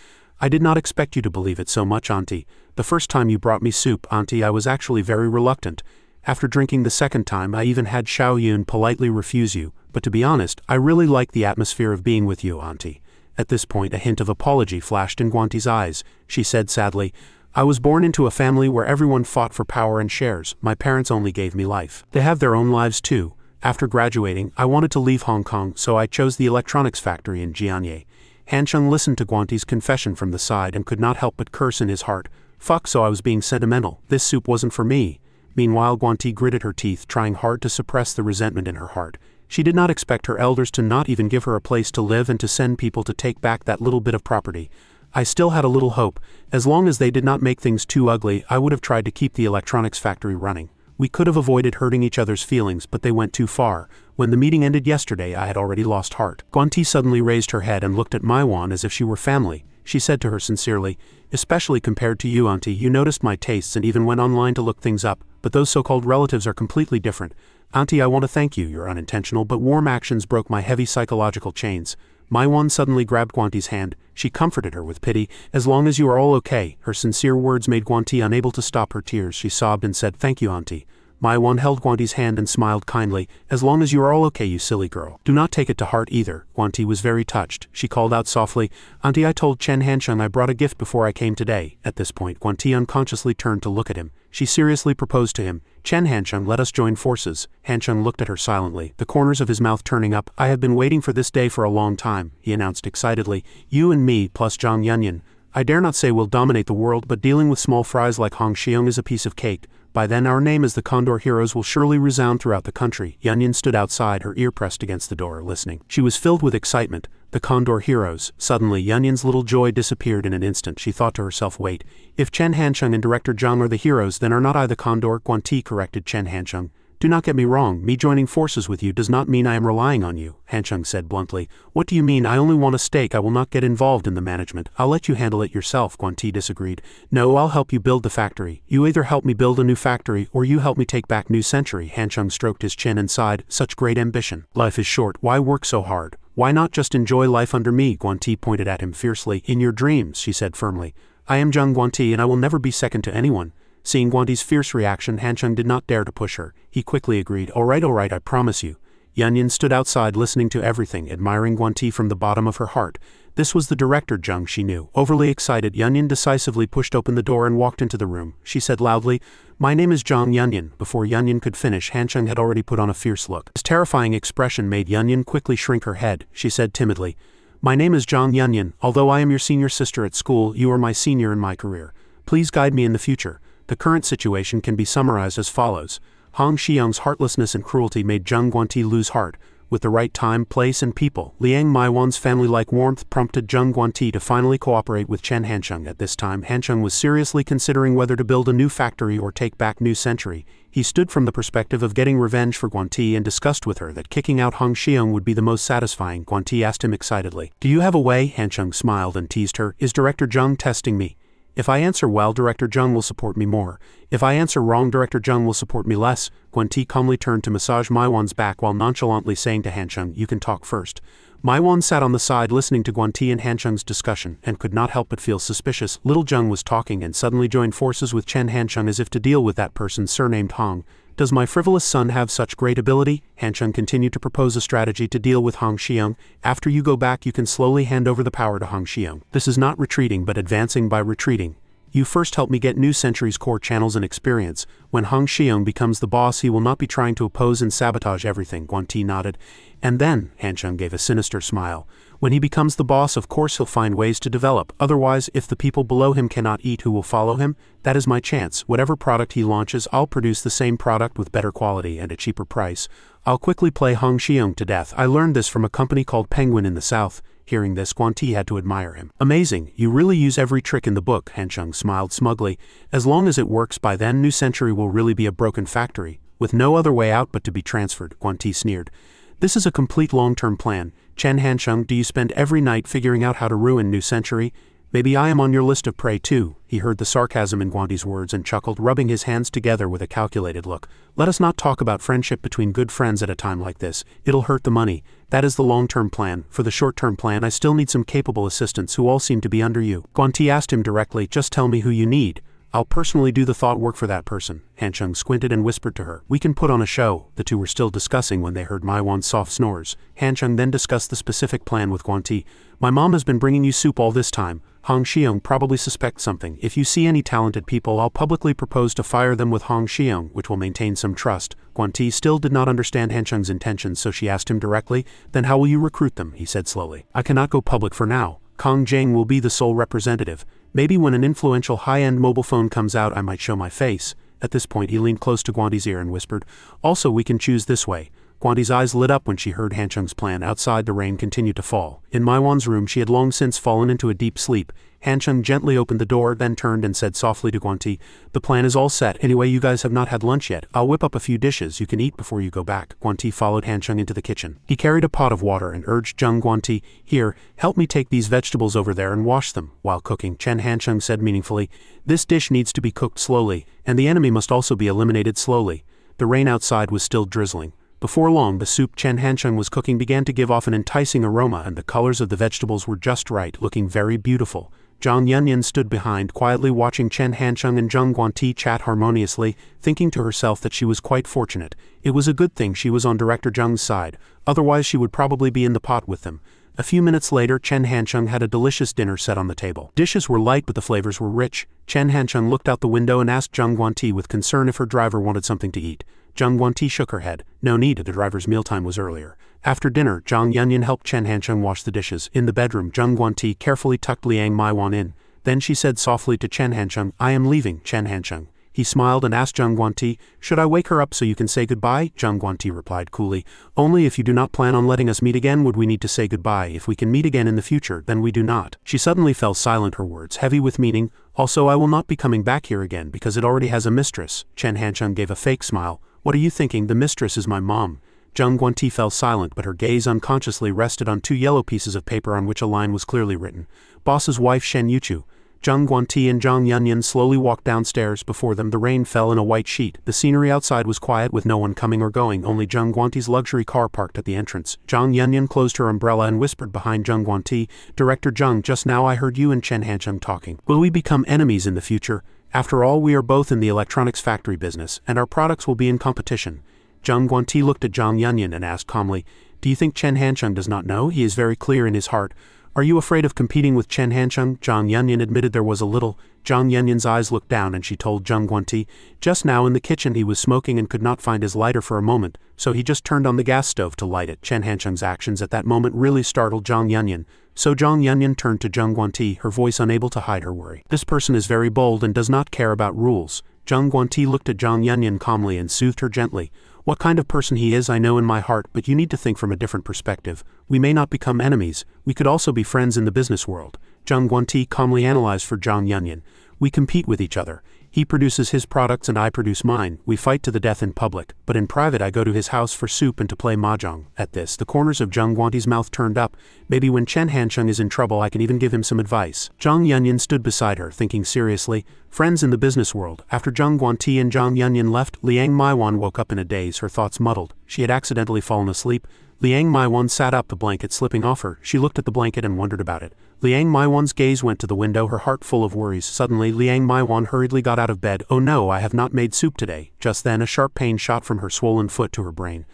I did not expect you to believe it so much, Auntie. The first time you brought me soup, Auntie, I was actually very reluctant. After drinking the second time, I even had Xiao Yun politely refuse you, but to be honest, I really like the atmosphere of being with you, Auntie. At this point, a hint of apology flashed in Guanti's eyes. She said sadly, I was born into a family where everyone fought for power and shares. My parents only gave me life. They have their own lives too. After graduating, I wanted to leave Hong Kong, so I chose the electronics factory in Jianye. Hansheng listened to Guanti's confession from the side and could not help but curse in his heart. Fuck, so I was being sentimental. This soup wasn't for me. Meanwhile, Guanti gritted her teeth, trying hard to suppress the resentment in her heart. She did not expect her elders to not even give her a place to live and to send people to take back that little bit of property. I still had a little hope. As long as they did not make things too ugly, I would have tried to keep the electronics factory running. We could have avoided hurting each other's feelings, but they went too far. When the meeting ended yesterday, I had already lost heart. Guanti suddenly raised her head and looked at Maiwan as if she were family. She said to her sincerely, especially compared to you, Auntie, you noticed my tastes and even went online to look things up, but those so-called relatives are completely different. Auntie, I want to thank you. Your unintentional but warm actions broke my heavy psychological chains. Maiwan suddenly grabbed Guanti's hand. She comforted her with pity. As long as you are all okay. Her sincere words made Guanti unable to stop her tears. She sobbed and said, thank you, Auntie. Maiwan held Guanti's hand and smiled kindly. As long as you are all okay, you silly girl. Do not take it to heart either. Guanti was very touched. She called out softly, Auntie, I told Chen Hansheng I brought a gift before I came today. At this point, Guanti unconsciously turned to look at him. She seriously proposed to him. Chen Hansheng, let us join forces. Hansheng looked at her silently, the corners of his mouth turning up. I have been waiting for this day for a long time, he announced excitedly. You and me, plus Zhang Yunyan. I dare not say we'll dominate the world, but dealing with small fries like Hong Xiong is a piece of cake. By then our name as the Condor Heroes will surely resound throughout the country. Yunyan stood outside, her ear pressed against the door, listening. She was filled with excitement. The Condor Heroes. Suddenly, Yunyan's little joy disappeared in an instant. She thought to herself, wait, if Chen Hansheng and Director Zhang are the heroes, then are not I the Condor? Guanti corrected Chen Hansheng. Do not get me wrong, me joining forces with you does not mean I am relying on you, Hansheng said bluntly. What do you mean? I only want a stake. I will not get involved in the management. I'll let you handle it yourself, Guanti disagreed. No, I'll help you build the factory. You either help me build a new factory or you help me take back New Century. Hansheng stroked his chin and sighed. Such great ambition. Life is short. Why work so hard? Why not just enjoy life under me? Guanti pointed at him fiercely. In your dreams, she said firmly. I am Zheng Guanti and I will never be second to anyone. Seeing Guanti's fierce reaction, Hansheng did not dare to push her. He quickly agreed. All right, I promise you. Yunyan stood outside listening to everything, admiring Guanti from the bottom of her heart. This was the director Zheng she knew. Overly excited, Yunyan decisively pushed open the door and walked into the room. She said loudly, My name is Zhang Yunyan. Before Yunyan could finish, Hansheng had already put on a fierce look. His terrifying expression made Yunyan quickly shrink her head. She said timidly, My name is Zhang Yunyan. Although I am your senior sister at school, you are my senior in my career. Please guide me in the future. The current situation can be summarized as follows. Hong Xiong's heartlessness and cruelty made Zheng Guanti lose heart. With the right time, place, and people, Liang Maiwan's family-like warmth prompted Zheng Guanti to finally cooperate with Chen Hansheng. At this time, Hansheng was seriously considering whether to build a new factory or take back New Century. He stood from the perspective of getting revenge for Guanti and discussed with her that kicking out Hong Xiong would be the most satisfying. Guanti asked him excitedly. Do you have a way? Hansheng smiled and teased her. Is Director Zheng testing me? If I answer well, Director Zheng will support me more. If I answer wrong, Director Zheng will support me less. Guanti calmly turned to massage Maiwan's back while nonchalantly saying to Hansheng, You can talk first. Maiwan sat on the side listening to Guanti and Hanchung's discussion and could not help but feel suspicious. Little Zheng was talking and suddenly joined forces with Chen Hanchung as if to deal with that person surnamed Hong. Does my frivolous son have such great ability? Hanchung continued to propose a strategy to deal with Hong Xiong. After you go back you can slowly hand over the power to Hong Xiong. This is not retreating but advancing by retreating. You first help me get New Century's core channels and experience. When Hong Xiong becomes the boss he will not be trying to oppose and sabotage everything. Guanti nodded. And then, Hanchung gave a sinister smile. When he becomes the boss of course he'll find ways to develop. Otherwise, if the people below him cannot eat who will follow him? That is my chance. Whatever product he launches I'll produce the same product with better quality and a cheaper price. I'll quickly play Hong Xiong to death. I learned this from a company called Penguin in the south. Hearing this, Guanti had to admire him. Amazing, you really use every trick in the book, Hanchung smiled smugly. As long as it works by then New Century will really be a broken factory, with no other way out but to be transferred, Guanti sneered. This is a complete long-term plan. Chen Hanchung, do you spend every night figuring out how to ruin New Century? Maybe I am on your list of prey too. He heard the sarcasm in Guanti's words and chuckled, rubbing his hands together with a calculated look. Let us not talk about friendship between good friends at a time like this. It'll hurt the money. That is the long-term plan. For the short-term plan I still need some capable assistants who all seem to be under you. Guanti asked him directly, just tell me who you need. I'll personally do the thought work for that person. Hanchung squinted and whispered to her. We can put on a show. The two were still discussing when they heard Maiwan's soft snores. Hanchung then discussed the specific plan with Guanti. My mom has been bringing you soup all this time. Hong Xiong probably suspects something. If you see any talented people I'll publicly propose to fire them with Hong Xiong, which will maintain some trust. Guanti still did not understand Hanchung's intentions, so she asked him directly, then how will you recruit them? He said slowly. I cannot go public for now. Kong Jing will be the sole representative. Maybe when an influential high-end mobile phone comes out I might show my face. At this point he leaned close to Guanti's ear and whispered, also we can choose this way. Guanti's eyes lit up when she heard Hanchung's plan. Outside the rain continued to fall. In Maiwan's room she had long since fallen into a deep sleep. Hanchung gently opened the door, then turned and said softly to Guanti, the plan is all set. Anyway, you guys have not had lunch yet. I'll whip up a few dishes you can eat before you go back. Guanti followed Hanchung into the kitchen. He carried a pot of water and urged Guanti, here, help me take these vegetables over there and wash them. While cooking, Hanchung said meaningfully, this dish needs to be cooked slowly, and the enemy must also be eliminated slowly. The rain outside was still drizzling. Before long, the soup Chen Hanchung was cooking began to give off an enticing aroma and the colors of the vegetables were just right, looking very beautiful. Zhang Yunyan stood behind, quietly watching Chen Hanchung and Zheng Guanti chat harmoniously, thinking to herself that she was quite fortunate. It was a good thing she was on Director Zheng's side, otherwise she would probably be in the pot with them. A few minutes later, Chen Hanchung had a delicious dinner set on the table. Dishes were light but the flavors were rich. Chen Hanchung looked out the window and asked Zheng Guanti with concern if her driver wanted something to eat. Zheng Guanti shook her head. No need, the driver's mealtime was earlier. After dinner, Zhang Yunyan helped Chen Hanchung wash the dishes. In the bedroom, Zheng Guanti carefully tucked Liang Maiwan in. Then she said softly to Chen Hanchung, I am leaving, Chen Hanchung. He smiled and asked Zheng Guanti, should I wake her up so you can say goodbye? Zheng Guanti replied coolly, only if you do not plan on letting us meet again would we need to say goodbye. If we can meet again in the future, then we do not. She suddenly fell silent, her words heavy with meaning. Also, I will not be coming back here again because it already has a mistress. Chen Hanchung gave a fake smile. What are you thinking? The mistress is my mom. Zheng Guanti fell silent, but her gaze unconsciously rested on two yellow pieces of paper on which a line was clearly written. Boss's wife Shen Yuchu. Zheng Guanti and Zhang Yunyan slowly walked downstairs. Before them the rain fell in a white sheet. The scenery outside was quiet with no one coming or going, only Zheng Guanti's luxury car parked at the entrance. Zhang Yunyan closed her umbrella and whispered behind Zheng Guanti, Director Zheng, just now I heard you and Chen Hanchung talking. Will we become enemies in the future? After all, we are both in the electronics factory business, and our products will be in competition. Zheng Guanti looked at Zhang Yunyan and asked calmly, do you think Chen Hanchung does not know? He is very clear in his heart. Are you afraid of competing with Chen Hanchung? Zhang Yunyan admitted there was a little. Zhang Yunyan's eyes looked down and she told Zheng Guanti, just now in the kitchen he was smoking and could not find his lighter for a moment, so he just turned on the gas stove to light it. Chen Hanchung's actions at that moment really startled Zhang Yunyan. So Zhang Yunyan turned to Zheng Guanti, her voice unable to hide her worry. This person is very bold and does not care about rules. Zheng Guanti looked at Zhang Yunyan calmly and soothed her gently. What kind of person he is I know in my heart, but you need to think from a different perspective. We may not become enemies, we could also be friends in the business world. Zheng Guanti calmly analyzed for Zhang Yunyan. We compete with each other. He produces his products and I produce mine. We fight to the death in public, but in private I go to his house for soup and to play mahjong. At this, the corners of Zheng Guanti's mouth turned up. Maybe when Chen Hanchung is in trouble I can even give him some advice. Zhang Yunyan stood beside her, thinking seriously. Friends in the business world. After Zheng Guanti and Zhang Yunyan left, Liang Maiwan woke up in a daze, her thoughts muddled. She had accidentally fallen asleep. Liang Maiwan sat up, the blanket slipping off her. She looked at the blanket and wondered about it. Liang Maiwan's gaze went to the window, her heart full of worries. Suddenly Liang Maiwan hurriedly got out of bed. Oh no, I have not made soup today. Just then a sharp pain shot from her swollen foot to her brain.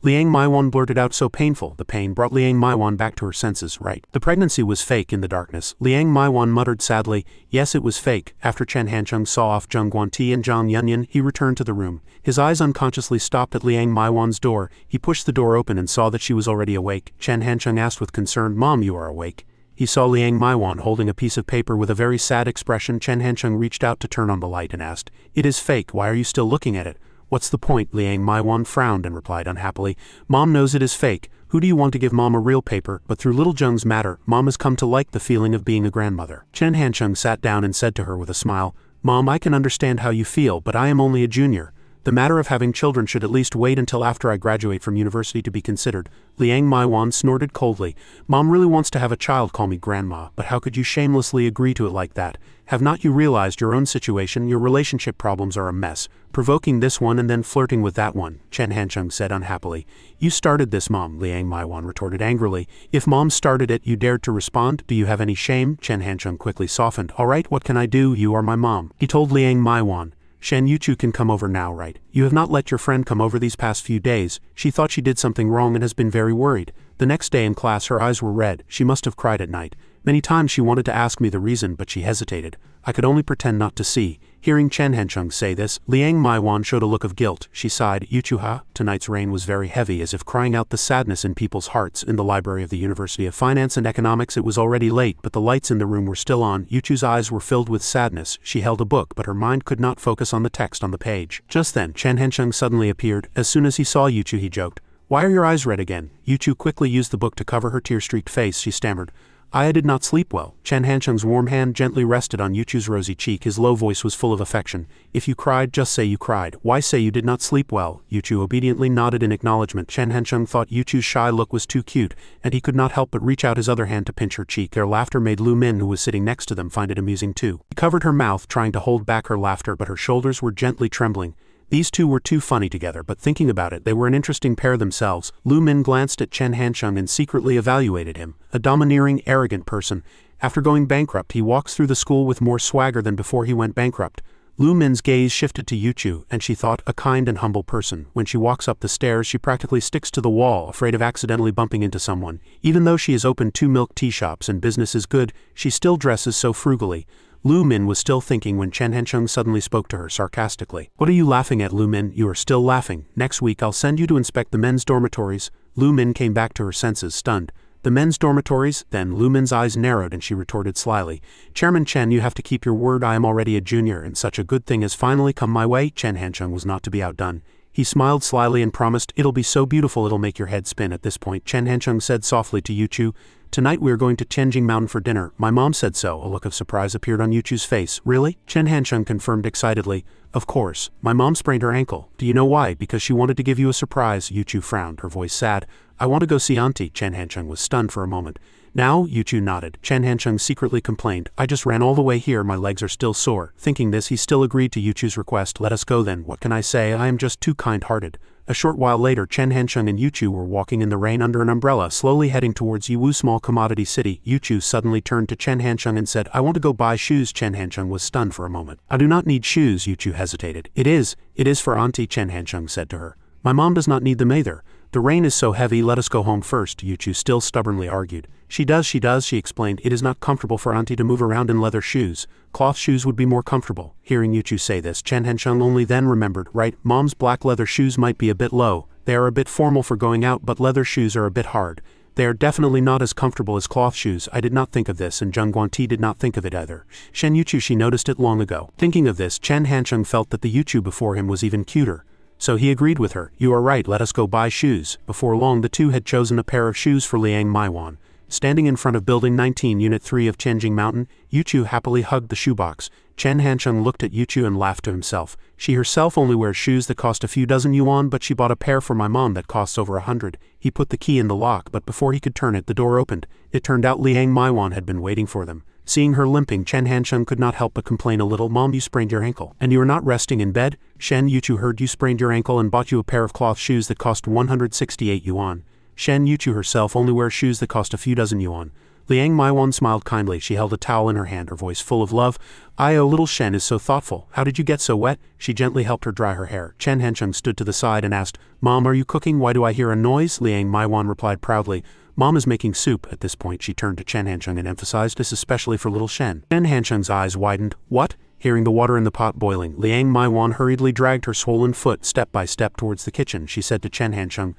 Liang Maiwan blurted out, so painful. The pain brought Liang Maiwan back to her senses. Right. The pregnancy was fake. In the darkness, Liang Maiwan muttered sadly, yes, it was fake. After Chen Hancheng saw off Zheng Guanti and Zhang Yunyan, he returned to the room. His eyes unconsciously stopped at Liang Maiwan's door. He pushed the door open and saw that she was already awake. Chen Hancheng asked with concern, Mom, you are awake? He saw Liang Maiwan holding a piece of paper with a very sad expression. Chen Hancheng reached out to turn on the light and asked, it is fake. Why are you still looking at it? What's the point? Liang Maiwan frowned and replied unhappily, Mom knows it is fake. Who do you want to give Mom a real paper? But through little Zheng's matter, Mom has come to like the feeling of being a grandmother. Chen Hancheng sat down and said to her with a smile, Mom, I can understand how you feel, but I am only a junior. The matter of having children should at least wait until after I graduate from university to be considered. Liang Maiwan snorted coldly. Mom really wants to have a child call me grandma, but how could you shamelessly agree to it like that? Have not you realized your own situation? Your relationship problems are a mess. Provoking this one and then flirting with that one, Chen Hancheng said unhappily. You started this, Mom, Liang Maiwan retorted angrily. If Mom started it, you dared to respond? Do you have any shame? Chen Hancheng quickly softened. All right, what can I do? You are my mom. He told Liang Maiwan. Shen Yuchu can come over now, right? You have not let your friend come over these past few days. She thought she did something wrong and has been very worried. The next day in class her eyes were red. She must have cried at night. Many times she wanted to ask me the reason, but she hesitated. I could only pretend not to see. Hearing Chen Hancheng say this, Liang Maiwan showed a look of guilt. She sighed, Yuchu-ha? Tonight's rain was very heavy, as if crying out the sadness in people's hearts. In the library of the University of Finance and Economics it was already late, but the lights in the room were still on. Yuchu's eyes were filled with sadness. She held a book, but her mind could not focus on the text on the page. Just then, Chen Hancheng suddenly appeared. As soon as he saw Yuchu he joked, Why are your eyes red again? Yuchu quickly used the book to cover her tear-streaked face. She stammered, I did not sleep well. Chen Hancheng's warm hand gently rested on Yuchu's rosy cheek. His low voice was full of affection. If you cried, just say you cried. Why say you did not sleep well? Yuchu obediently nodded in acknowledgement. Chen Hancheng thought Yuchu's shy look was too cute, and he could not help but reach out his other hand to pinch her cheek. Their laughter made Lu Min, who was sitting next to them, find it amusing too. He covered her mouth, trying to hold back her laughter, but her shoulders were gently trembling. These two were too funny together, but thinking about it, they were an interesting pair themselves. Lu Min glanced at Chen Hancheng and secretly evaluated him. A domineering, arrogant person. After going bankrupt, he walks through the school with more swagger than before he went bankrupt. Lu Min's gaze shifted to Yuchu, and she thought, a kind and humble person. When she walks up the stairs, she practically sticks to the wall, afraid of accidentally bumping into someone. Even though she has opened 2 milk tea shops and business is good, she still dresses so frugally. Lu Min was still thinking when Chen Hancheng suddenly spoke to her sarcastically. What are you laughing at, Lu Min? You are still laughing. Next week I'll send you to inspect the men's dormitories. Lu Min came back to her senses, stunned. The men's dormitories? Then Lu Min's eyes narrowed and she retorted slyly. Chairman Chen, you have to keep your word. I am already a junior and such a good thing has finally come my way. Chen Hancheng was not to be outdone. He smiled slyly and promised, it'll be so beautiful it'll make your head spin. At this point, Chen Hancheng said softly to Yuchu, tonight we are going to Tianjing Mountain for dinner. My mom said so. A look of surprise appeared on Yuchu's face. Really? Chen Hancheng confirmed excitedly. Of course. My mom sprained her ankle. Do you know why? Because she wanted to give you a surprise. Yuchu frowned, her voice sad. I want to go see Auntie. Chen Hancheng was stunned for a moment. Now? Yuchu nodded. Chen Hancheng secretly complained. I just ran all the way here, my legs are still sore. Thinking this, he still agreed to Yuchu's request. Let us go then. What can I say? I am just too kind-hearted. A short while later, Chen Hancheng and Yuchu were walking in the rain under an umbrella, slowly heading towards Yiwu small commodity city. Yuchu suddenly turned to Chen Hancheng and said, I want to go buy shoes. Chen Hancheng was stunned for a moment. I do not need shoes, Yuchu hesitated. It is for Auntie, Chen Hancheng said to her. My mom does not need them either. The rain is so heavy, let us go home first, Yuchu still stubbornly argued. She does, she explained. It is not comfortable for Auntie to move around in leather shoes. Cloth shoes would be more comfortable. Hearing Yuchu say this, Chen Hancheng only then remembered, right, Mom's black leather shoes might be a bit low. They are a bit formal for going out, but leather shoes are a bit hard. They are definitely not as comfortable as cloth shoes. I did not think of this, and Zheng Guanti did not think of it either. Shen Yuchu, she noticed it long ago. Thinking of this, Chen Hancheng felt that the Yuchu before him was even cuter. So he agreed with her. You are right, let us go buy shoes. Before long the two had chosen a pair of shoes for Liang Maiwan. Standing in front of Building 19 Unit 3 of Tianjing Mountain, Yuchu happily hugged the shoebox. Chen Hancheng looked at Yuchu and laughed to himself. She herself only wears shoes that cost a few dozen yuan, but she bought a pair for my mom that costs over 100. He put the key in the lock, but before he could turn it, the door opened. It turned out Liang Maiwan had been waiting for them. Seeing her limping, Chen Hancheng could not help but complain a little. Mom, you sprained your ankle. And you are not resting in bed? Shen Yuchu heard you sprained your ankle and bought you a pair of cloth shoes that cost 168 yuan. Shen Yuchu herself only wears shoes that cost a few dozen yuan. Liang Maiwan smiled kindly. She held a towel in her hand, her voice full of love. Little Shen is so thoughtful. How did you get so wet? She gently helped her dry her hair. Chen Hancheng stood to the side and asked, Mom, are you cooking? Why do I hear a noise? Liang Maiwan replied proudly, Mom is making soup. At this point she turned to Chen Hancheng and emphasized, this is especially for little Shen. Chen Hancheng's eyes widened. What? Hearing the water in the pot boiling, Liang Maiwan hurriedly dragged her swollen foot step by step towards the kitchen. She said to Chen Hancheng,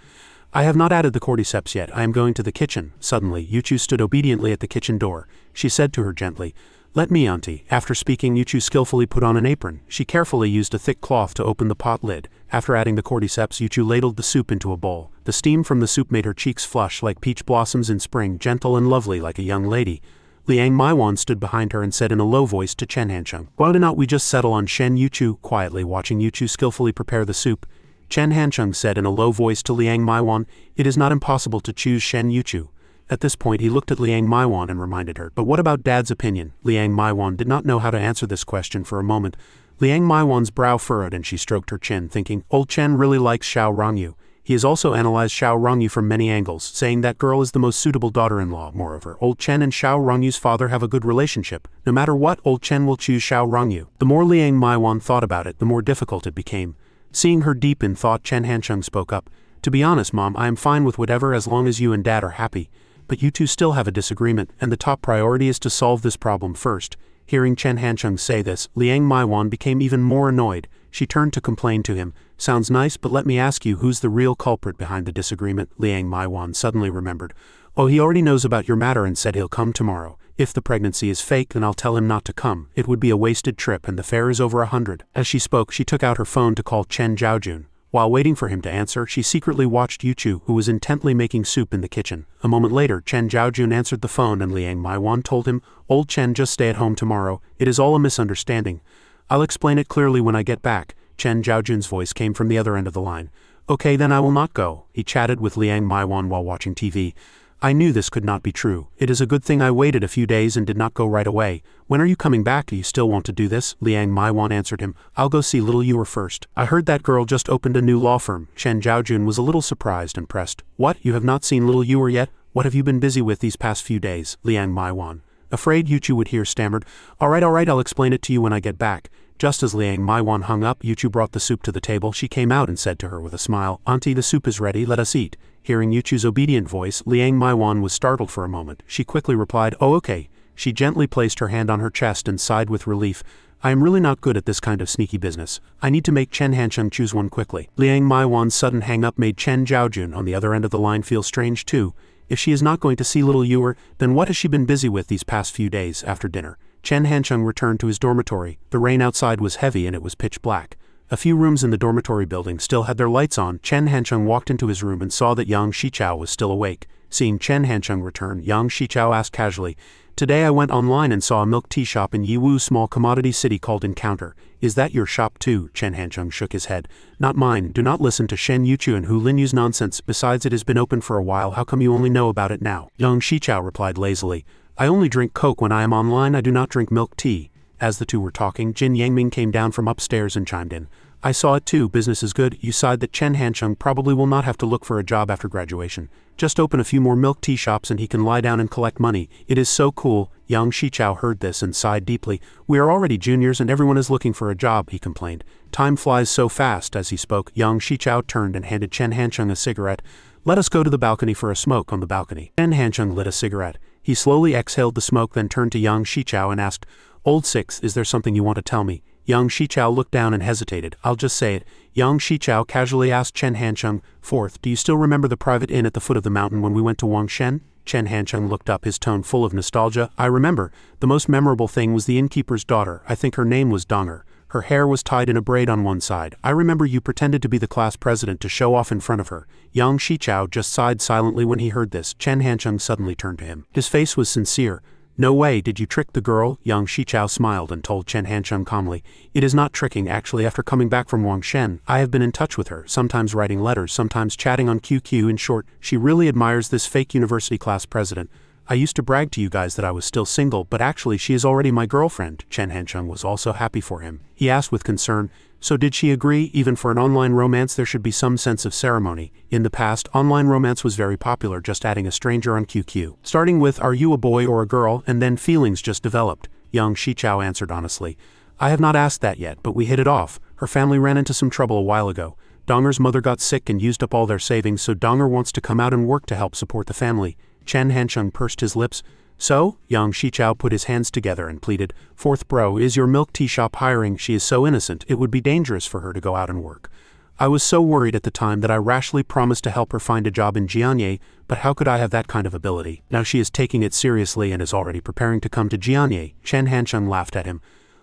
I have not added the cordyceps yet. I am going to the kitchen. Suddenly, Yuchu stood obediently at the kitchen door. She said to her gently, Let me, auntie. After speaking, Yuchu skillfully put on an apron. She carefully used a thick cloth to open the pot lid. After adding the cordyceps, Yuchu ladled the soup into a bowl. The steam from the soup made her cheeks flush like peach blossoms in spring, gentle and lovely like a young lady. Liang Maiwan stood behind her and said in a low voice to Chen Hancheng, Why do not we just settle on Shen Yuchu? Quietly watching Yuchu skillfully prepare the soup, Chen Hancheng said in a low voice to Liang Maiwan, It is not impossible to choose Shen Yuchu. At this point he looked at Liang Maiwan and reminded her, But what about Dad's opinion? Liang Maiwan did not know how to answer this question for a moment. Liang Maiwan's brow furrowed and she stroked her chin, thinking, Old Chen really likes Xiao Rongyu. He has also analyzed Xiao Rongyu from many angles, saying that girl is the most suitable daughter-in-law. Moreover, Old Chen and Xiao Rongyu's father have a good relationship. No matter what, Old Chen will choose Xiao Rongyu. The more Liang Maiwan thought about it, the more difficult it became. Seeing her deep in thought, Chen Hancheng spoke up. To be honest, Mom, I am fine with whatever as long as you and Dad are happy. But you two still have a disagreement, and the top priority is to solve this problem first. Hearing Chen Hancheng say this, Liang Maiwan became even more annoyed. She turned to complain to him. Sounds nice, but let me ask you, who's the real culprit behind the disagreement? Liang Maiwan suddenly remembered. Oh, he already knows about your matter and said he'll come tomorrow. If the pregnancy is fake, then I'll tell him not to come. It would be a wasted trip and the fare is over 100. As she spoke, she took out her phone to call Chen Zhaojun. While waiting for him to answer, she secretly watched Yuchu, who was intently making soup in the kitchen. A moment later, Chen Zhaojun answered the phone and Liang Maiwan told him, Old Chen, just stay at home tomorrow. It is all a misunderstanding. I'll explain it clearly when I get back. Chen Zhaojun's voice came from the other end of the line. Okay, then I will not go. He chatted with Liang Maiwan while watching TV. I knew this could not be true. It is a good thing I waited a few days and did not go right away. When are you coming back? Do you still want to do this? Liang Maiwan answered him. I'll go see little Yuer first. I heard that girl just opened a new law firm. Chen Zhaojun was a little surprised and pressed. What? You have not seen little Yuer yet? What have you been busy with these past few days? Liang Maiwan, afraid Yuchu would hear, stammered. All right, I'll explain it to you when I get back. Just as Liang Maiwan hung up, Yuchu brought the soup to the table. She came out and said to her with a smile, Auntie, the soup is ready, let us eat. Hearing Yuchu's obedient voice, Liang Maiwan was startled for a moment. She quickly replied, Oh, okay. She gently placed her hand on her chest and sighed with relief. I am really not good at this kind of sneaky business. I need to make Chen Hancheng choose one quickly. Liang Maiwan's sudden hang-up made Chen Zhaojun on the other end of the line feel strange too. If she is not going to see little Yuer, then what has she been busy with these past few days? After dinner, Chen Hancheng returned to his dormitory. The rain outside was heavy and it was pitch black. A few rooms in the dormitory building still had their lights on. Chen Hancheng walked into his room and saw that Yang Shichao was still awake. Seeing Chen Hancheng return, Yang Shichao asked casually, Today I went online and saw a milk tea shop in Yiwu, small commodity city called Encounter. Is that your shop too? Chen Hancheng shook his head. Not mine. Do not listen to Shen Yuchu and Hu Linyu's nonsense. Besides, it has been open for a while. How come you only know about it now? Yang Shichao replied lazily. I only drink Coke when I am online. I do not drink milk tea. As the two were talking, Jin Yangming came down from upstairs and chimed in. I saw it too. Business is good. You sighed that Chen Hancheng probably will not have to look for a job after graduation. Just open a few more milk tea shops and he can lie down and collect money. It is so cool. Yang Shichao heard this and sighed deeply. We are already juniors and everyone is looking for a job, he complained. Time flies so fast. As he spoke, Yang Shichao turned and handed Chen Hancheng a cigarette. Let us go to the balcony for a smoke. On the balcony, Chen Hancheng lit a cigarette. He slowly exhaled the smoke, then turned to Yang Shichao and asked, Old Six, is there something you want to tell me? Yang Shichao looked down and hesitated. I'll just say it. Yang Shichao casually asked Chen Hancheng, Fourth, do you still remember the private inn at the foot of the mountain when we went to Wangshen? Chen Hancheng looked up, his tone full of nostalgia. I remember. The most memorable thing was the innkeeper's daughter. I think her name was Donger. Her hair was tied in a braid on one side. I remember you pretended to be the class president to show off in front of her. Yang Shichao just sighed silently when he heard this. Chen Hancheng suddenly turned to him. His face was sincere. No way, did you trick the girl? Yang Shichao smiled and told Chen Hancheng calmly. It is not tricking. Actually, after coming back from Wangshen, I have been in touch with her, sometimes writing letters, sometimes chatting on QQ. In short, she really admires this fake university class president. I used to brag to you guys that I was still single, but actually she is already my girlfriend." Chen Hancheng was also happy for him. He asked with concern, "So did she agree? Even for an online romance there should be some sense of ceremony. In the past, online romance was very popular, just adding a stranger on QQ. Starting with 'Are you a boy or a girl?' and then feelings just developed." Young Shichao answered honestly, "I have not asked that yet, but we hit it off. Her family ran into some trouble a while ago. Donger's mother got sick and used up all their savings, so Donger wants to come out and work to help support the family." Chen Hancheng pursed his lips. "So?" Yang Shichao put his hands together and pleaded, "Fourth bro, is your milk tea shop hiring? She is so innocent, it would be dangerous for her to go out and work. I was so worried at the time that I rashly promised to help her find a job in Jianye, but how could I have that kind of ability? Now she is taking it seriously and is already preparing to come to Jianye." Chen Hancheng laughed at him.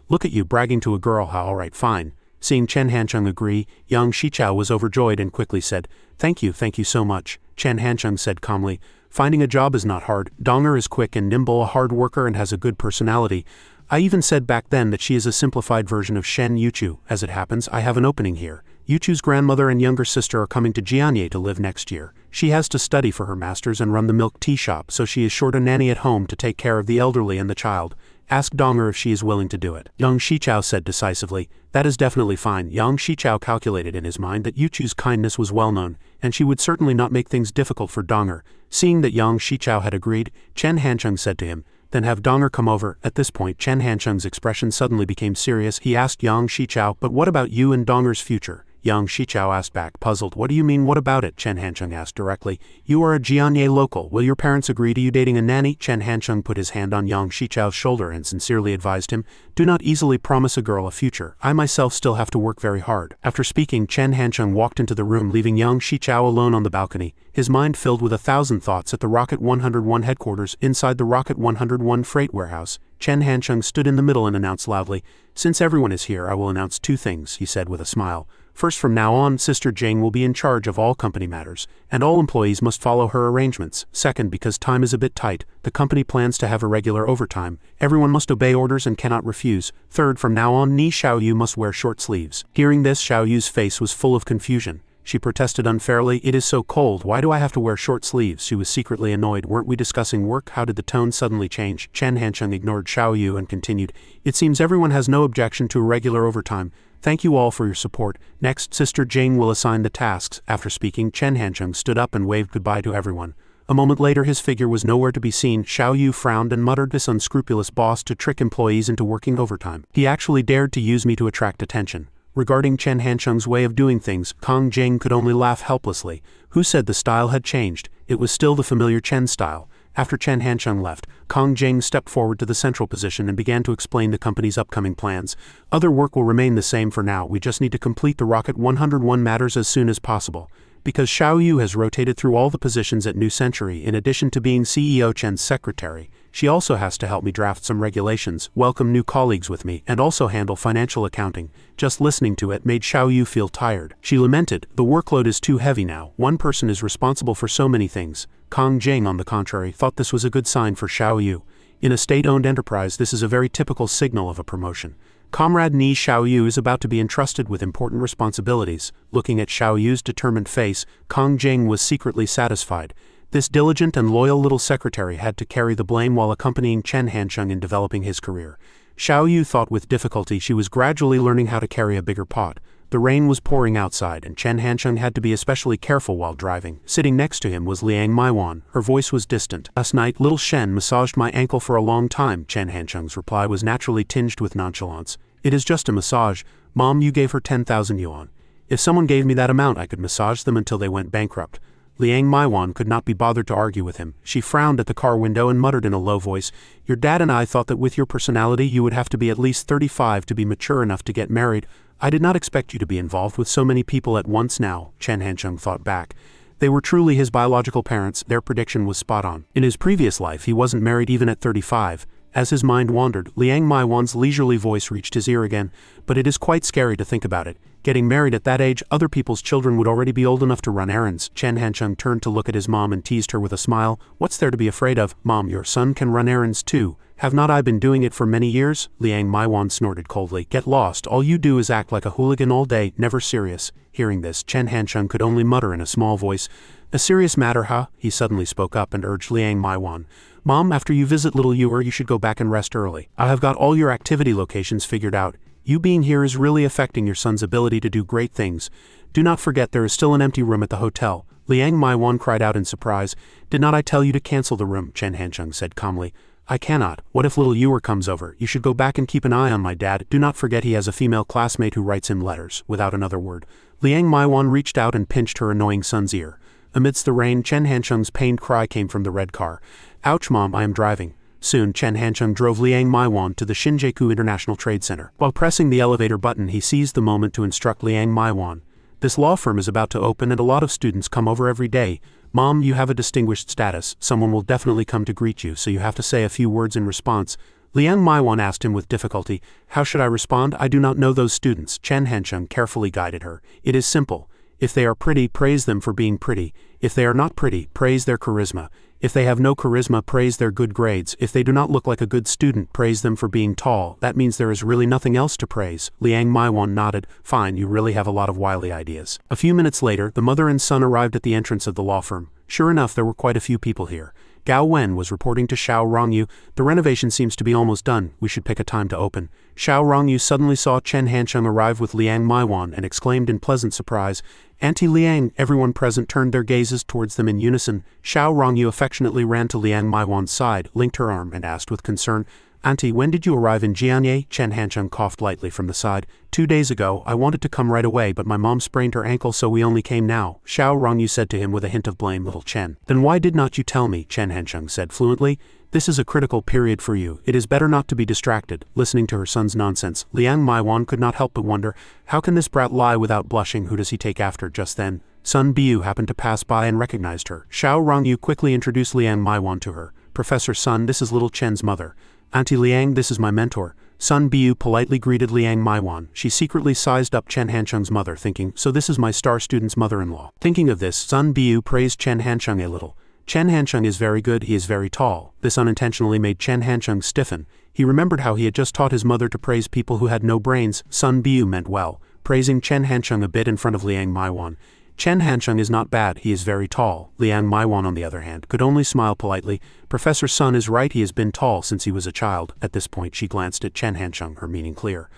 "Look at you bragging to a girl, how alright, fine." Seeing Chen Hancheng agree, Yang Shichao was overjoyed and quickly said, thank you so much." Chen Hancheng said calmly, "Finding a job is not hard. Donger is quick and nimble, a hard worker and has a good personality. I even said back then that she is a simplified version of Shen Yuchu. As it happens, I have an opening here. Yuchu's grandmother and younger sister are coming to Jianye to live next year. She has to study for her master's and run the milk tea shop, so she is short a nanny at home to take care of the elderly and the child. Ask Donger if she is willing to do it." Yang Shichao said decisively, "That is definitely fine." Yang Shichao calculated in his mind that Yuchu's kindness was well known, and she would certainly not make things difficult for Donger. Seeing that Yang Shichao had agreed, Chen Hancheng said to him, "Then have Donger come over." At this point, Chen Hancheng's expression suddenly became serious. He asked Yang Shichao, "But what about you and Donger's future?" Yang Shichao asked back, puzzled. "What do you mean, what about it?" Chen Hancheng asked directly. "You are a Jianye local. Will your parents agree to you dating a nanny?" Chen Hancheng put his hand on Yang Shichao's shoulder and sincerely advised him, "Do not easily promise a girl a future. I myself still have to work very hard." After speaking, Chen Hancheng walked into the room, leaving Yang Shichao alone on the balcony, his mind filled with 1,000 thoughts. At the Rocket 101 headquarters, inside the Rocket 101 freight warehouse, Chen Hancheng stood in the middle and announced loudly, "Since everyone is here, I will announce 2 things," he said with a smile. "First, from now on, Sister Jing will be in charge of all company matters, and all employees must follow her arrangements. Second, because time is a bit tight, the company plans to have irregular overtime. Everyone must obey orders and cannot refuse. Third, from now on, Ni Xiaoyu must wear short sleeves." Hearing this, Xiaoyu's face was full of confusion. She protested unfairly, "It is so cold, why do I have to wear short sleeves?" She was secretly annoyed. "Weren't we discussing work? How did the tone suddenly change?" Chen Hancheng ignored Xiaoyu and continued, "It seems everyone has no objection to irregular overtime. Thank you all for your support. Next, Sister Jing will assign the tasks." After speaking, Chen Hancheng stood up and waved goodbye to everyone. A moment later his figure was nowhere to be seen. Xiaoyu frowned and muttered, "This unscrupulous boss to trick employees into working overtime. He actually dared to use me to attract attention." Regarding Chen Hancheng's way of doing things, Kong Jing could only laugh helplessly. Who said the style had changed? It was still the familiar Chen style. After Chen Hancheng left, Kong Jing stepped forward to the central position and began to explain the company's upcoming plans. "Other work will remain the same for now. We just need to complete the Rocket 101 matters as soon as possible. Because Xiaoyu has rotated through all the positions at New Century, in addition to being CEO Chen's secretary, she also has to help me draft some regulations, welcome new colleagues with me, and also handle financial accounting." Just listening to it made Xiaoyu feel tired. She lamented, "The workload is too heavy now. One person is responsible for so many things." Kong Jing, on the contrary, thought this was a good sign for Xiaoyu. In a state-owned enterprise, this is a very typical signal of a promotion. Comrade Ni Xiaoyu is about to be entrusted with important responsibilities. Looking at Xiaoyu's determined face, Kong Jing was secretly satisfied. This diligent and loyal little secretary had to carry the blame while accompanying Chen Hancheng in developing his career. Xiaoyu thought with difficulty she was gradually learning how to carry a bigger pot. The rain was pouring outside, and Chen Hancheng had to be especially careful while driving. Sitting next to him was Liang Maiwan. Her voice was distant. "Last night, little Shen massaged my ankle for a long time." Chen Hancheng's reply was naturally tinged with nonchalance. "It is just a massage. Mom, you gave her 10,000 yuan. If someone gave me that amount, I could massage them until they went bankrupt." Liang Maiwan could not be bothered to argue with him. She frowned at the car window and muttered in a low voice, "Your dad and I thought that with your personality you would have to be at least 35 to be mature enough to get married. I did not expect you to be involved with so many people at once now." Chen Hancheng thought back. They were truly his biological parents. Their prediction was spot on. In his previous life he wasn't married even at 35. As his mind wandered, Liang Maiwan's leisurely voice reached his ear again. "But it is quite scary to think about it. Getting married at that age, other people's children would already be old enough to run errands." Chen Hancheng turned to look at his mom and teased her with a smile. "What's there to be afraid of? Mom, your son can run errands too. Have not I been doing it for many years?" Liang Maiwan snorted coldly. "Get lost. All you do is act like a hooligan all day, never serious." Hearing this, Chen Hancheng could only mutter in a small voice, "A serious matter, huh?" He suddenly spoke up and urged Liang Maiwan, Mom, after you visit little you should go back and rest early. I have got all your activity locations figured out. You being here is really affecting your son's ability to do great things. Do not forget there is still an empty room at the hotel. Liang Maiwan cried out in surprise. Did not I tell you to cancel the room? Chen Hancheng said calmly. I cannot. What if little Ewer comes over? You should go back and keep an eye on my dad. Do not forget he has a female classmate who writes him letters. Without another word, Liang Maiwan reached out and pinched her annoying son's ear. Amidst the rain, Chen Hancheng's pained cry came from the red car. Ouch, Mom, I am driving. Soon, Chen Hancheng drove Liang Maiwan to the Shinjuku International Trade Center. While pressing the elevator button, he seized the moment to instruct Liang Maiwan. This law firm is about to open and a lot of students come over every day. Mom, you have a distinguished status. Someone will definitely come to greet you, so you have to say a few words in response. Liang Maiwan asked him with difficulty. How should I respond? I do not know those students. Chen Hancheng carefully guided her. It is simple. If they are pretty, praise them for being pretty. If they are not pretty, praise their charisma. If they have no charisma, praise their good grades. If they do not look like a good student, praise them for being tall. That means there is really nothing else to praise. Liang Maiwan nodded. Fine, you really have a lot of wily ideas. A few minutes later, the mother and son arrived at the entrance of the law firm. Sure enough, there were quite a few people here. Gao Wen was reporting to Xiao Rongyu. The renovation seems to be almost done. We should pick a time to open. Xiao Rongyu suddenly saw Chen Hancheng arrive with Liang Maiwan and exclaimed in pleasant surprise, Auntie Liang. Everyone present turned their gazes towards them in unison. Xiao Rongyu affectionately ran to Liang Maiwan's side, linked her arm, and asked with concern, Auntie, when did you arrive in Jianye? Chen Hancheng coughed lightly from the side. 2 days ago. I wanted to come right away, but my mom sprained her ankle, so we only came now. Xiao Rongyu said to him with a hint of blame. Little Chen. Then why did not you tell me? Chen Hancheng said fluently. This is a critical period for you. It is better not to be distracted. Listening to her son's nonsense, Liang Maiwan could not help but wonder, how can this brat lie without blushing? Who does he take after? Just then, Sun Biu happened to pass by and recognized her. Xiao Rongyu quickly introduced Liang Maiwan to her. Professor Sun, this is little Chen's mother. Auntie Liang, this is my mentor. Sun Biu politely greeted Liang Maiwan. She secretly sized up Chen Hancheng's mother, thinking, so this is my star student's mother-in-law. Thinking of this, Sun Biu praised Chen Hancheng a little. Chen Hancheng is very good, he is very tall. This unintentionally made Chen Hancheng stiffen. He remembered how he had just taught his mother to praise people who had no brains. Sun Biu meant well, praising Chen Hancheng a bit in front of Liang Maiwan. Chen Hancheng is not bad, he is very tall. Liang Maiwan, on the other hand, could only smile politely. Professor Sun is right, he has been tall since he was a child. At this point she glanced at Chen Hancheng, her meaning clear.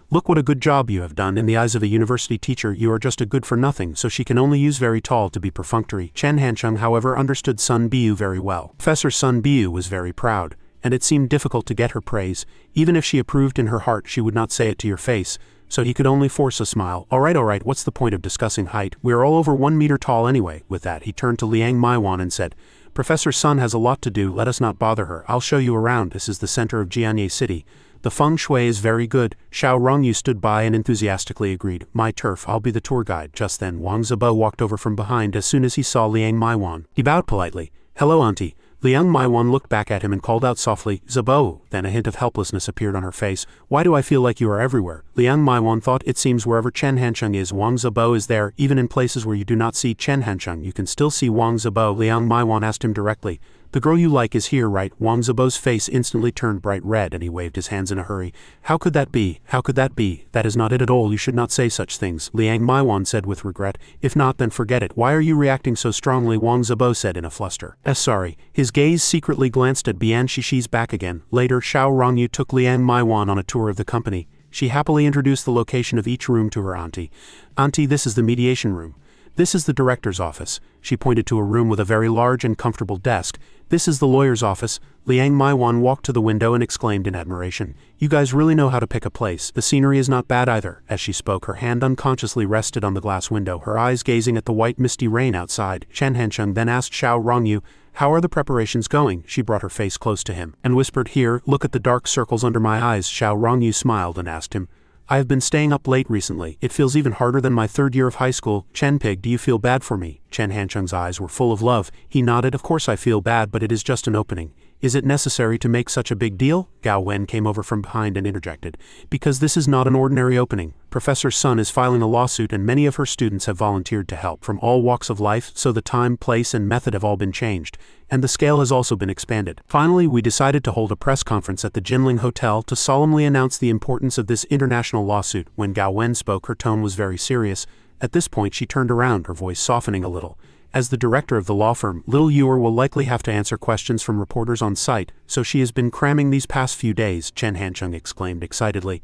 Look what a good job you have done. In the eyes of a university teacher, you are just a good for nothing, so she can only use very tall to be perfunctory. Chen Hancheng, however, understood Sun Biu very well. Professor Sun Biu was very proud, and it seemed difficult to get her praise. Even if she approved in her heart, she would not say it to your face. So he could only force a smile. Alright, what's the point of discussing height? We are all over 1 meter tall anyway. With that, he turned to Liang Maiwan and said, Professor Sun has a lot to do, let us not bother her. I'll show you around. This is the center of Jianye City. The feng shui is very good. Xiao Rongyu stood by and enthusiastically agreed. My turf, I'll be the tour guide. Just then, Wang Zibo walked over from behind as soon as he saw Liang Maiwan. He bowed politely. Hello, Auntie. Liang Maiwan looked back at him and called out softly, Zibo. Then a hint of helplessness appeared on her face. Why do I feel like you are everywhere? Liang Maiwan thought, it seems wherever Chen Hancheng is, Wang Zibo is there. Even in places where you do not see Chen Hancheng, you can still see Wang Zibo. Liang Maiwan asked him directly. The girl you like is here, right? Wang Zibo's face instantly turned bright red and he waved his hands in a hurry. How could that be? How could that be? That is not it at all. You should not say such things, Liang Maiwan said with regret. If not, then forget it. Why are you reacting so strongly? Wang Zibo said in a fluster. Sorry. His gaze secretly glanced at Bian Shishi's back again. Later, Xiao Rongyu took Liang Maiwan on a tour of the company. She happily introduced the location of each room to her auntie. Auntie, this is the mediation room. This is the director's office. She pointed to a room with a very large and comfortable desk. This is the lawyer's office. Liang Maiwan walked to the window and exclaimed in admiration. You guys really know how to pick a place. The scenery is not bad either. As she spoke, her hand unconsciously rested on the glass window, her eyes gazing at the white misty rain outside. Chen Hancheng then asked Xiao Rongyu, how are the preparations going? She brought her face close to him and whispered, here, look at the dark circles under my eyes. Xiao Rongyu smiled and asked him, I have been staying up late recently. It feels even harder than my 3rd year of high school. Chen Pig, do you feel bad for me? Chen Hancheng's eyes were full of love. He nodded. Of course I feel bad, but it is just an opening. Is it necessary to make such a big deal? Gao Wen came over from behind and interjected. Because this is not an ordinary opening. Professor Sun is filing a lawsuit and many of her students have volunteered to help from all walks of life, so the time, place, and method have all been changed. And the scale has also been expanded. Finally, we decided to hold a press conference at the Jinling Hotel to solemnly announce the importance of this international lawsuit. When Gao Wen spoke, her tone was very serious. At this point she turned around, her voice softening a little. As the director of the law firm, little Ewer will likely have to answer questions from reporters on site, so she has been cramming these past few days, Chen Hancheng exclaimed excitedly.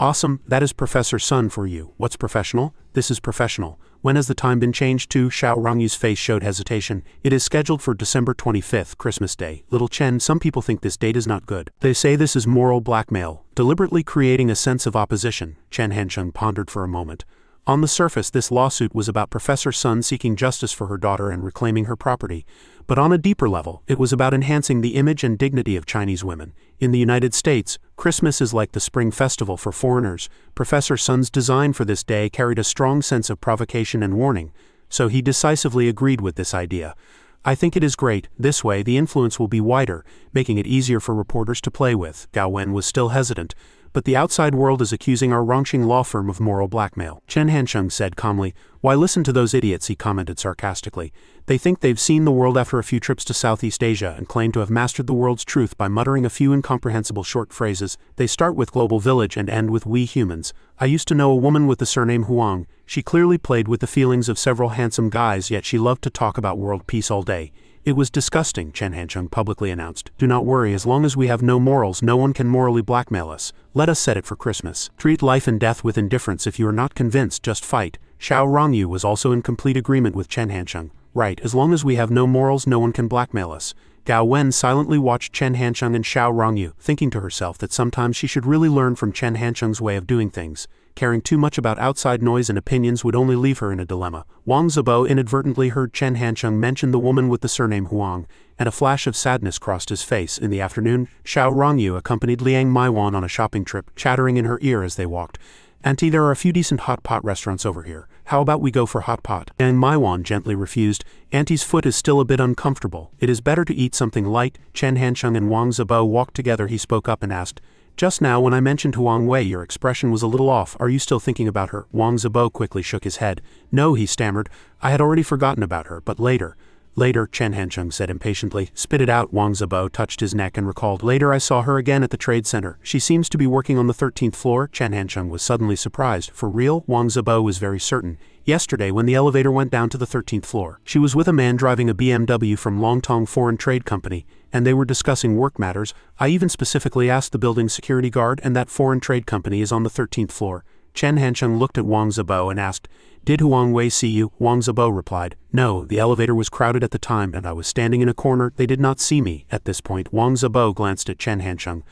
Awesome, that is Professor Sun for you. What's professional? This is professional. When has the time been changed to? Xiao Rongyu's face showed hesitation. It is scheduled for December 25th, Christmas Day. Little Chen, some people think this date is not good. They say this is moral blackmail, deliberately creating a sense of opposition. Chen Hancheng pondered for a moment. On the surface, this lawsuit was about Professor Sun seeking justice for her daughter and reclaiming her property. But on a deeper level, it was about enhancing the image and dignity of Chinese women. In the United States, Christmas is like the spring festival for foreigners. Professor Sun's design for this day carried a strong sense of provocation and warning, so he decisively agreed with this idea. I think it is great. This way, the influence will be wider, making it easier for reporters to play with. Gao Wen was still hesitant. But the outside world is accusing our Rongqing law firm of moral blackmail. Chen Hancheng said calmly. Why listen to those idiots, he commented sarcastically. They think they've seen the world after a few trips to Southeast Asia and claim to have mastered the world's truth by muttering a few incomprehensible short phrases. They start with global village and end with we humans. I used to know a woman with the surname Huang. She clearly played with the feelings of several handsome guys, yet she loved to talk about world peace all day. It was disgusting, Chen Hancheng publicly announced. Do not worry, as long as we have no morals, no one can morally blackmail us. Let us set it for Christmas. Treat life and death with indifference. If you are not convinced, just fight. Xiao Rongyu was also in complete agreement with Chen Hancheng. Right, as long as we have no morals, no one can blackmail us. Gao Wen silently watched Chen Hancheng and Xiao Rongyu, thinking to herself that sometimes she should really learn from Chen Hancheng's way of doing things. Caring too much about outside noise and opinions would only leave her in a dilemma. Wang Zibo inadvertently heard Chen Hancheng mention the woman with the surname Huang, and a flash of sadness crossed his face. In the afternoon, Xiao Rongyu accompanied Liang Maiwan on a shopping trip, chattering in her ear as they walked. Auntie, there are a few decent hot pot restaurants over here. How about we go for hot pot? Liang Maiwan gently refused. Auntie's foot is still a bit uncomfortable. It is better to eat something light. Chen Hancheng and Wang Zibo walked together. He spoke up and asked, just now when I mentioned Huang Wei, your expression was a little off. Are you still thinking about her? Wang Zibo quickly shook his head. No, he stammered. I had already forgotten about her, but later. Later, Chen Hancheng said impatiently. Spit it out. Wang Zibo touched his neck and recalled. Later I saw her again at the trade center. She seems to be working on the 13th floor. Chen Hancheng was suddenly surprised. For real? Wang Zibo was very certain. Yesterday when the elevator went down to the 13th floor, she was with a man driving a BMW from Longtong Foreign Trade Company, and they were discussing work matters. I even specifically asked the building's security guard, and that foreign trade company is on the 13th floor. Chen Hancheng looked at Wang Zibo and asked, Did Huang Wei see you? Wang Zibo replied, No, the elevator was crowded at the time and I was standing in a corner. They did not see me. At this point, Wang Zibo glanced at Chen Hancheng.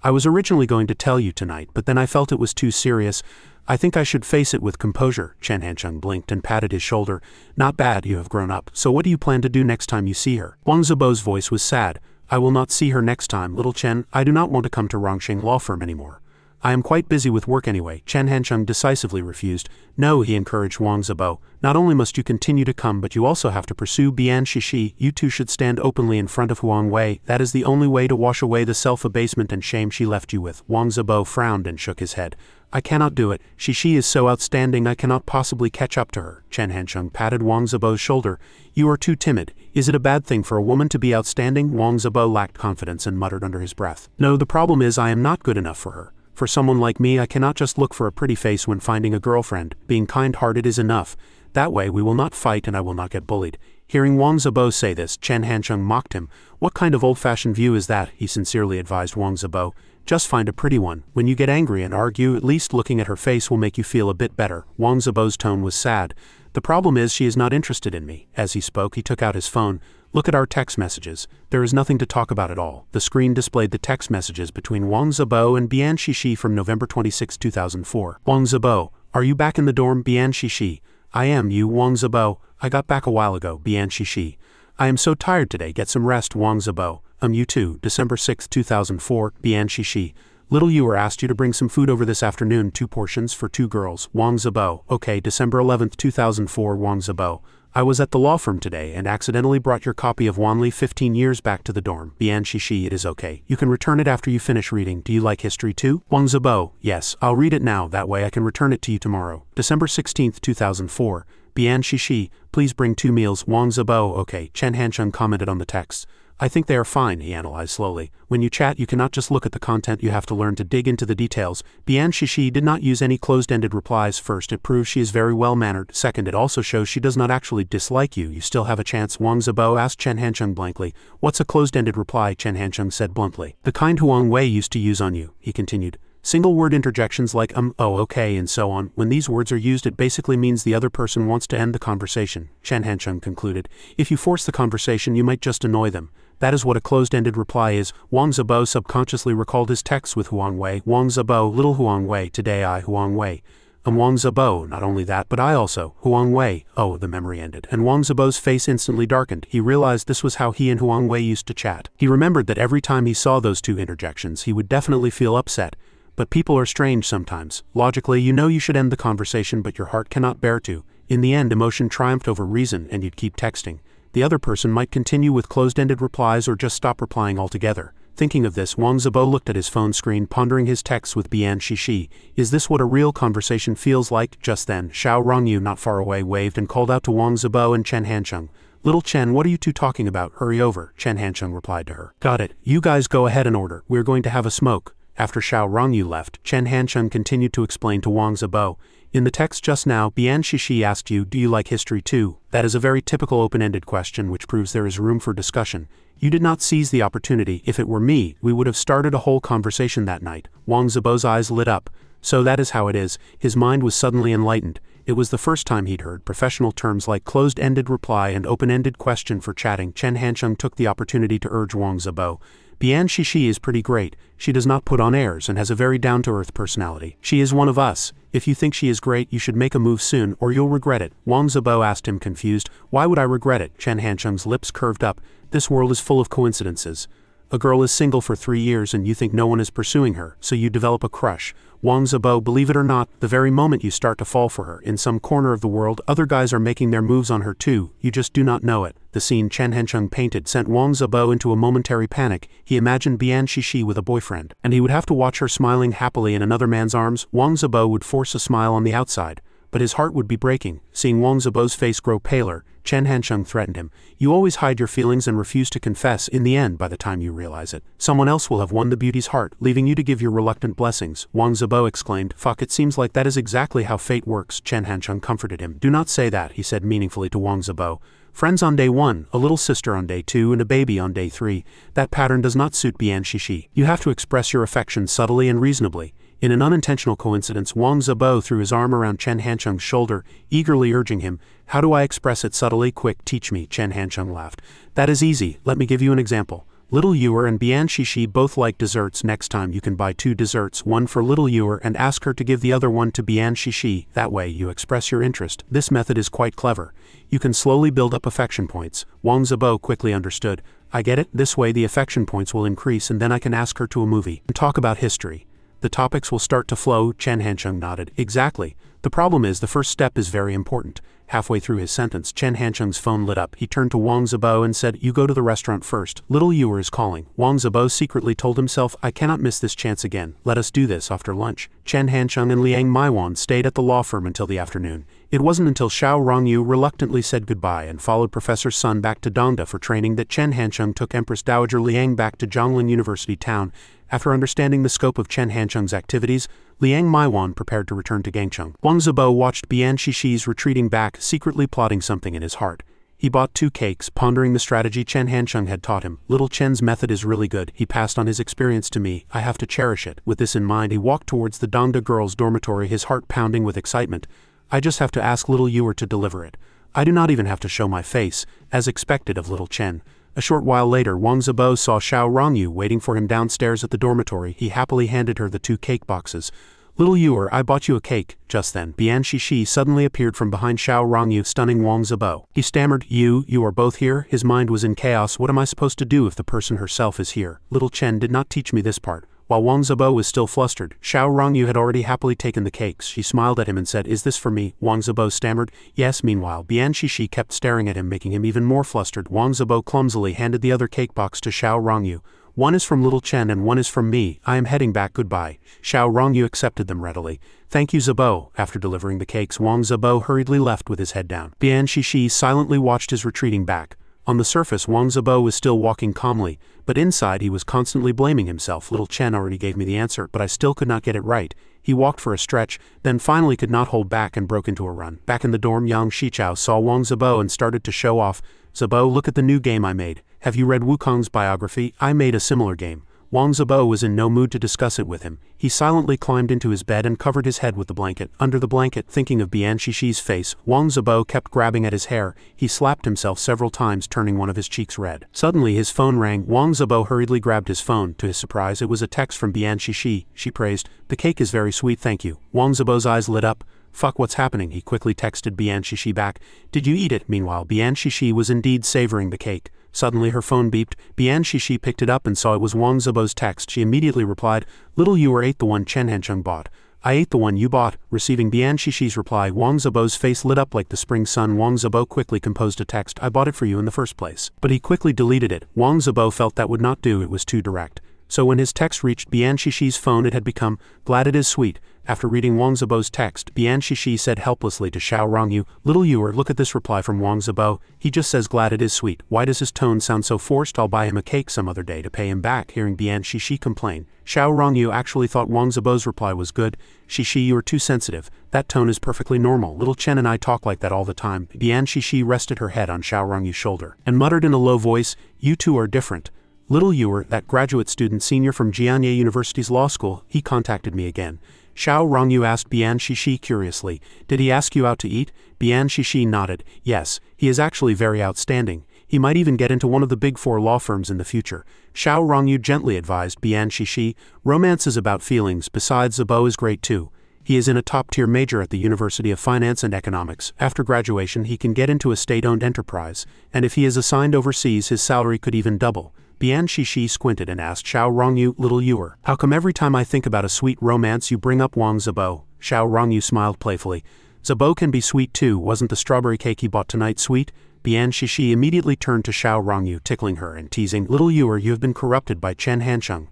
I was originally going to tell you tonight, but then I felt it was too serious. I think I should face it with composure. Chen Hancheng blinked and patted his shoulder. Not bad, you have grown up. So what do you plan to do next time you see her? Wang Zibo's voice was sad. I will not see her next time, little Chen. I do not want to come to Rongqing Law Firm anymore. I am quite busy with work anyway. Chen Hancheng decisively refused. No, he encouraged Wang Zibo. Not only must you continue to come, but you also have to pursue Bian Shishi. You two should stand openly in front of Huang Wei. That is the only way to wash away the self-abasement and shame she left you with. Wang Zibo frowned and shook his head. I cannot do it. Shishi is so outstanding I cannot possibly catch up to her. Chen Hancheng patted Wang Zibo's shoulder. You are too timid. Is it a bad thing for a woman to be outstanding? Wang Zibo lacked confidence and muttered under his breath. No, the problem is I am not good enough for her. For someone like me, I cannot just look for a pretty face when finding a girlfriend. Being kind-hearted is enough. That way we will not fight and I will not get bullied. Hearing Wang Zibo say this, Chen Hancheng mocked him. What kind of old-fashioned view is that? He sincerely advised Wang Zibo. Just find a pretty one. When you get angry and argue, at least looking at her face will make you feel a bit better. Wang Zibo's tone was sad. The problem is she is not interested in me. As he spoke, he took out his phone. Look at our text messages. There is nothing to talk about at all. The screen displayed the text messages between Wang Zibo and Bian Shishi from November 26, 2004. Wang Zibo, are you back in the dorm? Bian Shishi. I am. You? Wang Zibo. I got back a while ago. Bian Shishi. I am so tired today. Get some rest. Wang Zibo. You too. December 6, 2004. Bian Shishi. Little Ewer asked you to bring some food over this afternoon. 2 portions for 2 girls. Wang Zibo. Okay. December 11, 2004. Wang Zibo. I was at the law firm today and accidentally brought your copy of Wanli 15 years back to the dorm. Bian Shishi, it is okay. You can return it after you finish reading. Do you like history too? Wang Zibo, yes, I'll read it now, that way I can return it to you tomorrow. December 16, 2004. Bian Shishi, please bring 2 meals. Wang Zibo, okay. Chen Hancheng commented on the text. I think they are fine, he analyzed slowly. When you chat, you cannot just look at the content, you have to learn to dig into the details. Bian Shishi did not use any closed-ended replies. First, it proves she is very well-mannered. Second, it also shows she does not actually dislike you. You still have a chance. Wang Zibo asked Chen Hancheng blankly. What's a closed-ended reply? Chen Hancheng said bluntly. The kind Huang Wei used to use on you, he continued. Single-word interjections like oh, okay, and so on. When these words are used, it basically means the other person wants to end the conversation, Chen Hancheng concluded. If you force the conversation, you might just annoy them. That is what a closed-ended reply is. Wang Zibo subconsciously recalled his texts with Huang Wei. Wang Zibo, little Huang Wei, today I, Huang Wei. Wang Zibo, not only that, but I also, Huang Wei. Oh, the memory ended, and Wang Zibo's face instantly darkened. He realized this was how he and Huang Wei used to chat. He remembered that every time he saw those two interjections, he would definitely feel upset. But people are strange sometimes. Logically, you know you should end the conversation, but your heart cannot bear to. In the end, emotion triumphed over reason, and you'd keep texting. The other person might continue with closed-ended replies or just stop replying altogether. Thinking of this, Wang Zibo looked at his phone screen, pondering his texts with Bian Shishi. Is this what a real conversation feels like? Just then, Xiao Rongyu, not far away, waved and called out to Wang Zibo and Chen Hancheng. Little Chen, what are you two talking about? Hurry over, Chen Hancheng replied to her. Got it. You guys go ahead and order. We're going to have a smoke. After Xiao Rongyu left, Chen Hancheng continued to explain to Wang Zibo. In the text just now, Bian Shishi asked you, do you like history too? That is a very typical open-ended question which proves there is room for discussion. You did not seize the opportunity. If it were me, we would have started a whole conversation that night. Wang Zibo's eyes lit up. So that is how it is. His mind was suddenly enlightened. It was the first time he'd heard professional terms like closed-ended reply and open-ended question for chatting. Chen Hancheng took the opportunity to urge Wang Zibo. Bian Shishi is pretty great. She does not put on airs and has a very down-to-earth personality. She is one of us. If you think she is great, you should make a move soon, or you'll regret it. Wang Zibo asked him confused. Why would I regret it? Chen Hancheng's lips curved up. This world is full of coincidences. A girl is single for 3 years and you think no one is pursuing her, so you develop a crush. Wang Zibo, believe it or not, the very moment you start to fall for her, in some corner of the world, other guys are making their moves on her too, you just do not know it. The scene Chen Hancheng painted sent Wang Zibo into a momentary panic. He imagined Bian Shishi with a boyfriend, and he would have to watch her smiling happily in another man's arms. Wang Zibo would force a smile on the outside, but his heart would be breaking. Seeing Wang Zibo's face grow paler, Chen Hancheng threatened him. You always hide your feelings and refuse to confess. In the end, by the time you realize it, someone else will have won the beauty's heart, leaving you to give your reluctant blessings. Wang Zibo exclaimed. Fuck, it seems like that is exactly how fate works. Chen Hancheng comforted him. Do not say that, he said meaningfully to Wang Zibo. Friends on day 1, a little sister on day 2, and a baby on day 3. That pattern does not suit Bian Shishi. You have to express your affection subtly and reasonably. In an unintentional coincidence, Wang Zibo threw his arm around Chen Hancheng's shoulder, eagerly urging him. How do I express it subtly? Quick, teach me, Chen Hancheng laughed. That is easy, let me give you an example. Little Ewer and Bian Shishi both like desserts. Next time you can buy 2 desserts, one for Little Ewer and ask her to give the other one to Bian Shishi. That way you express your interest. This method is quite clever. You can slowly build up affection points. Wang Zibo quickly understood. I get it, this way the affection points will increase and then I can ask her to a movie and talk about history. The topics will start to flow. Chen Hancheng nodded. Exactly. The problem is the first step is very important. Halfway through his sentence, Chen Hancheng's phone lit up. He turned to Wang Zibo and said, You go to the restaurant first. Little Ewer is calling. Wang Zibo secretly told himself, I cannot miss this chance again. Let us do this after lunch. Chen Hancheng and Liang Maiwan stayed at the law firm until the afternoon. It wasn't until Xiao Rongyu reluctantly said goodbye and followed Professor Sun back to Dongda for training that Chen Hancheng took Empress Dowager Liang back to Zhonglin University town. After understanding the scope of Chen Hancheng's activities, Liang Maiwan prepared to return to Gangcheng. Wang Zibo watched Bian Shishi's retreating back, secretly plotting something in his heart. He bought 2 cakes, pondering the strategy Chen Hancheng had taught him. Little Chen's method is really good. He passed on his experience to me. I have to cherish it. With this in mind, he walked towards the Dongda girls' dormitory, his heart pounding with excitement. I just have to ask Little Ewer to deliver it. I do not even have to show my face, as expected of Little Chen. A short while later, Wang Zibo saw Xiao Rongyu waiting for him downstairs at the dormitory. He happily handed her the 2 cake boxes. Little Ewer, I bought you a cake. Just then, Bian Shishi suddenly appeared from behind Xiao Rongyu, stunning Wang Zibo. He stammered, You are both here? His mind was in chaos. What am I supposed to do if the person herself is here? Little Chen did not teach me this part. While Wang Zibo was still flustered, Xiao Rongyu had already happily taken the cakes. She smiled at him and said, Is this for me? Wang Zibo stammered, Yes. Meanwhile, Bian Shishi kept staring at him, making him even more flustered. Wang Zibo clumsily handed the other cake box to Xiao Rongyu. One is from Little Chen and one is from me. I am heading back. Goodbye. Xiao Rongyu accepted them readily. Thank you, Zibo. After delivering the cakes, Wang Zibo hurriedly left with his head down. Bian Shishi silently watched his retreating back. On the surface, Wang Zibo was still walking calmly, but inside he was constantly blaming himself. Little Chen already gave me the answer, but I still could not get it right. He walked for a stretch, then finally could not hold back and broke into a run. Back in the dorm, Yang Shichao saw Wang Zibo and started to show off. Zibo, look at the new game I made. Have you read Wukong's biography? I made a similar game. Wang Zibo was in no mood to discuss it with him. He silently climbed into his bed and covered his head with the blanket. Under the blanket, thinking of Bian Shishi's face, Wang Zibo kept grabbing at his hair. He slapped himself several times, turning one of his cheeks red. Suddenly his phone rang. Wang Zibo hurriedly grabbed his phone. To his surprise, it was a text from Bian Shishi. She praised, "The cake is very sweet, thank you." Wang Zibo's eyes lit up. "Fuck, what's happening?" He quickly texted Bian Shishi back. "Did you eat it?" Meanwhile, Bian Shishi was indeed savoring the cake. Suddenly her phone beeped. Bian Shishi picked it up and saw it was Wang Zibo's text. She immediately replied, "Little you ate the one Chen Hancheng bought." "I ate the one you bought." Receiving Bian Shishi's reply, Wang Zibo's face lit up like the spring sun. Wang Zibo quickly composed a text, "I bought it for you in the first place." But he quickly deleted it. Wang Zibo felt that would not do, it was too direct. So when his text reached Bian Shishi's phone, it had become, "Glad it is sweet." After reading Wang Zibo's text, Bian Shishi said helplessly to Xiao Rongyu, "Little Yuer, look at this reply from Wang Zibo. He just says glad it is sweet. Why does his tone sound so forced? I'll buy him a cake some other day to pay him back." Hearing Bian Shishi complain, Xiao Rongyu actually thought Wang Zibo's reply was good. "Shishi, you are too sensitive. That tone is perfectly normal. Little Chen and I talk like that all the time." Bian Shishi rested her head on Xiao Rongyu's shoulder and muttered in a low voice, "You two are different. Little Yuer, that graduate student senior from Jianye University's law school, he contacted me again." Xiao Rongyu asked Bian Shishi curiously, "Did he ask you out to eat?" Bian Shishi nodded. "Yes, he is actually very outstanding. He might even get into one of the big 4 law firms in the future." Xiao Rongyu gently advised Bian Shishi, "Romance is about feelings. Besides, Zibo is great too. He is in a top-tier major at the University of Finance and Economics. After graduation, he can get into a state-owned enterprise, and if he is assigned overseas, his salary could even double." Bian Shishi squinted and asked Xiao Rongyu, "Little Yuer, how come every time I think about a sweet romance you bring up Wang Zibo?" Xiao Rongyu smiled playfully. "Zibo can be sweet too. Wasn't the strawberry cake he bought tonight sweet?" Bian Shishi immediately turned to Xiao Rongyu, tickling her and teasing, "Little Yuer, you have been corrupted by Chen Hancheng."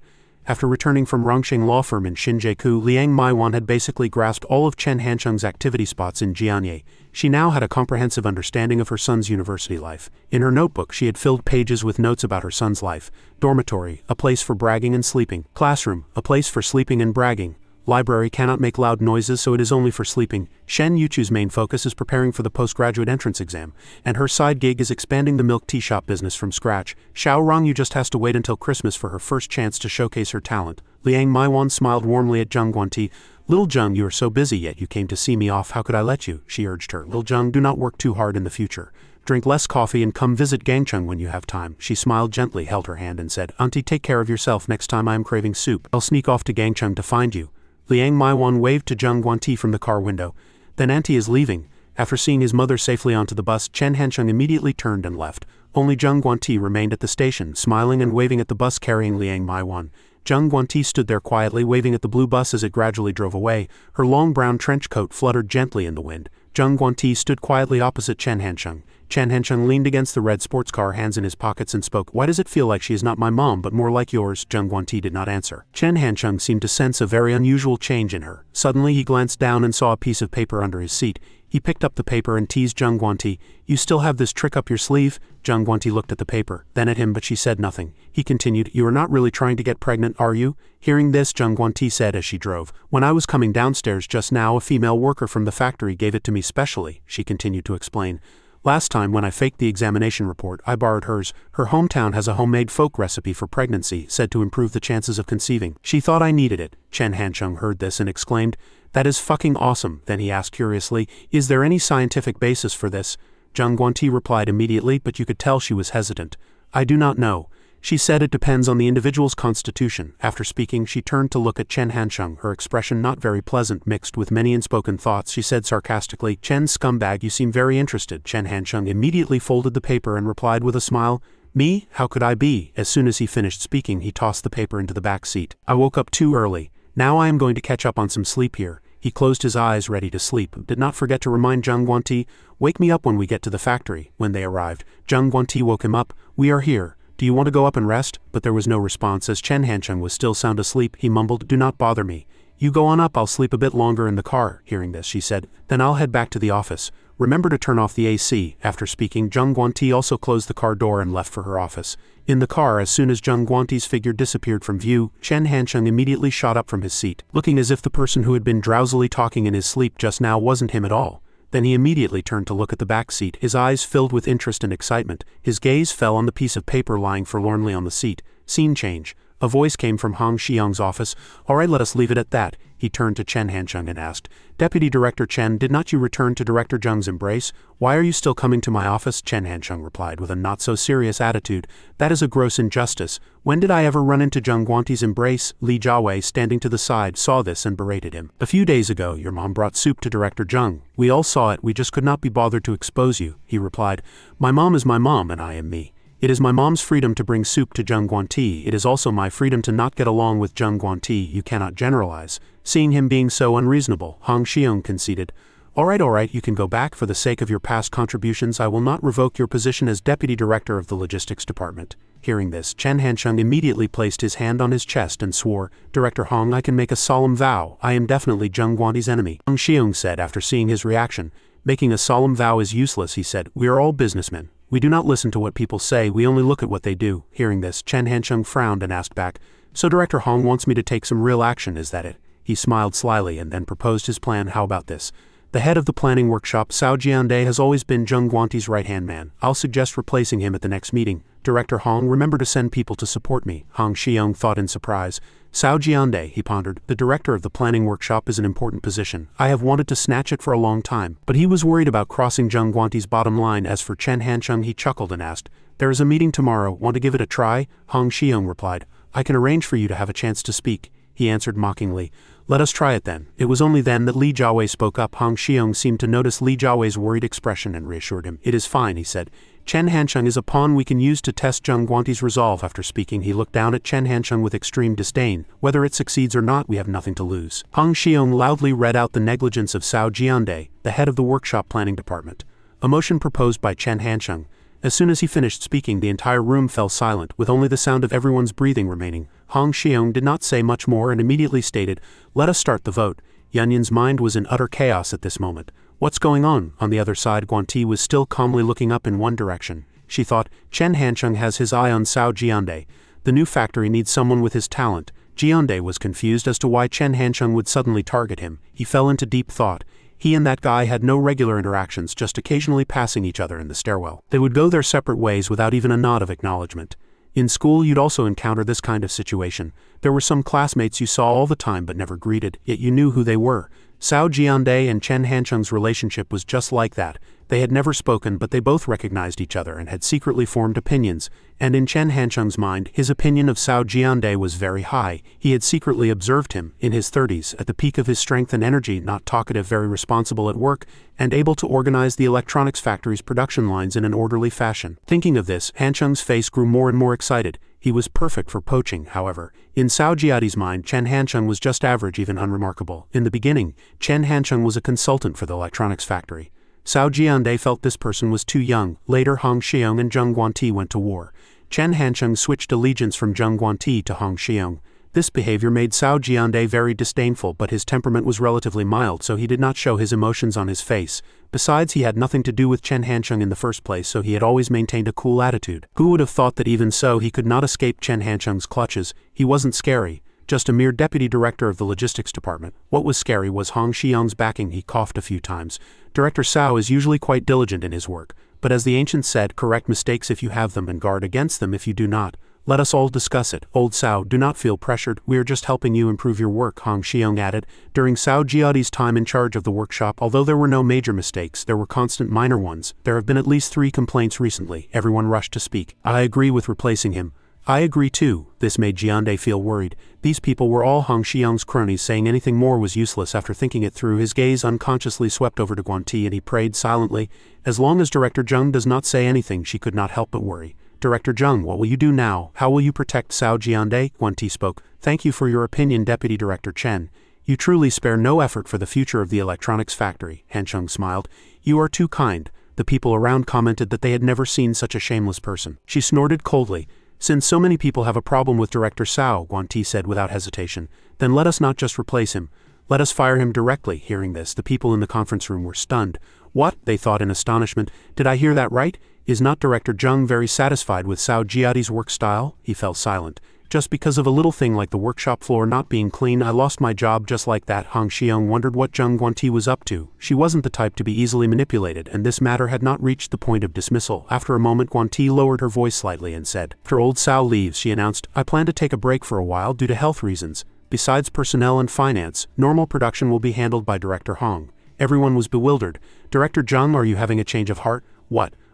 After returning from Rongsheng Law Firm in Shinjuku, Liang Maiwan had basically grasped all of Chen Hancheng's activity spots in Jianye. She now had a comprehensive understanding of her son's university life. In her notebook, she had filled pages with notes about her son's life. Dormitory, a place for bragging and sleeping. Classroom, a place for sleeping and bragging. Library cannot make loud noises, so it is only for sleeping. Shen Yuchu's main focus is preparing for the postgraduate entrance exam, and her side gig is expanding the milk tea shop business from scratch. Xiao Rongyu just has to wait until Christmas for her first chance to showcase her talent. Liang Maiwan smiled warmly at Zheng Guanti. "Little Zheng, you are so busy, yet you came to see me off. How could I let you?" she urged her. "Little Zheng, do not work too hard in the future. Drink less coffee and come visit Gangcheng when you have time." She smiled gently, held her hand and said, "Auntie, take care of yourself. Next time I am craving soup, I'll sneak off to Gangcheng to find you." Liang Maiwan waved to Zheng Guanti from the car window. "Then Auntie is leaving." After seeing his mother safely onto the bus, Chen Hancheng immediately turned and left. Only Zheng Guanti remained at the station, smiling and waving at the bus carrying Liang Maiwan. Zheng Guanti stood there quietly, waving at the blue bus as it gradually drove away. Her long brown trench coat fluttered gently in the wind. Zheng Guanti stood quietly opposite Chen Hancheng. Chen Hancheng leaned against the red sports car, hands in his pockets, and spoke, "Why does it feel like she is not my mom, but more like yours?" Zheng Guanti did not answer. Chen Hancheng seemed to sense a very unusual change in her. Suddenly he glanced down and saw a piece of paper under his seat. He picked up the paper and teased Zheng Guanti, "You still have this trick up your sleeve?" Zheng Guanti looked at the paper, then at him, but she said nothing. He continued, "You are not really trying to get pregnant, are you?" Hearing this, Zheng Guanti said as she drove, "When I was coming downstairs just now, a female worker from the factory gave it to me specially," she continued to explain. "Last time when I faked the examination report, I borrowed hers. Her hometown has a homemade folk recipe for pregnancy, said to improve the chances of conceiving. She thought I needed it." Chen Hancheng heard this and exclaimed, "That is fucking awesome." Then he asked curiously, "Is there any scientific basis for this?" Zheng Guanti replied immediately, but you could tell she was hesitant. "I do not know." She said it depends on the individual's constitution. After speaking, she turned to look at Chen Hancheng, her expression not very pleasant, mixed with many unspoken thoughts. She said sarcastically, "Chen scumbag, you seem very interested." Chen Hancheng immediately folded the paper and replied with a smile, "Me? How could I be?" As soon as he finished speaking, he tossed the paper into the back seat. "I woke up too early. Now I am going to catch up on some sleep here." He closed his eyes, ready to sleep. Did not forget to remind Zheng Guanti, "Wake me up when we get to the factory." When they arrived, Zheng Guanti woke him up. "We are here. Do you want to go up and rest?" But there was no response. As Chen Hancheng was still sound asleep, he mumbled, "Do not bother me. You go on up, I'll sleep a bit longer in the car." Hearing this, she said, "Then I'll head back to the office." remember to turn off the AC. After speaking, Zheng Guanti also closed the car door and left for her office. In the car, as soon as Zheng Guanti's figure disappeared from view, Chen Hansheng immediately shot up from his seat, looking as if the person who had been drowsily talking in his sleep just now wasn't him at all. Then he immediately turned to look at the back seat, his eyes filled with interest and excitement. His gaze fell on the piece of paper lying forlornly on the seat. Scene change. A voice came from Hong Xiong's office. "All right, let us leave it at that." He turned to Chen Hansheng and asked, "Deputy Director Chen, did not you return to Director Zheng's embrace? Why are you still coming to my office?" Chen Hansheng replied with a not-so-serious attitude. "That is a gross injustice. When did I ever run into Zheng Guanti's embrace?" Li Jiawei, standing to the side, saw this and berated him. "A few days ago, your mom brought soup to Director Zheng. We all saw it, we just could not be bothered to expose you," he replied. "My mom is my mom and I am me. It is my mom's freedom to bring soup to Zheng Guanti. It is also my freedom to not get along with Zheng Guanti. You cannot generalize." Seeing him being so unreasonable, Hong Xiong conceded. All right, you can go back. For the sake of your past contributions, I will not revoke your position as Deputy Director of the Logistics Department." Hearing this, Chen Hansheng immediately placed his hand on his chest and swore, "Director Hong, I can make a solemn vow. I am definitely Zheng Guanti's enemy." Hong Xiong said after seeing his reaction, "Making a solemn vow is useless," he said. "We are all businessmen. We do not listen to what people say, we only look at what they do." Hearing this, Chen Hansheng frowned and asked back, "So Director Hong wants me to take some real action, is that it?" He smiled slyly and then proposed his plan. "How about this? The head of the planning workshop, Cao Jiande, has always been Zheng Guanti's right-hand man. I'll suggest replacing him at the next meeting. Director Hong, remember to send people to support me." Hong Xiong thought in surprise. "Cao Jiande," he pondered, "the director of the planning workshop is an important position. I have wanted to snatch it for a long time." But he was worried about crossing Zheng Guanti's bottom line. As for Chen Hansheng, he chuckled and asked, "There is a meeting tomorrow. Want to give it a try?" Hong Xiong replied, "I can arrange for you to have a chance to speak." He answered mockingly, "Let us try it then." It was only then that Li Jiawei spoke up. Hong Xiong seemed to notice Li Jiawei's worried expression and reassured him. "It is fine," he said. "Chen Hansheng is a pawn we can use to test Zheng Guanti's resolve." After speaking, he looked down at Chen Hansheng with extreme disdain. "Whether it succeeds or not, we have nothing to lose." Hong Xiong loudly read out the negligence of Cao Jiande, the head of the workshop planning department. A motion proposed by Chen Hansheng. As soon as he finished speaking, the entire room fell silent, with only the sound of everyone's breathing remaining. Hong Xiong did not say much more and immediately stated, "Let us start the vote." Yunyin's mind was in utter chaos at this moment. What's going on? On the other side, Guanti was still calmly looking up in one direction. She thought, Chen Hansheng has his eye on Cao Jiande. The new factory needs someone with his talent. Jiande was confused as to why Chen Hansheng would suddenly target him. He fell into deep thought. He and that guy had no regular interactions, just occasionally passing each other in the stairwell. They would go their separate ways without even a nod of acknowledgement. In school, you'd also encounter this kind of situation. There were some classmates you saw all the time but never greeted, yet you knew who they were. Cao Jiande and Chen Hansheng's relationship was just like that. They had never spoken, but they both recognized each other and had secretly formed opinions. And in Chen Hansheng's mind, his opinion of Cao Jiande was very high. He had secretly observed him, in his 30s, at the peak of his strength and energy, not talkative, very responsible at work, and able to organize the electronics factory's production lines in an orderly fashion. Thinking of this, Hansheng's face grew more and more excited. He was perfect for poaching, however. In Cao Jiade's mind, Chen Hansheng was just average, even unremarkable. In the beginning, Chen Hansheng was a consultant for the electronics factory. Cao Jiande felt this person was too young. Later, Hong Xiong and Zheng Guanti went to war. Chen Hansheng switched allegiance from Zheng Guanti to Hong Xiong. This behavior made Cao Jiande very disdainful, but his temperament was relatively mild, so he did not show his emotions on his face. Besides, he had nothing to do with Chen Hansheng in the first place, so he had always maintained a cool attitude. Who would have thought that even so he could not escape Chen Hansheng's clutches? He wasn't scary, just a mere deputy director of the logistics department. What was scary was Hong Xiong's backing. He coughed a few times. Director Cao is usually quite diligent in his work, but as the ancients said, correct mistakes if you have them and guard against them if you do not. Let us all discuss it. Old Cao, do not feel pressured. We are just helping you improve your work, Hong Xiong added. During Cao Jiade's time in charge of the workshop, although there were no major mistakes, there were constant minor ones. There have been at least 3 complaints recently. Everyone rushed to speak. I agree with replacing him. I agree too. This made Jiande feel worried. These people were all Hong Xiong's cronies. Saying anything more was useless. After thinking it through, his gaze unconsciously swept over to Guanti and he prayed silently. As long as Director Zheng does not say anything, she could not help but worry. Director Zheng, what will you do now? How will you protect Cao Jiande? Guanti spoke. Thank you for your opinion, Deputy Director Chen. You truly spare no effort for the future of the electronics factory. Hansheng smiled. You are too kind. The people around commented that they had never seen such a shameless person. She snorted coldly. Since so many people have a problem with Director Cao, Guanti said without hesitation, then let us not just replace him. Let us fire him directly. Hearing this, the people in the conference room were stunned. What? They thought in astonishment. Did I hear that right? Is not Director Jung very satisfied with Sao Jiadi's work style? He fell silent. Just because of a little thing like the workshop floor not being clean, I lost my job just like that. Hong Xiong wondered what Zheng Guanti was up to. She wasn't the type to be easily manipulated, and this matter had not reached the point of dismissal. After a moment, Guanti lowered her voice slightly and said, "After old Sao leaves," she announced, "I plan to take a break for a while due to health reasons. Besides personnel and finance, normal production will be handled by Director Hong." Everyone was bewildered. "Director Zheng, are you having a change of heart?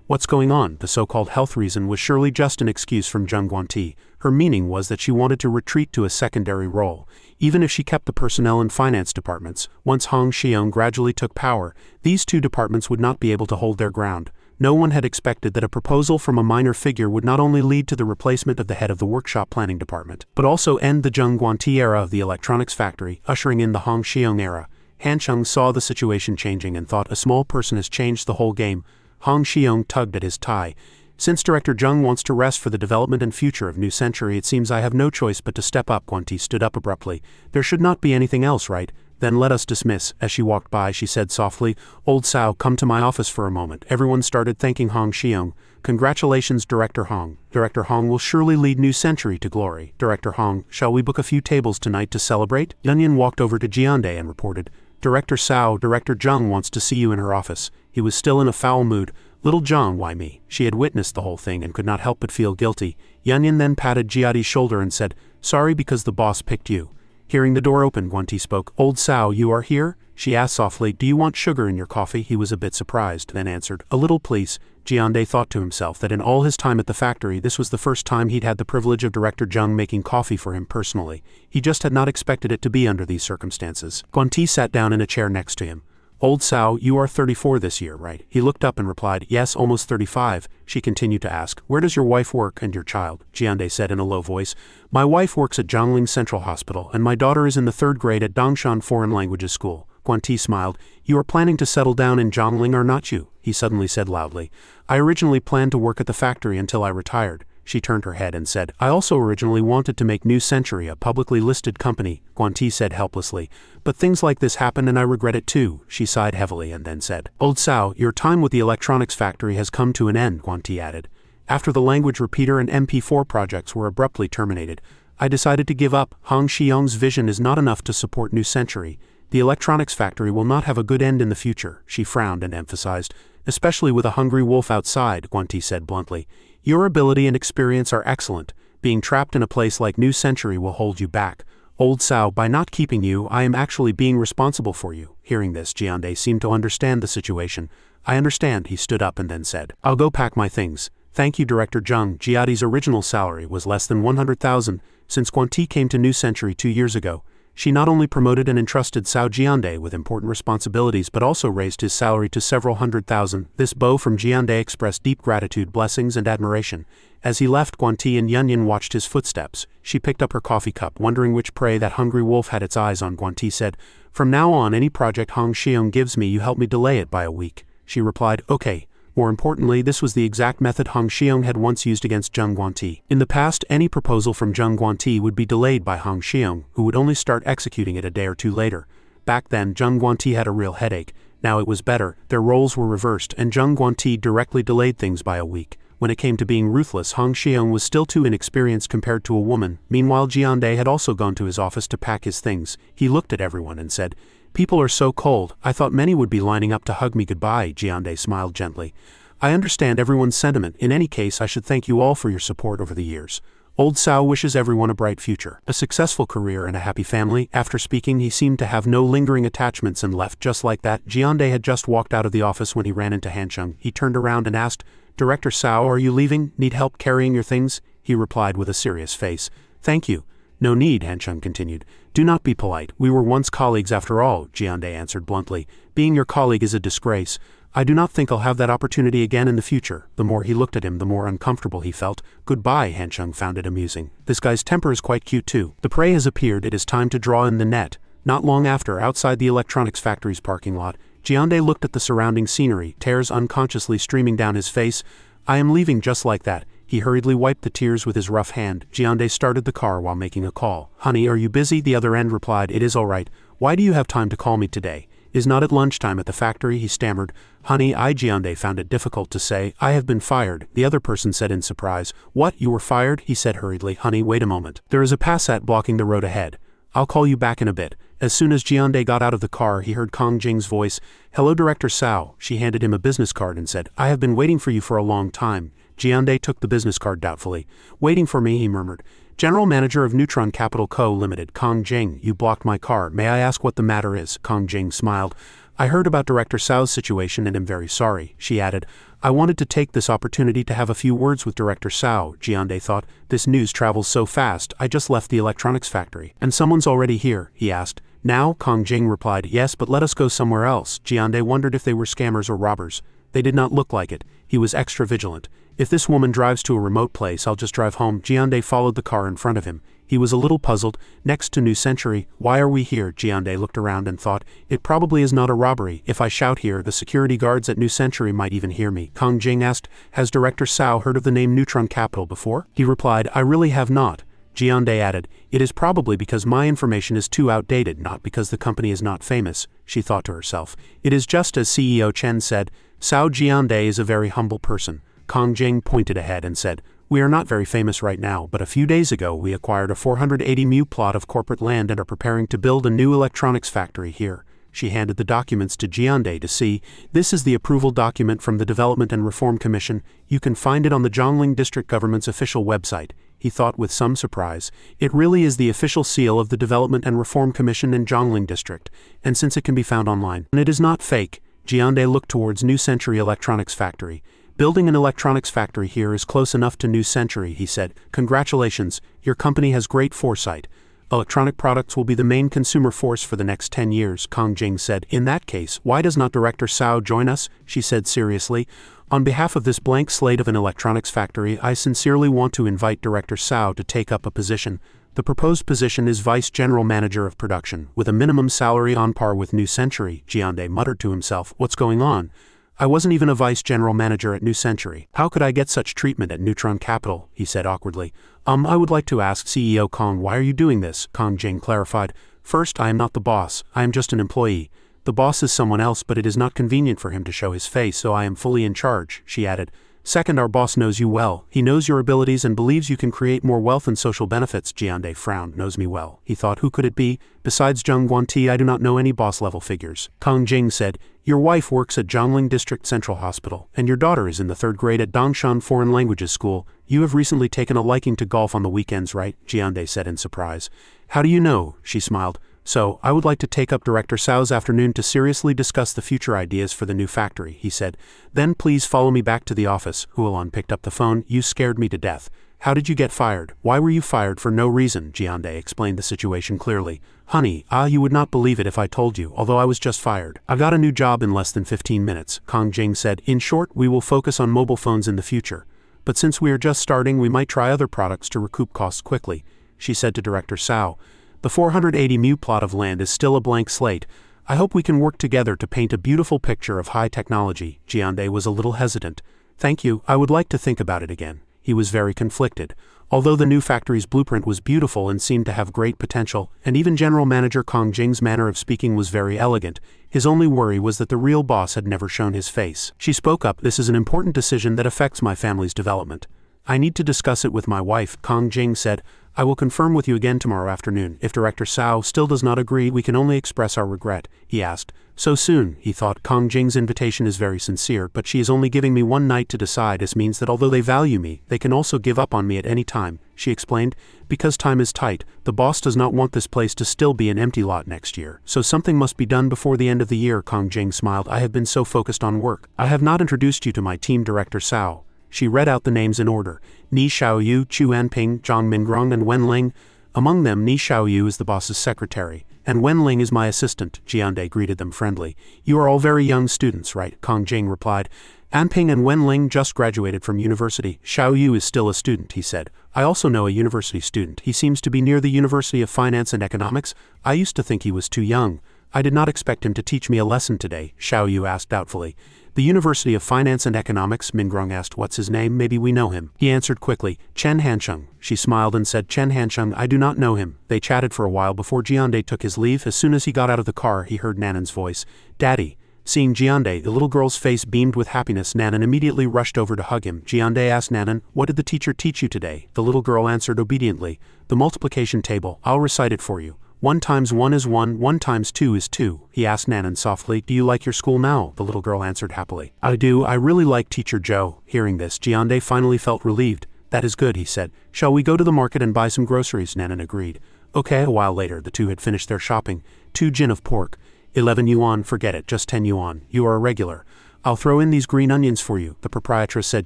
What's going on?" The so-called health reason was surely just an excuse from Zheng Guanti. Her meaning was that she wanted to retreat to a secondary role. Even if she kept the personnel and finance departments, once Hong Xiong gradually took power, these two departments would not be able to hold their ground. No one had expected that a proposal from a minor figure would not only lead to the replacement of the head of the workshop planning department, but also end the Zheng Guanti era of the electronics factory, ushering in the Hong Xiong era. Han Chung saw the situation changing and thought, a small person has changed the whole game. Hong Xiong tugged at his tie. "Since Director Zheng wants to rest for the development and future of New Century, it seems I have no choice but to step up." Guanti stood up abruptly. "There should not be anything else, right? Then let us dismiss." As she walked by, she said softly, "Old Sao, come to my office for a moment." Everyone started thanking Hong Xiong. "Congratulations, Director Hong. Director Hong will surely lead New Century to glory." "Director Hong, shall we book a few tables tonight to celebrate?" Yunyan walked over to Jiande and reported, "Director Sao, Director Zheng wants to see you in her office." He was still in a foul mood. "Little Zheng, why me?" She had witnessed the whole thing and could not help but feel guilty. Yunyan then patted Jiadi's shoulder and said, "Sorry because the boss picked you." Hearing the door open, Guanti spoke. "Old Sao, you are here?" She asked softly, "Do you want sugar in your coffee?" He was a bit surprised, then answered, "A little please." Jiande thought to himself that in all his time at the factory, this was the first time he'd had the privilege of Director Zheng making coffee for him personally. He just had not expected it to be under these circumstances. Guanti sat down in a chair next to him. "Old Sao, you are 34 this year, right?" He looked up and replied, "Yes, almost 35. She continued to ask, "Where does your wife work and your child?" Jiande said in a low voice, "My wife works at Zhongling Central Hospital, and my daughter is in the 3rd grade at Dongshan Foreign Languages School." Guanti smiled. "You are planning to settle down in Zhongling, are not you?" He suddenly said loudly. "I originally planned to work at the factory until I retired." She turned her head and said, "I also originally wanted to make New Century a publicly listed company," Guanti said helplessly. "But things like this happen and I regret it too." She sighed heavily and then said, "Old Sao, your time with the electronics factory has come to an end," Guanti added. "After the language repeater and MP4 projects were abruptly terminated, I decided to give up. Hong Xiong's vision is not enough to support New Century. The electronics factory will not have a good end in the future." She frowned and emphasized, "Especially with a hungry wolf outside," Guanti said bluntly. "Your ability and experience are excellent. Being trapped in a place like New Century will hold you back. Old Sao, by not keeping you, I am actually being responsible for you." Hearing this, Jiande seemed to understand the situation. "I understand." He stood up and then said, "I'll go pack my things. Thank you, Director Zheng." Jiadi's original salary was less than 100,000. Since Guanti came to New Century 2 years ago, she not only promoted and entrusted Sao Jiande with important responsibilities but also raised his salary to several 100,000. This bow from Jiande expressed deep gratitude, blessings, and admiration. As he left, Guanti and Yunyan watched his footsteps. She picked up her coffee cup, wondering which prey that hungry wolf had its eyes on. Guanti said, "From now on, any project Hong Xiong gives me, you help me delay it by a week." She replied, "Okay." More importantly, this was the exact method Hong Xiong had once used against Zheng Guanti. In the past, any proposal from Zheng Guanti would be delayed by Hong Xiong, who would only start executing it a day or two later. Back then, Zheng Guanti had a real headache. Now it was better. Their roles were reversed, and Zheng Guanti directly delayed things by a week. When it came to being ruthless, Hong Xiong was still too inexperienced compared to a woman. Meanwhile, Jiande had also gone to his office to pack his things. He looked at everyone and said, "People are so cold. I thought many would be lining up to hug me goodbye." Jiande smiled gently. "I understand everyone's sentiment. In any case, I should thank you all for your support over the years. Old Sao wishes everyone a bright future, a successful career, and a happy family." After speaking, he seemed to have no lingering attachments and left just like that. Jiande had just walked out of the office when he ran into Hancheng. He turned around and asked, "Director Sao, are you leaving? Need help carrying your things?" He replied with a serious face, "Thank you." "No need," Hancheng continued. "Do not be polite. We were once colleagues after all," Jiande answered bluntly. "Being your colleague is a disgrace. I do not think I'll have that opportunity again in the future." The more he looked at him, the more uncomfortable he felt. "Goodbye," Hancheng found it amusing. "This guy's temper is quite cute too." The prey has appeared. It is time to draw in the net. Not long after, outside the electronics factory's parking lot, Jiande looked at the surrounding scenery, tears unconsciously streaming down his face. "I am leaving just like that." He hurriedly wiped the tears with his rough hand. Jiande started the car while making a call. "Honey, are you busy?" The other end replied, "It is all right. Why do you have time to call me today?" Is not at lunchtime at the factory, he stammered. Honey, Jiande found it difficult to say. I have been fired, the other person said in surprise. What, you were fired? He said hurriedly. Honey, wait a moment. There is a Passat blocking the road ahead. I'll call you back in a bit. As soon as Jiande got out of the car, he heard Kong Jing's voice. Hello, Director Cao. She handed him a business card and said, I have been waiting for you for a long time. Jiande took the business card doubtfully. Waiting for me, he murmured. General Manager of Neutron Capital Co., Limited, Kong Jing, you blocked my car. May I ask what the matter is? Kong Jing smiled. I heard about Director Cao's situation and am very sorry, she added. I wanted to take this opportunity to have a few words with Director Cao. Jiande thought, this news travels so fast, I just left the electronics factory. And someone's already here, he asked. Now, Kong Jing replied, yes, but let us go somewhere else. Jiande wondered if they were scammers or robbers. They did not look like it. He was extra vigilant. If this woman drives to a remote place, I'll just drive home. Jiande followed the car in front of him. He was a little puzzled. Next to New Century. Why are we here? Jiande looked around and thought, it probably is not a robbery. If I shout here, the security guards at New Century might even hear me. Kong Jing asked, has Director Cao heard of the name Neutron Capital before? He replied, I really have not. Jiande added, it is probably because my information is too outdated, not because the company is not famous, she thought to herself. It is just as CEO Chen said, Cao Jiande is a very humble person. Kong Jing pointed ahead and said, we are not very famous right now, but a few days ago we acquired a 480 mu plot of corporate land and are preparing to build a new electronics factory here. She handed the documents to Jiande to see. This is the approval document from the Development and Reform Commission. You can find it on the Zhongling District Government's official website. He thought with some surprise. It really is the official seal of the Development and Reform Commission in Zhongling District, and since it can be found online, and it is not fake. Jiande looked towards New Century Electronics Factory. Building an electronics factory here is close enough to New Century, he said. Congratulations, your company has great foresight. Electronic products will be the main consumer force for the next 10 years, Kong Jing said. In that case, why does not Director Cao join us? She said seriously. On behalf of this blank slate of an electronics factory, I sincerely want to invite Director Cao to take up a position. The proposed position is Vice General Manager of Production, with a minimum salary on par with New Century. Jiande muttered to himself, what's going on? I wasn't even a Vice General Manager at New Century. How could I get such treatment at Neutron Capital? He said awkwardly. I would like to ask CEO Kong, why are you doing this? Kong Jing clarified. First, I am not the boss. I am just an employee. The boss is someone else, but it is not convenient for him to show his face, so I am fully in charge, she added. Second, our boss knows you well. He knows your abilities and believes you can create more wealth and social benefits. Jiande frowned. Knows me well. He thought, who could it be? Besides Zheng Guanti, I do not know any boss-level figures. Kong Jing said, your wife works at Zhongling District Central Hospital, and your daughter is in the 3rd grade at Dongshan Foreign Languages School. You have recently taken a liking to golf on the weekends, right? Jiande said in surprise. How do you know? She smiled. So, I would like to take up Director Cao's afternoon to seriously discuss the future ideas for the new factory, he said. Then please follow me back to the office. Hualon picked up the phone. You scared me to death. How did you get fired? Why were you fired for no reason? Jiande explained the situation clearly. Honey, you would not believe it if I told you, although I was just fired. I got a new job in less than 15 minutes, Kong Jing said. In short, we will focus on mobile phones in the future. But since we are just starting, we might try other products to recoup costs quickly, she said to Director Cao. The 480 mu plot of land is still a blank slate. I hope we can work together to paint a beautiful picture of high technology. Jiande was a little hesitant. Thank you, I would like to think about it again. He was very conflicted. Although the new factory's blueprint was beautiful and seemed to have great potential, and even General Manager Kong Jing's manner of speaking was very elegant, his only worry was that the real boss had never shown his face. She spoke up, this is an important decision that affects my family's development. I need to discuss it with my wife, Kong Jing said. I will confirm with you again tomorrow afternoon. If Director Cao still does not agree, we can only express our regret, he asked. So soon, he thought. Kong Jing's invitation is very sincere, but she is only giving me one night to decide. This means that although they value me, they can also give up on me at any time, she explained. Because time is tight, the boss does not want this place to still be an empty lot next year. So something must be done before the end of the year, Kong Jing smiled. I have been so focused on work. I have not introduced you to my team, Director Cao. She read out the names in order. Ni Xiaoyu, Chu Anping, Zhang Mingrong, and Wen Ling. Among them, Ni Xiaoyu is the boss's secretary, and Wen Ling is my assistant. Jiande greeted them friendly. You are all very young students, right? Kong Jing replied. Anping and Wen Ling just graduated from university. Xiaoyu is still a student, he said. I also know a university student. He seems to be near the University of Finance and Economics. I used to think he was too young. I did not expect him to teach me a lesson today, Xiaoyu asked doubtfully. The University of Finance and Economics, Mingrong asked. What's his name? Maybe we know him. He answered quickly. Chen Hancheng. She smiled and said, Chen Hancheng, I do not know him. They chatted for a while before Jiande took his leave. As soon as he got out of the car, he heard Nanan's voice. Daddy. Seeing Jiande, the little girl's face beamed with happiness. Nanan immediately rushed over to hug him. Jiande asked Nanan, what did the teacher teach you today? The little girl answered obediently. The multiplication table. I'll recite it for you. 1 times 1 is 1, 1 times 2 is 2. He asked Nanan softly. Do you like your school now? The little girl answered happily. I do. I really like Teacher Joe. Hearing this, Jiande finally felt relieved. That is good, he said. Shall we go to the market and buy some groceries? Nanan agreed. Okay. A while later, the two had finished their shopping. 2 gin of pork. 11 yuan. Forget it. Just 10 yuan. You are a regular. I'll throw in these green onions for you, the proprietress said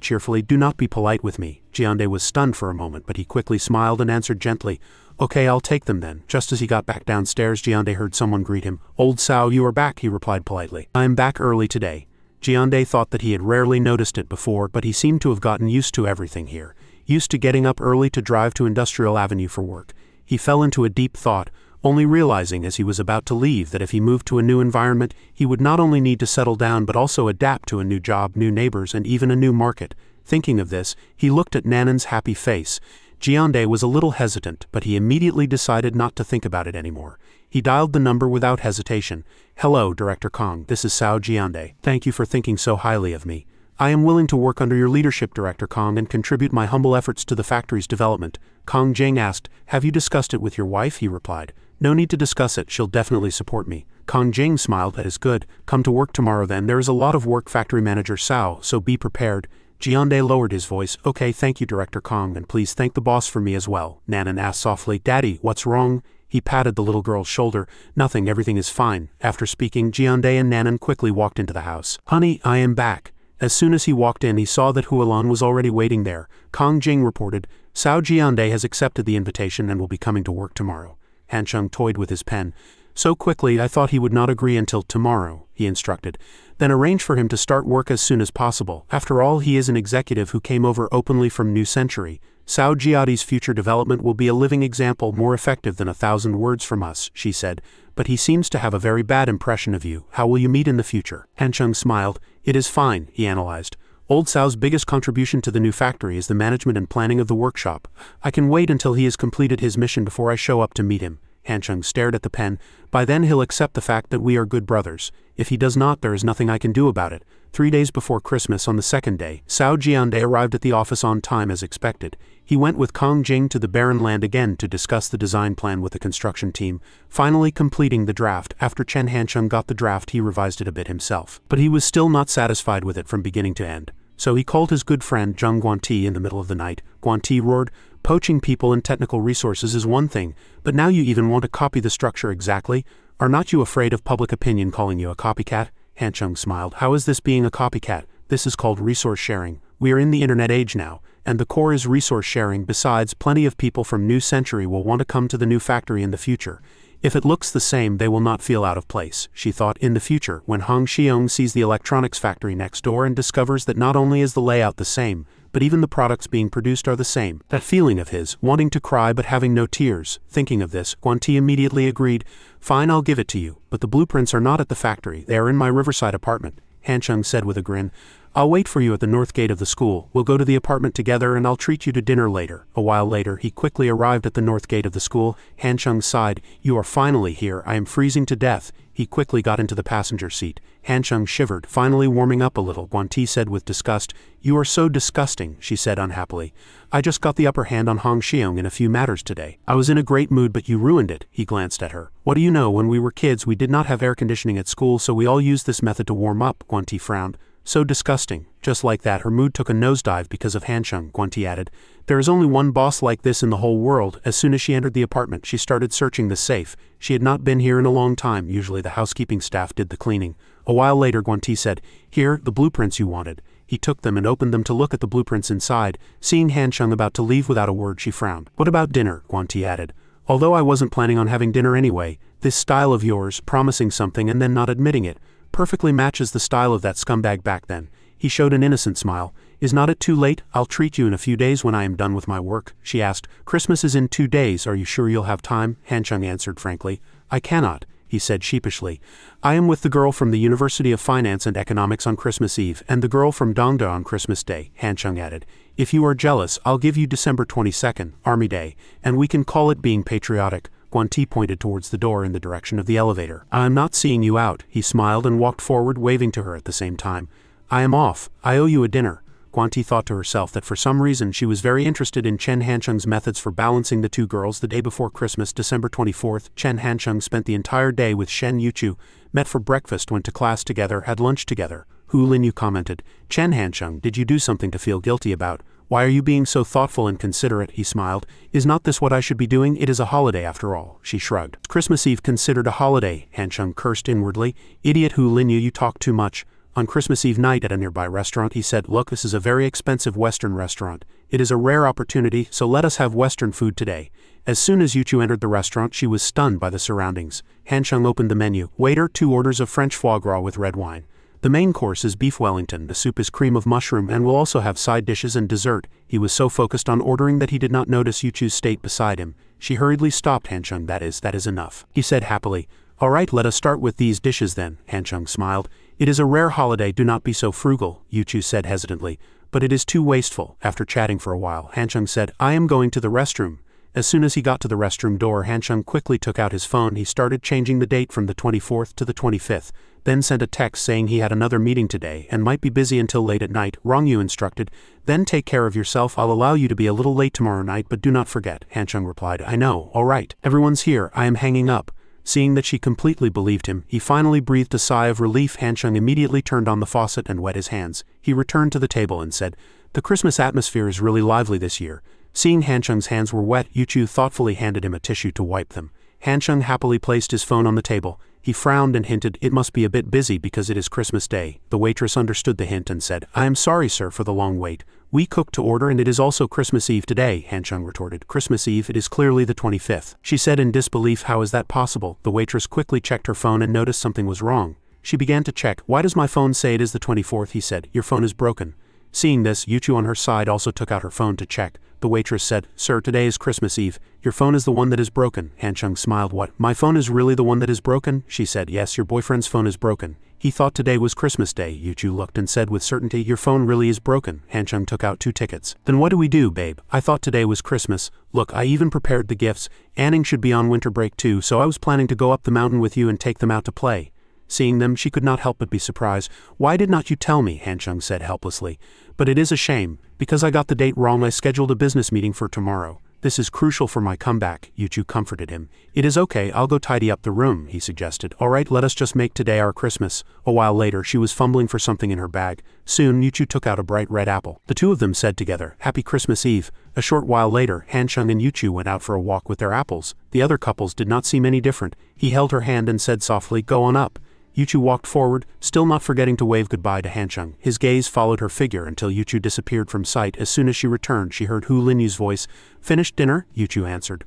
cheerfully. Do not be polite with me. Jiande was stunned for a moment, but he quickly smiled and answered gently. Okay, I'll take them then. Just as he got back downstairs, Jiande heard someone greet him. Old Sao, you are back, he replied politely. I am back early today. Jiande thought that he had rarely noticed it before, but he seemed to have gotten used to everything here. Used to getting up early to drive to Industrial Avenue for work. He fell into a deep thought, only realizing as he was about to leave that if he moved to a new environment, he would not only need to settle down but also adapt to a new job, new neighbors, and even a new market. Thinking of this, he looked at Nanan's happy face. Jiande was a little hesitant, but he immediately decided not to think about it anymore. He dialed the number without hesitation. Hello, Director Kong, this is Sao Jiande. Thank you for thinking so highly of me. I am willing to work under your leadership, Director Kong, and contribute my humble efforts to the factory's development. Kong Jing asked, Have you discussed it with your wife? He replied. No need to discuss it, she'll definitely support me. Kong Jing smiled. That is good. Come to work tomorrow then. There is a lot of work, Factory Manager Sao, so be prepared. Jiande lowered his voice. Okay, thank you, Director Kong, and please thank the boss for me as well. Nanan asked softly. Daddy, what's wrong? He patted the little girl's shoulder. Nothing, everything is fine. After speaking, Jiande and Nanan quickly walked into the house. Honey, I am back. As soon as he walked in, he saw that Hualan was already waiting there. Kong Jing reported, Sao Jiande has accepted the invitation and will be coming to work tomorrow. Hancheng toyed with his pen. So quickly, I thought he would not agree until tomorrow, he instructed. Then arrange for him to start work as soon as possible. After all, he is an executive who came over openly from New Century. Sao Jiadi's future development will be a living example, more effective than 1,000 words from us, she said. But he seems to have a very bad impression of you. How will you meet in the future? Hancheng smiled. It is fine, he analyzed. Old Sao's biggest contribution to the new factory is the management and planning of the workshop. I can wait until he has completed his mission before I show up to meet him. Hancheng stared at the pen. By then he'll accept the fact that we are good brothers. If he does not, there is nothing I can do about it. 3 days before Christmas, on the second day, Sao Jiande arrived at the office on time as expected. He went with Kong Jing to the barren land again to discuss the design plan with the construction team, finally completing the draft. After Chen Hancheng got the draft, he revised it a bit himself. But he was still not satisfied with it from beginning to end. So he called his good friend Zheng Guanti in the middle of the night. Guanti roared, Poaching people and technical resources is one thing, but now you even want to copy the structure exactly? Are not you afraid of public opinion calling you a copycat? Hancheng smiled. How is this being a copycat? This is called resource sharing. We are in the internet age now, and the core is resource sharing. Besides, plenty of people from New Century will want to come to the new factory in the future. If it looks the same, they will not feel out of place, she thought. In the future, when Hong Xiong sees the electronics factory next door and discovers that not only is the layout the same, but even the products being produced are the same. That feeling of his, wanting to cry but having no tears. Thinking of this, Guanti immediately agreed. Fine, I'll give it to you, but the blueprints are not at the factory. They are in my Riverside apartment, Hancheng said with a grin. I'll wait for you at the north gate of the school. We'll go to the apartment together and I'll treat you to dinner later. A while later, he quickly arrived at the north gate of the school. Hancheng sighed. You are finally here. I am freezing to death. He quickly got into the passenger seat. Hancheng shivered, finally warming up a little. Guanti said with disgust. You are so disgusting, she said unhappily. I just got the upper hand on Hong Xiong in a few matters today. I was in a great mood but you ruined it. He glanced at her. What do you know, when we were kids we did not have air conditioning at school, so we all used this method to warm up. Guanti frowned. So disgusting. Just like that, her mood took a nosedive because of Hancheng, Guanti added. There is only one boss like this in the whole world. As soon as she entered the apartment, she started searching the safe. She had not been here in a long time. Usually the housekeeping staff did the cleaning. A while later, Guanti said, Here, the blueprints you wanted. He took them and opened them to look at the blueprints inside. Seeing Hancheng about to leave without a word, she frowned. What about dinner? Guanti added. Although I wasn't planning on having dinner anyway, this style of yours, promising something and then not admitting it, perfectly matches the style of that scumbag back then. He showed an innocent smile. Is not it too late? I'll treat you in a few days when I am done with my work, she asked. Christmas is in 2 days. Are you sure you'll have time? Hancheng answered frankly. I cannot. he said sheepishly. I am with the girl from the University of Finance and Economics on Christmas Eve and the girl from Dongda on Christmas Day, Han Chung added. If you are jealous, I'll give you December 22nd, Army Day, and we can call it being patriotic. Guan-Ti pointed towards the door in the direction of the elevator. I'm not seeing you out, he smiled and walked forward, waving to her at the same time. I am off. I owe you a dinner. Guan-Ti thought to herself that for some reason she was very interested in Chen Hanchung's methods for balancing the two girls. The day before Christmas, December 24th, Chen Hanchung spent the entire day with Shen Yuchu, met for breakfast, went to class together, had lunch together. Hu Linyu commented, Chen Hanchung, did you do something to feel guilty about? Why are you being so thoughtful and considerate? He smiled. Is not this what I should be doing? It is a holiday after all, she shrugged. Christmas Eve considered a holiday, Hanchung cursed inwardly. Idiot Hu Linyu, you talk too much. On Christmas Eve night at a nearby restaurant, he said, look, this is a very expensive Western restaurant. It is a rare opportunity, so let us have Western food today. As soon as Yuchu entered the restaurant, she was stunned by the surroundings. Hanchung opened the menu. Waiter, 2 orders of French foie gras with red wine. The main course is beef Wellington, the soup is cream of mushroom and will also have side dishes and dessert. He was so focused on ordering that he did not notice Yuchu's state beside him. She hurriedly stopped Hanchung. That is enough, he said happily. All right, let us start with these dishes then, Hanchung smiled. It is a rare holiday, do not be so frugal, Yuchu said hesitantly. But it is too wasteful. After chatting for a while, Hanchung said, I am going to the restroom. As soon as he got to the restroom door, Hanchung quickly took out his phone. He started changing the date from the 24th to the 25th. Then sent a text saying he had another meeting today and might be busy until late at night. Wrong, you instructed. Then take care of yourself. I'll allow you to be a little late tomorrow night, but do not forget. Hanchung replied, I know, all right. Everyone's here, I am hanging up. Seeing that she completely believed him, he finally breathed a sigh of relief. Hanchung immediately turned on the faucet and wet his hands. He returned to the table and said, the Christmas atmosphere is really lively this year. Seeing Hanchung's hands were wet, Yuchu thoughtfully handed him a tissue to wipe them. Hanchung happily placed his phone on the table. He frowned and hinted, it must be a bit busy because it is Christmas Day. The waitress understood the hint and said, I am sorry, sir, for the long wait. We cooked to order and it is also Christmas Eve today, Hanchung retorted. Christmas Eve? It is clearly the 25th. She said in disbelief, how is that possible? The waitress quickly checked her phone and noticed something was wrong. She began to check. Why does my phone say it is the 24th? He said. Your phone is broken. Seeing this, Yuchu on her side also took out her phone to check. The waitress said, Sir, today is Christmas Eve. Your phone is the one that is broken. Hanchung smiled. What? My phone is really the one that is broken? She said, Yes, your boyfriend's phone is broken. He thought today was Christmas Day. Yuchu looked and said with certainty, Your phone really is broken. Hanchung took out 2 tickets. Then what do we do, babe? I thought today was Christmas. Look, I even prepared the gifts. Anning should be on winter break too, so I was planning to go up the mountain with you and take them out to play. Seeing them, she could not help but be surprised. Why did not you tell me? Hanchung said helplessly. But it is a shame. Because I got the date wrong, I scheduled a business meeting for tomorrow. This is crucial for my comeback, Yuchu comforted him. It is okay, I'll go tidy up the room, he suggested. All right, let us just make today our Christmas. A while later, she was fumbling for something in her bag. Soon, Yuchu took out a bright red apple. The two of them said together, Happy Christmas Eve. A short while later, Hanchung and Yuchu went out for a walk with their apples. The other couples did not seem any different. He held her hand and said softly, Go on up. Yuchu walked forward, still not forgetting to wave goodbye to Hanchung. His gaze followed her figure until Yuchu disappeared from sight. As soon as she returned, she heard Hu Linyu's voice. Finished dinner? Yuchu answered.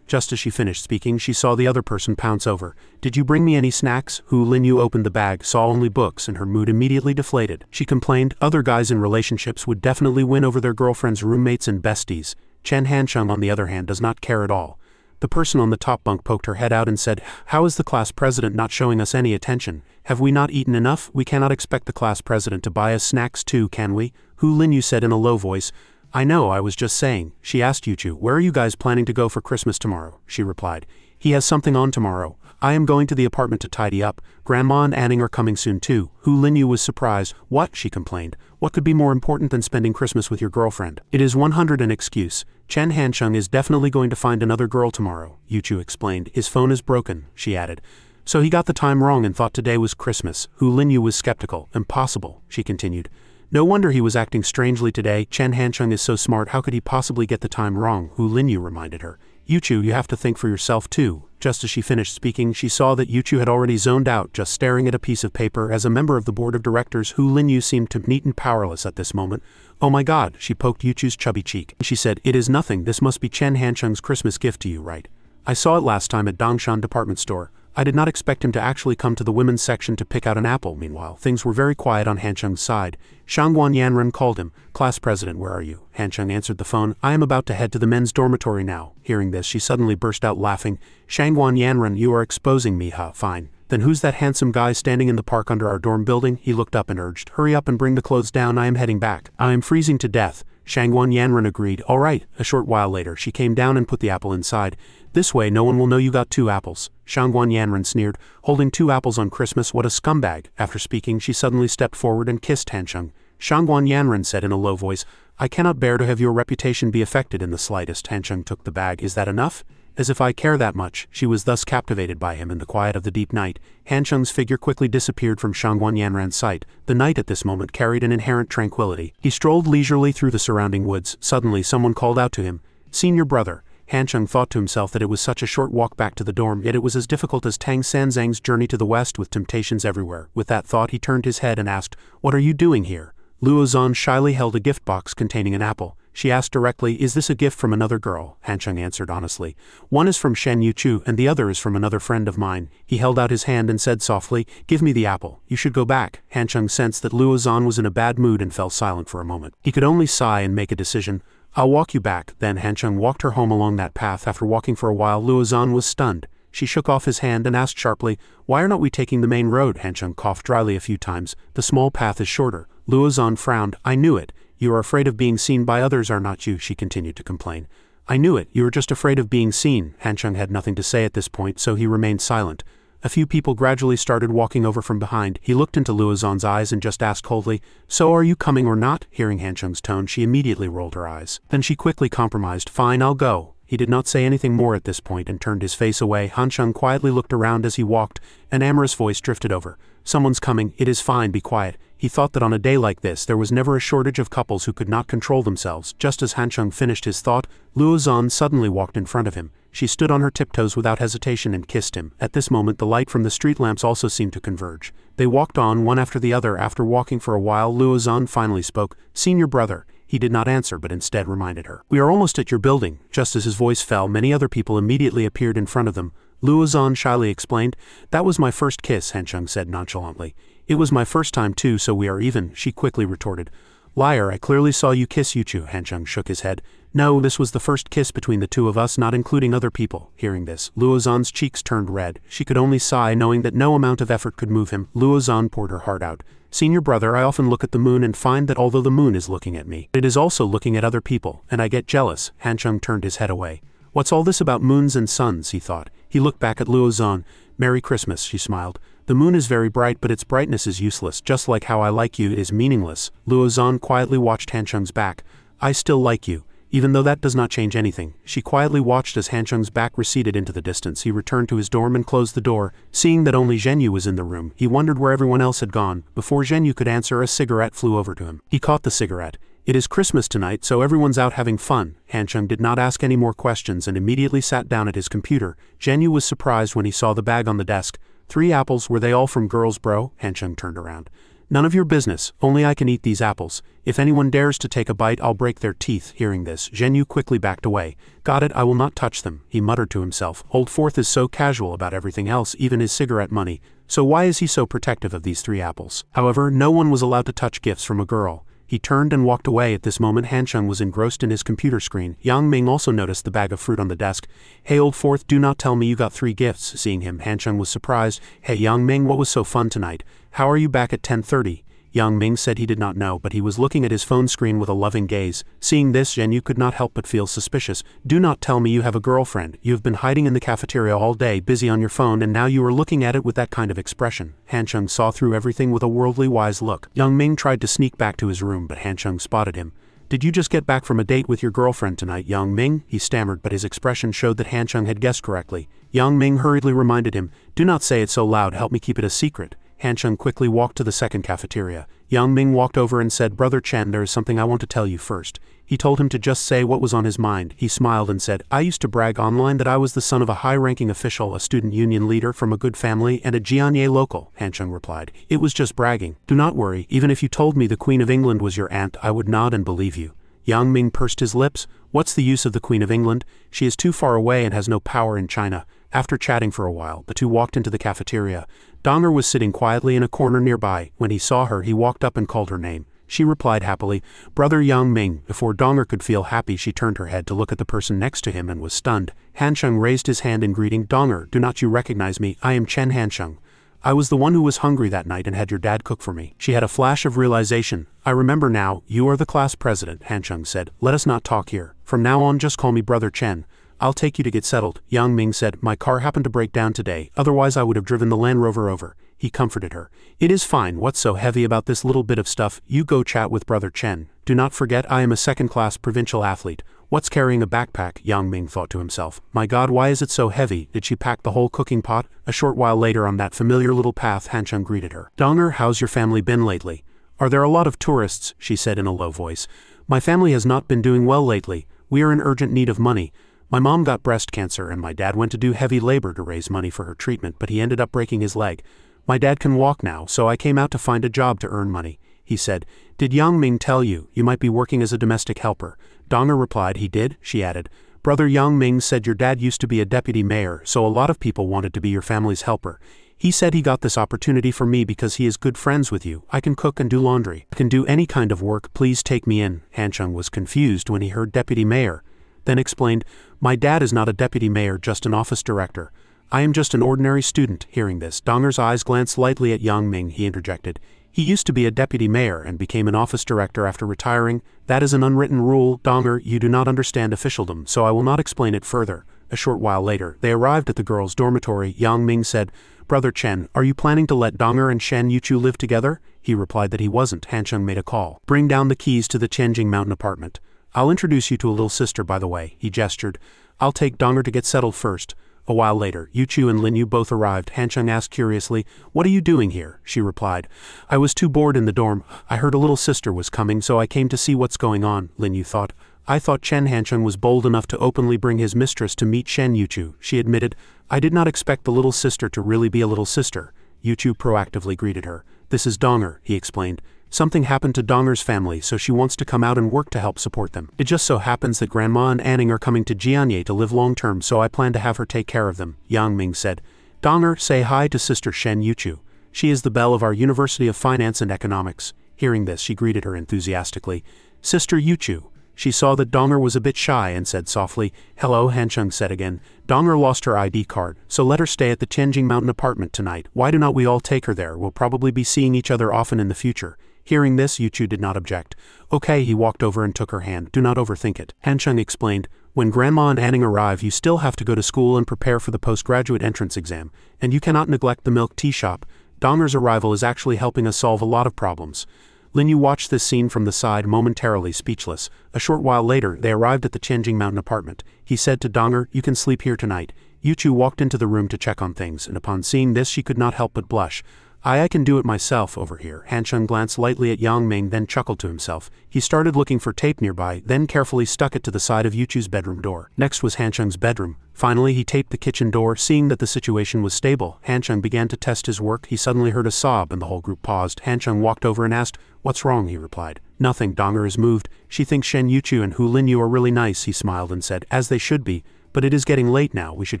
Just as she finished speaking, she saw the other person pounce over. Did you bring me any snacks? Hu Linyu opened the bag, saw only books, and her mood immediately deflated. She complained, other guys in relationships would definitely win over their girlfriends' roommates and besties. Chen Hanchung, on the other hand, does not care at all. The person on the top bunk poked her head out and said, How is the class president not showing us any attention? Have we not eaten enough? We cannot expect the class president to buy us snacks too, can we? Hu Linyu said in a low voice. I know, I was just saying. She asked Yuchu, Where are you guys planning to go for Christmas tomorrow? She replied. He has something on tomorrow. I am going to the apartment to tidy up. Grandma and Anning are coming soon too. Hu Linyu was surprised. What? She complained. What could be more important than spending Christmas with your girlfriend? It is 100 an excuse. Chen Hanchung is definitely going to find another girl tomorrow, Yuchu explained. His phone is broken, she added. So he got the time wrong and thought today was Christmas. Hu Linyu was skeptical. Impossible, she continued. No wonder he was acting strangely today. Chen Hanchung is so smart, how could he possibly get the time wrong? Hu Linyu reminded her. Yuchu, you have to think for yourself too. Just as she finished speaking, she saw that Yuchu had already zoned out, just staring at a piece of paper. As a member of the board of directors, Hu Linyu seemed neat and powerless at this moment. Oh my god, she poked Yuchu's chubby cheek. She said, It is nothing, this must be Chen Hanchung's Christmas gift to you, right? I saw it last time at Dongshan department store. I did not expect him to actually come to the women's section to pick out an apple. Meanwhile, things were very quiet on Hanchung's side. Shangguan Yanren called him. Class president, where are you? Hanchung answered the phone. I am about to head to the men's dormitory now. Hearing this, she suddenly burst out laughing. Shangguan Yanren, you are exposing me, huh? Fine. Then who's that handsome guy standing in the park under our dorm building? He looked up and urged, hurry up and bring the clothes down, I am heading back. I am freezing to death. Shangguan Yanren agreed. All right. A short while later, she came down and put the apple inside. This way no one will know you got 2 apples. Shangguan Yanren sneered, holding 2 apples on Christmas, what a scumbag. After speaking, she suddenly stepped forward and kissed Hanchung. Shangguan Yanren said in a low voice, I cannot bear to have your reputation be affected in the slightest. Hanchung took the bag. Is that enough? As if I care that much. She was thus captivated by him in the quiet of the deep night. Hanchung's figure quickly disappeared from Shangguan Yanren's sight. The night at this moment carried an inherent tranquility. He strolled leisurely through the surrounding woods. Suddenly someone called out to him, Senior brother. Hanchung thought to himself that it was such a short walk back to the dorm, yet it was as difficult as Tang Sanzang's journey to the west with temptations everywhere. With that thought he turned his head and asked, What are you doing here? Luo Zhan shyly held a gift box containing an apple. She asked directly, Is this a gift from another girl? Hanchung answered honestly. One is from Shen Yuchu and the other is from another friend of mine. He held out his hand and said softly, Give me the apple. You should go back. Hanchung sensed that Luo Zhan was in a bad mood and fell silent for a moment. He could only sigh and make a decision. I'll walk you back. Then Hanchung walked her home along that path. After walking for a while, Luo Zhan was stunned. She shook off his hand and asked sharply, Why are not we taking the main road? Hanchung coughed dryly a few times. The small path is shorter. Luo Zhan frowned. I knew it. You are afraid of being seen by others, are not you? She continued to complain. I knew it. You are just afraid of being seen. Hanchung had nothing to say at this point, so he remained silent. A few people gradually started walking over from behind. He looked into Luo Zhan's eyes and just asked coldly, So are you coming or not? Hearing Hanchung's tone, she immediately rolled her eyes. Then she quickly compromised. Fine, I'll go. He did not say anything more at this point and turned his face away. Hanchung quietly looked around as he walked. An amorous voice drifted over. Someone's coming. It is fine, be quiet. He thought that on a day like this there was never a shortage of couples who could not control themselves. Just as Hanchung finished his thought, Luo Zhan suddenly walked in front of him. She stood on her tiptoes without hesitation and kissed him. At this moment the light from the street lamps also seemed to converge. They walked on one after the other. After walking for a while, Luo Zhan finally spoke. Senior brother. He did not answer but instead reminded her. We are almost at your building. Just as his voice fell, many other people immediately appeared in front of them. Luo Zhan shyly explained, That was my first kiss, Hanchung said nonchalantly. It was my first time too, so we are even, she quickly retorted. Liar, I clearly saw you kiss Yuchu. Hanchung shook his head. No, this was the first kiss between the two of us, not including other people. Hearing this, Luo Zhan's cheeks turned red. She could only sigh, knowing that no amount of effort could move him. Luo Zhan poured her heart out. Senior brother, I often look at the moon and find that although the moon is looking at me, it is also looking at other people, and I get jealous. Hanchung turned his head away. What's all this about moons and suns, he thought. He looked back at Luo Zhan. Merry Christmas, she smiled. The moon is very bright, but its brightness is useless, just like how I like you is meaningless. Luo Zhan quietly watched Hanchung's back. I still like you, even though that does not change anything. She quietly watched as Hanchung's back receded into the distance. He returned to his dorm and closed the door. Seeing that only Zhenyu was in the room, he wondered where everyone else had gone. Before Zhenyu could answer, a cigarette flew over to him. He caught the cigarette. It is Christmas tonight, so everyone's out having fun. Hanchung did not ask any more questions and immediately sat down at his computer. Zhenyu was surprised when he saw the bag on the desk. 3 apples, were they all from girls, bro? Hanchung turned around. None of your business, only I can eat these apples. If anyone dares to take a bite, I'll break their teeth. Hearing this, Zhenyu quickly backed away. Got it, I will not touch them, he muttered to himself. Old Fourth is so casual about everything else, even his cigarette money. So why is he so protective of these 3 apples? However, no one was allowed to touch gifts from a girl. He turned and walked away. At this moment, Hanchung was engrossed in his computer screen. Yang Ming also noticed the bag of fruit on the desk. Hey, Old Fourth, do not tell me you got 3 gifts. Seeing him, Hanchung was surprised. Hey, Yang Ming, what was so fun tonight? How are you back at 10:30? Yang Ming said he did not know, but he was looking at his phone screen with a loving gaze. Seeing this, Zhenyu could not help but feel suspicious. Do not tell me you have a girlfriend. You have been hiding in the cafeteria all day, busy on your phone, and now you are looking at it with that kind of expression. Hanchung saw through everything with a worldly wise look. Yang Ming tried to sneak back to his room, but Hanchung spotted him. Did you just get back from a date with your girlfriend tonight, Yang Ming? He stammered, but his expression showed that Hanchung had guessed correctly. Yang Ming hurriedly reminded him, Do not say it so loud, help me keep it a secret. Hanchung quickly walked to the second cafeteria. Yang Ming walked over and said, Brother Chen, there is something I want to tell you first. He told him to just say what was on his mind. He smiled and said, I used to brag online that I was the son of a high-ranking official, a student union leader from a good family, and a Jianye local. Hanchung replied, It was just bragging. Do not worry, even if you told me the Queen of England was your aunt, I would nod and believe you. Yang Ming pursed his lips. What's the use of the Queen of England? She is too far away and has no power in China. After chatting for a while, the two walked into the cafeteria. Donger was sitting quietly in a corner nearby. When he saw her, he walked up and called her name. She replied happily, "Brother Yang Ming." Before Donger could feel happy, she turned her head to look at the person next to him and was stunned. Hansheng raised his hand in greeting. "Donger, do not you recognize me? I am Chen Hansheng. I was the one who was hungry that night and had your dad cook for me." She had a flash of realization. "I remember now, you are the class president," Hansheng said. "Let us not talk here. From now on just call me Brother Chen. I'll take you to get settled." Yang Ming said, "My car happened to break down today, otherwise I would have driven the Land Rover over." He comforted her. "It is fine, what's so heavy about this little bit of stuff? You go chat with Brother Chen. Do not forget I am a second-class provincial athlete. What's carrying a backpack?" Yang Ming thought to himself. "My God, why is it so heavy? Did she pack the whole cooking pot?" A short while later on that familiar little path, Hansheng greeted her. "Donger, how's your family been lately? Are there a lot of tourists?" she said in a low voice. "My family has not been doing well lately. We are in urgent need of money. My mom got breast cancer and my dad went to do heavy labor to raise money for her treatment, but he ended up breaking his leg. My dad can walk now, so I came out to find a job to earn money," he said. "Did Yang Ming tell you might be working as a domestic helper?" Donger replied, "He did," she added. "Brother Yang Ming said your dad used to be a deputy mayor, so a lot of people wanted to be your family's helper. He said he got this opportunity for me because he is good friends with you. I can cook and do laundry. I can do any kind of work, please take me in." Hansheng was confused when he heard deputy mayor, then explained, "My dad is not a deputy mayor, just an office director. I am just an ordinary student." Hearing this, Donger's eyes glanced lightly at Yang Ming. He interjected, "He used to be a deputy mayor and became an office director after retiring. That is an unwritten rule. Donger, you do not understand officialdom, so I will not explain it further." A short while later, they arrived at the girls' dormitory. Yang Ming said, "Brother Chen, are you planning to let Donger and Shen Yuchu live together?" He replied that he wasn't. Hansheng made a call. "Bring down the keys to the Tianjing Mountain apartment. I'll introduce you to a little sister, by the way," he gestured. "I'll take Donger to get settled first." A while later, Yuchu and Linyu both arrived. Hansheng asked curiously, "What are you doing here?" She replied, "I was too bored in the dorm. I heard a little sister was coming, so I came to see what's going on." Linyu thought. "I thought Chen Hansheng was bold enough to openly bring his mistress to meet Shen Yuchu." She admitted, "I did not expect the little sister to really be a little sister." Yuchu proactively greeted her. "This is Donger," he explained. "Something happened to Donger's family, so she wants to come out and work to help support them. It just so happens that Grandma and Anning are coming to Jianye to live long-term, so I plan to have her take care of them," Yang Ming said. "Donger, say hi to Sister Shen Yuchu. She is the belle of our University of Finance and Economics." Hearing this, she greeted her enthusiastically. "Sister Yuchu." She saw that Donger was a bit shy and said softly, "Hello," Hansheng said again. "Donger lost her ID card, so let her stay at the Tianjing Mountain apartment tonight. Why do not we all take her there? We'll probably be seeing each other often in the future." Hearing this, Yuchu did not object. "Okay," he walked over and took her hand. "Do not overthink it." Hansheng explained, "When Grandma and Anning arrive, you still have to go to school and prepare for the postgraduate entrance exam, and you cannot neglect the milk tea shop. Donger's arrival is actually helping us solve a lot of problems." Linyu watched this scene from the side, momentarily speechless. A short while later, they arrived at the Tianjing Mountain apartment. He said to Donger, "You can sleep here tonight." Yuchu walked into the room to check on things, and upon seeing this she could not help but blush. I can do it myself over here." Hansheng glanced lightly at Yang Ming, then chuckled to himself. He started looking for tape nearby, then carefully stuck it to the side of Yuchu's bedroom door. Next was Hansheng's bedroom. Finally, he taped the kitchen door. Seeing that the situation was stable, Hansheng began to test his work. He suddenly heard a sob, and the whole group paused. Hansheng walked over and asked, "What's wrong?" He replied, "Nothing." Donger is moved. "She thinks Shen Yuchu and Hu Linyu are really nice." He smiled and said, "As they should be. But it is getting late now. We should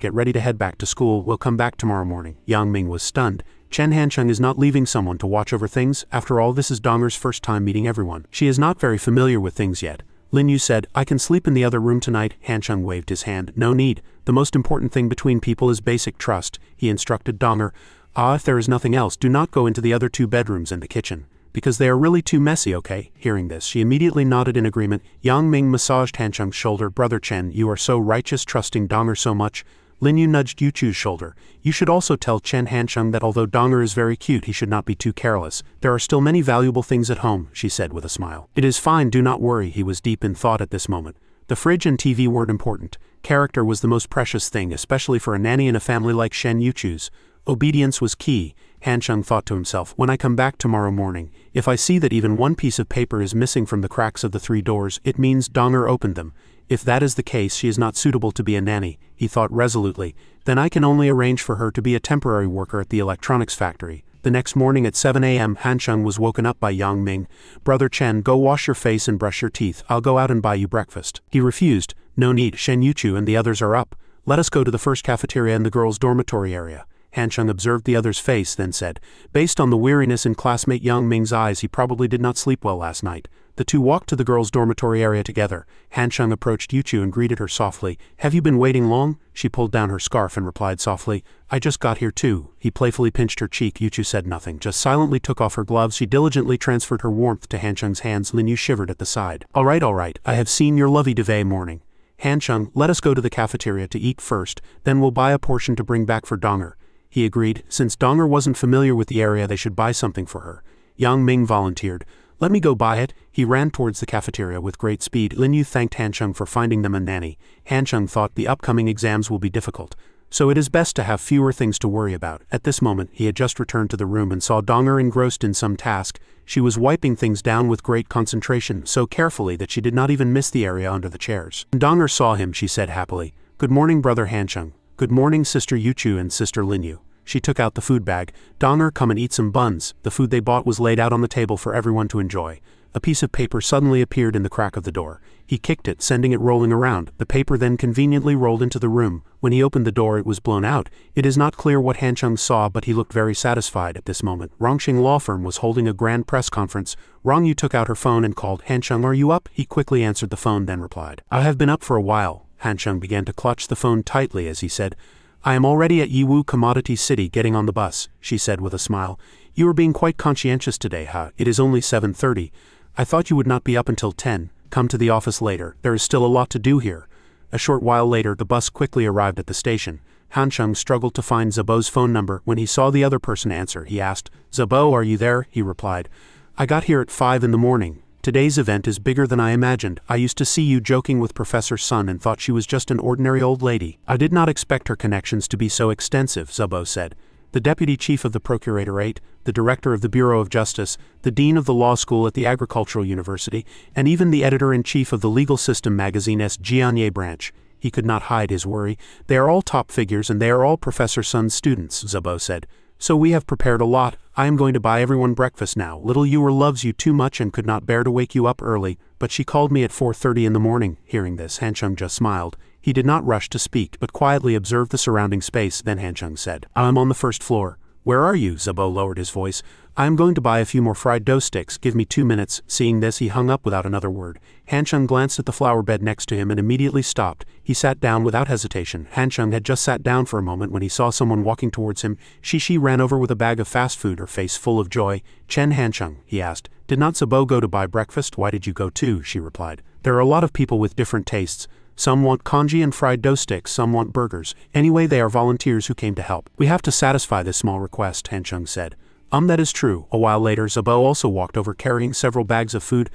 get ready to head back to school. We'll come back tomorrow morning." Yang Ming was stunned. Chen Hansheng is not leaving someone to watch over things. After all, this is Donger's first time meeting everyone. She is not very familiar with things yet. Linyu said, "I can sleep in the other room tonight." Hansheng waved his hand. "No need. The most important thing between people is basic trust," he instructed Donger. If there is nothing else, do not go into the other two bedrooms and the kitchen, because they are really too messy, okay?" Hearing this, she immediately nodded in agreement. Yang Ming massaged Hansheng's shoulder. "Brother Chen, you are so righteous, trusting Donger so much." Linyu nudged Yuchu's shoulder. "You should also tell Chen Hansheng that although Donger is very cute, he should not be too careless. There are still many valuable things at home," she said with a smile. "It is fine, do not worry." He was deep in thought at this moment. The fridge and TV weren't important. Character was the most precious thing, especially for a nanny in a family like Shen Yuchu's. Obedience was key. Hansheng thought to himself, "When I come back tomorrow morning, if I see that even one piece of paper is missing from the cracks of the 3 doors, it means Donger opened them. If that is the case, she is not suitable to be a nanny," he thought resolutely. "Then I can only arrange for her to be a temporary worker at the electronics factory." The next morning at 7 a.m., Hansheng was woken up by Yang Ming. "Brother Chen, go wash your face and brush your teeth. I'll go out and buy you breakfast." He refused. "No need, Shen Yuchu and the others are up. Let us go to the first cafeteria in the girls' dormitory area. Han Chung observed the other's face, then said, based on the weariness in classmate Yang Ming's eyes, he probably did not sleep well last night. The two walked to the girls' dormitory area together. Han Chung approached Yuchu and greeted her softly. Have you been waiting long? She pulled down her scarf and replied softly, I just got here too. He playfully pinched her cheek. Yuchu said nothing, just silently took off her gloves. She diligently transferred her warmth to Han Chung's hands. Lin Yu shivered at the side. All right, I have seen your lovey-dovey morning. Han Chung, let us go to the cafeteria to eat first, then we'll buy a portion to bring back for Donger. He agreed. Since Donger wasn't familiar with the area, they should buy something for her. Yang Ming volunteered. Let me go buy it. He ran towards the cafeteria with great speed. Lin Yu thanked Han Chung for finding them a nanny. Han Chung thought the upcoming exams will be difficult, so it is best to have fewer things to worry about. At this moment, he had just returned to the room and saw Donger engrossed in some task. She was wiping things down with great concentration, so carefully that she did not even miss the area under the chairs. When Donger saw him, she said happily, Good morning, brother Han Chung. Good morning, sister Yuchu and sister Lin Yu. She took out the food bag. Donger, come and eat some buns. The food they bought was laid out on the table for everyone to enjoy. A piece of paper suddenly appeared in the crack of the door. He kicked it, sending it rolling around. The paper then conveniently rolled into the room. When he opened the door, it was blown out. It is not clear what Han Chung saw, but he looked very satisfied at this moment. Rongxing Law Firm was holding a grand press conference. Rong Yu took out her phone and called, Han Chung, are you up? He quickly answered the phone, then replied, I have been up for a while. Han Chung began to clutch the phone tightly as he said, I am already at Yiwu Commodity City getting on the bus, she said with a smile. You are being quite conscientious today, huh? It is only 7:30. I thought you would not be up until 10. Come to the office later. There is still a lot to do here. A short while later, the bus quickly arrived at the station. Han Chung struggled to find Zabo's phone number. When he saw the other person answer, he asked, Zabo, are you there? He replied, I got here at 5 in the morning. Today's event is bigger than I imagined. I used to see you joking with Professor Sun and thought she was just an ordinary old lady. I did not expect her connections to be so extensive, Zabo said. The deputy chief of the procuratorate, the director of the Bureau of Justice, the dean of the law school at the Agricultural University, and even the editor-in-chief of the Legal System magazine's Jianye branch. He could not hide his worry. They are all top figures and they are all Professor Sun's students, Zabo said. So we have prepared a lot. I am going to buy everyone breakfast now. Little Ewer loves you too much and could not bear to wake you up early, but she called me at 4:30 in the morning. Hearing this, Han Chung just smiled. He did not rush to speak, but quietly observed the surrounding space. Then Han Chung said, I am on the first floor. Where are you? Zabo lowered his voice. I am going to buy a few more fried dough sticks. Give me 2 minutes. Seeing this, he hung up without another word. Han Chung glanced at the flower bed next to him and immediately stopped. He sat down without hesitation. Han Chung had just sat down for a moment when he saw someone walking towards him. Shishi ran over with a bag of fast food, her face full of joy. Chen Han Chung, he asked, did not Zabo go to buy breakfast? Why did you go too? She replied. There are a lot of people with different tastes. Some want congee and fried dough sticks, some want burgers. Anyway, they are volunteers who came to help. We have to satisfy this small request, Han Chung said. That is true. A while later, Zabo also walked over carrying several bags of food.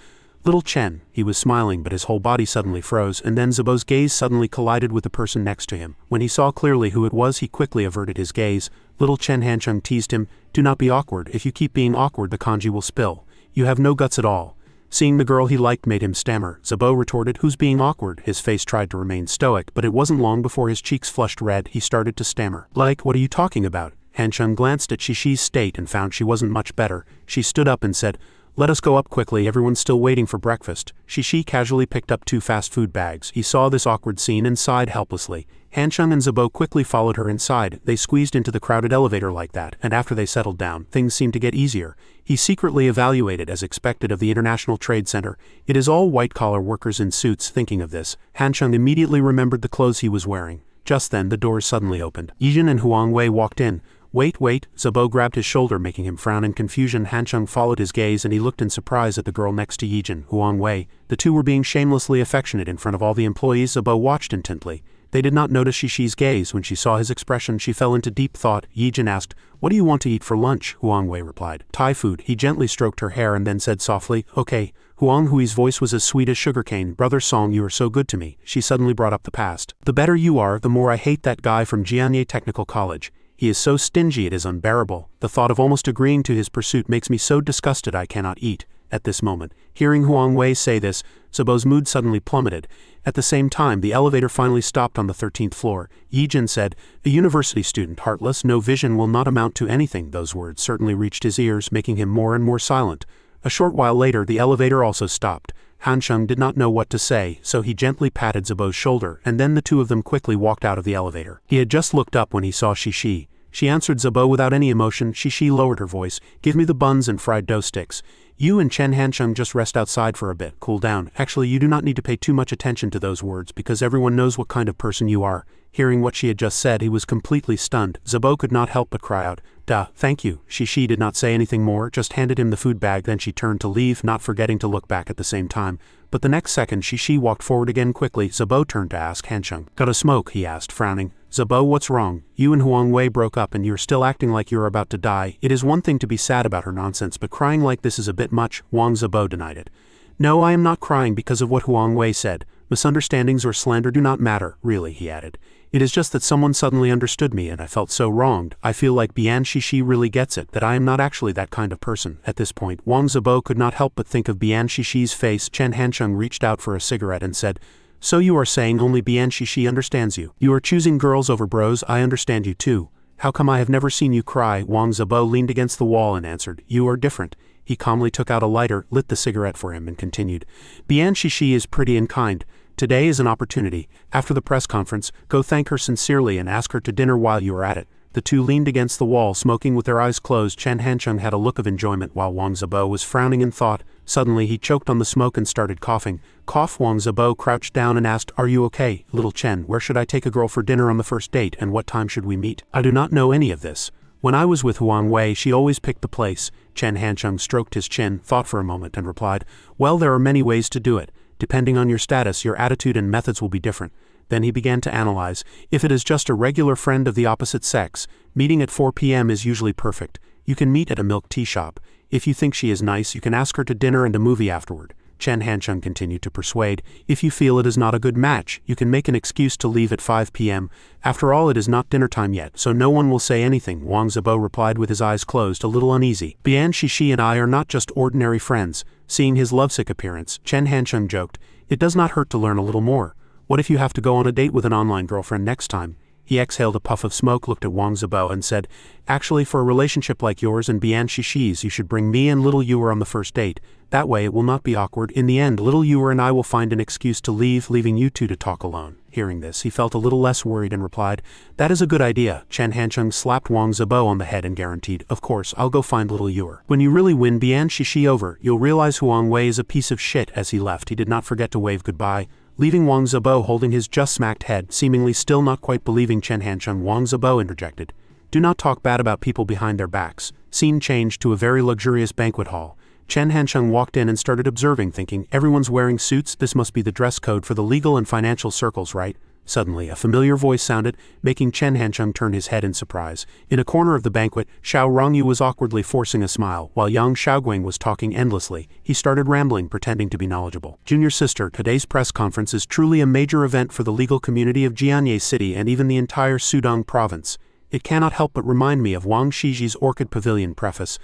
Little Chen, he was smiling, but his whole body suddenly froze, and then Zabo's gaze suddenly collided with the person next to him. When he saw clearly who it was, he quickly averted his gaze. Little Chen, Han Chung teased him, do not be awkward. If you keep being awkward, the congee will spill. You have no guts at all. Seeing the girl he liked made him stammer. Zabo retorted, who's being awkward? His face tried to remain stoic, but it wasn't long before his cheeks flushed red. He started to stammer. Like, what are you talking about? Han Chung glanced at Shishi's state and found she wasn't much better. She stood up and said, let us go up quickly, everyone's still waiting for breakfast. Shishi casually picked up 2 fast food bags. He saw this awkward scene and sighed helplessly. Han Chung and Zabo quickly followed her inside. They squeezed into the crowded elevator like that, and after they settled down, things seemed to get easier. He secretly evaluated as expected of the International Trade Center. It is all white-collar workers in suits. Thinking of this, Han Chung immediately remembered the clothes he was wearing. Just then, the doors suddenly opened. Yijin and Huang Wei walked in. Wait, Zabo grabbed his shoulder, making him frown in confusion. Han Chung followed his gaze and he looked in surprise at the girl next to Yijin, Huang Wei. The two were being shamelessly affectionate in front of all the employees. Zabo watched intently. They did not notice Shishi's gaze. When she saw his expression, she fell into deep thought. Yijin asked, what do you want to eat for lunch? Huang Wei replied, Thai food. He gently stroked her hair and then said softly, okay. Huang Hui's voice was as sweet as sugarcane. Brother Song, you are so good to me. She suddenly brought up the past. The better you are, the more I hate that guy from Jianye Technical College. He is so stingy it is unbearable. The thought of almost agreeing to his pursuit makes me so disgusted I cannot eat. At this moment, hearing Huang Wei say this, Zabo's mood suddenly plummeted. At the same time, the elevator finally stopped on the 13th floor. Yijin said, a university student, heartless, no vision will not amount to anything. Those words certainly reached his ears, making him more and more silent. A short while later, the elevator also stopped. Hansheng did not know what to say, so he gently patted Zibo's shoulder, and then the two of them quickly walked out of the elevator. He had just looked up when he saw Shishi. She answered Zibo without any emotion. Shishi lowered her voice. "Give me the buns and fried dough sticks. You and Chen Hansheng just rest outside for a bit, cool down. Actually, you do not need to pay too much attention to those words because everyone knows what kind of person you are." Hearing what she had just said, he was completely stunned. Zibo could not help but cry out, "Duh, thank you." Shishi did not say anything more, just handed him the food bag, then she turned to leave, not forgetting to look back at the same time. But the next second Shishi walked forward again quickly. Zibo turned to ask Hansheng. "Got a smoke?" he asked, frowning. "Zibo, what's wrong? You and Huang Wei broke up and you're still acting like you're about to die. It is one thing to be sad about her nonsense, but crying like this is a bit much." Wang Zibo denied it. "No, I am not crying because of what Huang Wei said. Misunderstandings or slander do not matter, really," he added. "It is just that someone suddenly understood me and I felt so wronged. I feel like Bian Shishi really gets it, that I am not actually that kind of person." At this point, Wang Zibo could not help but think of Bian Shishi's face. Chen Hansheng reached out for a cigarette and said, "So you are saying only Bian Shishi understands you? You are choosing girls over bros. I understand you too. How come I have never seen you cry?" Wang Zibo leaned against the wall and answered, "You are different." He calmly took out a lighter, lit the cigarette for him and continued, "Bian Shishi is pretty and kind. Today is an opportunity. After the press conference, go thank her sincerely and ask her to dinner while you are at it." The two leaned against the wall, smoking with their eyes closed. Chen Hansheng had a look of enjoyment while Wang Zibo was frowning in thought. Suddenly he choked on the smoke and started coughing. Cough. Wang Zibo crouched down and asked, "Are you okay, little Chen? Where should I take a girl for dinner on the first date, and what time should we meet?" "I do not know any of this. When I was with Huang Wei, she always picked the place." Chen Hansheng stroked his chin, thought for a moment, and replied, "Well, there are many ways to do it. Depending on your status, your attitude and methods will be different." Then he began to analyze. "If it is just a regular friend of the opposite sex, meeting at 4 p.m. is usually perfect. You can meet at a milk tea shop. If you think she is nice, you can ask her to dinner and a movie afterward." Chen Hansheng continued to persuade. "If you feel it is not a good match, you can make an excuse to leave at 5 p.m. After all, it is not dinner time yet, so no one will say anything." Wang Zibo replied with his eyes closed, a little uneasy. "Bian Shishi and I are not just ordinary friends." Seeing his lovesick appearance, Chen Hansheng joked, "It does not hurt to learn a little more. What if you have to go on a date with an online girlfriend next time?" He exhaled a puff of smoke, looked at Wang Zibo and said, "Actually, for a relationship like yours and Bian Shishi's, you should bring me and little Ewer on the first date. That way it will not be awkward. In the end, little Ewer and I will find an excuse to leave, leaving you two to talk alone." Hearing this, he felt a little less worried and replied, "That is a good idea." Chen Hansheng slapped Wang Zibo on the head and guaranteed, "Of course, I'll go find little Ewer. When you really win Bian Shishi over, you'll realize Huang Wei is a piece of shit." As he left, he did not forget to wave goodbye, leaving Wang Zibo holding his just-smacked head. Seemingly still not quite believing Chen Hansheng, Wang Zibo interjected, "Do not talk bad about people behind their backs." Scene changed to a very luxurious banquet hall. Chen Hansheng walked in and started observing, thinking, "Everyone's wearing suits. This must be the dress code for the legal and financial circles, right?" Suddenly, a familiar voice sounded, making Chen Hansheng turn his head in surprise. In a corner of the banquet, Xiao Rongyu was awkwardly forcing a smile, while young Xiaoguang was talking endlessly. He started rambling, pretending to be knowledgeable. "Junior sister, today's press conference is truly a major event for the legal community of Jianye City and even the entire Sudong province. It cannot help but remind me of Wang Shiji's Orchid Pavilion preface.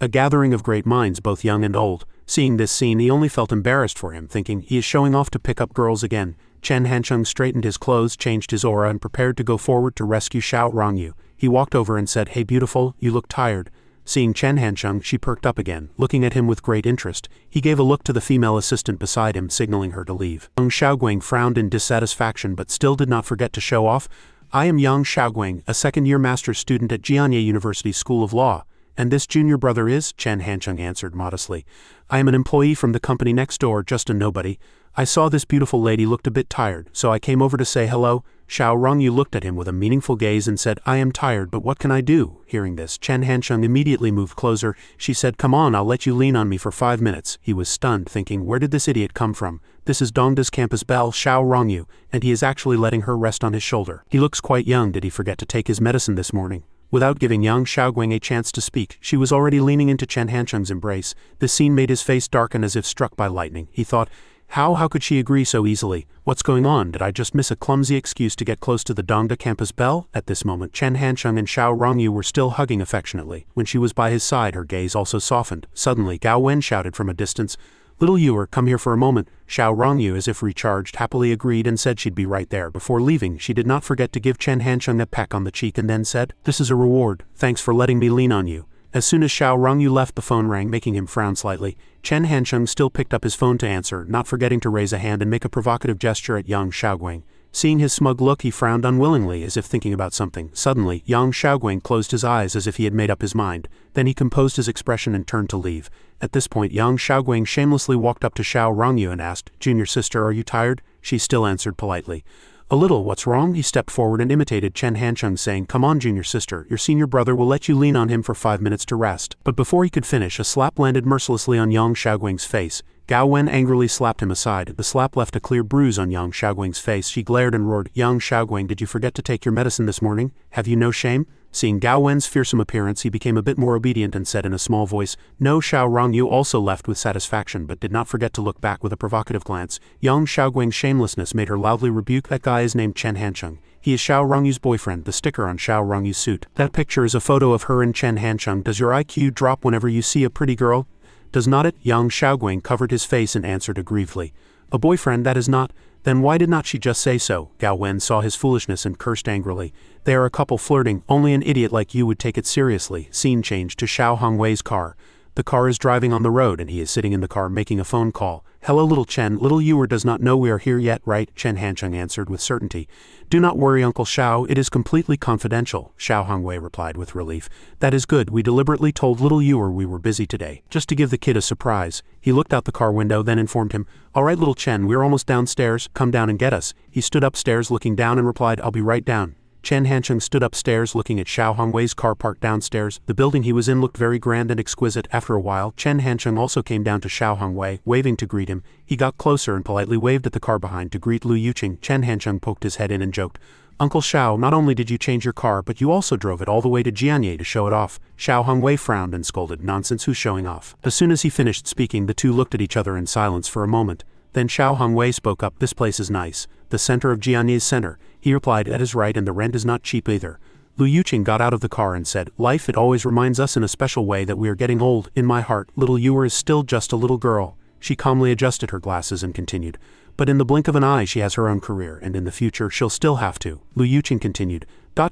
A gathering of great minds, both young and old." Seeing this scene, he only felt embarrassed for him, thinking, he is showing off to pick up girls again. Chen Hansheng straightened his clothes, changed his aura, and prepared to go forward to rescue Xiao Rongyu. He walked over and said, "Hey beautiful, you look tired." Seeing Chen Hansheng, she perked up again, looking at him with great interest. He gave a look to the female assistant beside him, signaling her to leave. Young Xiaoguang frowned in dissatisfaction but still did not forget to show off. "I am Yang Xiaoguang, a second-year master's student at Jianye University School of Law. And this junior brother is?" Chen Hansheng answered modestly. "I am an employee from the company next door, just a nobody. I saw this beautiful lady looked a bit tired, so I came over to say hello." Xiao Rongyu looked at him with a meaningful gaze and said, "I am tired, but what can I do?" Hearing this, Chen Hansheng immediately moved closer. She said, "Come on, I'll let you lean on me for 5 minutes." He was stunned, thinking, where did this idiot come from? This is Dongda's campus belle, Xiao Rongyu, and he is actually letting her rest on his shoulder. He looks quite young. Did he forget to take his medicine this morning? Without giving young Xiaoguang a chance to speak, she was already leaning into Chen Hansheng's embrace. This scene made his face darken as if struck by lightning. He thought, How could she agree so easily? What's going on? Did I just miss a clumsy excuse to get close to the Dongda campus belle? At this moment, Chen Hansheng and Xiao Rongyu were still hugging affectionately. When she was by his side, her gaze also softened. Suddenly, Gao Wen shouted from a distance, "Little Ewer, come here for a moment." Xiao Rongyu, as if recharged, happily agreed and said she'd be right there. Before leaving, she did not forget to give Chen Hansheng a peck on the cheek and then said, "This is a reward. Thanks for letting me lean on you." As soon as Xiao Rongyu left, the phone rang, making him frown slightly. Chen Hansheng still picked up his phone to answer, not forgetting to raise a hand and make a provocative gesture at Yang Xiaoguang. Seeing his smug look, he frowned unwillingly, as if thinking about something. Suddenly, Yang Xiaoguang closed his eyes as if he had made up his mind. Then he composed his expression and turned to leave. At this point, Yang Xiaoguang shamelessly walked up to Xiao Rongyu and asked, "Junior sister, are you tired?" She still answered politely, "A little, what's wrong?" He stepped forward and imitated Chen Hansheng, saying, "Come on, junior sister, your senior brother will let you lean on him for 5 minutes to rest." But before he could finish, a slap landed mercilessly on Yang Xiaoguang's face. Gao Wen angrily slapped him aside. The slap left a clear bruise on Yang Xiaoguang's face. She glared and roared, "Yang Xiaoguang, did you forget to take your medicine this morning? Have you no shame?" Seeing Gao Wen's fearsome appearance, he became a bit more obedient and said in a small voice, "No." Xiao Rongyu also left with satisfaction, but did not forget to look back with a provocative glance. Yang Xiaoguang's shamelessness made her loudly rebuke, "That guy is named Chen Hansheng. He is Xiao Rongyu's boyfriend." The sticker on Xiao Rongyu's suit. "That picture is a photo of her and Chen Hansheng. Does your IQ drop whenever you see a pretty girl? Does not it?" Yang Xiaoguang covered his face and answered aggrievedly, "A boyfriend, that is not. Then why did not she just say so?" Gao Wen saw his foolishness and cursed angrily. "They are a couple flirting. Only an idiot like you would take it seriously." Scene changed to Xiao Hongwei's car. The car is driving on the road and he is sitting in the car making a phone call. "Hello, little Chen. Little Ewer does not know we are here yet, right?" Chen Hansheng answered with certainty. "Do not worry, Uncle Xiao, it is completely confidential," Xiao Hongwei replied with relief. "That is good. We deliberately told little Ewer we were busy today, just to give the kid a surprise." He looked out the car window, then informed him, "All right, little Chen, we're almost downstairs. Come down and get us." He stood upstairs looking down and replied, "I'll be right down." Chen Hansheng stood upstairs looking at Xiao Hongwei's car parked downstairs. The building he was in looked very grand and exquisite. After a while, Chen Hansheng also came down to Xiao Hongwei, waving to greet him. He got closer and politely waved at the car behind to greet Lu Yuqing. Chen Hansheng poked his head in and joked, "Uncle Xiao, not only did you change your car, but you also drove it all the way to Jianye to show it off." Xiao Hongwei frowned and scolded, "Nonsense, who's showing off?" As soon as he finished speaking, the two looked at each other in silence for a moment. Then Xiao Hongwei spoke up, "This place is nice. The center of Jianye's center." He replied, "That is right, and the rent is not cheap either." Lu Yuqing got out of the car and said, "Life, it always reminds us in a special way that we are getting old. In my heart, little Ewer is still just a little girl." She calmly adjusted her glasses and continued, "But in the blink of an eye she has her own career, and in the future she'll still have to." Lu Yuqing continued,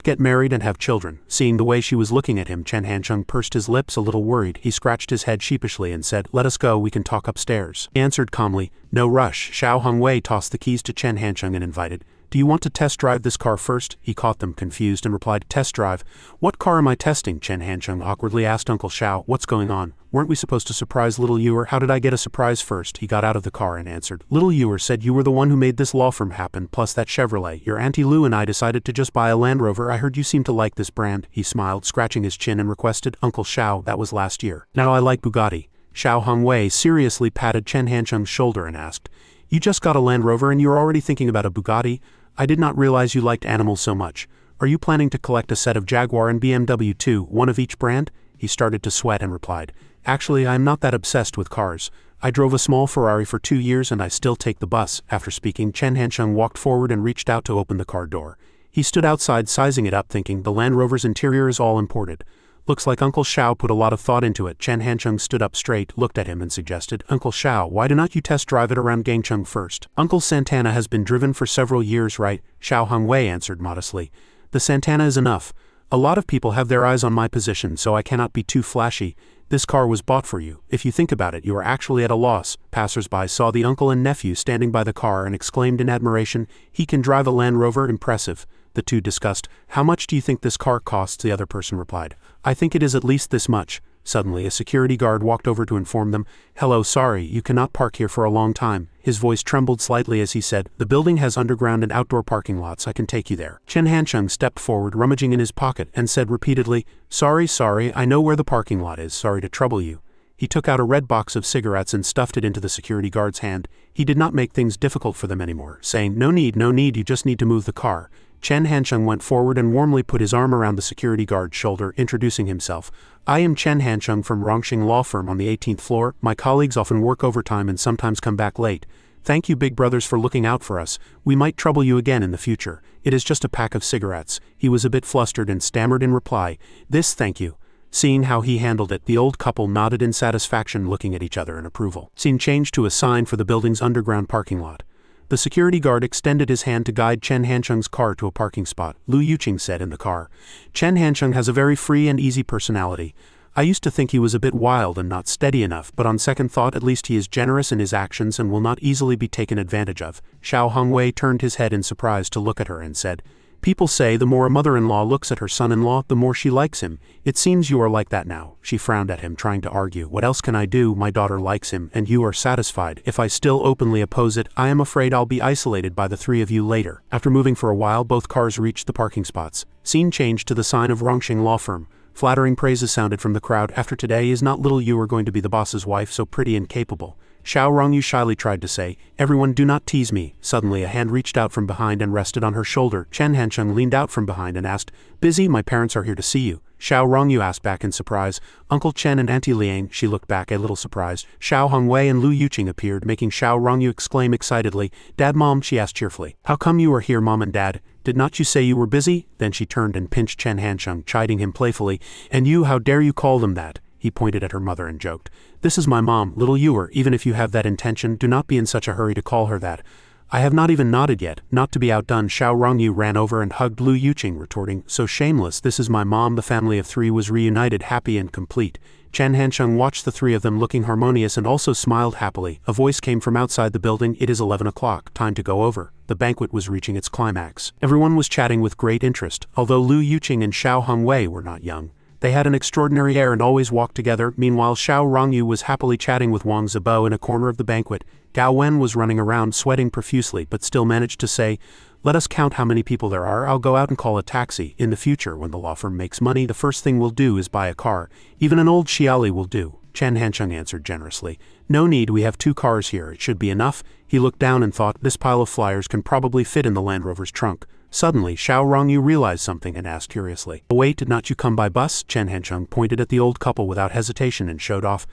"Get married and have children." Seeing the way she was looking at him, Chen Hansheng pursed his lips a little worried. He scratched his head sheepishly and said, "Let us go, we can talk upstairs." He answered calmly, "No rush." Xiao Hongwei tossed the keys to Chen Hansheng and invited, "Do you want to test drive this car first?" He caught them confused and replied, "Test drive? What car am I testing?" Chen Hansheng awkwardly asked Uncle Xiao, "What's going on? Weren't we supposed to surprise little Ewer? How did I get a surprise first?" He got out of the car and answered, "Little Ewer said you were the one who made this law firm happen, plus that Chevrolet. Your Auntie Lu and I decided to just buy a Land Rover. I heard you seem to like this brand." He smiled, scratching his chin, and requested, "Uncle Xiao, that was last year. Now I like Bugatti." Xiao Hongwei seriously patted Chen Hansheng's shoulder and asked, "You just got a Land Rover and you're already thinking about a Bugatti? I did not realize you liked animals so much. Are you planning to collect a set of Jaguar and BMW too, one of each brand?" He started to sweat and replied, "Actually, I am not that obsessed with cars. I drove a small Ferrari for 2 years and I still take the bus." After speaking, Chen Hansheng walked forward and reached out to open the car door. He stood outside sizing it up, thinking, the Land Rover's interior is all imported. Looks like Uncle Xiao put a lot of thought into it. Chen Hansheng stood up straight, looked at him and suggested, "Uncle Xiao, why do not you test drive it around Gangcheng first? Uncle Santana has been driven for several years, right?" Xiao Hongwei answered modestly, "The Santana is enough. A lot of people have their eyes on my position, so I cannot be too flashy. This car was bought for you. If you think about it, you are actually at a loss." Passers-by saw the uncle and nephew standing by the car and exclaimed in admiration, "He can drive a Land Rover, impressive." The two discussed, "How much do you think this car costs?" The other person replied, "I think it is at least this much." Suddenly, a security guard walked over to inform them, "Hello, sorry, you cannot park here for a long time." His voice trembled slightly as he said, "The building has underground and outdoor parking lots. I can take you there." Chen Hansheng stepped forward, rummaging in his pocket, and said repeatedly, "Sorry, I know where the parking lot is. Sorry to trouble you." He took out a red box of cigarettes and stuffed it into the security guard's hand. He did not make things difficult for them anymore, saying, no need, you just need to move the car." Chen Hansheng went forward and warmly put his arm around the security guard's shoulder, introducing himself. "I am Chen Hansheng from Rongxing Law Firm on the 18th floor. My colleagues often work overtime and sometimes come back late. Thank you, big brothers, for looking out for us. We might trouble you again in the future. It is just a pack of cigarettes." He was a bit flustered and stammered in reply, "This, thank you." Seeing how he handled it, the old couple nodded in satisfaction, looking at each other in approval. Scene changed to a sign for the building's underground parking lot. The security guard extended his hand to guide Chen Hansheng's car to a parking spot. Lu Yuqing said in the car, "Chen Hansheng has a very free and easy personality. I used to think he was a bit wild and not steady enough, but on second thought at least he is generous in his actions and will not easily be taken advantage of. Xiao Hongwei turned his head in surprise to look at her and said, "People say the more a mother-in-law looks at her son-in-law, the more she likes him. It seems you are like that now." She frowned at him, trying to argue. "What else can I do? My daughter likes him, and you are satisfied. If I still openly oppose it, I am afraid I'll be isolated by the three of you later." After moving for a while, both cars reached the parking spots. Scene changed to the sign of Rongxing Law Firm. Flattering praises sounded from the crowd. "After today, is not little you are going to be the boss's wife, so pretty and capable?" Xiao Rongyu shyly tried to say, "Everyone do not tease me." Suddenly a hand reached out from behind and rested on her shoulder. Chen Hancheng leaned out from behind and asked, "Busy? My parents are here to see you." Xiao Rongyu asked back in surprise, "Uncle Chen and Auntie Liang?" She looked back a little surprised. Xiao Hongwei and Lu Yuqing appeared, making Xiao Rongyu exclaim excitedly, "Dad, Mom," she asked cheerfully. "How come you are here, Mom and Dad? Did not you say you were busy?" Then she turned and pinched Chen Hancheng, chiding him playfully. "And you, how dare you call them that?" He pointed at her mother and joked, "This is my mom, little Ewer. Even if you have that intention, do not be in such a hurry to call her that." "I have not even nodded yet." Not to be outdone, Xiao Rongyu ran over and hugged Lu Yuqing, retorting, "So shameless, this is my mom." The family of three was reunited, happy and complete. Chen Hancheng watched the three of them looking harmonious and also smiled happily. A voice came from outside the building. "It is 11 o'clock, time to go over." The banquet was reaching its climax. Everyone was chatting with great interest, although Lu Yuqing and Xiao Hongwei were not young. They had an extraordinary air and always walked together. Meanwhile, Xiao Rongyu was happily chatting with Wang Zibo in a corner of the banquet. Gao Wen was running around sweating profusely but still managed to say, "Let us count how many people there are. I'll go out and call a taxi. In the future, when the law firm makes money, the first thing we'll do is buy a car. Even an old Xiaoli will do." Chen Hancheng answered generously, "No need, we have 2 cars here. It should be enough." He looked down and thought, "This pile of flyers can probably fit in the Land Rover's trunk." Suddenly, Xiao Rongyu realized something and asked curiously, "Wait, did not you come by bus?" Chen Hancheng pointed at the old couple without hesitation and showed off,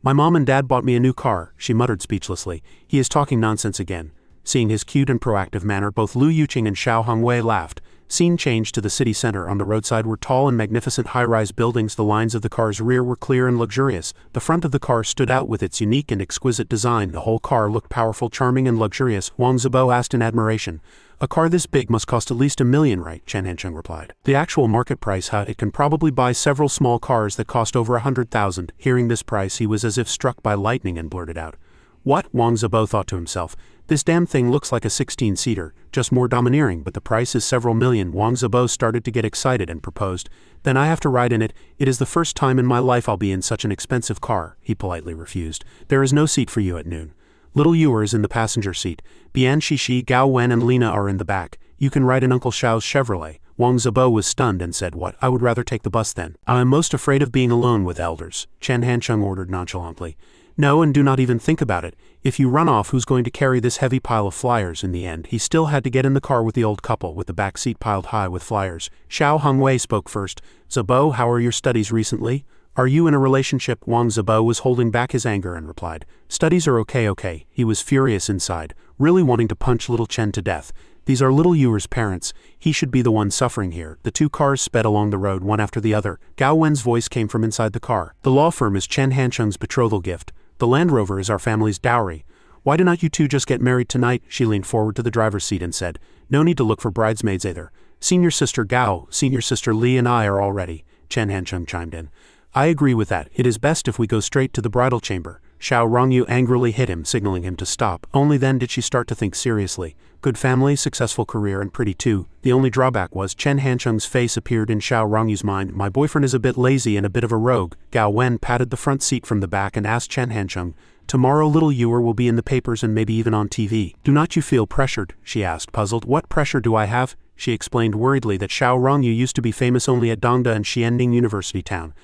"My mom and dad bought me a new car." She muttered speechlessly, "He is talking nonsense again." Seeing his cute and proactive manner, both Lu Yuqing and Xiao Hongwei laughed. Scene changed to the city center. On the roadside were tall and magnificent high-rise buildings. The lines of the car's rear were clear and luxurious. The front of the car stood out with its unique and exquisite design. The whole car looked powerful, charming, and luxurious. Wang Zibo asked in admiration, "A car this big must cost at least $1 million, right?" Chen Hancheng replied. "The actual market price, huh? It can probably buy several small cars that cost over 100,000. Hearing this price, he was as if struck by lightning and blurted out, "What?" Wang Zibo thought to himself. "This damn thing looks like a 16-seater, just more domineering, but the price is several million." Wang Zibo started to get excited and proposed, "Then I have to ride in it. It is the first time in my life I'll be in such an expensive car." He politely refused. "There is no seat for you at noon. Little Ewer is in the passenger seat. Bian Shishi, Gao Wen and Lina are in the back. You can ride in Uncle Xiao's Chevrolet." Wang Zibo was stunned and said, "What? I would rather take the bus then. I am most afraid of being alone with elders." Chen Hancheng ordered nonchalantly, "No, and do not even think about it. If you run off, who's going to carry this heavy pile of flyers?" In the end, he still had to get in the car with the old couple, with the back seat piled high with flyers. Xiao Hongwei spoke first. "Zibo, how are your studies recently? Are you in a relationship?" Wang Zibo was holding back his anger and replied, "Studies are okay." He was furious inside, really wanting to punch little Chen to death. These are little Ewer's parents. He should be the one suffering here. The 2 cars sped along the road, one after the other. Gao Wen's voice came from inside the car. "The law firm is Chen Hancheng's betrothal gift. The Land Rover is our family's dowry. Why do not you 2 just get married tonight?" She leaned forward to the driver's seat and said, "No need to look for bridesmaids either. Senior sister Gao, senior sister Li and I are all ready." Chen Hancheng chimed in, "I agree with that. It is best if we go straight to the bridal chamber." Xiao Rongyu angrily hit him, signaling him to stop. Only then did she start to think seriously. Good family, successful career, and pretty too. The only drawback was Chen Hancheng's face appeared in Xiao Rongyu's mind. "My boyfriend is a bit lazy and a bit of a rogue." Gao Wen patted the front seat from the back and asked Chen Hancheng, "Tomorrow little Ewer will be in the papers and maybe even on TV. Do not you feel pressured?" she asked, puzzled. "What pressure do I have?" She explained worriedly that Xiao Rongyu used to be famous only at Dongda and Xianding University Town.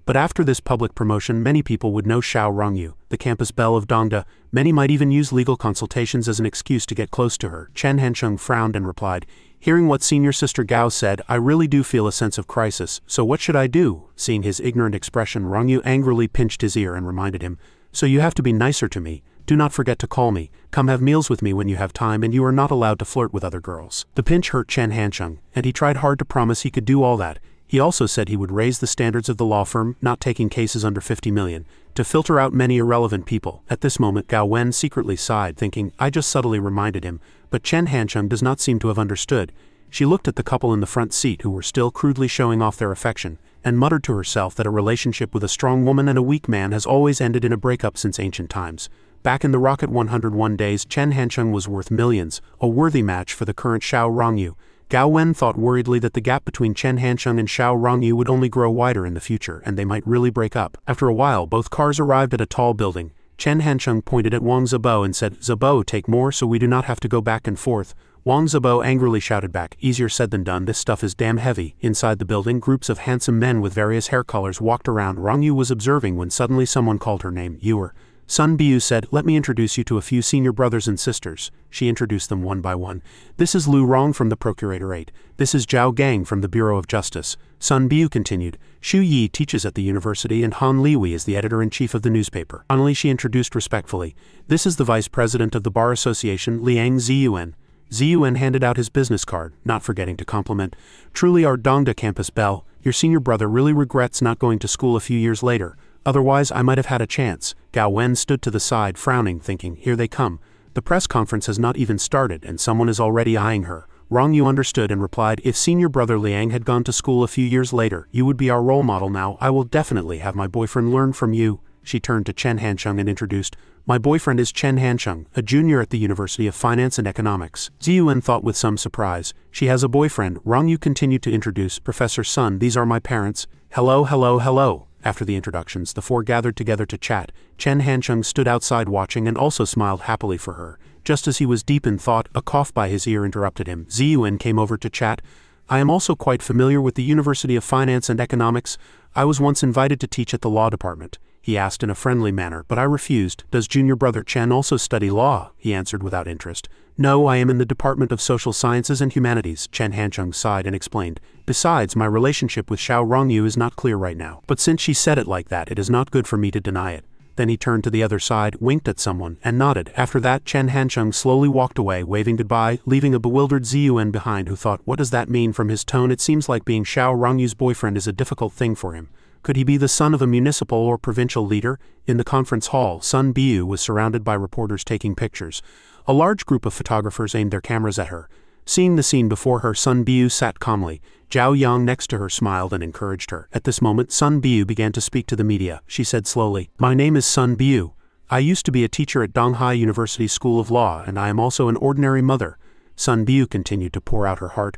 But after this public promotion, many people would know Xiao Rongyu, the campus belle of Dongda. Many might even use legal consultations as an excuse to get close to her. Chen Hancheng frowned and replied, "Hearing what senior sister Gao said, I really do feel a sense of crisis. So what should I do?" Seeing his ignorant expression, Rongyu angrily pinched his ear and reminded him, "So you have to be nicer to me. Do not forget to call me. Come have meals with me when you have time, and you are not allowed to flirt with other girls." The pinch hurt Chen Hancheng, and he tried hard to promise he could do all that. He also said he would raise the standards of the law firm, not taking cases under 50 million, to filter out many irrelevant people. At this moment, Gao Wen secretly sighed, thinking, "I just subtly reminded him," but Chen Hancheng does not seem to have understood. She looked at the couple in the front seat who were still crudely showing off their affection, and muttered to herself that a relationship with a strong woman and a weak man has always ended in a breakup since ancient times. Back in the Rocket 101 days, Chen Hancheng was worth millions, a worthy match for the current Xiao Rongyu. Gao Wen thought worriedly that the gap between Chen Hancheng and Xiao Rongyu would only grow wider in the future, and they might really break up. After a while, both cars arrived at a tall building. Chen Hancheng pointed at Wang Zibo and said, "Zibo, take more so we do not have to go back and forth." Wang Zibo angrily shouted back, "Easier said than done, this stuff is damn heavy." Inside the building, groups of handsome men with various hair colors walked around. Rongyu was observing when suddenly someone called her name. "Yuer." Sun Biu said, "Let me introduce you to a few senior brothers and sisters." She introduced them one by one. "This is Lu Rong from the Procuratorate. This is Zhao Gang from the Bureau of Justice." Sun Biu continued, "Xu Yi teaches at the university and Han Liwei is the editor-in-chief of the newspaper." Finally she introduced respectfully, "This is the vice president of the Bar Association, Liang Ziyuan." Ziyuan handed out his business card, not forgetting to compliment, "Truly our Dongda campus belle, your senior brother really regrets not going to school a few years later. Otherwise I might have had a chance." Gao Wen stood to the side, frowning, thinking, here they come. The press conference has not even started, and someone is already eyeing her. Rongyu understood and replied, "If senior brother Liang had gone to school a few years later, you would be our role model now. I will definitely have my boyfriend learn from you." She turned to Chen Hancheng and introduced, "My boyfriend is Chen Hancheng, a junior at the University of Finance and Economics." Ziyuan thought with some surprise, "She has a boyfriend." Rongyu continued to introduce, "Professor Sun, these are my parents." "Hello, hello, hello." After the introductions, the four gathered together to chat. Chen Hancheng stood outside watching and also smiled happily for her. Just as he was deep in thought, a cough by his ear interrupted him. Ziyuan came over to chat. "I am also quite familiar with the University of Finance and Economics. I was once invited to teach at the law department." He asked in a friendly manner, but I refused. "Does junior brother Chen also study law?" He answered without interest. "No, I am in the Department of Social Sciences and Humanities." Chen Hancheng sighed and explained, "Besides, my relationship with Xiao Rongyu is not clear right now. But since she said it like that, it is not good for me to deny it." Then he turned to the other side, winked at someone, and nodded. After that, Chen Hancheng slowly walked away, waving goodbye, leaving a bewildered Ziyuan behind who thought, what does that mean? From his tone it seems like being Xiao Rongyu's boyfriend is a difficult thing for him. Could he be the son of a municipal or provincial leader? In the conference hall, Sun Biu was surrounded by reporters taking pictures. A large group of photographers aimed their cameras at her. Seeing the scene before her, Sun Biu sat calmly. Zhao Yang next to her smiled and encouraged her. At this moment, Sun Biu began to speak to the media. She said slowly, "My name is Sun Biu. I used to be a teacher at Donghai University School of Law, and I am also an ordinary mother." Sun Biu continued to pour out her heart.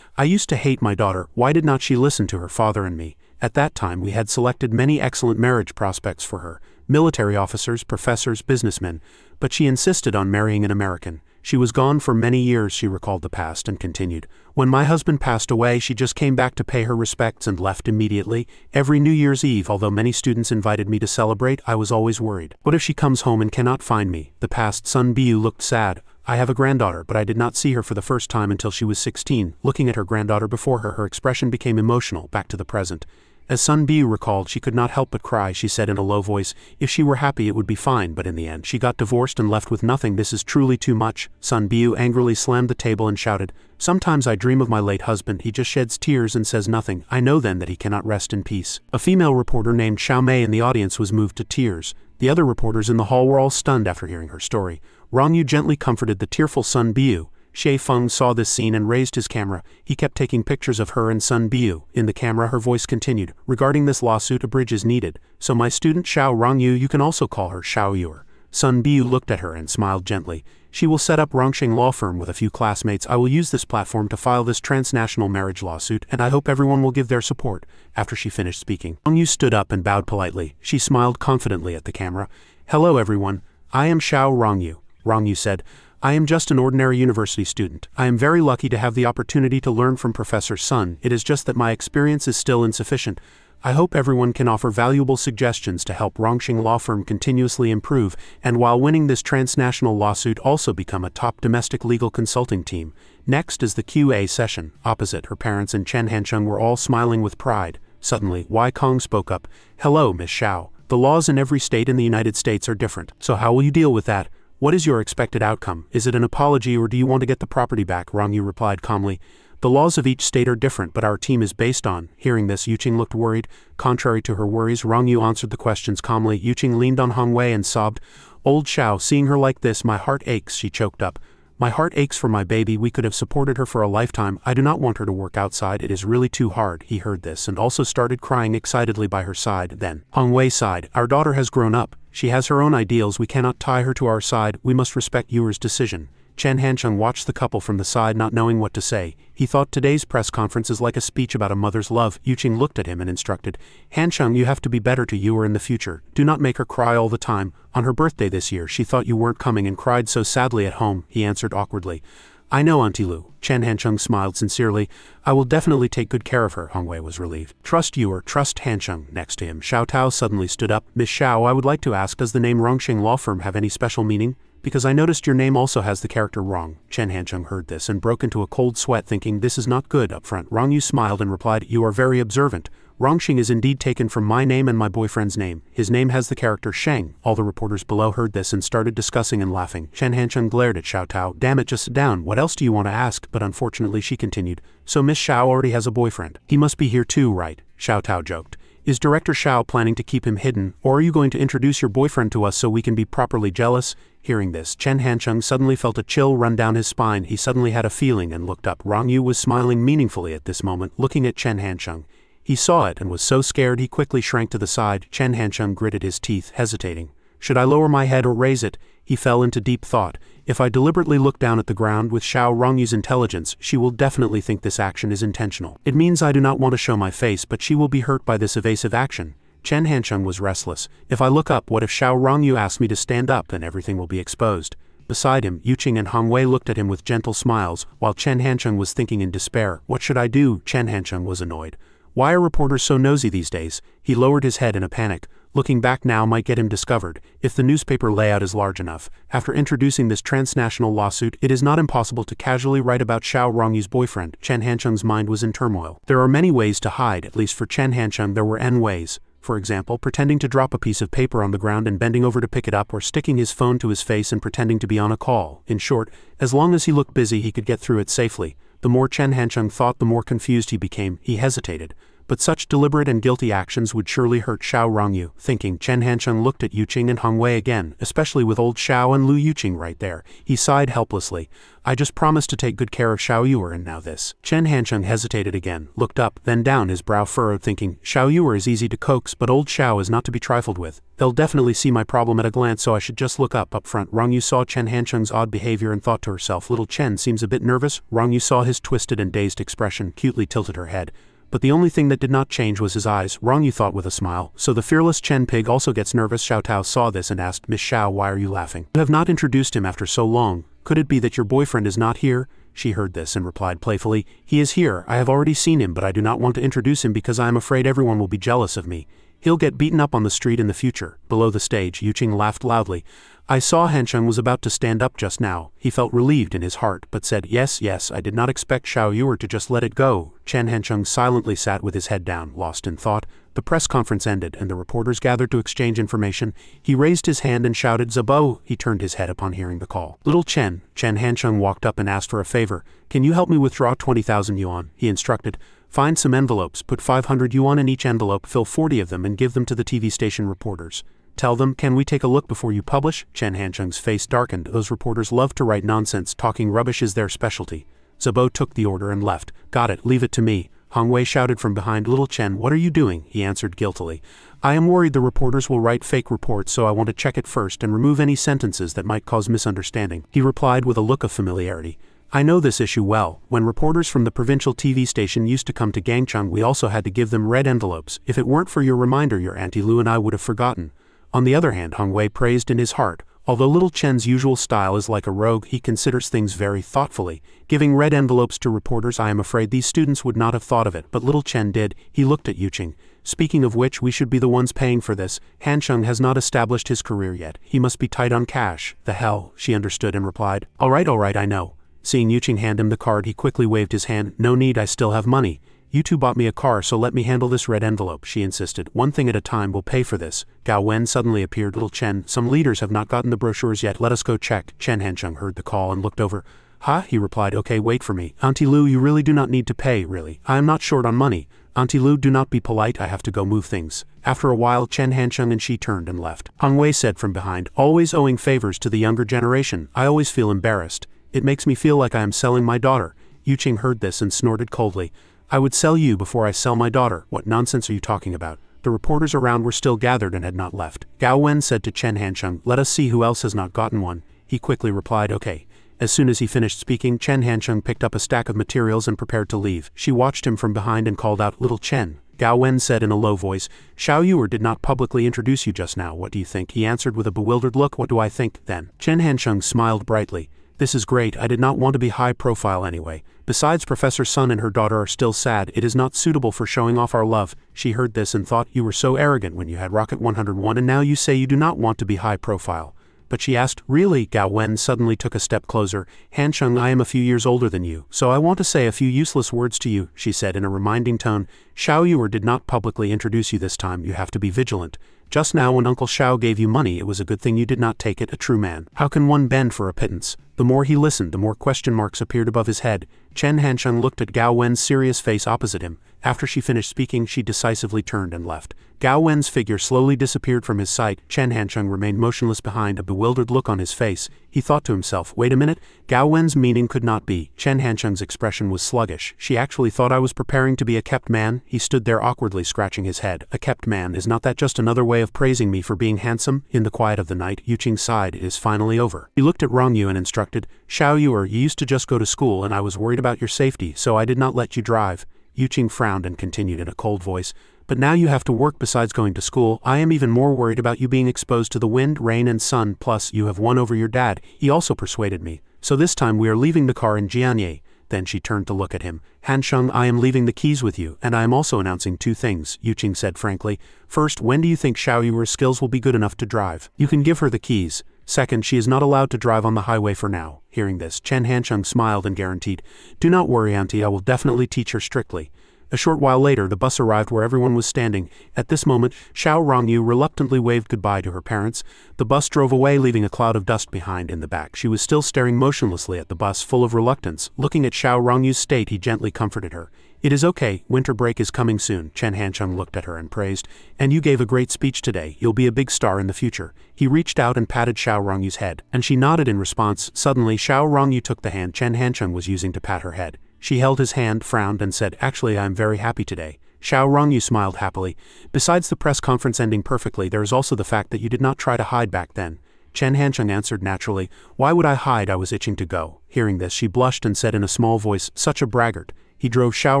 "I used to hate my daughter. Why did not she listen to her father and me? At that time we had selected many excellent marriage prospects for her, military officers, professors, businessmen, but she insisted on marrying an American. She was gone for many years," she recalled the past and continued. "When my husband passed away, she just came back to pay her respects and left immediately. Every New Year's Eve, although many students invited me to celebrate, I was always worried. What if she comes home and cannot find me?" The past Sun Biu looked sad. "I have a granddaughter, but I did not see her for the first time until she was 16. Looking at her granddaughter before her, her expression became emotional, back to the present. As Sun Biu recalled, she could not help but cry. She said in a low voice, "If she were happy it would be fine, but in the end she got divorced and left with nothing. This is truly too much." Sun Biu angrily slammed the table and shouted, "Sometimes I dream of my late husband. He just sheds tears and says nothing. I know then that he cannot rest in peace." A female reporter named Xiao Mei in the audience was moved to tears. The other reporters in the hall were all stunned after hearing her story. Rongyu gently comforted the tearful Sun Biu. Xie Feng saw this scene and raised his camera. He kept taking pictures of her and Sun Biu. In the camera her voice continued, "Regarding this lawsuit, a bridge is needed. So my student Xiao Rongyu, you can also call her Xiao Yuer." Sun Biu looked at her and smiled gently. "She will set up Rongsheng law firm with a few classmates. I will use this platform to file this transnational marriage lawsuit, and I hope everyone will give their support." After she finished speaking, Rongyu stood up and bowed politely. She smiled confidently at the camera. "Hello everyone. I am Xiao Rongyu." Rongyu said, "I am just an ordinary university student. I am very lucky to have the opportunity to learn from Professor Sun. It is just that my experience is still insufficient. I hope everyone can offer valuable suggestions to help Rongsheng law firm continuously improve, and while winning this transnational lawsuit also become a top domestic legal consulting team." Next is the QA session. Opposite, her parents and Chen Hancheng were all smiling with pride. Suddenly, Wei Kong spoke up. "Hello, Miss Xiao. The laws in every state in the United States are different. So how will you deal with that? What is your expected outcome? Is it an apology or do you want to get the property back?" Rongyu replied calmly. "The laws of each state are different, but our team is based on." Hearing this, Yuqing looked worried. Contrary to her worries, Rongyu answered the questions calmly. Yuqing leaned on Hong Wei and sobbed, "Old Xiao, seeing her like this, my heart aches," she choked up. My heart aches for my baby. We could have supported her for a lifetime. I do not want her to work outside. It is really too hard. He heard this and also started crying excitedly by her side. Then Hong Wei sighed. Our daughter has grown up. She has her own ideals. We cannot tie her to our side. We must respect Yuer's decision. Chen Hancheng watched the couple from the side, not knowing what to say. He thought today's press conference is like a speech about a mother's love. Yuqing looked at him and instructed, Hancheng, you have to be better to Yuer in the future. Do not make her cry all the time. On her birthday this year, she thought you weren't coming and cried so sadly at home, he answered awkwardly. I know, Auntie Lu. Chen Hancheng smiled sincerely. I will definitely take good care of her. Hong Wei was relieved. Trust Yuer, trust Hancheng. Next to him, Xiao Tao suddenly stood up. Miss Xiao, I would like to ask, does the name Rongxing Law Firm have any special meaning? Because I noticed your name also has the character Rong. Chen Hancheng heard this and broke into a cold sweat, thinking this is not good. Up front, Rong Yu smiled and replied, You are very observant. Rongxing is indeed taken from my name and my boyfriend's name. His name has the character Sheng. All the reporters below heard this and started discussing and laughing. Chen Hancheng glared at Xiao Tao. Damn it, just sit down. What else do you want to ask? But unfortunately she continued. So Miss Xiao already has a boyfriend. He must be here too, right? Xiao Tao joked. Is Director Xiao planning to keep him hidden, or are you going to introduce your boyfriend to us so we can be properly jealous? Hearing this, Chen Hancheng suddenly felt a chill run down his spine. He suddenly had a feeling and looked up. Rong Yu was smiling meaningfully at this moment, looking at Chen Hancheng. He saw it and was so scared he quickly shrank to the side. Chen Hancheng gritted his teeth, hesitating. Should I lower my head or raise it? He fell into deep thought. If I deliberately look down at the ground with Xiao Rongyu's intelligence, she will definitely think this action is intentional. It means I do not want to show my face, but she will be hurt by this evasive action. Chen Hancheng was restless. If I look up, what if Xiao Rongyu asks me to stand up? Then everything will be exposed. Beside him, Yuqing and Hong Wei looked at him with gentle smiles, while Chen Hancheng was thinking in despair. What should I do? Chen Hancheng was annoyed. Why are reporters so nosy these days? He lowered his head in a panic. Looking back now might get him discovered, if the newspaper layout is large enough. After introducing this transnational lawsuit, it is not impossible to casually write about Xiao Rongyu's boyfriend. Chen Hancheng's mind was in turmoil. There are many ways to hide. At least for Chen Hancheng there were N ways. For example, pretending to drop a piece of paper on the ground and bending over to pick it up, or sticking his phone to his face and pretending to be on a call. In short, as long as he looked busy he could get through it safely. The more Chen Hancheng thought, the more confused he became. He hesitated. But such deliberate and guilty actions would surely hurt Xiao Rongyu. Thinking, Chen Hancheng looked at Yuqing and Hong Wei again, especially with old Xiao and Lu Yuqing right there. He sighed helplessly. I just promised to take good care of Xiao Yuer, and now this. Chen Hancheng hesitated again, looked up, then down, his brow furrowed, thinking, Xiao Yuer is easy to coax, but old Xiao is not to be trifled with. They'll definitely see my problem at a glance, so I should just look up. Up front, Rongyu saw Chen Hancheng's odd behavior and thought to herself, little Chen seems a bit nervous. Rongyu saw his twisted and dazed expression, cutely tilted her head. But the only thing that did not change was his eyes. Rongyu thought with a smile. So the fearless Chen pig also gets nervous. Xiao Tao saw this and asked, Miss Xiao, why are you laughing? You have not introduced him after so long. Could it be that your boyfriend is not here? She heard this and replied playfully, He is here. I have already seen him, but I do not want to introduce him because I am afraid everyone will be jealous of me. He'll get beaten up on the street in the future. Below the stage, Yuqing laughed loudly. I saw Hancheng was about to stand up just now. He felt relieved in his heart, but said, Yes, I did not expect Xiao Yuer to just let it go. Chen Hancheng silently sat with his head down, lost in thought. The press conference ended, and the reporters gathered to exchange information. He raised his hand and shouted, Zabo! He turned his head upon hearing the call. Little Chen. Chen Hancheng walked up and asked for a favor. Can you help me withdraw 20,000 yuan? He instructed. Find some envelopes, put 500 yuan in each envelope, fill 40 of them and give them to the TV station reporters. Tell them, can we take a look before you publish? Chen Hancheng's face darkened. Those reporters love to write nonsense. Talking rubbish is their specialty. Zabo took the order and left. Got it, leave it to me. Hong Wei shouted from behind. Little Chen, what are you doing? He answered guiltily. I am worried the reporters will write fake reports, so I want to check it first and remove any sentences that might cause misunderstanding. He replied with a look of familiarity. I know this issue well. When reporters from the provincial TV station used to come to Gangchang, we also had to give them red envelopes. If it weren't for your reminder, your Auntie Lu and I would have forgotten. On the other hand, Hong Wei praised in his heart. Although little Chen's usual style is like a rogue, he considers things very thoughtfully. Giving red envelopes to reporters, I am afraid these students would not have thought of it, but little Chen did. He looked at Yuqing. Speaking of which, we should be the ones paying for this. Hancheng has not established his career yet. He must be tight on cash. The hell, she understood and replied. All right, I know. Seeing Yuqing hand him the card, he quickly waved his hand. No need, I still have money. You two bought me a car, so let me handle this red envelope, she insisted. One thing at a time, we'll pay for this. Gao Wen suddenly appeared. Little Chen, some leaders have not gotten the brochures yet, let us go check. Chen Hancheng heard the call and looked over. Ha, he replied, okay, wait for me. Auntie Lu, you really do not need to pay, really. I am not short on money. Auntie Lu, do not be polite, I have to go move things. After a while, Chen Hancheng and she turned and left. Hong Wei said from behind, always owing favors to the younger generation, I always feel embarrassed. It makes me feel like I am selling my daughter. Yuqing heard this and snorted coldly. I would sell you before I sell my daughter. What nonsense are you talking about? The reporters around were still gathered and had not left. Gao Wen said to Chen Hansheng, let us see who else has not gotten one. He quickly replied, okay. As soon as he finished speaking, Chen Hansheng picked up a stack of materials and prepared to leave. She watched him from behind and called out, little Chen. Gao Wen said in a low voice, Xiao Yuer did not publicly introduce you just now. What do you think? He answered with a bewildered look. What do I think, then? Chen Hansheng smiled brightly. This is great. I did not want to be high profile anyway. Besides, Professor Sun and her daughter are still sad. It is not suitable for showing off our love. She heard this and thought, you were so arrogant when you had Rocket 101 and now you say you do not want to be high profile. But she asked, really? Gao Wen suddenly took a step closer. Hansheng, I am a few years older than you, so I want to say a few useless words to you, she said in a reminding tone. Xiao Yuer did not publicly introduce you this time. You have to be vigilant. Just now when Uncle Xiao gave you money, it was a good thing you did not take it, a true man. How can one bend for a pittance? The more he listened, the more question marks appeared above his head. Chen Hansheng looked at Gao Wen's serious face opposite him. After she finished speaking, she decisively turned and left. Gao Wen's figure slowly disappeared from his sight. Chen Hansheng remained motionless behind, a bewildered look on his face. He thought to himself, wait a minute, Gao Wen's meaning could not be. Chen Hansheng's expression was sluggish. She actually thought I was preparing to be a kept man? He stood there awkwardly scratching his head. A kept man, is not that just another way of praising me for being handsome? In the quiet of the night, Yuqing sighed, it is finally over. He looked at Rong Yu and instructed, Xiao Yuer, you used to just go to school and I was worried about your safety, so I did not let you drive. Yuqing frowned and continued in a cold voice, but now you have to work besides going to school. I am even more worried about you being exposed to the wind, rain and sun, plus you have won over your dad. He also persuaded me. So this time we are leaving the car in Jianye. Then she turned to look at him. Hansheng, I am leaving the keys with you, and I am also announcing two things, Yuqing said frankly. First, when do you think Xiao Yuer's skills will be good enough to drive? You can give her the keys. Second, she is not allowed to drive on the highway for now. Hearing this, Chen Hansheng smiled and guaranteed, do not worry, auntie, I will definitely teach her strictly. A short while later, the bus arrived where everyone was standing. At this moment, Xiao Rongyu reluctantly waved goodbye to her parents. The bus drove away, leaving a cloud of dust behind in the back. She was still staring motionlessly at the bus, full of reluctance. Looking at Xiao Rongyu's state, he gently comforted her. It is okay, winter break is coming soon. Chen Hansheng looked at her and praised. And you gave a great speech today. You'll be a big star in the future. He reached out and patted Xiao Rongyu's head, and she nodded in response. Suddenly, Xiao Rongyu took the hand Chen Hansheng was using to pat her head. She held his hand, frowned, and said, actually, I am very happy today. Xiao Rongyu smiled happily. Besides the press conference ending perfectly, there is also the fact that you did not try to hide back then. Chen Hansheng answered naturally, why would I hide? I was itching to go. Hearing this, she blushed and said in a small voice, such a braggart. He drove Xiao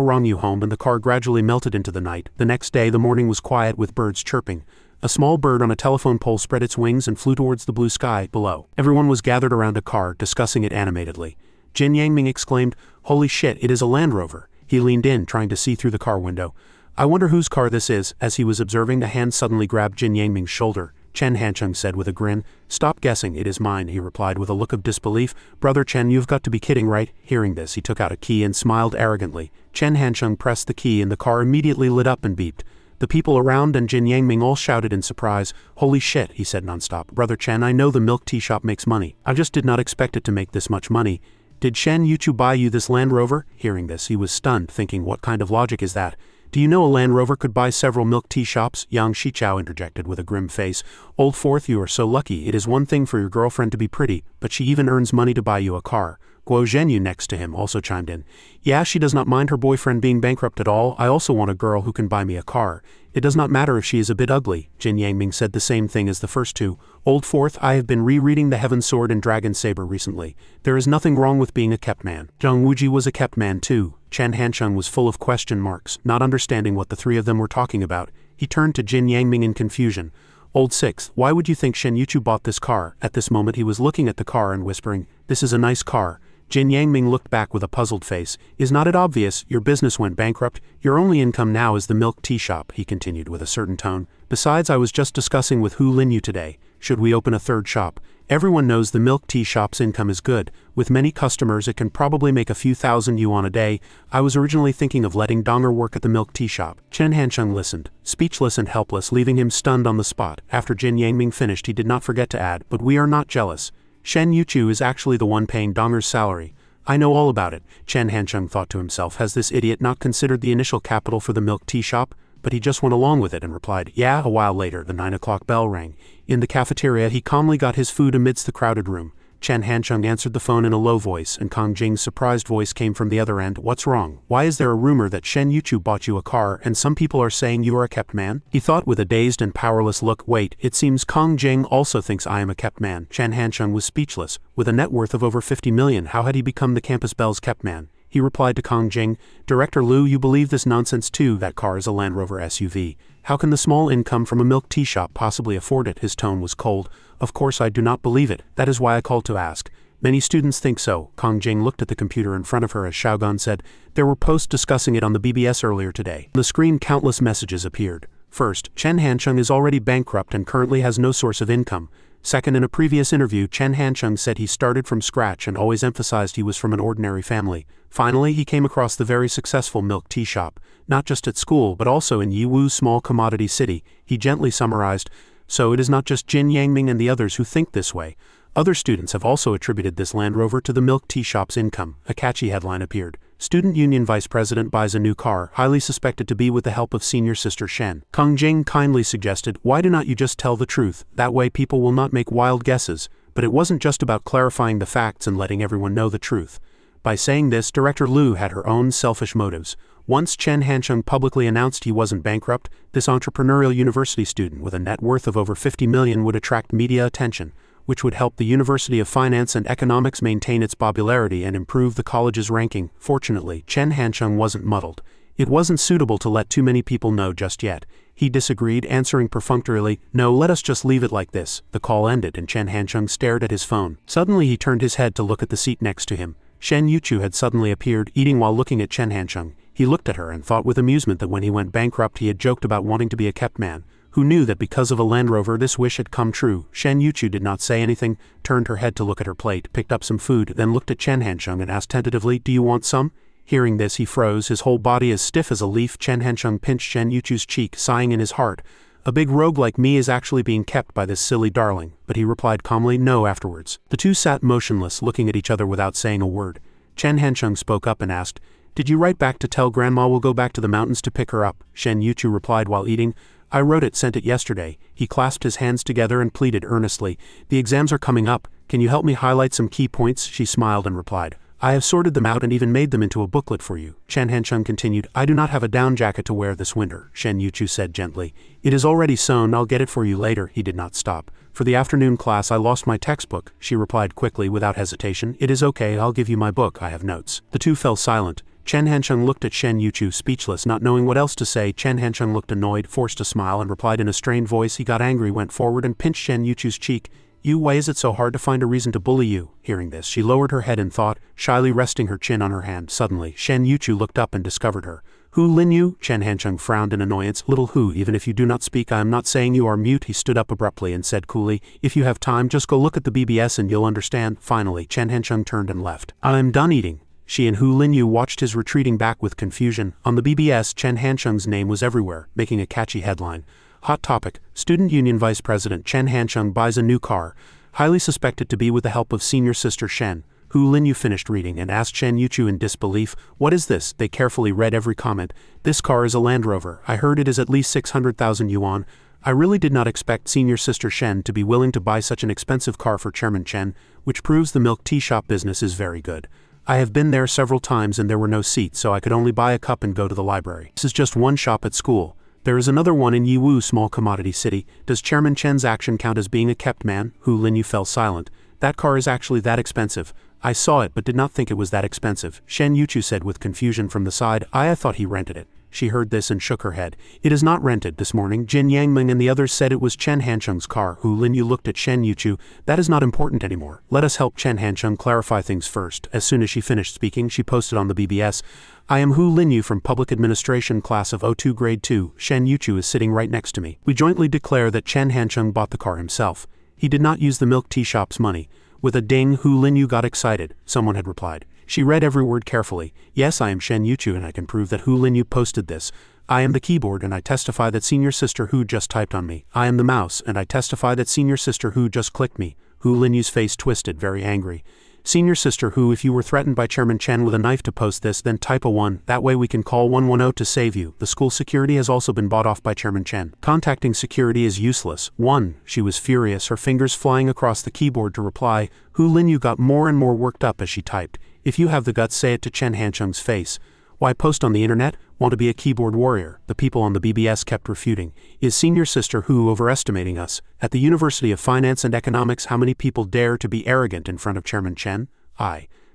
Rongyu home and the car gradually melted into the night. The next day, the morning was quiet with birds chirping. A small bird on a telephone pole spread its wings and flew towards the blue sky below. Everyone was gathered around a car, discussing it animatedly. Jin Yangming exclaimed, holy shit, it is a Land Rover. He leaned in, trying to see through the car window. I wonder whose car this is. As he was observing, the hand suddenly grabbed Jin Yangming's shoulder. Chen Hansheng said with a grin, stop guessing, it is mine, he replied with a look of disbelief. Brother Chen, you've got to be kidding, right? Hearing this, he took out a key and smiled arrogantly. Chen Hansheng pressed the key and the car immediately lit up and beeped. The people around and Jin Yangming all shouted in surprise. Holy shit, he said nonstop. Brother Chen, I know the milk tea shop makes money. I just did not expect it to make this much money. Did Shen Yuchu buy you this Land Rover? Hearing this, he was stunned, thinking, what kind of logic is that? Do you know a Land Rover could buy several milk tea shops? Yang Shichao interjected with a grim face. Old Fourth, you are so lucky. It is one thing for your girlfriend to be pretty, but she even earns money to buy you a car. Guo Zhenyu next to him also chimed in. Yeah, she does not mind her boyfriend being bankrupt at all. I also want a girl who can buy me a car. It does not matter if she is a bit ugly. Jin Yangming said the same thing as the first two. Old Fourth, I have been rereading the Heaven Sword and Dragon Saber recently. There is nothing wrong with being a kept man. Zhang Wuji was a kept man too. Chen Hansheng was full of question marks, not understanding what the three of them were talking about. He turned to Jin Yangming in confusion. Old Sixth, why would you think Shen Yuchu bought this car? At this moment he was looking at the car and whispering, this is a nice car. Jin Yangming looked back with a puzzled face. Is not it obvious? Your business went bankrupt. Your only income now is the milk tea shop, he continued with a certain tone. Besides, I was just discussing with Hu Linyu today. Should we open a third shop? Everyone knows the milk tea shop's income is good. With many customers, it can probably make a few thousand yuan a day. I was originally thinking of letting Donger work at the milk tea shop. Chen Hansheng listened, speechless and helpless, leaving him stunned on the spot. After Jin Yangming finished, he did not forget to add, but we are not jealous. Shen Yuchu is actually the one paying Donger's salary. I know all about it, Chen Hansheng thought to himself. Has this idiot not considered the initial capital for the milk tea shop? But he just went along with it and replied, yeah. A while later, the 9 o'clock bell rang. In the cafeteria, he calmly got his food amidst the crowded room. Chen Hancheng answered the phone in a low voice, and Kang Jing's surprised voice came from the other end. What's wrong? Why is there a rumor that Shen Yuchu bought you a car and some people are saying you are a kept man? He thought with a dazed and powerless look. Wait, it seems Kang Jing also thinks I am a kept man. Chen Hancheng was speechless. With a net worth of over 50 million, how had he become the campus belle's kept man? He replied to Kang Jing, Director Liu, you believe this nonsense too? That car is a Land Rover SUV. How can the small income from a milk tea shop possibly afford it? His tone was cold. Of course I do not believe it. That is why I called to ask. Many students think so. Kang Jing looked at the computer in front of her as Xiaogan said, there were posts discussing it on the BBS earlier today. On the screen countless messages appeared. First, Chen Hancheng is already bankrupt and currently has no source of income. Second, in a previous interview, Chen Hancheng said he started from scratch and always emphasized he was from an ordinary family. Finally, he came across the very successful milk tea shop, not just at school but also in Yiwu's small commodity city. He gently summarized, so it is not just Jin Yangming and the others who think this way. Other students have also attributed this Land Rover to the milk tea shop's income. A catchy headline appeared. Student Union Vice President buys a new car, highly suspected to be with the help of senior sister Shen. Kang Jing kindly suggested, why do not you just tell the truth? That way people will not make wild guesses. But it wasn't just about clarifying the facts and letting everyone know the truth. By saying this, Director Liu had her own selfish motives. Once Chen Hancheng publicly announced he wasn't bankrupt, this entrepreneurial university student with a net worth of over 50 million would attract media attention, which would help the University of Finance and Economics maintain its popularity and improve the college's ranking. Fortunately, Chen Hancheng wasn't muddled. It wasn't suitable to let too many people know just yet. He disagreed, answering perfunctorily, no, let us just leave it like this. The call ended and Chen Hancheng stared at his phone. Suddenly he turned his head to look at the seat next to him. Shen Yuchu had suddenly appeared, eating while looking at Chen Hancheng. He looked at her and thought with amusement that when he went bankrupt he had joked about wanting to be a kept man. Who knew that because of a Land Rover this wish had come true? Shen Yuchu did not say anything, turned her head to look at her plate, picked up some food, then looked at Chen Hancheng and asked tentatively, do you want some? Hearing this he froze, his whole body as stiff as a leaf. Chen Hancheng pinched Shen Yuchu's cheek, sighing in his heart. A big rogue like me is actually being kept by this silly darling, but he replied calmly, no afterwards. The two sat motionless, looking at each other without saying a word. Chen Hancheng spoke up and asked, did you write back to tell Grandma we'll go back to the mountains to pick her up? Shen Yuchu replied while eating, I wrote it, sent it yesterday. He clasped his hands together and pleaded earnestly, the exams are coming up, can you help me highlight some key points? She smiled and replied, I have sorted them out and even made them into a booklet for you. Chen Hancheng continued, I do not have a down jacket to wear this winter, Shen Yuchu said gently. It is already sewn, I'll get it for you later. He did not stop. For the afternoon class I lost my textbook, she replied quickly without hesitation. It is okay, I'll give you my book, I have notes. The two fell silent. Chen Hancheng looked at Shen Yuchu, speechless, not knowing what else to say. Chen Hancheng looked annoyed, forced a smile, and replied in a strained voice. He got angry, went forward and pinched Shen Yuchu's cheek. Why is it so hard to find a reason to bully you? Hearing this, she lowered her head in thought, shyly resting her chin on her hand. Suddenly, Shen Yuchu looked up and discovered her. Hu Lin Yu? Chen Hancheng frowned in annoyance. Little Hu, even if you do not speak, I am not saying you are mute. He stood up abruptly and said coolly, if you have time, just go look at the BBS and you'll understand. Finally, Chen Hancheng turned and left. I am done eating. She and Hu Lin Yu watched his retreating back with confusion. On the BBS, Chen Hancheng's name was everywhere, making a catchy headline. Hot topic, Student Union Vice President Chen Hancheng buys a new car, highly suspected to be with the help of senior sister Shen. Hu Lin Yu finished reading and asked Shen Yuchu in disbelief, what is this? They carefully read every comment. This car is a Land Rover. I heard it is at least 600,000 yuan. I really did not expect senior sister Shen to be willing to buy such an expensive car for Chairman Chen, which proves the milk tea shop business is very good. I have been there several times and there were no seats, so I could only buy a cup and go to the library. This is just one shop at school. There is another one in Yiwu small commodity city. Does Chairman Chen's action count as being a kept man? Hu Lin Yu fell silent. That car is actually that expensive. I saw it but did not think it was that expensive. Shen Yuchu said with confusion from the side, I thought he rented it. She heard this and shook her head. It is not rented. This morning, Jin Yangming and the others said it was Chen Hancheng's car. Hu Lin Yu looked at Shen Yuchu. That is not important anymore. Let us help Chen Hancheng clarify things first. As soon as she finished speaking, she posted on the BBS, I am Hu Lin Yu from Public Administration class of O2 Grade 2. Shen Yuchu is sitting right next to me. We jointly declare that Chen Hancheng bought the car himself. He did not use the milk tea shop's money. With a ding, Hu Lin Yu got excited. Someone had replied. She read every word carefully. Yes, I am Shen Yuchu and I can prove that Hu Lin Yu posted this. I am the keyboard and I testify that senior sister Hu just typed on me. I am the mouse and I testify that senior sister Hu just clicked me. Hu Lin Yu's face twisted, very angry. Senior sister Hu, if you were threatened by Chairman Chen with a knife to post this, then type a 1, that way we can call 110 to save you. The school security has also been bought off by Chairman Chen. Contacting security is useless. 1. She was furious, her fingers flying across the keyboard to reply. Hu Linyu got more and more worked up as she typed. If you have the guts, say it to Chen Hancheng's face. Why post on the internet? Want to be a keyboard warrior? The people on the BBS kept refuting. Is senior sister Hu overestimating us? At the University of Finance and Economics, how many people dare to be arrogant in front of Chairman Chen?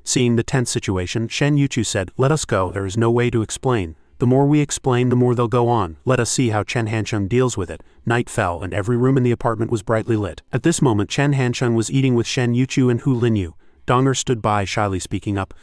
Seeing the tense situation, Shen Yuchu said, let us go, there is no way to explain. The more we explain, the more they'll go on. Let us see how Chen Hancheng deals with it. Night fell, and every room in the apartment was brightly lit. At this moment, Chen Hancheng was eating with Shen Yuchu and Hu Linyu. Donger stood by, shyly speaking up.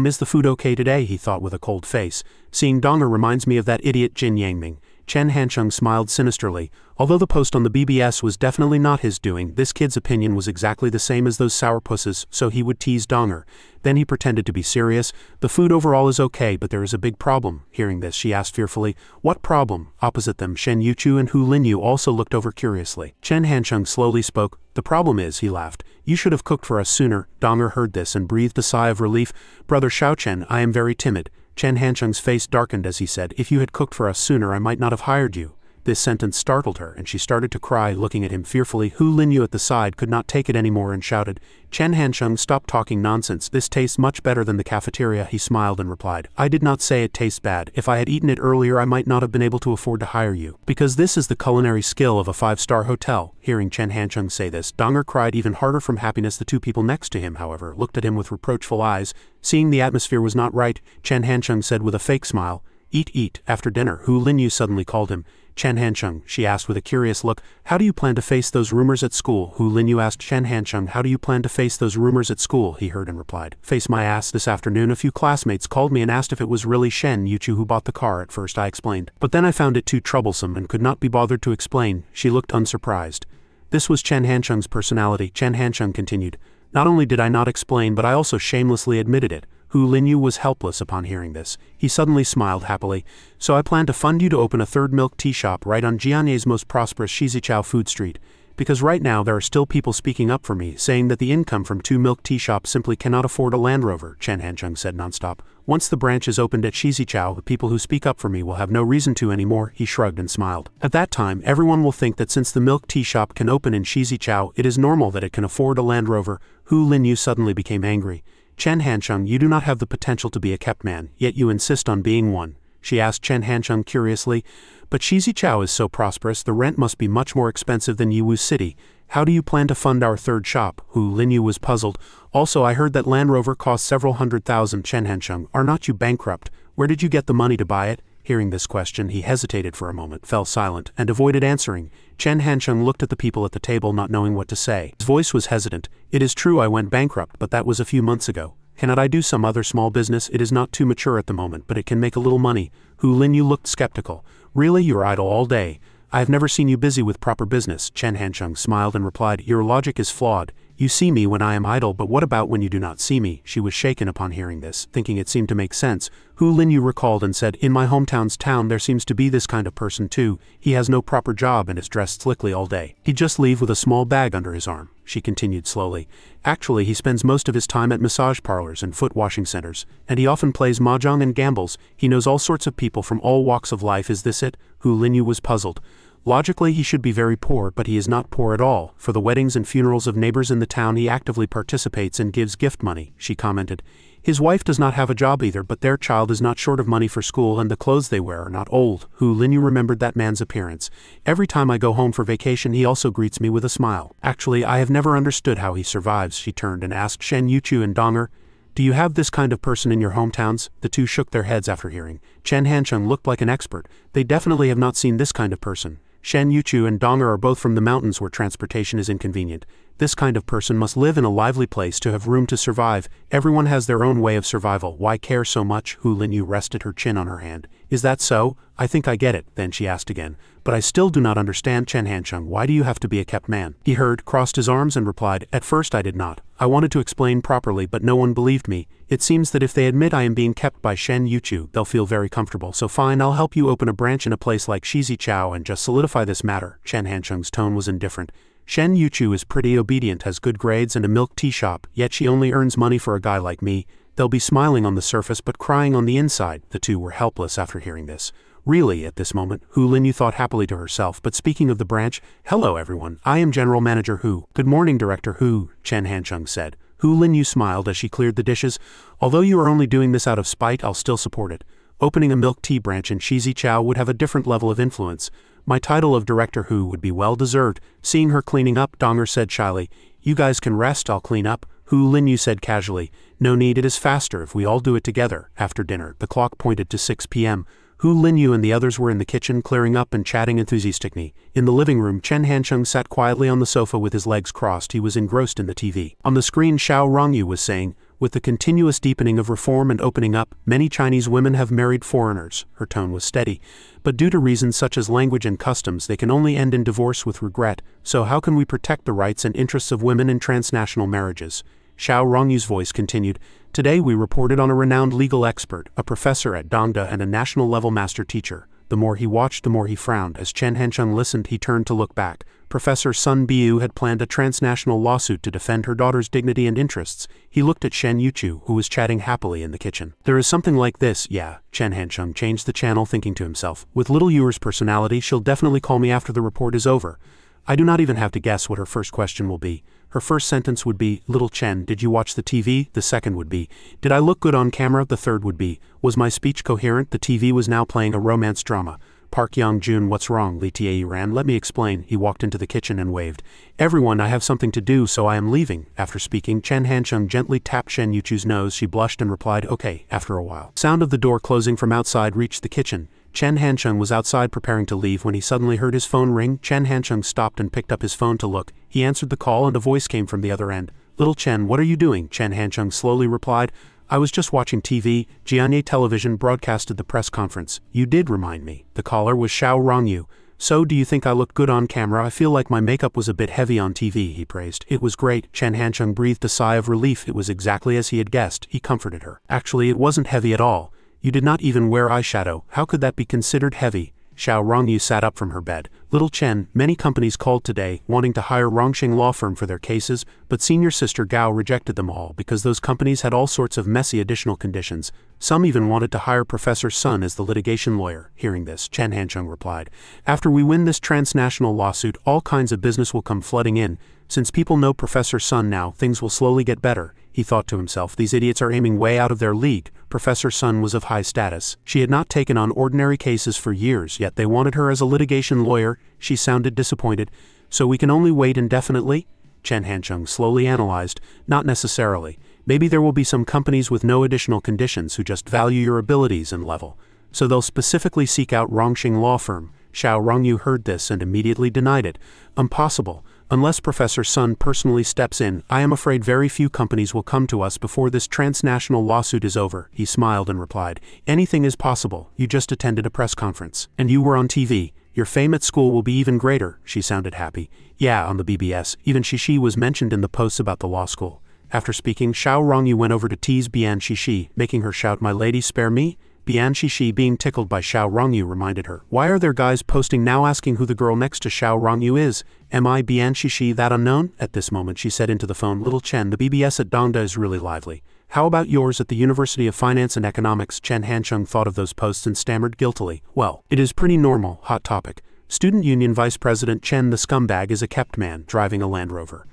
Is the food okay today? He thought with a cold face. Seeing Donger reminds me of that idiot Jin Yangming. Chen Hancheng smiled sinisterly. Although the post on the BBS was definitely not his doing, this kid's opinion was exactly the same as those sourpusses, so he would tease Donger. Then he pretended to be serious. The food overall is okay, but there is a big problem. Hearing this, she asked fearfully, what problem? Opposite them, Shen Yuchu and Hu Linyu also looked over curiously. Chen Hancheng slowly spoke. The problem is, he laughed. You should have cooked for us sooner. Donger heard this and breathed a sigh of relief. Brother Xiaochen, I am very timid. Chen Hancheng's face darkened as he said, if you had cooked for us sooner, I might not have hired you. This sentence startled her, and she started to cry, looking at him fearfully. Hu Linyu at the side could not take it anymore and shouted, Chen Hancheng, stop talking nonsense. This tastes much better than the cafeteria. He smiled and replied, I did not say it tastes bad. If I had eaten it earlier, I might not have been able to afford to hire you. Because this is the culinary skill of a 5-star hotel. Hearing Chen Hancheng say this, Donger cried even harder from happiness. The two people next to him, however, looked at him with reproachful eyes. Seeing the atmosphere was not right, Chen Hancheng said with a fake smile, Eat. After dinner, Hu Linyu suddenly called him. Chen Hancheng, she asked with a curious look, how do you plan to face those rumors at school? Hu Linyu asked Chen Hancheng, how do you plan to face those rumors at school? He heard and replied, face my ass. This afternoon a few classmates called me and asked if it was really Shen Yuchu who bought the car. At first I explained, but then I found it too troublesome and could not be bothered to explain. She looked unsurprised. This was Chen Hancheng's personality. Chen Hancheng continued, not only did I not explain, but I also shamelessly admitted it. Hu Linyu was helpless upon hearing this. He suddenly smiled happily. So I plan to fund you to open a third milk tea shop right on Jianye's most prosperous Shizichao food street. Because right now there are still people speaking up for me, saying that the income from 2 milk tea shops simply cannot afford a Land Rover, Chen Hancheng said nonstop. Once the branch is opened at Shizichao, the people who speak up for me will have no reason to anymore. He shrugged and smiled. At that time, everyone will think that since the milk tea shop can open in Shizichao, it is normal that it can afford a Land Rover. Hu Linyu suddenly became angry. Chen Hancheng, you do not have the potential to be a kept man, yet you insist on being one. She asked Chen Hancheng curiously. But Shizichao is so prosperous, the rent must be much more expensive than Yiwu City. How do you plan to fund our third shop? Hu Linyu was puzzled. Also, I heard that Land Rover costs several $100,000. Chen Hancheng, are not you bankrupt? Where did you get the money to buy it? Hearing this question, he hesitated for a moment, fell silent, and avoided answering. Chen Hancheng looked at the people at the table, not knowing what to say. His voice was hesitant. It is true I went bankrupt, but that was a few months ago. Cannot I do some other small business? It is not too mature at the moment, but it can make a little money. Hu Linyu looked skeptical. Really, you're idle all day. I have never seen you busy with proper business. Chen Hancheng smiled and replied, your logic is flawed. You see me when I am idle, but what about when you do not see me? She was shaken upon hearing this, thinking it seemed to make sense. Hu Linyu recalled and said, in my hometown's town there seems to be this kind of person too. He has no proper job and is dressed slickly all day. He'd just leave with a small bag under his arm. She continued slowly. Actually, he spends most of his time at massage parlors and foot washing centers, and he often plays mahjong and gambles. He knows all sorts of people from all walks of life. Is this it? Hu Linyu was puzzled. Logically, he should be very poor, but he is not poor at all. For the weddings and funerals of neighbors in the town, he actively participates and gives gift money, she commented. His wife does not have a job either, but their child is not short of money for school, and the clothes they wear are not old. Hu Linyu remembered that man's appearance. Every time I go home for vacation, he also greets me with a smile. Actually, I have never understood how he survives. She turned and asked Shen Yuchu and Donger, do you have this kind of person in your hometowns? The two shook their heads after hearing. Chen Hancheng looked like an expert. They definitely have not seen this kind of person. Shen Yuchu and Donger are both from the mountains where transportation is inconvenient. This kind of person must live in a lively place to have room to survive. Everyone has their own way of survival. Why care so much? Hu Linyu rested her chin on her hand. Is that so? I think I get it. Then she asked again. But I still do not understand, Chen Hancheng. Why do you have to be a kept man? He heard, crossed his arms and replied, at first I did not. I wanted to explain properly, but no one believed me. It seems that if they admit I am being kept by Shen Yuchu, they'll feel very comfortable. So fine, I'll help you open a branch in a place like Shizichao and just solidify this matter. Chen Hancheng's tone was indifferent. Shen Yuchu is pretty obedient, has good grades and a milk tea shop, yet she only earns money for a guy like me. They'll be smiling on the surface but crying on the inside. The two were helpless after hearing this. Really, at this moment, Hu Linyu thought happily to herself, but speaking of the branch, hello everyone, I am General Manager Hu. Good morning, Director Hu, Chen Hancheng said. Hu Linyu smiled as she cleared the dishes. Although you are only doing this out of spite, I'll still support it. Opening a milk tea branch in Shizichao would have a different level of influence. My title of Director Hu would be well deserved. Seeing her cleaning up, Donger said shyly, you guys can rest, I'll clean up. Hu Linyu said casually, no need, it is faster if we all do it together. After dinner, the clock pointed to 6 p.m. Hu Linyu and the others were in the kitchen clearing up and chatting enthusiastically. In the living room, Chen Hancheng sat quietly on the sofa with his legs crossed. He was engrossed in the TV. On the screen, Xiao Rongyu was saying, with the continuous deepening of reform and opening up, many Chinese women have married foreigners. Her tone was steady. But due to reasons such as language and customs, they can only end in divorce with regret. So how can we protect the rights and interests of women in transnational marriages? Xiao Rongyu's voice continued, today we reported on a renowned legal expert, a professor at Dongda and a national-level master teacher. The more he watched, the more he frowned. As Chen Hancheng listened, he turned to look back. Professor Sun Biu had planned a transnational lawsuit to defend her daughter's dignity and interests. He looked at Shen Yuchu, who was chatting happily in the kitchen. There is something like this, yeah. Chen Hancheng changed the channel, thinking to himself. With little Yuer's personality, she'll definitely call me after the report is over. I do not even have to guess what her first question will be. Her first sentence would be, Little Chen, did you watch the TV? The second would be, did I look good on camera? The third would be, was my speech coherent? The TV was now playing a romance drama. Park Yang-jun, what's wrong? Li Tie ran. Let me explain. He walked into the kitchen and waved. Everyone, I have something to do, so I am leaving. After speaking, Chen Hancheng gently tapped Shen Yuchu's nose. She blushed and replied, okay, after a while. Sound of the door closing from outside reached the kitchen. Chen Hancheng was outside preparing to leave when he suddenly heard his phone ring. Chen Hancheng stopped and picked up his phone to look. He answered the call and a voice came from the other end. Little Chen, what are you doing? Chen Hancheng slowly replied, I was just watching TV. Jianye Television broadcasted the press conference. You did remind me. The caller was Xiao Rongyu. So do you think I looked good on camera? I feel like my makeup was a bit heavy on TV, he praised. It was great. Chen Hancheng breathed a sigh of relief. It was exactly as he had guessed. He comforted her. Actually, it wasn't heavy at all. You did not even wear eyeshadow. How could that be considered heavy? Xiao Rongyu sat up from her bed. Little Chen, many companies called today, wanting to hire Rongxing Law Firm for their cases, but senior sister Gao rejected them all because those companies had all sorts of messy additional conditions. Some even wanted to hire Professor Sun as the litigation lawyer. Hearing this, Chen Hancheng replied, after we win this transnational lawsuit, all kinds of business will come flooding in. Since people know Professor Sun now, things will slowly get better. He thought to himself, these idiots are aiming way out of their league. Professor Sun was of high status. She had not taken on ordinary cases for years, yet they wanted her as a litigation lawyer. She sounded disappointed. So we can only wait indefinitely? Chen Hancheng slowly analyzed, not necessarily. Maybe there will be some companies with no additional conditions who just value your abilities and level. So they'll specifically seek out Rongxing Law Firm. Xiao Rongyu heard this and immediately denied it. Impossible. Unless Professor Sun personally steps in, I am afraid very few companies will come to us before this transnational lawsuit is over. He smiled and replied, anything is possible. You just attended a press conference. And you were on TV. Your fame at school will be even greater. She sounded happy. Yeah, on the BBS. Even Shishi was mentioned in the posts about the law school. After speaking, Xiao Rongyu went over to tease Bian Shishi, making her shout, my lady, spare me? Bian Shishi, being tickled by Xiao Rongyu, reminded her, why are there guys posting now asking who the girl next to Xiao Rongyu is? Am I Bian Shishi that unknown? At this moment she said into the phone, Little Chen, the BBS at Dongda is really lively. How about yours at the University of Finance and Economics? Chen Hancheng thought of those posts and stammered guiltily. Well, it is pretty normal. Hot topic. Student Union Vice President Chen the scumbag is a kept man, driving a Land Rover.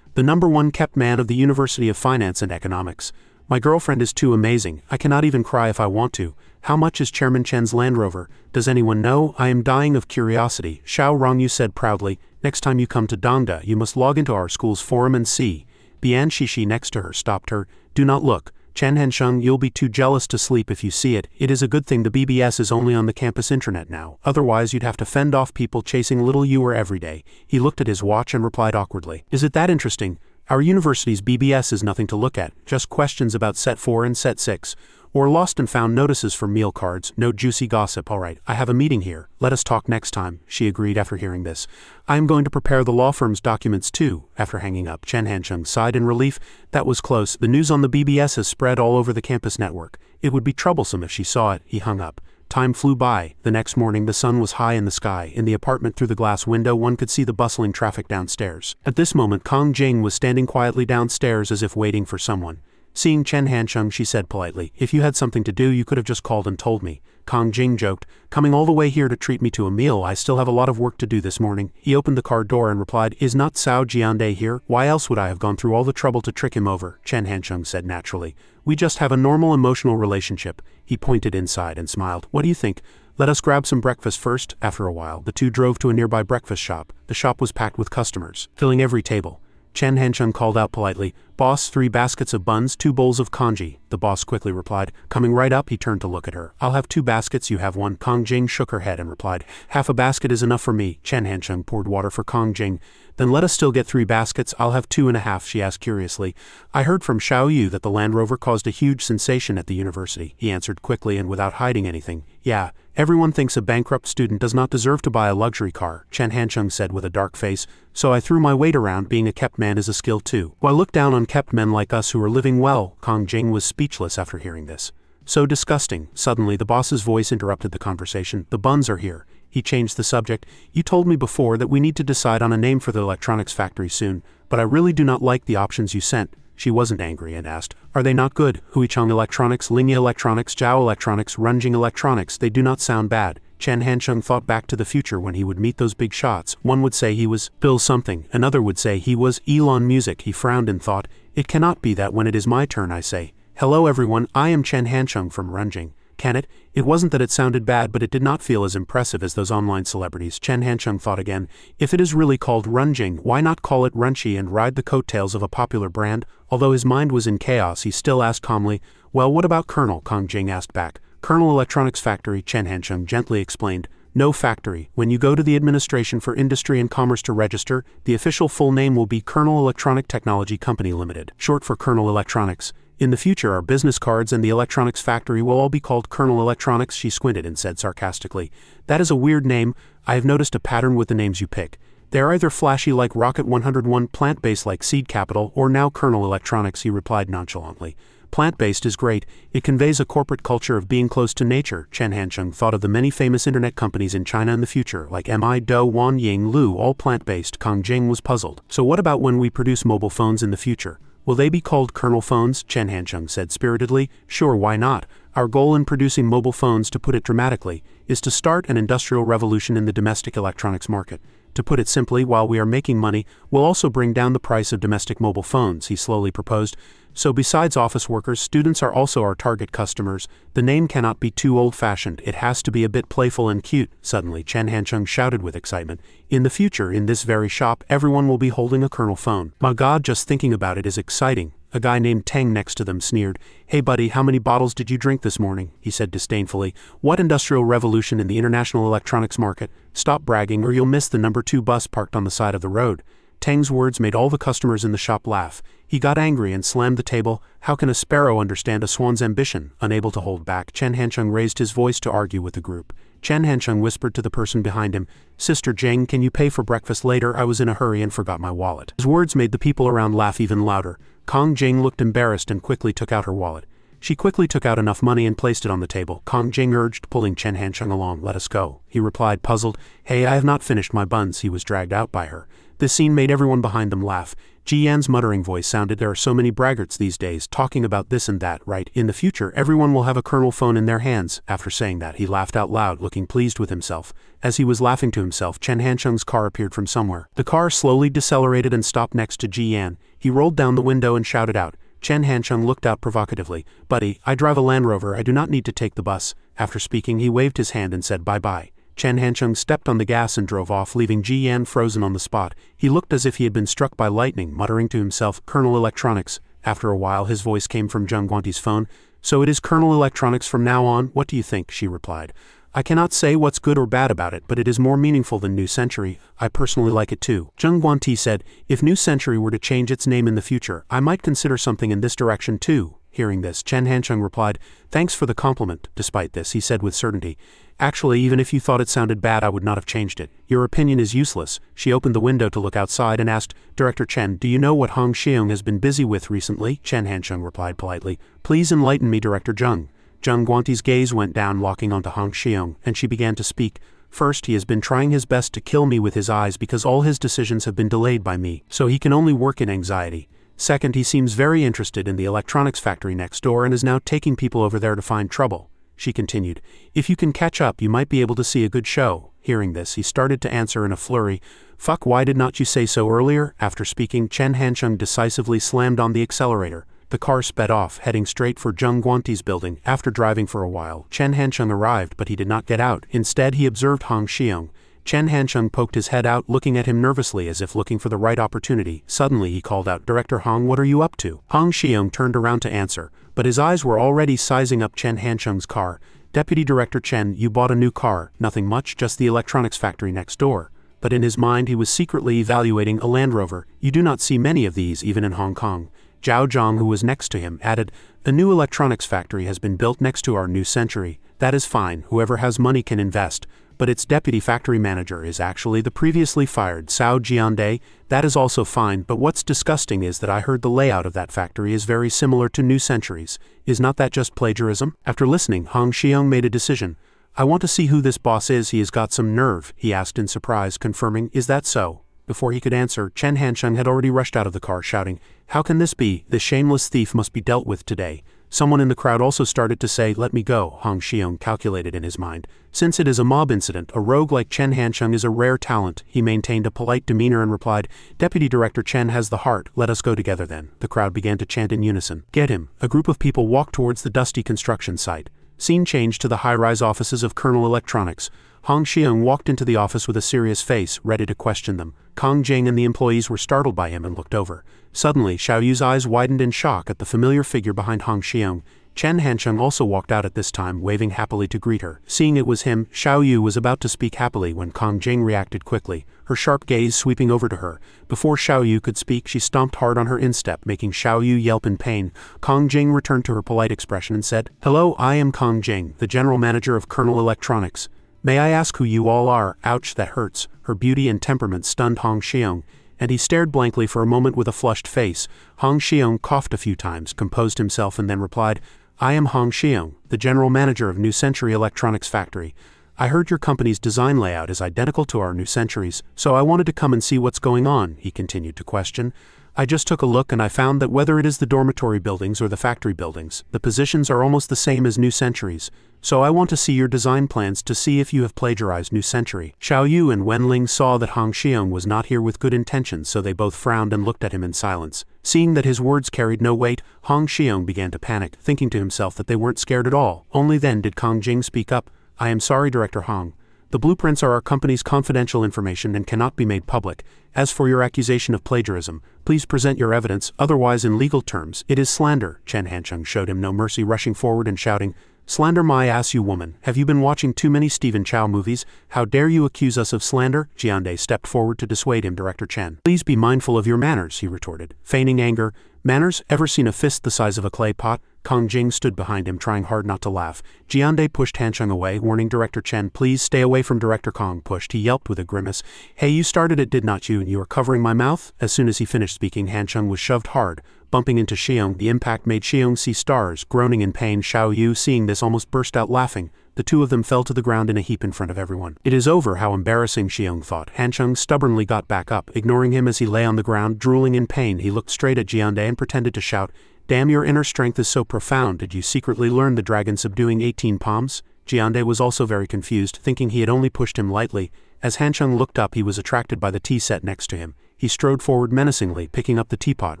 The #1 kept man of the University of Finance and Economics. My girlfriend is too amazing. I cannot even cry if I want to. How much is Chairman Chen's Land Rover? Does anyone know? I am dying of curiosity. Xiao Rongyu said proudly, next time you come to Dongda, you must log into our school's forum and see. Bian Shishi next to her stopped her. Do not look. Chen Hancheng, you'll be too jealous to sleep if you see it. It is a good thing the BBS is only on the campus internet now. Otherwise you'd have to fend off people chasing little Yuer every day. He looked at his watch and replied awkwardly, is it that interesting? Our university's BBS is nothing to look at, just questions about Set 4 and Set 6. Or lost and found notices for meal cards, no juicy gossip. Alright, I have a meeting here. Let us talk next time, she agreed after hearing this. I am going to prepare the law firm's documents too. After hanging up, Chen Hancheng sighed in relief. That was close. The news on the BBS has spread all over the campus network. It would be troublesome if she saw it. He hung up. Time flew by. The next morning the sun was high in the sky. In the apartment through the glass window one could see the bustling traffic downstairs. At this moment Kong Jing was standing quietly downstairs as if waiting for someone. Seeing Chen Hansheng, she said politely, "If you had something to do you could have just called and told me." Kong Jing joked, "Coming all the way here to treat me to a meal, I still have a lot of work to do this morning." He opened the car door and replied, "Is not Cao Jiande here? Why else would I have gone through all the trouble to trick him over?" Chen Hansheng said naturally, "We just have a normal emotional relationship." He pointed inside and smiled. "What do you think? Let us grab some breakfast first." After a while, the two drove to a nearby breakfast shop. The shop was packed with customers, filling every table. Chen Hansheng called out politely, "Boss, 3 baskets of buns, 2 bowls of congee." The boss quickly replied. Coming right up, he turned to look at her. "I'll have 2 baskets, you have 1. Kong Jing shook her head and replied, "Half a basket is enough for me." Chen Hansheng poured water for Kong Jing. "Then let us still get 3 baskets, I'll have 2.5, she asked curiously. "I heard from Xiao Yu that the Land Rover caused a huge sensation at the university," he answered quickly and without hiding anything. "Yeah, everyone thinks a bankrupt student does not deserve to buy a luxury car," Chen Hansheng said with a dark face, "so I threw my weight around. Being a kept man is a skill too. Why look down on kept men like us who are living well?" Kong Jing was speechless after hearing this. "So disgusting." Suddenly the boss's voice interrupted the conversation. "The buns are here." He changed the subject. "You told me before that we need to decide on a name for the electronics factory soon, but I really do not like the options you sent." She wasn't angry and asked, "Are they not good? Huicheng Electronics, Lingya Electronics, Zhao Electronics, Runjing Electronics, they do not sound bad." Chen Hansheng thought back to the future when he would meet those big shots. One would say he was Bill something, another would say he was Elon Music. He frowned and thought, "It cannot be that when it is my turn I say, 'Hello everyone, I am Chen Hansheng from Runjing.' Can it?" It wasn't that it sounded bad, but it did not feel as impressive as those online celebrities. Chen Hansheng thought again, if it is really called Runjing, why not call it Runchi and ride the coattails of a popular brand? Although his mind was in chaos, he still asked calmly, "Well, what about Colonel?" Kong Jing asked back. "Colonel Electronics Factory," Chen Hansheng gently explained. "No factory. When you go to the Administration for Industry and Commerce to register, the official full name will be Colonel Electronic Technology Company Limited, short for Colonel Electronics. In the future our business cards and the electronics factory will all be called Colonel Electronics." She squinted and said sarcastically, "That is a weird name. I have noticed a pattern with the names you pick. They are either flashy like Rocket 101, plant-based like Seed Capital, or now Colonel Electronics," he replied nonchalantly. "Plant-based is great. It conveys a corporate culture of being close to nature." Chen Hansheng thought of the many famous internet companies in China in the future, like Mi Do, Wan Ying Lu, all plant-based. Kong Jing was puzzled. "So what about when we produce mobile phones in the future? Will they be called Colonel phones?" Chen Hansheng said spiritedly. "Sure, why not? Our goal in producing mobile phones, to put it dramatically, is to start an industrial revolution in the domestic electronics market. To put it simply, while we are making money, we'll also bring down the price of domestic mobile phones," he slowly proposed. "So besides office workers, students are also our target customers. The name cannot be too old-fashioned. It has to be a bit playful and cute." Suddenly Chen Hansheng shouted with excitement, "In the future, in this very shop, everyone will be holding a Colonel phone. My God, just thinking about it is exciting." A guy named Teng next to them sneered. "Hey buddy, how many bottles did you drink this morning?" he said disdainfully. "What industrial revolution in the international electronics market? Stop bragging or you'll miss the number 2 bus parked on the side of the road." Teng's words made all the customers in the shop laugh. He got angry and slammed the table. "How can a sparrow understand a swan's ambition?" Unable to hold back, Chen Hansheng raised his voice to argue with the group. Chen Hansheng whispered to the person behind him, "Sister Jing, can you pay for breakfast later? I was in a hurry and forgot my wallet." His words made the people around laugh even louder. Kong Jing looked embarrassed and quickly took out her wallet. She quickly took out enough money and placed it on the table. Kong Jing urged, pulling Chen Hansheng along. "Let us go." He replied, puzzled, "Hey, I have not finished my buns." He was dragged out by her. This scene made everyone behind them laugh. Ji Yan's muttering voice sounded, "There are so many braggarts these days, talking about this and that, right? In the future, everyone will have a Colonel phone in their hands." After saying that, he laughed out loud, looking pleased with himself. As he was laughing to himself, Chen Hansheng's car appeared from somewhere. The car slowly decelerated and stopped next to Ji Yan. He rolled down the window and shouted out. Chen Hansheng looked out provocatively. "Buddy, I drive a Land Rover, I do not need to take the bus." After speaking, he waved his hand and said bye-bye. Chen Hansheng stepped on the gas and drove off, leaving Ji Yan frozen on the spot. He looked as if he had been struck by lightning, muttering to himself, "Colonel Electronics." After a while, his voice came from Zheng Guanti's phone. "So it is Colonel Electronics from now on? What do you think?" she replied. "I cannot say what's good or bad about it, but it is more meaningful than New Century. I personally like it too." Zheng Guanti said, "If New Century were to change its name in the future, I might consider something in this direction too." Hearing this, Chen Hansheng replied, "Thanks for the compliment." Despite this, he said with certainty, "Actually, even if you thought it sounded bad, I would not have changed it. Your opinion is useless." She opened the window to look outside and asked, "Director Chen, do you know what Hong Xiong has been busy with recently?" Chen Hansheng replied politely, "Please enlighten me, Director Zheng." Zheng Guanti's gaze went down, locking onto Han Xiong, and she began to speak. First, he has been trying his best to kill me with his eyes because all his decisions have been delayed by me, so he can only work in anxiety. Second, he seems very interested in the electronics factory next door and is now taking people over there to find trouble. She continued, if you can catch up, you might be able to see a good show. Hearing this, he started to answer in a flurry. Fuck, why did not you say so earlier? After speaking, Chen Hansheng decisively slammed on the accelerator. The car sped off, heading straight for Zheng Guanti's building. After driving for a while, Chen Hansheng arrived, but he did not get out. Instead, he observed Han Xiong. Chen Hansheng poked his head out, looking at him nervously as if looking for the right opportunity. Suddenly, he called out, Director Hong, what are you up to? Han Xiong turned around to answer, but his eyes were already sizing up Chen Hansheng's car. Deputy Director Chen, you bought a new car. Nothing much, just the electronics factory next door. But in his mind, he was secretly evaluating a Land Rover. You do not see many of these, even in Hong Kong. Zhao Zhang, who was next to him, added, a new electronics factory has been built next to our new century. That is fine, whoever has money can invest. But its deputy factory manager is actually the previously fired Cao Jiande. That is also fine, but what's disgusting is that I heard the layout of that factory is very similar to New Century's. Is not that just plagiarism? After listening, Han Xiong made a decision. I want to see who this boss is. He has got some nerve, he asked in surprise, confirming, is that so? Before he could answer, Chen Hansheng had already rushed out of the car, shouting, how can this be? This shameless thief must be dealt with today. Someone in the crowd also started to say, let me go. Han Xiong calculated in his mind. Since it is a mob incident, a rogue like Chen Hansheng is a rare talent. He maintained a polite demeanor and replied, Deputy Director Chen has the heart. Let us go together then. The crowd began to chant in unison. Get him. A group of people walked towards the dusty construction site. Scene changed to the high-rise offices of Colonel Electronics. Han Xiong walked into the office with a serious face, ready to question them. Kong Jing and the employees were startled by him and looked over. Suddenly, Xiao Yu's eyes widened in shock at the familiar figure behind Han Xiong. Chen Hansheng also walked out at this time, waving happily to greet her. Seeing it was him, Xiao Yu was about to speak happily when Kong Jing reacted quickly, her sharp gaze sweeping over to her. Before Xiao Yu could speak, she stomped hard on her instep, making Xiao Yu yelp in pain. Kong Jing returned to her polite expression and said, Hello, I am Kong Jing, the general manager of Colonel Electronics. May I ask who you all are? Ouch, that hurts. Her beauty and temperament stunned Han Xiong, and he stared blankly for a moment with a flushed face. Han Xiong coughed a few times, composed himself, and then replied, I am Han Xiong, the general manager of New Century Electronics Factory. I heard your company's design layout is identical to our New Century's, so I wanted to come and see what's going on, he continued to question. I just took a look and I found that whether it is the dormitory buildings or the factory buildings, the positions are almost the same as New Century's. So I want to see your design plans to see if you have plagiarized New Century. Xiao Yu and Wen Ling saw that Han Xiong was not here with good intentions, so they both frowned and looked at him in silence. Seeing that his words carried no weight, Han Xiong began to panic, thinking to himself that they weren't scared at all. Only then did Kong Jing speak up. I am sorry, Director Hong. The blueprints are our company's confidential information and cannot be made public. As for your accusation of plagiarism, please present your evidence, otherwise in legal terms, it is slander. Chen Hansheng showed him no mercy, rushing forward and shouting, Slander my ass, you woman. Have you been watching too many Stephen Chow movies? How dare you accuse us of slander? Jiande stepped forward to dissuade him. Director Chen. Please be mindful of your manners, he retorted, feigning anger. Manners? Ever seen a fist the size of a clay pot? Kong Jing stood behind him, trying hard not to laugh. Jiande pushed Hansheng away, warning Director Chen, please stay away from Director Kong. Pushed, he yelped with a grimace. Hey, you started it, did not you, and you are covering my mouth? As soon as he finished speaking, Hansheng was shoved hard, bumping into Xiong. The impact made Xiong see stars. Groaning in pain, Xiao Yu, seeing this, almost burst out laughing. The two of them fell to the ground in a heap in front of everyone. It is over, how embarrassing, Xiong thought. Hansheng stubbornly got back up, ignoring him as he lay on the ground, drooling in pain. He looked straight at Jiande and pretended to shout, Damn, your inner strength is so profound. Did you secretly learn the dragon subduing 18 palms? Jiande was also very confused, thinking he had only pushed him lightly. As Hansheng looked up, he was attracted by the tea set next to him. He strode forward menacingly, picking up the teapot,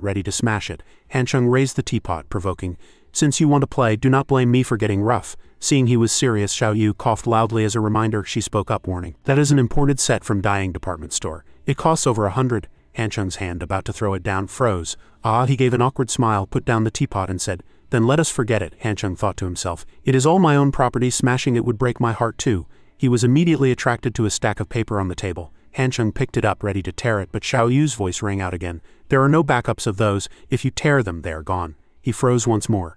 ready to smash it. Hansheng raised the teapot, provoking, Since you want to play, do not blame me for getting rough. Seeing he was serious, Xiao Yu coughed loudly as a reminder. She spoke up, warning, That is an imported set from Dyeing Department Store. It costs over 100. Hansheng's hand, about to throw it down, froze. He gave an awkward smile, put down the teapot and said, Then let us forget it. Hansheng thought to himself, It is all my own property, smashing it would break my heart too. He was immediately attracted to a stack of paper on the table. Hansheng picked it up, ready to tear it, but Xiao Yu's voice rang out again. There are no backups of those. If you tear them, they are gone. He froze once more.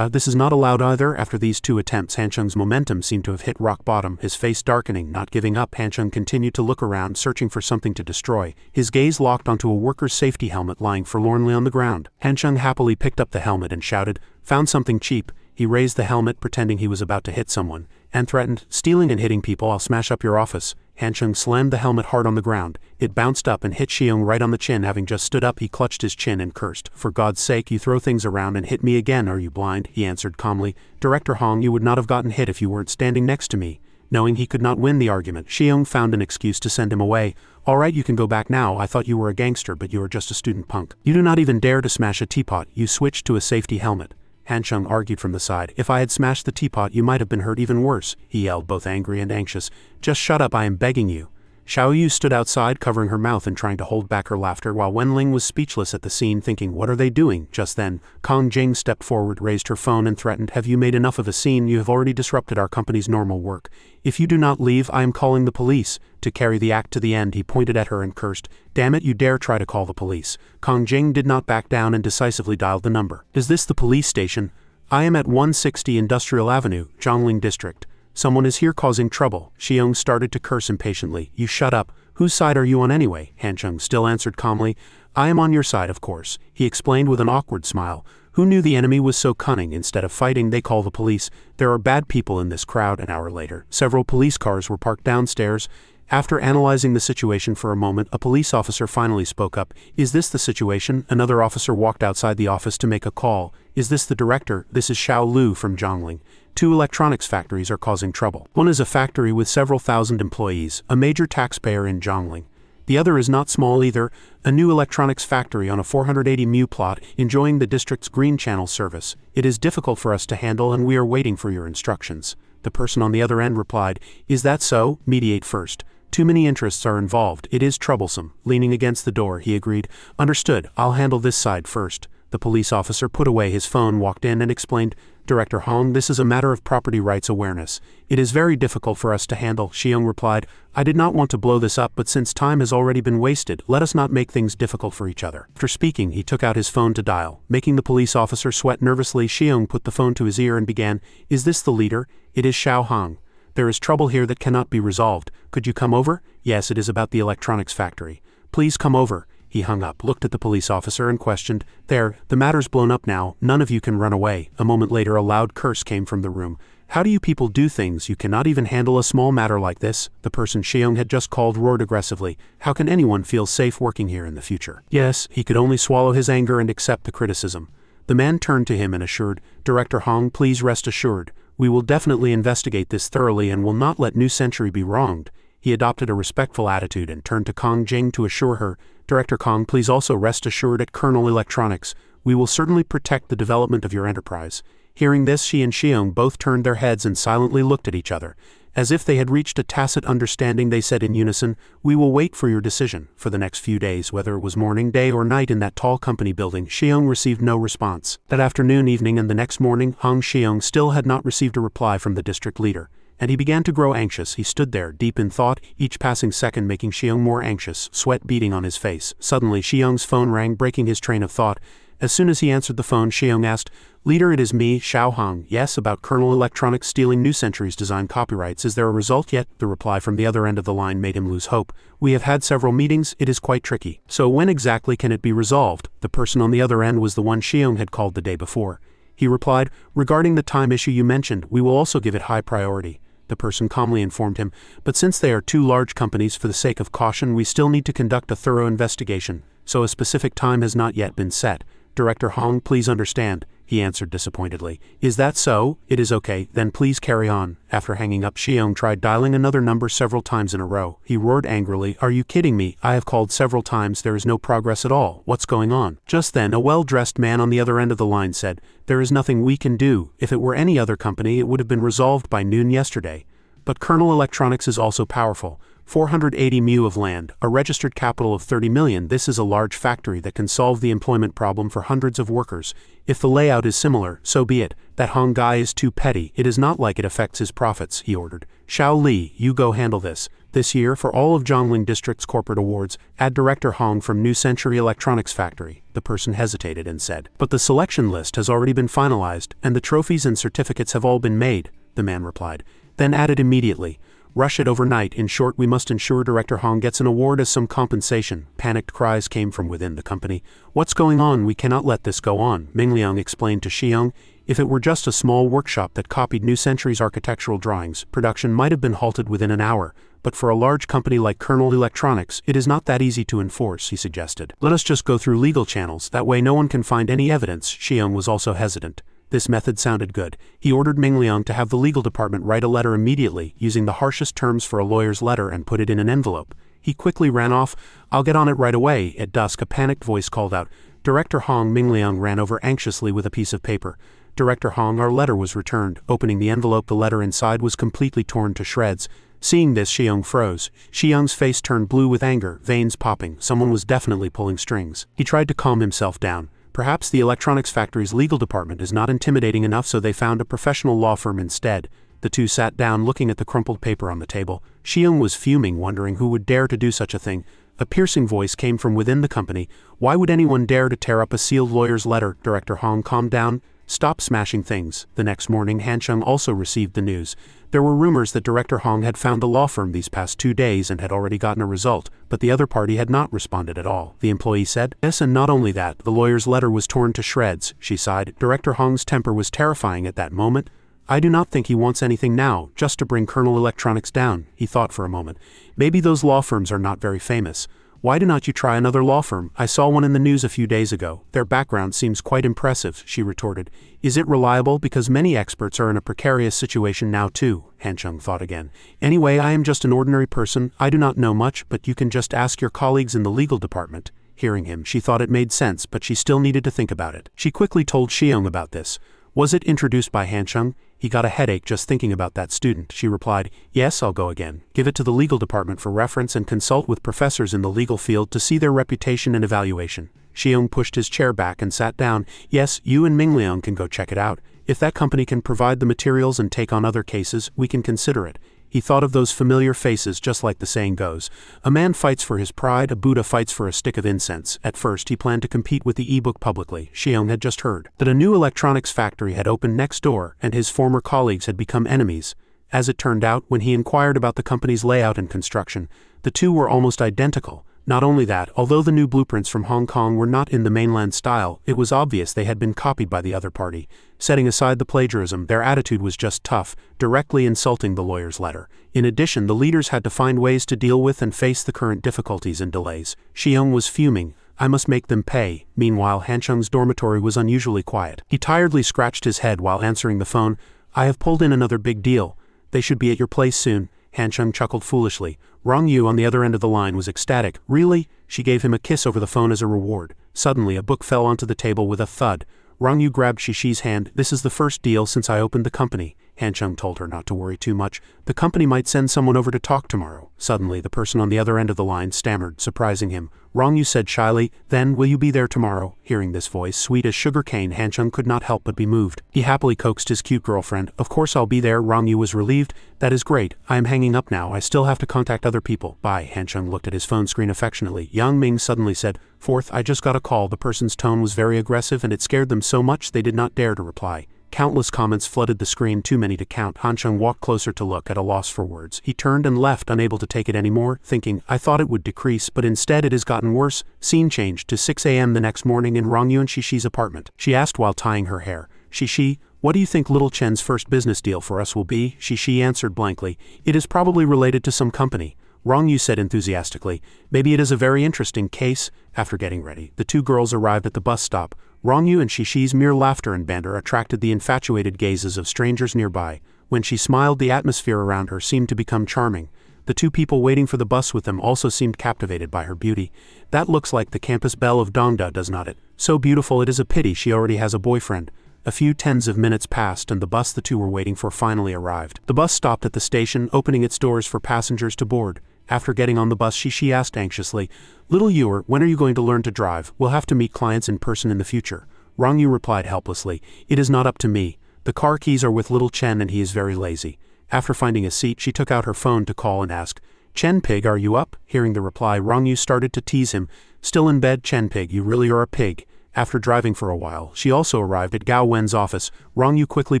This is not allowed either. After these two attempts, Hansheng's momentum seemed to have hit rock bottom. His face darkening, not giving up, Hansheng continued to look around, searching for something to destroy. His gaze locked onto a worker's safety helmet lying forlornly on the ground. Hansheng happily picked up the helmet and shouted, Found something cheap. He raised the helmet pretending he was about to hit someone, and threatened, "Stealing and hitting people, I'll smash up your office." Han Chung slammed the helmet hard on the ground. It bounced up and hit Xiong right on the chin. Having just stood up, he clutched his chin and cursed. "For God's sake, you throw things around and hit me again, are you blind?" he answered calmly. "Director Hong, you would not have gotten hit if you weren't standing next to me." Knowing he could not win the argument, Xiong found an excuse to send him away. "All right, you can go back now. I thought you were a gangster, but you are just a student punk. You do not even dare to smash a teapot. You switched to a safety helmet." Han Chung argued from the side. "If I had smashed the teapot, you might have been hurt even worse," he yelled, both angry and anxious. "Just shut up, I am begging you." Xiao Yu stood outside, covering her mouth and trying to hold back her laughter, while Wenling was speechless at the scene, thinking, "What are they doing?" Just then, Kong Jing stepped forward, raised her phone and threatened, "Have you made enough of a scene? You have already disrupted our company's normal work. If you do not leave, I am calling the police." To carry the act to the end, he pointed at her and cursed, "Damn it, you dare try to call the police." Kong Jing did not back down and decisively dialed the number. "Is this the police station? I am at 160 Industrial Avenue, Zhongling District. Someone is here causing trouble." Xiong started to curse impatiently. "You shut up. Whose side are you on anyway?" Han Chung still answered calmly. "I am on your side, of course," he explained with an awkward smile. "Who knew the enemy was so cunning? Instead of fighting, they call the police. There are bad people in this crowd." An hour later, several police cars were parked downstairs. After analyzing the situation for a moment, a police officer finally spoke up. "Is this the situation?" Another officer walked outside the office to make a call. "Is this the director? This is Xiao Lu from Zhongling. 2 electronics factories are causing trouble. One is a factory with several thousand employees, a major taxpayer in Zhongling. The other is not small either, a new electronics factory on a 480 mu plot, enjoying the district's green channel service. It is difficult for us to handle and we are waiting for your instructions." The person on the other end replied, "Is that so? Mediate first. Too many interests are involved. It is troublesome." Leaning against the door, he agreed. "Understood. I'll handle this side first." The police officer put away his phone, walked in and explained, "Director Hong, this is a matter of property rights awareness. It is very difficult for us to handle." Xiong replied, "I did not want to blow this up, but since time has already been wasted, let us not make things difficult for each other." After speaking, he took out his phone to dial. Making the police officer sweat nervously, Xiong put the phone to his ear and began, "Is this the leader? It is Xiao Hong. There is trouble here that cannot be resolved. Could you come over? Yes, it is about the electronics factory. Please come over." He hung up, looked at the police officer and questioned, "There, the matter's blown up now. None of you can run away." A moment later, a loud curse came from the room. "How do you people do things? You cannot even handle a small matter like this." The person Xiong had just called roared aggressively. "How can anyone feel safe working here in the future?" Yes, he could only swallow his anger and accept the criticism. The man turned to him and assured, "Director Hong, please rest assured. We will definitely investigate this thoroughly and will not let New Century be wronged." He adopted a respectful attitude and turned to Kong Jing to assure her, "Director Kong, please also rest assured at Colonel Electronics. We will certainly protect the development of your enterprise." Hearing this, she and Xiong both turned their heads and silently looked at each other. As if they had reached a tacit understanding, they said in unison, "We will wait for your decision." For the next few days, whether it was morning, day, or night in that tall company building, Xiong received no response. That afternoon, evening, and the next morning, Hong Xiong still had not received a reply from the district leader. And he began to grow anxious. He stood there, deep in thought, each passing second making Xiong more anxious, sweat beading on his face. Suddenly, Xiong's phone rang, breaking his train of thought. As soon as he answered the phone, Xiong asked, "Leader, it is me, Xiao Hong. Yes, about Colonel Electronics stealing New Century's design copyrights. Is there a result yet?" The reply from the other end of the line made him lose hope. "We have had several meetings. It is quite tricky." "So when exactly can it be resolved?" The person on the other end was the one Xiong had called the day before. He replied, "Regarding the time issue you mentioned, we will also give it high priority." The person calmly informed him, "But since they are 2 large companies, for the sake of caution, we still need to conduct a thorough investigation, so a specific time has not yet been set." "Director Hong, please understand," he answered disappointedly. "Is that so? It is okay, then please carry on." After hanging up, Xiong tried dialing another number several times in a row. He roared angrily, "Are you kidding me? I have called several times, there is no progress at all. What's going on?" Just then, a well-dressed man on the other end of the line said, "There is nothing we can do. If it were any other company, it would have been resolved by noon yesterday. But Colonel Electronics is also powerful. 480 mu of land, a registered capital of 30 million. This is a large factory that can solve the employment problem for hundreds of workers. If the layout is similar, so be it. That Hong guy is too petty. It is not like it affects his profits," he ordered. "Xiao Li, you go handle this. This year, for all of Zhongling District's corporate awards, add Director Hong from New Century Electronics Factory." The person hesitated and said, "But the selection list has already been finalized, and the trophies and certificates have all been made," the man replied. Then added immediately, "Rush it overnight. In short, we must ensure Director Hong gets an award as some compensation." Panicked cries came from within the company. "What's going on? We cannot let this go on," Mingliang explained to Xiong. If it were just a small workshop that copied New Century's architectural drawings, production might have been halted within an hour, but for a large company like Colonel Electronics, it is not that easy to enforce, he suggested. Let us just go through legal channels, that way no one can find any evidence. Xiong was also hesitant. This method sounded good. He ordered Ming Liang to have the legal department write a letter immediately, using the harshest terms for a lawyer's letter, and put it in an envelope. He quickly ran off. I'll get on it right away. At dusk, a panicked voice called out. Director Hong. Ming Liang ran over anxiously with a piece of paper. Director Hong, our letter was returned. Opening the envelope, the letter inside was completely torn to shreds. Seeing this, Xiong froze. Xiong's face turned blue with anger, veins popping. Someone was definitely pulling strings. He tried to calm himself down. Perhaps the electronics factory's legal department is not intimidating enough, so they found a professional law firm instead. The two sat down, looking at the crumpled paper on the table. Xiong was fuming, wondering who would dare to do such a thing. A piercing voice came from within the company. Why would anyone dare to tear up a sealed lawyer's letter? Director Hong calmed down. Stop smashing things. The next morning, Han Chung also received the news. There were rumors that Director Hong had found the law firm these past 2 days and had already gotten a result, but the other party had not responded at all. The employee said, yes, and not only that, the lawyer's letter was torn to shreds. She sighed. Director Hong's temper was terrifying at that moment. I do not think he wants anything now, just to bring Colonel Electronics down. He thought for a moment. Maybe those law firms are not very famous. Why do not you try another law firm? I saw one in the news a few days ago. Their background seems quite impressive, she retorted. Is it reliable? Because many experts are in a precarious situation now too, Han Chung thought again. Anyway, I am just an ordinary person. I do not know much, but you can just ask your colleagues in the legal department. Hearing him, she thought it made sense, but she still needed to think about it. She quickly told Xiong about this. Was it introduced by Han Chung? He got a headache just thinking about that student. She replied, yes, I'll go again. Give it to the legal department for reference and consult with professors in the legal field to see their reputation and evaluation. Xiong pushed his chair back and sat down. Yes, you and Ming Liang can go check it out. If that company can provide the materials and take on other cases, we can consider it. He thought of those familiar faces, just like the saying goes. A man fights for his pride, a Buddha fights for a stick of incense. At first, he planned to compete with the e-book publicly. Xiong had just heard that a new electronics factory had opened next door, and his former colleagues had become enemies. As it turned out, when he inquired about the company's layout and construction, the two were almost identical. Not only that, although the new blueprints from Hong Kong were not in the mainland style, it was obvious they had been copied by the other party. Setting aside the plagiarism, their attitude was just tough, directly insulting the lawyer's letter. In addition, the leaders had to find ways to deal with and face the current difficulties and delays. Xiong was fuming. I must make them pay. Meanwhile, Han Chung's dormitory was unusually quiet. He tiredly scratched his head while answering the phone. I have pulled in another big deal. They should be at your place soon. Han Chung chuckled foolishly. Rong Yu on the other end of the line was ecstatic. Really? She gave him a kiss over the phone as a reward. Suddenly, a book fell onto the table with a thud. Rong Yu grabbed Shishi's hand. This is the first deal since I opened the company. Han Chung told her not to worry too much. The company might send someone over to talk tomorrow. Suddenly, the person on the other end of the line stammered, surprising him. Rong Yu said shyly, then, will you be there tomorrow? Hearing this voice, sweet as sugar cane, Han Chung could not help but be moved. He happily coaxed his cute girlfriend. Of course I'll be there. Rong Yu was relieved. That is great. I am hanging up now. I still have to contact other people. Bye. Han Chung looked at his phone screen affectionately. Yang Ming suddenly said, Fourth, I just got a call. The person's tone was very aggressive and it scared them so much they did not dare to reply. Countless comments flooded the screen, too many to count. Han Chung walked closer to look, at a loss for words. He turned and left, unable to take it anymore, thinking, I thought it would decrease, but instead it has gotten worse. Scene changed to 6 a.m. the next morning in Rong Yu and Shishi's apartment. She asked while tying her hair, Shishi, what do you think little Chen's first business deal for us will be? Shishi answered blankly, it is probably related to some company. Rong Yu said enthusiastically, maybe it is a very interesting case. After getting ready, the two girls arrived at the bus stop. Rong Yu and Shishi's mere laughter and banter attracted the infatuated gazes of strangers nearby. When she smiled, the atmosphere around her seemed to become charming. The two people waiting for the bus with them also seemed captivated by her beauty. That looks like the campus belle of Dongda, does not it? So beautiful, it is a pity she already has a boyfriend. A few tens of minutes passed and the bus the two were waiting for finally arrived. The bus stopped at the station, opening its doors for passengers to board. After getting on the bus, Shishi asked anxiously, Little Yuer, when are you going to learn to drive? We'll have to meet clients in person in the future. Rong Yu replied helplessly, It is not up to me. The car keys are with little Chen and he is very lazy. After finding a seat, she took out her phone to call and ask, Chen Pig, are you up? Hearing the reply, Rong Yu started to tease him. Still in bed, Chen Pig, you really are a pig. After driving for a while, she also arrived at Gao Wen's office. Rong Yu quickly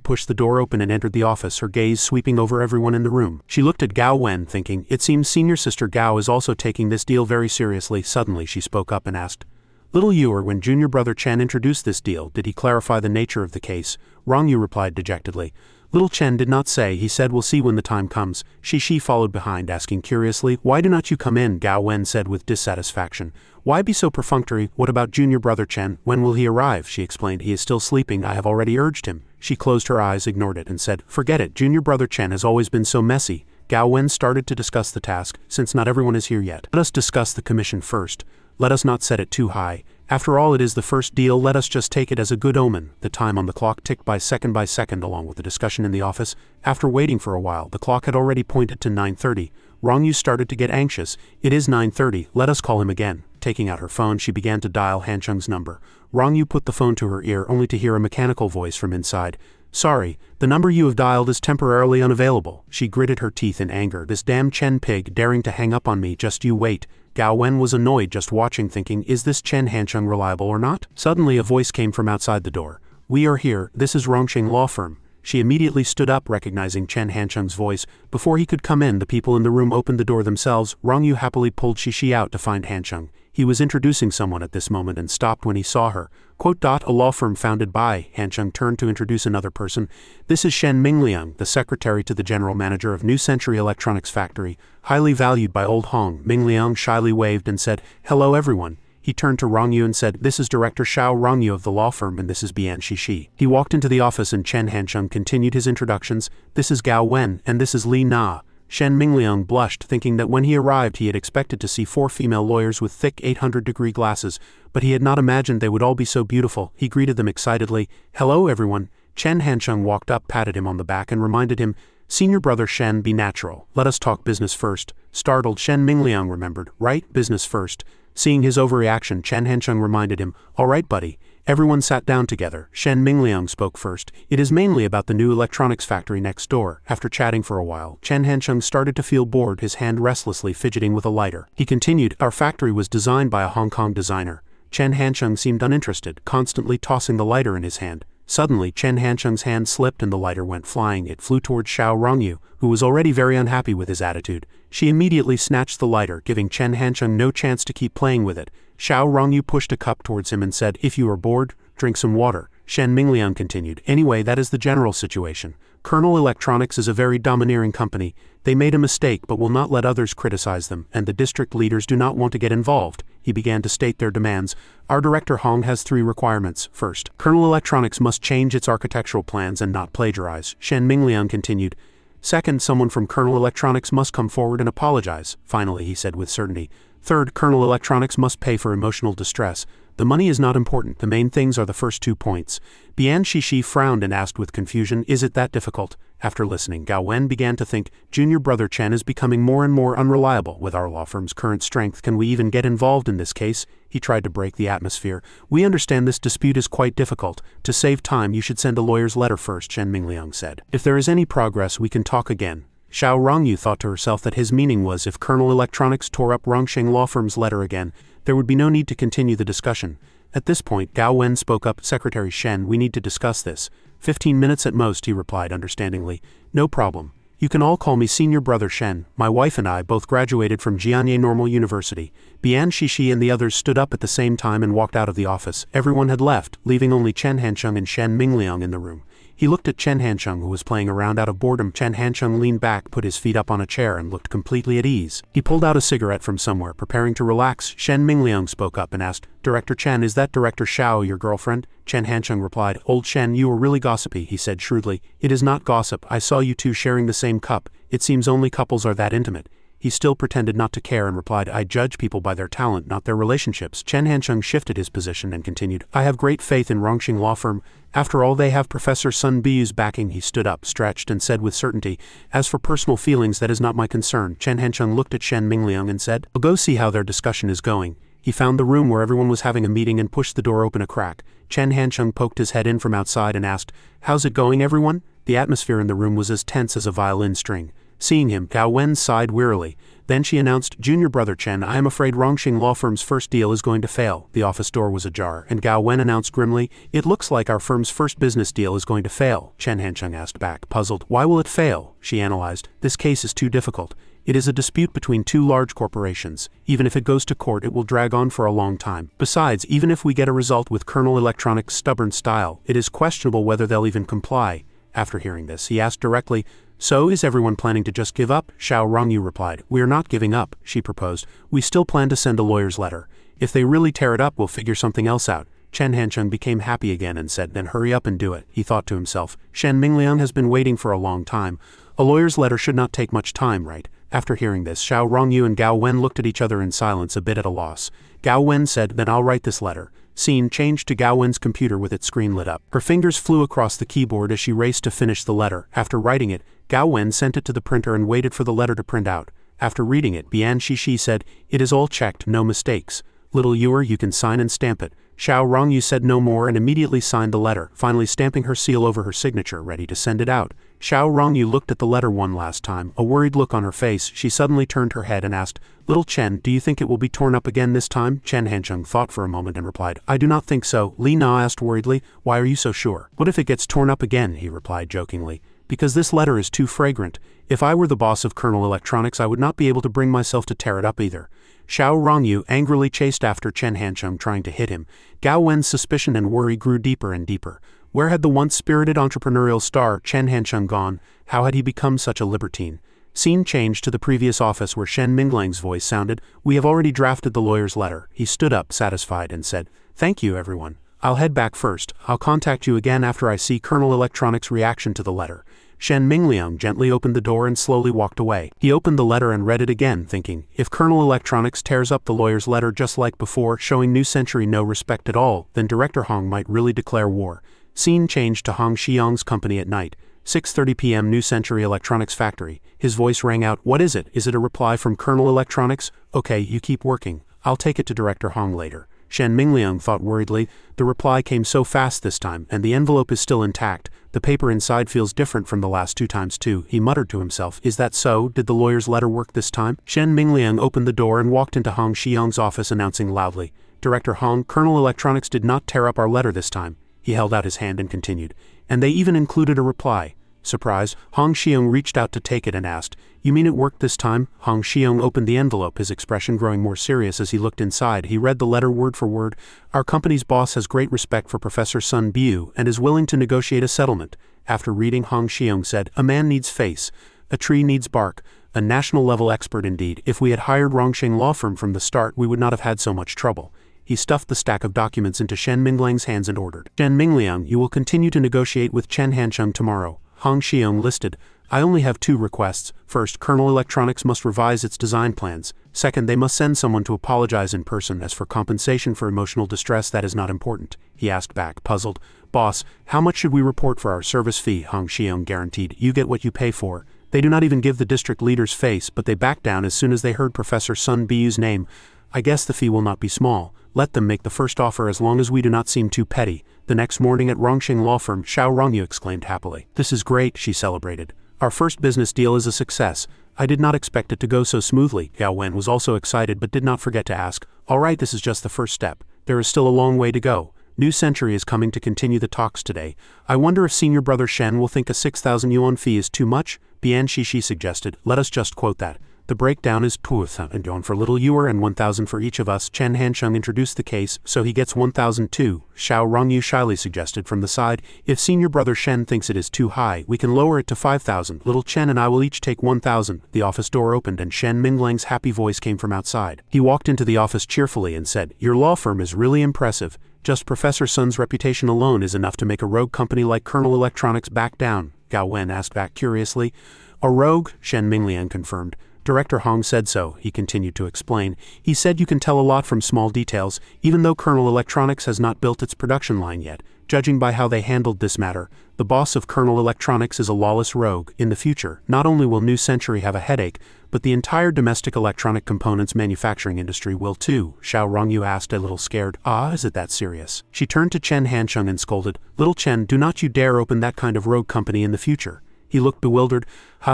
pushed the door open and entered the office, her gaze sweeping over everyone in the room. She looked at Gao Wen, thinking, it seems senior sister Gao is also taking this deal very seriously. Suddenly she spoke up and asked, Little Yu, or when junior brother Chen introduced this deal, did he clarify the nature of the case? Wrong, Yu replied dejectedly. Little Chen did not say. He said we'll see when the time comes. Shi followed behind, asking curiously, why do not you come in? Gao Wen said with dissatisfaction. Why be so perfunctory? What about junior brother Chen? When will he arrive? She explained. He is still sleeping. I have already urged him. She closed her eyes, ignored it, and said, forget it. Junior brother Chen has always been so messy. Gao Wen started to discuss the task, since not everyone is here yet. Let us discuss the commission first. Let us not set it too high. After all, it is the first deal. Let us just take it as a good omen. The time on the clock ticked by second along with the discussion in the office. After waiting for a while, the clock had already pointed to 9:30. Rong Yu started to get anxious. It is 9:30. Let us call him again. Taking out her phone, she began to dial Han Cheng's number. Rong Yu put the phone to her ear only to hear a mechanical voice from inside. Sorry, the number you have dialed is temporarily unavailable. She gritted her teeth in anger. This damn Chen pig daring to hang up on me. Just you wait. Gao Wen was annoyed just watching, thinking, is this Chen Hancheng reliable or not? Suddenly a voice came from outside the door. We are here. This is Rongsheng Law Firm. She immediately stood up, recognizing Chen Hancheng's voice. Before he could come in, the people in the room opened the door themselves. Rong Yu happily pulled Shi out to find Hancheng. He was introducing someone at this moment and stopped when he saw her. A law firm founded by. Hancheng turned to introduce another person. This is Shen Mingliang, the secretary to the general manager of New Century Electronics Factory, highly valued by Old Hong. Mingliang shyly waved and said, hello everyone. He turned to Rong Yu and said, this is Director Xiao Rong Yu of the law firm, and this is Bian Shi. He walked into the office and Chen Hancheng continued his introductions. This is Gao Wen, and this is Li Na. Shen Mingliang blushed, thinking that when he arrived he had expected to see 4 female lawyers with thick 800-degree glasses, but he had not imagined they would all be so beautiful. He greeted them excitedly. Hello everyone. Chen Hancheng walked up, patted him on the back, and reminded him, Senior brother Shen, be natural. Let us talk business first. Startled, Shen Mingliang remembered. Right, business first. Seeing his overreaction, Chen Hancheng reminded him, all right buddy. Everyone sat down together. Shen Mingliang spoke first. It is mainly about the new electronics factory next door. After chatting for a while, Chen Hancheng started to feel bored, his hand restlessly fidgeting with a lighter. He continued, our factory was designed by a Hong Kong designer. Chen Hancheng seemed uninterested, constantly tossing the lighter in his hand. Suddenly, Chen Hancheng's hand slipped and the lighter went flying. It flew towards Xiao Rongyu, who was already very unhappy with his attitude. She immediately snatched the lighter, giving Chen Hancheng no chance to keep playing with it. Xiao Rongyu pushed a cup towards him and said, if you are bored, drink some water. Shen Mingliang continued, anyway, that is the general situation. Colonel Electronics is a very domineering company. They made a mistake but will not let others criticize them, and the district leaders do not want to get involved. He began to state their demands. Our director Hong has 3 requirements. First, Colonel Electronics must change its architectural plans and not plagiarize. Shen Mingliang continued. Second, someone from Colonel Electronics must come forward and apologize. Finally, he said with certainty. Third, Colonel Electronics must pay for emotional distress. The money is not important. The main things are the first 2 points. Bian Shi frowned and asked with confusion, is it that difficult? After listening, Gao Wen began to think, junior brother Chen is becoming more and more unreliable. With our law firm's current strength, can we even get involved in this case? He tried to break the atmosphere. We understand this dispute is quite difficult. To save time, you should send a lawyer's letter first, Shen Mingliang said. If there is any progress, we can talk again. Xiao Rongyu thought to herself that his meaning was if Colonel Electronics tore up Rongsheng Law Firm's letter again, there would be no need to continue the discussion. At this point, Gao Wen spoke up, Secretary Shen, we need to discuss this. 15 minutes at most, he replied understandingly. No problem. You can all call me Senior Brother Shen. My wife and I both graduated from Jianye Normal University. Bian Shi and the others stood up at the same time and walked out of the office. Everyone had left, leaving only Chen Hancheng and Shen Mingliang in the room. He looked at Chen Hancheng, who was playing around out of boredom. Chen Hancheng leaned back, put his feet up on a chair, and looked completely at ease. He pulled out a cigarette from somewhere, preparing to relax. Shen Mingliang spoke up and asked, Director Chen, is that Director Xiao your girlfriend? Chen Hancheng replied, Old Shen, you are really gossipy, he said shrewdly. It is not gossip. I saw you two sharing the same cup. It seems only couples are that intimate. He still pretended not to care and replied, I judge people by their talent, not their relationships. Chen Hancheng shifted his position and continued, I have great faith in Rongsheng Law Firm. After all, they have Professor Sun Biyu's backing. He stood up, stretched, and said with certainty, As for personal feelings, that is not my concern. Chen Hancheng looked at Shen Mingliang and said, I'll go see how their discussion is going. He found the room where everyone was having a meeting and pushed the door open a crack. Chen Hancheng poked his head in from outside and asked, How's it going, everyone? The atmosphere in the room was as tense as a violin string. Seeing him, Gao Wen sighed wearily. Then she announced, Junior Brother Chen, I am afraid Rongxing Law Firm's first deal is going to fail. The office door was ajar, and Gao Wen announced grimly, It looks like our firm's first business deal is going to fail. Chen Hancheng asked back, puzzled. Why will it fail? She analyzed. This case is too difficult. It is a dispute between two large corporations. Even if it goes to court, it will drag on for a long time. Besides, even if we get a result with Colonel Electronics' stubborn style, it is questionable whether they'll even comply. After hearing this, he asked directly, So is everyone planning to just give up? Xiao Rongyu replied, We are not giving up, she proposed. We still plan to send a lawyer's letter. If they really tear it up, we'll figure something else out. Chen Hancheng became happy again and said, Then hurry up and do it. He thought to himself, Shen Mingliang has been waiting for a long time. A lawyer's letter should not take much time, right? After hearing this, Xiao Rongyu and Gao Wen looked at each other in silence, a bit at a loss. Gao Wen said, Then I'll write this letter. Scene changed to Gao Wen's computer with its screen lit up. Her fingers flew across the keyboard as she raced to finish the letter. After writing it, Gao Wen sent it to the printer and waited for the letter to print out. After reading it, Bian Shishi said, It is all checked, no mistakes. Little Ewer, you can sign and stamp it. Xiao Rongyu said no more and immediately signed the letter, finally stamping her seal over her signature, ready to send it out. Xiao Rongyu looked at the letter one last time, a worried look on her face. She suddenly turned her head and asked, Little Chen, do you think it will be torn up again this time? Chen Hancheng thought for a moment and replied, I do not think so. Li Na asked worriedly, Why are you so sure? What if it gets torn up again? He replied jokingly. Because this letter is too fragrant. If I were the boss of Colonel Electronics, I would not be able to bring myself to tear it up either. Xiao Rongyu angrily chased after Chen Hancheng, trying to hit him. Gao Wen's suspicion and worry grew deeper and deeper. Where had the once spirited entrepreneurial star Chen Hancheng gone? How had he become such a libertine? Scene changed to the previous office where Shen Mingliang's voice sounded. We have already drafted the lawyer's letter. He stood up, satisfied, and said, Thank you, everyone. I'll head back first. I'll contact you again after I see Colonel Electronics' reaction to the letter. Shen Mingliang gently opened the door and slowly walked away. He opened the letter and read it again, thinking, if Colonel Electronics tears up the lawyer's letter just like before, showing New Century no respect at all, then Director Hong might really declare war. Scene changed to Hong Xiong's company at night. 6:30 p.m. New Century Electronics Factory. His voice rang out, What is it? Is it a reply from Colonel Electronics? Okay, you keep working. I'll take it to Director Hong later. Shen Mingliang thought worriedly. The reply came so fast this time, and the envelope is still intact. The paper inside feels different from the last 2 times too. He muttered to himself, Is that so? Did the lawyer's letter work this time? Shen Mingliang opened the door and walked into Hong Xiong's office, announcing loudly, Director Hong, Colonel Electronics did not tear up our letter this time. He held out his hand and continued, And they even included a reply. Surprised, Hong Xiong reached out to take it and asked, You mean it worked this time? Hong Xiong opened the envelope, his expression growing more serious as he looked inside. He read the letter word for word. Our company's boss has great respect for Professor Sun Biu and is willing to negotiate a settlement. After reading, Hong Xiong said, A man needs face. A tree needs bark. A national-level expert indeed. If we had hired Rongxing Law Firm from the start, we would not have had so much trouble. He stuffed the stack of documents into Shen Mingliang's hands and ordered, Shen Mingliang, you will continue to negotiate with Chen Hancheng tomorrow. Hong Xiong listed, I only have 2 requests. First, Colonel Electronics must revise its design plans. Second, they must send someone to apologize in person. As for compensation for emotional distress, that is not important. He asked back, puzzled, Boss, how much should we report for our service fee? Hong Xiong guaranteed, You get what you pay for. They do not even give the district leader's face, but they backed down as soon as they heard Professor Sun Biu's name. I guess the fee will not be small. Let them make the first offer as long as we do not seem too petty. The next morning at Rongxing Law Firm, Xiao Rongyu exclaimed happily. This is great, she celebrated. Our first business deal is a success. I did not expect it to go so smoothly. Gao Wen was also excited but did not forget to ask, All right, this is just the first step. There is still a long way to go. New Century is coming to continue the talks today. I wonder if Senior Brother Shen will think a 6,000 yuan fee is too much? Bian Shishi suggested, Let us just quote that. The breakdown is 2,000 yuan for little Ewer and 1,000 for each of us. Chen Hancheng introduced the case, so he gets 1,000 too. Xiao Rongyu shyly suggested from the side, If Senior Brother Shen thinks it is too high, we can lower it to 5,000. Little Chen and I will each take 1,000. The office door opened and Shen Mingliang's happy voice came from outside. He walked into the office cheerfully and said, Your law firm is really impressive. Just Professor Sun's reputation alone is enough to make a rogue company like Colonel Electronics back down. Gao Wen asked back curiously. A rogue? Shen Mingliang confirmed. Director Hong said so, he continued to explain. He said you can tell a lot from small details, even though Colonel Electronics has not built its production line yet. Judging by how they handled this matter, the boss of Colonel Electronics is a lawless rogue. In the future, not only will New Century have a headache, but the entire domestic electronic components manufacturing industry will too. Xiao Rongyu asked, a little scared. Is it that serious? She turned to Chen Hancheng and scolded, Little Chen, do not you dare open that kind of rogue company in the future. He looked bewildered.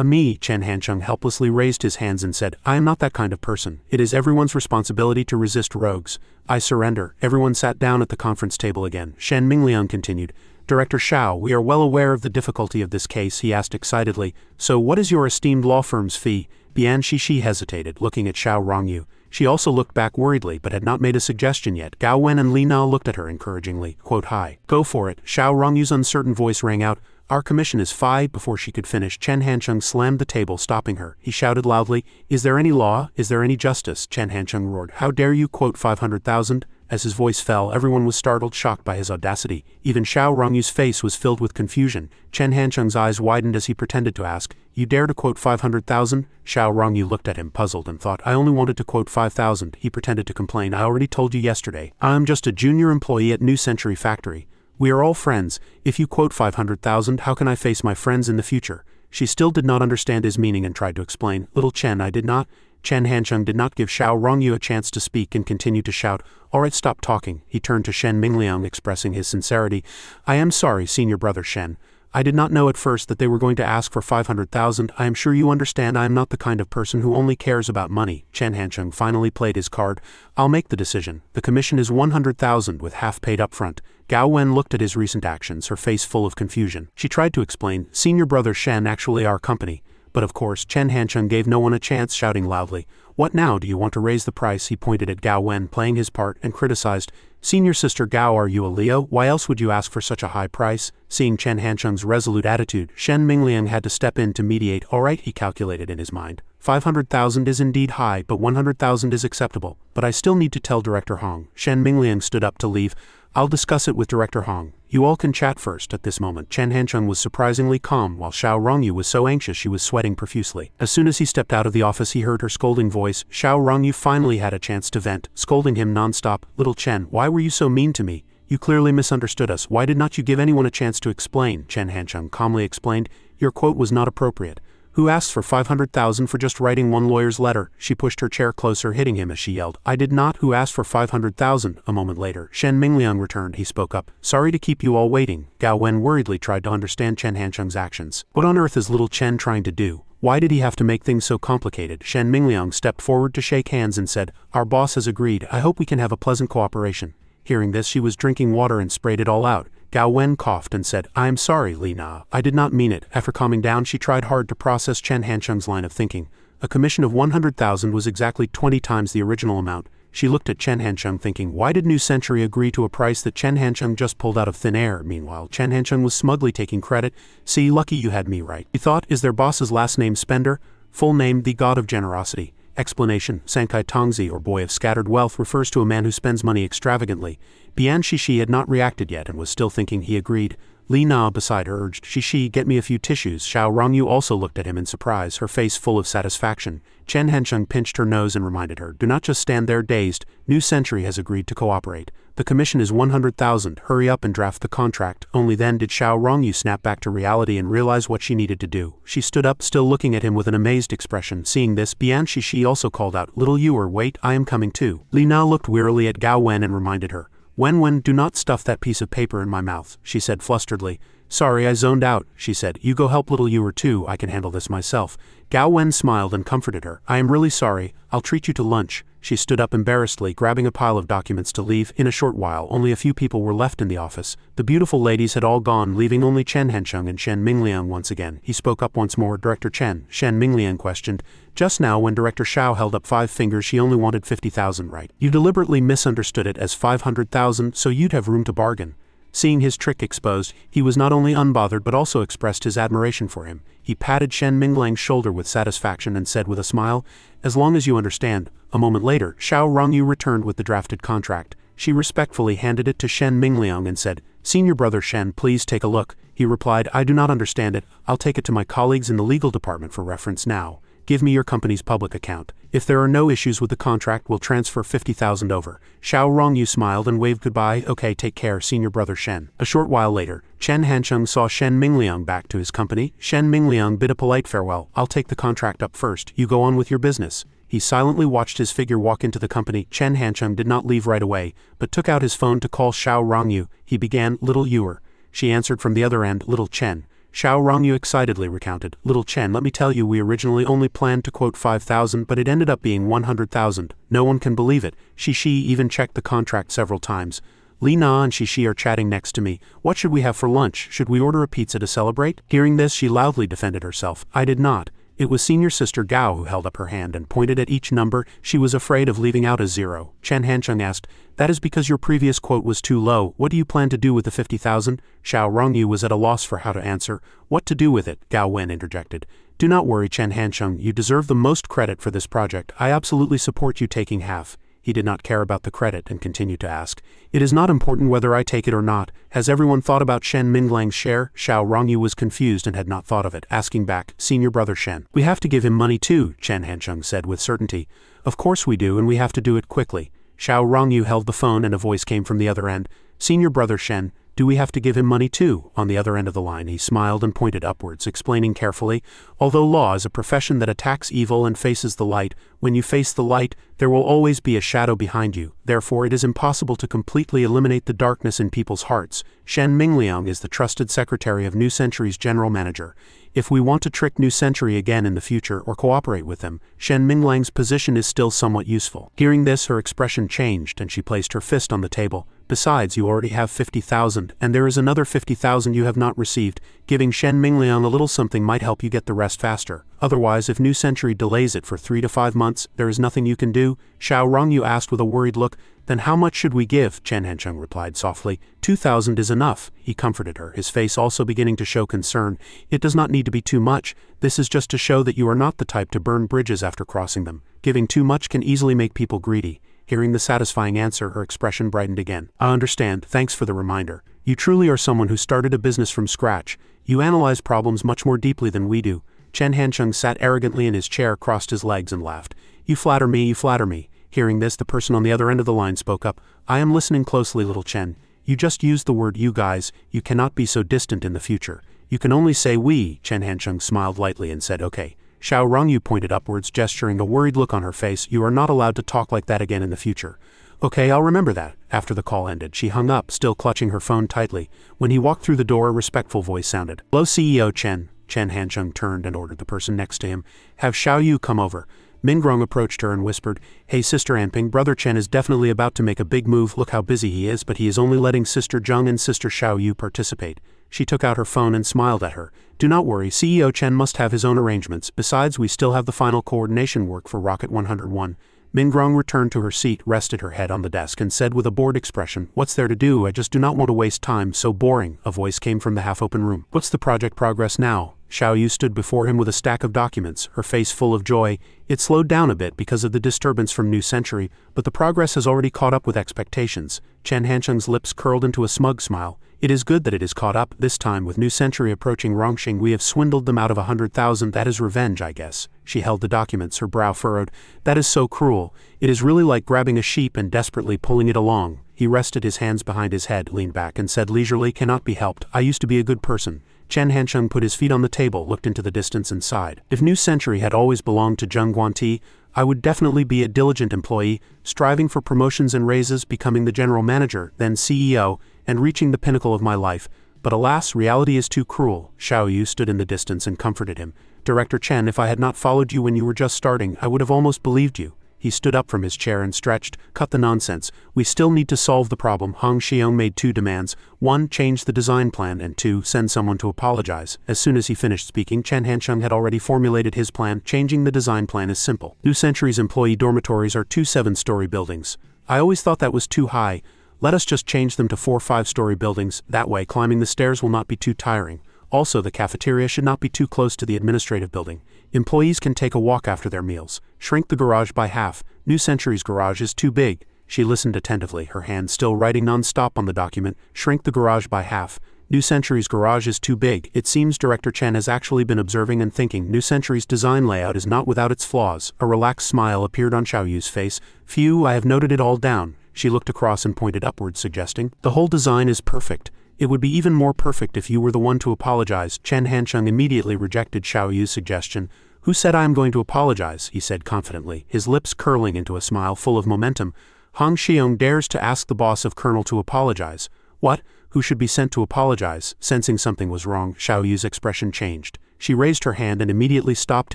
Me, Chen Hancheng helplessly raised his hands and said, I am not that kind of person. It is everyone's responsibility to resist rogues. I surrender. Everyone sat down at the conference table again. Shen Mingliang continued. Director Shao, we are well aware of the difficulty of this case, he asked excitedly. So what is your esteemed law firm's fee? Bian Shishi hesitated, looking at Shao Rongyu. She also looked back worriedly but had not made a suggestion yet. Gao Wen and Li Na looked at her encouragingly. Quote, hi. Go for it. Shao Rongyu's uncertain voice rang out. Our commission is 5. Before she could finish, Chen Hancheng slammed the table, stopping her. He shouted loudly, is there any law? Is there any justice? Chen Hancheng roared. How dare you quote 500,000? As his voice fell, everyone was startled, shocked by his audacity. Even Shao Rongyu's face was filled with confusion. Chen Hancheng's eyes widened as he pretended to ask, you dare to quote 500,000? Shao Rongyu looked at him, puzzled, and thought, I only wanted to quote 5,000. He pretended to complain, I already told you yesterday. I'm just a junior employee at New Century Factory. We are all friends. If you quote 500,000, how can I face my friends in the future? She still did not understand his meaning and tried to explain. Little Chen, I did not. Chen Hancheng did not give Shao Rongyu a chance to speak and continued to shout, all right, stop talking. He turned to Shen Mingliang, expressing his sincerity. I am sorry, senior brother Shen. I did not know at first that they were going to ask for 500,000. I am sure you understand I am not the kind of person who only cares about money. Chen Hancheng finally played his card. I'll make the decision. The commission is 100,000 with half paid up front. Gao Wen looked at his recent actions, her face full of confusion. She tried to explain, senior brother Shen, actually our company. But of course, Chen Hancheng gave no one a chance, shouting loudly, what now, do you want to raise the price? He pointed at Gao Wen, playing his part, and criticized, senior sister Gao, are you a Leo? Why else would you ask for such a high price? Seeing Chen Hancheng's resolute attitude, Shen Mingliang had to step in to mediate. All right, he calculated in his mind. 500,000 is indeed high, but 100,000 is acceptable. But I still need to tell Director Hong. Shen Mingliang stood up to leave. I'll discuss it with Director Hong. You all can chat first. At this moment, Chen Hancheng was surprisingly calm, while Shao Rongyu was so anxious she was sweating profusely. As soon as he stepped out of the office, he heard her scolding voice. Shao Rongyu finally had a chance to vent, scolding him non-stop. Little Chen, why were you so mean to me? You clearly misunderstood us. Why did not you give anyone a chance to explain? Chen Hancheng calmly explained. Your quote was not appropriate. Who asks for 500,000 for just writing one lawyer's letter? She pushed her chair closer, hitting him as she yelled. I did not. Who asked for 500,000? A moment later, Shen Mingliang returned. He spoke up. Sorry to keep you all waiting. Gao Wen worriedly tried to understand Chen Hancheng's actions. What on earth is little Chen trying to do? Why did he have to make things so complicated? Shen Mingliang stepped forward to shake hands and said, our boss has agreed. I hope we can have a pleasant cooperation. Hearing this, she was drinking water and sprayed it all out. Gao Wen coughed and said, I am sorry, Li Na. I did not mean it. After calming down, she tried hard to process Chen Hancheng's line of thinking. A commission of 100,000 was exactly 20 times the original amount. She looked at Chen Hancheng thinking, why did New Century agree to a price that Chen Hancheng just pulled out of thin air? Meanwhile, Chen Hancheng was smugly taking credit. See, lucky you had me right. He thought, is their boss's last name Spender? Full name, the God of Generosity. Explanation, Sankai Tongzi, or Boy of Scattered Wealth, refers to a man who spends money extravagantly. Bian Shishi had not reacted yet and was still thinking. He agreed. Li Na beside her urged, Shishi, get me a few tissues. Shao Rongyu also looked at him in surprise, her face full of satisfaction. Chen Hancheng pinched her nose and reminded her, do not just stand there dazed. New Century has agreed to cooperate. The commission is 100,000. Hurry up and draft the contract. Only then did Shao Rongyu snap back to reality and realize what she needed to do. She stood up, still looking at him with an amazed expression. Seeing this, Bian Shishi also called out, little Ewer, wait, I am coming too. Li Na looked wearily at Gao Wen and reminded her, Wen, do not stuff that piece of paper in my mouth, she said flusteredly. Sorry, I zoned out, she said. You go help little Ewer too, I can handle this myself. Gao Wen smiled and comforted her. I am really sorry, I'll treat you to lunch. She stood up embarrassedly, grabbing a pile of documents to leave. In a short while, only a few people were left in the office. The beautiful ladies had all gone, leaving only Chen Hancheng and Shen Mingliang once again. He spoke up once more. Director Chen, Shen Mingliang questioned. Just now, when Director Shao held up 5 fingers, she only wanted 50,000, right? You deliberately misunderstood it as 500,000, so you'd have room to bargain. Seeing his trick exposed, he was not only unbothered but also expressed his admiration for him. He patted Shen Mingliang's shoulder with satisfaction and said with a smile, as long as you understand. A moment later, Shao Rongyu returned with the drafted contract. She respectfully handed it to Shen Mingliang and said, Senior brother Shen, please take a look. He replied, I do not understand it. I'll take it to my colleagues in the legal department for reference now. Give me your company's public account. If there are no issues with the contract, we'll transfer 50,000 over. Shao Rongyu smiled and waved goodbye. Okay, take care, senior brother Shen. A short while later, Chen Hancheng saw Shen Mingliang back to his company. Shen Mingliang bid a polite farewell. I'll take the contract up first. You go on with your business. He silently watched his figure walk into the company. Chen Hancheng did not leave right away, but took out his phone to call Shao Rongyu. He began, little Ewer. She answered from the other end, little Chen. Xiao Rongyu excitedly recounted. Little Chen, let me tell you, we originally only planned to quote 5,000, but it ended up being 100,000. No one can believe it. Shishi even checked the contract several times. Li Na and Shishi are chatting next to me. What should we have for lunch? Should we order a pizza to celebrate? Hearing this, she loudly defended herself. I did not. It was senior sister Gao who held up her hand and pointed at each number. She was afraid of leaving out a zero. Chen Hancheng asked, that is because your previous quote was too low. What do you plan to do with the 50,000? Xiao Rongyu was at a loss for how to answer. What to do with it? Gao Wen interjected. Do not worry, Chen Hancheng, you deserve the most credit for this project. I absolutely support you taking half. He did not care about the credit and continued to ask. It is not important whether I take it or not. Has everyone thought about Shen Minglang's share? Xiao Rongyu was confused and had not thought of it, asking back, Senior Brother Shen. We have to give him money too, Chen Hancheng said with certainty. Of course we do, and we have to do it quickly. Xiao Rongyu held the phone and a voice came from the other end. Senior Brother Shen, do we have to give him money too? On the other end of the line he smiled and pointed upwards, explaining carefully, although law is a profession that attacks evil and faces the light, when you face the light, there will always be a shadow behind you. Therefore it is impossible to completely eliminate the darkness in people's hearts. Shen Mingliang is the trusted secretary of New Century's general manager. If we want to trick New Century again in the future or cooperate with them, Shen Minglang's position is still somewhat useful. Hearing this, her expression changed and she placed her fist on the table. Besides, you already have 50,000, and there is another 50,000 you have not received. Giving Shen Mingliang a little something might help you get the rest faster. Otherwise, if New Century delays it for 3 to 5 months, there is nothing you can do. Xiao Rongyu asked with a worried look. Then how much should we give? Chen Hancheng replied softly. 2,000 is enough. He comforted her, his face also beginning to show concern. It does not need to be too much. This is just to show that you are not the type to burn bridges after crossing them. Giving too much can easily make people greedy. Hearing the satisfying answer, her expression brightened again. I understand, thanks for the reminder. You truly are someone who started a business from scratch. You analyze problems much more deeply than we do. Chen Hancheng sat arrogantly in his chair, crossed his legs and laughed. You flatter me, you flatter me. Hearing this, the person on the other end of the line spoke up. I am listening closely, little Chen. You just used the word you guys. You cannot be so distant in the future. You can only say we. Chen Hancheng smiled lightly and said okay. Xiao Rongyu pointed upwards, gesturing a worried look on her face. You are not allowed to talk like that again in the future. Okay, I'll remember that. After the call ended, she hung up, still clutching her phone tightly. When he walked through the door, a respectful voice sounded. Hello, CEO Chen. Chen Hancheng turned and ordered the person next to him. Have Xiao Yu come over. Mingrong approached her and whispered, Hey Sister Anping, Brother Chen is definitely about to make a big move. Look how busy he is, but he is only letting Sister Zheng and Sister Xiao Yu participate. She took out her phone and smiled at her. Do not worry, CEO Chen must have his own arrangements. Besides, we still have the final coordination work for Rocket 101. Mingrong returned to her seat, rested her head on the desk and said with a bored expression, What's there to do? I just do not want to waste time, so boring. A voice came from the half-open room. What's the project progress now? Xiao Yu stood before him with a stack of documents, her face full of joy. It slowed down a bit because of the disturbance from New Century, but the progress has already caught up with expectations. Chen Hancheng's lips curled into a smug smile. It is good that it is caught up. This time, with New Century approaching Rongxing, we have swindled them out of 100,000. That is revenge, I guess. She held the documents, her brow furrowed. That is so cruel. It is really like grabbing a sheep and desperately pulling it along. He rested his hands behind his head, leaned back and said leisurely, Cannot be helped. I used to be a good person. Chen Hancheng put his feet on the table, looked into the distance and sighed. If New Century had always belonged to Zheng Guanti, I would definitely be a diligent employee, striving for promotions and raises, becoming the general manager, then CEO, and reaching the pinnacle of my life. But alas, reality is too cruel. Xiao Yu stood in the distance and comforted him. Director Chen, if I had not followed you when you were just starting, I would have almost believed you. He stood up from his chair and stretched. Cut the nonsense. We still need to solve the problem. Hong Xiong made 2 demands. 1, change the design plan, and 2, send someone to apologize. As soon as he finished speaking, Chen Hancheng had already formulated his plan. Changing the design plan is simple. New Century's employee dormitories are 2 7-story buildings. I always thought that was too high. Let us just change them to 4 5-story buildings. That way, climbing the stairs will not be too tiring. Also, the cafeteria should not be too close to the administrative building. Employees can take a walk after their meals. Shrink the garage by half. New Century's garage is too big. She listened attentively, her hand still writing non-stop on the document. Shrink the garage by half. New Century's garage is too big. It seems Director Chen has actually been observing and thinking. New Century's design layout is not without its flaws. A relaxed smile appeared on Xiao Yu's face. Phew, I have noted it all down. She looked across and pointed upwards, suggesting, The whole design is perfect. It would be even more perfect if you were the one to apologize. Chen Hancheng immediately rejected Xiao Yu's suggestion. Who said I am going to apologize? He said confidently, his lips curling into a smile full of momentum. Hong Xiong dares to ask the boss of Colonel to apologize. What? who should be sent to apologize. Sensing something was wrong, Xiao Yu's expression changed. She raised her hand and immediately stopped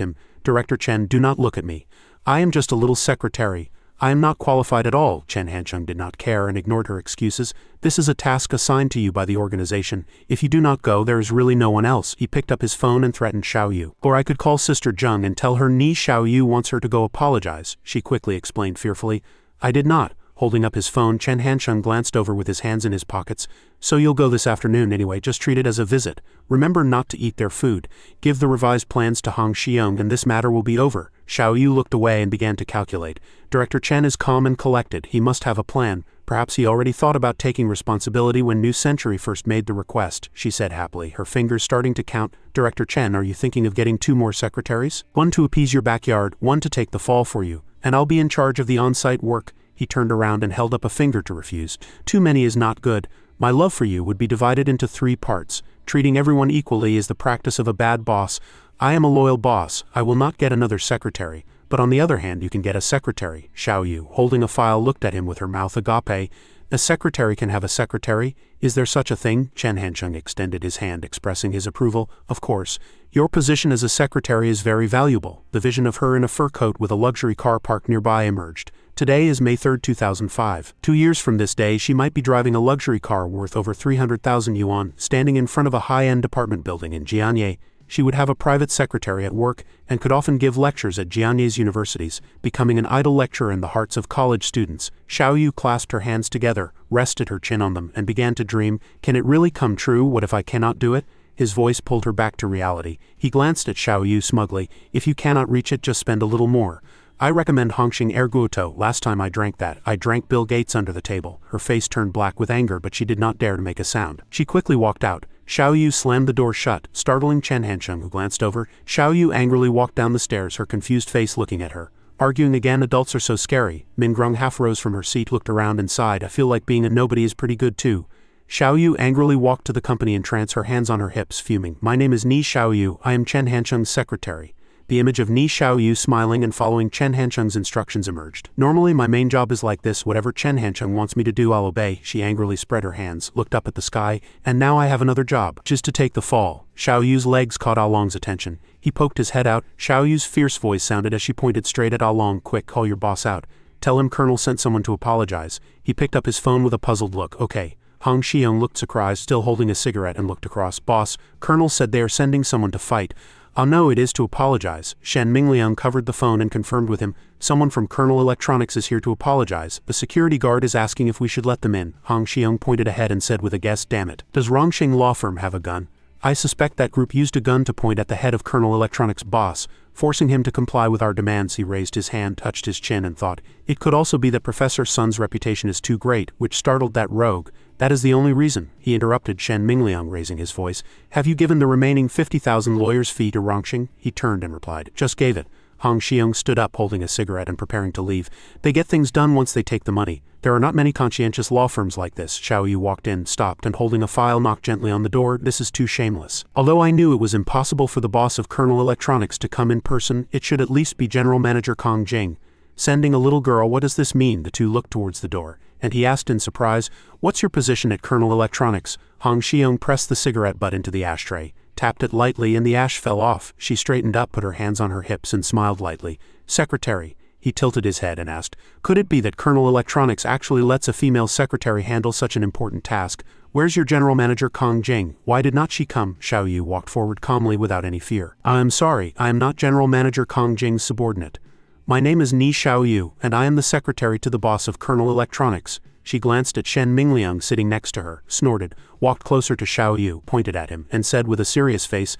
him. Director Chen, do not look at me. I am just a little secretary. I am not qualified at all. Chen Hancheng did not care and ignored her excuses. This is a task assigned to you by the organization. If you do not go, there is really no one else. He picked up his phone and threatened Xiao Yu. Or I could call Sister Zheng and tell her Xiao Yu wants her to go apologize, she quickly explained fearfully. I did not. Holding up his phone, Chen Hancheng glanced over with his hands in his pockets. So you'll go this afternoon anyway, just treat it as a visit. Remember not to eat their food. Give the revised plans to Hong Xiong and this matter will be over. Xiao Yu looked away and began to calculate. Director Chen is calm and collected. He must have a plan. Perhaps he already thought about taking responsibility when New Century first made the request, she said happily, her fingers starting to count. Director Chen, are you thinking of getting 2 more secretaries? 1 to appease your backyard, 1 to take the fall for you. And I'll be in charge of the on-site work. He turned around and held up a finger to refuse. Too many is not good. My love for you would be divided into 3 parts. Treating everyone equally is the practice of a bad boss. I am a loyal boss. I will not get another secretary. But on the other hand, you can get a secretary. Xiao Yu, holding a file, looked at him with her mouth agape. A secretary can have a secretary? Is there such a thing? Chen Hancheng extended his hand, expressing his approval. Of course. Your position as a secretary is very valuable. The vision of her in a fur coat with a luxury car parked nearby emerged. Today is May 3, 2005. 2 years from this day, she might be driving a luxury car worth over 300,000 yuan, standing in front of a high-end department building in Jianye. She would have a private secretary at work and could often give lectures at Jianye's universities, becoming an idle lecturer in the hearts of college students. Xiao Yu clasped her hands together, rested her chin on them, and began to dream. Can it really come true? What if I cannot do it? His voice pulled her back to reality. He glanced at Xiao Yu smugly. If you cannot reach it, just spend a little more. I recommend Hongxing Erguoto. Last time I drank that, I drank Bill Gates under the table. Her face turned black with anger, but she did not dare to make a sound. She quickly walked out. Xiao Yu slammed the door shut, startling Chen Hancheng, who glanced over. Xiao Yu angrily walked down the stairs, her confused face looking at her. Arguing again, adults are so scary. Min Grung half rose from her seat, looked around and sighed. I feel like being a nobody is pretty good too. Xiao Yu angrily walked to the company in trance, her hands on her hips, fuming. My name is Xiao Yu. I am Chen Hancheng's secretary. The image of Xiao Yu smiling and following Chen Hancheng's instructions emerged. Normally my main job is like this, whatever Chen Hancheng wants me to do I'll obey. She angrily spread her hands, looked up at the sky, and now I have another job, which is to take the fall. Xiao Yu's legs caught Along's attention. He poked his head out. Xiao Yu's fierce voice sounded as she pointed straight at Along. Quick, call your boss out. Tell him Colonel sent someone to apologize. He picked up his phone with a puzzled look. Okay. Hong Xiong looked surprised, still holding a cigarette, and looked across. Boss, Colonel said they are sending someone to fight. Oh no, it is to apologize. Shen Mingliang covered the phone and confirmed with him. Someone from Colonel Electronics is here to apologize. The security guard is asking if we should let them in. Hong Xiong pointed ahead and said with a guess, damn it. Does Rongxing law firm have a gun? I suspect that group used a gun to point at the head of Colonel Electronics' boss, forcing him to comply with our demands. He raised his hand, touched his chin, and thought, it could also be that Professor Sun's reputation is too great, which startled that rogue. That is the only reason, he interrupted, Shen Mingliang raising his voice. Have you given the remaining 50,000 lawyers' fee to Rongxing? He turned and replied, just gave it. Hong Xiong stood up, holding a cigarette and preparing to leave. They get things done once they take the money. There are not many conscientious law firms like this. Xiao Yu walked in, stopped, and holding a file knocked gently on the door. This is too shameless. Although I knew it was impossible for the boss of Colonel Electronics to come in person, it should at least be General Manager Kong Jing. Sending a little girl, what does this mean? The two looked towards the door, and he asked in surprise, what's your position at Colonel Electronics? Hong Xiong pressed the cigarette butt into the ashtray, tapped it lightly, and the ash fell off. She straightened up, put her hands on her hips, and smiled lightly. Secretary. He tilted his head and asked, could it be that Colonel Electronics actually lets a female secretary handle such an important task? Where's your general manager Kong Jing? Why did not she come? Xiao Yu walked forward calmly without any fear. I am sorry, I am not general manager Kong Jing's subordinate. My name is Xiao Yu, and I am the secretary to the boss of Colonel Electronics. She glanced at Shen Mingliang sitting next to her, snorted, walked closer to Xiao Yu, pointed at him, and said with a serious face,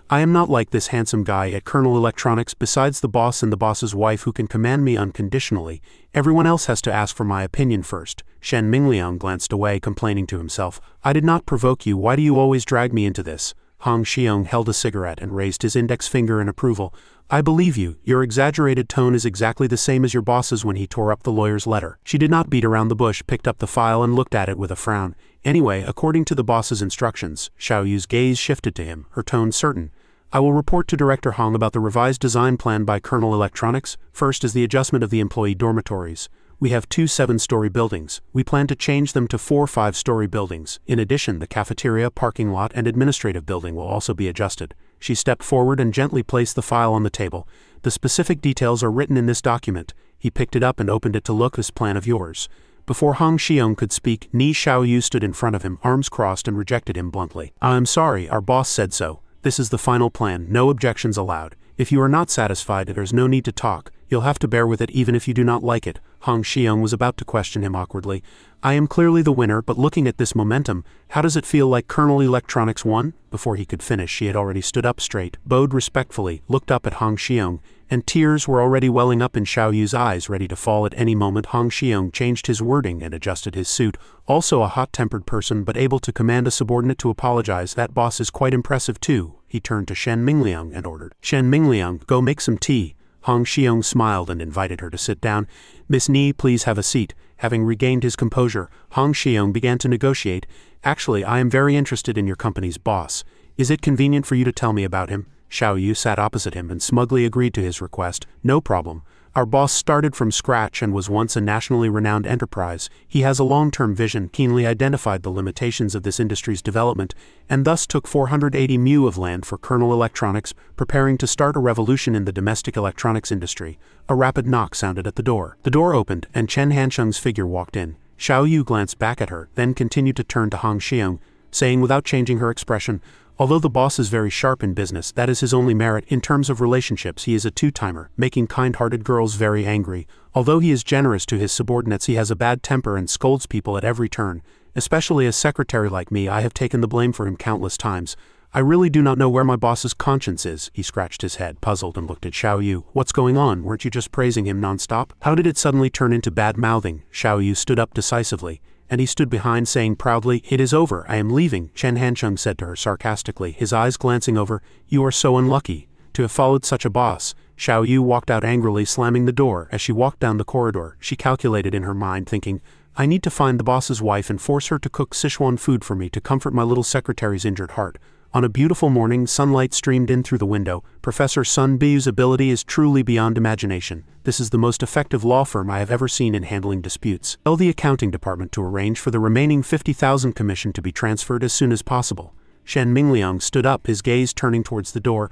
I am not like this handsome guy at Colonel Electronics. Besides the boss and the boss's wife who can command me unconditionally, everyone else has to ask for my opinion first. Shen Mingliang glanced away, complaining to himself, I did not provoke you, why do you always drag me into this? Hong Xiong held a cigarette and raised his index finger in approval. I believe you, your exaggerated tone is exactly the same as your boss's when he tore up the lawyer's letter. She did not beat around the bush, picked up the file and looked at it with a frown. Anyway, according to the boss's instructions, Xiao Yu's gaze shifted to him, her tone certain. I will report to Director Hong about the revised design plan by Colonel Electronics. First is the adjustment of the employee dormitories. We have 2 7-story buildings. We plan to change them to 4 5-story buildings. In addition, the cafeteria, parking lot, and administrative building will also be adjusted. She stepped forward and gently placed the file on the table. The specific details are written in this document. He picked it up and opened it to look. This plan of yours. Before Hong Xiong could speak, Ni Xiaoyu stood in front of him, arms crossed, and rejected him bluntly. I'm sorry, our boss said so. This is the final plan, no objections allowed. If you are not satisfied, there's no need to talk. You'll have to bear with it even if you do not like it. Hong Xiong was about to question him awkwardly. I am clearly the winner, but looking at this momentum, how does it feel like Colonel Electronics won? Before he could finish, she had already stood up straight, bowed respectfully, looked up at Hong Xiong, and tears were already welling up in Xiaoyu's eyes, ready to fall at any moment. Hong Xiong changed his wording and adjusted his suit. Also a hot-tempered person but able to command a subordinate to apologize. That boss is quite impressive too. He turned to Shen Mingliang and ordered, Shen Mingliang, go make some tea. Hong Xiong smiled and invited her to sit down. Miss Ni, please have a seat. Having regained his composure, Hong Xiong began to negotiate. Actually, I am very interested in your company's boss. Is it convenient for you to tell me about him? Xiaoyu sat opposite him and smugly agreed to his request. No problem. Our boss started from scratch and was once a nationally renowned enterprise. He has a long-term vision, keenly identified the limitations of this industry's development, and thus took 480 mu of land for Colonel Electronics, preparing to start a revolution in the domestic electronics industry. A rapid knock sounded at the door. The door opened, and Chen Hansheng's figure walked in. Xiaoyu glanced back at her, then continued to turn to Hong Xiong, saying without changing her expression, although the boss is very sharp in business, that is his only merit. In terms of relationships, he is a two-timer, making kind-hearted girls very angry. Although he is generous to his subordinates, he has a bad temper and scolds people at every turn. Especially as secretary like me, I have taken the blame for him countless times. I really do not know where my boss's conscience is. He scratched his head, puzzled, and looked at Xiaoyu. What's going on? Weren't you just praising him non-stop? How did it suddenly turn into bad-mouthing? Xiaoyu stood up decisively, and he stood behind, saying proudly, It is over, I am leaving, Chen Hansheng said to her sarcastically, his eyes glancing over. You are so unlucky to have followed such a boss. Xiaoyu walked out angrily, slamming the door. As she walked down the corridor, she calculated in her mind, thinking, I need to find the boss's wife and force her to cook Sichuan food for me to comfort my little secretary's injured heart. On a beautiful morning, sunlight streamed in through the window. Professor Sun Biyu's ability is truly beyond imagination. This is the most effective law firm I have ever seen in handling disputes. Tell the accounting department to arrange for the remaining 50,000 commission to be transferred as soon as possible. Shen Mingliang stood up, his gaze turning towards the door.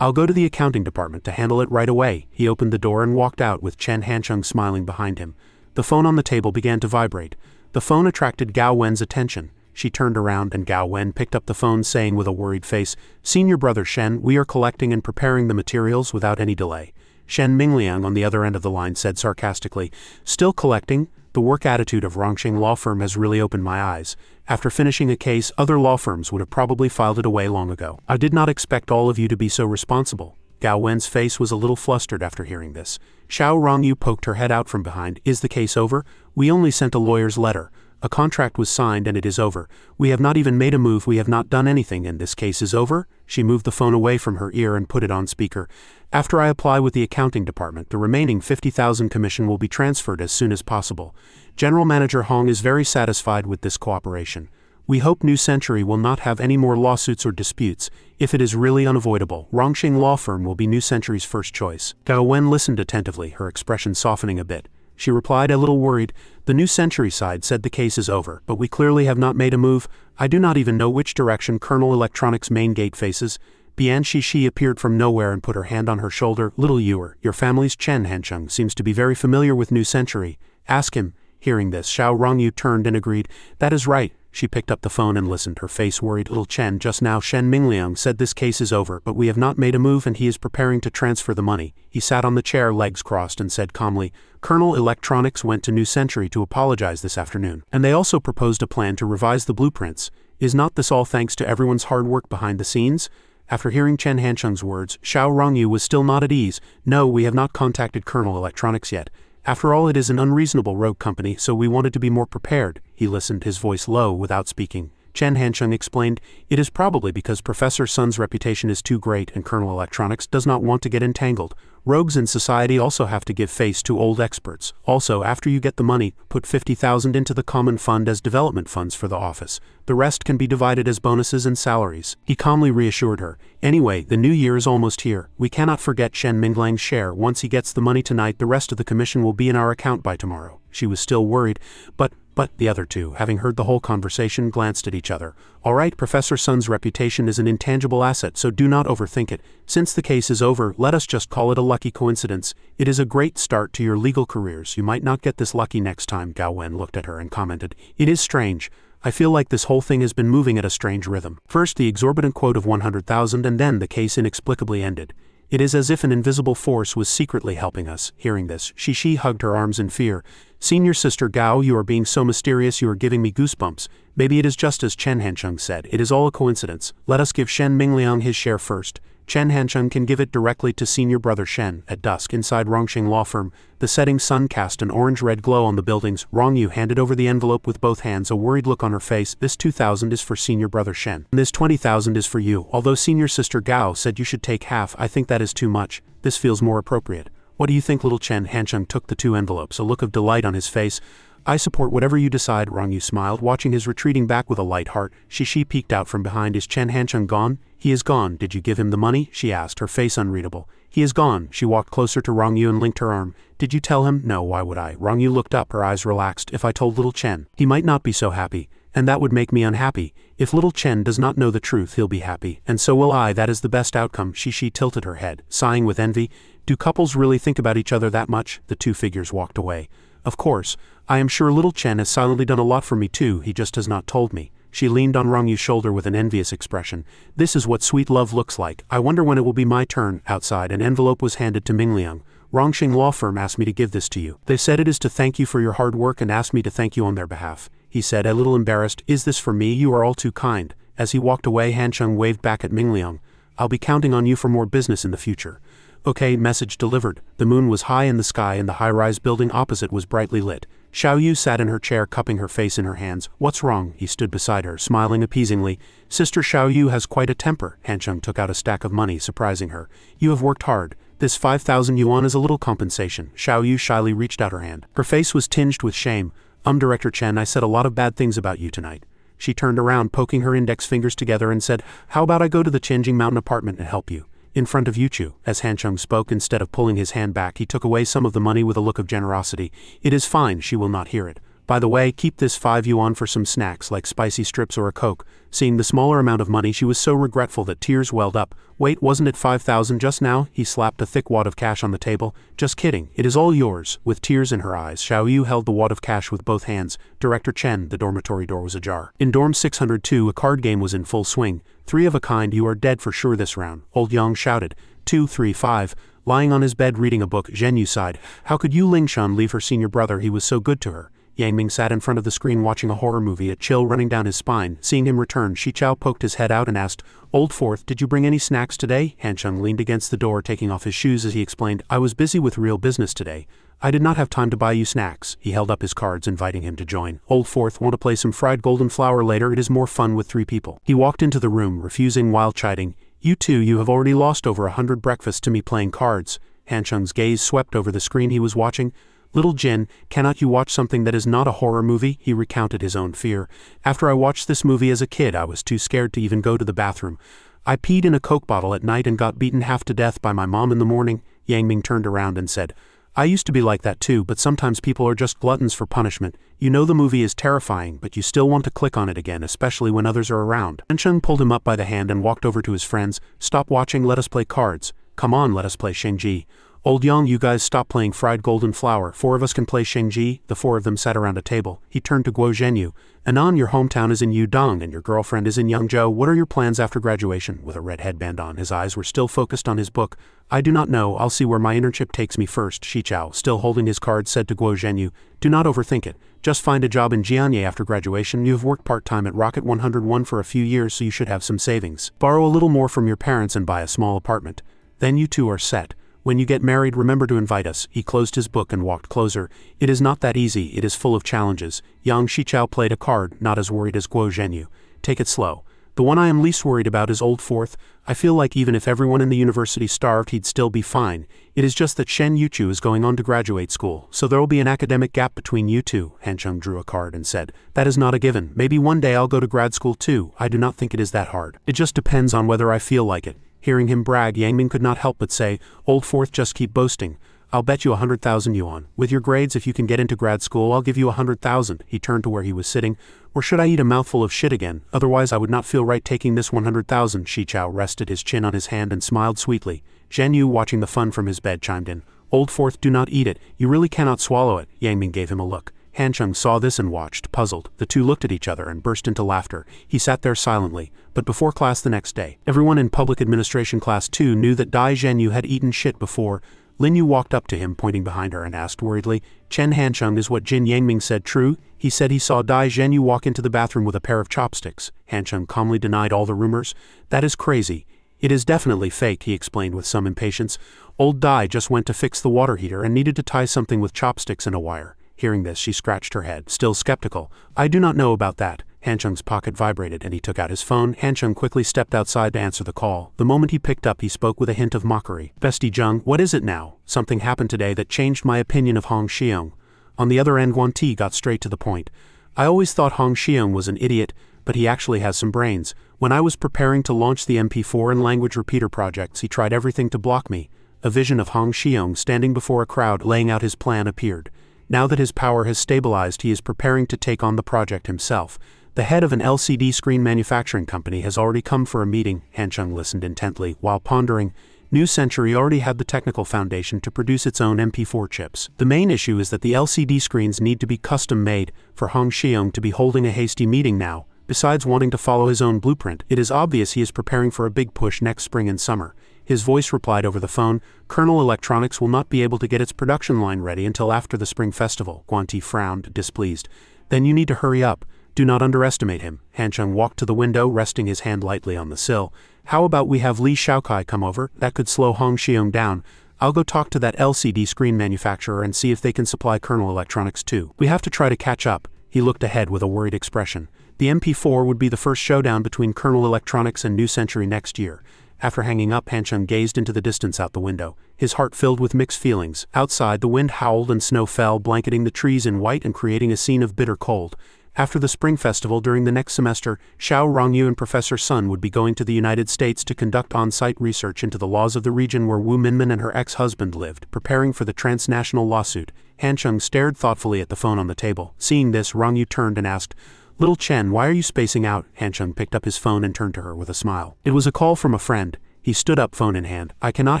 I'll go to the accounting department to handle it right away. He opened the door and walked out with Chen Hansheng smiling behind him. The phone on the table began to vibrate. The phone attracted Gao Wen's attention. She turned around and Gao Wen picked up the phone, saying with a worried face, Senior Brother Shen, we are collecting and preparing the materials without any delay. Shen Mingliang on the other end of the line said sarcastically, Still collecting? The work attitude of Rongqing law firm has really opened my eyes. After finishing a case, other law firms would have probably filed it away long ago. I did not expect all of you to be so responsible. Gao Wen's face was a little flustered after hearing this. Xiao Rongyu poked her head out from behind. Is the case over? We only sent a lawyer's letter. A contract was signed and it is over. We have not even made a move, we have not done anything, and this case is over? She moved the phone away from her ear and put it on speaker. After I apply with the accounting department, the remaining 50,000 commission will be transferred as soon as possible. General Manager Hong is very satisfied with this cooperation. We hope New Century will not have any more lawsuits or disputes. If it is really unavoidable, Rongqing Law Firm will be New Century's first choice. Gao Wen listened attentively, her expression softening a bit. She replied, a little worried, The New Century side said the case is over, but we clearly have not made a move. I do not even know which direction Colonel Electronics' main gate faces. Bian Shishi appeared from nowhere and put her hand on her shoulder. Little Yuer, your family's Chen Hansheng seems to be very familiar with New Century. Ask him. Hearing this, Xiao Rongyu turned and agreed. That is right. She picked up the phone and listened, her face worried. Little Chen, just now Shen Mingliang said this case is over, but we have not made a move and he is preparing to transfer the money. He sat on the chair, legs crossed, and said calmly, Colonel Electronics went to New Century to apologize this afternoon, and they also proposed a plan to revise the blueprints. Is not this all thanks to everyone's hard work behind the scenes? After hearing Chen Hansheng's words, Xiao Rongyu was still not at ease. No, we have not contacted Colonel Electronics yet. After all, it is an unreasonable rogue company, so we wanted to be more prepared. He listened, his voice low, without speaking. Chen Hansheng explained, it is probably because Professor Sun's reputation is too great and Colonel Electronics does not want to get entangled. Rogues in society also have to give face to old experts. Also, after you get the money, put 50,000 into the common fund as development funds for the office. The rest can be divided as bonuses and salaries. He calmly reassured her. Anyway, the new year is almost here. We cannot forget Shen Minglang's share. Once he gets the money tonight, the rest of the commission will be in our account by tomorrow. She was still worried, but the other two, having heard the whole conversation, glanced at each other. All right, Professor Sun's reputation is an intangible asset, so do not overthink it. Since the case is over, let us just call it a lucky coincidence. It is a great start to your legal careers. You might not get this lucky next time. Gao Wen looked at her and commented, it is strange. I feel like this whole thing has been moving at a strange rhythm. First the exorbitant quote of 100,000 and then the case inexplicably ended. It is as if an invisible force was secretly helping us. Hearing this, Shishi hugged her arms in fear. Senior Sister Gao, you are being so mysterious, you are giving me goosebumps. Maybe it is just as Chen Hansheng said, it is all a coincidence. Let us give Shen Mingliang his share first. Chen Hansheng can give it directly to senior brother Shen. At dusk inside Rongxing law firm, the setting sun cast an orange-red glow on the buildings. Rong Yu handed over the envelope with both hands, a worried look on her face. This 2,000 is for senior brother Shen. And this 20,000 is for you. Although senior sister Gao said you should take half, I think that is too much. This feels more appropriate. What do you think? Little Chen Hansheng took the two envelopes, a look of delight on his face. I support whatever you decide. Rong Yu smiled, watching his retreating back with a light heart. Shishi peeked out from behind. Is Chen Hansheng gone? He is gone. Did you give him the money? She asked, her face unreadable. He is gone. She walked closer to Rong Yu and linked her arm. Did you tell him? No, why would I? Rong Yu looked up, her eyes relaxed. If I told little Chen, he might not be so happy, and that would make me unhappy. If little Chen does not know the truth, he'll be happy, and so will I. That is the best outcome. Shishi tilted her head, sighing with envy. Do couples really think about each other that much? The two figures walked away. Of course, I am sure little Chen has silently done a lot for me too, he just has not told me. She leaned on Rong Yu's shoulder with an envious expression. This is what sweet love looks like. I wonder when it will be my turn. Outside, an envelope was handed to Mingliang. Rongxing law firm asked me to give this to you. They said it is to thank you for your hard work and asked me to thank you on their behalf. He said, a little embarrassed, is this for me? You are all too kind. As he walked away, Hansheng waved back at Mingliang. I'll be counting on you for more business in the future. Okay, message delivered. The moon was high in the sky and the high-rise building opposite was brightly lit. Xiao Yu sat in her chair, cupping her face in her hands. What's wrong? He stood beside her, smiling appeasingly. Sister Xiao Yu has quite a temper. Hansheng took out a stack of money, surprising her. You have worked hard. This 5,000 yuan is a little compensation. Xiao Yu shyly reached out her hand. Her face was tinged with shame. Director Chen, I said a lot of bad things about you tonight. She turned around, poking her index fingers together and said, how about I go to the Tianjing Mountain apartment and help you? In front of Yuchu. As Hansheng spoke, instead of pulling his hand back, he took away some of the money with a look of generosity. It is fine, she will not hear it. By the way, keep this 5 yuan for some snacks like spicy strips or a Coke. Seeing the smaller amount of money, she was so regretful that tears welled up. Wait, wasn't it 5,000 just now? He slapped a thick wad of cash on the table. Just kidding, it is all yours. With tears in her eyes, Xiao Yu held the wad of cash with both hands. Director Chen, the dormitory door was ajar. In dorm 602, a card game was in full swing. 3 of a kind, you are dead for sure this round. Old Yang shouted. 2, 3, 5. Lying on his bed reading a book, Zhen Yu sighed. How could Yu Lingshan leave her senior brother? He was so good to her. Yang Ming sat in front of the screen watching a horror movie, a chill running down his spine. Seeing him return, Shi Chao poked his head out and asked, Old Fourth, did you bring any snacks today? Hansheng leaned against the door, taking off his shoes as he explained, I was busy with real business today. I did not have time to buy you snacks. He held up his cards, inviting him to join. Old Fourth, want to play some fried golden flower later? It is more fun with 3 people. He walked into the room, refusing while chiding, You two, you have already lost over 100 breakfasts to me playing cards. Hansheng's gaze swept over the screen he was watching. Little Jin, cannot you watch something that is not a horror movie? He recounted his own fear. After I watched this movie as a kid, I was too scared to even go to the bathroom. I peed in a Coke bottle at night and got beaten half to death by my mom in the morning. Yang Ming turned around and said, I used to be like that too, but sometimes people are just gluttons for punishment. You know the movie is terrifying, but you still want to click on it again, especially when others are around. Hansheng pulled him up by the hand and walked over to his friends. Stop watching, let us play cards. Come on, let us play Shengji. Old Yang, you guys stop playing fried golden flower. 4 of us can play Shengji. The 4 of them sat around a table. He turned to Guo Zhenyu. Anan, your hometown is in Yudong and your girlfriend is in Yangzhou. What are your plans after graduation? With a red headband on, his eyes were still focused on his book. I do not know. I'll see where my internship takes me first. Shi Chao, still holding his card, said to Guo Zhenyu. Do not overthink it. Just find a job in Jianye after graduation. You have worked part-time at Rocket 101 for a few years, so you should have some savings. Borrow a little more from your parents and buy a small apartment. Then you two are set. When you get married, remember to invite us. He closed his book and walked closer. It is not that easy, it is full of challenges. Yang Shichao played a card, not as worried as Guo Zhenyu. take it slow. The one I am least worried about is Old Fourth. I feel like even if everyone in the university starved he'd still be fine. It is just that Shen Yuchu is going on to graduate school, so there will be an academic gap between you two. Hancheng drew a card and said, that is not a given. Maybe one day I'll go to grad school too. I do not think it is that hard. It just depends on whether I feel like it. Hearing him brag, Yangming could not help but say, Old Fourth, just keep boasting. I'll bet you 100,000 yuan. With your grades, if you can get into grad school, I'll give you 100,000. He turned to where he was sitting. Or should I eat a mouthful of shit again? Otherwise I would not feel right taking this 100,000. Shi Chao rested his chin on his hand and smiled sweetly. Zhen Yu, watching the fun from his bed, chimed in. Old Fourth, do not eat it. You really cannot swallow it. Yangming gave him a look. Hancheng saw this and watched, puzzled. The two looked at each other and burst into laughter. He sat there silently. But before class the next day, everyone in public administration class 2 knew that Dai Zhenyu had eaten shit before. Lin Yu walked up to him, pointing behind her, and asked worriedly, Chen Hancheng, is what Jin Yangming said true? He said he saw Dai Zhenyu walk into the bathroom with a pair of chopsticks. Hancheng calmly denied all the rumors. That is crazy. It is definitely fake, he explained with some impatience. Old Dai just went to fix the water heater and needed to tie something with chopsticks and a wire. Hearing this, she scratched her head, still skeptical. I do not know about that. Hancheng's pocket vibrated and he took out his phone. Hancheng quickly stepped outside to answer the call. The moment he picked up, he spoke with a hint of mockery. Bestie Zheng, what is it now? Something happened today that changed my opinion of Hong Xiong. On the other end, Guan Ti got straight to the point. I always thought Hong Xiong was an idiot, but he actually has some brains. When I was preparing to launch the MP4 and language repeater projects, he tried everything to block me. A vision of Hong Xiong standing before a crowd laying out his plan appeared. Now that his power has stabilized, he is preparing to take on the project himself. The head of an LCD screen manufacturing company has already come for a meeting. Hancheng listened intently, while pondering. New Century already had the technical foundation to produce its own MP4 chips. The main issue is that the LCD screens need to be custom-made. For Hong Xiong to be holding a hasty meeting now, besides wanting to follow his own blueprint, it is obvious he is preparing for a big push next spring and summer. His voice replied over the phone, Colonel Electronics will not be able to get its production line ready until after the Spring Festival. Guan Ti frowned, displeased. Then you need to hurry up. Do not underestimate him. Hancheng walked to the window, resting his hand lightly on the sill. How about we have Li Shaokai come over? That could slow Hong Xiong down. I'll go talk to that LCD screen manufacturer and see if they can supply Colonel Electronics too. We have to try to catch up. He looked ahead with a worried expression. The MP4 would be the first showdown between Colonel Electronics and New Century next year. After hanging up, Hancheng gazed into the distance out the window, his heart filled with mixed feelings. Outside, the wind howled and snow fell, blanketing the trees in white and creating a scene of bitter cold. After the Spring Festival during the next semester, Xiao Rongyu and Professor Sun would be going to the United States to conduct on-site research into the laws of the region where Wu Minmin and her ex-husband lived, preparing for the transnational lawsuit. Hancheng stared thoughtfully at the phone on the table. Seeing this, Rongyu turned and asked, Little Chen, why are you spacing out? Hancheng picked up his phone and turned to her with a smile. It was a call from a friend. He stood up, phone in hand. I cannot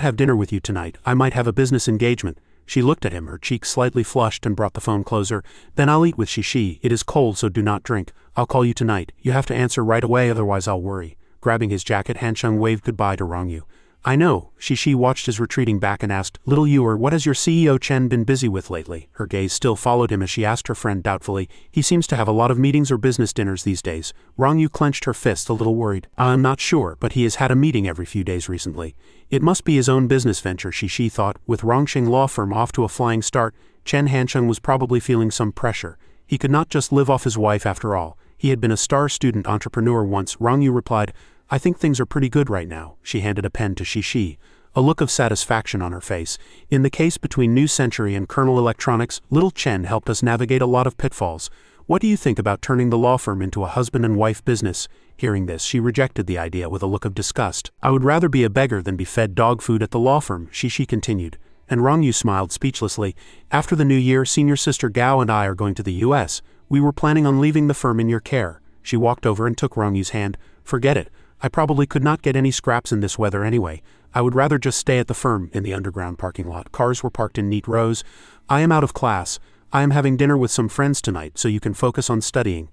have dinner with you tonight. I might have a business engagement. She looked at him, her cheeks slightly flushed, and brought the phone closer. Then I'll eat with Shishi. It is cold, so do not drink. I'll call you tonight. You have to answer right away, otherwise I'll worry. Grabbing his jacket, Hancheng waved goodbye to Rongyu. I know. Shishi watched his retreating back and asked, Little Yuer, what has your CEO Chen been busy with lately? Her gaze still followed him as she asked her friend doubtfully. He seems to have a lot of meetings or business dinners these days. Rongyu clenched her fist, a little worried. I'm not sure, but he has had a meeting every few days recently. It must be his own business venture, Shishi thought. With Rongsheng law firm off to a flying start, Chen Hancheng was probably feeling some pressure. He could not just live off his wife after all. He had been a star student entrepreneur once. Rongyu replied, I think things are pretty good right now. She handed a pen to Shishi, a look of satisfaction on her face. In the case between New Century and Colonel Electronics, little Chen helped us navigate a lot of pitfalls. What do you think about turning the law firm into a husband and wife business? Hearing this, she rejected the idea with a look of disgust. I would rather be a beggar than be fed dog food at the law firm, Shishi continued. And Rongyu smiled speechlessly. After the new year, senior sister Gao and I are going to the U.S. We were planning on leaving the firm in your care. She walked over and took Rongyu's hand. Forget it. I probably could not get any scraps in this weather anyway. I would rather just stay at the firm. In the underground parking lot, cars were parked in neat rows. I am out of class. I am having dinner with some friends tonight, so you can focus on studying.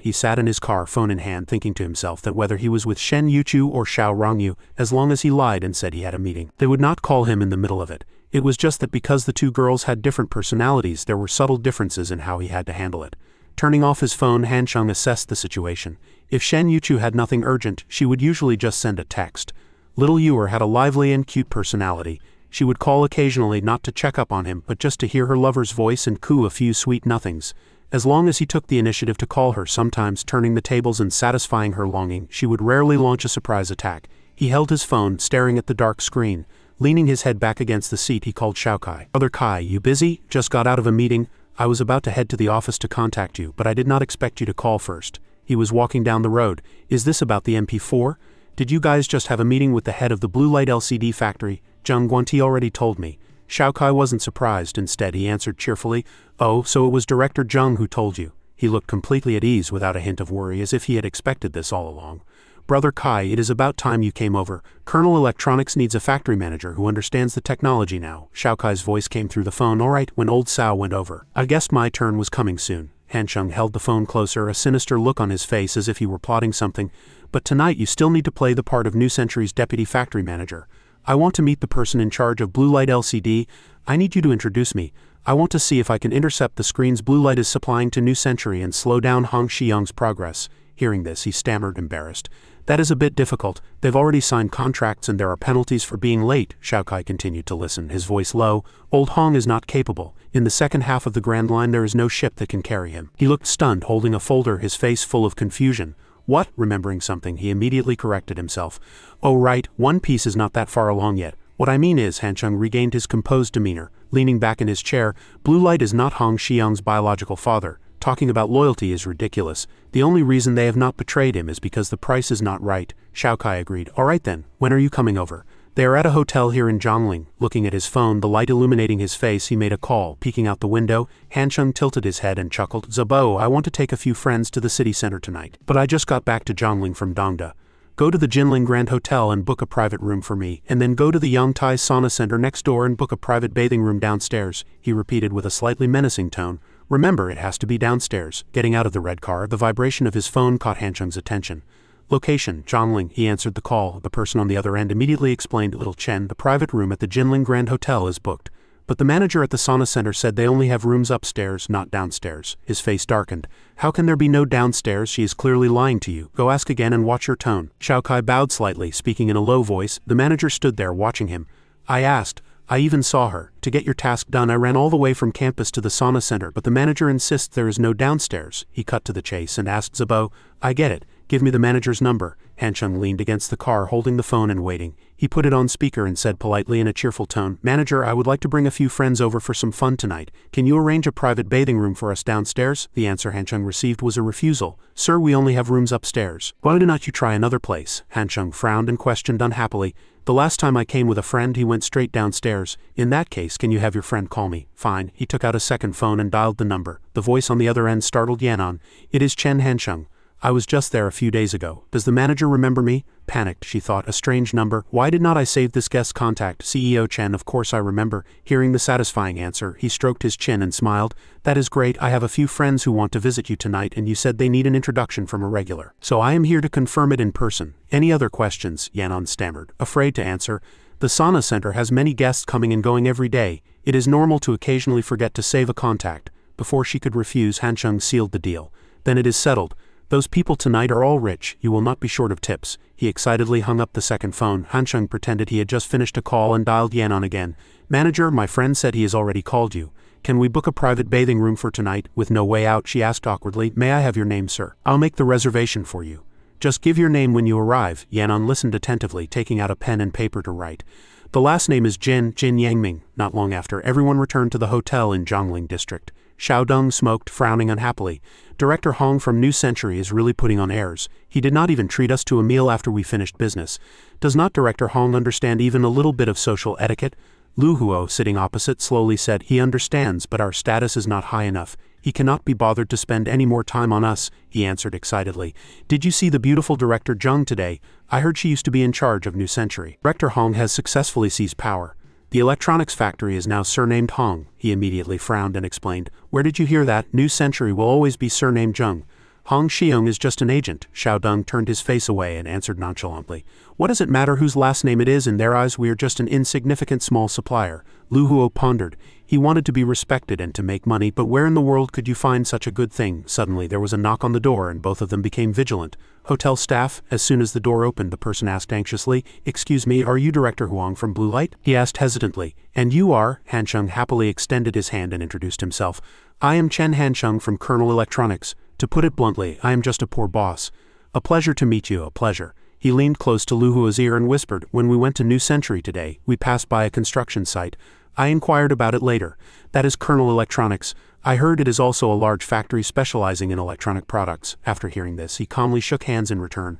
He sat in his car, phone in hand, thinking to himself that whether he was with Shen Yuchu or Xiao Rongyu, as long as he lied and said he had a meeting, they would not call him in the middle of it. It was just that because the two girls had different personalities, there were subtle differences in how he had to handle it. Turning off his phone, Hancheng assessed the situation. If Shen Yuchu had nothing urgent, she would usually just send a text. Little Yuer had a lively and cute personality. She would call occasionally, not to check up on him, but just to hear her lover's voice and coo a few sweet nothings. As long as he took the initiative to call her, sometimes turning the tables and satisfying her longing, she would rarely launch a surprise attack. He held his phone, staring at the dark screen. Leaning his head back against the seat, he called Xiao Kai. "Brother Kai, you busy? Just got out of a meeting. I was about to head to the office to contact you, but I did not expect you to call first." He was walking down the road. "Is this about the MP4? Did you guys just have a meeting with the head of the blue light LCD factory? Zheng Guanti already told me." Xiao Kai wasn't surprised. Instead, he answered cheerfully, "Oh, so it was Director Zheng who told you." He looked completely at ease without a hint of worry, as if he had expected this all along. "Brother Kai, it is about time you came over. Colonel Electronics needs a factory manager who understands the technology now." Xiao Kai's voice came through the phone. "All right," when old Sao went over. "I guessed my turn was coming soon." Hansheng held the phone closer, a sinister look on his face as if he were plotting something. "But tonight you still need to play the part of New Century's deputy factory manager. I want to meet the person in charge of Blue Light LCD. I need you to introduce me. I want to see if I can intercept the screens Blue Light is supplying to New Century and slow down Hong Xiang's progress." Hearing this, he stammered, embarrassed. "That is a bit difficult. They've already signed contracts and there are penalties for being late." Xiao Kai continued to listen, his voice low. "Old Hong is not capable. In the second half of the Grand Line there is no ship that can carry him." He looked stunned, holding a folder, his face full of confusion. "What?" Remembering something, he immediately corrected himself. "Oh right, One Piece is not that far along yet. What I mean is," Hansheng regained his composed demeanor, leaning back in his chair, "Blue Light is not Hong Xiang's biological father. Talking about loyalty is ridiculous. The only reason they have not betrayed him is because the price is not right." Xiao Kai agreed. "All right then, when are you coming over?" "They are at a hotel here in Zhongling." Looking at his phone, the light illuminating his face, he made a call. Peeking out the window, Hansheng tilted his head and chuckled. "Zabo, I want to take a few friends to the city center tonight. But I just got back to Zhongling from Dongda. Go to the Jinling Grand Hotel and book a private room for me, and then go to the Yangtai Sauna Center next door and book a private bathing room downstairs," he repeated with a slightly menacing tone. "Remember, it has to be downstairs." Getting out of the red car, the vibration of his phone caught Hansheng's attention. "Location, Zhongling." He answered the call. The person on the other end immediately explained, "Little Chen, the private room at the Jinling Grand Hotel is booked. But the manager at the sauna center said they only have rooms upstairs, not downstairs." His face darkened. "How can there be no downstairs? She is clearly lying to you. Go ask again and watch your tone." Xiao Kai bowed slightly, speaking in a low voice. The manager stood there watching him. "I asked. I even saw her. To get your task done, I ran all the way from campus to the sauna center, but the manager insists there is no downstairs." He cut to the chase and asked Zabo, "I get it. Give me the manager's number." Hansheng leaned against the car, holding the phone and waiting. He put it on speaker and said politely in a cheerful tone, "Manager, I would like to bring a few friends over for some fun tonight. Can you arrange a private bathing room for us downstairs?" The answer Hansheng received was a refusal. "Sir, we only have rooms upstairs." "Why do not you try another place?" Hansheng frowned and questioned unhappily. "The last time I came with a friend, he went straight downstairs. In that case, can you have your friend call me?" "Fine." He took out a second phone and dialed the number. The voice on the other end startled Yanon. "It is Chen Hansheng. I was just there a few days ago. Does the manager remember me?" Panicked, she thought, a strange number. Why did not I save this guest contact? CEO Chen, of course I remember. Hearing the satisfying answer, he stroked his chin and smiled. "That is great. I have a few friends who want to visit you tonight and you said they need an introduction from a regular. So I am here to confirm it in person. Any other questions?" Yanon stammered, afraid to answer. "The sauna center has many guests coming and going every day. It is normal to occasionally forget to save a contact." Before she could refuse, Hansheng sealed the deal. "Then it is settled. Those people tonight are all rich. You will not be short of tips." He excitedly hung up the second phone. Hansheng pretended he had just finished a call and dialed Yanon again. "Manager, my friend said he has already called you. Can we book a private bathing room for tonight?" With no way out, she asked awkwardly, "May I have your name, sir? I'll make the reservation for you." "Just give your name when you arrive." Yanon listened attentively, taking out a pen and paper to write. "The last name is Jin Yangming." Not long after, everyone returned to the hotel in Zhongling district. Xiao Deng smoked, frowning unhappily. "Director Hong from New Century is really putting on airs. He did not even treat us to a meal after we finished business. Does not Director Hong understand even a little bit of social etiquette?" Lu Huo, sitting opposite, slowly said, "He understands, but our status is not high enough. He cannot be bothered to spend any more time on us," he answered excitedly. "Did you see the beautiful Director Zheng today? I heard she used to be in charge of New Century. Director Hong has successfully seized power. The electronics factory is now surnamed Hong." He immediately frowned and explained, "Where did you hear that? New Century will always be surnamed Zheng. Hong Xiong is just an agent." Xiao Deng turned his face away and answered nonchalantly, "What does it matter whose last name it is? In their eyes we are just an insignificant small supplier." Lu Huo pondered. He wanted to be respected and to make money, but where in the world could you find such a good thing? Suddenly there was a knock on the door and both of them became vigilant. Hotel staff? As soon as the door opened, the person asked anxiously, "Excuse me, are you Director Huang from Blue Light?" He asked hesitantly. "And you are?" Hancheng happily extended his hand and introduced himself. "I am Chen Hancheng from Kernel Electronics. To put it bluntly, I am just a poor boss." "A pleasure to meet you, a pleasure." He leaned close to Lu Huo's ear and whispered, "When we went to New Century today, we passed by a construction site. I inquired about it later. That is Kernel Electronics. I heard it is also a large factory specializing in electronic products." After hearing this, he calmly shook hands in return.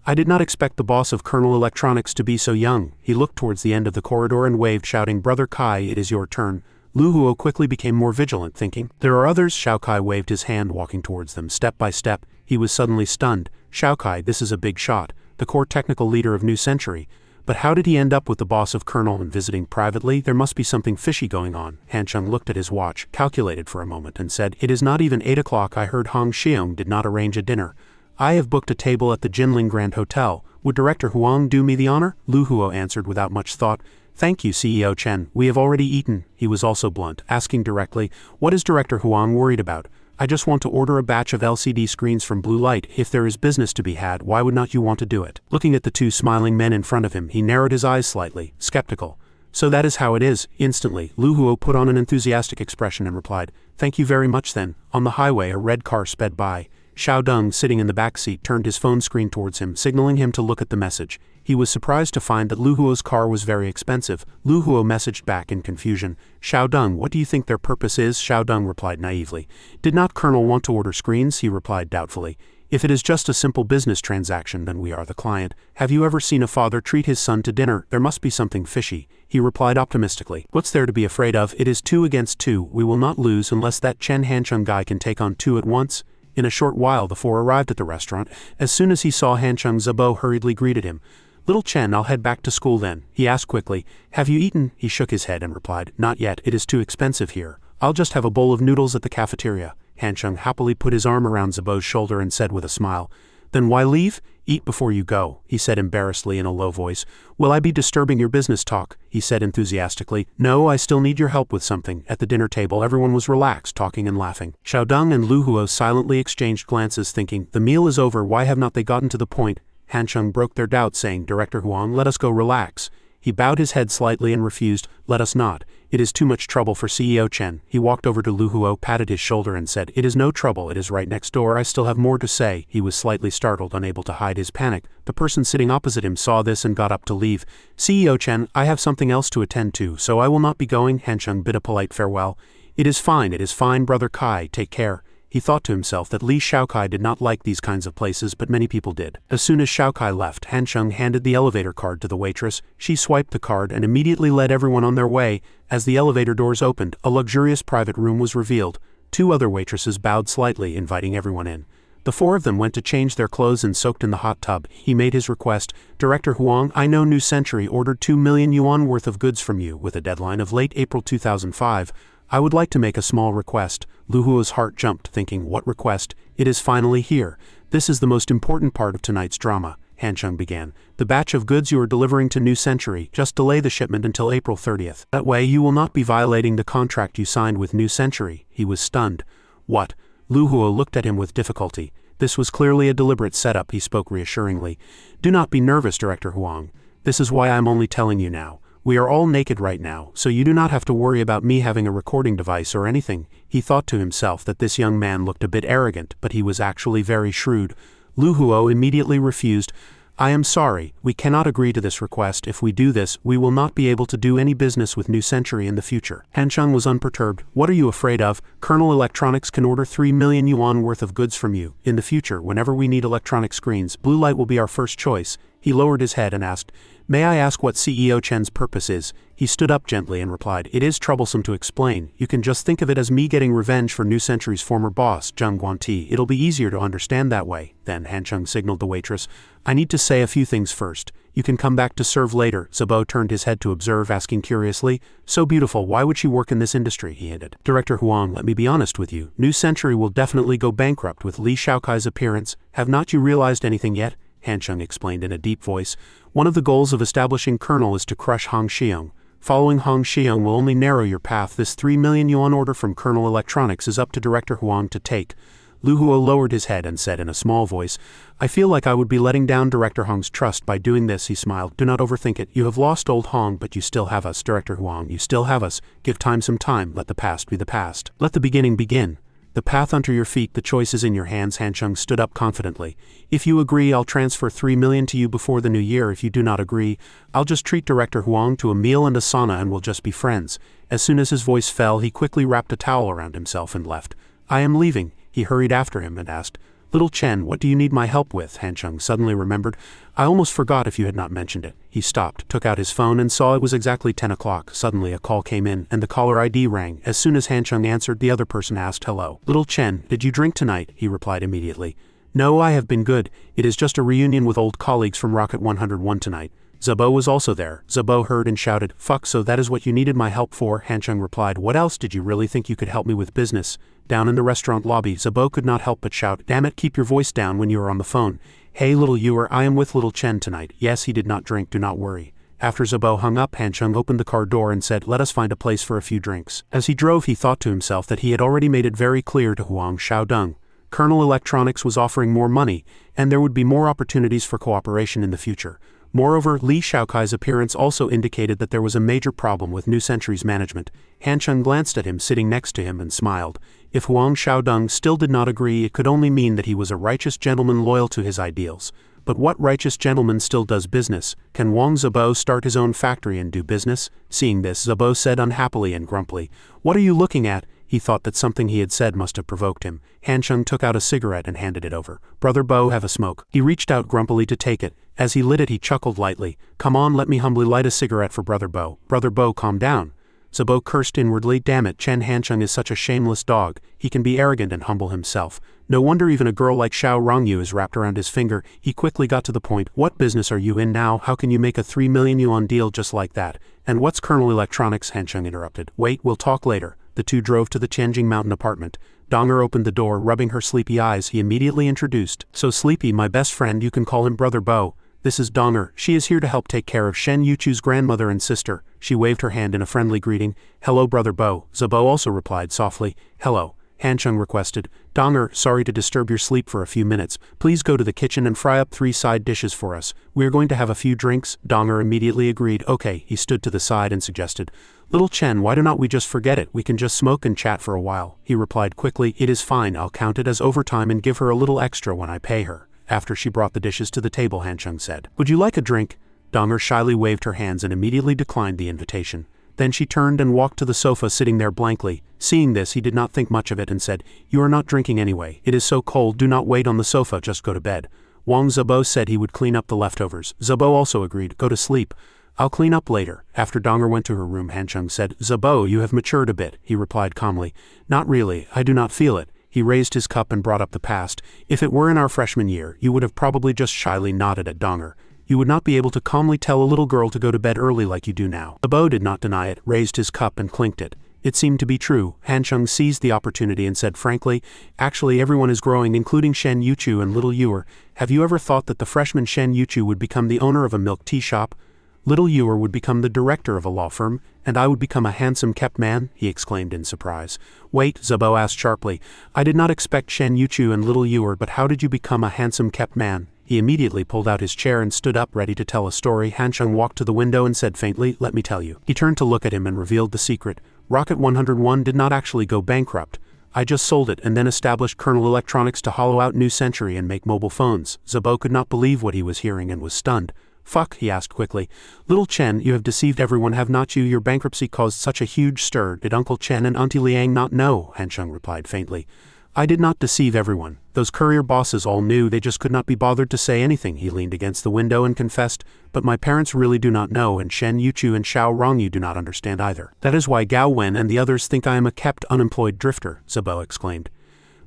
"I did not expect the boss of Kernel Electronics to be so young." He looked towards the end of the corridor and waved, shouting, "Brother Kai, it is your turn." Lu Huo quickly became more vigilant, thinking, "There are others." Xiao Kai waved his hand, walking towards them, step by step. He was suddenly stunned. "Xiao Kai, this is a big shot. The core technical leader of New Century. But how did he end up with the boss of Kernel and visiting privately? There must be something fishy going on." Hancheng looked at his watch, calculated for a moment, and said, "It is not even 8 o'clock. I heard Hong Xiong did not arrange a dinner. I have booked a table at the Jinling Grand Hotel. Would Director Huang do me the honor?" Lu Huo answered without much thought, "Thank you, CEO Chen. We have already eaten." He was also blunt, asking directly, "What is Director Huang worried about?" "I just want to order a batch of LCD screens from Blue Light. If there is business to be had, why would not you want to do it?" Looking at the two smiling men in front of him, he narrowed his eyes slightly, skeptical. "So that is how it is." Instantly, Lu Huo put on an enthusiastic expression and replied, "Thank you very much then." On the highway, a red car sped by. Xiao Deng, sitting in the back seat, turned his phone screen towards him, signaling him to look at the message. He was surprised to find that Lu Huo's car was very expensive. Lu Huo messaged back in confusion, "Xiao Deng, what do you think their purpose is?" Xiao Deng replied naively. "Did not Colonel want to order screens?" He replied doubtfully. "If it is just a simple business transaction, then we are the client. Have you ever seen a father treat his son to dinner? There must be something fishy." He replied optimistically. "What's there to be afraid of? It is 2 against 2. We will not lose unless that Chen Hancheng guy can take on 2 at once." In a short while, the four arrived at the restaurant. As soon as he saw Hancheng, Zabo hurriedly greeted him. "Little Chen, I'll head back to school then." He asked quickly, "Have you eaten?" He shook his head and replied, "Not yet. It is too expensive here. I'll just have a bowl of noodles at the cafeteria." Hancheng happily put his arm around Zabo's shoulder and said with a smile, "Then why leave? Eat before you go," he said embarrassedly in a low voice. "Will I be disturbing your business talk?" he said enthusiastically. "No, I still need your help with something." At the dinner table, everyone was relaxed, talking and laughing. Xiao Deng and Lu Huo silently exchanged glances, thinking, "The meal is over, why have not they gotten to the point?" Hancheng broke their doubt, saying, "Director Huang, let us go relax." He bowed his head slightly and refused, "Let us not. It is too much trouble for CEO Chen." He walked over to Lu Huo, patted his shoulder and said, "It is no trouble, it is right next door. I still have more to say." He was slightly startled, unable to hide his panic. The person sitting opposite him saw this and got up to leave. "CEO Chen, I have something else to attend to, so I will not be going." Hancheng bid a polite farewell. It is fine, Brother Kai, take care." He thought to himself that Li Shaokai did not like these kinds of places, but many people did. As soon as Shaokai left, Hancheng handed the elevator card to the waitress. She swiped the card and immediately led everyone on their way. As the elevator doors opened, a luxurious private room was revealed. 2 other waitresses bowed slightly, inviting everyone in. The 4 of them went to change their clothes and soaked in the hot tub. He made his request. "Director Huang, I know New Century ordered 2 million yuan worth of goods from you with a deadline of late April 2005. I would like to make a small request." Lu Huo's heart jumped, thinking, "What request? It is finally here. This is the most important part of tonight's drama." Hancheng began. "The batch of goods you are delivering to New Century, just delay the shipment until April 30th. That way you will not be violating the contract you signed with New Century." He was stunned. "What?" Lu Huo looked at him with difficulty. This was clearly a deliberate setup. He spoke reassuringly. "Do not be nervous, Director Huang. This is why I am only telling you now. We are all naked right now, so you do not have to worry about me having a recording device or anything." He thought to himself that this young man looked a bit arrogant, but he was actually very shrewd. Lu Huo immediately refused. "I am sorry, we cannot agree to this request. If we do this, we will not be able to do any business with New Century in the future." Hancheng was unperturbed. "What are you afraid of? Kernel Electronics can order 3 million yuan worth of goods from you. In the future, whenever we need electronic screens, Blue Light will be our first choice." He lowered his head and asked, "May I ask what CEO Chen's purpose is?" He stood up gently and replied, "It is troublesome to explain. You can just think of it as me getting revenge for New Century's former boss, Zheng Guanti. It'll be easier to understand that way." Then Hancheng signaled the waitress, "I need to say a few things first. You can come back to serve later." Zabo turned his head to observe, asking curiously, "So beautiful, why would she work in this industry?" he hinted. "Director Huang, let me be honest with you. New Century will definitely go bankrupt with Li Shaokai's appearance. Have not you realized anything yet?" Hancheng explained in a deep voice. "One of the goals of establishing Kernel is to crush Hong Xiong. Following Hong Xiong will only narrow your path. This 3 million yuan order from Kernel Electronics is up to Director Huang to take." Lu Huo lowered his head and said in a small voice, I feel like I would be letting down Director Hong's trust by doing this. He smiled. Do not overthink it. You have lost old Hong, but you still have us, Director Huang. You still have us. Give time some time. Let the past be the past. Let the beginning begin. The path under your feet, the choice is in your hands. Han Chung stood up confidently. If you agree, I'll transfer 3 million to you before the new year. If you do not agree, I'll just treat Director Huang to a meal and a sauna and we'll just be friends. As soon as his voice fell, he quickly wrapped a towel around himself and left. I am leaving. He hurried after him and asked, Little Chen, what do you need my help with? Han Chung suddenly remembered. I almost forgot if you had not mentioned it. He stopped, took out his phone and saw it was exactly 10 o'clock. Suddenly a call came in and the caller ID rang. As soon as Han Chung answered, the other person asked, Hello. Little Chen, did you drink tonight? He replied immediately. No, I have been good. It is just a reunion with old colleagues from Rocket 101 tonight. Zabo was also there. Zabo heard and shouted, Fuck, so that is what you needed my help for? Han Chung replied, What else did you really think you could help me with business? Down in the restaurant lobby, Zabo could not help but shout, Damn it, keep your voice down when you are on the phone. Hey little Ewer, I am with little Chen tonight. Yes, he did not drink, do not worry. After Zabo hung up, Han Chung opened the car door and said, Let us find a place for a few drinks. As he drove, he thought to himself that he had already made it very clear to Huang Xiaodong. Colonel Electronics was offering more money, and there would be more opportunities for cooperation in the future. Moreover, Li Shaokai's appearance also indicated that there was a major problem with New Century's management. Han Chung glanced at him sitting next to him and smiled. If Huang Xiaodong still did not agree, it could only mean that he was a righteous gentleman loyal to his ideals. But what righteous gentleman still does business? Can Wang Zabo start his own factory and do business? Seeing this, Zabo said unhappily and grumpily, What are you looking at? He thought that something he had said must have provoked him. Han Chung took out a cigarette and handed it over. Brother Bo, have a smoke. He reached out grumpily to take it. As he lit it, he chuckled lightly. Come on, let me humbly light a cigarette for Brother Bo. Brother Bo, calm down. Zabo cursed inwardly. Damn it, Chen Han-chung is such a shameless dog. He can be arrogant and humble himself. No wonder even a girl like Xiao Rongyu is wrapped around his finger. He quickly got to the point. What business are you in now? How can you make a 3 million yuan deal just like that? And what's Colonel Electronics? Han-chung interrupted. Wait, we'll talk later. The two drove to the Tianjing Mountain apartment. Donger opened the door, rubbing her sleepy eyes. He immediately introduced. So Sleepy, my best friend, you can call him Brother Bo. This is Donger. She is here to help take care of Shen Yuchu's grandmother and sister. She waved her hand in a friendly greeting. Hello, Brother Bo. Zabo also replied softly. Hello. Han-chung requested. Donger, sorry to disturb your sleep for a few minutes. Please go to the kitchen and fry up 3 side dishes for us. We are going to have a few drinks. Donger immediately agreed. Okay. He stood to the side and suggested. Little Chen, why do not we just forget it? We can just smoke and chat for a while. He replied quickly. It is fine. I'll count it as overtime and give her a little extra when I pay her. After she brought the dishes to the table, Han-chung said, Would you like a drink? Donger shyly waved her hands and immediately declined the invitation. Then she turned and walked to the sofa, sitting there blankly. Seeing this, he did not think much of it and said, You are not drinking anyway. It is so cold. Do not wait on the sofa. Just go to bed. Wang Zabo said he would clean up the leftovers. Zabo also agreed. Go to sleep. I'll clean up later. After Donger went to her room, Han-chung said, Zabo, you have matured a bit. He replied calmly. Not really. I do not feel it. He raised his cup and brought up the past. If it were in our freshman year, you would have probably just shyly nodded at Donger. You would not be able to calmly tell a little girl to go to bed early like you do now. Zabo did not deny it, raised his cup and clinked it. It seemed to be true. Han-chung seized the opportunity and said frankly, Actually everyone is growing, including Shen Yuchu and little Ewer. Have you ever thought that the freshman Shen Yuchu would become the owner of a milk tea shop? Little Ewer would become the director of a law firm, and I would become a handsome kept man? He exclaimed in surprise. Wait, Zabo asked sharply. I did not expect Shen Yuchu and little Ewer, but how did you become a handsome kept man? He immediately pulled out his chair and stood up ready to tell a story. Han-chung walked to the window and said faintly, Let me tell you. He turned to look at him and revealed the secret. Rocket 101 did not actually go bankrupt. I just sold it and then established Colonel Electronics to hollow out New Century and make mobile phones. Zabo could not believe what he was hearing and was stunned. Fuck, he asked quickly. Little Chen, you have deceived everyone, have not you? Your bankruptcy caused such a huge stir. Did Uncle Chen and Auntie Liang not know? Han-chung replied faintly. I did not deceive everyone. Those courier bosses all knew, they just could not be bothered to say anything. He leaned against the window and confessed, but my parents really do not know, and Shen Yuchu and Xiao Rongyu do not understand either. That is why Gao Wen and the others think I am a kept unemployed drifter, Zabo exclaimed.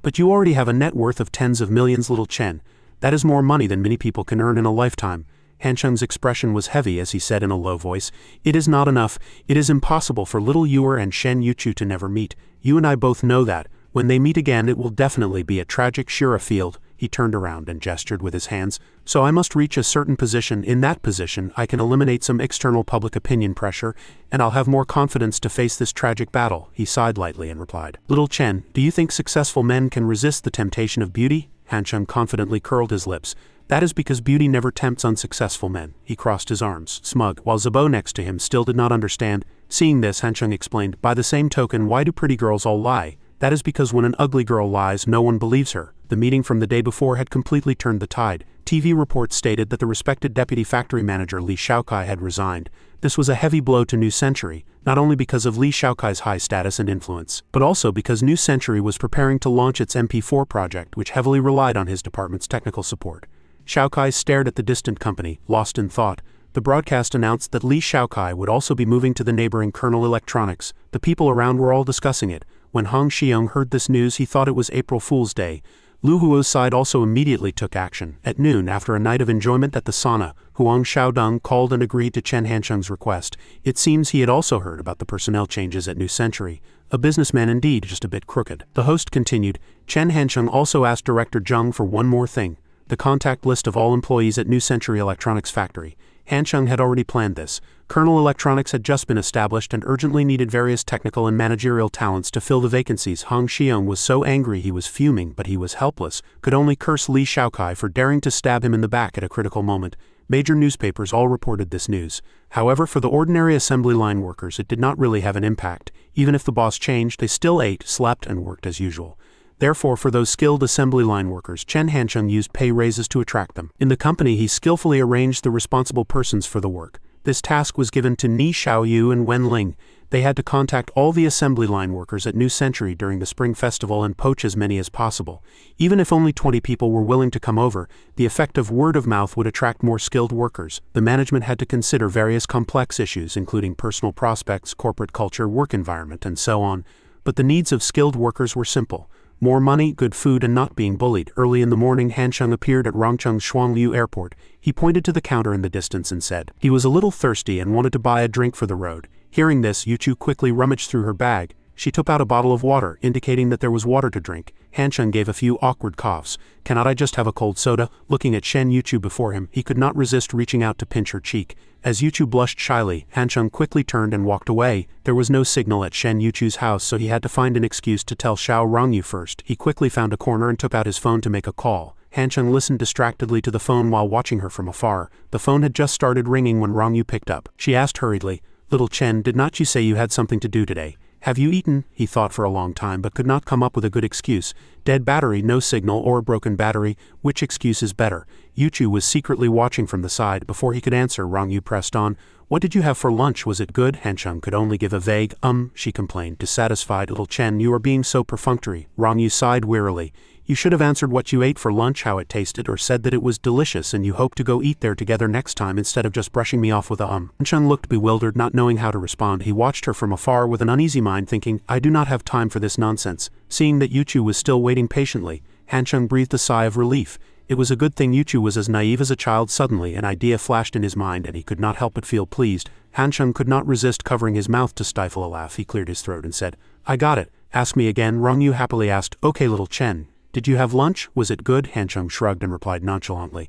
But you already have a net worth of tens of millions, little Chen. That is more money than many people can earn in a lifetime. Han-chung's expression was heavy as he said in a low voice, It is not enough. It is impossible for little Ewer and Shen Yuchu to never meet. You and I both know that. When they meet again, it will definitely be a tragic Shura field. He he turned around and gestured with his hands. So I must reach a certain position. In that position, I can eliminate some external public opinion pressure, and I'll have more confidence to face this tragic battle. He sighed lightly and replied, Little Chen, do you think successful men can resist the temptation of beauty? Han Chung confidently curled his lips. That is because beauty never tempts unsuccessful men. He crossed his arms, smug, while Zabo next to him still did not understand. Seeing this, Han Chung explained, by the same token, why do pretty girls all lie? That is because when an ugly girl lies, no one believes her. The meeting from the day before had completely turned the tide. TV reports stated that the respected deputy factory manager Li Shaokai had resigned. This was a heavy blow to New Century, not only because of Li Shaokai's high status and influence, but also because New Century was preparing to launch its MP4 project, which heavily relied on his department's technical support. Shaokai stared at the distant company, lost in thought. The broadcast announced that Li Shaokai would also be moving to the neighboring Kernel Electronics. The people around were all discussing it. When Hong Xiong heard this news, he thought it was April Fool's Day. Lu Huo's side also immediately took action. At noon, after a night of enjoyment at the sauna, Huang Xiaodong called and agreed to Chen Hancheng's request. It seems he had also heard about the personnel changes at New Century. A businessman indeed, just a bit crooked. The host continued, Chen Hancheng also asked Director Zhang for one more thing. The contact list of all employees at New Century Electronics Factory. Hancheng had already planned this. Kernel Electronics had just been established and urgently needed various technical and managerial talents to fill the vacancies. Hong Xiong was so angry he was fuming, but he was helpless, could only curse Li Shaokai for daring to stab him in the back at a critical moment. Major newspapers all reported this news. However, for the ordinary assembly line workers, it did not really have an impact. Even if the boss changed, they still ate, slept, and worked as usual. Therefore, for those skilled assembly line workers, Chen Hancheng used pay raises to attract them. In the company, he skillfully arranged the responsible persons for the work. This task was given to Ni Xiaoyu and Wen Ling. They had to contact all the assembly line workers at New Century during the Spring Festival and poach as many as possible. Even if only 20 people were willing to come over, the effect of word of mouth would attract more skilled workers. The management had to consider various complex issues, including personal prospects, corporate culture, work environment, and so on. But the needs of skilled workers were simple. More money, good food, and not being bullied. Early in the morning, Hancheng appeared at Rongcheng's Shuangliu Airport. He pointed to the counter in the distance and said he was a little thirsty and wanted to buy a drink for the road. Hearing this, Yuchu quickly rummaged through her bag. She took out a bottle of water, indicating that there was water to drink. Hancheng gave a few awkward coughs. Cannot I just have a cold soda? Looking at Shen Yuchu before him, he could not resist reaching out to pinch her cheek. As Yuchu blushed shyly, Hancheng quickly turned and walked away. There was no signal at Shen Yuchu's house, so he had to find an excuse to tell Xiao Rongyu first. He quickly found a corner and took out his phone to make a call. Hancheng listened distractedly to the phone while watching her from afar. The phone had just started ringing when Rongyu picked up. She asked hurriedly, Little Chen, did not you say you had something to do today? Have you eaten? He thought for a long time but could not come up with a good excuse. Dead battery, no signal, or a broken battery. Which excuse is better? Yuchu was secretly watching from the side. Before he could answer, Rongyu pressed on. What did you have for lunch? Was it good? Hancheng could only give a vague, she complained. Dissatisfied, Little Chen, you are being so perfunctory. Rongyu sighed wearily. You should have answered what you ate for lunch, how it tasted, or said that it was delicious and you hope to go eat there together next time instead of just brushing me off with a Hancheng looked bewildered, not knowing how to respond. He watched her from afar with an uneasy mind, thinking, I do not have time for this nonsense. Seeing that Yuchu was still waiting patiently, Hancheng breathed a sigh of relief. It was a good thing Yuchu was as naive as a child. Suddenly, an idea flashed in his mind and he could not help but feel pleased. Hancheng could not resist covering his mouth to stifle a laugh. He cleared his throat and said, I got it. Ask me again. Rongyu happily asked, Okay, Little Chen. Did you have lunch? Was it good? Hancheng shrugged and replied nonchalantly.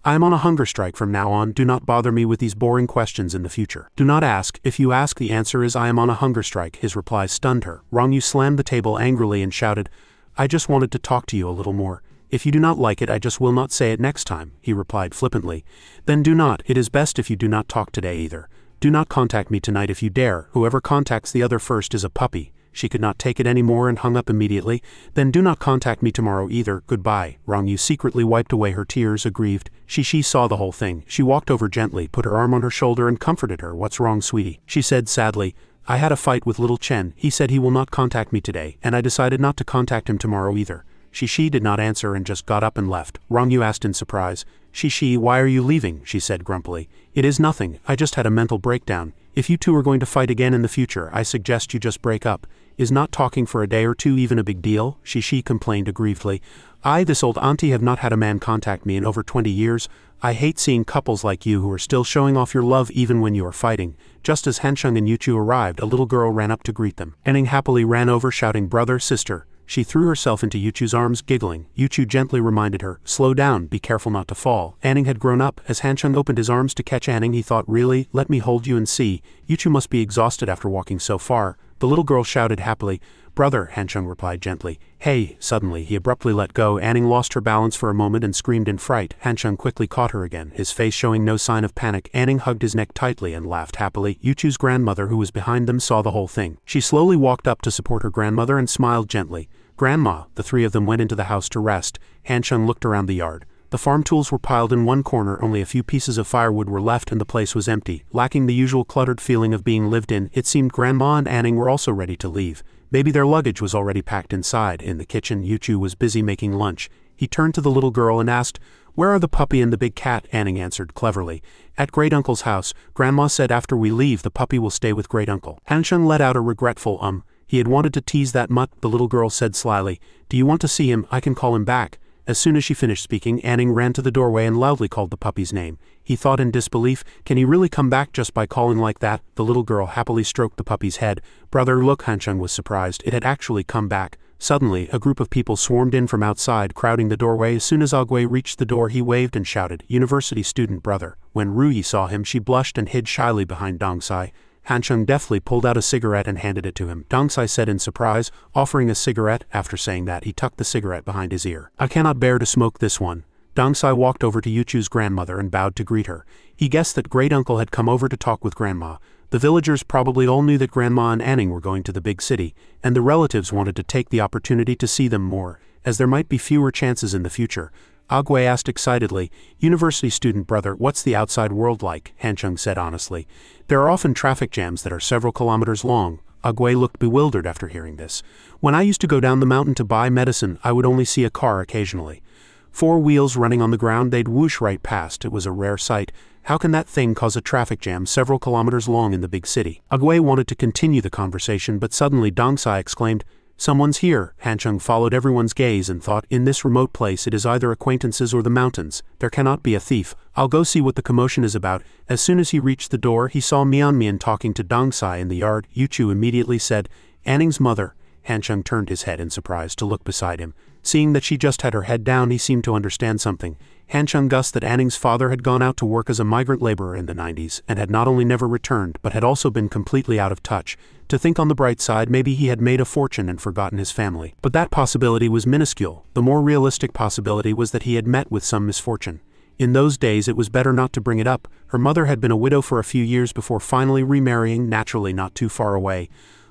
I am on a hunger strike from now on. Do not bother me with these boring questions in the future. Do not ask. If you ask, the answer is I am on a hunger strike. His reply stunned her. Rongyu slammed the table angrily and shouted, I just wanted to talk to you a little more. If you do not like it, I just will not say it next time, he replied flippantly. Then do not. It is best if you do not talk today either. Do not contact me tonight if you dare. Whoever contacts the other first is a puppy. She could not take it anymore and hung up immediately. Then do not contact me tomorrow either. Goodbye. Rongyu secretly wiped away her tears, aggrieved. She saw the whole thing. She walked over gently, put her arm on her shoulder and comforted her. What's wrong, sweetie? She said sadly. I had a fight with Little Chen. He said he will not contact me today, and I decided not to contact him tomorrow either. She did not answer and just got up and left. Rongyu asked in surprise. She, why are you leaving? She said grumpily. It is nothing. I just had a mental breakdown. If you two are going to fight again in the future, I suggest you just break up. Is not talking for a day or two even a big deal? She complained aggrievedly. I, this old auntie, have not had a man contact me in over 20 years. I hate seeing couples like you who are still showing off your love even when you are fighting. Just as Hancheng and Yuchu arrived, a little girl ran up to greet them. Enning happily ran over shouting, Brother, sister. She threw herself into Yuchu's arms, giggling. Yuchu gently reminded her, "Slow down, be careful not to fall." Anning had grown up. As Hanchung opened his arms to catch Anning, he thought, "Really? Let me hold you and see. Yuchu must be exhausted after walking so far." The little girl shouted happily. "Brother," Hanchung replied gently. "Hey!" Suddenly, he abruptly let go. Anning lost her balance for a moment and screamed in fright. Hanchung quickly caught her again, his face showing no sign of panic. Anning hugged his neck tightly and laughed happily. Yuchu's grandmother, who was behind them, saw the whole thing. She slowly walked up to support her grandmother and smiled gently. "Grandma." The three of them went into the house to rest. Hanchung looked around the yard. The farm tools were piled in one corner, only a few pieces of firewood were left and the place was empty. Lacking the usual cluttered feeling of being lived in, it seemed Grandma and Anning were also ready to leave. Maybe their luggage was already packed inside. In the kitchen, Yuchu was busy making lunch. He turned to the little girl and asked, "Where are the puppy and the big cat?" Anning answered cleverly. "At Great Uncle's house. Grandma said after we leave, the puppy will stay with Great Uncle." Hanchung let out a regretful He had wanted to tease that mutt. The little girl said slyly, "Do you want to see him? I can call him back." As soon as she finished speaking, Anning ran to the doorway and loudly called the puppy's name. He thought in disbelief, "Can he really come back just by calling like that?" The little girl happily stroked the puppy's head. "Brother, look," Hanchung was surprised. It had actually come back. Suddenly, a group of people swarmed in from outside, crowding the doorway. As soon as Agui reached the door, he waved and shouted, "University student brother." When Ruyi saw him, she blushed and hid shyly behind Dongsai. Hanchung deftly pulled out a cigarette and handed it to him. Dongsai said in surprise, offering a cigarette. After saying that, he tucked the cigarette behind his ear. "I cannot bear to smoke this one." Dongsai walked over to Yuchu's grandmother and bowed to greet her. He guessed that Great Uncle had come over to talk with Grandma. The villagers probably all knew that Grandma and Anning were going to the big city, and the relatives wanted to take the opportunity to see them more, as there might be fewer chances in the future. Agui asked excitedly, "University student brother, what's the outside world like?" Hanchung said honestly. "There are often traffic jams that are several kilometers long." Agui looked bewildered after hearing this. "When I used to go down the mountain to buy medicine, I would only see a car occasionally. 4 wheels running on the ground, they'd whoosh right past. It was a rare sight. How can that thing cause a traffic jam several kilometers long in the big city?" Agui wanted to continue the conversation, but suddenly Dongsai exclaimed, "Someone's here." Hanchung followed everyone's gaze and thought, in this remote place it is either acquaintances or the mountains. There cannot be a thief. I'll go see what the commotion is about. As soon as he reached the door, he saw Mian talking to Dongsai in the yard. Yuchu immediately said, "Anning's mother." Hanchung turned his head in surprise to look beside him. Seeing that she just had her head down, he seemed to understand something. Hanchung guessed that Anning's father had gone out to work as a migrant laborer in the 90s, and had not only never returned, but had also been completely out of touch. To think on the bright side, maybe he had made a fortune and forgotten his family. But that possibility was minuscule. The more realistic possibility was that he had met with some misfortune. In those days it was better not to bring it up. Her mother had been a widow for a few years before finally remarrying, naturally not too far away.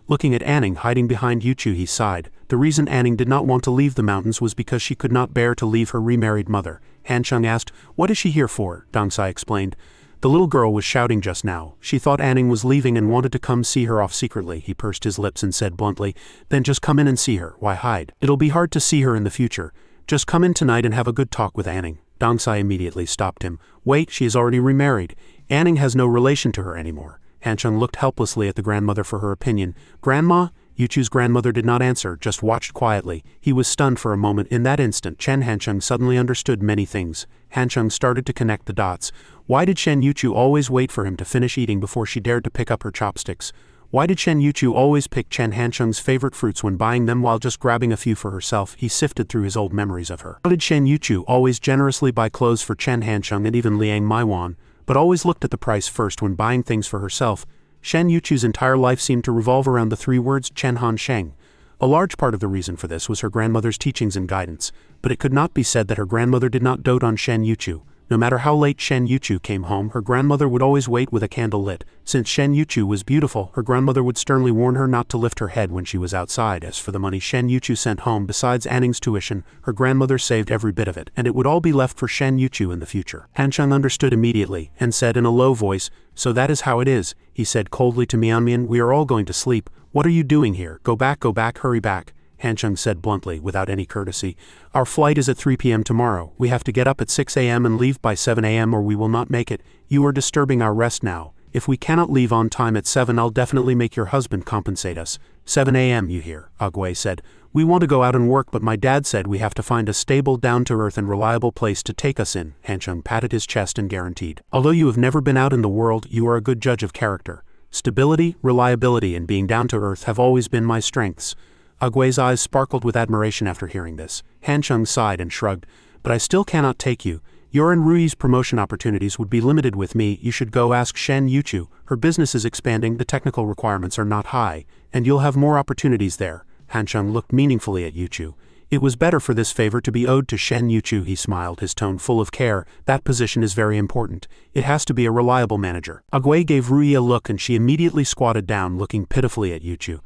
Looking at Anning hiding behind Yuchu, he sighed. The reason Anning did not want to leave the mountains was because she could not bear to leave her remarried mother. Hanchung asked, "What is she here for?" Dongsai explained. "The little girl was shouting just now. She thought Anning was leaving and wanted to come see her off secretly." He pursed his lips and said bluntly, "Then just come in and see her. Why hide? It'll be hard to see her in the future. Just come in tonight and have a good talk with Anning." Dongsai immediately stopped him. "Wait, she is already remarried. Anning has no relation to her anymore." Hanchung looked helplessly at the grandmother for her opinion. "Grandma?" Yuchu's grandmother did not answer, just watched quietly. He was stunned for a moment. In that instant, Chen Hanchung suddenly understood many things. Hanchung started to connect the dots. Why did Shen Yuchu always wait for him to finish eating before she dared to pick up her chopsticks? Why did Shen Yuchu always pick Chen Hanchung's favorite fruits when buying them while just grabbing a few for herself? He sifted through his old memories of her. Why did Shen Yuchu always generously buy clothes for Chen Hanchung and even Liang Maiwan, but always looked at the price first when buying things for herself? Shen Yuchu's entire life seemed to revolve around the 3 words Chen Han Sheng. A large part of the reason for this was her grandmother's teachings and guidance, but it could not be said that her grandmother did not dote on Shen Yuchu. No matter how late Shen Yuchu came home, her grandmother would always wait with a candle lit. Since Shen Yuchu was beautiful, her grandmother would sternly warn her not to lift her head when she was outside. As for the money Shen Yuchu sent home, besides Anning's tuition, her grandmother saved every bit of it, and it would all be left for Shen Yuchu in the future. Hanchung understood immediately, and said in a low voice, "So that is how it is." He said coldly to Mian, "We are all going to sleep. What are you doing here? Go back, hurry back." Hanchung said bluntly, without any courtesy. "Our flight is at 3 p.m. tomorrow. We have to get up at 6 a.m. and leave by 7 a.m. or we will not make it. You are disturbing our rest now. If we cannot leave on time at 7, I'll definitely make your husband compensate us." 7 a.m. you hear, Agui said. "We want to go out and work, but my dad said we have to find a stable, down-to-earth and reliable place to take us in." Hanchung patted his chest and guaranteed. "Although you have never been out in the world, you are a good judge of character. Stability, reliability and being down to earth have always been my strengths." Agwe's eyes sparkled with admiration after hearing this. Han Chung sighed and shrugged. But I still cannot take you. Your and Rui's promotion opportunities would be limited with me. You should go ask Shen Yuchu. Her business is expanding, the technical requirements are not high, and you'll have more opportunities there. Han Chung looked meaningfully at Yuchu. It was better for this favor to be owed to Shen Yuchu, he smiled, his tone full of care. That position is very important. It has to be a reliable manager. Agwe gave Rui a look and she immediately squatted down, looking pitifully at Yuchu.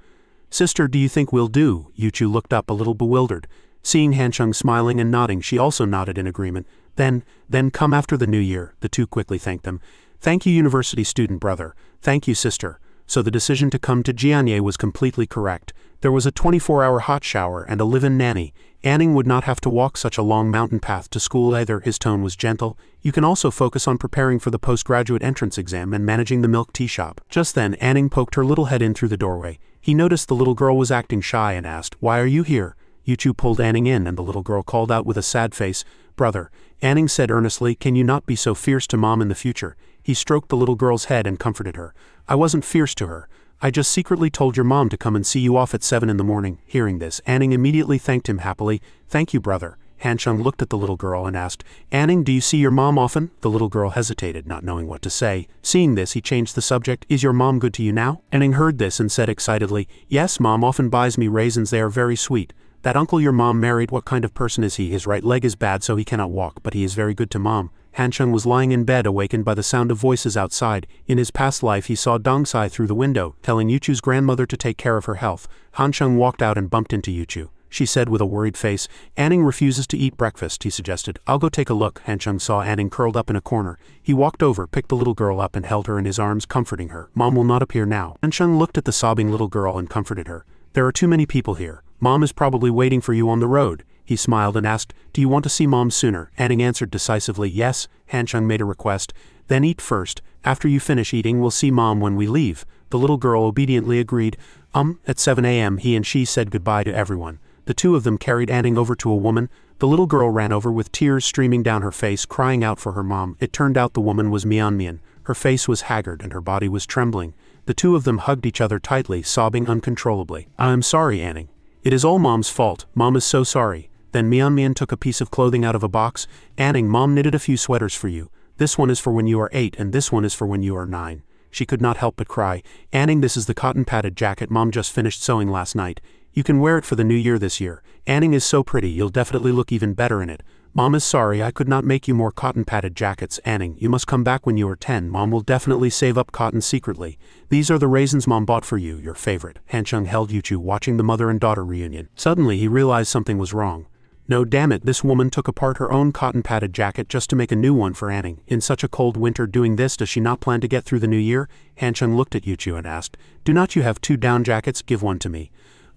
Sister, do you think we'll do? Yuchu looked up a little bewildered. Seeing Han Chung smiling and nodding, she also nodded in agreement. Then come after the new year, the two quickly thanked them. Thank you, university student brother. Thank you, sister. So the decision to come to Jianye was completely correct. There was a 24-hour hot shower and a live-in nanny. Anning would not have to walk such a long mountain path to school either. His tone was gentle. You can also focus on preparing for the postgraduate entrance exam and managing the milk tea shop. Just then, Anning poked her little head in through the doorway. He noticed the little girl was acting shy and asked, "Why are you here?" Yuchu pulled Anning in and the little girl called out with a sad face, "Brother," Anning said earnestly, "can you not be so fierce to Mom in the future?" He stroked the little girl's head and comforted her. "I wasn't fierce to her. I just secretly told your mom to come and see you off at 7 in the morning." Hearing this, Anning immediately thanked him happily. "Thank you, brother." Han Chung looked at the little girl and asked, "Anning, do you see your mom often?" The little girl hesitated, not knowing what to say. Seeing this, he changed the subject. "Is your mom good to you now?" Anning heard this and said excitedly, "Yes, Mom often buys me raisins. They are very sweet. That uncle your mom married, what kind of person is he? His right leg is bad so he cannot walk, but he is very good to Mom." Han Chung was lying in bed, awakened by the sound of voices outside. In his past life he saw Dongsai through the window, telling Yuchu's grandmother to take care of her health. Han Chung walked out and bumped into Yuchu. She said with a worried face, "Anning refuses to eat breakfast," he suggested. "I'll go take a look." Han Chung saw Anning curled up in a corner. He walked over, picked the little girl up and held her in his arms, comforting her. "Mom will not appear now." Han Chung looked at the sobbing little girl and comforted her. "There are too many people here. Mom is probably waiting for you on the road." He smiled and asked, "Do you want to see Mom sooner?" Anning answered decisively, "Yes." Han Chung made a request. "Then eat first. After you finish eating, we'll see Mom when we leave." The little girl obediently agreed. At 7 a.m. he and she said goodbye to everyone. The two of them carried Anning over to a woman. The little girl ran over with tears streaming down her face, crying out for her mom. It turned out the woman was Mian. Her face was haggard and her body was trembling. The two of them hugged each other tightly, sobbing uncontrollably. "I'm sorry, Anning. It is all Mom's fault. Mom is so sorry." Then Mian took a piece of clothing out of a box. "Anning, Mom knitted a few sweaters for you. This one is for when you are 8 and this one is for when you are 9. She could not help but cry. "Anning, this is the cotton padded jacket Mom just finished sewing last night. You can wear it for the new year this year. Anning is so pretty, you'll definitely look even better in it. Mom is sorry I could not make you more cotton padded jackets. Anning, you must come back when you are 10. Mom will definitely save up cotton secretly. These are the raisins Mom bought for you, your favorite." Han Chung held Yuchu, watching the mother and daughter reunion. Suddenly he realized something was wrong. No, damn it, this woman took apart her own cotton padded jacket just to make a new one for Anning. In such a cold winter, doing this, does she not plan to get through the new year? Han Chung looked at Yuchu and asked, "Do not you have 2 down jackets? Give one to me."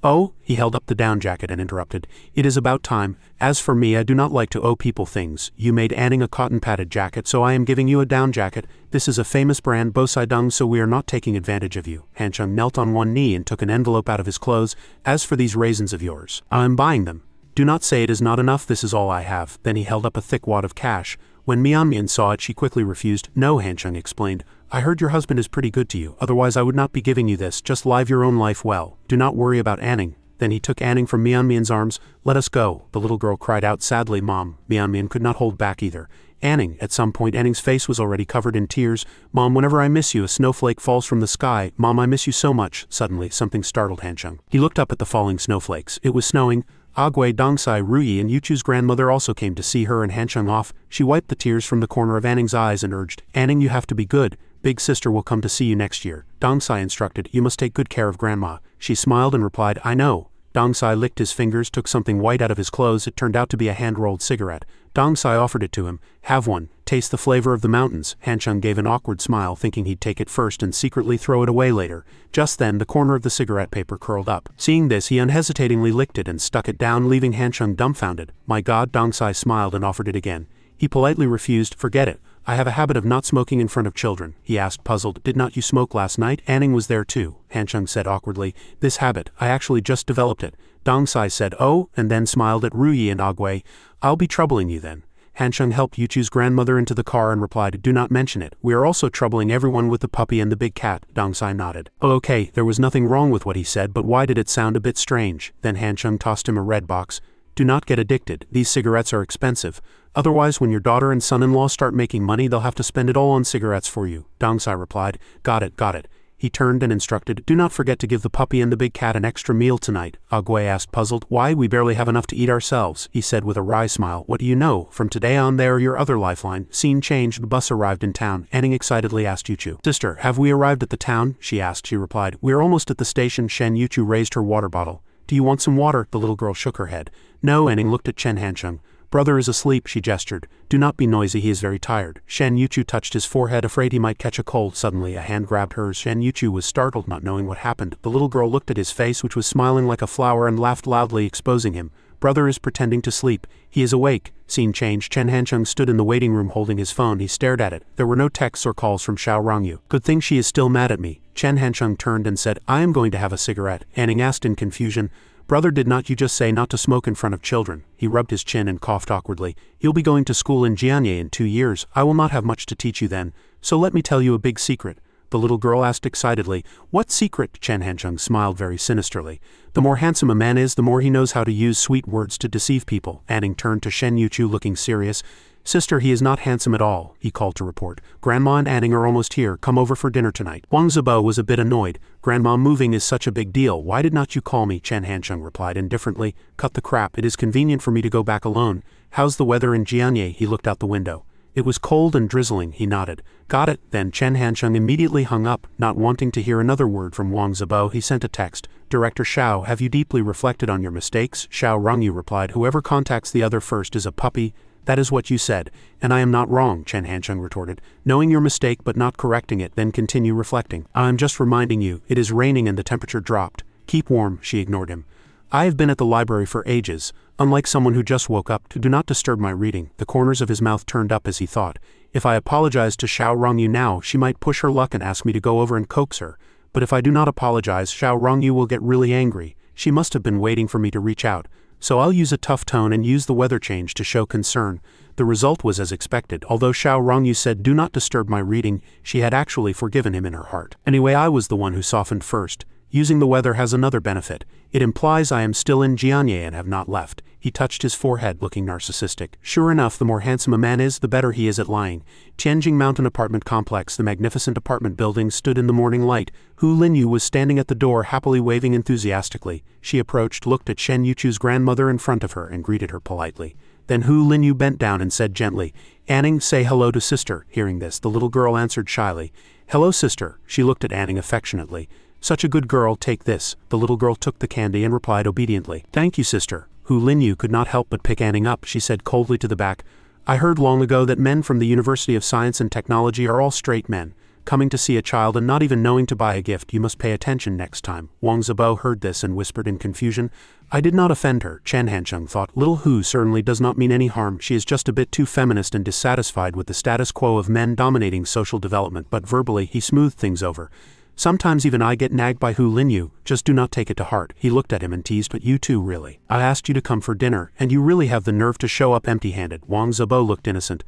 "Oh," he held up the down jacket and interrupted, "it is about time. As for me, I do not like to owe people things. You made Anning a cotton padded jacket, so I am giving you a down jacket. This is a famous brand, Bosaidung, so we are not taking advantage of you." Han Chung knelt on one knee and took an envelope out of his clothes. "As for these raisins of yours, I am buying them. Do not say it is not enough, this is all I have." Then he held up a thick wad of cash. When Mian saw it, she quickly refused. "No," Han Chung explained. "I heard your husband is pretty good to you, otherwise I would not be giving you this. Just live your own life well. Do not worry about Anning." Then he took Anning from Mian's arms. "Let us go." The little girl cried out sadly, "Mom." Mian could not hold back either. "Anning," at some point Anning's face was already covered in tears. "Mom, whenever I miss you, a snowflake falls from the sky. Mom, I miss you so much." Suddenly, something startled Han Chung. He looked up at the falling snowflakes. It was snowing. Agwe, Dongsai, Rui and Yuchu's grandmother also came to see her and Han Chung off. She wiped the tears from the corner of Anning's eyes and urged, "Anning, you have to be good. Big sister will come to see you next year." Dongsai instructed, "You must take good care of grandma." She smiled and replied, "I know." Dongsai licked his fingers, took something white out of his clothes. It turned out to be a hand-rolled cigarette. Dongsai offered it to him. "Have one. Taste the flavor of the mountains." Han Chung gave an awkward smile, thinking he'd take it first and secretly throw it away later. Just then, the corner of the cigarette paper curled up. Seeing this, he unhesitatingly licked it and stuck it down, leaving Han Chung dumbfounded. "My God," Dongsai smiled and offered it again. He politely refused. "Forget it. I have a habit of not smoking in front of children." He asked, puzzled, "Did not you smoke last night?" Anning was there too. Han Chung said awkwardly, "This habit, I actually just developed it." Dongsai said, "Oh," and then smiled at Ruyi and Agwe. "I'll be troubling you then." Hansheng helped Yuchu's grandmother into the car and replied, "Do not mention it. We are also troubling everyone with the puppy and the big cat." Dongsai nodded. "Oh, okay, there was nothing wrong with what he said, but why did it sound a bit strange?" Then Hansheng tossed him a red box. "Do not get addicted. These cigarettes are expensive. Otherwise, when your daughter and son-in-law start making money, they'll have to spend it all on cigarettes for you." Dongsai replied, Got it, got it." He turned and instructed, "Do not forget to give the puppy and the big cat an extra meal tonight." Agui asked, puzzled. "Why, we barely have enough to eat ourselves," he said with a wry smile. "What do you know? From today on, they are your other lifeline." Scene changed. The bus arrived in town. Anning excitedly asked Yuchu, "Sister, have we arrived at the town?" she asked. She replied, "We are almost at the station." Shen Yuchu raised her water bottle. "Do you want some water?" The little girl shook her head. "No." Anning looked at Chen Hansheng. "Brother is asleep," she gestured. "Do not be noisy, he is very tired." Shen Yuchu touched his forehead, afraid he might catch a cold. Suddenly a hand grabbed hers. Shen Yuchu was startled, not knowing what happened. The little girl looked at his face, which was smiling like a flower, and laughed loudly, exposing him. "Brother is pretending to sleep. He is awake." Scene changed. Chen Hansheng stood in the waiting room holding his phone. He stared at it. There were no texts or calls from Xiao Rongyu. "Good thing she is still mad at me." Chen Hansheng turned and said, "I am going to have a cigarette." Anning asked in confusion, "Brother, did not you just say not to smoke in front of children?" He rubbed his chin and coughed awkwardly. "You'll be going to school in Jianye in 2 years. I will not have much to teach you then. So let me tell you a big secret." The little girl asked excitedly, "What secret?" Chen Hansheng smiled very sinisterly. "The more handsome a man is, the more he knows how to use sweet words to deceive people." Anning turned to Shen Yuchu looking serious. "Sister, he is not handsome at all," he called to report. "Grandma and Anning are almost here. Come over for dinner tonight." Wang Zibo was a bit annoyed. "Grandma moving is such a big deal. Why did not you call me?" Chen Hansheng replied indifferently. "Cut the crap. It is convenient for me to go back alone. How's the weather in Jianye?" He looked out the window. "It was cold and drizzling," he nodded. "Got it." Then Chen Hansheng immediately hung up. Not wanting to hear another word from Wang Zibo, he sent a text. "Director Xiao, have you deeply reflected on your mistakes?" Xiao Rongyu replied, "Whoever contacts the other first is a puppy." "That is what you said, and I am not wrong," Chen Hansheng retorted. "Knowing your mistake but not correcting it, then continue reflecting." "I am just reminding you, it is raining and the temperature dropped. Keep warm." She ignored him. "I have been at the library for ages. Unlike someone who just woke up, do not disturb my reading." The corners of his mouth turned up as he thought. "If I apologize to Xiao Rongyu now, she might push her luck and ask me to go over and coax her. But if I do not apologize, Xiao Rongyu will get really angry. She must have been waiting for me to reach out. So I'll use a tough tone and use the weather change to show concern." The result was as expected. Although Xiao Rongyu said, "Do not disturb my reading," she had actually forgiven him in her heart. "Anyway, I was the one who softened first. Using the weather has another benefit. It implies I am still in Jianye and have not left." He touched his forehead, looking narcissistic. Sure enough, the more handsome a man is, the better he is at lying. Tianjing Mountain Apartment Complex. The magnificent apartment building stood in the morning light. Hu Linyu was standing at the door, happily waving enthusiastically. She approached, looked at Shen Yuchu's grandmother in front of her, and greeted her politely. Then Hu Linyu bent down and said gently, "Anning, say hello to sister." Hearing this, the little girl answered shyly, "Hello, sister." She looked at Anning affectionately. "Such a good girl, take this." The little girl took the candy and replied obediently, "Thank you, sister." Hu Linyu could not help but pick Anning up. She said coldly to the back, "I heard long ago that men from the University of Science and Technology are all straight men. Coming to see a child and not even knowing to buy a gift, you must pay attention next time." Wang Zibo heard this and whispered in confusion, "I did not offend her." Chen Hansheng thought, "Little Hu certainly does not mean any harm. She is just a bit too feminist and dissatisfied with the status quo of men dominating social development." But verbally, he smoothed things over. "Sometimes even I get nagged by Hu Linyu. Just do not take it to heart." He looked at him and teased, "But you too, really. I asked you to come for dinner, and you really have the nerve to show up empty-handed." Wang Zibo looked innocent.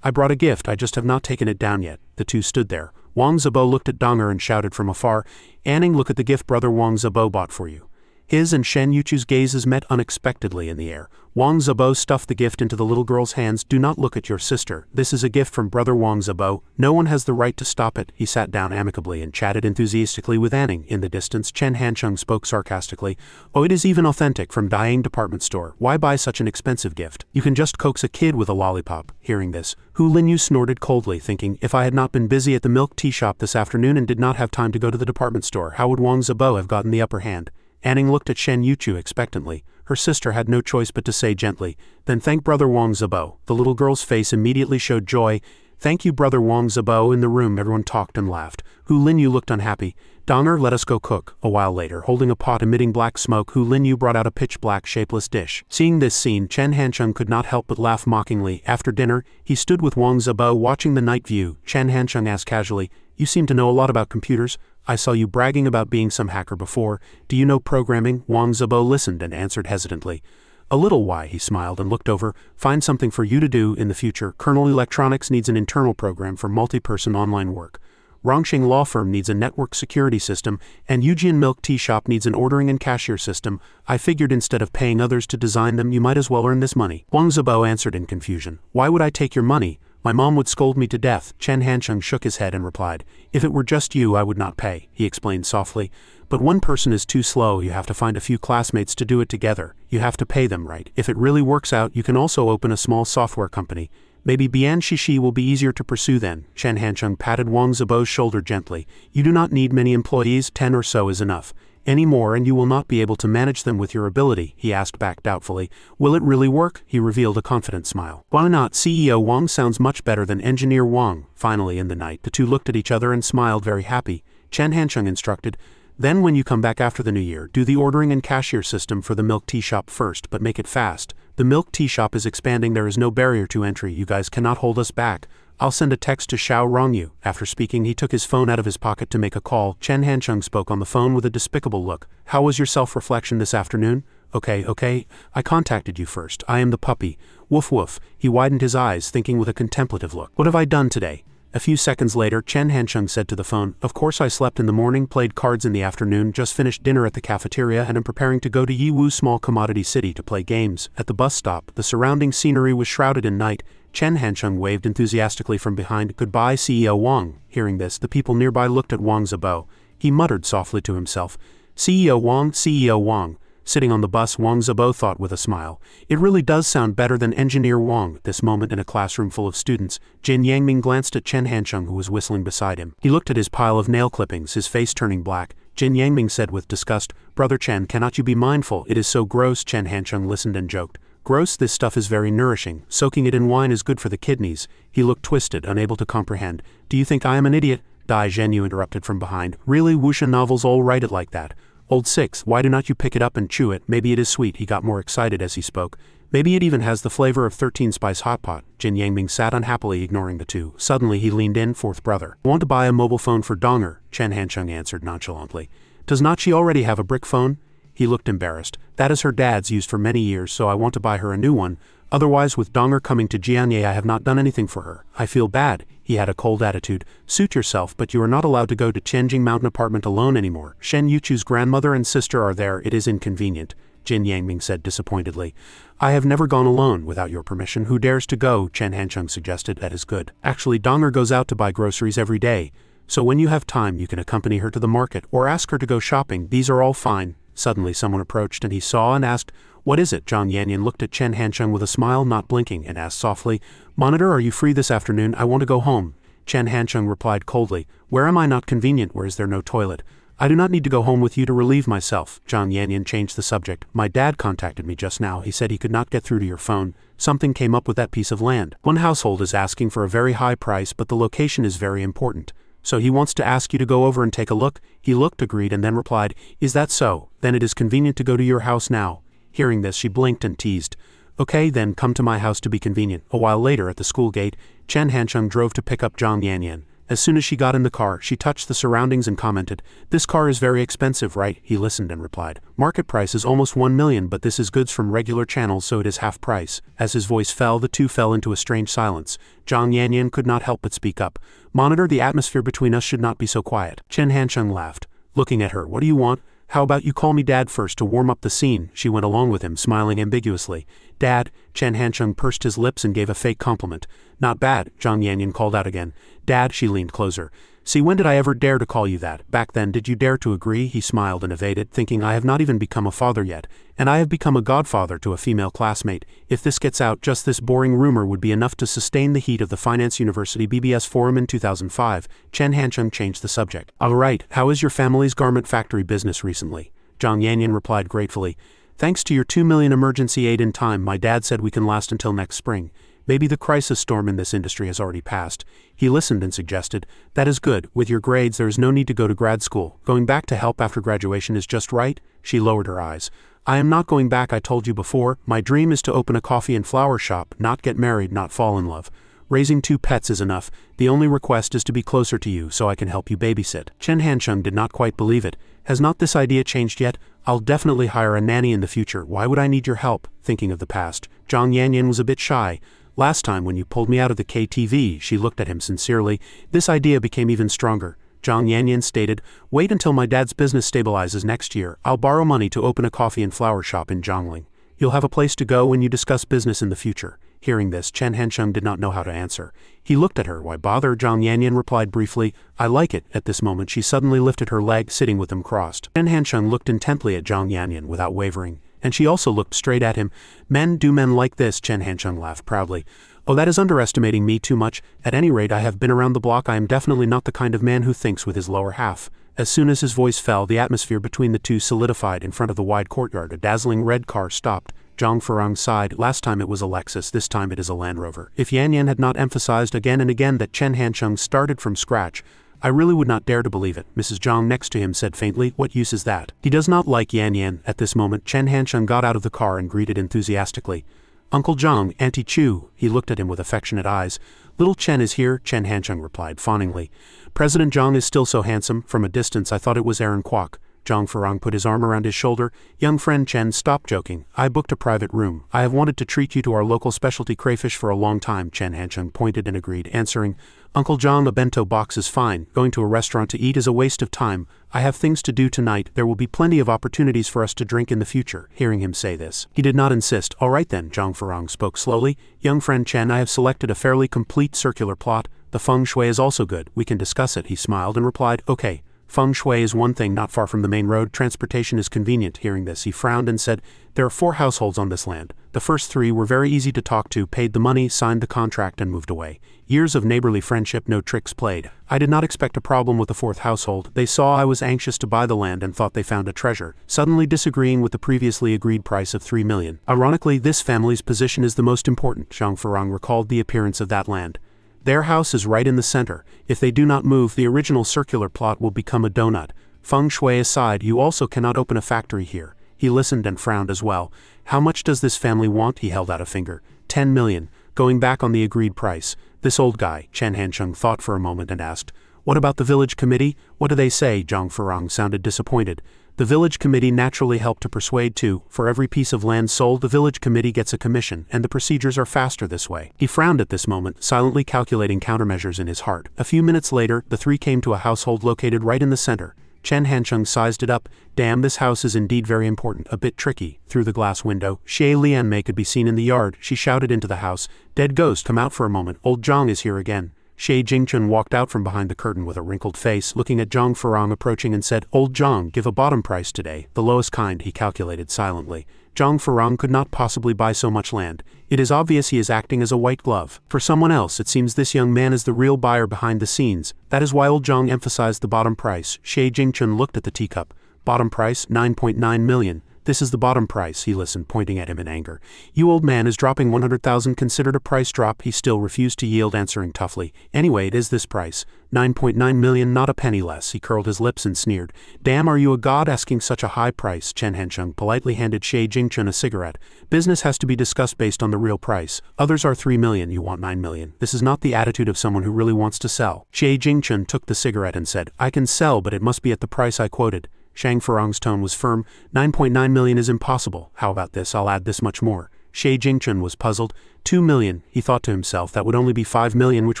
"I brought a gift, I just have not taken it down yet." The two stood there. Wang Zibo looked at Donger and shouted from afar, "Anning, look at the gift brother Wang Zibo bought for you." His and Shen Yuchu's gazes met unexpectedly in the air. Wang Zibo stuffed the gift into the little girl's hands. "Do not look at your sister. This is a gift from brother Wang Zibo. No one has the right to stop it." He sat down amicably and chatted enthusiastically with Anning. In the distance, Chen Hansheng spoke sarcastically, "Oh, it is even authentic, from Daing department store. Why buy such an expensive gift? You can just coax a kid with a lollipop." Hearing this, Hu Linyu snorted coldly, thinking, if I had not been busy at the milk tea shop this afternoon and did not have time to go to the department store, how would Wang Zibo have gotten the upper hand? Anning looked at Shen Yuchu expectantly. Her sister had no choice but to say gently, "Then thank brother Wang Zibo." The little girl's face immediately showed joy. "Thank you, brother Wang Zibo." In the room, everyone talked and laughed. Hu Linyu looked unhappy. "Donger, let us go cook." A while later, holding a pot emitting black smoke, Hu Linyu brought out a pitch-black shapeless dish. Seeing this scene, Chen Hansheng could not help but laugh mockingly. After dinner, he stood with Wang Zibo watching the night view. Chen Hansheng asked casually, "You seem to know a lot about computers. I saw you bragging about being some hacker before. Do you know programming?" Wang Zibo listened and answered hesitantly, A little why, he smiled and looked over. Find something for you to do in the future. Kernel Electronics needs an internal program for multi-person online work. Rongsheng Law Firm needs a network security system, and Eujian Milk Tea Shop needs an ordering and cashier system. I figured instead of paying others to design them, you might as well earn this money. Wang Zibo answered in confusion. Why would I take your money? My mom would scold me to death. Chen Hansheng shook his head and replied, if it were just you, I would not pay, he explained softly. But one person is too slow, you have to find a few classmates to do it together. You have to pay them, right? If it really works out, you can also open a small software company. Maybe Bian Shishi will be easier to pursue then. Chen Hansheng patted Wang Zibo's shoulder gently. You do not need many employees, 10 or so is enough. Any more and you will not be able to manage them with your ability, he asked back doubtfully. Will it really work? He revealed a confident smile. Why not? CEO Wang sounds much better than Engineer Wang. Finally in the night, the two looked at each other and smiled very happy. Chen Hansheng instructed, then when you come back after the new year, do the ordering and cashier system for the milk tea shop first, but make it fast. The milk tea shop is expanding, there is no barrier to entry, you guys cannot hold us back. I'll send a text to Xiao Rongyu. After speaking, he took his phone out of his pocket to make a call. Chen Hansheng spoke on the phone with a despicable look. How was your self-reflection this afternoon? Okay, I contacted you first. I am the puppy. Woof woof. He widened his eyes, thinking with a contemplative look. What have I done today? A few seconds later, Chen Hansheng said to the phone, of course I slept in the morning, played cards in the afternoon, just finished dinner at the cafeteria and am preparing to go to Yiwu Small Commodity City to play games. At the bus stop, the surrounding scenery was shrouded in night. Chen Hansheng waved enthusiastically from behind. Goodbye, CEO Wang. Hearing this, the people nearby looked at Wang Zibo. He muttered softly to himself, CEO Wang, CEO Wang. Sitting on the bus, Wang Zibo thought with a smile. It really does sound better than Engineer Wang. At this moment in a classroom full of students, Jin Yangming glanced at Chen Hansheng who was whistling beside him. He looked at his pile of nail clippings, his face turning black. Jin Yangming said with disgust, Brother Chen, cannot you be mindful? It is so gross. Chen Hansheng listened and joked. Gross, this stuff is very nourishing. Soaking it in wine is good for the kidneys. He looked twisted, unable to comprehend. Do you think I am an idiot? Dai Zhenyu interrupted from behind. Really, wuxia novels all write it like that. Old Six, why do not you pick it up and chew it? Maybe it is sweet. He got more excited as he spoke. Maybe it even has the flavor of 13-spice hot pot. Jin Yangming sat unhappily, ignoring the two. Suddenly he leaned in. Fourth brother. Want to buy a mobile phone for Donger? Chen Hansheng answered nonchalantly. Does not she already have a brick phone? He looked embarrassed. That is her dad's, used for many years, so I want to buy her a new one. Otherwise, with Donger coming to Jianye, I have not done anything for her. I feel bad. He had a cold attitude. Suit yourself, but you are not allowed to go to Tianjing Mountain apartment alone anymore. Shen Yuchu's grandmother and sister are there. It is inconvenient, Jin Yangming said disappointedly. I have never gone alone without your permission. Who dares to go? Chen Hansheng suggested. That is good. Actually, Donger goes out to buy groceries every day. So when you have time, you can accompany her to the market or ask her to go shopping. These are all fine. Suddenly someone approached and he saw and asked, What is it? Zhang Yanyan looked at Chen Hansheng with a smile, not blinking, and asked softly, Monitor, are you free this afternoon? I want to go home. Chen Hansheng replied coldly, Where am I not convenient? Where is there no toilet? I do not need to go home with you to relieve myself. Zhang Yanyan changed the subject. My dad contacted me just now. He said he could not get through to your phone. Something came up with that piece of land. One household is asking for a very high price, but the location is very important. So he wants to ask you to go over and take a look. He looked, agreed, and then replied, Is that so? Then it is convenient to go to your house now. Hearing this, she blinked and teased. Okay, then come to my house to be convenient. A while later, at the school gate, Chen Hansheng drove to pick up Zhang Yanyan. As soon as she got in the car, she touched the surroundings and commented, This car is very expensive, right? He listened and replied, Market price is almost 1 million, but this is goods from regular channels, so it is half price. As his voice fell, the two fell into a strange silence. Zhang Yanyan could not help but speak up. Monitor, the atmosphere between us should not be so quiet. Chen Hansheng laughed. Looking at her, What do you want? How about you call me Dad first to warm up the scene? She went along with him, smiling ambiguously. Dad, Chen Hansheng pursed his lips and gave a fake compliment. Not bad, Zhang Yanyan called out again. Dad, she leaned closer. See, when did I ever dare to call you that? Back then, did you dare to agree? He smiled and evaded, thinking I have not even become a father yet, and I have become a godfather to a female classmate. If this gets out, just this boring rumor would be enough to sustain the heat of the Finance University BBS Forum in 2005. Chen Hansheng changed the subject. All right, how is your family's garment factory business recently? Zhang Yanyan replied gratefully. Thanks to your 2 million emergency aid in time, my dad said we can last until next spring. Maybe the crisis storm in this industry has already passed. He listened and suggested, That is good. With your grades, there is no need to go to grad school. Going back to help after graduation is just right. She lowered her eyes. I am not going back, I told you before. My dream is to open a coffee and flower shop, not get married, not fall in love. Raising 2 pets is enough. The only request is to be closer to you so I can help you babysit. Chen Hansheng did not quite believe it. Has not this idea changed yet? I'll definitely hire a nanny in the future. Why would I need your help? Thinking of the past, Zhang Yanyan was a bit shy. Last time when you pulled me out of the KTV, she looked at him sincerely. This idea became even stronger. Zhang Yanyan stated, wait until my dad's business stabilizes next year. I'll borrow money to open a coffee and flower shop in Zhongling. You'll have a place to go when you discuss business in the future. Hearing this, Chen Hansheng did not know how to answer. He looked at her. Why bother? Zhang Yanyan replied briefly, I like it. At this moment she suddenly lifted her leg, sitting with them crossed. Chen Hansheng looked intently at Zhang Yanyan without wavering, and she also looked straight at him. Men like this? Chen Hansheng laughed proudly. Oh, that is underestimating me too much. At any rate, I have been around the block. I am definitely not the kind of man who thinks with his lower half. As soon as his voice fell, the atmosphere between the two solidified. In front of the wide courtyard, a dazzling red car stopped. Zhang Furong sighed. Last time it was a Lexus, this time it is a Land Rover. If Yanyan had not emphasized again and again that Chen Hansheng started from scratch, I really would not dare to believe it. Mrs. Zhang next to him said faintly, what use is that? He does not like Yanyan. At this moment, Chen Hansheng got out of the car and greeted enthusiastically. Uncle Zhang, Auntie Chu. He looked at him with affectionate eyes. Little Chen is here, Chen Hansheng replied fawningly. President Zhang is still so handsome. From a distance I thought it was Aaron Kwok. Zhang Furong put his arm around his shoulder. Young friend Chen, stop joking. I booked a private room. I have wanted to treat you to our local specialty crayfish for a long time. Chen Hansheng pointed and agreed, answering, Uncle Zhang, a bento box is fine. Going to a restaurant to eat is a waste of time. I have things to do tonight. There will be plenty of opportunities for us to drink in the future. Hearing him say this, he did not insist. All right then, Zhang Furong spoke slowly. Young friend Chen, I have selected a fairly complete circular plot. The feng shui is also good. We can discuss it. He smiled and replied, okay. Feng shui is one thing, not far from the main road. Transportation is convenient. Hearing this, he frowned and said, there are 4 households on this land. The first 3 were very easy to talk to, paid the money, signed the contract, and moved away. Years of neighborly friendship, no tricks played. I did not expect a problem with the 4th household. They saw I was anxious to buy the land and thought they found a treasure, suddenly disagreeing with the previously agreed price of 3 million. Ironically, this family's position is the most important. Zhang Furong recalled the appearance of that land. Their house is right in the center. If they do not move, the original circular plot will become a donut. Feng shui aside, you also cannot open a factory here. He listened and frowned as well. How much does this family want? He held out a finger. 10 million. Going back on the agreed price. This old guy, Chen Hansheng thought for a moment and asked, what about the village committee? What do they say? Zhang Furong sounded disappointed. The village committee naturally helped to persuade too. For every piece of land sold, the village committee gets a commission, and the procedures are faster this way. He frowned at this moment, silently calculating countermeasures in his heart. A few minutes later, the 3 came to a household located right in the center. Chen Hansheng sized it up. Damn, this house is indeed very important. A bit tricky. Through the glass window, Xie Lianmei could be seen in the yard. She shouted into the house, Dead ghost, come out for a moment. Old Zhang is here again. Xie Jingchun walked out from behind the curtain with a wrinkled face, looking at Zhang Furong approaching and said, Old Zhang, give a bottom price today, the lowest kind, he calculated silently. Zhang Furong could not possibly buy so much land. It is obvious he is acting as a white glove. For someone else, it seems this young man is the real buyer behind the scenes. That is why old Zhang emphasized the bottom price. Xie Jingchun looked at the teacup. Bottom price, 9.9 million. This is the bottom price, he listened, pointing at him in anger. You old man, is dropping 100,000 considered a price drop? He still refused to yield, answering toughly. Anyway, it is this price. 9.9 million, not a penny less. He curled his lips and sneered. Damn, are you a god asking such a high price? Chen Hansheng politely handed Xie Jingchun a cigarette. Business has to be discussed based on the real price. Others are 3 million, you want 9 million. This is not the attitude of someone who really wants to sell. Xie Jingchun took the cigarette and said, I can sell, but it must be at the price I quoted. Zhang Furong's tone was firm. 9.9 million is impossible. How about this? I'll add this much more. Xie Jingchun was puzzled. 2 million, he thought to himself. That would only be 5 million, which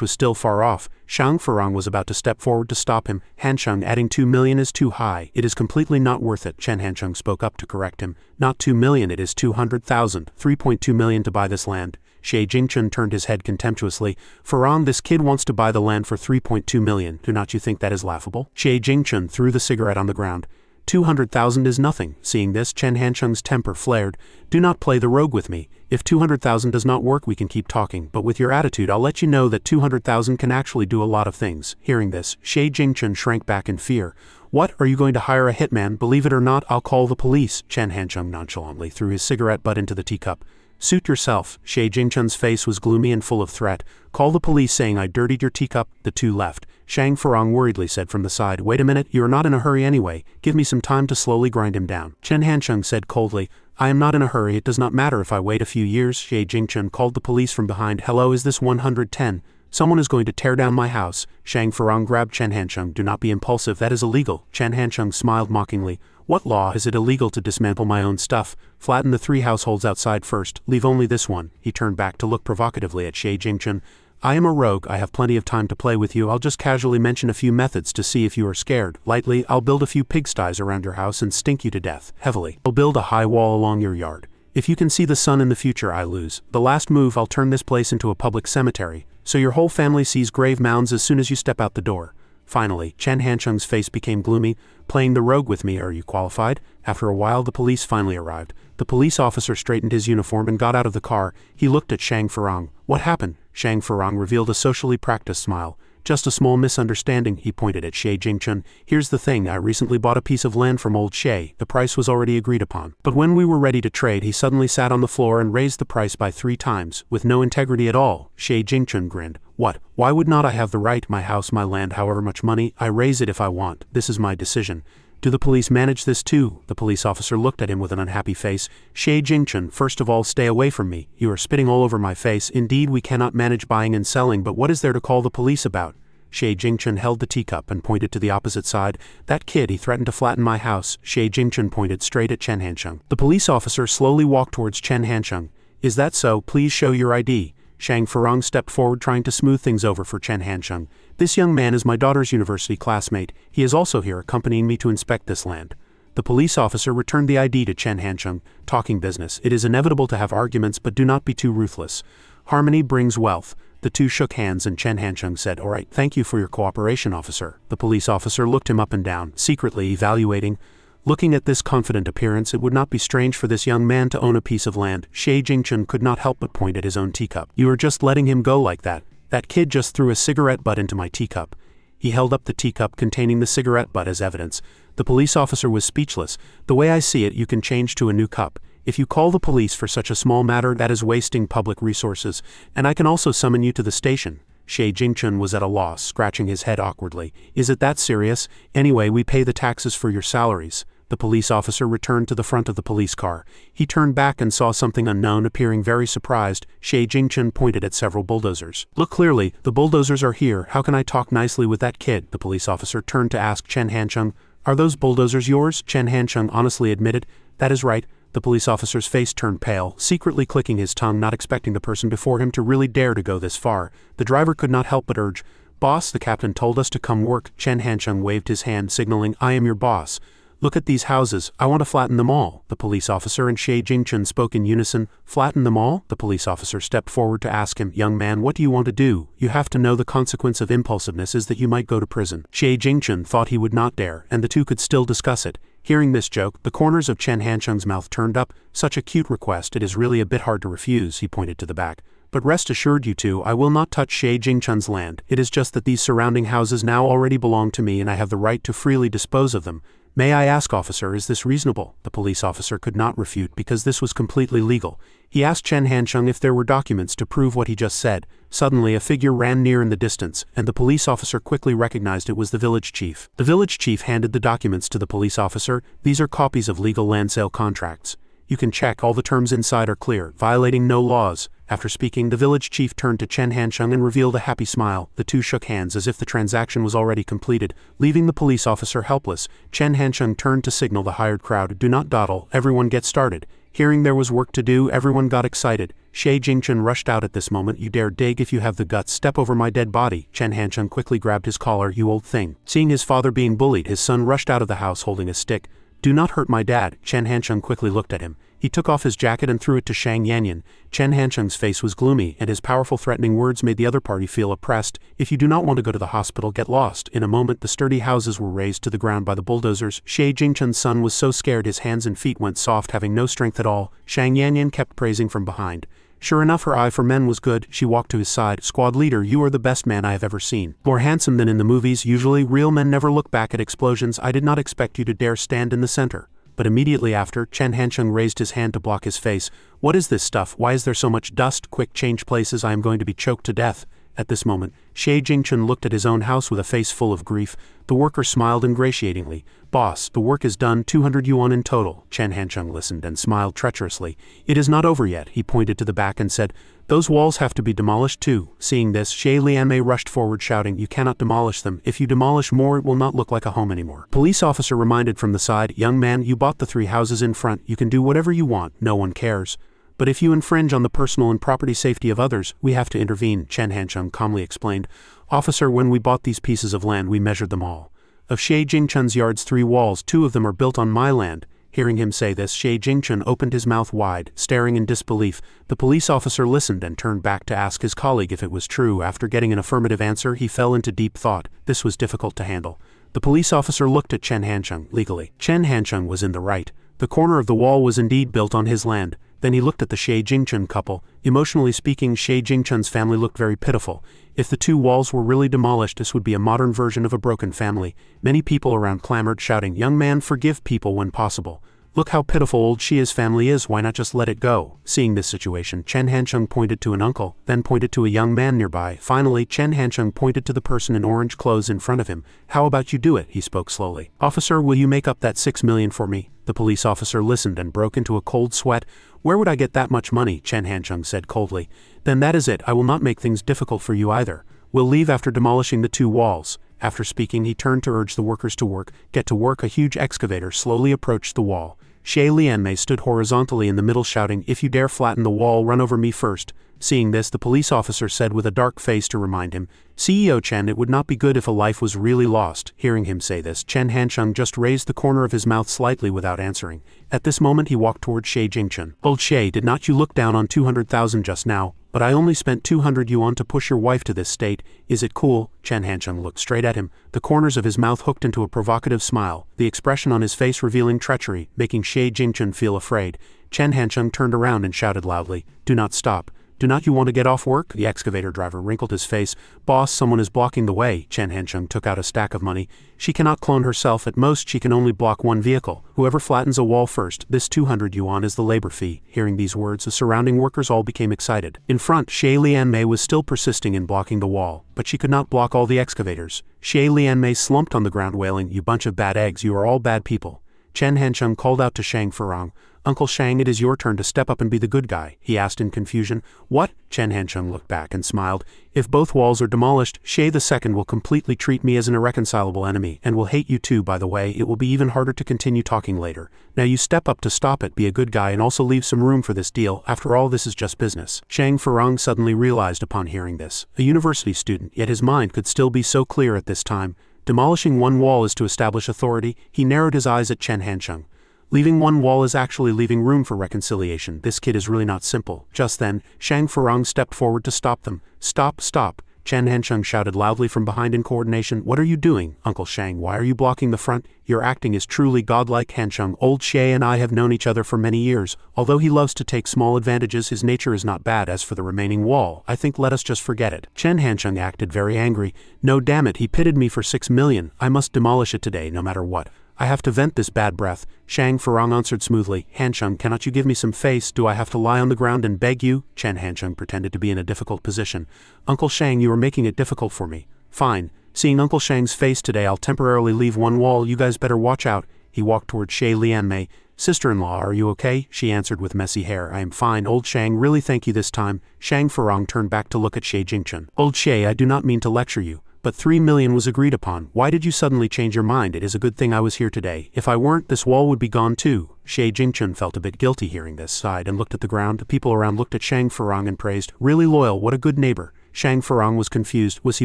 was still far off. Zhang Furong was about to step forward to stop him. Hansheng, adding 2 million is too high. It is completely not worth it. Chen Hansheng spoke up to correct him. Not 2 million, it is 200,000. 3.2 million to buy this land. Xie Jingchun turned his head contemptuously. Furong, this kid wants to buy the land for 3.2 million. Do not you think that is laughable? Xie Jingchun threw the cigarette on the ground. 200,000 is nothing. Seeing this, Chen Hansheng's temper flared. Do not play the rogue with me. If 200,000 does not work, we can keep talking, but with your attitude, I'll let you know that 200,000 can actually do a lot of things. Hearing this, Xie Jingchun shrank back in fear. What, are you going to hire a hitman? Believe it or not, I'll call the police. Chen Hansheng nonchalantly threw his cigarette butt into the teacup. Suit yourself. Xie Jingchun's face was gloomy and full of threat. Call the police saying I dirtied your teacup. The 2 left. Zhang Furong worriedly said from the side, Wait a minute, you are not in a hurry anyway. Give me some time to slowly grind him down. Chen Hansheng said coldly, I am not in a hurry, it does not matter if I wait a few years. Xie Jingchen called the police from behind. Hello, is this 110? Someone is going to tear down my house. Shang Furong grabbed Chen Hancheng. Do not be impulsive, that is illegal. Chen Hancheng smiled mockingly. What law is it illegal to dismantle my own stuff? Flatten the 3 households outside first, leave only this one. He turned back to look provocatively at Xie Jingchen. I am a rogue, I have plenty of time to play with you. I'll just casually mention a few methods to see if you are scared. Lightly, I'll build a few pigsties around your house and stink you to death. Heavily, I'll build a high wall along your yard. If you can see the sun in the future, I lose. The last move, I'll turn this place into a public cemetery, so your whole family sees grave mounds as soon as you step out the door. Finally, Chen Hancheng's face became gloomy. Playing the rogue with me, are you qualified? After a while, the police finally arrived. The police officer straightened his uniform and got out of the car. He looked at Shang Furong. What happened? Shang Furong revealed a socially practiced smile. Just a small misunderstanding, he pointed at Xie Jingchen. Here's the thing, I recently bought a piece of land from old Xie. The price was already agreed upon. But when we were ready to trade, he suddenly sat on the floor and raised the price by 3 times, with no integrity at all. Xie Jingchen grinned. What? Why would not I have the right? My house, my land, however much money, I raise it if I want. This is my decision. Do the police manage this too? The police officer looked at him with an unhappy face. Xie Jingchen, first of all, stay away from me. You are spitting all over my face. Indeed, we cannot manage buying and selling, but what is there to call the police about? Xie Jingchen held the teacup and pointed to the opposite side. That kid, he threatened to flatten my house. Xie Jingchen pointed straight at Chen Hancheng. The police officer slowly walked towards Chen Hancheng. Is that so? Please show your ID. Shang Furong stepped forward, trying to smooth things over for Chen Hancheng. This young man is my daughter's university classmate. He is also here accompanying me to inspect this land. The police officer returned the ID to Chen Hancheng. Talking business. It is inevitable to have arguments, but do not be too ruthless. Harmony brings wealth. The two shook hands and Chen Hancheng said, all right, thank you for your cooperation, officer. The police officer looked him up and down, secretly evaluating. Looking at this confident appearance, it would not be strange for this young man to own a piece of land. Xie Jingchen could not help but point at his own teacup. You are just letting him go like that. That kid just threw a cigarette butt into my teacup. He held up the teacup containing the cigarette butt as evidence. The police officer was speechless. The way I see it, you can change to a new cup. If you call the police for such a small matter, that is wasting public resources, and I can also summon you to the station. Xie Jingchen was at a loss, scratching his head awkwardly. Is it that serious? Anyway, we pay the taxes for your salaries. The police officer returned to the front of the police car. He turned back and saw something unknown, appearing very surprised. Xie Jingchen pointed at several bulldozers. Look clearly, the bulldozers are here. How can I talk nicely with that kid? The police officer turned to ask Chen Hancheng. Are those bulldozers yours? Chen Hancheng honestly admitted. That is right. The police officer's face turned pale, secretly clicking his tongue, not expecting the person before him to really dare to go this far. The driver could not help but urge, Boss, the captain told us to come work. Chen Hancheng waved his hand, signaling, I am your boss. Look at these houses, I want to flatten them all. The police officer and Xie Jingchen spoke in unison. Flatten them all? The police officer stepped forward to ask him, Young man, what do you want to do? You have to know the consequence of impulsiveness is that you might go to prison. Xie Jingchen thought he would not dare, and the two could still discuss it. Hearing this joke, the corners of Chen Hancheng's mouth turned up. Such a cute request, it is really a bit hard to refuse, he pointed to the back. But rest assured you two, I will not touch Xie Jingchen's land. It is just that these surrounding houses now already belong to me and I have the right to freely dispose of them. May I ask, officer, is this reasonable? The police officer could not refute because this was completely legal. He asked Chen Hancheng if there were documents to prove what he just said. Suddenly, a figure ran near in the distance, and the police officer quickly recognized it was the village chief. The village chief handed the documents to the police officer. These are copies of legal land sale contracts. You can check, all the terms inside are clear, violating no laws. After speaking, the village chief turned to Chen Hancheng and revealed a happy smile. The two shook hands as if the transaction was already completed. Leaving the police officer helpless, Chen Hancheng turned to signal the hired crowd, do not dawdle, everyone get started. Hearing there was work to do, everyone got excited. Xie Jingchen rushed out at this moment. You dare dig if you have the guts, step over my dead body. Chen Hancheng quickly grabbed his collar. You old thing. Seeing his father being bullied, his son rushed out of the house holding a stick. Do not hurt my dad. Chen Hancheng quickly looked at him. He took off his jacket and threw it to Shang Yanyan. Chen Hancheng's face was gloomy, and his powerful threatening words made the other party feel oppressed. If you do not want to go to the hospital, get lost. In a moment, the sturdy houses were razed to the ground by the bulldozers. Xie Jingchen's son was so scared his hands and feet went soft, having no strength at all. Shang Yanyan kept praising from behind. Sure enough, her eye for men was good. She walked to his side. Squad leader, you are the best man I have ever seen. More handsome than in the movies. Usually, real men never look back at explosions. I did not expect you to dare stand in the center. But immediately after, Chen Hancheng raised his hand to block his face. What is this stuff? Why is there so much dust? Quick, change places, I am going to be choked to death. At this moment, Xie Jingchen looked at his own house with a face full of grief. The worker smiled ingratiatingly. "Boss, the work is done, 200 yuan in total." Chen Hancheng listened and smiled treacherously. "It is not over yet." He pointed to the back and said, "Those walls have to be demolished too." Seeing this, Xie Lianmei rushed forward shouting, "You cannot demolish them. If you demolish more, it will not look like a home anymore." Police officer reminded from the side, "Young man, you bought the 3 houses in front. You can do whatever you want. No one cares. But if you infringe on the personal and property safety of others, we have to intervene," Chen Hancheng calmly explained. "Officer, when we bought these pieces of land, we measured them all. Of Xie Jingchen's yard's 3 walls, 2 of them are built on my land." Hearing him say this, Xie Jingchen opened his mouth wide, staring in disbelief. The police officer listened and turned back to ask his colleague if it was true. After getting an affirmative answer, he fell into deep thought. This was difficult to handle. The police officer looked at Chen Hancheng. Legally, Chen Hancheng was in the right. The corner of the wall was indeed built on his land. Then he looked at the Xie Jingchen couple. Emotionally speaking, Xie Jingchen's family looked very pitiful. If the 2 walls were really demolished, this would be a modern version of a broken family. Many people around clamored, shouting, "Young man, forgive people when possible. Look how pitiful old Xia's family is, why not just let it go?" Seeing this situation, Chen Hancheng pointed to an uncle, then pointed to a young man nearby. Finally, Chen Hancheng pointed to the person in orange clothes in front of him. "How about you do it?" he spoke slowly. "Officer, will you make up that 6 million for me?" The police officer listened and broke into a cold sweat. "Where would I get that much money?" Chen Hancheng said coldly. "Then that is it, I will not make things difficult for you either. We'll leave after demolishing the 2 walls. After speaking, he turned to urge the workers to work. Get to work. A huge excavator slowly approached the wall. Xie Lianmei stood horizontally in the middle shouting, "If you dare flatten the wall, run over me first." Seeing this, the police officer said with a dark face to remind him, "CEO Chen, it would not be good if a life was really lost." Hearing him say this, Chen Hancheng just raised the corner of his mouth slightly without answering. At this moment he walked toward Xie Jingchen. "Old Xie, did not you look down on 200,000 just now? But I only spent 200 yuan to push your wife to this state. Is it cool?" Chen Hancheng looked straight at him, the corners of his mouth hooked into a provocative smile, the expression on his face revealing treachery, making Xie Jingchen feel afraid. Chen Hancheng turned around and shouted loudly, "Do not stop. Do not you want to get off work?" The excavator driver wrinkled his face. "Boss, someone is blocking the way." Chen Hancheng took out a stack of money. "She cannot clone herself. At most she can only block 1 vehicle. Whoever flattens a wall first, this 200 yuan is the labor fee." Hearing these words, the surrounding workers all became excited. In front, Xie Lianmei was still persisting in blocking the wall, but she could not block all the excavators. Xie Lianmei slumped on the ground wailing, "You bunch of bad eggs, you are all bad people." Chen Hancheng called out to Shang Furong, "Uncle Shang, it is your turn to step up and be the good guy," he asked in confusion. "What?" Chen Hancheng looked back and smiled. "If both walls are demolished, Xie II will completely treat me as an irreconcilable enemy, and will hate you too, by the way. It will be even harder to continue talking later. Now you step up to stop it, be a good guy, and also leave some room for this deal. After all, this is just business." Shang Furong suddenly realized upon hearing this. A university student, yet his mind could still be so clear at this time. Demolishing 1 wall is to establish authority. He narrowed his eyes at Chen Hancheng. Leaving 1 wall is actually leaving room for reconciliation. This kid is really not simple. Just then, Shang Furong stepped forward to stop them. "Stop, stop." Chen Hancheng shouted loudly from behind in coordination, "What are you doing, Uncle Shang? Why are you blocking the front? Your acting is truly godlike." Hancheng, "Old Xie and I have known each other for many years. Although he loves to take small advantages, his nature is not bad. As for the remaining wall, I think let us just forget it." Chen Hancheng acted very angry. "No, damn it, he pitted me for 6 million. I must demolish it today, no matter what. I have to vent this bad breath." Shang Furong answered smoothly, "Hancheng, cannot you give me some face? Do I have to lie on the ground and beg you?" Chen Hancheng pretended to be in a difficult position. "Uncle Shang, you are making it difficult for me." "Fine. Seeing Uncle Shang's face today, I'll temporarily leave 1 wall. You guys better watch out." He walked toward Xie Lianmei. "Sister-in-law, are you okay?" she answered with messy hair. "I am fine, old Shang, really thank you this time." Shang Furong turned back to look at Xie Jingchen. "Old Xie, I do not mean to lecture you, but 3 million was agreed upon. Why did you suddenly change your mind? It is a good thing I was here today. If I weren't, this wall would be gone too." Xie Jingchen felt a bit guilty hearing this, sighed and looked at the ground. The people around looked at Shang Furong and praised, "Really loyal, what a good neighbor." Shang Furong was confused. Was he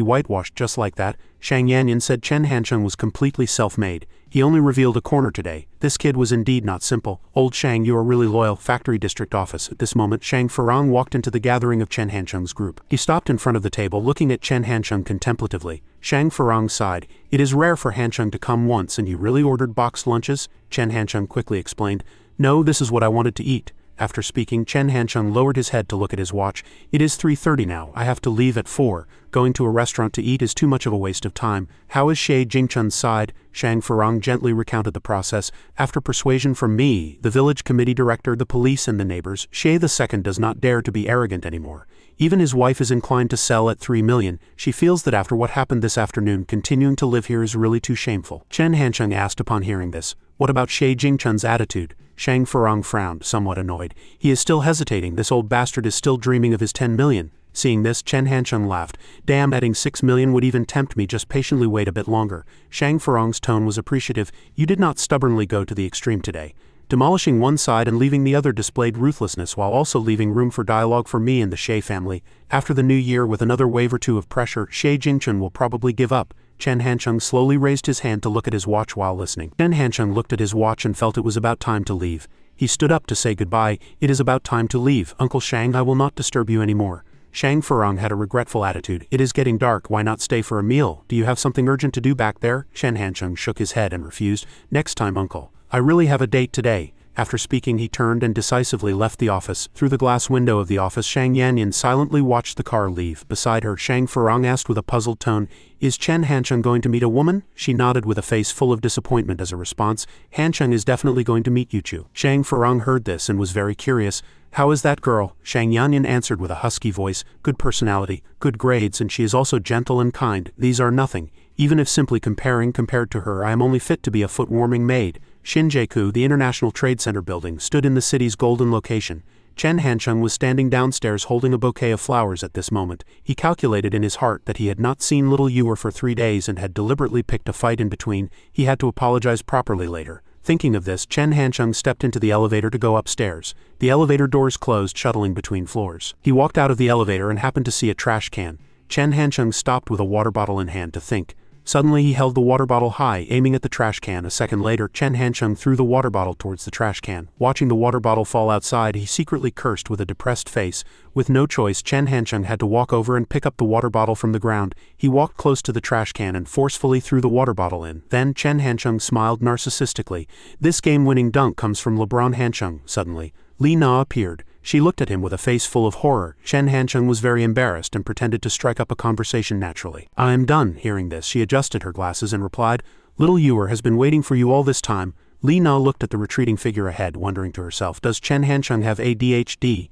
whitewashed just like that? Shang Yanyan said Chen Hancheng was completely self-made. He only revealed a corner today. This kid was indeed not simple. "Old Shang, you are really loyal." Factory district office. At this moment, Shang Furong walked into the gathering of Chen Hancheng's group. He stopped in front of the table, looking at Chen Hancheng contemplatively. Shang Furong sighed. "It is rare for Hancheng to come once, and you really ordered boxed lunches?" Chen Hancheng quickly explained. "No, this is what I wanted to eat." After speaking, Chen Hancheng lowered his head to look at his watch. It is 3:30 now, I have to leave at 4. Going to a restaurant to eat is too much of a waste of time. How is Xie Jingchun's side? Shang Furong gently recounted the process. After persuasion from me, the village committee director, the police and the neighbors, Xie II does not dare to be arrogant anymore. Even his wife is inclined to sell at 3 million. She feels that after what happened this afternoon, continuing to live here is really too shameful. Chen Hancheng asked upon hearing this. What about Xie Jingchun's attitude? Shang Furong frowned, somewhat annoyed. He is still hesitating. This old bastard is still dreaming of his 10 million. Seeing this, Chen Hancheng laughed. Damn, adding 6 million would even tempt me, just patiently wait a bit longer. Shang Furong's tone was appreciative. You did not stubbornly go to the extreme today. Demolishing one side and leaving the other displayed ruthlessness while also leaving room for dialogue for me and the Xie family. After the new year, with another wave or two of pressure, Xie Jingchun will probably give up. Chen Hancheng slowly raised his hand to look at his watch while listening. Chen Hancheng looked at his watch and felt it was about time to leave. He stood up to say goodbye. It is about time to leave. Uncle Shang, I will not disturb you anymore. Shang Furong had a regretful attitude. It is getting dark, why not stay for a meal? Do you have something urgent to do back there? Chen Hancheng shook his head and refused. Next time, uncle. I really have a date today. After speaking, he turned and decisively left the office. Through the glass window of the office, Shang Yanyan silently watched the car leave. Beside her, Shang Furong asked with a puzzled tone, Is Chen Hancheng going to meet a woman? She nodded with a face full of disappointment as a response. Hancheng is definitely going to meet Yuchu. Shang Furong heard this and was very curious. How is that girl? Shang Yanyan answered with a husky voice. Good personality, good grades, and she is also gentle and kind. These are nothing. Even if simply compared to her, I am only fit to be a foot-warming maid. Shinjuku, the International Trade Center building, stood in the city's golden location. Chen Hancheng was standing downstairs holding a bouquet of flowers at this moment. He calculated in his heart that he had not seen little Yuer for 3 days and had deliberately picked a fight in between. He had to apologize properly later. Thinking of this, Chen Hancheng stepped into the elevator to go upstairs. The elevator doors closed, shuttling between floors. He walked out of the elevator and happened to see a trash can. Chen Hancheng stopped with a water bottle in hand to think. Suddenly he held the water bottle high, aiming at the trash can. A second later, Chen Hancheng threw the water bottle towards the trash can. Watching the water bottle fall outside, he secretly cursed with a depressed face. With no choice, Chen Hancheng had to walk over and pick up the water bottle from the ground. He walked close to the trash can and forcefully threw the water bottle in. Then Chen Hancheng smiled narcissistically. This game-winning dunk comes from LeBron Hancheng. Suddenly, Li Na appeared. She looked at him with a face full of horror. Chen Hancheng was very embarrassed and pretended to strike up a conversation naturally. I am done. Hearing this, she adjusted her glasses and replied, Little Yuer has been waiting for you all this time. Li Na looked at the retreating figure ahead, wondering to herself, does Chen Hancheng have ADHD?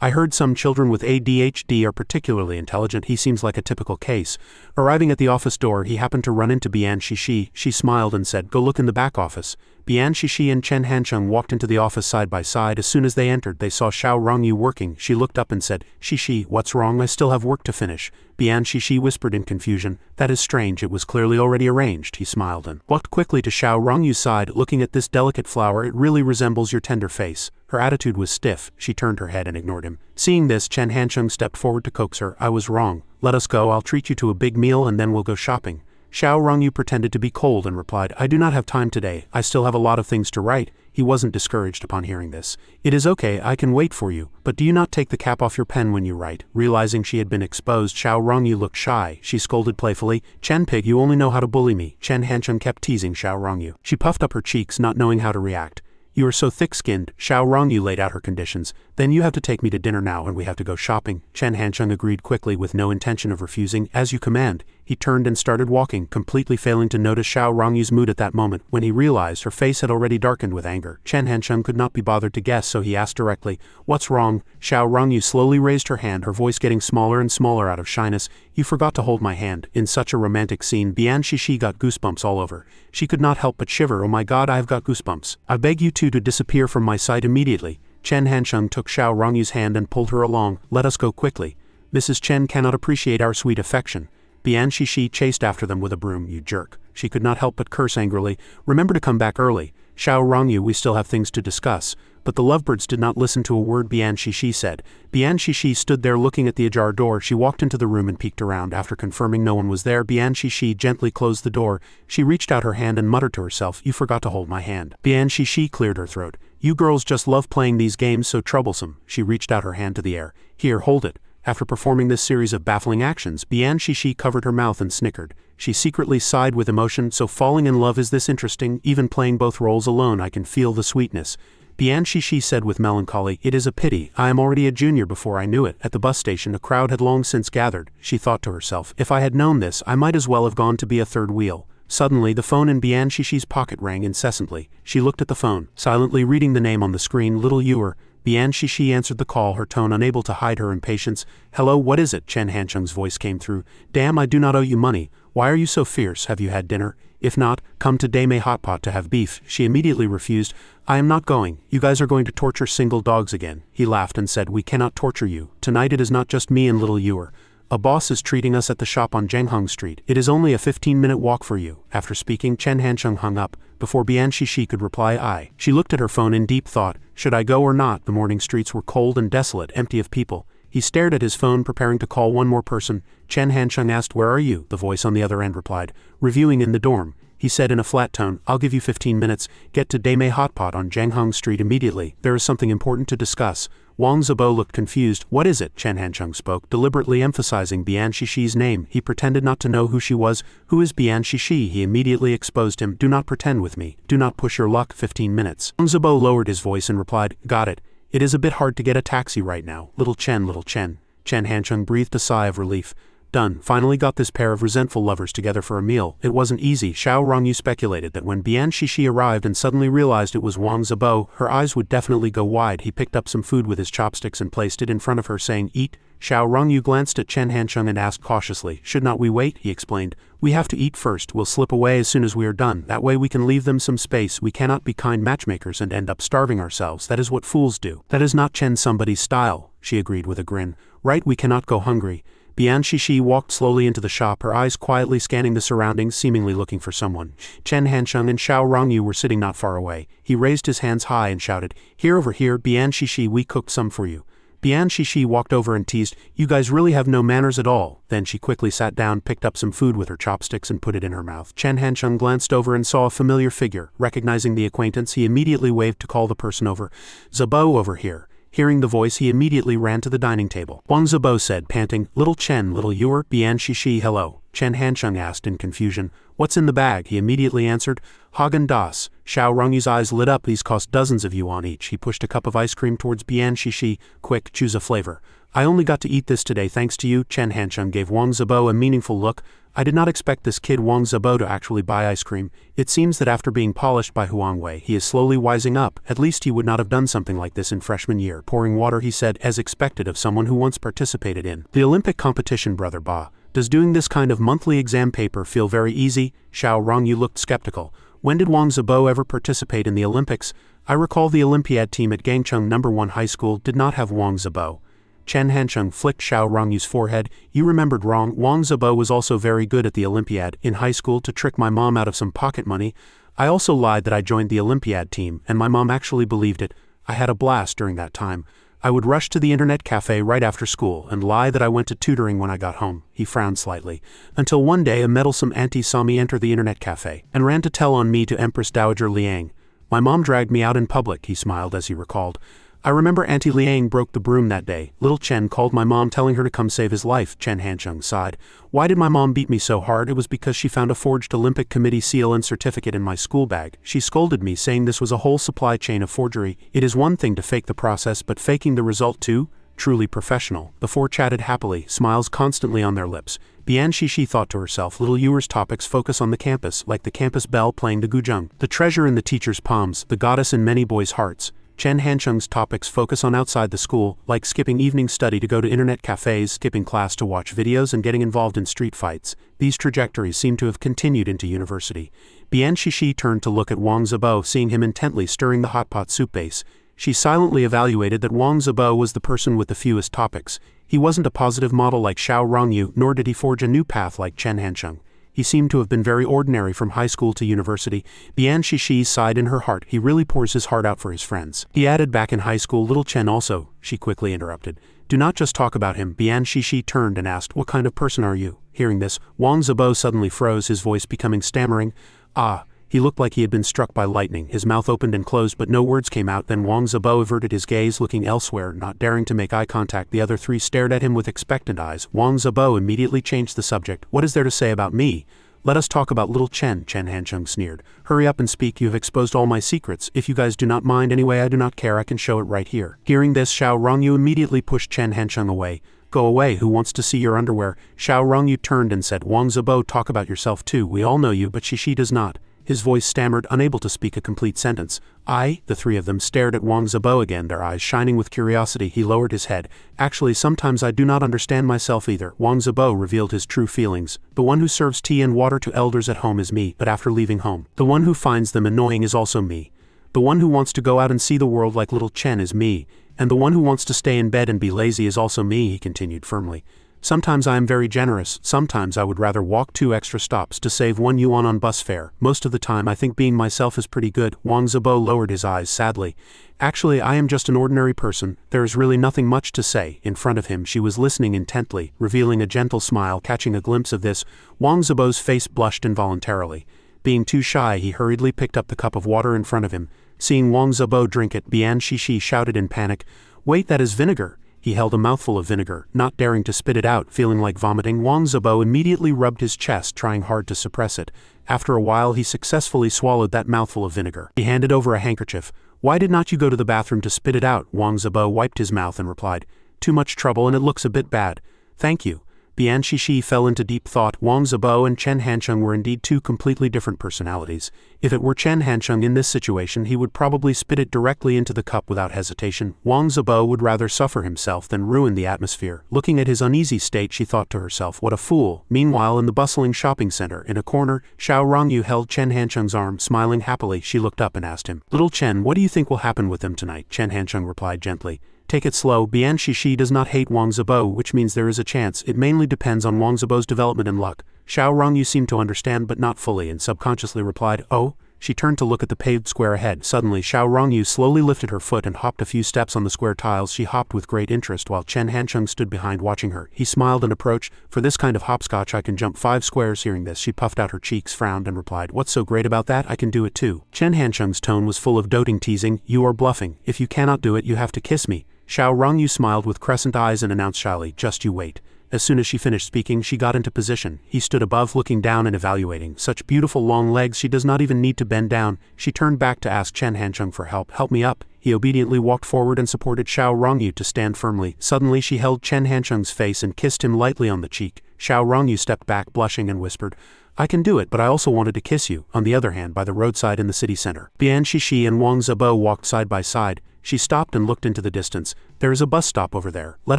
I heard some children with ADHD are particularly intelligent. He seems like a typical case. Arriving at the office door, he happened to run into Bian Shishi. She smiled and said, Go look in the back office. Bian Shishi and Chen Hancheng walked into the office side by side. As soon as they entered, they saw Xiao Rongyu working. She looked up and said, Shishi, what's wrong? I still have work to finish. Bian Shishi whispered in confusion. That is strange. It was clearly already arranged. He smiled and walked quickly to Xiao Rongyu's side. Looking at this delicate flower, it really resembles your tender face. Her attitude was stiff. She turned her head and ignored him. Seeing this, Chen Hancheng stepped forward to coax her. I was wrong. Let us go. I'll treat you to a big meal and then we'll go shopping. Xiao Rongyu pretended to be cold and replied, I do not have time today. I still have a lot of things to write. He wasn't discouraged upon hearing this. It is okay, I can wait for you, but do you not take the cap off your pen when you write? Realizing she had been exposed, Xiao Rongyu looked shy. She scolded playfully, Chen Pig, you only know how to bully me. Chen Hancheng kept teasing Xiao Rongyu. She puffed up her cheeks, not knowing how to react. You are so thick-skinned. Xiao Rongyu laid out her conditions. Then you have to take me to dinner now and we have to go shopping. Chen Hancheng agreed quickly with no intention of refusing. As you command. He turned and started walking, completely failing to notice Xiao Rongyu's mood at that moment. When he realized her face had already darkened with anger, Chen Hancheng could not be bothered to guess, so he asked directly, What's wrong? Xiao Rongyu slowly raised her hand, her voice getting smaller and smaller out of shyness. You forgot to hold my hand. In such a romantic scene, Bian Shishi got goosebumps all over. She could not help but shiver. Oh my god, I've got goosebumps. I beg you two to disappear from my sight immediately. Chen Hancheng took Xiao Rongyu's hand and pulled her along. Let us go quickly. Mrs. Chen cannot appreciate our sweet affection. Bian Shishi chased after them with a broom. You jerk. She could not help but curse angrily. Remember to come back early. Xiao Rongyu, we still have things to discuss. But the lovebirds did not listen to a word Bian Shishi said. Bian Shishi stood there looking at the ajar door. She walked into the room and peeked around. After confirming no one was there, Bian Shishi gently closed the door. She reached out her hand and muttered to herself, You forgot to hold my hand. Bian Shishi cleared her throat. You girls just love playing these games so troublesome. She reached out her hand to the air. Here, hold it. After performing this series of baffling actions, Bian Shishi covered her mouth and snickered. She secretly sighed with emotion. So falling in love is this interesting? Even playing both roles alone, I can feel the sweetness. Bian Shishi said with melancholy, "It is a pity, I am already a junior before I knew it." At the bus station a crowd had long since gathered. She thought to herself, if I had known this I might as well have gone to be a third wheel. Suddenly the phone in Bian Shishi's pocket rang incessantly. She looked at the phone, silently reading the name on the screen, Little Ewer. Bian Shishi answered the call, her tone unable to hide her impatience. "Hello, what is it?" Chen Hancheng's voice came through. "Damn, I do not owe you money. Why are you so fierce? Have you had dinner? If not, come to Daimei Hotpot to have beef." She immediately refused. "I am not going. You guys are going to torture single dogs again." He laughed and said, "We cannot torture you. Tonight it is not just me and Little Ewer. A boss is treating us at the shop on Zhengheng Street. It is only a 15-minute walk for you." After speaking, Chen Hancheng hung up. Before Bian Shishi could reply, she looked at her phone in deep thought. Should I go or not? The morning streets were cold and desolate, empty of people. He stared at his phone, preparing to call one more person. Chen Hancheng asked, "Where are you?" The voice on the other end replied, "Reviewing in the dorm." He said in a flat tone, "I'll give you 15 minutes. Get to Daimei Hotpot on Zhengheng Street immediately. There is something important to discuss." Wang Zibo looked confused. "What is it?" Chen Hancheng spoke, deliberately emphasizing Bian Shishi's name. He pretended not to know who she was. "Who is Bian Shishi?" He immediately exposed him. "Do not pretend with me. Do not push your luck. 15 minutes. Wang Zibo lowered his voice and replied, "Got it. It is a bit hard to get a taxi right now. Little Chen, little Chen." Chen Hancheng breathed a sigh of relief. Done. Finally got this pair of resentful lovers together for a meal. It wasn't easy. Xiao Rongyu speculated that when Bian Shishi arrived and suddenly realized it was Wang Zibo, her eyes would definitely go wide. He picked up some food with his chopsticks and placed it in front of her, saying, "Eat." Xiao Rongyu glanced at Chen Hancheng and asked cautiously, "Should not we wait?" He explained, "We have to eat first. We'll slip away as soon as we are done. That way we can leave them some space. We cannot be kind matchmakers and end up starving ourselves. That is what fools do." "That is not Chen somebody's style," she agreed with a grin. "Right, we cannot go hungry." Bian Shishi walked slowly into the shop, her eyes quietly scanning the surroundings, seemingly looking for someone. Chen Hancheng and Xiao Rongyu were sitting not far away. He raised his hands high and shouted, "Here, over here, Bian Shishi, we cooked some for you." Bian Shishi walked over and teased, "You guys really have no manners at all." Then she quickly sat down, picked up some food with her chopsticks and put it in her mouth. Chen Hancheng glanced over and saw a familiar figure. Recognizing the acquaintance, he immediately waved to call the person over. "Zibo, over here." Hearing the voice, he immediately ran to the dining table. Wang Zibo said, panting, "Little Chen, little Ewer." Bian Shishi, "Hello." Chen Hancheng asked in confusion, "What's in the bag?" He immediately answered, "Haagen-Dazs." Xiao Rongyu's eyes lit up. "These cost dozens of yuan each." He pushed a cup of ice cream towards Bian Shishi. "Quick, choose a flavor." "I only got to eat this today thanks to you." Chen Hancheng gave Wang Zibo a meaningful look. "I did not expect this kid Wang Zibo to actually buy ice cream. It seems that after being polished by Huang Wei, he is slowly wising up. At least he would not have done something like this in freshman year." Pouring water, he said, as expected of someone who once participated in the Olympic competition. "Brother Ba, does doing this kind of monthly exam paper feel very easy?" Xiao Rongyu looked skeptical. "When did Wang Zibo ever participate in the Olympics? I recall the Olympiad team at Gangcheng No. 1 High School did not have Wang Zibo." Chen Hancheng flicked Xiao Rongyu's forehead. "You remembered wrong. Wang Zibo was also very good at the Olympiad in high school to trick my mom out of some pocket money. I also lied that I joined the Olympiad team, and my mom actually believed it. I had a blast during that time. I would rush to the internet cafe right after school and lie that I went to tutoring when I got home." He frowned slightly. "Until one day a meddlesome auntie saw me enter the internet cafe and ran to tell on me to Empress Dowager Liang. My mom dragged me out in public." He smiled as he recalled. "I remember Auntie Liang broke the broom that day. Little Chen called my mom telling her to come save his life." Chen Hancheng sighed. "Why did my mom beat me so hard? It was because she found a forged Olympic Committee seal and certificate in my school bag. She scolded me, saying this was a whole supply chain of forgery. It is one thing to fake the process, but faking the result too? Truly professional." The four chatted happily, smiles constantly on their lips. Bian Shishi thought to herself, little Ewer's topics focus on the campus, like the campus bell playing the guzheng, the treasure in the teacher's palms, the goddess in many boys' hearts. Chen Hancheng's topics focus on outside the school, like skipping evening study to go to internet cafes, skipping class to watch videos, and getting involved in street fights. These trajectories seem to have continued into university. Bian Shishi turned to look at Wang Zibo, seeing him intently stirring the hot pot soup base. She silently evaluated that Wang Zibo was the person with the fewest topics. He wasn't a positive model like Xiao Rongyu, nor did he forge a new path like Chen Hancheng. He seemed to have been very ordinary from high school to university. Bian Shishi sighed in her heart. He really pours his heart out for his friends. He added, back in high school, little Chen also. She quickly interrupted. "Do not just talk about him." Bian Shishi turned and asked, "What kind of person are you?" Hearing this, Wang Zibo suddenly froze, his voice becoming stammering. "Ah." He looked like he had been struck by lightning. His mouth opened and closed, but no words came out. Then Wang Zibo averted his gaze, looking elsewhere, not daring to make eye contact. The other three stared at him with expectant eyes. Wang Zibo immediately changed the subject. "What is there to say about me?" Let us talk about little Chen Hancheng sneered. Hurry up and speak, you have exposed all my secrets. If you guys do not mind anyway, I do not care, I can show it right here. Hearing this, Xiao Rongyu immediately pushed Chen Hancheng away. Go away, who wants to see your underwear? Xiao Rongyu turned and said, Wang Zibo, talk about yourself too, we all know you, but Shishi does not. His voice stammered, unable to speak a complete sentence. The three of them stared at Wang Zibo again, their eyes shining with curiosity. He lowered his head. Actually, sometimes I do not understand myself either. Wang Zibo revealed his true feelings. The one who serves tea and water to elders at home is me, but after leaving home, the one who finds them annoying is also me. The one who wants to go out and see the world like little Chen is me, and the one who wants to stay in bed and be lazy is also me, he continued firmly. Sometimes I am very generous, sometimes I would rather walk 2 extra stops to save 1 yuan on bus fare. Most of the time I think being myself is pretty good. Wang Zibo lowered his eyes sadly. Actually, I am just an ordinary person, there is really nothing much to say. In front of him she was listening intently, revealing a gentle smile. Catching a glimpse of this, Wang Zibo's face blushed involuntarily. Being too shy, he hurriedly picked up the cup of water in front of him. Seeing Wang Zibo drink it, Bian Shishi shouted in panic, "Wait, that is vinegar!" He held a mouthful of vinegar, not daring to spit it out, feeling like vomiting. Wang Zibo immediately rubbed his chest, trying hard to suppress it. After a while he successfully swallowed that mouthful of vinegar. He handed over a handkerchief. "Why did not you go to the bathroom to spit it out?" Wang Zibo wiped his mouth and replied, "Too much trouble and it looks a bit bad. Thank you." Bian Shishi fell into deep thought. Wang Zibo and Chen Hancheng were indeed 2 completely different personalities. If it were Chen Hancheng in this situation, he would probably spit it directly into the cup without hesitation. Wang Zibo would rather suffer himself than ruin the atmosphere. Looking at his uneasy state, she thought to herself, what a fool. Meanwhile, in the bustling shopping center, in a corner, Xiao Rongyu held Chen Hancheng's arm. Smiling happily, she looked up and asked him, "Little Chen, what do you think will happen with him tonight?" Chen Hancheng replied gently, "Take it slow. Bian Shishi does not hate Wang Zibo, which means there is a chance. It mainly depends on Wang Zibo's development and luck." Xiao Rongyu seemed to understand but not fully and subconsciously replied, "Oh?" She turned to look at the paved square ahead. Suddenly Xiao Rongyu slowly lifted her foot and hopped a few steps on the square tiles. She hopped with great interest while Chen Hancheng stood behind watching her. He smiled and approached. "For this kind of hopscotch I can jump 5 squares." Hearing this, she puffed out her cheeks, frowned and replied, "What's so great about that? I can do it too." Chen Hancheng's tone was full of doting teasing. "You are bluffing. If you cannot do it, you have to kiss me." Xiao Rongyu smiled with crescent eyes and announced shyly, "Just you wait." As soon as she finished speaking, she got into position. He stood above, looking down and evaluating. Such beautiful long legs, she does not even need to bend down. She turned back to ask Chen Hancheng for help. "Help me up." He obediently walked forward and supported Xiao Rongyu to stand firmly. Suddenly she held Chen Hancheng's face and kissed him lightly on the cheek. Xiao Rongyu stepped back, blushing, and whispered, "I can do it, but I also wanted to kiss you." On the other hand, by the roadside in the city center, Bian Shishi and Wang Zibo walked side by side. She stopped and looked into the distance. "There is a bus stop over there. Let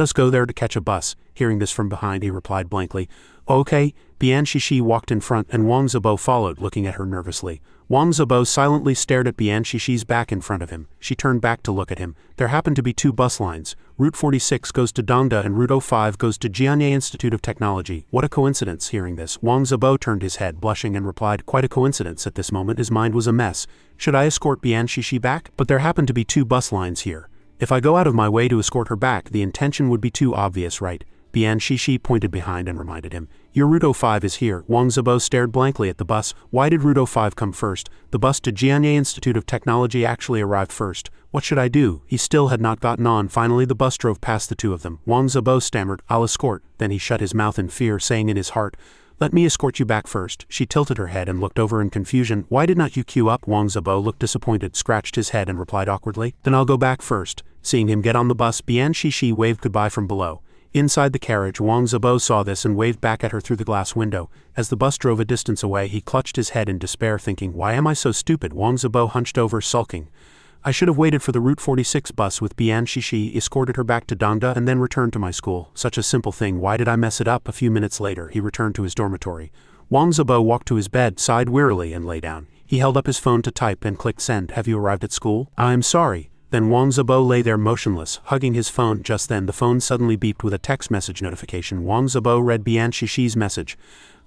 us go there to catch a bus." Hearing this from behind, he replied blankly, "Okay." Bian Shishi walked in front and Wang Zibo followed, looking at her nervously. Wang Zibo silently stared at Bian Shishi's back in front of him. She turned back to look at him. There happened to be 2 bus lines. Route 46 goes to Dongda and Route 05 goes to Jianye Institute of Technology. What a coincidence. Hearing this, Wang Zibo turned his head, blushing, and replied, "Quite a coincidence." At this moment his mind was a mess. Should I escort Bian Shishi back? But there happen to be 2 bus lines here. If I go out of my way to escort her back, the intention would be too obvious, right? Bian Shishi pointed behind and reminded him, "Your Route 05 is here." Wang Zibo stared blankly at the bus. Why did Route 05 come first? The bus to Jianye Institute of Technology actually arrived first. What should I do? He still had not gotten on. Finally the bus drove past the 2 of them. Wang Zibo stammered, "I'll escort." Then he shut his mouth in fear, saying in his heart, "Let me escort you back first." She tilted her head and looked over in confusion. "Why did not you queue up?" Wang Zibo looked disappointed, scratched his head and replied awkwardly, "Then I'll go back first." Seeing him get on the bus, Bian Shishi waved goodbye from below. Inside the carriage, Wang Zibo saw this and waved back at her through the glass window. As the bus drove a distance away, he clutched his head in despair, thinking, "Why am I so stupid?" Wang Zibo hunched over, sulking. "I should have waited for the Route 46 bus with Bian Shishi, escorted her back to Dongda, and then returned to my school. Such a simple thing. Why did I mess it up?" A few minutes later, he returned to his dormitory. Wang Zibo walked to his bed, sighed wearily, and lay down. He held up his phone to type and clicked send. "Have you arrived at school?" "I am sorry." Then Wang Zibo lay there motionless, hugging his phone. Just then the phone suddenly beeped with a text message notification. Wang Zibo read Bian Shishi's message.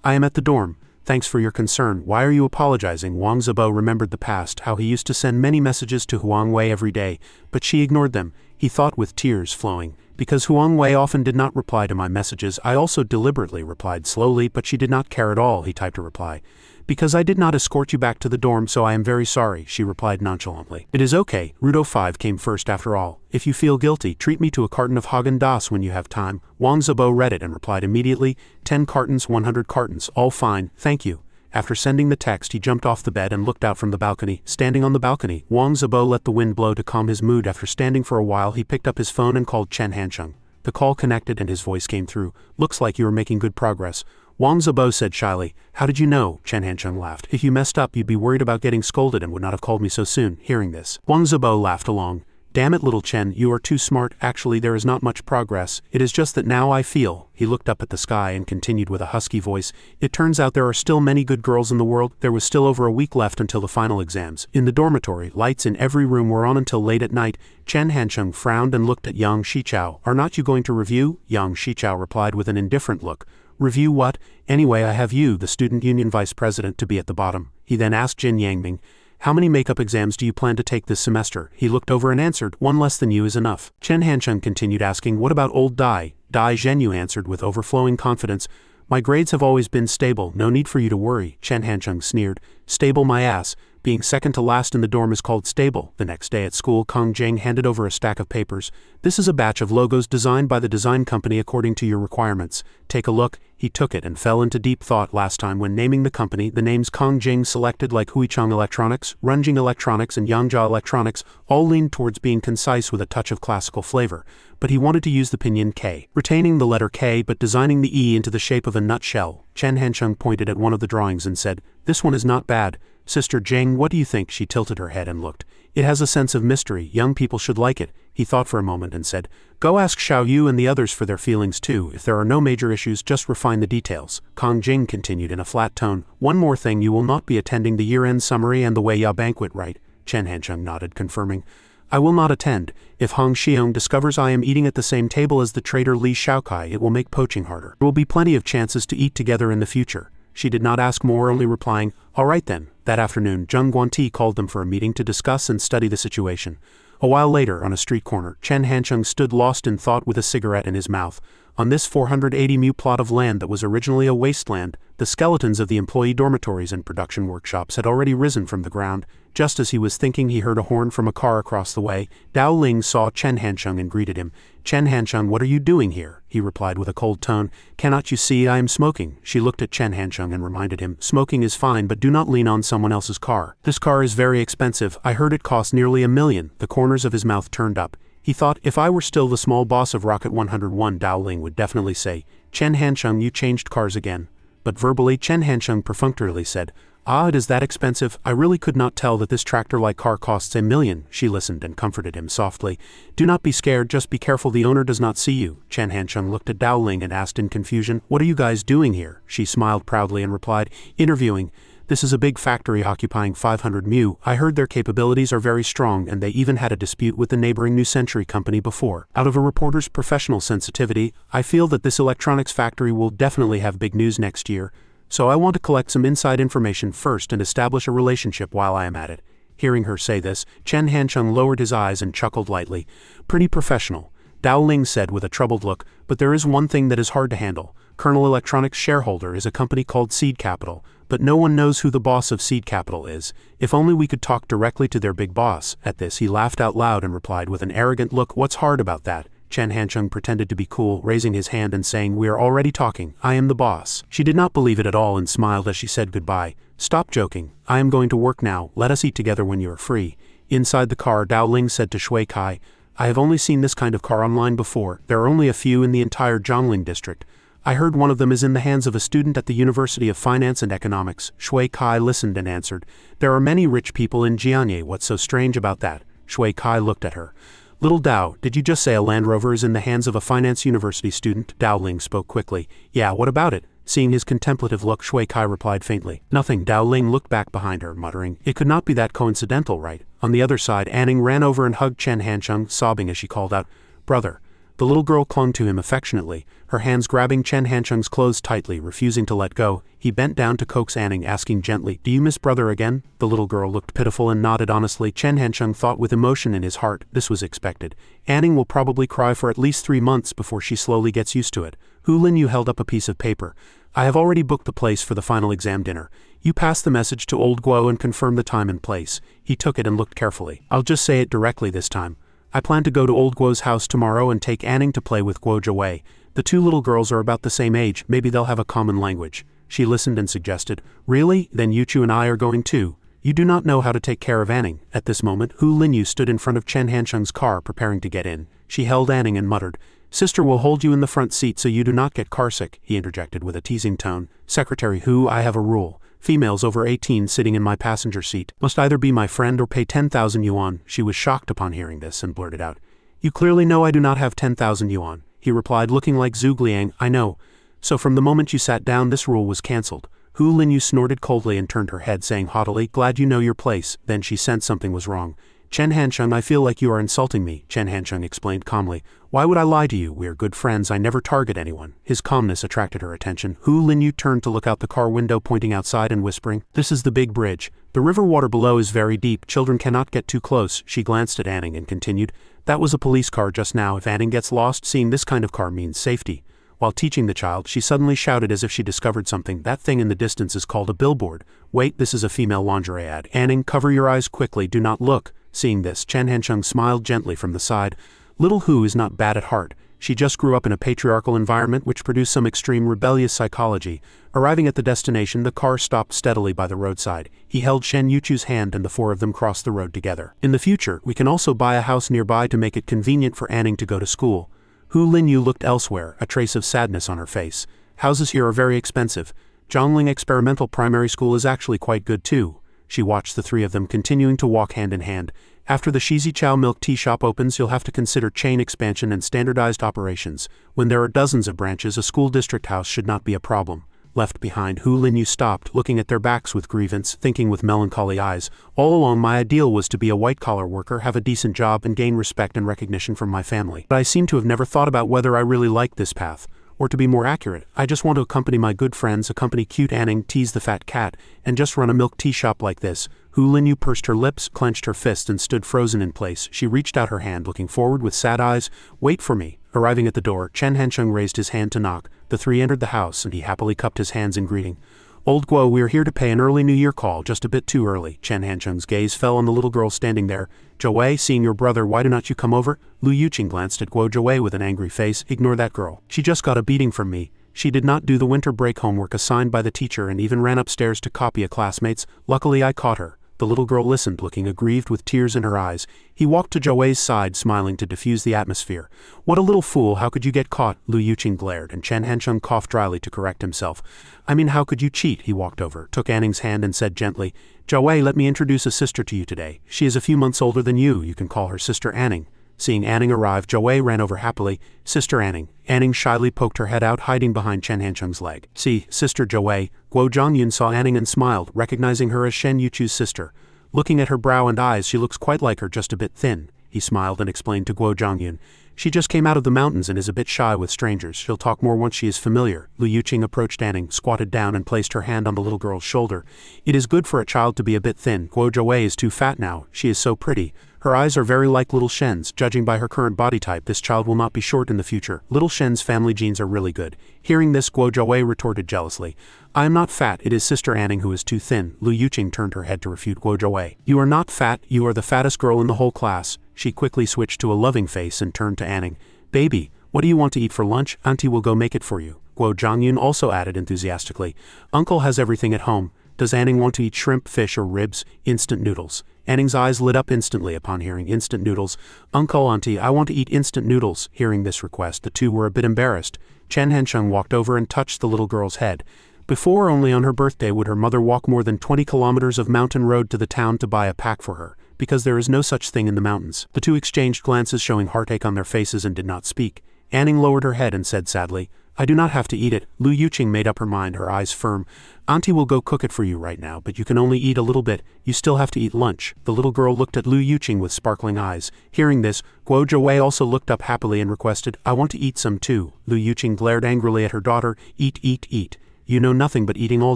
"I am at the dorm. Thanks for your concern. Why are you apologizing?" Wang Zibo remembered the past, how he used to send many messages to Huang Wei every day, but she ignored them. He thought with tears flowing. "Because Huang Wei often did not reply to my messages, I also deliberately replied slowly, but she did not care at all," he typed a reply. "Because I did not escort you back to the dorm, so I am very sorry," she replied nonchalantly. "It is okay. Route 05 came first after all. If you feel guilty, treat me to a carton of Haagen-Dazs when you have time." Wang Zibo read it and replied immediately, 10 cartons, 100 cartons, all fine, thank you." After sending the text, he jumped off the bed and looked out from the balcony. Standing on the balcony, Wang Zibo let the wind blow to calm his mood. After standing for a while, he picked up his phone and called Chen Hancheng. The call connected and his voice came through. "Looks like you are making good progress," Wang Zibo said shyly. "How did you know?" Chen Hancheng laughed. "If you messed up, you'd be worried about getting scolded and would not have called me so soon." Hearing this, Wang Zibo laughed along. "Damn it, little Chen, you are too smart. Actually, there is not much progress. It is just that now I feel." He looked up at the sky and continued with a husky voice. "It turns out there are still many good girls in the world. There was still over a week left until the final exams. In the dormitory, lights in every room were on until late at night." Chen Hancheng frowned and looked at Yang Shichao. "Are not you going to review?" Yang Shichao replied with an indifferent look. "Review what? Anyway, I have you, the student union vice president, to be at the bottom." He then asked Jin Yangming, "How many makeup exams do you plan to take this semester?" He looked over and answered, "One less than you is enough." Chen Hancheng continued asking, "What about old Dai?" Dai Zhenyu answered with overflowing confidence, "My grades have always been stable, no need for you to worry." Chen Hancheng sneered, "Stable my ass. Being second to last in the dorm is called stable." The next day at school, Kong Jing handed over a stack of papers. "This is a batch of logos designed by the design company according to your requirements. Take a look." He took it and fell into deep thought. Last time when naming the company, the names Kong Jing selected, like Huichang Electronics, Runjing Electronics and Yangjia Electronics, all leaned towards being concise with a touch of classical flavor. But he wanted to use the pinyin K, retaining the letter K but designing the E into the shape of a nutshell. Chen Hancheng pointed at one of the drawings and said, "This one is not bad. Sister Jing, what do you think?" She tilted her head and looked. "It has a sense of mystery. Young people should like it." He thought for a moment and said, "Go ask Xiao Yu and the others for their feelings too. If there are no major issues, just refine the details." Kong Jing continued in a flat tone, "One more thing, you will not be attending the year-end summary and the Weiya banquet, right?" Chen Hancheng nodded, confirming, "I will not attend. If Hong Xiong discovers I am eating at the same table as the traitor Li Shaokai, it will make poaching harder. There will be plenty of chances to eat together in the future." She did not ask more, only replying, "All right then." That afternoon, Zheng Guanti called them for a meeting to discuss and study the situation. A while later, on a street corner, Chen Hancheng stood lost in thought with a cigarette in his mouth. On this 480 plot of land that was originally a wasteland, the skeletons of the employee dormitories and production workshops had already risen from the ground. Just as he was thinking, he heard a horn from a car across the way. Dao Ling saw Chen Hancheng and greeted him. "Chen Hancheng, what are you doing here?" He replied with a cold tone, "Cannot you see I am smoking?" She looked at Chen Hancheng and reminded him, "Smoking is fine, but do not lean on someone else's car. This car is very expensive. I heard it cost nearly $1 million. The corners of his mouth turned up. He thought, if I were still the small boss of Rocket 101, Dao Ling would definitely say, "Chen Hancheng, you changed cars again." But verbally, Chen Hancheng perfunctorily said, "Ah, it is that expensive. I really could not tell that this tractor-like car costs $1 million. She listened and comforted him softly. "Do not be scared, just be careful the owner does not see you." Chen Hancheng looked at Dao Ling and asked in confusion, "What are you guys doing here?" She smiled proudly and replied, "Interviewing. This is a big factory occupying 500 mu. I heard their capabilities are very strong and they even had a dispute with the neighboring New Century company before. Out of a reporter's professional sensitivity, I feel that this electronics factory will definitely have big news next year. So I want to collect some inside information first and establish a relationship while I am at it." Hearing her say this, Chen Hancheng lowered his eyes and chuckled lightly. "Pretty professional," Dao Ling said with a troubled look, "but there is one thing that is hard to handle. Colonel Electronics' shareholder is a company called Seed Capital, but no one knows who the boss of Seed Capital is. If only we could talk directly to their big boss." At this, he laughed out loud and replied with an arrogant look, "What's hard about that?" Chen Hancheng pretended to be cool, raising his hand and saying, "We are already talking. I am the boss." She did not believe it at all and smiled as she said goodbye. "Stop joking. I am going to work now. Let us eat together when you are free." Inside the car, Dao Ling said to Shui Kai, "I have only seen this kind of car online before. There are only a few in the entire Zhongling district. I heard one of them is in the hands of a student at the University of Finance and Economics." Shui Kai listened and answered, "There are many rich people in Jianye. What's so strange about that?" Shui Kai looked at her. "Little Dao, did you just say a Land Rover is in the hands of a finance university student?" Dao Ling spoke quickly. "Yeah, what about it?" Seeing his contemplative look, Shui Kai replied faintly, "Nothing." Dao Ling looked back behind her, muttering, "It could not be that coincidental, right?" On the other side, Anning ran over and hugged Chen Hancheng, sobbing as she called out, "Brother." The little girl clung to him affectionately, her hands grabbing Chen Hancheng's clothes tightly, refusing to let go. He bent down to coax Anning, asking gently, "Do you miss brother again?" The little girl looked pitiful and nodded honestly. Chen Hancheng thought with emotion in his heart, this was expected. Anning will probably cry for at least 3 months before she slowly gets used to it. Hu Linyu held up a piece of paper. "I have already booked the place for the final exam dinner. You pass the message to old Guo and confirm the time and place." He took it and looked carefully. "I'll just say it directly this time. I plan to go to old Guo's house tomorrow and take Anning to play with Guo Jiawei. The two little girls are about the same age, maybe they'll have a common language." She listened and suggested, "Really? Then Yuchu and I are going too. You do not know how to take care of Anning." At this moment, Hu Linyu stood in front of Chen Hansheng's car preparing to get in. She held Anning and muttered, "Sister will hold you in the front seat so you do not get carsick," he interjected with a teasing tone. "Secretary Hu, I have a rule. Females over 18 sitting in my passenger seat must either be my friend or pay 10,000 yuan. She was shocked upon hearing this and blurted out, "You clearly know I do not have 10,000 yuan. He replied, looking like Zhu Liang, "I know. So from the moment you sat down, this rule was cancelled." Hu Linyu snorted coldly and turned her head, saying haughtily, "Glad you know your place." Then she sensed something was wrong. "Chen Hansheng, I feel like you are insulting me," Chen Hansheng explained calmly. "Why would I lie to you? We are good friends. I never target anyone." His calmness attracted her attention. Hu Linyu turned to look out the car window, pointing outside and whispering, "This is the big bridge. The river water below is very deep. Children cannot get too close." She glanced at Anning and continued, "That was a police car just now. If Anning gets lost, seeing this kind of car means safety." While teaching the child, she suddenly shouted as if she discovered something. "That thing in the distance is called a billboard. Wait, this is a female lingerie ad. Anning, cover your eyes quickly. Do not look." Seeing this, Chen Hansheng smiled gently from the side. Little Hu is not bad at heart. She just grew up in a patriarchal environment which produced some extreme rebellious psychology. Arriving at the destination, the car stopped steadily by the roadside. He held Shen Yuchu's hand and the four of them crossed the road together. "In the future, we can also buy a house nearby to make it convenient for Anning to go to school." Hu Linyu looked elsewhere, a trace of sadness on her face. "Houses here are very expensive. Zhongling Experimental Primary School is actually quite good too." She watched the three of them continuing to walk hand in hand. "After the Shizi Chow milk tea shop opens, you'll have to consider chain expansion and standardized operations. When there are dozens of branches, a school district house should not be a problem." Left behind, Hu Linyu stopped, looking at their backs with grievance, thinking with melancholy eyes, "All along my ideal was to be a white-collar worker, have a decent job, and gain respect and recognition from my family. But I seem to have never thought about whether I really like this path. Or to be more accurate, I just want to accompany my good friends, accompany cute Anning, tease the fat cat, and just run a milk tea shop like this." Hu Linyu pursed her lips, clenched her fist, and stood frozen in place. She reached out her hand, looking forward with sad eyes. "Wait for me." Arriving at the door, Chen Hansheng raised his hand to knock. The three entered the house, and he happily cupped his hands in greeting. "Old Guo, we are here to pay an early New Year call, just a bit too early." Chen Hansheng's gaze fell on the little girl standing there. "Zhou, seeing your brother, why do not you come over?" Lu Yuqing glanced at Guo Zhou with an angry face. "Ignore that girl. She just got a beating from me. She did not do the winter break homework assigned by the teacher and even ran upstairs to copy a classmate's. Luckily I caught her." The little girl listened, looking aggrieved with tears in her eyes. He walked to Zhou side, smiling to diffuse the atmosphere. "What a little fool, how could you get caught?" Lu Yuqing glared, and Chen Hansheng coughed dryly to correct himself. "I mean, how could you cheat?" He walked over, took Anning's hand and said gently, "Zhou, let me introduce a sister to you today. She is a few months older than you. You can call her Sister Anning." Seeing Anning arrive, Zhou ran over happily. "Sister Anning." Anning shyly poked her head out, hiding behind Chen Hansheng's leg. "See, Sister Zhou." Guo Zhongyun saw Anning and smiled, recognizing her as Shen Yuchu's sister. "Looking at her brow and eyes, she looks quite like her, just a bit thin." He smiled and explained to Guo Zhongyun, "She just came out of the mountains and is a bit shy with strangers. She'll talk more once she is familiar." Lu Yuqing approached Anning, squatted down and placed her hand on the little girl's shoulder. "It is good for a child to be a bit thin. Guo Zhou is too fat now. She is so pretty. Her eyes are very like little Shen's. Judging by her current body type, this child will not be short in the future. Little Shen's family genes are really good." Hearing this, Guo Zhou retorted jealously, "I am not fat, it is Sister Anning who is too thin." Lu Yuqing turned her head to refute Guo Zhou. "You are not fat, you are the fattest girl in the whole class." She quickly switched to a loving face and turned to Anning. "Baby, what do you want to eat for lunch? Auntie will go make it for you." Guo Zhongyun also added enthusiastically, "Uncle has everything at home. Does Anning want to eat shrimp, fish, or ribs? Instant noodles." Anning's eyes lit up instantly upon hearing instant noodles. "Uncle, Auntie, I want to eat instant noodles." Hearing this request, the two were a bit embarrassed. Chen Hansheng walked over and touched the little girl's head. Before, only on her birthday would her mother walk more than 20 kilometers of mountain road to the town to buy a pack for her, because there is no such thing in the mountains. The two exchanged glances showing heartache on their faces and did not speak. Anning lowered her head and said sadly, "I do not have to eat it." Lu Yuqing made up her mind, her eyes firm. "Auntie will go cook it for you right now, but you can only eat a little bit. You still have to eat lunch." The little girl looked at Lu Yuqing with sparkling eyes. Hearing this, Guo Zhou also looked up happily and requested, "I want to eat some too." Lu Yuqing glared angrily at her daughter. "Eat, eat, eat. You know nothing but eating all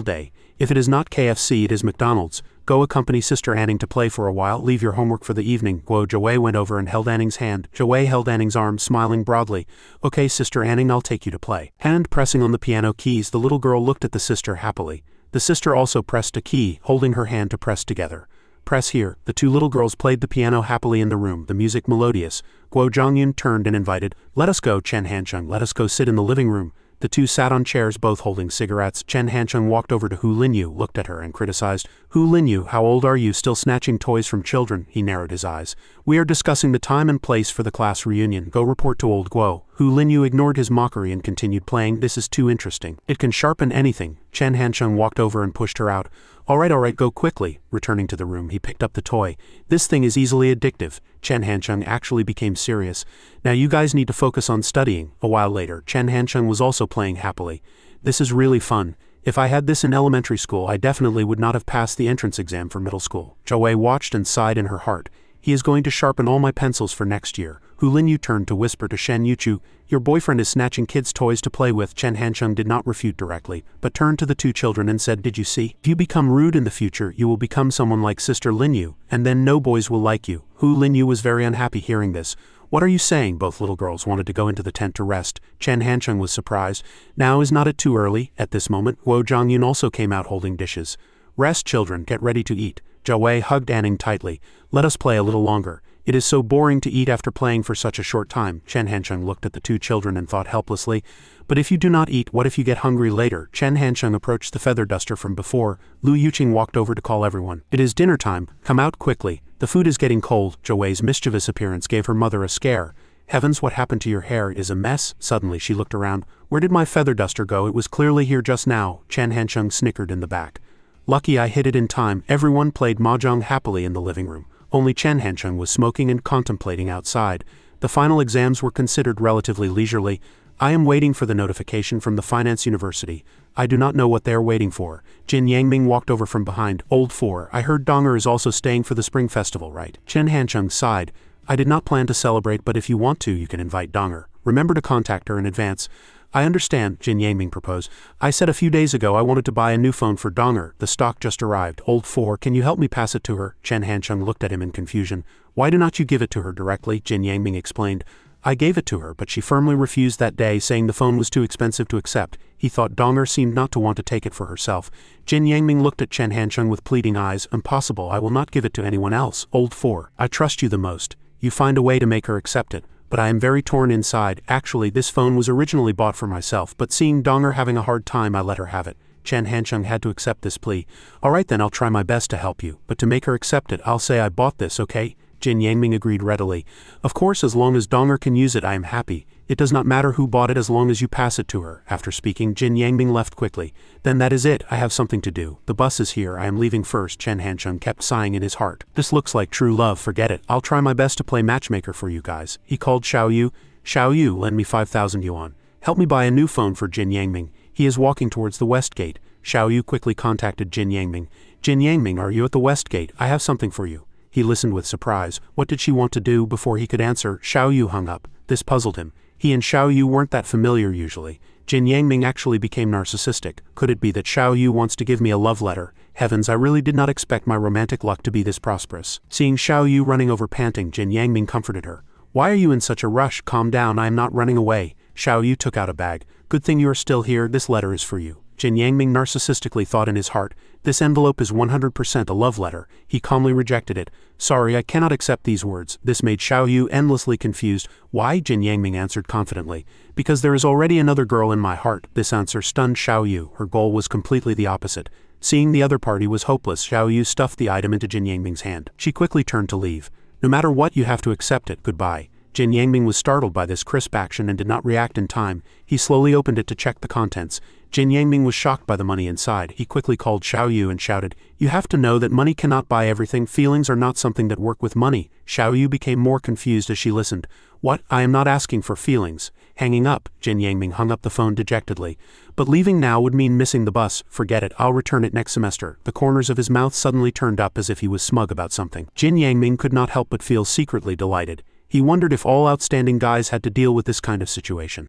day. If it is not KFC, it is McDonald's. Go accompany Sister Anning to play for a while, leave your homework for the evening." Guo Zhou went over and held Anning's hand. Zhou held Anning's arm, smiling broadly. "Okay, Sister Anning, I'll take you to play." Hand pressing on the piano keys, the little girl looked at the sister happily. The sister also pressed a key, holding her hand to press together. "Press here." The two little girls played the piano happily in the room, the music melodious. Guo Zhongyun turned and invited, "Let us go, Chen Hansheng, let us go sit in the living room." The two sat on chairs, both holding cigarettes. Chen Hancheng walked over to Hu Linyu, looked at her and criticized. Hu Linyu, how old are you, still snatching toys from children? He narrowed his eyes. We are discussing the time and place for the class reunion. Go report to old Guo. Hu Linyu ignored his mockery and continued playing. This is too interesting. It can sharpen anything. Chen Hancheng walked over and pushed her out. All right, go quickly. Returning to the room, he picked up the toy. This thing is easily addictive. Chen Hancheng actually became serious. Now you guys need to focus on studying. A while later, Chen Hancheng was also playing happily. This is really fun. If I had this in elementary school, I definitely would not have passed the entrance exam for middle school. Zhou Wei watched and sighed in her heart. He is going to sharpen all my pencils for next year. Hu Linyu turned to whisper to Shen Yuchu, your boyfriend is snatching kids' toys to play with. Chen Hancheng did not refute directly, but turned to the two children and said, did you see? If you become rude in the future, you will become someone like Sister Linyu, and then no boys will like you. Hu Linyu was very unhappy hearing this. What are you saying? Both little girls wanted to go into the tent to rest. Chen Hancheng was surprised. Now is not it too early? At this moment, Guo Zhongyun also came out holding dishes. Rest, children, get ready to eat. Zhou Wei hugged Anning tightly. Let us play a little longer. It is so boring to eat after playing for such a short time. Chen Hancheng looked at the two children and thought helplessly. But if you do not eat, what if you get hungry later? Chen Hancheng approached the feather duster from before. Lu Yuqing walked over to call everyone. It is dinner time. Come out quickly. The food is getting cold. Zhou Wei's mischievous appearance gave her mother a scare. Heavens, what happened to your hair? It is a mess. Suddenly she looked around. Where did my feather duster go? It was clearly here just now. Chen Hancheng snickered in the back. Lucky I hid it in time. Everyone played mahjong happily in the living room. Only Chen Hancheng was smoking and contemplating outside. The final exams were considered relatively leisurely. I am waiting for the notification from the Finance University. I do not know what they are waiting for. Jin Yangming walked over from behind. Old 4, I heard Donger is also staying for the Spring Festival, right? Chen Hancheng sighed. I did not plan to celebrate, but if you want to, you can invite Donger. Remember to contact her in advance. I understand, Jin Yangming proposed. I said a few days ago I wanted to buy a new phone for Donger. The stock just arrived. Old 4, can you help me pass it to her? Chen Hancheng looked at him in confusion. Why do not you give it to her directly? Jin Yangming explained. I gave it to her, but she firmly refused that day, saying the phone was too expensive to accept. He thought Donger seemed not to want to take it for herself. Jin Yangming looked at Chen Hancheng with pleading eyes. Impossible, I will not give it to anyone else. Old 4, I trust you the most. You find a way to make her accept it. But I am very torn inside. Actually, this phone was originally bought for myself, but seeing Donger having a hard time, I let her have it. Chen Hancheng had to accept this plea. All right then, I'll try my best to help you, but to make her accept it, I'll say I bought this, okay? Jin Yangming agreed readily. Of course, as long as Donger can use it, I am happy. It does not matter who bought it as long as you pass it to her. After speaking, Jin Yangming left quickly. Then that is it, I have something to do. The bus is here, I am leaving first. Chen Hancheng kept sighing in his heart. This looks like true love, forget it. I'll try my best to play matchmaker for you guys. He called Xiao Yu. Xiao Yu, lend me 5,000 yuan. Help me buy a new phone for Jin Yangming. He is walking towards the west gate. Xiao Yu quickly contacted Jin Yangming. Jin Yangming, are you at the west gate? I have something for you. He listened with surprise. What did she want to do? Before he could answer, Xiao Yu hung up. This puzzled him. He and Xiao Yu weren't that familiar usually. Jin Yangming actually became narcissistic. Could it be that Xiao Yu wants to give me a love letter? Heavens, I really did not expect my romantic luck to be this prosperous. Seeing Xiao Yu running over panting, Jin Yangming comforted her. Why are you in such a rush? Calm down, I am not running away. Xiao Yu took out a bag. Good thing you are still here, this letter is for you. Jin Yangming narcissistically thought in his heart, this envelope is 100% a love letter. He calmly rejected it. Sorry, I cannot accept these words. This made Xiao Yu endlessly confused. Why? Jin Yangming answered confidently. Because there is already another girl in my heart. This answer stunned Xiao Yu. Her goal was completely the opposite. Seeing the other party was hopeless, Xiao Yu stuffed the item into Jin Yangming's hand. She quickly turned to leave. No matter what, you have to accept it. Goodbye. Jin Yangming was startled by this crisp action and did not react in time. He slowly opened it to check the contents. Jin Yangming was shocked by the money inside. He quickly called Xiao Yu and shouted, you have to know that money cannot buy everything. Feelings are not something that work with money. Xiao Yu became more confused as she listened. What? I am not asking for feelings. Hanging up, Jin Yangming hung up the phone dejectedly. But leaving now would mean missing the bus. Forget it, I'll return it next semester. The corners of his mouth suddenly turned up as if he was smug about something. Jin Yangming could not help but feel secretly delighted. He wondered if all outstanding guys had to deal with this kind of situation.